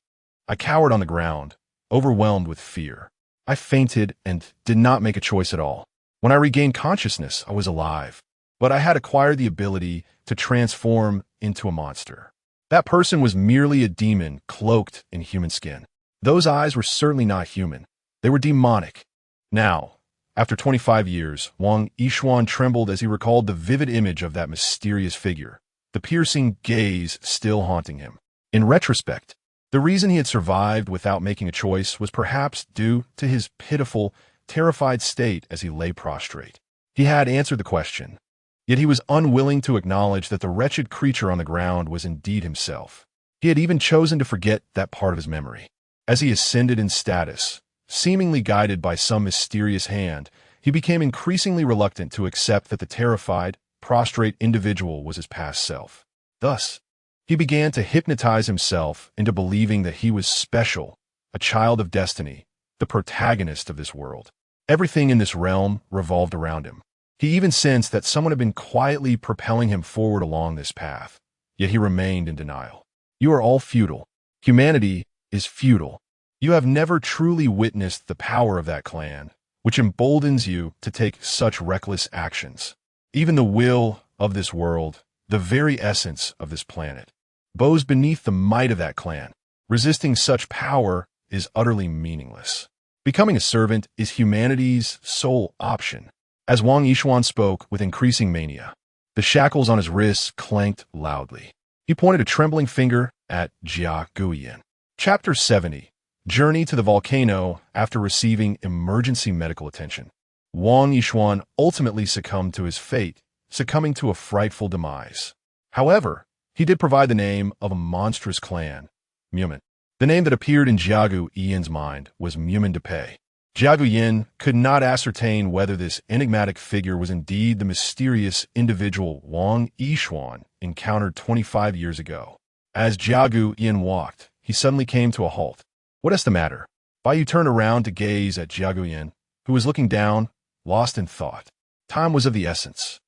A: I cowered on the ground, overwhelmed with fear. I fainted and did not make a choice at all. When I regained consciousness, I was alive, but I had acquired the ability to transform into a monster. That person was merely a demon cloaked in human skin. Those eyes were certainly not human. They were demonic. Now, after 25 years, Wang Yishuan trembled as he recalled the vivid image of that mysterious figure, the piercing gaze still haunting him. In retrospect, the reason he had survived without making a choice was perhaps due to his pitiful, terrified state as he lay prostrate. He had answered the question, yet he was unwilling to acknowledge that the wretched creature on the ground was indeed himself. He had even chosen to forget that part of his memory. As he ascended in status, seemingly guided by some mysterious hand, he became increasingly reluctant to accept that the terrified, prostrate individual was his past self. Thus, he began to hypnotize himself into believing that he was special, a child of destiny, the protagonist of this world. Everything in this realm revolved around him. He even sensed that someone had been quietly propelling him forward along this path, yet he remained in denial. You are all futile. Humanity is futile. You have never truly witnessed the power of that clan, which emboldens you to take such reckless actions. Even the will of this world, the very essence of this planet, bows beneath the might of that clan. Resisting such power is utterly meaningless. Becoming a servant is humanity's sole option. As Wang Yishuan spoke with increasing mania, the shackles on his wrists clanked loudly. He pointed a trembling finger at Jia Guyan. Chapter 70. Journey to the volcano after receiving emergency medical attention. Wang Yishuan ultimately succumbed to his fate, succumbing to a frightful demise. However, he did provide the name of a monstrous clan, Mumin. The name that appeared in Jiagu Yan's mind was Mumin Depei. Jiagu Yan could not ascertain whether this enigmatic figure was indeed the mysterious individual Wang Yishuan encountered 25 years ago. As Jiagu Yan walked, he suddenly came to a halt. What is the matter? Baiyu turned around to gaze at Jiagu Yan, who was looking down, lost in thought. Time was of the essence.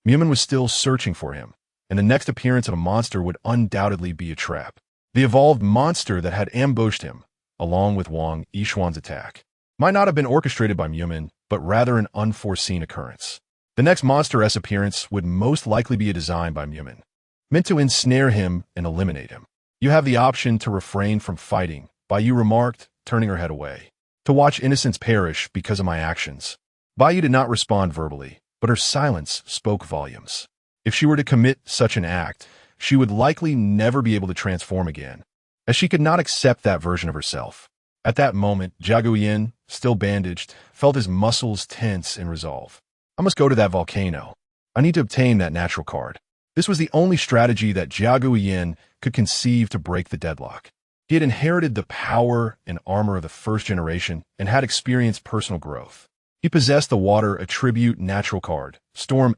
A: Mumin was still searching for him, and the next appearance of a monster would undoubtedly be a trap. The evolved monster that had ambushed him, along with Wang Yishuan's attack, might not have been orchestrated by Mumin, but rather an unforeseen occurrence. The next monster-esque appearance would most likely be a design by Mumin, meant to ensnare him and eliminate him. You have the option to refrain from fighting, Baiyu remarked, turning her head away. to watch innocents perish because of my actions. Baiyu did not respond verbally, but her silence spoke volumes. If she were to commit such an act, she would likely never be able to transform again, as she could not accept that version of herself. At that moment, Jiagu Yin, still bandaged, felt his muscles tense in resolve. I must go to that volcano. I need to obtain that natural card. This was the only strategy that Jiagu Yin could conceive to break the deadlock. He had inherited the power and armor of the first generation and had experienced personal growth. He possessed the water attribute natural card, Storm,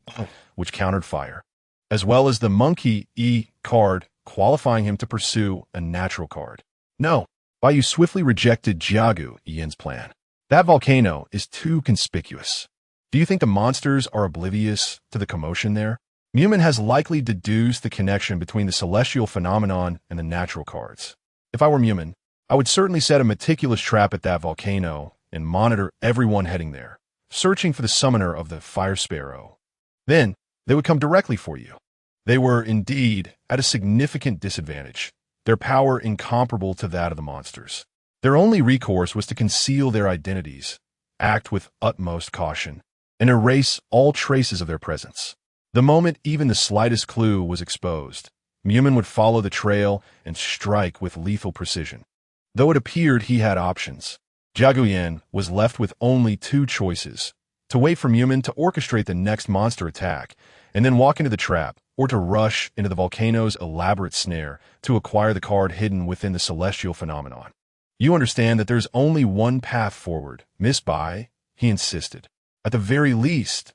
A: which countered fire, as well as the monkey E card, qualifying him to pursue a natural card. No, Baiyu swiftly rejected Jiagu Yin's plan. That volcano is too conspicuous. Do you think the monsters are oblivious to the commotion there? Mumin has likely deduced the connection between the celestial phenomenon and the natural cards. If I were Mumin, I would certainly set a meticulous trap at that volcano and monitor everyone heading there, searching for the summoner of the fire sparrow. Then, they would come directly for you. They were, indeed, at a significant disadvantage, their power incomparable to that of the monsters. Their only recourse was to conceal their identities, act with utmost caution, and erase all traces of their presence. The moment even the slightest clue was exposed, Mumin would follow the trail and strike with lethal precision. Though it appeared he had options, Jiagu Yin was left with only two choices: to wait for Mumin to orchestrate the next monster attack, and then walk into the trap, or to rush into the volcano's elaborate snare to acquire the card hidden within the celestial phenomenon. You understand that there's only one path forward, Miss Bai, he insisted. At the very least,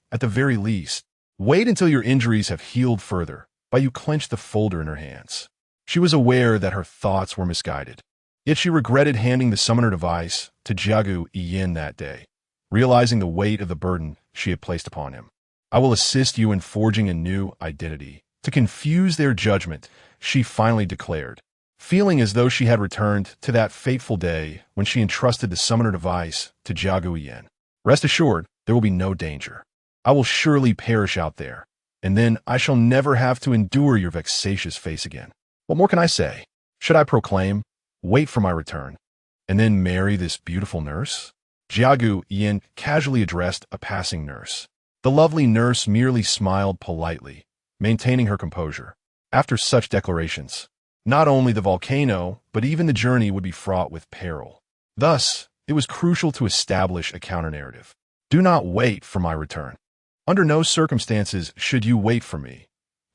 A: wait until your injuries have healed further. Baiyu clenched the folder in her hands. She was aware that her thoughts were misguided. Yet she regretted handing the summoner device to Jiagu Yin that day, realizing the weight of the burden she had placed upon him. I will assist you in forging a new identity. To confuse their judgment, she finally declared, feeling as though she had returned to that fateful day when she entrusted the summoner device to Jiagu Yin. Rest assured, there will be no danger. I will surely perish out there, and then I shall never have to endure your vexatious face again. What more can I say? Should I proclaim, wait for my return, and then marry this beautiful nurse? Jiagu Yin casually addressed a passing nurse. The lovely nurse merely smiled politely, maintaining her composure. After such declarations, not only the volcano, but even the journey would be fraught with peril. Thus, it was crucial to establish a counter-narrative. Do not wait for my return. Under no circumstances should you wait for me,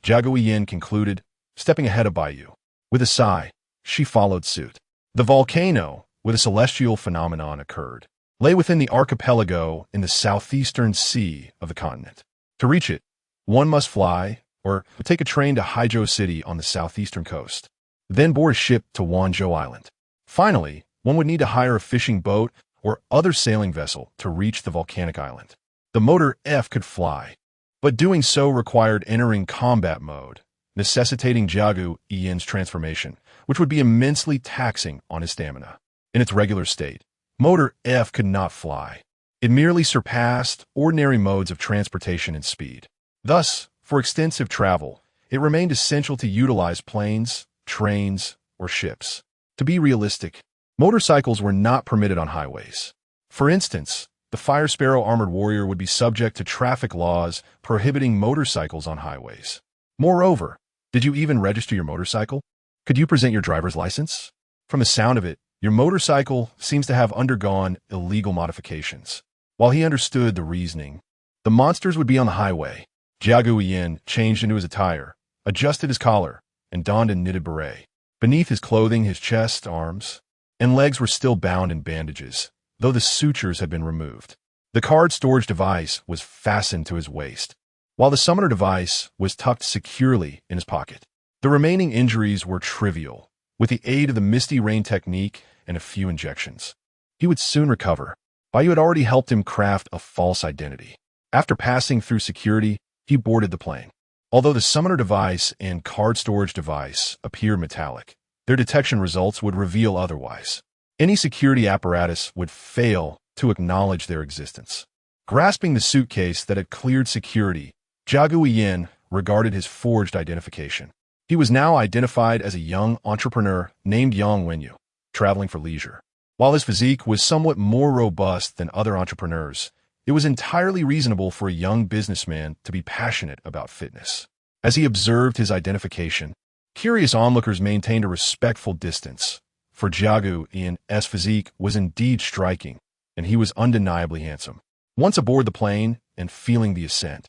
A: Jiagu Yin concluded, stepping ahead of Baiyu. With a sigh, she followed suit. The volcano, where the celestial phenomenon occurred, lay within the archipelago in the southeastern sea of the continent. To reach it, one must fly or take a train to Haizhou City on the southeastern coast, then board a ship to Wanzhou Island. Finally, one would need to hire a fishing boat or other sailing vessel to reach the volcanic island. The motor F could fly, but doing so required entering combat mode, necessitating Jiagu Yin's transformation, which would be immensely taxing on his stamina. In its regular state, Motor F could not fly. It merely surpassed ordinary modes of transportation in speed. Thus, for extensive travel, it remained essential to utilize planes, trains, or ships. To be realistic, motorcycles were not permitted on highways. For instance, the Fire Sparrow Armored Warrior would be subject to traffic laws prohibiting motorcycles on highways. Moreover, did you even register your motorcycle? Could you present your driver's license? From the sound of it, your motorcycle seems to have undergone illegal modifications. While he understood the reasoning, the monsters would be on the highway. Jiagu Yin changed into his attire, adjusted his collar, and donned a knitted beret. Beneath his clothing, his chest, arms, and legs were still bound in bandages, though the sutures had been removed. The card storage device was fastened to his waist, while the summoner device was tucked securely in his pocket. The remaining injuries were trivial, with the aid of the Misty Rain technique and a few injections. He would soon recover. Baiyu had already helped him craft a false identity. After passing through security, he boarded the plane. Although the summoner device and card storage device appear metallic, their detection results would reveal otherwise. Any security apparatus would fail to acknowledge their existence. Grasping the suitcase that had cleared security, Jiagu Yin regarded his forged identification. He was now identified as a young entrepreneur named Yang Wenyu, traveling for leisure. While his physique was somewhat more robust than other entrepreneurs, it was entirely reasonable for a young businessman to be passionate about fitness. As he observed his identification, curious onlookers maintained a respectful distance, for Jiagu Yan's physique was indeed striking, and he was undeniably handsome. Once aboard the plane and feeling the ascent,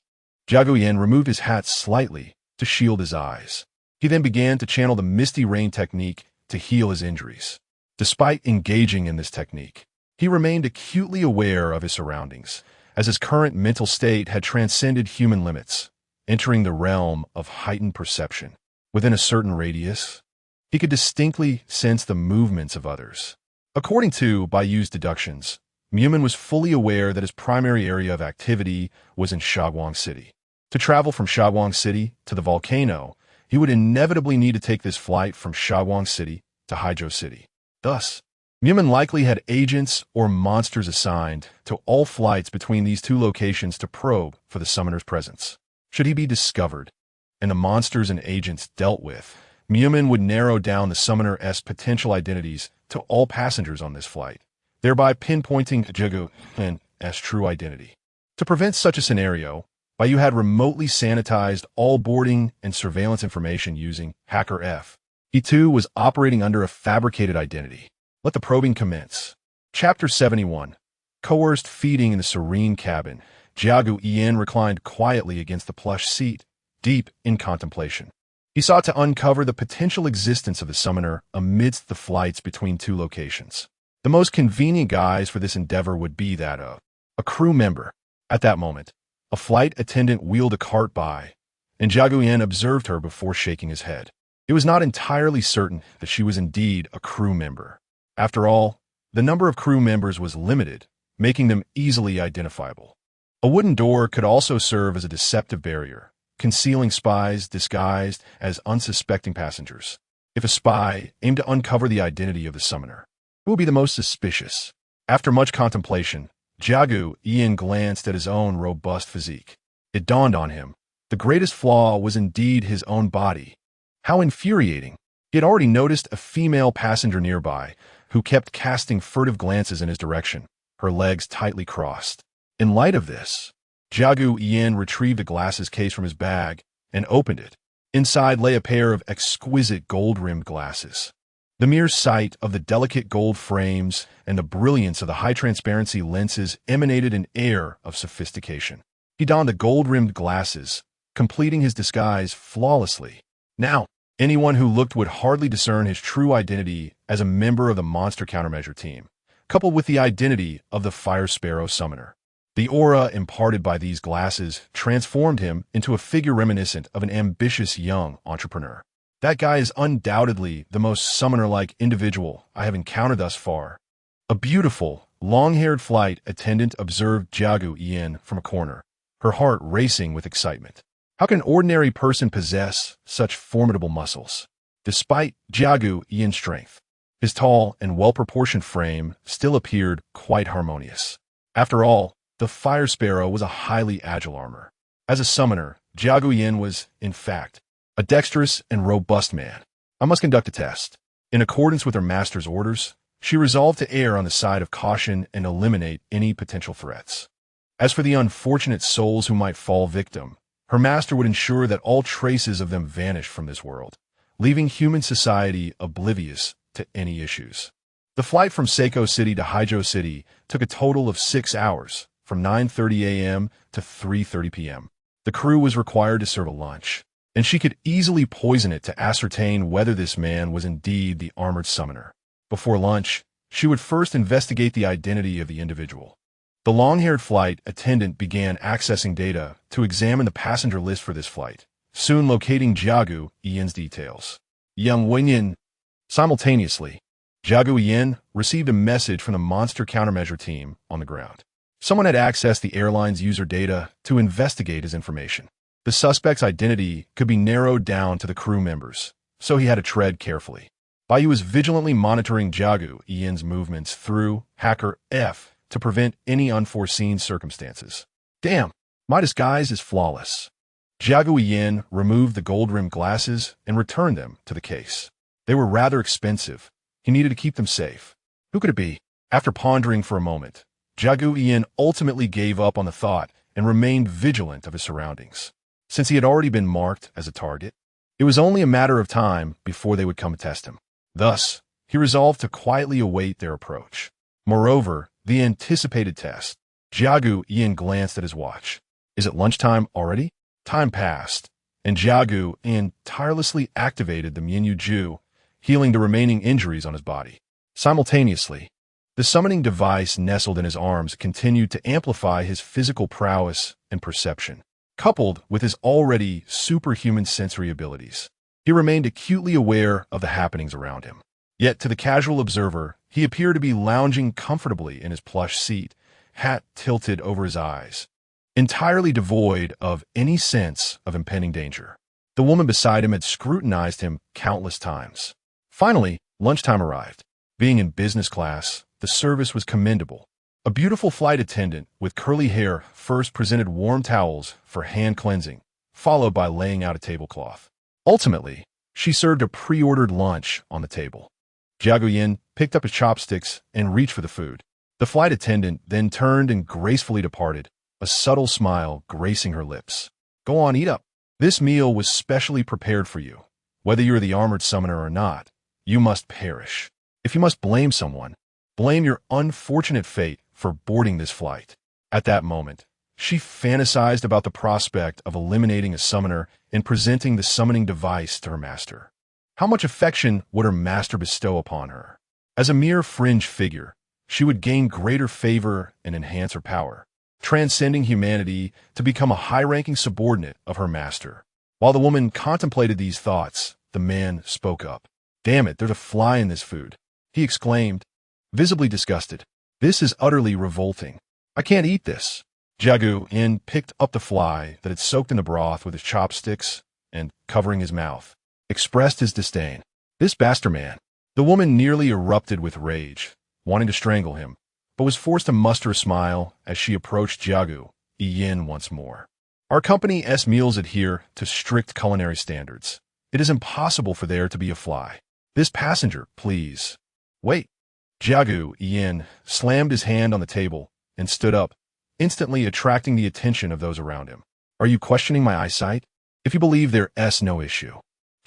A: Jiagu Yan removed his hat slightly to shield his eyes. He then began to channel the misty rain technique to heal his injuries. Despite engaging in this technique, he remained acutely aware of his surroundings, as his current mental state had transcended human limits, entering the realm of heightened perception. Within a certain radius, he could distinctly sense the movements of others. According to Bayu's deductions, Mumin was fully aware that his primary area of activity was in Shaguang City. To travel from Shaguang City to the volcano, he would inevitably need to take this flight from Shaguang City to Haizhou City. Thus, Mumin likely had agents or monsters assigned to all flights between these two locations to probe for the summoner's presence. Should he be discovered and the monsters and agents dealt with, Mumin would narrow down the summoner's potential identities to all passengers on this flight, thereby pinpointing Jiagu Yan's true identity. To prevent such a scenario, Bayu had remotely sanitized all boarding and surveillance information using Hacker F. He too was operating under a fabricated identity. Let the probing commence. Chapter 71. Coerced feeding in the serene cabin. Jiagu Yan reclined quietly against the plush seat, deep in contemplation. He sought to uncover the potential existence of the summoner amidst the flights between two locations. The most convenient guise for this endeavor would be that of a crew member. At that moment, a flight attendant wheeled a cart by, and Jiagu Yan observed her before shaking his head. It was not entirely certain that she was indeed a crew member. After all, the number of crew members was limited, making them easily identifiable. A wooden door could also serve as a deceptive barrier, concealing spies disguised as unsuspecting passengers. If a spy aimed to uncover the identity of the summoner, who would be the most suspicious? After much contemplation, Jiagu Yan glanced at his own robust physique. It dawned on him. The greatest flaw was indeed his own body. How infuriating! He had already noticed a female passenger nearby, who kept casting furtive glances in his direction, her legs tightly crossed. In light of this, Jiagu Yan retrieved a glasses case from his bag and opened it. Inside lay a pair of exquisite gold-rimmed glasses. The mere sight of the delicate gold frames and the brilliance of the high-transparency lenses emanated an air of sophistication. He donned the gold-rimmed glasses, completing his disguise flawlessly. Now, anyone who looked would hardly discern his true identity as a member of the monster countermeasure team, coupled with the identity of the Fire Sparrow summoner. The aura imparted by these glasses transformed him into a figure reminiscent of an ambitious young entrepreneur. That guy is undoubtedly the most summoner-like individual I have encountered thus far. A beautiful, long-haired flight attendant observed Jiagu Yan from a corner, her heart racing with excitement. How can an ordinary person possess such formidable muscles? Despite Jiagu Yan's strength, his tall and well-proportioned frame still appeared quite harmonious. After all, the Fire Sparrow was a highly agile armor. As a summoner, Jiagu Yan was, in fact, a dexterous and robust man. I must conduct a test. In accordance with her master's orders, she resolved to err on the side of caution and eliminate any potential threats. As for the unfortunate souls who might fall victim, her master would ensure that all traces of them vanished from this world, leaving human society oblivious to any issues. The flight from Seiko City to Haizhou City took a total of 6 hours, from 9:30 a.m. to 3:30 p.m. The crew was required to serve a lunch, and she could easily poison it to ascertain whether this man was indeed the armored summoner. Before lunch, she would first investigate the identity of the individual. The long-haired flight attendant began accessing data to examine the passenger list for this flight, soon locating Jiagu Yan's details. Young Wenyan. Simultaneously, Jiagu Yan received a message from the monster countermeasure team on the ground. Someone had accessed the airline's user data to investigate his information. The suspect's identity could be narrowed down to the crew members, so he had to tread carefully. Bayu was vigilantly monitoring Jiagu Yan's movements through Hacker F to prevent any unforeseen circumstances. Damn, my disguise is flawless. Jiagu Yan removed the gold-rimmed glasses and returned them to the case. They were rather expensive. He needed to keep them safe. Who could it be? After pondering for a moment, Jiagu Yin ultimately gave up on the thought and remained vigilant of his surroundings. Since he had already been marked as a target, it was only a matter of time before they would come test him. Thus, he resolved to quietly await their approach. Moreover, the anticipated test. Jiagu Yin glanced at his watch. Is it lunchtime already? Time passed, and Jiagu Yin tirelessly activated the Mianyu Ju, healing the remaining injuries on his body. Simultaneously, the summoning device nestled in his arms continued to amplify his physical prowess and perception. Coupled with his already superhuman sensory abilities, he remained acutely aware of the happenings around him. Yet to the casual observer, he appeared to be lounging comfortably in his plush seat, hat tilted over his eyes, entirely devoid of any sense of impending danger. The woman beside him had scrutinized him countless times. Finally, lunchtime arrived. Being in business class, the service was commendable. A beautiful flight attendant with curly hair first presented warm towels for hand cleansing, followed by laying out a tablecloth. Ultimately, she served a pre-ordered lunch on the table. Jiagu Yin picked up his chopsticks and reached for the food. The flight attendant then turned and gracefully departed, a subtle smile gracing her lips. Go on, eat up. This meal was specially prepared for you. Whether you're the armored summoner or not, you must perish. If you must blame someone, blame your unfortunate fate for boarding this flight. At that moment, she fantasized about the prospect of eliminating a summoner and presenting the summoning device to her master. How much affection would her master bestow upon her? As a mere fringe figure, she would gain greater favor and enhance her power, transcending humanity to become a high-ranking subordinate of her master. While the woman contemplated these thoughts, the man spoke up. Damn it, there's a fly in this food, he exclaimed, visibly disgusted. This is utterly revolting. I can't eat this. Jiagu Yin picked up the fly that had soaked in the broth with his chopsticks and, covering his mouth, expressed his disdain. This bastard man. The woman nearly erupted with rage, wanting to strangle him, but was forced to muster a smile as she approached Jiagu Yin once more. Our company's meals adhere to strict culinary standards. It is impossible for there to be a fly. This passenger, please. Wait. Jiagu Yin slammed his hand on the table and stood up, instantly attracting the attention of those around him. Are you questioning my eyesight? If you believe there's no issue.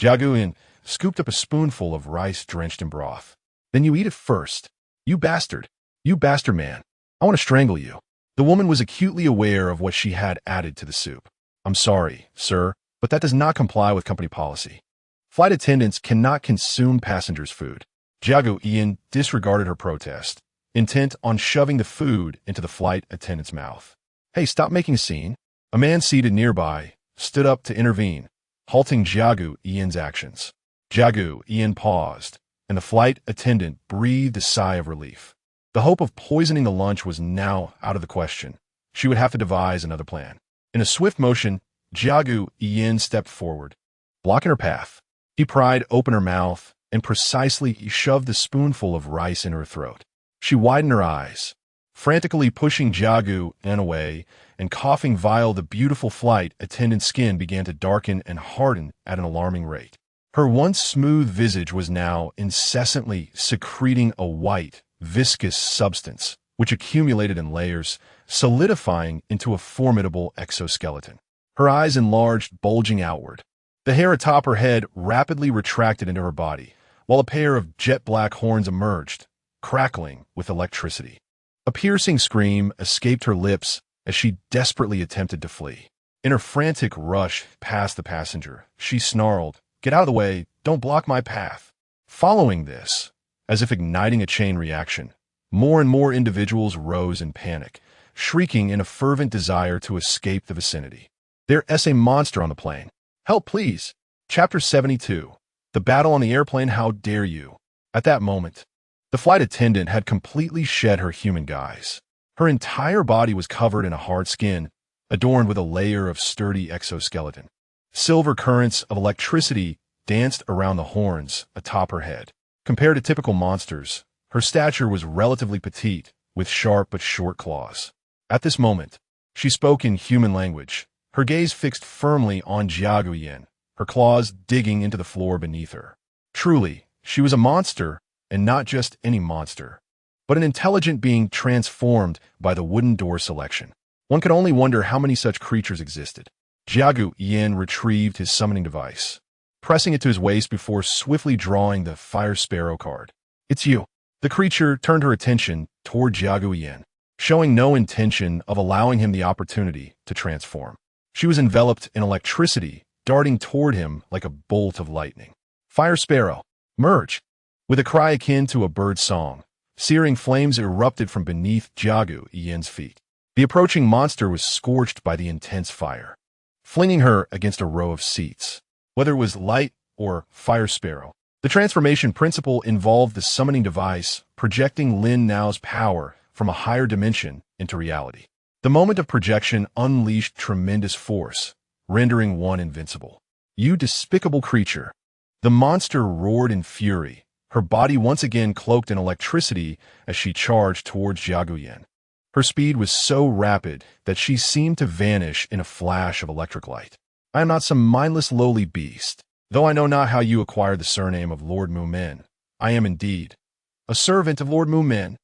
A: Jiagu Yin scooped up a spoonful of rice drenched in broth. Then you eat it first. You bastard man. I want to strangle you. The woman was acutely aware of what she had added to the soup. I'm sorry, sir, but that does not comply with company policy. Flight attendants cannot consume passengers' food. Jiagu Yin disregarded her protest, intent on shoving the food into the flight attendant's mouth. Hey, stop making a scene. A man seated nearby stood up to intervene, halting Jiagu Yin's actions. Jiagu Yin paused, and the flight attendant breathed a sigh of relief. The hope of poisoning the lunch was now out of the question. She would have to devise another plan. In a swift motion, Jiagu Yin stepped forward, blocking her path. He pried open her mouth and precisely shoved the spoonful of rice in her throat. She widened her eyes, frantically pushing Jiagu Yin away, and coughing vile. The beautiful flight attendant's skin began to darken and harden at an alarming rate. Her once smooth visage was now incessantly secreting a white, viscous substance, which accumulated in layers, solidifying into a formidable exoskeleton. Her eyes enlarged, bulging outward. The hair atop her head rapidly retracted into her body, while a pair of jet-black horns emerged, crackling with electricity. A piercing scream escaped her lips as she desperately attempted to flee. In her frantic rush past the passenger, she snarled, "Get out of the way, don't block my path." Following this, as if igniting a chain reaction, more and more individuals rose in panic, shrieking in a fervent desire to escape the vicinity. There's a monster on the plane. Help, please. Chapter 72. The Battle on the Airplane. How dare you? At that moment, the flight attendant had completely shed her human guise. Her entire body was covered in a hard skin, adorned with a layer of sturdy exoskeleton. Silver currents of electricity danced around the horns atop her head. Compared to typical monsters, her stature was relatively petite, with sharp but short claws. At this moment, she spoke in human language, her gaze fixed firmly on Jiagu Yin, her claws digging into the floor beneath her. Truly, she was a monster, and not just any monster. but an intelligent being transformed by the wooden door selection. One could only wonder how many such creatures existed. Jiagu Yin retrieved his summoning device, pressing it to his waist before swiftly drawing the Fire Sparrow card. "It's you." The creature turned her attention toward Jiagu Yin, showing no intention of allowing him the opportunity to transform. She was enveloped in electricity, darting toward him like a bolt of lightning. "Fire Sparrow, merge!" With a cry akin to a bird's song, searing flames erupted from beneath Jiagu Yin's feet. The approaching monster was scorched by the intense fire, flinging her against a row of seats. Whether it was light or Fire Sparrow, the transformation principle involved the summoning device projecting Lin Nuo's power from a higher dimension into reality. The moment of projection unleashed tremendous force, rendering one invincible. "You despicable creature!" The monster roared in fury, her body once again cloaked in electricity as she charged towards Jiagu Yin. Her speed was so rapid that she seemed to vanish in a flash of electric light. "I am not some mindless lowly beast. Though I know not how you acquired the surname of Lord Mumen, I am indeed a servant of Lord Mumen."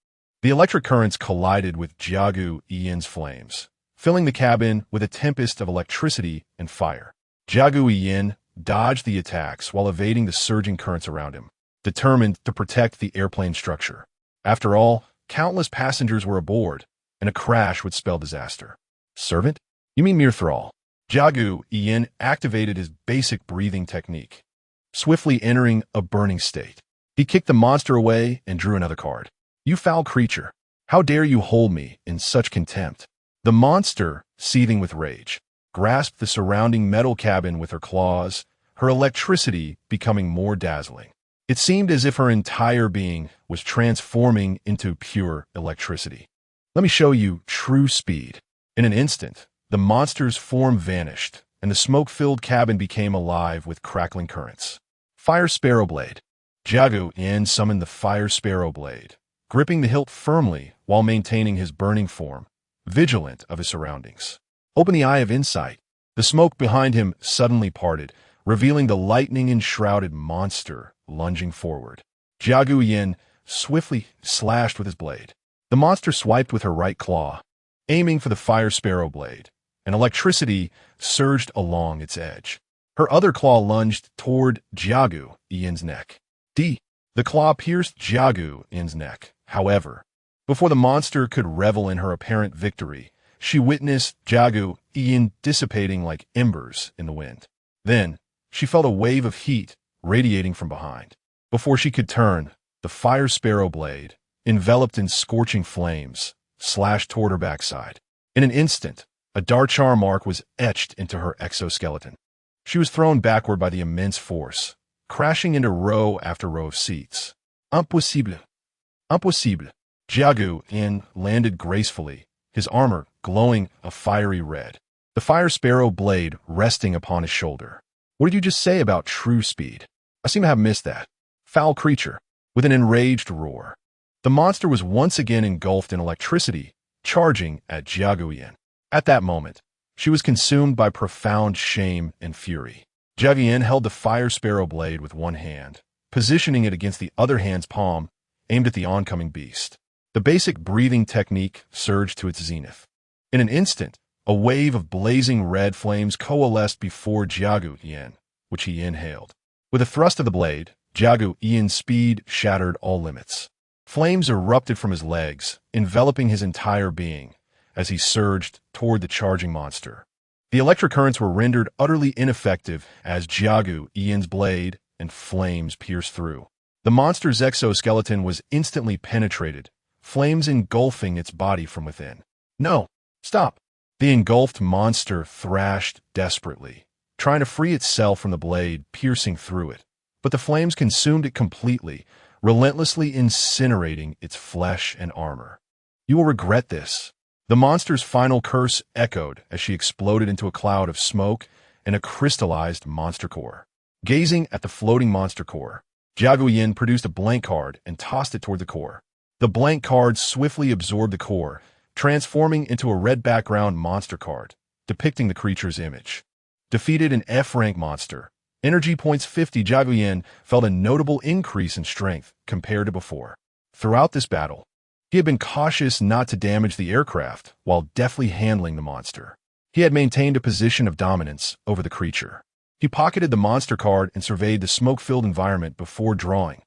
A: The electric currents collided with Jiagu Yin's flames, filling the cabin with a tempest of electricity and fire. Jiagu Yin dodged the attacks while evading the surging currents around him, determined to protect the airplane structure. After all, countless passengers were aboard, and a crash would spell disaster. "Servant? You mean mere thrall?" Jiagu Yin activated his basic breathing technique, swiftly entering a burning state. He kicked the monster away and drew another card. "You foul creature! How dare you hold me in such contempt?" The monster, seething with rage, grasped the surrounding metal cabin with her claws, her electricity becoming more dazzling. It seemed as if her entire being was transforming into pure electricity. "Let me show you true speed." In an instant, the monster's form vanished, and the smoke-filled cabin became alive with crackling currents. "Fire Sparrow Blade." Jiagu Yin summoned the Fire Sparrow Blade, gripping the hilt firmly while maintaining his burning form, vigilant of his surroundings. "Open the eye of insight." The smoke behind him suddenly parted, revealing the lightning-enshrouded monster lunging forward. Jiagu Yin swiftly slashed with his blade. The monster swiped with her right claw, aiming for the Fire Sparrow Blade, and electricity surged along its edge. Her other claw lunged toward Jiagu Yin's neck. The claw pierced Jiagu Yin's neck. However, before the monster could revel in her apparent victory, she witnessed Jiagu Yin dissipating like embers in the wind. Then, she felt a wave of heat radiating from behind. Before she could turn, the Fire Sparrow Blade, enveloped in scorching flames, slashed toward her backside. In an instant, a Darchar mark was etched into her exoskeleton. She was thrown backward by the immense force, crashing into row after row of seats. "Impossible! Impossible!" Jiagu Yin landed gracefully, his armor glowing a fiery red, the Fire Sparrow Blade resting upon his shoulder. "What did you just say about true speed? I seem to have missed that." "Foul creature!" With an enraged roar, the monster was once again engulfed in electricity, charging at Jiagu Yin. At that moment, she was consumed by profound shame and fury. Jiagu Yin held the Fire Sparrow Blade with one hand, positioning it against the other hand's palm, aimed at the oncoming beast. The basic breathing technique surged to its zenith. In an instant, a wave of blazing red flames coalesced before Jiagu Yin, which he inhaled. With a thrust of the blade, Jiagu Yin's speed shattered all limits. Flames erupted from his legs, enveloping his entire being, as he surged toward the charging monster. The electric currents were rendered utterly ineffective as Jiagu Yin's blade and flames pierced through. The monster's exoskeleton was instantly penetrated, flames engulfing its body from within. "No! Stop!" The engulfed monster thrashed desperately, trying to free itself from the blade piercing through it, but the flames consumed it completely, relentlessly incinerating its flesh and armor. "You will regret this." The monster's final curse echoed as she exploded into a cloud of smoke and a crystallized monster core. Gazing at the floating monster core, Jiagu Yin produced a blank card and tossed it toward the core. The blank card swiftly absorbed the core, transforming into a red background monster card, depicting the creature's image. Defeated an F-rank monster. Energy points 50. Jiagu Yin felt a notable increase in strength compared to before. Throughout this battle, He had been cautious not to damage the aircraft while deftly handling the monster. He had maintained a position of dominance over the creature. He pocketed the monster card and surveyed the smoke-filled environment before drawing.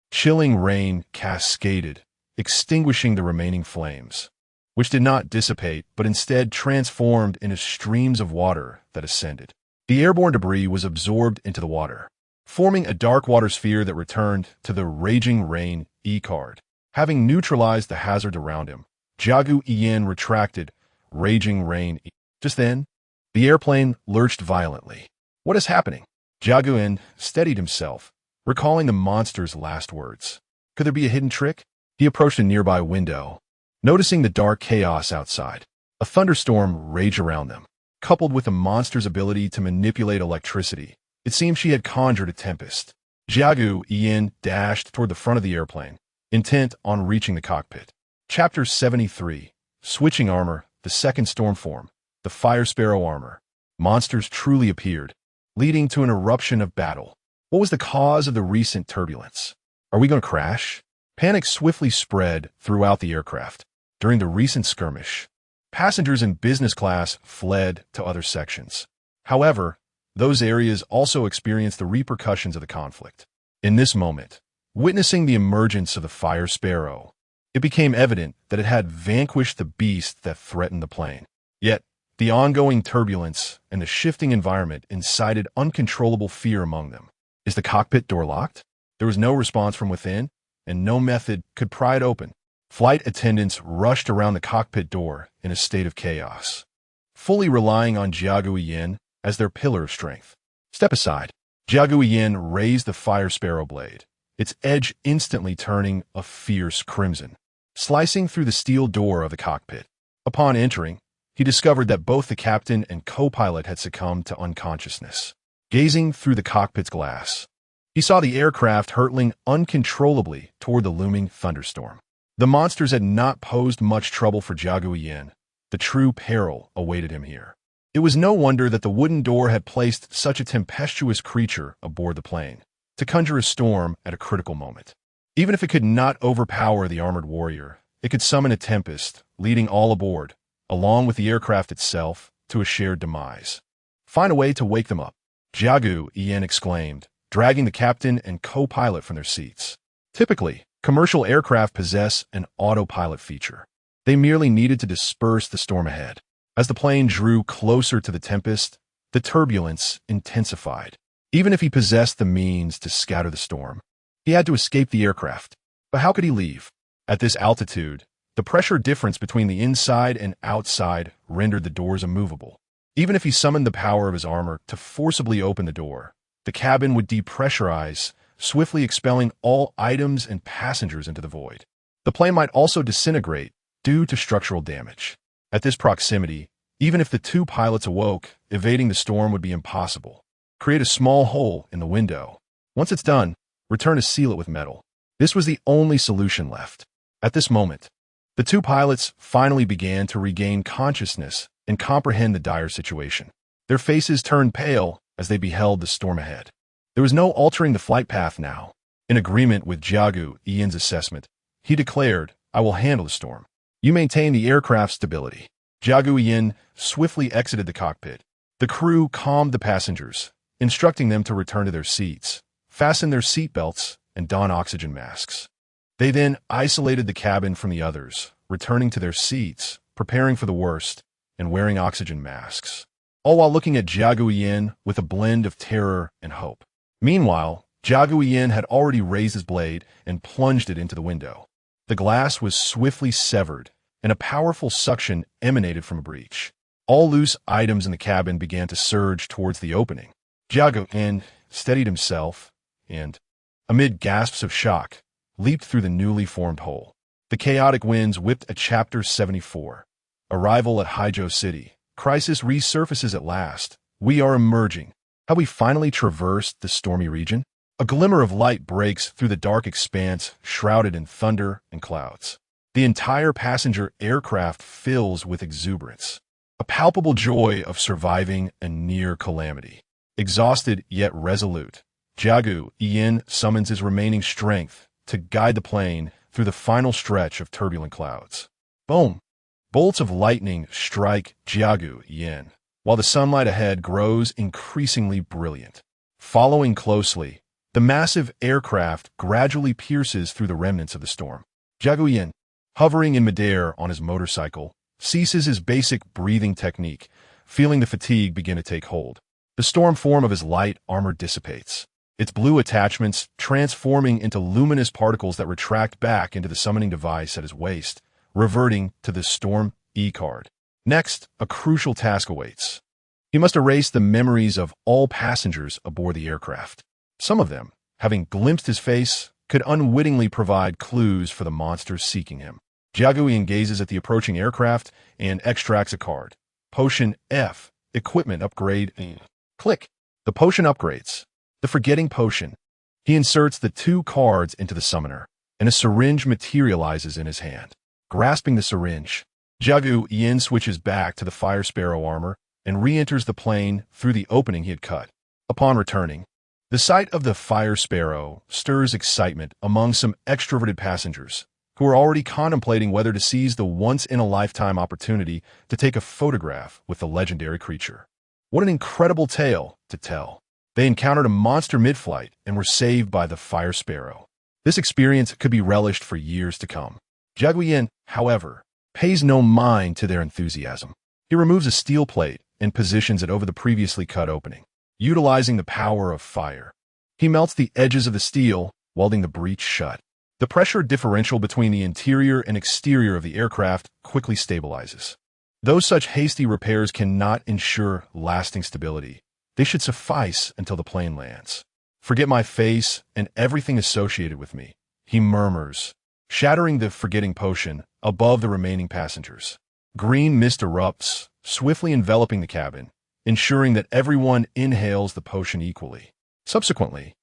A: Chilling rain cascaded, extinguishing the remaining flames, which did not dissipate but instead transformed into streams of water that ascended. The airborne debris was absorbed into the water, forming a dark water sphere that returned to the Raging Rain E card. Having neutralized the hazard around him, Jiagu Yin retracted Raging Rain E. Just then, the airplane lurched violently. What is happening? Jiagu Yin steadied himself, recalling the monster's last words. Could there be a hidden trick? He approached a nearby window, noticing the dark chaos outside. A thunderstorm raged around them. Coupled with the monster's ability to manipulate electricity, it seemed she had conjured a tempest. Jiagu Yin dashed toward the front of the airplane, intent on reaching the cockpit. Chapter 73. Switching Armor, the Second Storm Form, the Fire Sparrow Armor. Monsters truly appeared, leading to an eruption of battle. What was the cause of the recent turbulence? Are we going to crash? Panic swiftly spread throughout the aircraft. During the recent skirmish, passengers in business class fled to other sections. However, those areas also experienced the repercussions of the conflict. In this moment, witnessing the emergence of the Fire Sparrow, it became evident that it had vanquished the beast that threatened the plane. Yet, the ongoing turbulence and the shifting environment incited uncontrollable fear among them. Is the cockpit door locked? There was no response from within, and no method could pry it open. Flight attendants rushed around the cockpit door in a state of chaos, fully relying on Jiagu Yin as their pillar of strength. Step aside. Jiagu Yin raised the Fire Sparrow blade, its edge instantly turning a fierce crimson, slicing through the steel door of the cockpit. Upon entering, he discovered that both the captain and co-pilot had succumbed to unconsciousness. Gazing through the cockpit's glass, he saw the aircraft hurtling uncontrollably toward the looming thunderstorm. The monsters had not posed much trouble for Jiagu Yin. The true peril awaited him here. It was no wonder that the wooden door had placed such a tempestuous creature aboard the plane, to conjure a storm at a critical moment. Even if it could not overpower the armored warrior, it could summon a tempest, leading all aboard, along with the aircraft itself, to a shared demise. Find a way to wake them up, Jiagu Yin exclaimed, dragging the captain and co-pilot from their seats. Typically, commercial aircraft possess an autopilot feature. They merely needed to disperse the storm ahead. As the plane drew closer to the tempest, the turbulence intensified. Even if he possessed the means to scatter the storm, he had to escape the aircraft. But how could he leave? At this altitude, the pressure difference between the inside and outside rendered the doors immovable. Even if he summoned the power of his armor to forcibly open the door, the cabin would depressurize, swiftly expelling all items and passengers into the void. The plane might also disintegrate due to structural damage. At this proximity, even if the two pilots awoke, evading the storm would be impossible. Create a small hole in the window. Once it's done, return to seal it with metal. This was the only solution left. At this moment, the two pilots finally began to regain consciousness and comprehend the dire situation. Their faces turned pale as they beheld the storm ahead. There was no altering the flight path now. In agreement with Jiagu Yin's assessment, he declared, "I will handle the storm. You maintain the aircraft's stability." Jiagu Yin swiftly exited the cockpit. The crew calmed the passengers, instructing them to return to their seats, fasten their seatbelts, and don oxygen masks. They then isolated the cabin from the others, returning to their seats, preparing for the worst, and wearing oxygen masks, all while looking at Jiagu Yin with a blend of terror and hope. Meanwhile, Jiagu Yin had already raised his blade and plunged it into the window. The glass was swiftly severed, and a powerful suction emanated from a breach. All loose items in the cabin began to surge towards the opening. Jiagu Yin steadied himself and, amid gasps of shock, leaped through the newly formed hole. The chaotic winds whipped at Chapter 74. Arrival at Haizhou City. Crisis resurfaces at last. We are emerging. Have we finally traversed the stormy region? A glimmer of light breaks through the dark expanse shrouded in thunder and clouds. The entire passenger aircraft fills with exuberance, a palpable joy of surviving a near calamity. Exhausted yet resolute, Jiagu Yin summons his remaining strength to guide the plane through the final stretch of turbulent clouds. Boom! Bolts of lightning strike Jiagu Yin, while the sunlight ahead grows increasingly brilliant. Following closely, the massive aircraft gradually pierces through the remnants of the storm. Jiagu Yin, hovering in midair on his motorcycle, ceases his basic breathing technique, feeling the fatigue begin to take hold. The storm form of his light armor dissipates, its blue attachments transforming into luminous particles that retract back into the summoning device at his waist, reverting to the Storm E-card. Next, a crucial task awaits. He must erase the memories of all passengers aboard the aircraft. Some of them, having glimpsed his face, could unwittingly provide clues for the monsters seeking him. Jiaguian gazes at the approaching aircraft and extracts a card. Potion F. Equipment upgrade. Click. The potion upgrades. The forgetting potion. He inserts the 2 cards into the summoner, and a syringe materializes in his hand. Grasping the syringe, Jiagu Yin switches back to the Fire Sparrow armor and re-enters the plane through the opening he had cut. Upon returning, the sight of the Fire Sparrow stirs excitement among some extroverted passengers who are already contemplating whether to seize the once-in-a-lifetime opportunity to take a photograph with the legendary creature. What an incredible tale to tell. They encountered a monster mid-flight and were saved by the Fire Sparrow. This experience could be relished for years to come. Jiagu Yin, however, pays no mind to their enthusiasm. He removes a steel plate and positions it over the previously cut opening, utilizing the power of fire. He melts the edges of the steel, welding the breach shut. The pressure differential between the interior and exterior of the aircraft quickly stabilizes. Though such hasty repairs cannot ensure lasting stability, they should suffice until the plane lands. Forget my face and everything associated with me, he murmurs, shattering the forgetting potion above the remaining passengers. Green mist erupts, swiftly enveloping the cabin, ensuring that everyone inhales the potion equally. Subsequently,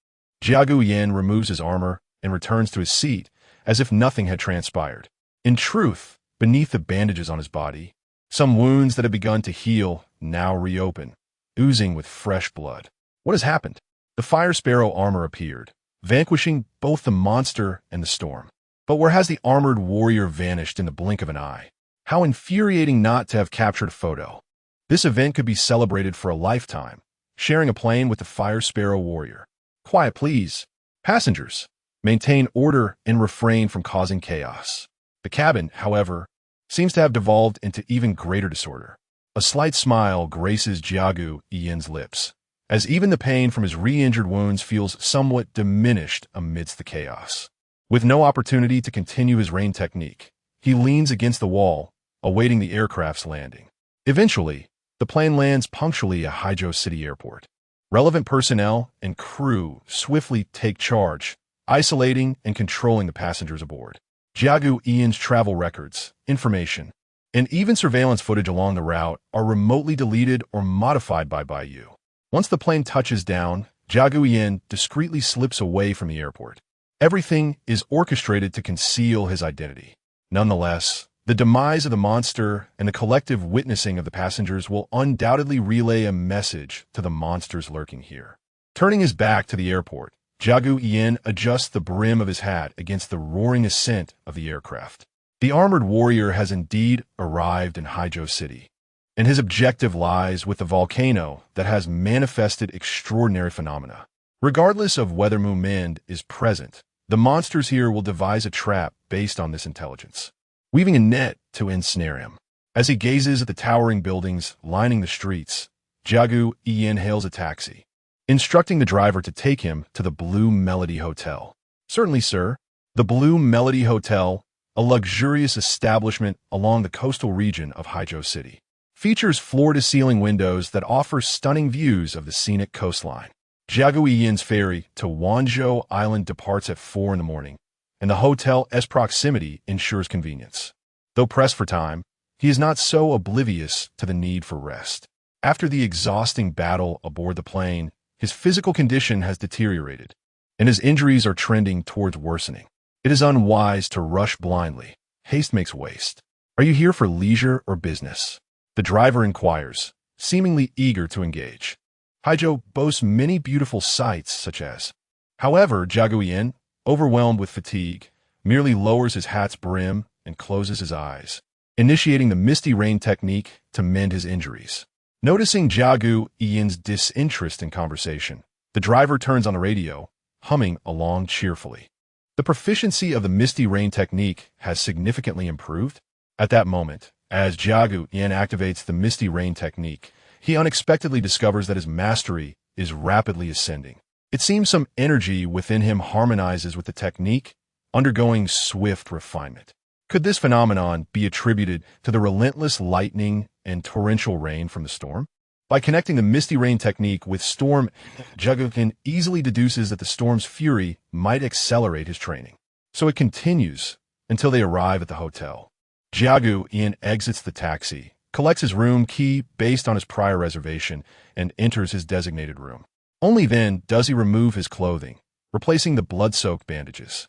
A: Jiagu Yin removes his armor and returns to his seat as if nothing had transpired. In truth, beneath the bandages on his body, some wounds that had begun to heal now reopen, oozing with fresh blood. What has happened? The Fire Sparrow armor appeared, vanquishing both the monster and the storm. But where has the armored warrior vanished in the blink of an eye? How infuriating not to have captured a photo. This event could be celebrated for a lifetime, sharing a plane with the Fire Sparrow warrior. Quiet, please. Passengers, maintain order and refrain from causing chaos. The cabin, however, seems to have devolved into even greater disorder. A slight smile graces Jiagu Yin's lips, as even the pain from his re-injured wounds feels somewhat diminished amidst the chaos. With no opportunity to continue his rain technique, he leans against the wall, awaiting the aircraft's landing. Eventually, the plane lands punctually at Haizhou City Airport. Relevant personnel and crew swiftly take charge, isolating and controlling the passengers aboard. Jiagu Yin's travel records, information, and even surveillance footage along the route are remotely deleted or modified by Baiyu. Once the plane touches down, Jiagu Yin discreetly slips away from the airport. Everything is orchestrated to conceal his identity. Nonetheless, the demise of the monster and the collective witnessing of the passengers will undoubtedly relay a message to the monsters lurking here. Turning his back to the airport, Jiagu Yin adjusts the brim of his hat against the roaring ascent of the aircraft. The armored warrior has indeed arrived in Haizhou City, and his objective lies with the volcano that has manifested extraordinary phenomena. Regardless of whether Mu Mend is present, the monsters here will devise a trap based on this intelligence, weaving a net to ensnare him. As he gazes at the towering buildings lining the streets, Jiagu Yin hails a taxi, instructing the driver to take him to the Blue Melody Hotel. Certainly, sir. The Blue Melody Hotel, a luxurious establishment along the coastal region of Haizhou City, features floor-to-ceiling windows that offer stunning views of the scenic coastline. Jiagu Yin's ferry to Wanzhou Island departs at 4 in the morning, and the hotel's proximity ensures convenience. Though pressed for time, he is not so oblivious to the need for rest. After the exhausting battle aboard the plane, his physical condition has deteriorated, and his injuries are trending towards worsening. It is unwise to rush blindly. Haste makes waste. Are you here for leisure or business? The driver inquires, seemingly eager to engage. Haizhou boasts many beautiful sights such as. However, Jiagu Yin, overwhelmed with fatigue, merely lowers his hat's brim and closes his eyes, initiating the misty rain technique to mend his injuries. Noticing Jiagu Ian's disinterest in conversation, the driver turns on the radio, humming along cheerfully. The proficiency of the misty rain technique has significantly improved. At that moment, as Jiagu Ian activates the misty rain technique, he unexpectedly discovers that his mastery is rapidly ascending. It seems some energy within him harmonizes with the technique, undergoing swift refinement. Could this phenomenon be attributed to the relentless lightning and torrential rain from the storm? By connecting the misty rain technique with storm, Jiagu easily deduces that the storm's fury might accelerate his training. So it continues until they arrive at the hotel. Jiagu Ian exits the taxi, collects his room key based on his prior reservation, and enters his designated room. Only then does he remove his clothing, replacing the blood-soaked bandages.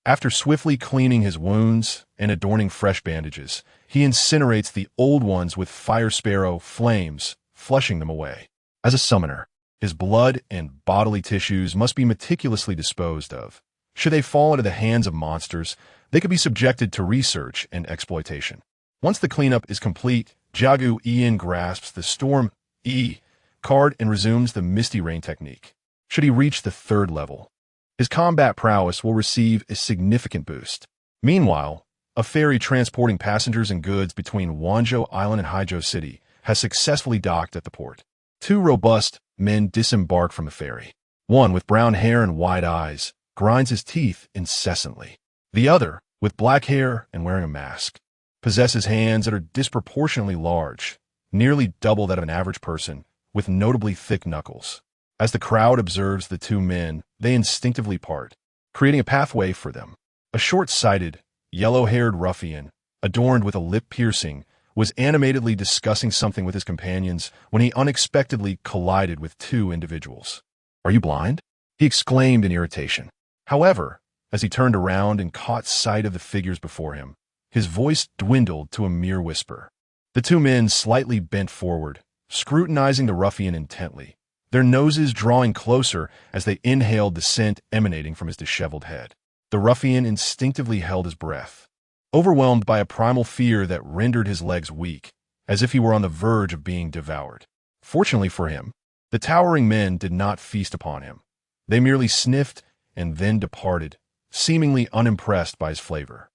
A: After swiftly cleaning his wounds and adorning fresh bandages, he incinerates the old ones with fire sparrow flames, flushing them away. As a summoner, his blood and bodily tissues must be meticulously disposed of. Should they fall into the hands of monsters, they could be subjected to research and exploitation. Once the cleanup is complete, Jiagu Ian grasps the Storm E card and resumes the Misty Rain technique. Should he reach the 3rd level, his combat prowess will receive a significant boost. Meanwhile, a ferry transporting passengers and goods between Wanzhou Island and Haizhou City has successfully docked at the port. 2 robust men disembark from the ferry. One, with brown hair and wide eyes, grinds his teeth incessantly. The other, with black hair and wearing a mask, possesses hands that are disproportionately large, nearly double that of an average person, with notably thick knuckles. As the crowd observes the 2 men, they instinctively part, creating a pathway for them. A short-sighted, yellow-haired ruffian, adorned with a lip piercing, was animatedly discussing something with his companions when he unexpectedly collided with 2 individuals. "Are you blind?" he exclaimed in irritation. However, as he turned around and caught sight of the figures before him, his voice dwindled to a mere whisper. The 2 men slightly bent forward, scrutinizing the ruffian intently, their noses drawing closer as they inhaled the scent emanating from his disheveled head. The ruffian instinctively held his breath, overwhelmed by a primal fear that rendered his legs weak, as if he were on the verge of being devoured. Fortunately for him, the towering men did not feast upon him. They merely sniffed and then departed, seemingly unimpressed by his flavor.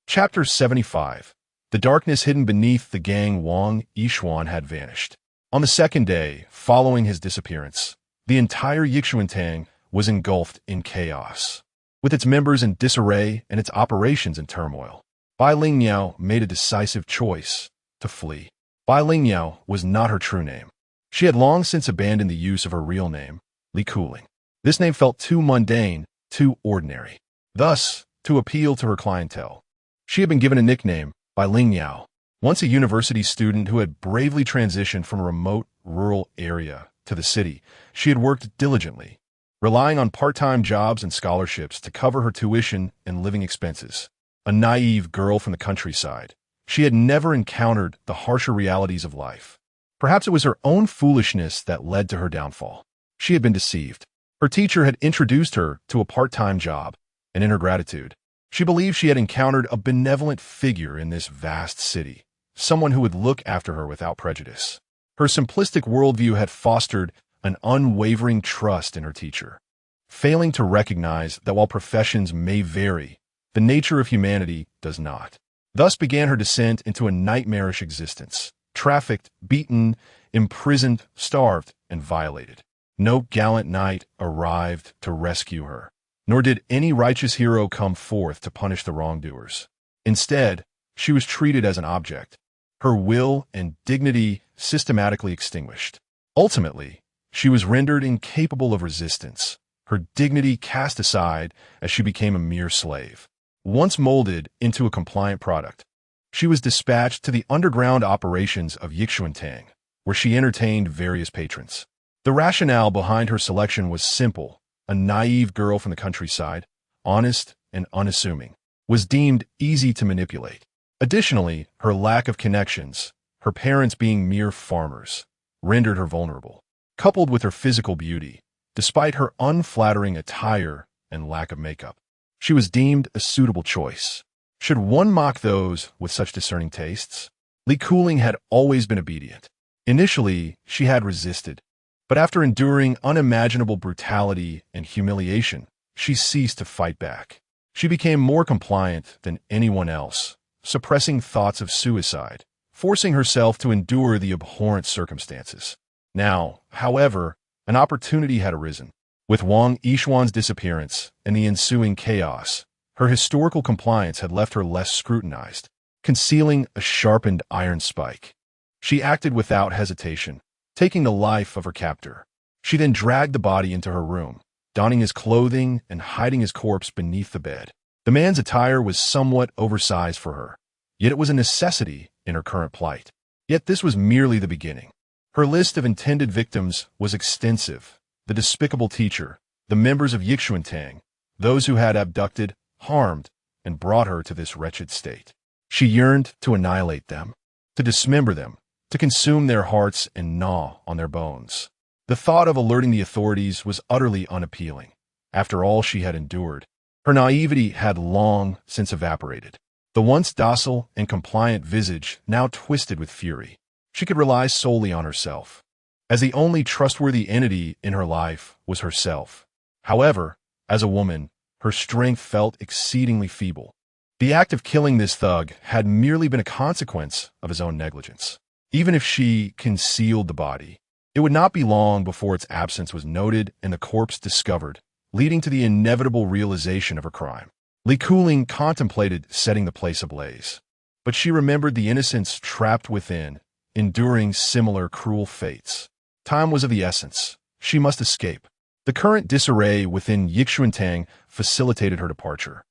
A: Chapter 75. The darkness hidden beneath the gang Wang Yishuan had vanished. On the 2nd day, following his disappearance, the entire Yixuantang was engulfed in chaos, with its members in disarray and its operations in turmoil. Bai Lingniao made a decisive choice to flee. Bai Lingniao was not her true name. She had long since abandoned the use of her real name, Li Kuling. This name felt too mundane, too ordinary. Thus, to appeal to her clientele, she had been given a nickname, Bai Lingniao. Once a university student who had bravely transitioned from a remote, rural area to the city, she had worked diligently, relying on part-time jobs and scholarships to cover her tuition and living expenses. A naive girl from the countryside, she had never encountered the harsher realities of life. Perhaps it was her own foolishness that led to her downfall. She had been deceived. Her teacher had introduced her to a part-time job, and in her gratitude, she believed she had encountered a benevolent figure in this vast city, someone who would look after her without prejudice. Her simplistic worldview had fostered an unwavering trust in her teacher, failing to recognize that while professions may vary, the nature of humanity does not. Thus began her descent into a nightmarish existence, trafficked, beaten, imprisoned, starved, and violated. No gallant knight arrived to rescue her, nor did any righteous hero come forth to punish the wrongdoers. Instead, she was treated as an object, her will and dignity systematically extinguished. Ultimately, she was rendered incapable of resistance, her dignity cast aside as she became a mere slave. Once molded into a compliant product, she was dispatched to the underground operations of Yixuantang, where she entertained various patrons. The rationale behind her selection was simple. A naive girl from the countryside, honest and unassuming, was deemed easy to manipulate. Additionally, her lack of connections, her parents being mere farmers, rendered her vulnerable. Coupled with her physical beauty, despite her unflattering attire and lack of makeup, She was deemed a suitable choice. Should one mock those with such discerning tastes? Li Kuling had always been obedient. Initially, she had resisted, but after enduring unimaginable brutality and humiliation, she ceased to fight back. She became more compliant than anyone else, suppressing thoughts of suicide, forcing herself to endure the abhorrent circumstances. Now, however, an opportunity had arisen. With Wang Yishuan's disappearance and the ensuing chaos, her historical compliance had left her less scrutinized, concealing a sharpened iron spike. She acted without hesitation, taking the life of her captor. She then dragged the body into her room, donning his clothing and hiding his corpse beneath the bed. The man's attire was somewhat oversized for her, yet it was a necessity in her current plight. Yet this was merely the beginning. Her list of intended victims was extensive. The despicable teacher, the members of Yixuantang, those who had abducted, harmed, and brought her to this wretched state. She yearned to annihilate them, to dismember them, to consume their hearts and gnaw on their bones. The thought of alerting the authorities was utterly unappealing. After all she had endured, her naivety had long since evaporated. The once docile and compliant visage now twisted with fury. She could rely solely on herself, as the only trustworthy entity in her life was herself. However, as a woman, her strength felt exceedingly feeble. The act of killing this thug had merely been a consequence of his own negligence. Even if she concealed the body, it would not be long before its absence was noted and the corpse discovered, leading to the inevitable realization of her crime. Li Kuling contemplated setting the place ablaze, but she remembered the innocents trapped within, enduring similar cruel fates. Time was of the essence. She must escape. The current disarray within Yixuantang facilitated her departure.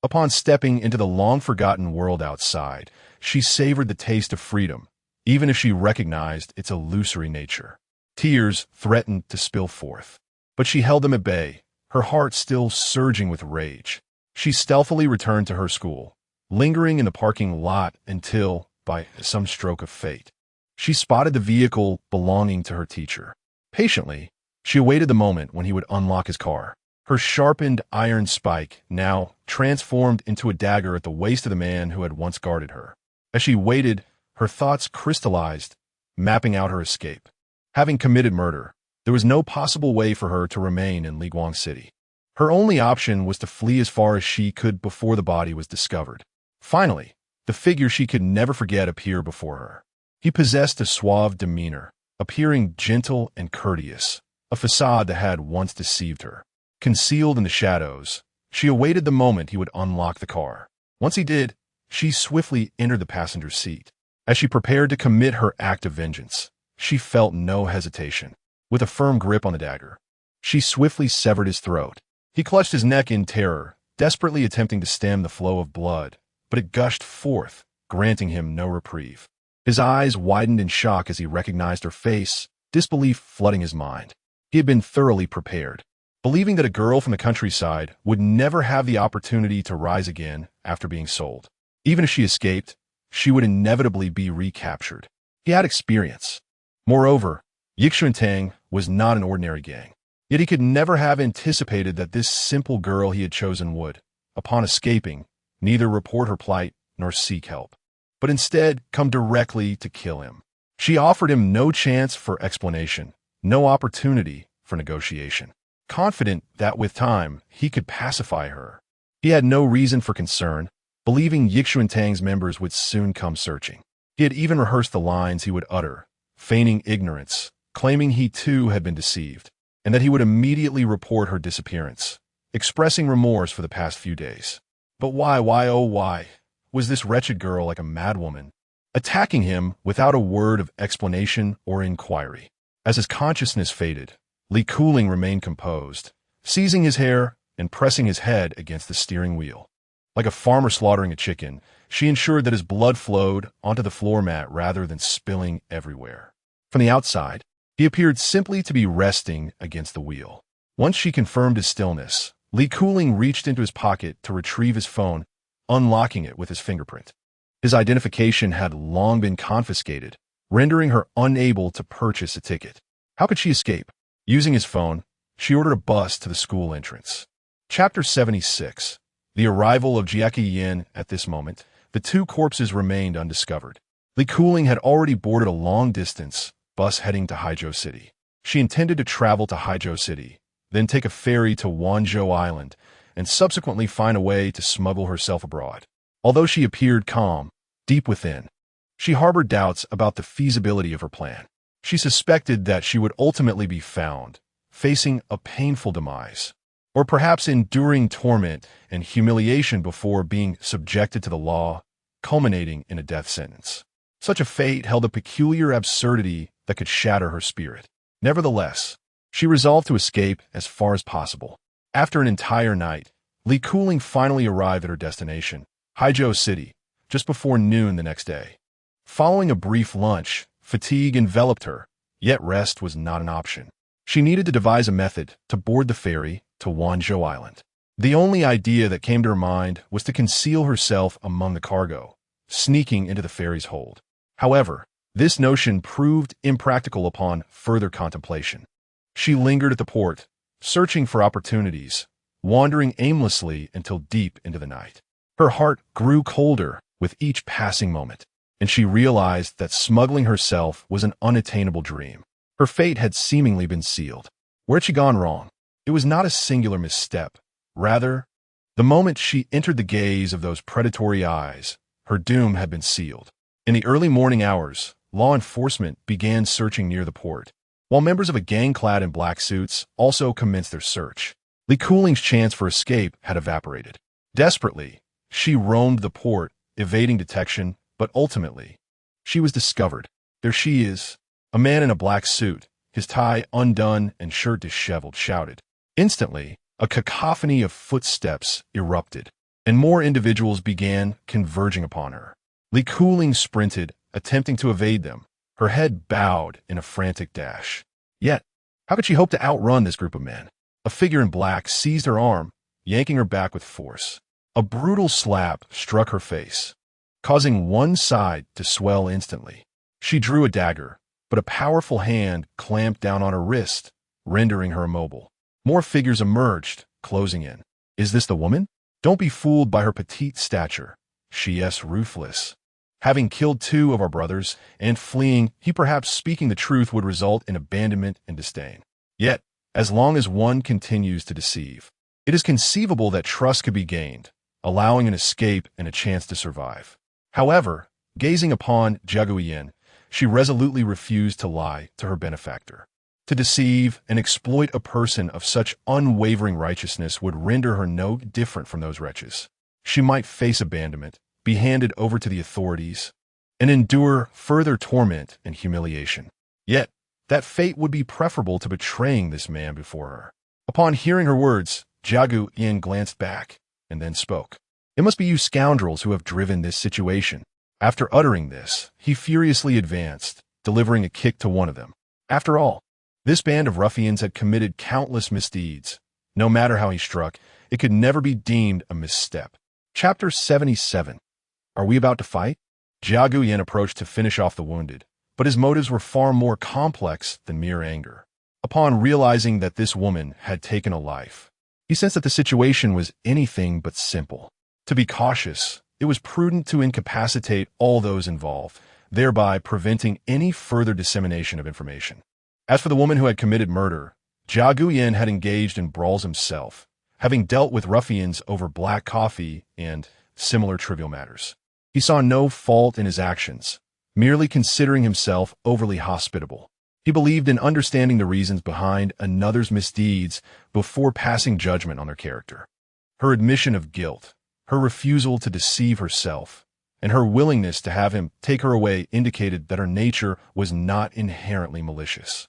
A: Upon stepping into the long-forgotten world outside, she savored the taste of freedom, even if she recognized its illusory nature. Tears threatened to spill forth, but she held them at bay, her heart still surging with rage. She stealthily returned to her school, lingering in the parking lot until, by some stroke of fate, she spotted the vehicle belonging to her teacher. Patiently, she awaited the moment when he would unlock his car. Her sharpened iron spike now transformed into a dagger at the waist of the man who had once guarded her. As she waited, her thoughts crystallized, mapping out her escape. Having committed murder, there was no possible way for her to remain in Liguang City. Her only option was to flee as far as she could before the body was discovered. Finally, the figure she could never forget appeared before her. He possessed a suave demeanor, appearing gentle and courteous, a facade that had once deceived her. Concealed in the shadows, she awaited the moment he would unlock the car. Once he did, she swiftly entered the passenger seat. As she prepared to commit her act of vengeance, she felt no hesitation. With a firm grip on the dagger, she swiftly severed his throat. He clutched his neck in terror, desperately attempting to stem the flow of blood, but it gushed forth, granting him no reprieve. His eyes widened in shock as he recognized her face, disbelief flooding his mind. He had been thoroughly prepared, believing that a girl from the countryside would never have the opportunity to rise again after being sold. Even if she escaped, she would inevitably be recaptured. He had experience. Moreover, Yixuantang was not an ordinary gang. Yet he could never have anticipated that this simple girl he had chosen would, upon escaping, neither report her plight nor seek help, but instead come directly to kill him. She offered him no chance for explanation, no opportunity for negotiation. Confident that with time he could pacify her, he had no reason for concern, believing Yixuantang's members would soon come searching. He had even rehearsed the lines he would utter, feigning ignorance, claiming he too had been deceived, and that he would immediately report her disappearance, expressing remorse for the past few days. But why, oh why, was this wretched girl like a madwoman, attacking him without a word of explanation or inquiry? As his consciousness faded, Li Kuling remained composed, seizing his hair and pressing his head against the steering wheel. Like a farmer slaughtering a chicken, she ensured that his blood flowed onto the floor mat rather than spilling everywhere. From the outside, he appeared simply to be resting against the wheel. Once she confirmed his stillness, Li Kuling reached into his pocket to retrieve his phone, unlocking it with his fingerprint. His identification had long been confiscated, rendering her unable to purchase a ticket. How could she escape? Using his phone, she ordered a bus to the school entrance. Chapter 76. The arrival of Jiaqi Yin at this moment, the two corpses remained undiscovered. Li Kuling had already boarded a long-distance bus heading to Haizhou City. She intended to travel to Haizhou City, then take a ferry to Wanzhou Island, and subsequently find a way to smuggle herself abroad. Although she appeared calm, deep within, she harbored doubts about the feasibility of her plan. She suspected that she would ultimately be found, facing a painful demise, or perhaps enduring torment and humiliation before being subjected to the law, culminating in a death sentence. Such a fate held a peculiar absurdity that could shatter her spirit. Nevertheless, she resolved to escape as far as possible. After an entire night, Li Kuling finally arrived at her destination, Haizhou City, just before noon the next day. Following a brief lunch, fatigue enveloped her, yet rest was not an option. She needed to devise a method to board the ferry to Wanzhou Island. The only idea that came to her mind was to conceal herself among the cargo, sneaking into the ferry's hold. However, this notion proved impractical upon further contemplation. She lingered at the port, searching for opportunities, wandering aimlessly until deep into the night. Her heart grew colder with each passing moment, and she realized that smuggling herself was an unattainable dream. Her fate had seemingly been sealed. Where had she gone wrong? It was not a singular misstep. Rather, the moment she entered the gaze of those predatory eyes, her doom had been sealed. In the early morning hours, law enforcement began searching near the port, while members of a gang clad in black suits also commenced their search. Li Kuling's chance for escape had evaporated. Desperately, she roamed the port, evading detection, but ultimately, she was discovered. There she is. A man in a black suit, his tie undone and shirt disheveled, shouted. Instantly, a cacophony of footsteps erupted, and more individuals began converging upon her. Li Kuling sprinted, attempting to evade them, her head bowed in a frantic dash. Yet, how could she hope to outrun this group of men? A figure in black seized her arm, yanking her back with force. A brutal slap struck her face, causing one side to swell instantly. She drew a dagger, but a powerful hand clamped down on her wrist, rendering her immobile. More figures emerged, closing in. Is this the woman? Don't be fooled by her petite stature. She is ruthless. Having killed 2 of our brothers and fleeing, he perhaps speaking the truth would result in abandonment and disdain. Yet, as long as one continues to deceive, it is conceivable that trust could be gained, allowing an escape and a chance to survive. However, gazing upon Jiaqi Yin, she resolutely refused to lie to her benefactor. To deceive and exploit a person of such unwavering righteousness would render her no different from those wretches. She might face abandonment, be handed over to the authorities, and endure further torment and humiliation. Yet, that fate would be preferable to betraying this man before her. Upon hearing her words, Jiaqi Yin glanced back, and then spoke. It must be you scoundrels who have driven this situation. After uttering this, he furiously advanced, delivering a kick to one of them. After all, this band of ruffians had committed countless misdeeds. No matter how he struck, it could never be deemed a misstep. Chapter 77. Are we about to fight? Jiaqi Yin approached to finish off the wounded, but his motives were far more complex than mere anger. Upon realizing that this woman had taken a life, he sensed that the situation was anything but simple. To be cautious, it was prudent to incapacitate all those involved, thereby preventing any further dissemination of information. As for the woman who had committed murder, Jiaqi Yin had engaged in brawls himself, having dealt with ruffians over black coffee and similar trivial matters. He saw no fault in his actions, merely considering himself overly hospitable. He believed in understanding the reasons behind another's misdeeds before passing judgment on their character. Her admission of guilt, her refusal to deceive herself, and her willingness to have him take her away indicated that her nature was not inherently malicious.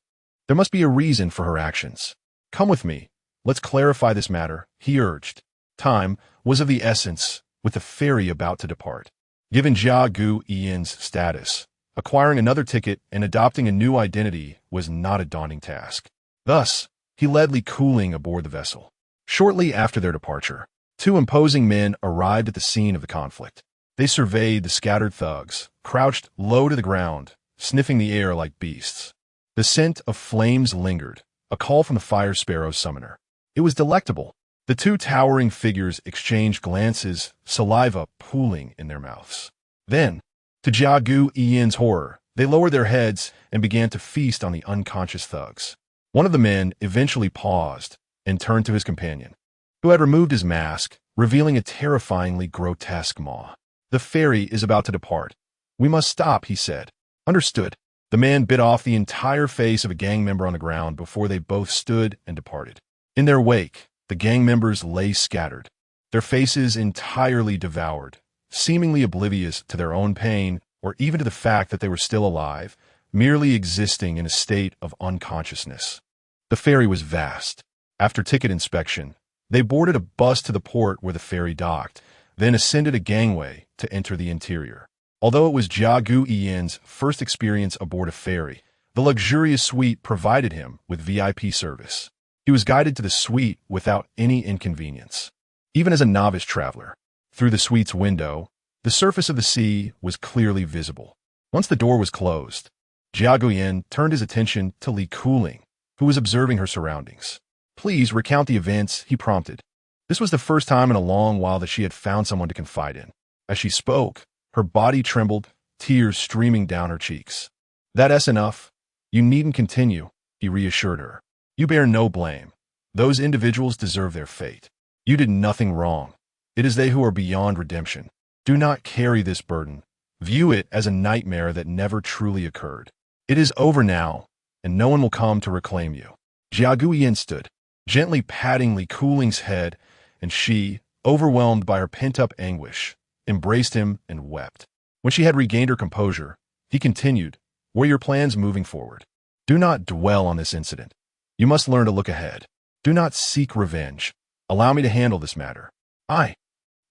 A: There must be a reason for her actions. Come with me. Let's clarify this matter, he urged. Time was of the essence, with the ferry about to depart. Given Jiaqi Yin's status, acquiring another ticket and adopting a new identity was not a daunting task. Thus, he led Li Kuling aboard the vessel. Shortly after their departure, 2 imposing men arrived at the scene of the conflict. They surveyed the scattered thugs, crouched low to the ground, sniffing the air like beasts. The scent of flames lingered, a call from the fire sparrow's summoner. It was delectable. The two towering figures exchanged glances, saliva pooling in their mouths. Then, to Jia Gu Yin's horror, they lowered their heads and began to feast on the unconscious thugs. One of the men eventually paused and turned to his companion, who had removed his mask, revealing a terrifyingly grotesque maw. "The ferry is about to depart. We must stop," he said. "Understood." The man bit off the entire face of a gang member on the ground before they both stood and departed. In their wake, the gang members lay scattered, their faces entirely devoured, seemingly oblivious to their own pain or even to the fact that they were still alive, merely existing in a state of unconsciousness. The ferry was vast. After ticket inspection, they boarded a bus to the port where the ferry docked, then ascended a gangway to enter the interior. Although it was Jia Gu Yin's first experience aboard a ferry, the luxurious suite provided him with VIP service. He was guided to the suite without any inconvenience. Even as a novice traveler, through the suite's window, the surface of the sea was clearly visible. Once the door was closed, Jia Gu Yin turned his attention to Li Kuling, who was observing her surroundings. "Please recount the events," he prompted. This was the first time in a long while that she had found someone to confide in. As she spoke, her body trembled, tears streaming down her cheeks. "That's enough. You needn't continue," he reassured her. "You bear no blame. Those individuals deserve their fate. You did nothing wrong. It is they who are beyond redemption. Do not carry this burden. View it as a nightmare that never truly occurred. It is over now, and no one will come to reclaim you." Jia Gu Yin stood, gently patting Li Kuling's head, and she, overwhelmed by her pent-up anguish, embraced him and wept. When she had regained her composure, he continued, "What are your plans moving forward? Do not dwell on this incident. You must learn to look ahead. Do not seek revenge. Allow me to handle this matter." I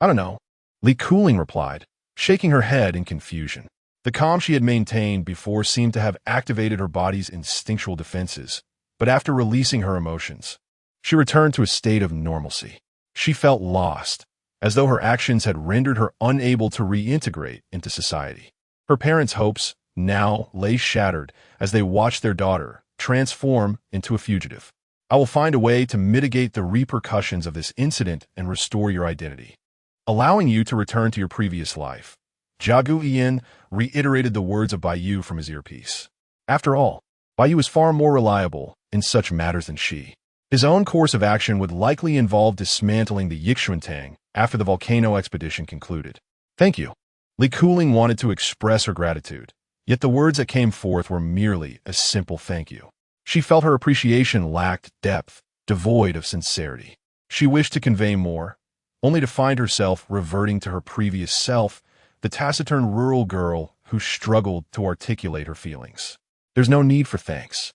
A: don't know," Li Kuling replied, shaking her head in confusion. The calm she had maintained before seemed to have activated her body's instinctual defenses, but after releasing her emotions, she returned to a state of normalcy. She felt lost, as though her actions had rendered her unable to reintegrate into society. Her parents' hopes now lay shattered as they watched their daughter transform into a fugitive. "I will find a way to mitigate the repercussions of this incident and restore your identity, allowing you to return to your previous life." Jia Gu Yin reiterated the words of Bai Yu from his earpiece. After all, Bai Yu was far more reliable in such matters than she. His own course of action would likely involve dismantling the Yixuantang after the volcano expedition concluded. "Thank you." Li Kuling wanted to express her gratitude, yet the words that came forth were merely a simple thank you. She felt her appreciation lacked depth, devoid of sincerity. She wished to convey more, only to find herself reverting to her previous self, the taciturn rural girl who struggled to articulate her feelings. "There's no need for thanks."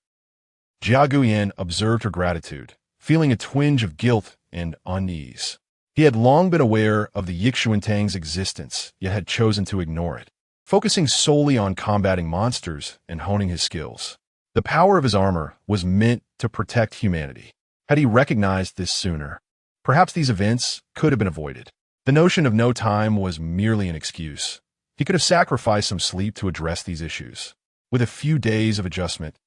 A: Jia Gu Yin observed her gratitude, feeling a twinge of guilt and unease. He had long been aware of the Yixuantang's existence, yet had chosen to ignore it, focusing solely on combating monsters and honing his skills. The power of his armor was meant to protect humanity. Had he recognized this sooner, perhaps these events could have been avoided. The notion of no time was merely an excuse. He could have sacrificed some sleep to address these issues. With a few days of adjustment,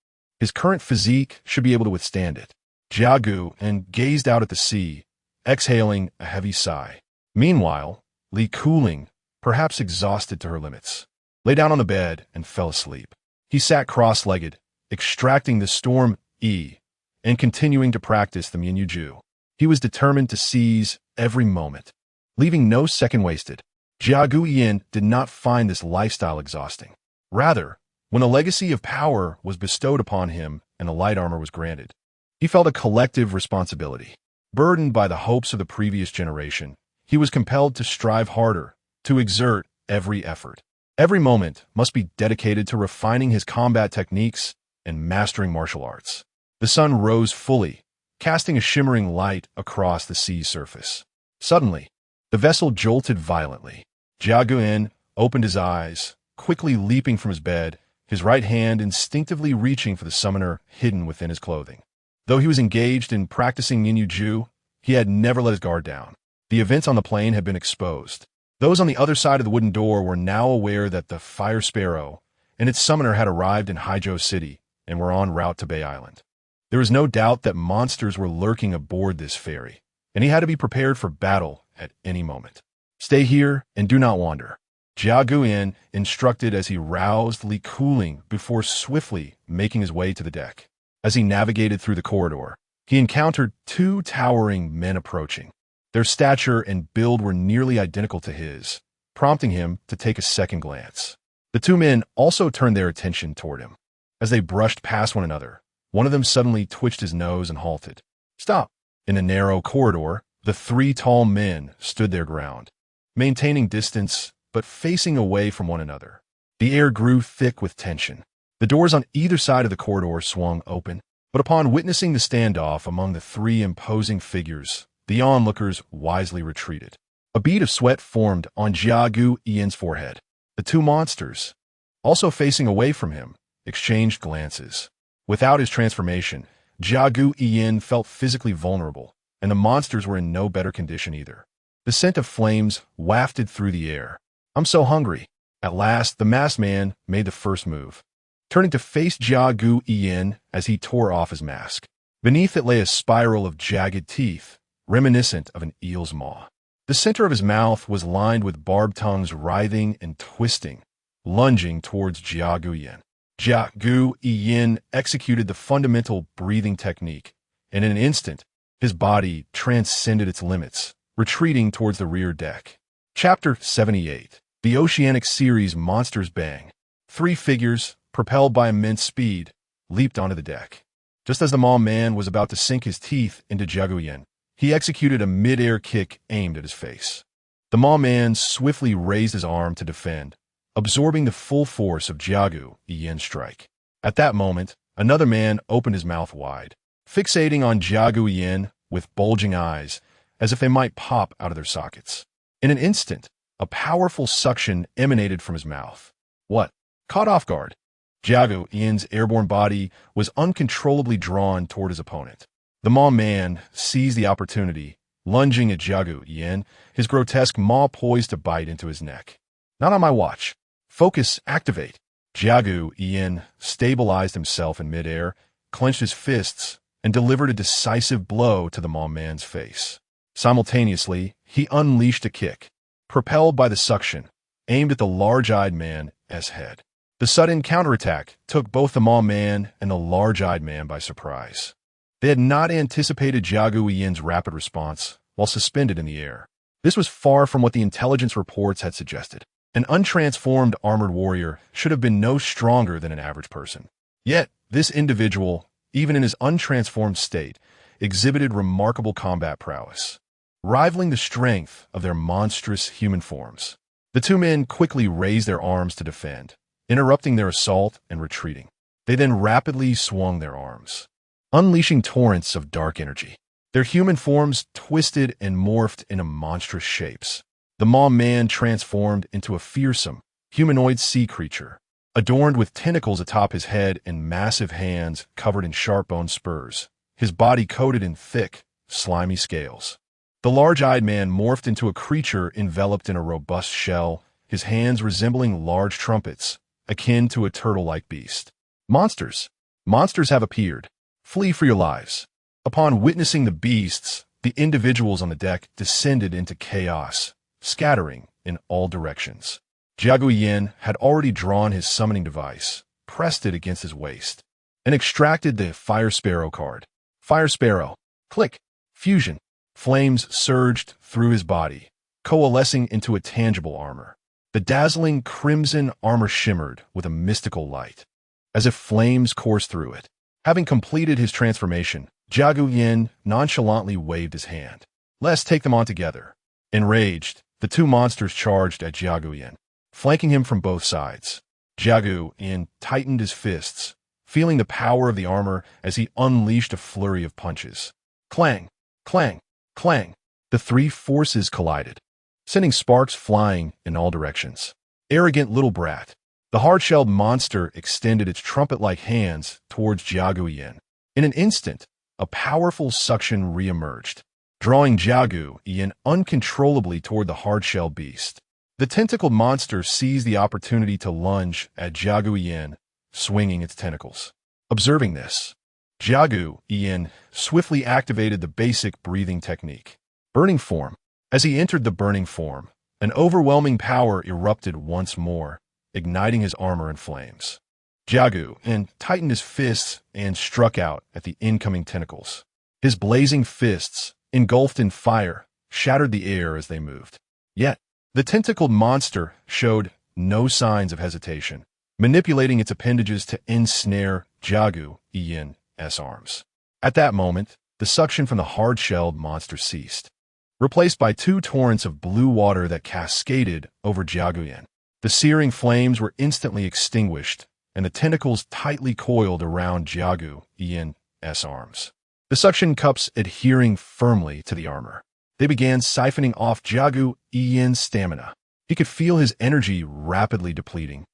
A: his current physique should be able to withstand it. Jia Gu and gazed out at the sea, exhaling a heavy sigh. Meanwhile, Li Kuling, perhaps exhausted to her limits, lay down on the bed and fell asleep. He sat cross-legged, extracting the storm E and continuing to practice the Mianyuju. He was determined to seize every moment, leaving no second wasted. Jia Gu Yin did not find this lifestyle exhausting. Rather, when a legacy of power was bestowed upon him and the light armor was granted, he felt a collective responsibility. Burdened by the hopes of the previous generation, he was compelled to strive harder, to exert every effort. Every moment must be dedicated to refining his combat techniques and mastering martial arts. The sun rose fully, casting a shimmering light across the sea's surface. Suddenly, the vessel jolted violently. Jia Gu Yin opened his eyes, quickly leaping from his bed, his right hand instinctively reaching for the summoner hidden within his clothing. Though he was engaged in practicing Mianyuju, he had never let his guard down. The events on the plane had been exposed. Those on the other side of the wooden door were now aware that the Fire Sparrow and its summoner had arrived in Haizhou City and were en route to Bay Island. There was no doubt that monsters were lurking aboard this ferry, and he had to be prepared for battle at any moment. Stay here and do not wander, Jia Guyan instructed as he roused Li Cooling before swiftly making his way to the deck. As he navigated through the corridor, he encountered two towering men approaching. Their stature and build were nearly identical to his, prompting him to take a second glance. The two men also turned their attention toward him. As they brushed past one another, one of them suddenly twitched his nose and halted. Stop! In a narrow corridor, the three tall men stood their ground, maintaining distance but facing away from one another. The air grew thick with tension. The doors on either side of the corridor swung open, but upon witnessing the standoff among the three imposing figures, the onlookers wisely retreated. A bead of sweat formed on Jia Guyan's forehead. The two monsters, also facing away from him, exchanged glances. Without his transformation, Jia Guyan felt physically vulnerable, and the monsters were in no better condition either. The scent of flames wafted through the air. I'm so hungry. At last, the masked man made the first move, turning to face Jia Guyan as he tore off his mask. Beneath it lay a spiral of jagged teeth, reminiscent of an eel's maw. The center of his mouth was lined with barbed tongues writhing and twisting, lunging towards Jia Guyan. Jia Guyan executed the fundamental breathing technique, and in an instant, his body transcended its limits, retreating towards the rear deck. Chapter 78. The Oceanic Series Monsters Bang. Three figures, propelled by immense speed, leaped onto the deck. Just as the Maw Man was about to sink his teeth into Jia Guyan, he executed a mid-air kick aimed at his face. The Maw Man swiftly raised his arm to defend, absorbing the full force of Jia Guyan's strike. At that moment, another man opened his mouth wide, fixating on Jia Guyan with bulging eyes, as if they might pop out of their sockets. In an instant, a powerful suction emanated from his mouth. What? Caught off guard, Jia Guyan's airborne body was uncontrollably drawn toward his opponent. The Maw Man seized the opportunity, lunging at Jia Guyan, his grotesque maw poised to bite into his neck. Not on my watch. Focus, activate. Jia Guyan stabilized himself in midair, clenched his fists, and delivered a decisive blow to the Maw Man's face. Simultaneously, he unleashed a kick, propelled by the suction, aimed at the large-eyed man's head. The sudden counterattack took both the Maw Man and the large-eyed man by surprise. They had not anticipated Jia Guyan's rapid response while suspended in the air. This was far from what the intelligence reports had suggested. An untransformed armored warrior should have been no stronger than an average person. Yet, this individual, even in his untransformed state, exhibited remarkable combat prowess, rivaling the strength of their monstrous human forms. The two men quickly raised their arms to defend, interrupting their assault and retreating. They then rapidly swung their arms, unleashing torrents of dark energy. Their human forms twisted and morphed into monstrous shapes. The Maw Man transformed into a fearsome, humanoid sea creature, adorned with tentacles atop his head and massive hands covered in sharp-boned spurs, his body coated in thick, slimy scales. The large-eyed man morphed into a creature enveloped in a robust shell, his hands resembling large trumpets, akin to a turtle-like beast. Monsters! Monsters have appeared. Flee for your lives. Upon witnessing the beasts, the individuals on the deck descended into chaos, scattering in all directions. Jia Guyan had already drawn his summoning device, pressed it against his waist, and extracted the Fire Sparrow card. Fire Sparrow. Click. Fusion. Flames surged through his body, coalescing into a tangible armor. The dazzling crimson armor shimmered with a mystical light, as if flames coursed through it. Having completed his transformation, Jia Guyan nonchalantly waved his hand. Let's take them on together. Enraged, the two monsters charged at Jia Guyan, flanking him from both sides. Jia Guyan tightened his fists, feeling the power of the armor as he unleashed a flurry of punches. Clang! Clang! Clang! The three forces collided, sending sparks flying in all directions. Arrogant little brat. The hard-shelled monster extended its trumpet-like hands towards Jia Guyan. In an instant, a powerful suction re-emerged, drawing Jia Guyan uncontrollably toward the hard-shelled beast. The tentacled monster seized the opportunity to lunge at Jia Guyan, swinging its tentacles. Observing this, Jia Guyan swiftly activated the basic breathing technique. Burning form. As he entered the burning form, an overwhelming power erupted once more, igniting his armor in flames. Jiagu and tightened his fists and struck out at the incoming tentacles. His blazing fists, engulfed in fire, shattered the air as they moved. Yet, the tentacled monster showed no signs of hesitation, manipulating its appendages to ensnare Jiagu Yin's arms. At that moment, the suction from the hard-shelled monster ceased, replaced by two torrents of blue water that cascaded over Jiagu Yin. The searing flames were instantly extinguished, and the tentacles tightly coiled around Jiagu Yin's arms, the suction cups adhering firmly to the armor. They began siphoning off Jiagu Yin's stamina. He could feel his energy rapidly depleting,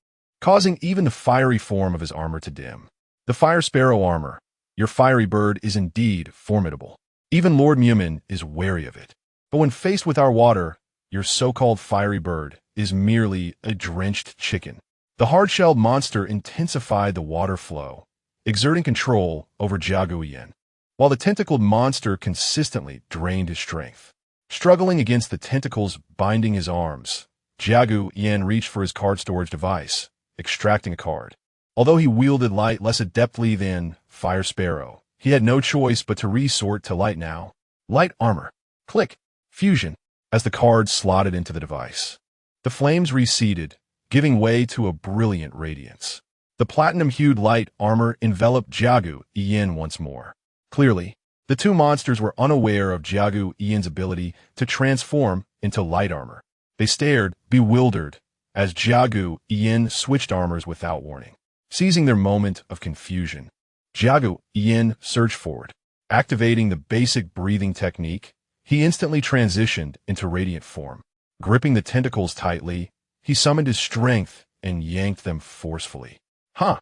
A: causing even the fiery form of his armor to dim. The Fire Sparrow armor. Your fiery bird is indeed formidable. Even Lord Mumin is wary of it. But when faced with our water, your so-called fiery bird is merely a drenched chicken. The hard-shelled monster intensified the water flow, exerting control over Jiagu Yin, while the tentacled monster consistently drained his strength. Struggling against the tentacles binding his arms, Jiagu Yin reached for his card storage device, extracting a card. Although he wielded light less adeptly than Fire Sparrow, he had no choice but to resort to light now. Light armor. Click. Fusion. As the card slotted into the device, the flames receded, giving way to a brilliant radiance. The platinum-hued light armor enveloped Jiagu Yin once more. Clearly, the two monsters were unaware of Jiagu Yin's ability to transform into light armor. They stared, bewildered, as Jiagu Yin switched armors without warning. Seizing their moment of confusion, Jiagu Yin surged forward. Activating the basic breathing technique, he instantly transitioned into radiant form. Gripping the tentacles tightly, he summoned his strength and yanked them forcefully. Ha!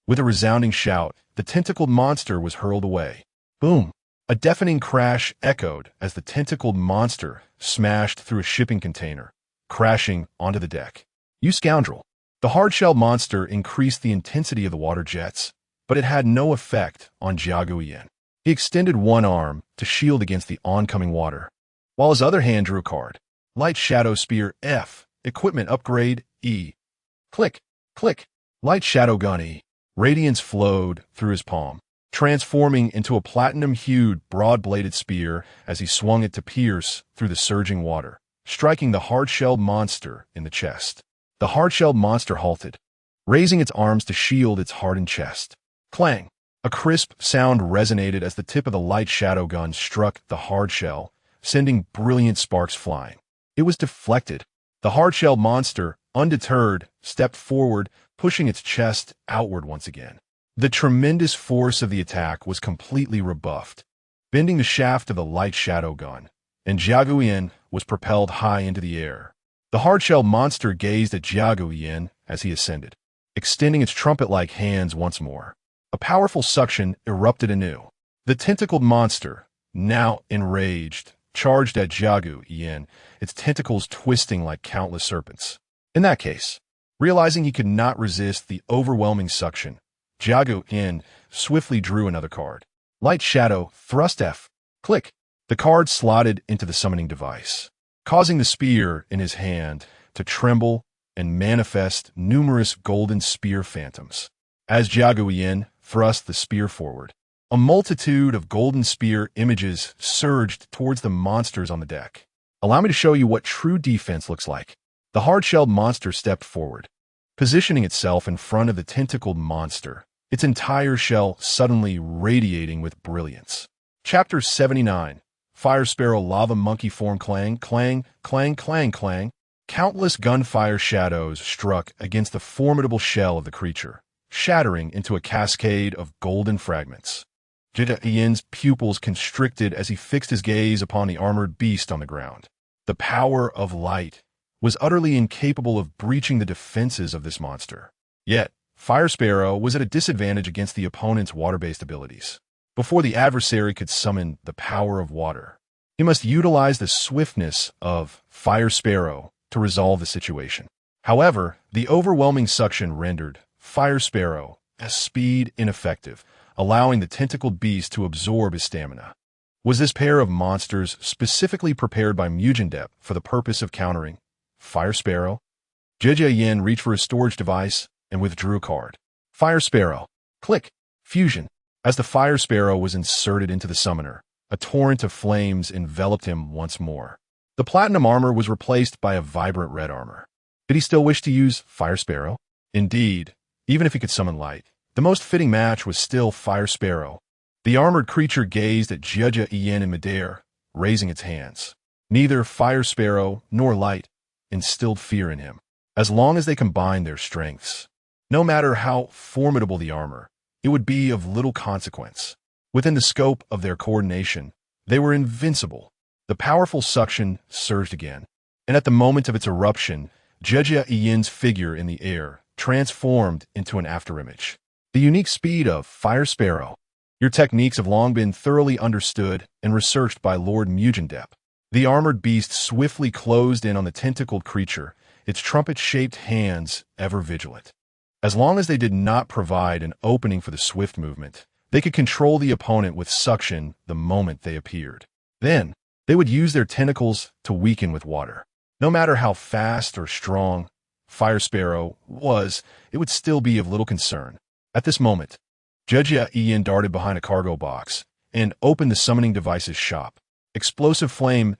A: With a resounding shout, the tentacled monster was hurled away. Boom! A deafening crash echoed as the tentacled monster smashed through a shipping container, crashing onto the deck. You scoundrel! The hard-shell monster increased the intensity of the water jets, but it had no effect on Jiagu Yin. He extended one arm to shield against the oncoming water, while his other hand drew a card. Light Shadow Spear F. Equipment Upgrade E. Click. Click. Light Shadow Gun E. Radiance flowed through his palm, transforming into a platinum-hued, broad-bladed spear as he swung it to pierce through the surging water, striking the hard-shelled monster in the chest. The hard-shelled monster halted, raising its arms to shield its hardened chest. Clang! A crisp sound resonated as the tip of the light shadow gun struck the hard shell, sending brilliant sparks flying. It was deflected. The hard-shelled monster, undeterred, stepped forward, pushing its chest outward once again. The tremendous force of the attack was completely rebuffed, bending the shaft of the light shadow gun, and Jiagu Yin was propelled high into the air. The hard-shelled monster gazed at Jiagu Yin as he ascended, extending its trumpet-like hands once more. A powerful suction erupted anew. The tentacled monster, now enraged, charged at Jiagu Yin, its tentacles twisting like countless serpents. In that case, realizing he could not resist the overwhelming suction, Jiagu Yin swiftly drew another card. Light Shadow Thrust F. Click. The card slotted into the summoning device, causing the spear in his hand to tremble and manifest numerous golden spear phantoms. As Jiagu Yin thrust the spear forward, a multitude of golden spear images surged towards the monsters on the deck. Allow me to show you what true defense looks like. The hard-shelled monster stepped forward, positioning itself in front of the tentacled monster, its entire shell suddenly radiating with brilliance. Chapter 79. Fire Sparrow Lava Monkey Form. Clang, clang, clang, clang, clang. Countless gunfire shadows struck against the formidable shell of the creature, shattering into a cascade of golden fragments. Jiagu Yin's pupils constricted as he fixed his gaze upon the armored beast on the ground. The power of light was utterly incapable of breaching the defenses of this monster. Yet, Fire Sparrow was at a disadvantage against the opponent's water-based abilities. Before the adversary could summon the power of water, he must utilize the swiftness of Fire Sparrow to resolve the situation. However, the overwhelming suction rendered Fire Sparrow as speed ineffective, allowing the tentacled beast to absorb his stamina. Was this pair of monsters specifically prepared by Mugendep for the purpose of countering Fire Sparrow? Jie Yin reached for his storage device and withdrew a card. Fire Sparrow. Click. Fusion. As the Fire Sparrow was inserted into the summoner, a torrent of flames enveloped him once more. The platinum armor was replaced by a vibrant red armor. Did he still wish to use Fire Sparrow? Indeed, even if he could summon light, the most fitting match was still Fire Sparrow. The armored creature gazed at Jie Yin in midair, raising its hands. Neither Fire Sparrow nor light instilled fear in him, as long as they combined their strengths. No matter how formidable the armor, it would be of little consequence. Within the scope of their coordination, they were invincible. The powerful suction surged again, and at the moment of its eruption, Jie Yin's figure in the air transformed into an afterimage. The unique speed of Fire Sparrow. Your techniques have long been thoroughly understood and researched by Lord Mugendep. The armored beast swiftly closed in on the tentacled creature, its trumpet-shaped hands ever vigilant. As long as they did not provide an opening for the swift movement, they could control the opponent with suction the moment they appeared. Then, they would use their tentacles to weaken with water. No matter how fast or strong Fire Sparrow was, it would still be of little concern. At this moment, Jie Yin darted behind a cargo box and opened the summoning device's shop. Explosive flame,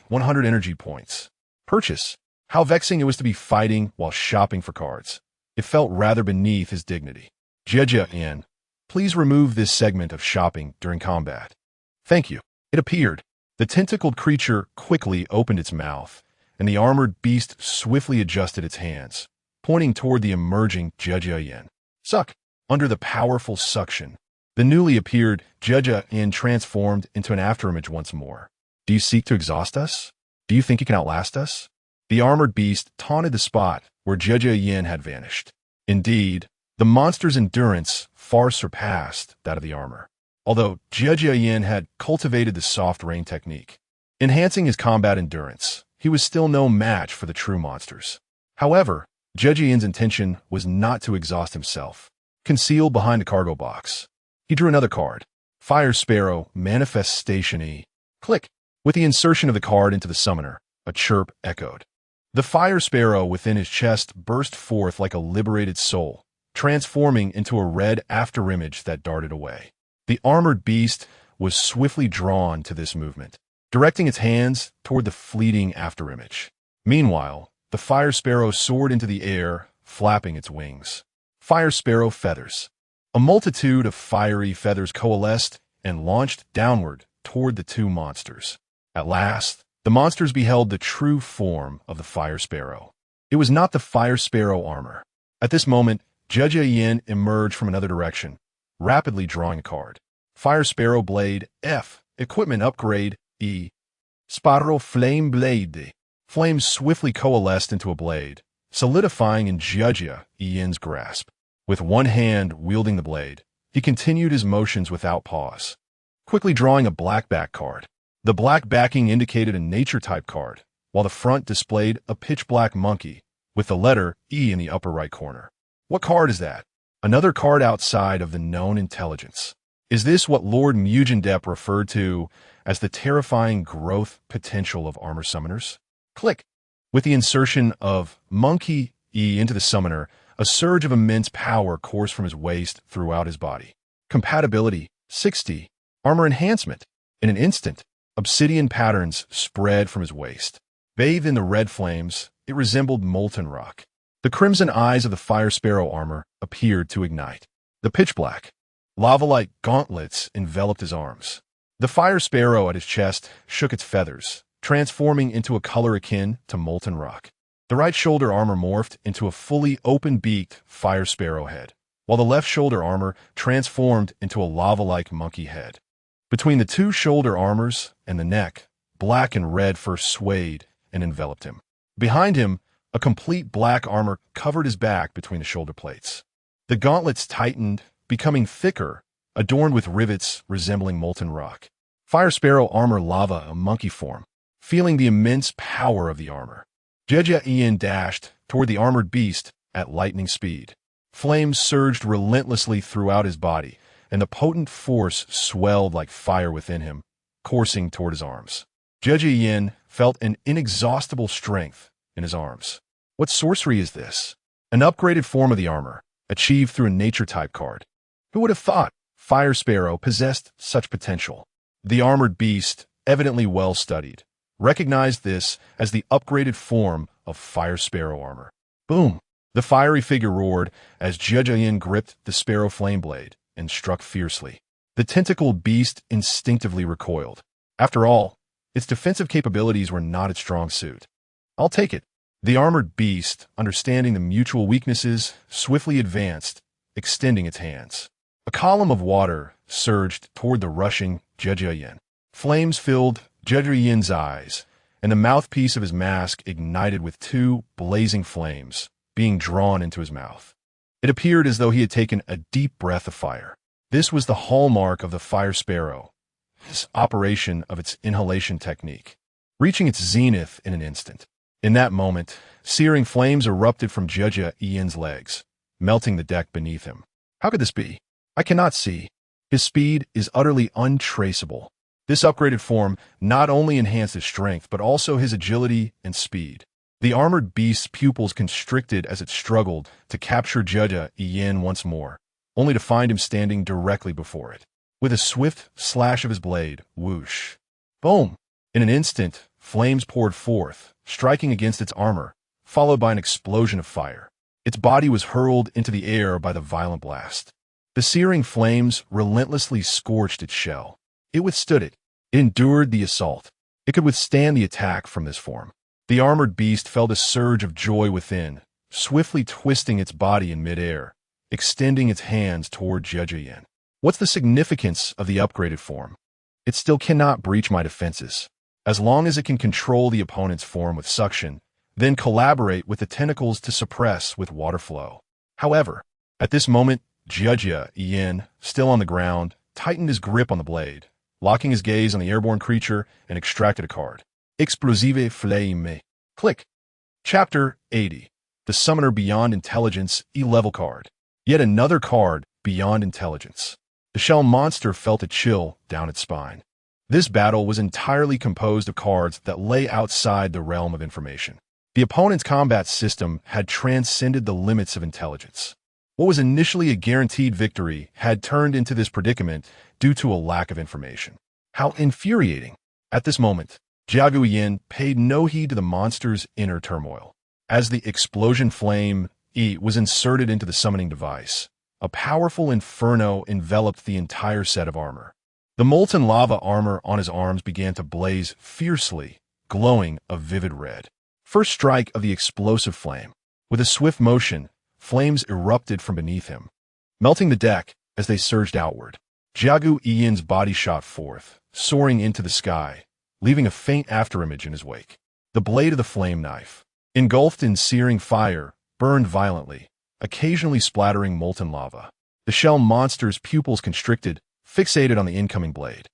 A: 100 energy points. Purchase. How vexing it was to be fighting while shopping for cards. It felt rather beneath his dignity. Jie Yin, please remove this segment of shopping during combat. Thank you. It appeared. The tentacled creature quickly opened its mouth, and the armored beast swiftly adjusted its hands, pointing toward the emerging Jie Yin. Suck. Under the powerful suction, the newly appeared Jie Yin transformed into an afterimage once more. Do you seek to exhaust us? Do you think you can outlast us? The armored beast taunted the spot where Jie Yin had vanished. Indeed, the monster's endurance far surpassed that of the armor, although Jie Yin had cultivated the soft rain technique. Enhancing his combat endurance, he was still no match for the true monsters. However, Jie Yin's intention was not to exhaust himself. Concealed behind a cargo box, he drew another card. Fire Sparrow Manifestation E. Click. With the insertion of the card into the summoner, a chirp echoed. The Fire Sparrow within his chest burst forth like a liberated soul, transforming into a red afterimage that darted away. The armored beast was swiftly drawn to this movement, directing its hands toward the fleeting afterimage. Meanwhile, the Fire Sparrow soared into the air, flapping its wings. Fire Sparrow feathers. A multitude of fiery feathers coalesced and launched downward toward the two monsters. At last, the monsters beheld the true form of the Fire Sparrow. It was not the Fire Sparrow armor. At this moment, Jie Yin emerged from another direction, rapidly drawing a card. Fire Sparrow Blade F. Equipment Upgrade E. Sparrow Flame Blade. Flames swiftly coalesced into a blade, solidifying in Jie Yin's grasp. With one hand wielding the blade, he continued his motions without pause, quickly drawing a black back card. The black backing indicated a nature-type card, while the front displayed a pitch-black monkey with the letter E in the upper right corner. What card is that? Another card outside of the known intelligence. Is this what Lord Mugendep referred to as the terrifying growth potential of armor summoners? Click. With the insertion of Monkey E into the summoner, a surge of immense power coursed from his waist throughout his body. Compatibility 60. Armor enhancement. In an instant, obsidian patterns spread from his waist. Bathed in the red flames, it resembled molten rock. The crimson eyes of the Fire Sparrow armor appeared to ignite. The pitch-black, lava-like gauntlets enveloped his arms. The Fire Sparrow at his chest shook its feathers, transforming into a color akin to molten rock. The right shoulder armor morphed into a fully open-beaked Fire Sparrow head, while the left shoulder armor transformed into a lava-like monkey head. Between the two shoulder armors and the neck, black and red fur swayed and enveloped him. Behind him, a complete black armor covered his back between the shoulder plates. The gauntlets tightened, becoming thicker, adorned with rivets resembling molten rock. Fire Sparrow armor lava a monkey form, feeling the immense power of the armor. Jie Yin dashed toward the armored beast at lightning speed. Flames surged relentlessly throughout his body, and the potent force swelled like fire within him, coursing toward his arms. Jia Yin felt an inexhaustible strength in his arms. What sorcery is this? An upgraded form of the armor, achieved through a nature-type card. Who would have thought Fire Sparrow possessed such potential? The armored beast, evidently well-studied, recognized this as the upgraded form of Fire Sparrow armor. Boom! The fiery figure roared as Jia Yin gripped the Sparrow Flame Blade and struck fiercely. The tentacled beast instinctively recoiled. After all, its defensive capabilities were not its strong suit. I'll take it. The armored beast, understanding the mutual weaknesses, swiftly advanced, extending its hands. A column of water surged toward the rushing Jia Yin. Flames filled Jia Yin's eyes, and the mouthpiece of his mask ignited with two blazing flames being drawn into his mouth. It appeared as though he had taken a deep breath of fire. This was the hallmark of the Fire Sparrow, this operation of its inhalation technique, reaching its zenith in an instant. In that moment, searing flames erupted from Jia Yin's legs, melting the deck beneath him. How could this be? I cannot see. His speed is utterly untraceable. This upgraded form not only enhanced his strength, but also his agility and speed. The armored beast's pupils constricted as it struggled to capture Jia Yin once more, only to find him standing directly before it. With a swift slash of his blade, whoosh. Boom! In an instant, flames poured forth, striking against its armor, followed by an explosion of fire. Its body was hurled into the air by the violent blast. The searing flames relentlessly scorched its shell. It withstood it. It endured the assault. It could withstand the attack from this form. The armored beast felt a surge of joy within, swiftly twisting its body in midair, extending its hands toward Jia Yin. What's the significance of the upgraded form? It still cannot breach my defenses. As long as it can control the opponent's form with suction, then collaborate with the tentacles to suppress with water flow. However, at this moment, Jia Yin, still on the ground, tightened his grip on the blade, locking his gaze on the airborne creature and extracted a card. Explosive Flame. Click. Chapter 80. The Summoner Beyond Intelligence E-Level card. Yet another card beyond intelligence. The shell monster felt a chill down its spine. This battle was entirely composed of cards that lay outside the realm of information. The opponent's combat system had transcended the limits of intelligence. What was initially a guaranteed victory had turned into this predicament due to a lack of information. How infuriating! At this moment, Jia Yin paid no heed to the monster's inner turmoil. As the explosion flame was inserted into the summoning device, a powerful inferno enveloped the entire set of armor. The molten lava armor on his arms began to blaze fiercely, glowing a vivid red. First strike of the explosive flame. With a swift motion, flames erupted from beneath him, melting the deck as they surged outward. Jia Yin's body shot forth, soaring into the sky, leaving a faint afterimage in his wake. The blade of the flame knife, engulfed in searing fire, burned violently, occasionally splattering molten lava. The shell monster's pupils constricted, fixated on the incoming blade.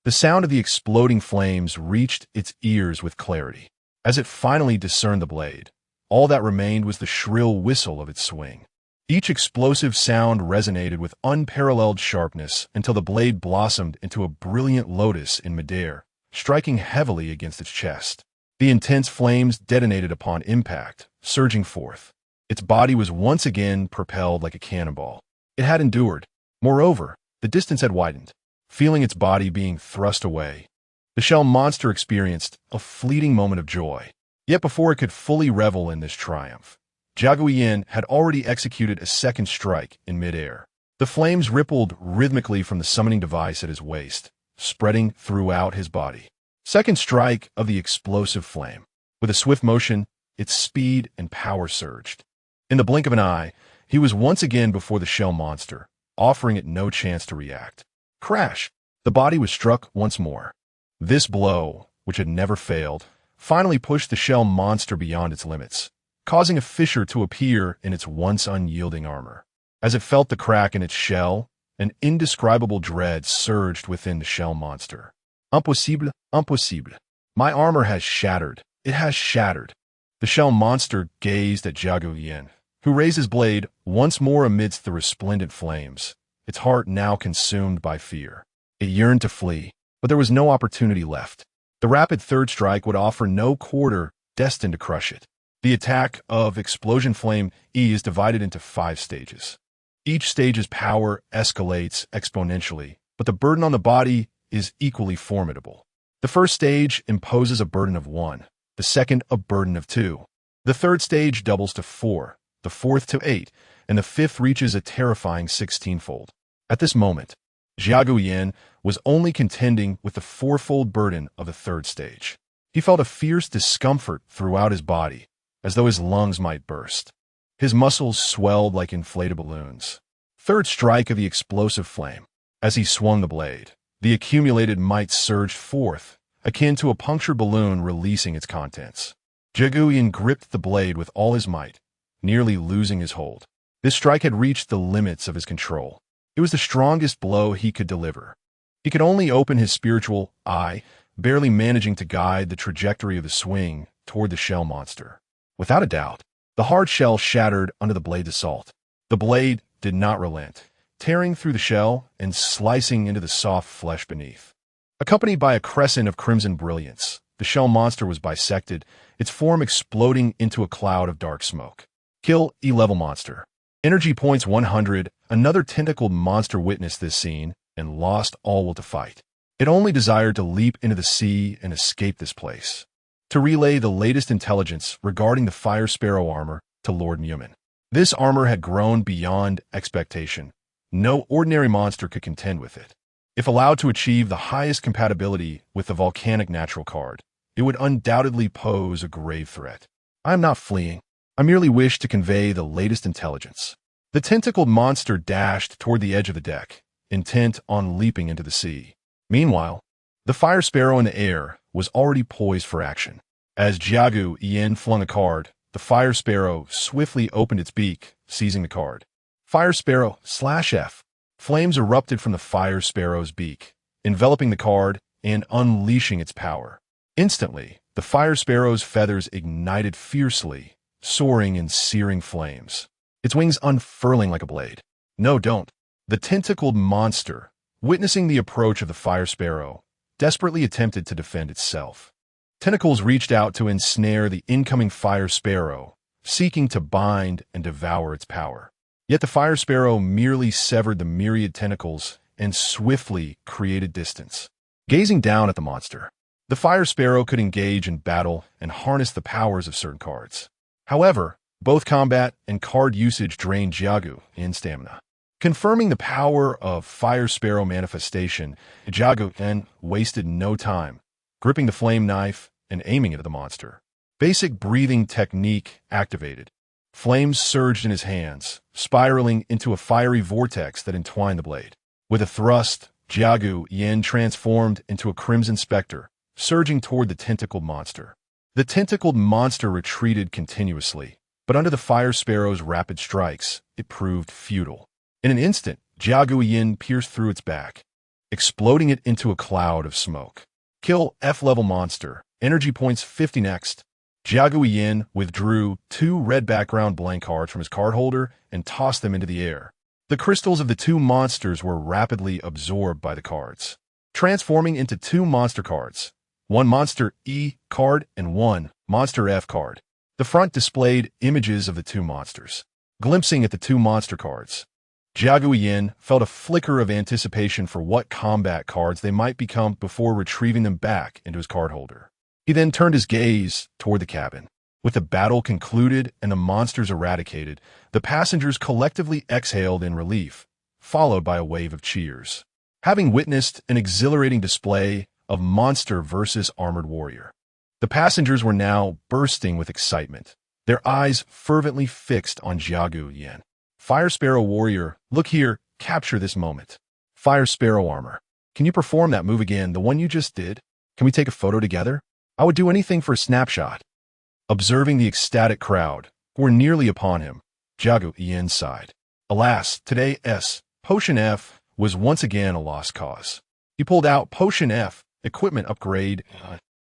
A: The sound of the exploding flames reached its ears with clarity. As it finally discerned the blade, all that remained was the shrill whistle of its swing. Each explosive sound resonated with unparalleled sharpness until the blade blossomed into a brilliant lotus in midair, striking heavily against its chest. The intense flames detonated upon impact, surging forth. Its body was once again propelled like a cannonball. It had endured. Moreover, the distance had widened. Feeling its body being thrust away, the shell monster experienced a fleeting moment of joy. Yet before it could fully revel in this triumph, Jia Yin had already executed a second strike in midair. The flames rippled rhythmically from the summoning device at his waist, spreading throughout his body. Second strike of the explosive flame. With a swift motion, its speed and power surged. In the blink of an eye, he was once again before the shell monster, offering it no chance to react. Crash! The body was struck once more. This blow, which had never failed, finally pushed the shell monster beyond its limits, causing a fissure to appear in its once unyielding armor. As it felt the crack in its shell, an indescribable dread surged within the shell monster. Impossible, impossible. My armor has shattered. It has shattered. The shell monster gazed at Jia Yin, who raised his blade once more amidst the resplendent flames, its heart now consumed by fear. It yearned to flee, but there was no opportunity left. The rapid third strike would offer no quarter, destined to crush it. The attack of Explosion Flame E is divided into 5 stages. Each stage's power escalates exponentially, but the burden on the body is equally formidable. The first stage imposes a burden of 1, the second a burden of 2. The third stage doubles to 4, the fourth to 8, and the fifth reaches a terrifying 16-fold. At this moment, Jiagu Yan was only contending with the 4-fold burden of the third stage. He felt a fierce discomfort throughout his body, as though his lungs might burst. His muscles swelled like inflated balloons. Third strike of the explosive flame. As he swung the blade, the accumulated might surged forth, akin to a punctured balloon releasing its contents. Jiagu Yan gripped the blade with all his might, nearly losing his hold. This strike had reached the limits of his control. It was the strongest blow he could deliver. He could only open his spiritual eye, barely managing to guide the trajectory of the swing toward the shell monster. Without a doubt, the hard shell shattered under the blade's assault. The blade did not relent, tearing through the shell and slicing into the soft flesh beneath. Accompanied by a crescent of crimson brilliance, the shell monster was bisected, its form exploding into a cloud of dark smoke. Kill E-level monster. Energy points 100. Another tentacled monster witnessed this scene and lost all will to fight. It only desired to leap into the sea and escape this place. To relay the latest intelligence regarding the Fire Sparrow armor to Lord Newman. This armor had grown beyond expectation. No ordinary monster could contend with it. If allowed to achieve the highest compatibility with the volcanic natural card, it would undoubtedly pose a grave threat. I am not fleeing. I merely wish to convey the latest intelligence. The tentacled monster dashed toward the edge of the deck, intent on leaping into the sea. Meanwhile, the Fire Sparrow in the air was already poised for action. As Jiagu Yan flung a card, the Fire Sparrow swiftly opened its beak, seizing the card. Fire Sparrow /F. Flames erupted from the Fire Sparrow's beak, enveloping the card and unleashing its power. Instantly, the Fire Sparrow's feathers ignited fiercely, soaring in searing flames, its wings unfurling like a blade. No, don't. The tentacled monster, witnessing the approach of the Fire Sparrow, desperately attempted to defend itself. Tentacles reached out to ensnare the incoming Fire Sparrow, seeking to bind and devour its power. Yet the Fire Sparrow merely severed the myriad tentacles and swiftly created distance. Gazing down at the monster, the Fire Sparrow could engage in battle and harness the powers of certain cards. However, both combat and card usage drained Jiagu Yan's stamina. Confirming the power of Fire Sparrow manifestation, Jiagu Yan wasted no time, gripping the flame knife and aiming it at the monster. Basic breathing technique activated. Flames surged in his hands, spiraling into a fiery vortex that entwined the blade. With a thrust, Jiagu Yan transformed into a crimson specter, surging toward the tentacled monster. The tentacled monster retreated continuously, but under the Fire Sparrow's rapid strikes, it proved futile. In an instant, Jiagu Yan pierced through its back, exploding it into a cloud of smoke. Kill F-level monster. Energy points 50 next. Jiagu Yan withdrew 2 red background blank cards from his card holder and tossed them into the air. The crystals of the 2 monsters were rapidly absorbed by the cards, transforming into 2 monster cards, 1 monster E card and 1 monster F card. The front displayed images of the 2 monsters. Glimpsing at the 2 monster cards, Jiagu Yan felt a flicker of anticipation for what combat cards they might become before retrieving them back into his card holder. He then turned his gaze toward the cabin. With the battle concluded and the monsters eradicated, the passengers collectively exhaled in relief, followed by a wave of cheers. Having witnessed an exhilarating display of monster versus armored warrior, the passengers were now bursting with excitement, their eyes fervently fixed on Jiagu Yan. Fire Sparrow warrior, look here, capture this moment. Fire Sparrow armor. Can you perform that move again, the one you just did? Can we take a photo together? I would do anything for a snapshot. Observing the ecstatic crowd, who were nearly upon him, Jiagu Yan sighed. Alas, today's Potion F was once again a lost cause. He pulled out Potion F, equipment upgrade.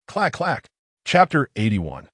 A: Clack, clack. Chapter 81.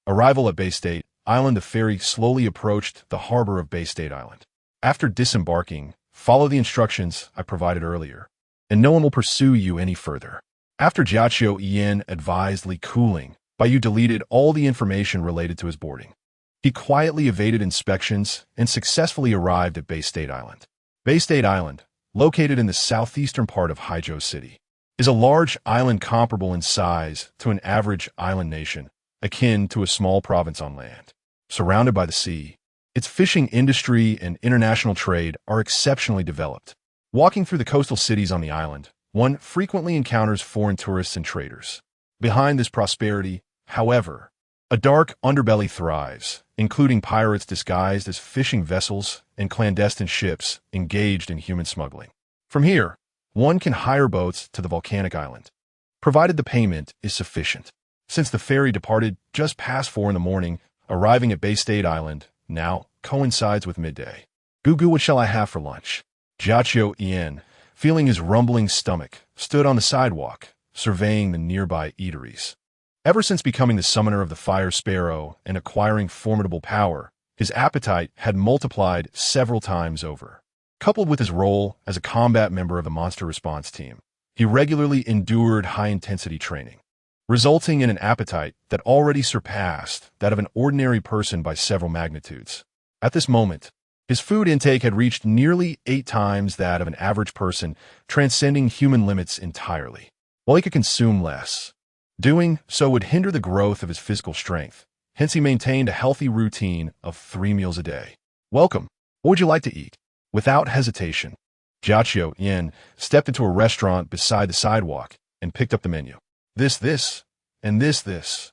A: Arrival at Bay State Island. The ferry slowly approached the harbor of Bay State Island. After disembarking, follow the instructions I provided earlier, and no one will pursue you any further. After Jiaqiu Yin advised Li Kuling, Baiyu deleted all the information related to his boarding. He quietly evaded inspections and successfully arrived at Bay State Island. Bay State Island, located in the southeastern part of Haizhou City, is a large island comparable in size to an average island nation, akin to a small province on land. Surrounded by the sea, its fishing industry and international trade are exceptionally developed. Walking through the coastal cities on the island, one frequently encounters foreign tourists and traders. Behind this prosperity, however, a dark underbelly thrives, including pirates disguised as fishing vessels and clandestine ships engaged in human smuggling. From here, one can hire boats to the volcanic island, provided the payment is sufficient. Since the ferry departed just past 4 in the morning, arriving at Bay State Island now coincides with midday. Gugu, what shall I have for lunch? Jiaqiu Yin, feeling his rumbling stomach, stood on the sidewalk, surveying the nearby eateries. Ever since becoming the summoner of the Fire Sparrow and acquiring formidable power, his appetite had multiplied several times over. Coupled with his role as a combat member of the monster response team, he regularly endured high-intensity training, resulting in an appetite that already surpassed that of an ordinary person by several magnitudes. At this moment, his food intake had reached nearly 8 times that of an average person, transcending human limits entirely. While he could consume less, doing so would hinder the growth of his physical strength. Hence, he maintained a healthy routine of 3 meals a day. Welcome. What would you like to eat? Without hesitation, Jiaqiu Yin stepped into a restaurant beside the sidewalk and picked up the menu. This, and this.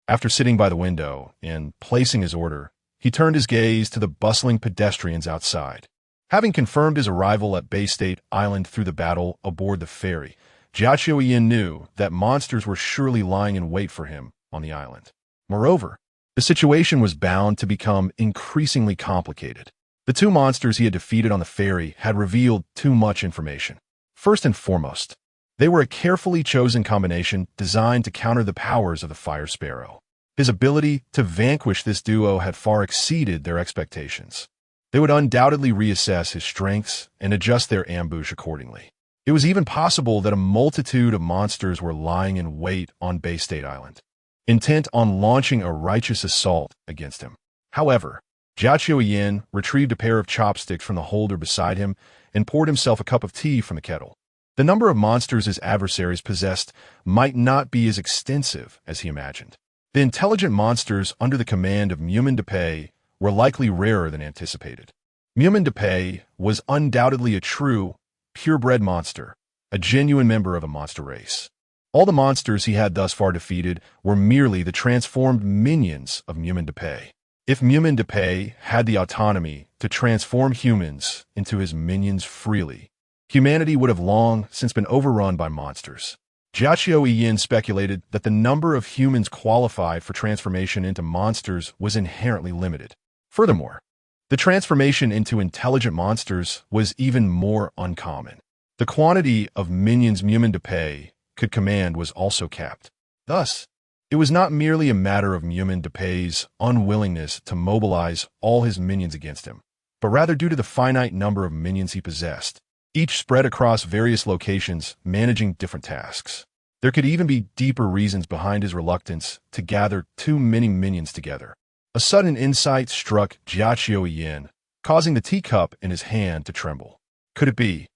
A: After sitting by the window and placing his order, he turned his gaze to the bustling pedestrians outside. Having confirmed his arrival at Bay State Island through the battle aboard the ferry, Jiaqiu Yin knew that monsters were surely lying in wait for him on the island. Moreover, the situation was bound to become increasingly complicated. The 2 monsters he had defeated on the ferry had revealed too much information. First and foremost, they were a carefully chosen combination designed to counter the powers of the Fire Sparrow. His ability to vanquish this duo had far exceeded their expectations. They would undoubtedly reassess his strengths and adjust their ambush accordingly. It was even possible that a multitude of monsters were lying in wait on Bay State Island, intent on launching a righteous assault against him. However, Jiaqiu Yin retrieved a pair of chopsticks from the holder beside him and poured himself a cup of tea from the kettle. The number of monsters his adversaries possessed might not be as extensive as he imagined. The intelligent monsters under the command of Mumin Depei were likely rarer than anticipated. Mumin Depei was undoubtedly a true, purebred monster, a genuine member of a monster race. All the monsters he had thus far defeated were merely the transformed minions of Mumin Depei. If Mumin Depei had the autonomy to transform humans into his minions freely, humanity would have long since been overrun by monsters. Jiaqiu Yin speculated that the number of humans qualified for transformation into monsters was inherently limited. Furthermore, the transformation into intelligent monsters was even more uncommon. The quantity of minions Mumin Depei could command was also capped. Thus, it was not merely a matter of Mumin Depei's unwillingness to mobilize all his minions against him, but rather due to the finite number of minions he possessed, each spread across various locations managing different tasks. There could even be deeper reasons behind his reluctance to gather too many minions together. A sudden insight struck Jiaqiu Yin, causing the teacup in his hand to tremble. Could it be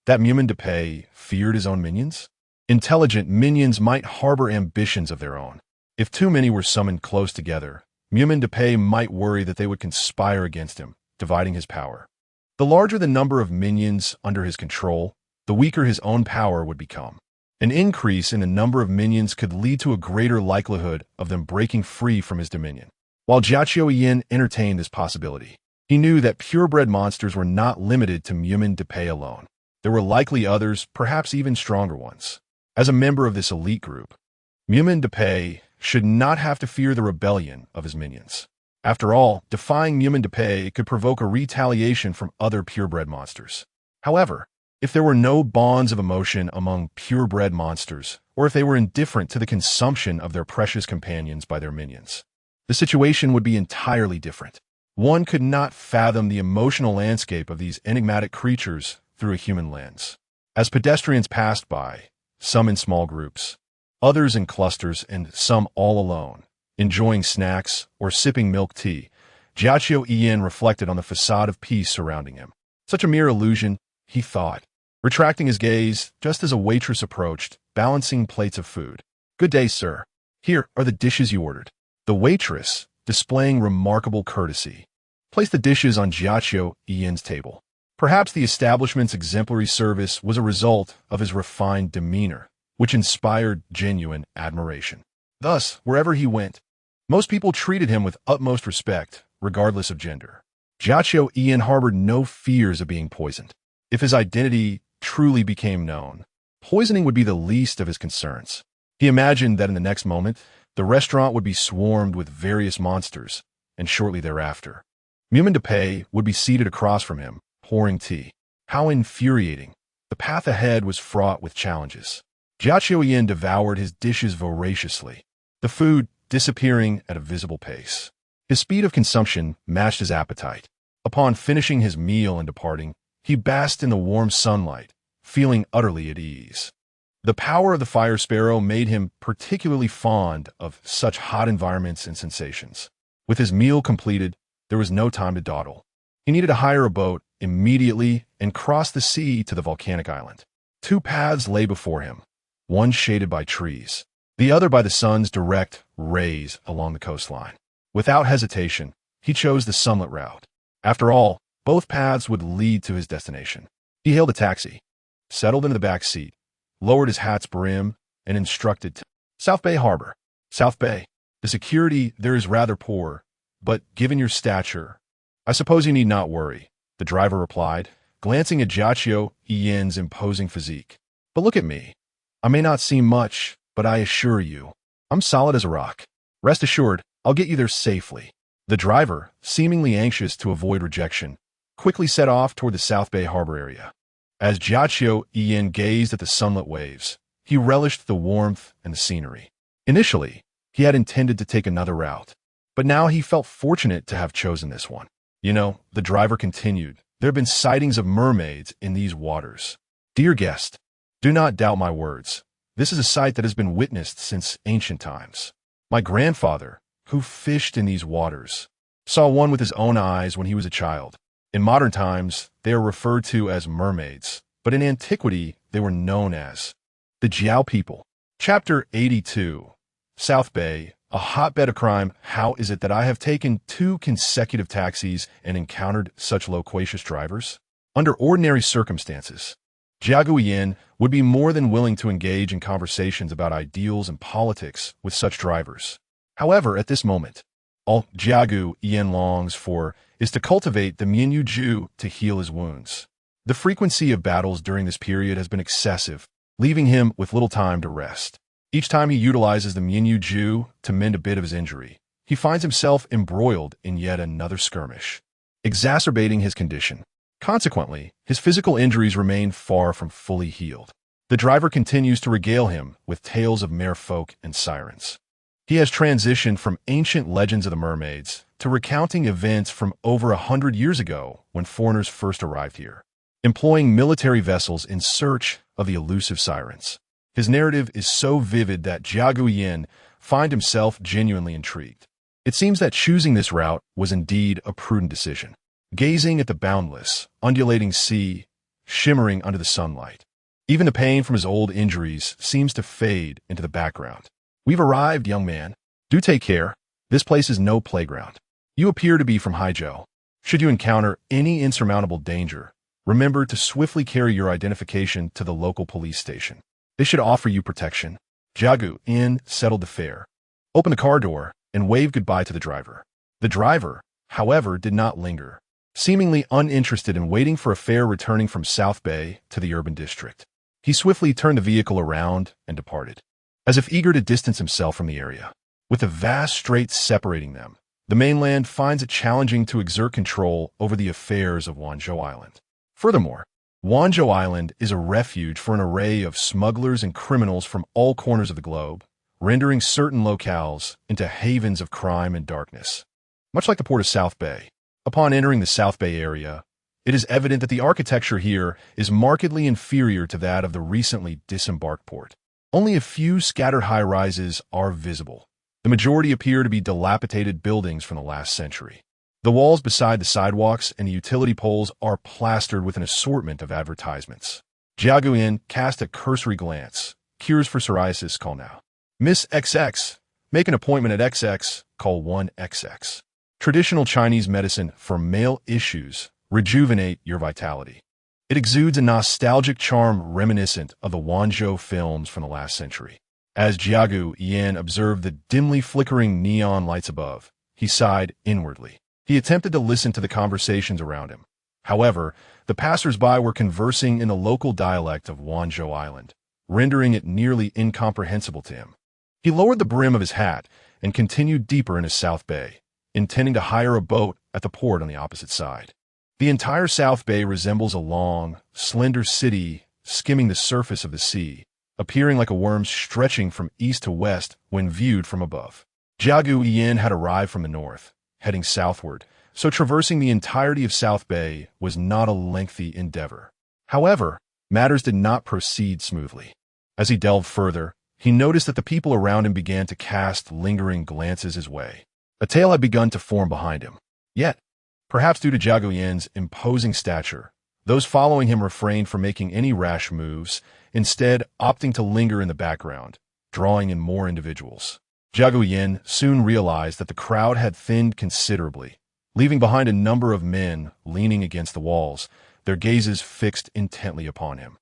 A: that Mumin Depei feared his own minions? Intelligent minions might harbor ambitions of their own. If too many were summoned close together, Mumin Depei might worry that they would conspire against him, dividing his power. The larger the number of minions under his control, the weaker his own power would become. An increase in the number of minions could lead to a greater likelihood of them breaking free from his dominion. While Jiaqiu Yin entertained this possibility, he knew that purebred monsters were not limited to Mumin Depei alone. There were likely others, perhaps even stronger ones. As a member of this elite group, Mumin Depei should not have to fear the rebellion of his minions. After all, defying Mumin Depei could provoke a retaliation from other purebred monsters. However, if there were no bonds of emotion among purebred monsters, or if they were indifferent to the consumption of their precious companions by their minions, the situation would be entirely different. One could not fathom the emotional landscape of these enigmatic creatures through a human lens. As pedestrians passed by, some in small groups, others in clusters, and some all alone, enjoying snacks or sipping milk tea. Jiachio Ian reflected on the facade of peace surrounding him. Such a mere illusion, he thought, retracting his gaze just as a waitress approached, balancing plates of food. "Good day, sir. Here are the dishes you ordered." The waitress, displaying remarkable courtesy, placed the dishes on Jiachio Ian's table. Perhaps the establishment's exemplary service was a result of his refined demeanor, which inspired genuine admiration. Thus, wherever he went, most people treated him with utmost respect, regardless of gender. Jiachio Ian harbored no fears of being poisoned. If his identity truly became known, poisoning would be the least of his concerns. He imagined that in the next moment, the restaurant would be swarmed with various monsters, and shortly thereafter, Mumin Depay would be seated across from him, pouring tea. How infuriating. The path ahead was fraught with challenges. Jiachio Ian devoured his dishes voraciously, the food disappearing at a visible pace. His speed of consumption matched his appetite. Upon finishing his meal and departing, he basked in the warm sunlight, feeling utterly at ease. The power of the fire sparrow made him particularly fond of such hot environments and sensations. With his meal completed, there was no time to dawdle. He needed to hire a boat immediately and cross the sea to the volcanic island. Two paths lay before him, one shaded by trees, the other by the sun's direct rays along the coastline. Without hesitation, he chose the sunlit route. After all, both paths would lead to his destination. He hailed a taxi, settled into the back seat, lowered his hat's brim, and instructed South Bay Harbor. South Bay. The security there is rather poor, but given your stature, I suppose you need not worry, the driver replied, glancing at Jiachio Ian's imposing physique. But look at me. I may not seem much, but I assure you, I'm solid as a rock. Rest assured, I'll get you there safely. The driver, seemingly anxious to avoid rejection, quickly set off toward the South Bay Harbor area. As Jiachio Ian gazed at the sunlit waves, he relished the warmth and the scenery. Initially, he had intended to take another route, but now he felt fortunate to have chosen this one. You know, the driver continued, there have been sightings of mermaids in these waters. Dear guest, do not doubt my words. This is a sight that has been witnessed since ancient times. My grandfather, who fished in these waters, saw one with his own eyes when he was a child. In modern times, they are referred to as mermaids, but in antiquity, they were known as the Jiao people. Chapter 82. South Bay, a hotbed of crime. How is it that I have taken 2 consecutive taxis and encountered such loquacious drivers? Under ordinary circumstances, Jiagu Yin would be more than willing to engage in conversations about ideals and politics with such drivers. However, at this moment, all Jiagu Yin longs for is to cultivate the Mianyu Ju to heal his wounds. The frequency of battles during this period has been excessive, leaving him with little time to rest. Each time he utilizes the Mianyu Ju to mend a bit of his injury, he finds himself embroiled in yet another skirmish, exacerbating his condition. Consequently, his physical injuries remain far from fully healed. The driver continues to regale him with tales of merfolk and sirens. He has transitioned from ancient legends of the mermaids to recounting events from over 100 years ago when foreigners first arrived here, employing military vessels in search of the elusive sirens. His narrative is so vivid that Jiagu Yin finds himself genuinely intrigued. It seems that choosing this route was indeed a prudent decision. Gazing at the boundless, undulating sea, shimmering under the sunlight, even the pain from his old injuries seems to fade into the background. We've arrived, young man. Do take care. This place is no playground. You appear to be from Haizhou. Should you encounter any insurmountable danger, remember to swiftly carry your identification to the local police station. They should offer you protection. Jiagu Yin settled the fare, opened the car door, and waved goodbye to the driver. The driver, however, did not linger, seemingly uninterested in waiting for a fare returning from South Bay to the urban district. He swiftly turned the vehicle around and departed, as if eager to distance himself from the area. With the vast straits separating them, the mainland finds it challenging to exert control over the affairs of Wanzhou Island. Furthermore, Wanzhou Island is a refuge for an array of smugglers and criminals from all corners of the globe, rendering certain locales into havens of crime and darkness. Much like the port of South Bay, upon entering the South Bay area, It is evident that the architecture here is markedly inferior to that of the recently disembarked port. Only a few scattered high-rises are visible. The majority appear to be dilapidated buildings from the last century. The walls beside the sidewalks and the utility poles are plastered with an assortment of advertisements. Jia Guyan cast a cursory glance. Cures for psoriasis, call now. Miss XX, make an appointment at XX, call 1XX. Traditional Chinese medicine for male issues, rejuvenate your vitality. It exudes a nostalgic charm reminiscent of the Wanzhou films from the last century. As Jiagu Yan observed the dimly flickering neon lights above, he sighed inwardly. He attempted to listen to the conversations around him. However, the passers-by were conversing in the local dialect of Wanzhou Island, rendering it nearly incomprehensible to him. He lowered the brim of his hat and continued deeper into South Bay, intending to hire a boat at the port on the opposite side. The entire South Bay resembles a long, slender city skimming the surface of the sea, appearing like a worm stretching from east to west when viewed from above. Jiagu Yan had arrived from the north, heading southward, so traversing the entirety of South Bay was not a lengthy endeavor. However, matters did not proceed smoothly. As he delved further, he noticed that the people around him began to cast lingering glances his way. A tail had begun to form behind him. Yet, perhaps due to Jiagu Yan's imposing stature, those following him refrained from making any rash moves, instead opting to linger in the background, drawing in more individuals. Jiagu Yan soon realized that the crowd had thinned considerably, leaving behind a number of men leaning against the walls, their gazes fixed intently upon him.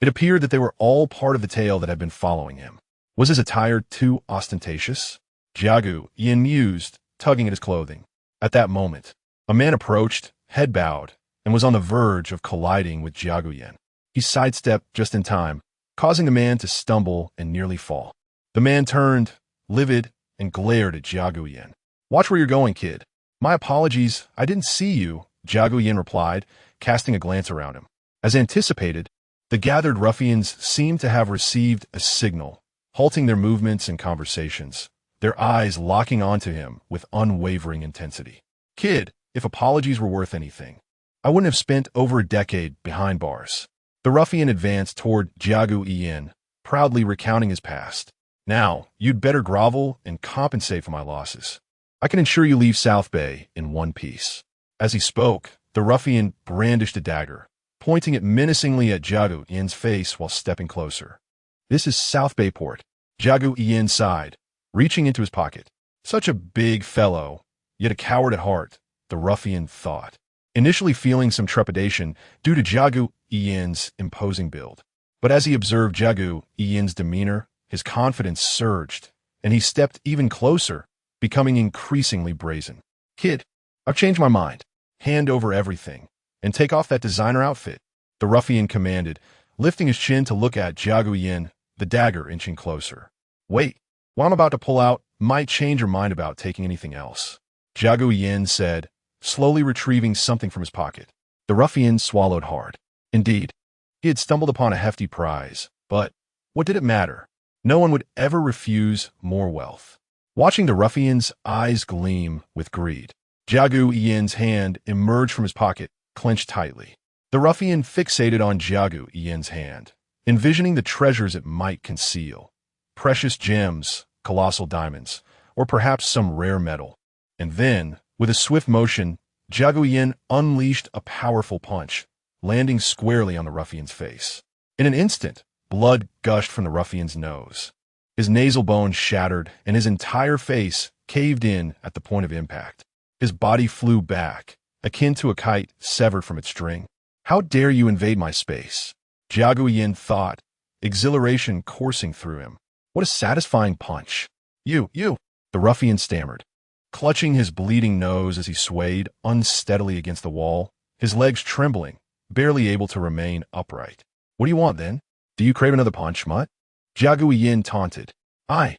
A: It appeared that they were all part of the tale that had been following him. Was his attire too ostentatious? Jiagu Yan mused, tugging at his clothing. At that moment, a man approached, head bowed, and was on the verge of colliding with Jiagu Yan. He sidestepped just in time, causing the man to stumble and nearly fall. The man turned, livid, and glared at Jiagu Yan. "Watch where you're going, kid." "My apologies, I didn't see you," Jiagu Yan replied, casting a glance around him. As anticipated, the gathered ruffians seemed to have received a signal, halting their movements and conversations, their eyes locking onto him with unwavering intensity. "Kid, if apologies were worth anything, I wouldn't have spent over a decade behind bars." The ruffian advanced toward Jiagu Yan, proudly recounting his past. "Now, you'd better grovel and compensate for my losses. I can ensure you leave South Bay in one piece." As he spoke, the ruffian brandished a dagger, pointing it menacingly at Jiagu Yan's face while stepping closer. "This is South Bay Port." Jiagu Yan sighed, reaching into his pocket. Such a big fellow, yet a coward at heart, the ruffian thought, initially feeling some trepidation due to Jiagu Yan's imposing build. But as he observed Jiagu Yan's demeanor, his confidence surged, and he stepped even closer, becoming increasingly brazen. "Kid, I've changed my mind. Hand over everything, and take off that designer outfit," the ruffian commanded, lifting his chin to look at Jiagu Yan, the dagger inching closer. "Wait, what I'm about to pull out might change your mind about taking anything else," Jiagu Yan said, slowly retrieving something from his pocket. The ruffian swallowed hard. Indeed, he had stumbled upon a hefty prize, but what did it matter? No one would ever refuse more wealth. Watching the ruffian's eyes gleam with greed, Jiagu Yan's hand emerged from his pocket, clenched tightly. The ruffian fixated on Jiagu Yan's hand, envisioning the treasures it might conceal. Precious gems, colossal diamonds, or perhaps some rare metal. And then, with a swift motion, Jiagu Yan unleashed a powerful punch, landing squarely on the ruffian's face. In an instant, blood gushed from the ruffian's nose. His nasal bone shattered, and his entire face caved in at the point of impact. His body flew back, akin to a kite severed from its string. "How dare you invade my space?" Jiagu Yan thought, exhilaration coursing through him. "What a satisfying punch." You, the ruffian stammered, clutching his bleeding nose as he swayed unsteadily against the wall, his legs trembling, barely able to remain upright. "What do you want, then? Do you crave another punch, mutt?" Jiagu Yan taunted. I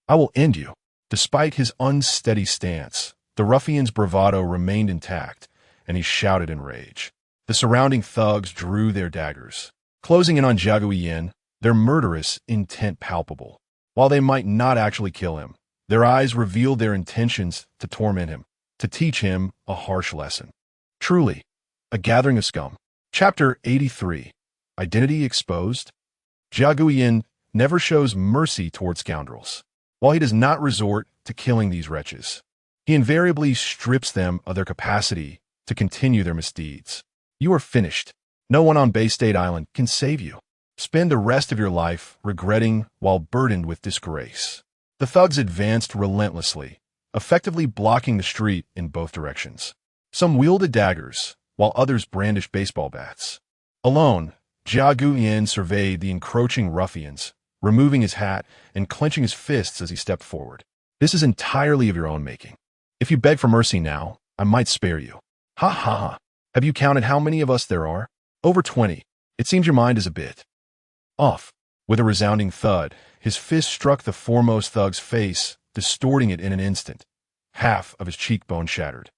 A: will end you." Despite his unsteady stance, the ruffian's bravado remained intact, and he shouted in rage. The surrounding thugs drew their daggers, closing in on Jiagu Yan, their murderous intent palpable. While they might not actually kill him, their eyes revealed their intentions to torment him, to teach him a harsh lesson. Truly, A gathering of scum. Chapter 83. Identity exposed. Jia Guiyin never shows mercy toward scoundrels. While he does not resort to killing these wretches, he invariably strips them of their capacity to continue their misdeeds. You are finished. No one on Bay State Island can save you. Spend the rest of your life regretting while burdened with disgrace. The thugs advanced relentlessly, effectively blocking the street in both directions. Some wielded daggers, while others brandished baseball bats. Alone, Jia Guiyin surveyed the encroaching ruffians, removing his hat and clenching his fists as he stepped forward. This is entirely of your own making. If you beg for mercy now, I might spare you. Ha ha ha. Have you counted how many of us there are? Over 20. It seems your mind is a bit off. With a resounding thud, his fist struck the foremost thug's face, distorting it in an instant. Half of his cheekbone shattered.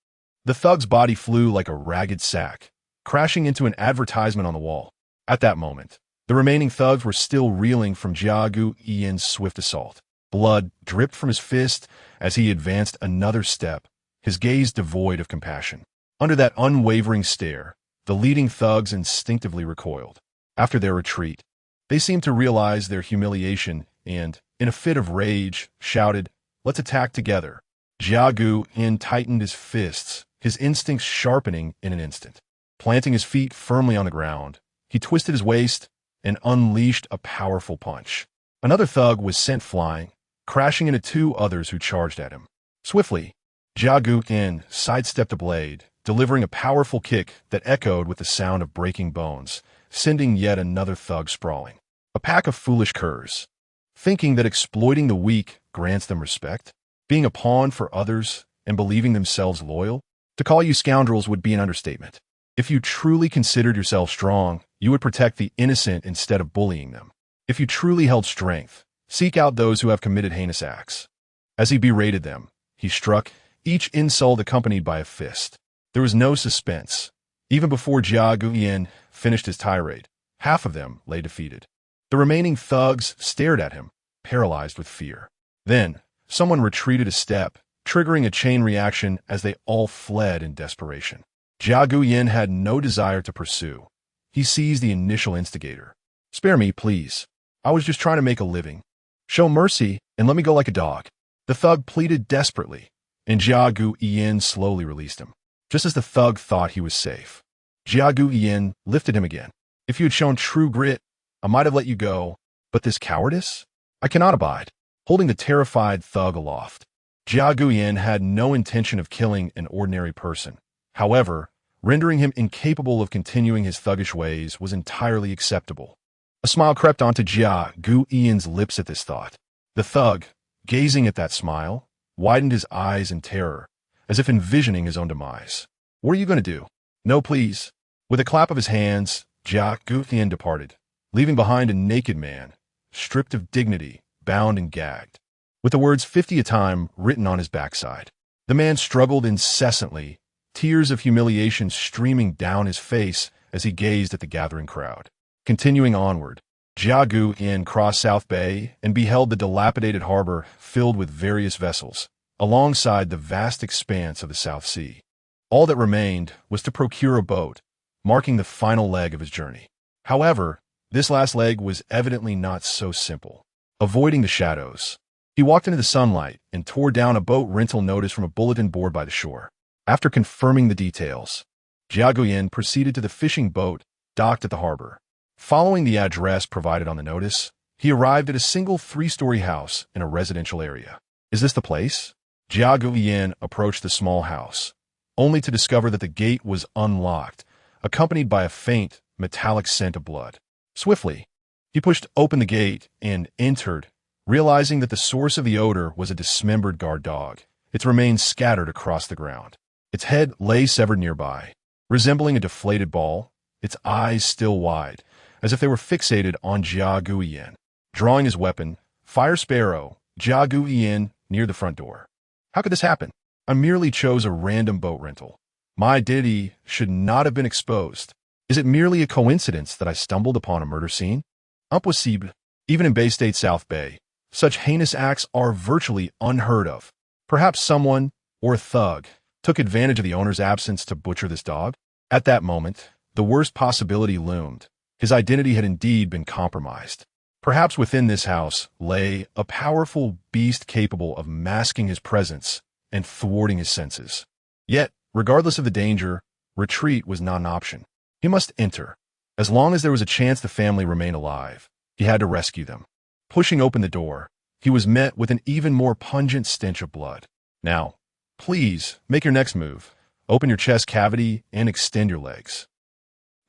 A: The thug's body flew like a ragged sack, crashing into an advertisement on the wall. At that moment, the remaining thugs were still reeling from Jia Guiyin's swift assault. Blood dripped from his fist as he advanced another step, his gaze devoid of compassion. Under that unwavering stare, the leading thugs instinctively recoiled. After their retreat, they seemed to realize their humiliation and, in a fit of rage, shouted, "Let's attack together." Jia Guiyin tightened his fists, his instincts sharpening in an instant. Planting his feet firmly on the ground, he twisted his waist and unleashed a powerful punch. Another thug was sent flying, crashing into two others who charged at him. Swiftly, Jia Guiyin sidestepped a blade, delivering a powerful kick that echoed with the sound of breaking bones, sending yet another thug sprawling. A pack of foolish curs, thinking that exploiting the weak grants them respect, being a pawn for others and believing themselves loyal. To call you scoundrels would be an understatement. If you truly considered yourself strong, you would protect the innocent instead of bullying them. If you truly held strength, seek out those who have committed heinous acts. As he berated them, he struck, each insult accompanied by a fist. There was no suspense. Even before Jia Guiyin finished his tirade, half of them lay defeated. The remaining thugs stared at him, paralyzed with fear. Then, someone retreated a step, triggering a chain reaction as they all fled in desperation. Jia Guiyin had no desire to pursue. He seized the initial instigator. "Spare me, please. I was just trying to make a living. Show mercy and let me go like a dog." The thug pleaded desperately, and Jia Guiyin slowly released him. Just as the thug thought he was safe, Jia Guiyin lifted him again. "If you had shown true grit, I might have let you go, but this cowardice? I cannot abide." Holding the terrified thug aloft, Jia Guiyin had no intention of killing an ordinary person. However, rendering him incapable of continuing his thuggish ways was entirely acceptable. A smile crept onto Jia Guiyin's lips at this thought. The thug, gazing at that smile, widened his eyes in terror, as if envisioning his own demise. "What are you going to do?" "No, please." With a clap of his hands, Jia Guiyin departed, leaving behind a naked man, stripped of dignity, bound and gagged, with the words 50 a time written on his backside. The man struggled incessantly, tears of humiliation streaming down his face as he gazed at the gathering crowd. Continuing onward, Jia Guiyin crossed South Bay and beheld the dilapidated harbor filled with various vessels, alongside the vast expanse of the South Sea. All that remained was to procure a boat, marking the final leg of his journey. However, this last leg was evidently not so simple. Avoiding the shadows, he walked into the sunlight and tore down a boat rental notice from a bulletin board by the shore. After confirming the details, Jia Guiyin proceeded to the fishing boat docked at the harbor. Following the address provided on the notice, he arrived at a single 3-story house in a residential area. "Is this the place?" Jia Guiyin approached the small house, only to discover that the gate was unlocked, accompanied by a faint, metallic scent of blood. Swiftly, he pushed open the gate and entered, realizing that the source of the odor was a dismembered guard dog, its remains scattered across the ground. Its head lay severed nearby, resembling a deflated ball, its eyes still wide, as if they were fixated on Jia Guiyin. Drawing his weapon, Fire Sparrow, Jia Guiyin near the front door. "How could this happen? I merely chose a random boat rental. My identity should not have been exposed. Is it merely a coincidence that I stumbled upon a murder scene? Impossible. Even in Bay State South Bay, such heinous acts are virtually unheard of. Perhaps someone, or a thug, took advantage of the owner's absence to butcher this dog?" At that moment, the worst possibility loomed. His identity had indeed been compromised. Perhaps within this house lay a powerful beast capable of masking his presence and thwarting his senses. Yet, regardless of the danger, retreat was not an option. He must enter. As long as there was a chance the family remained alive, he had to rescue them. Pushing open the door, he was met with an even more pungent stench of blood. Now, please, make your next move. Open your chest cavity and extend your legs.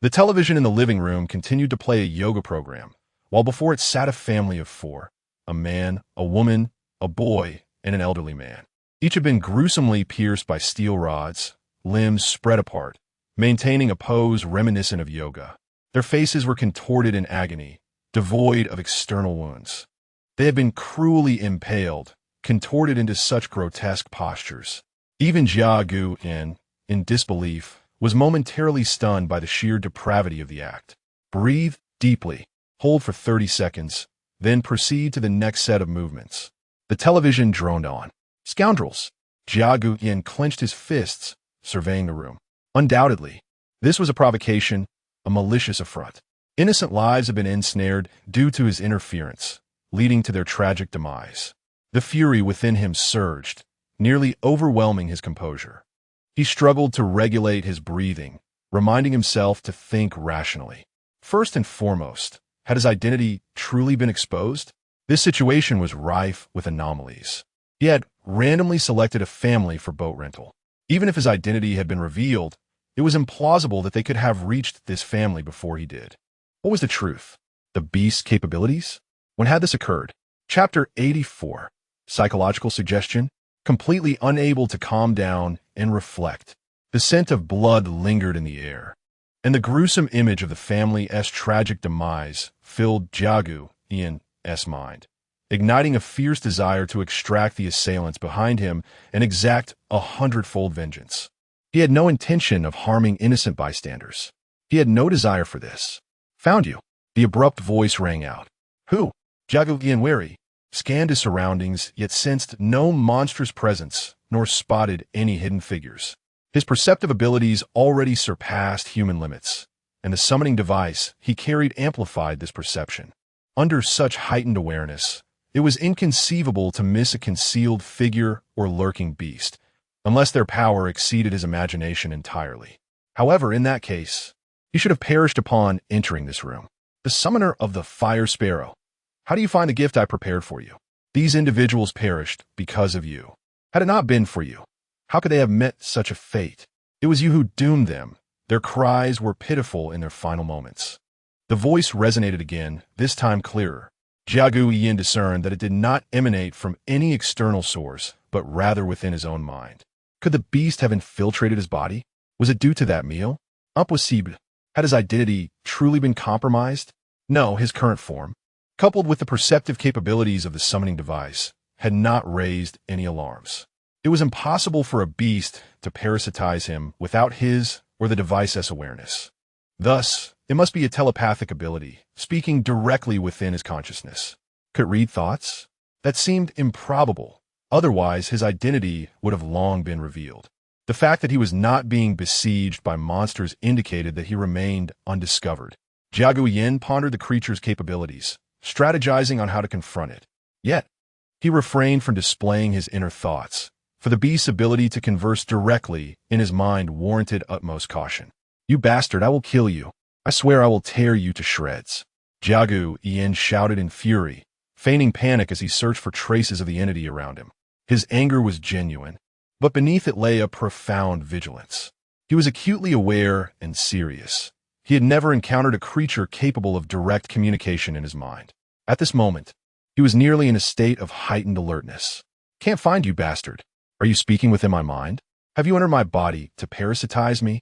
A: The television in the living room continued to play a yoga program, while before it sat a family of four: a man, a woman, a boy, and an elderly man. Each had been gruesomely pierced by steel rods, limbs spread apart, maintaining a pose reminiscent of yoga. Their faces were contorted in agony, devoid of external wounds. They had been cruelly impaled, contorted into such grotesque postures. Even Jia Gu, in disbelief, was momentarily stunned by the sheer depravity of the act. Breathe deeply, hold for 30 seconds, then proceed to the next set of movements. The television droned on. Scoundrels! Jia Gu clenched his fists, surveying the room. Undoubtedly, this was a provocation, a malicious affront. Innocent lives had been ensnared due to his interference, leading to their tragic demise. The fury within him surged, nearly overwhelming his composure. He struggled to regulate his breathing, reminding himself to think rationally. First and foremost, had his identity truly been exposed? This situation was rife with anomalies. He had randomly selected a family for boat rental. Even if his identity had been revealed, it was implausible that they could have reached this family before he did. What was the truth? The beast's capabilities? When had this occurred? Chapter 84. Psychological suggestion. Completely unable to calm down and reflect. The scent of blood lingered in the air, and the gruesome image of the family's tragic demise filled Jia Gu's mind, igniting a fierce desire to extract the assailants behind him and exact 100-fold vengeance. He had no intention of harming innocent bystanders. He had no desire for this. Found you. The abrupt voice rang out. Who? Jia Gu, wary, scanned his surroundings, yet sensed no monstrous presence, nor spotted any hidden figures. His perceptive abilities already surpassed human limits, and the summoning device he carried amplified this perception. Under such heightened awareness, it was inconceivable to miss a concealed figure or lurking beast, unless their power exceeded his imagination entirely. However, in that case, he should have perished upon entering this room. The summoner of the Fire Sparrow. How do you find the gift I prepared for you? These individuals perished because of you. Had it not been for you, how could they have met such a fate? It was you who doomed them. Their cries were pitiful in their final moments. The voice resonated again, this time clearer. Jia Gu discerned that it did not emanate from any external source, but rather within his own mind. Could the beast have infiltrated his body? Was it due to that meal? Impossible. Had his identity truly been compromised? No, his current form, coupled with the perceptive capabilities of the summoning device, had not raised any alarms. It was impossible for a beast to parasitize him without his or the device's awareness. Thus, it must be a telepathic ability, speaking directly within his consciousness. Could it read thoughts? That seemed improbable. Otherwise, his identity would have long been revealed. The fact that he was not being besieged by monsters indicated that he remained undiscovered. Jia Gu pondered the creature's capabilities, strategizing on how to confront it. Yet, he refrained from displaying his inner thoughts, for the beast's ability to converse directly in his mind warranted utmost caution. You bastard, I will kill you. I swear I will tear you to shreds. Jia Gu shouted in fury, feigning panic as he searched for traces of the entity around him. His anger was genuine, but beneath it lay a profound vigilance. He was acutely aware and serious. He had never encountered a creature capable of direct communication in his mind. At this moment, he was nearly in a state of heightened alertness. Can't find you, bastard. Are you speaking within my mind? Have you entered my body to parasitize me?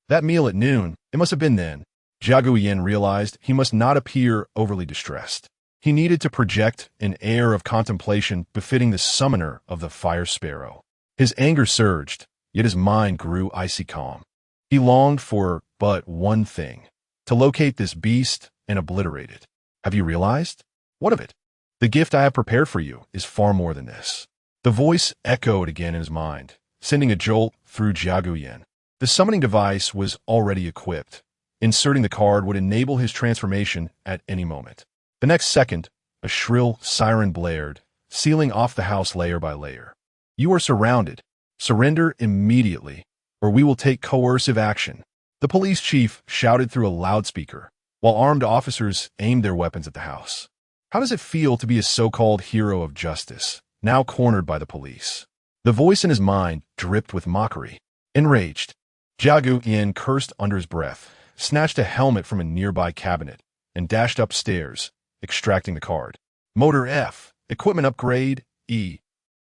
A: That meal at noon, it must have been then. Jia Gu realized he must not appear overly distressed. He needed to project an air of contemplation befitting the summoner of the Fire Sparrow. His anger surged, yet his mind grew icy calm. He longed for but one thing: to locate this beast and obliterate it. Have you realized? What of it? The gift I have prepared for you is far more than this. The voice echoed again in his mind, sending a jolt through Jia Gu. The summoning device was already equipped. Inserting the card would enable his transformation at any moment. The next second, a shrill siren blared, sealing off the house layer by layer. You are surrounded. Surrender immediately, or we will take coercive action. The police chief shouted through a loudspeaker, while armed officers aimed their weapons at the house. How does it feel to be a so-called hero of justice, now cornered by the police? The voice in his mind dripped with mockery. Enraged, Jiagu Yin cursed under his breath, snatched a helmet from a nearby cabinet, and dashed upstairs, extracting the card. Motor F. Equipment upgrade, E.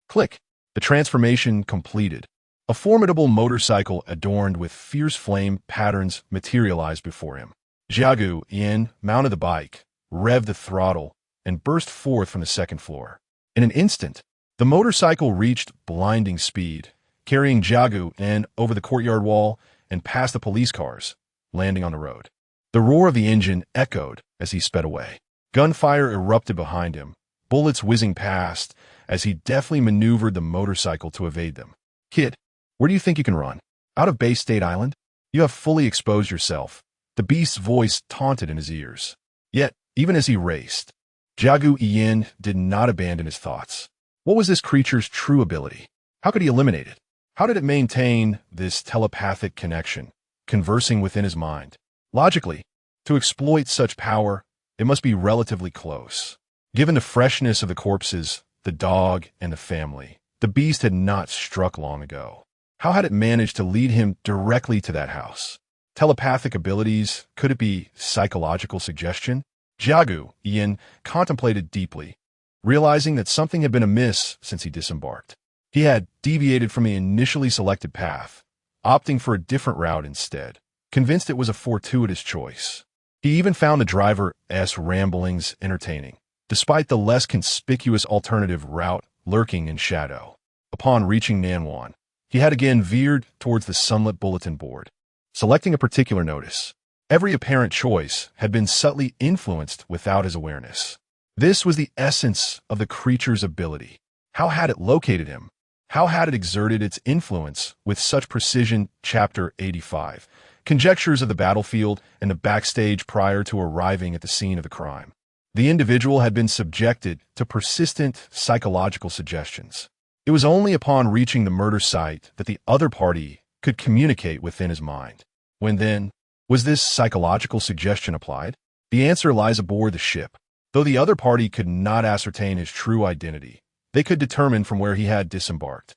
A: Click. The transformation completed. A formidable motorcycle adorned with fierce flame patterns materialized before him. Jiagu Yin mounted the bike, revved the throttle, and burst forth from the second floor. In an instant, the motorcycle reached blinding speed, carrying Jiagu Yin over the courtyard wall and past the police cars, landing on the road. The roar of the engine echoed as he sped away. Gunfire erupted behind him, bullets whizzing past as he deftly maneuvered the motorcycle to evade them. Kid, where do you think you can run? Out of Bay State Island? You have fully exposed yourself. The beast's voice taunted in his ears. Yet, even as he raced, Jiagu Yin did not abandon his thoughts. What was this creature's true ability? How could he eliminate it? How did it maintain this telepathic connection, conversing within his mind? Logically, to exploit such power, it must be relatively close. Given the freshness of the corpses, the dog, and the family, the beast had not struck long ago. How had it managed to lead him directly to that house? Telepathic abilities? Could it be psychological suggestion? Jiagu Yin contemplated deeply, realizing that something had been amiss since he disembarked. He had deviated from the initially selected path, opting for a different route instead, convinced it was a fortuitous choice. He even found the driver's ramblings entertaining, despite the less conspicuous alternative route lurking in shadow. Upon reaching Nanwan, he had again veered towards the sunlit bulletin board, selecting a particular notice. Every apparent choice had been subtly influenced without his awareness. This was the essence of the creature's ability. How had it located him? How had it exerted its influence with such precision? Chapter 85. Conjectures of the battlefield and the backstage prior to arriving at the scene of the crime. The individual had been subjected to persistent psychological suggestions. It was only upon reaching the murder site that the other party could communicate within his mind. When then, was this psychological suggestion applied? The answer lies aboard the ship. Though the other party could not ascertain his true identity, they could determine from where he had disembarked.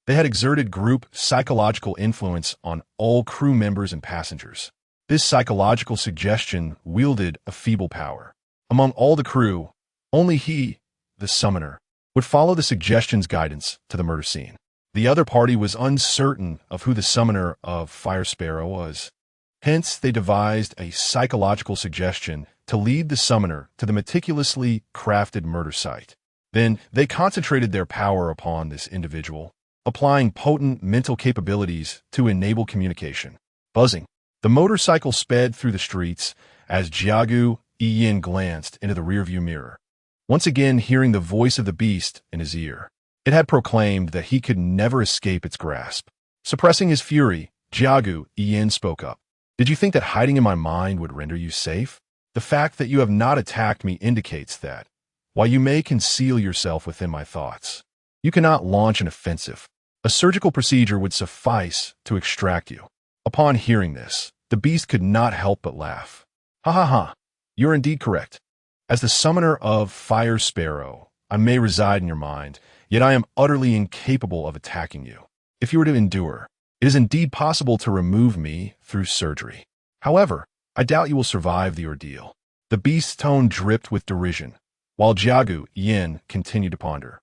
A: They had exerted group psychological influence on all crew members and passengers. This psychological suggestion wielded a feeble power. Among all the crew, only he, the summoner, would follow the suggestion's guidance to the murder scene. The other party was uncertain of who the summoner of Fire Sparrow was. Hence, they devised a psychological suggestion to lead the summoner to the meticulously crafted murder site. Then, they concentrated their power upon this individual, applying potent mental capabilities to enable communication. Buzzing, the motorcycle sped through the streets as Jiagu Yin glanced into the rearview mirror, once again hearing the voice of the beast in his ear. It had proclaimed that he could never escape its grasp. Suppressing his fury, Jiagu Yin spoke up. Did you think that hiding in my mind would render you safe? The fact that you have not attacked me indicates that, while you may conceal yourself within my thoughts, you cannot launch an offensive. A surgical procedure would suffice to extract you. Upon hearing this, the beast could not help but laugh. Ha ha ha, you're indeed correct. As the summoner of Fire Sparrow, I may reside in your mind, yet I am utterly incapable of attacking you. If you were to endure, it is indeed possible to remove me through surgery. However, I doubt you will survive the ordeal. The beast's tone dripped with derision, while Jiagu Yin continued to ponder.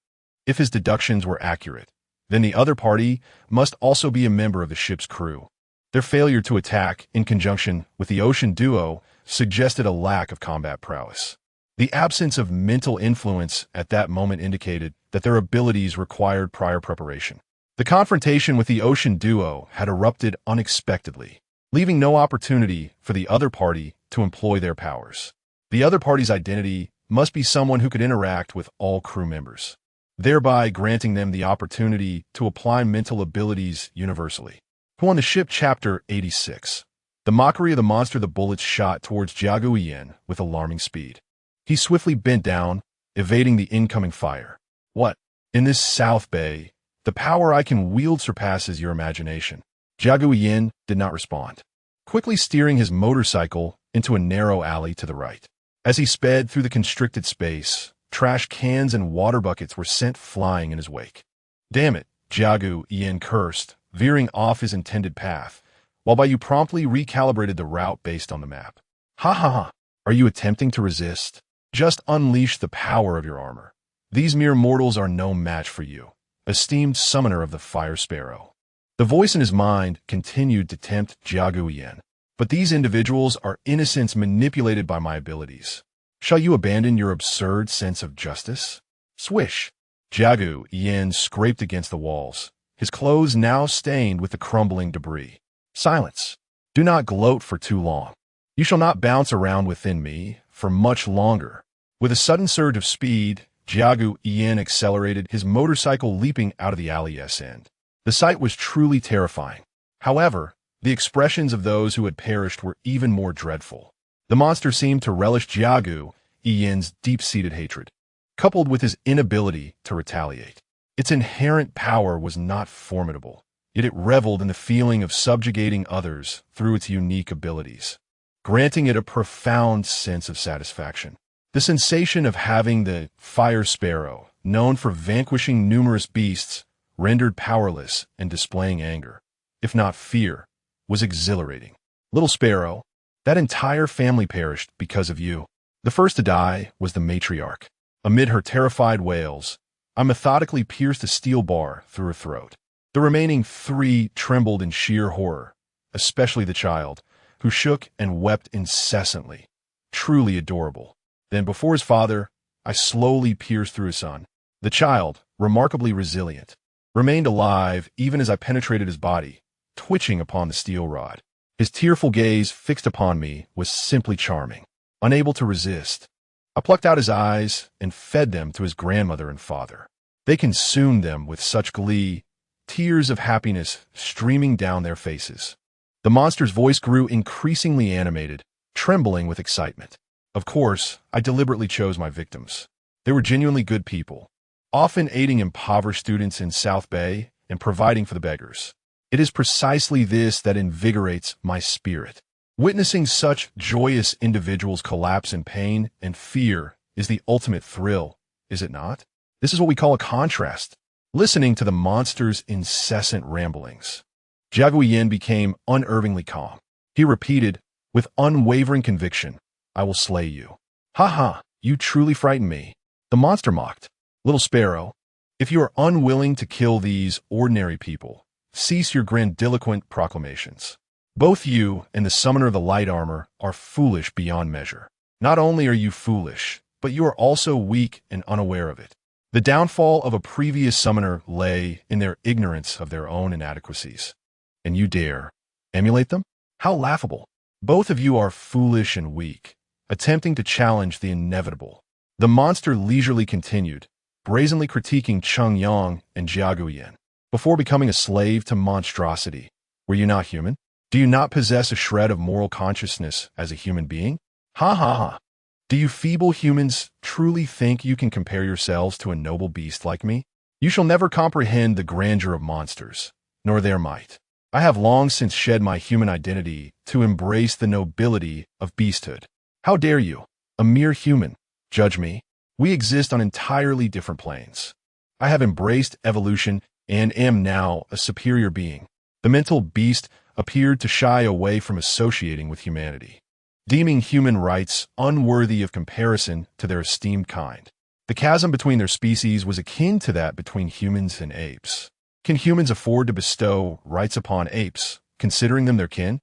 A: If his deductions were accurate, then the other party must also be a member of the ship's crew. Their failure to attack, in conjunction with the ocean duo, suggested a lack of combat prowess. The absence of mental influence at that moment indicated that their abilities required prior preparation. The confrontation with the ocean duo had erupted unexpectedly, leaving no opportunity for the other party to employ their powers. The other party's identity must be someone who could interact with all crew members, thereby granting them the opportunity to apply mental abilities universally. Who on the ship, Chapter 86. The mockery of the monster. The bullets shot towards Jiagu Yin with alarming speed. He swiftly bent down, evading the incoming fire. What? In this South Bay, the power I can wield surpasses your imagination. Jiagu Yin did not respond, quickly steering his motorcycle into a narrow alley to the right. As he sped through the constricted space, trash cans and water buckets were sent flying in his wake. Damn it, Jiagu Yin cursed, veering off his intended path, while Bai Yu promptly recalibrated the route based on the map. Ha ha ha! Are you attempting to resist? Just unleash the power of your armor. These mere mortals are no match for you, esteemed summoner of the Fire Sparrow. The voice in his mind continued to tempt Jiagu Yin. But these individuals are innocents manipulated by my abilities. Shall you abandon your absurd sense of justice? Swish! Jiagu Yin scraped against the walls, his clothes now stained with the crumbling debris. Silence! Do not gloat for too long. You shall not bounce around within me for much longer. With a sudden surge of speed, Jiagu Yin accelerated, his motorcycle leaping out of the alley's end. The sight was truly terrifying. However, the expressions of those who had perished were even more dreadful. The monster seemed to relish Jiagu Yin's deep-seated hatred, coupled with his inability to retaliate. Its inherent power was not formidable, yet it reveled in the feeling of subjugating others through its unique abilities, granting it a profound sense of satisfaction. The sensation of having the Fire Sparrow, known for vanquishing numerous beasts, rendered powerless and displaying anger, if not fear, was exhilarating. Little Sparrow, that entire family perished because of you. The first to die was the matriarch. Amid her terrified wails, I methodically pierced a steel bar through her throat. The remaining 3 trembled in sheer horror, especially the child, who shook and wept incessantly. Truly adorable. Then, before his father, I slowly pierced through his son. The child, remarkably resilient, remained alive even as I penetrated his body, twitching upon the steel rod. His tearful gaze fixed upon me was simply charming. Unable to resist, I plucked out his eyes and fed them to his grandmother and father. They consumed them with such glee, tears of happiness streaming down their faces. The monster's voice grew increasingly animated, trembling with excitement. Of course, I deliberately chose my victims. They were genuinely good people, often aiding impoverished students in South Bay and providing for the beggars. It is precisely this that invigorates my spirit. Witnessing such joyous individuals collapse in pain and fear is the ultimate thrill, is it not? This is what we call a contrast. Listening to the monster's incessant ramblings, Jiagu Yin became unervingly calm. He repeated, with unwavering conviction, I will slay you. Ha ha, you truly frighten me. The monster mocked. Little Sparrow, if you are unwilling to kill these ordinary people, cease your grandiloquent proclamations. Both you and the summoner of the light armor are foolish beyond measure. Not only are you foolish, but you are also weak and unaware of it. The downfall of a previous summoner lay in their ignorance of their own inadequacies. And you dare emulate them? How laughable. Both of you are foolish and weak, attempting to challenge the inevitable. The monster leisurely continued, brazenly critiquing Cheng Yang and Jiagu Yin. Before becoming a slave to monstrosity, were you not human? Do you not possess a shred of moral consciousness as a human being? Ha ha ha. Do you feeble humans truly think you can compare yourselves to a noble beast like me? You shall never comprehend the grandeur of monsters, nor their might. I have long since shed my human identity to embrace the nobility of beasthood. How dare you, a mere human, judge me? We exist on entirely different planes. I have embraced evolution and am now a superior being. The mental beast appeared to shy away from associating with humanity, deeming human rights unworthy of comparison to their esteemed kind. The chasm between their species was akin to that between humans and apes. Can humans afford to bestow rights upon apes, considering them their kin?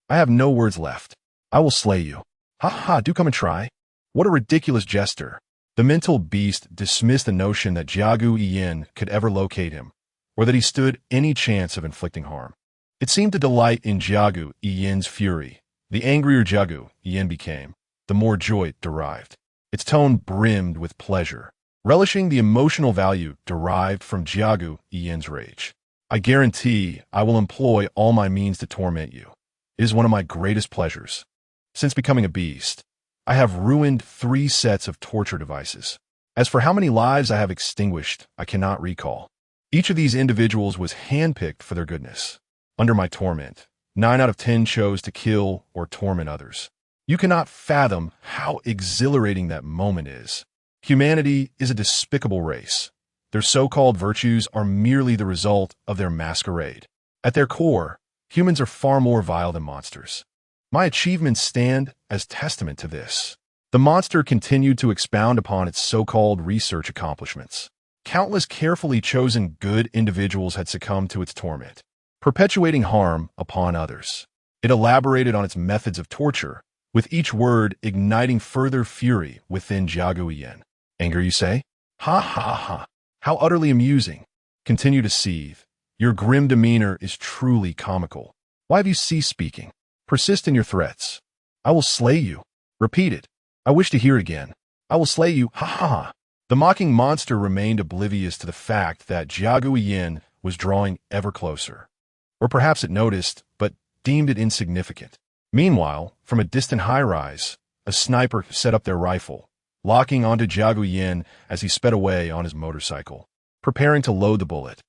A: I have no words left. I will slay you. Ha ha, do come and try. What a ridiculous jester. The mental beast dismissed the notion that Jiagu Yin could ever locate him, or that he stood any chance of inflicting harm. It seemed to delight in Jiagu Yin's fury. The angrier Jiagu Yin became, the more joy it derived. Its tone brimmed with pleasure, relishing the emotional value derived from Jiagu Yin's rage. I guarantee I will employ all my means to torment you. It is one of my greatest pleasures. Since becoming a beast, I have ruined 3 sets of torture devices. As for how many lives I have extinguished, I cannot recall. Each of these individuals was handpicked for their goodness. Under my torment, 9 out of 10 chose to kill or torment others. You cannot fathom how exhilarating that moment is. Humanity is a despicable race. Their so-called virtues are merely the result of their masquerade. At their core, humans are far more vile than monsters. My achievements stand as testament to this. The monster continued to expound upon its so-called research accomplishments. Countless carefully chosen good individuals had succumbed to its torment, perpetuating harm upon others. It elaborated on its methods of torture, with each word igniting further fury within Jiaguiyan. Anger, you say? Ha ha ha. How utterly amusing. Continue to seethe. Your grim demeanor is truly comical. Why have you ceased speaking? Persist in your threats. I will slay you. Repeat it. I wish to hear it again. I will slay you. Ha ha ha. The mocking monster remained oblivious to the fact that Jiaguiyan was drawing ever closer. Or perhaps it noticed, but deemed it insignificant. Meanwhile, from a distant high-rise, a sniper set up their rifle, locking onto Jiaguiyan as he sped away on his motorcycle, preparing to load the bullet.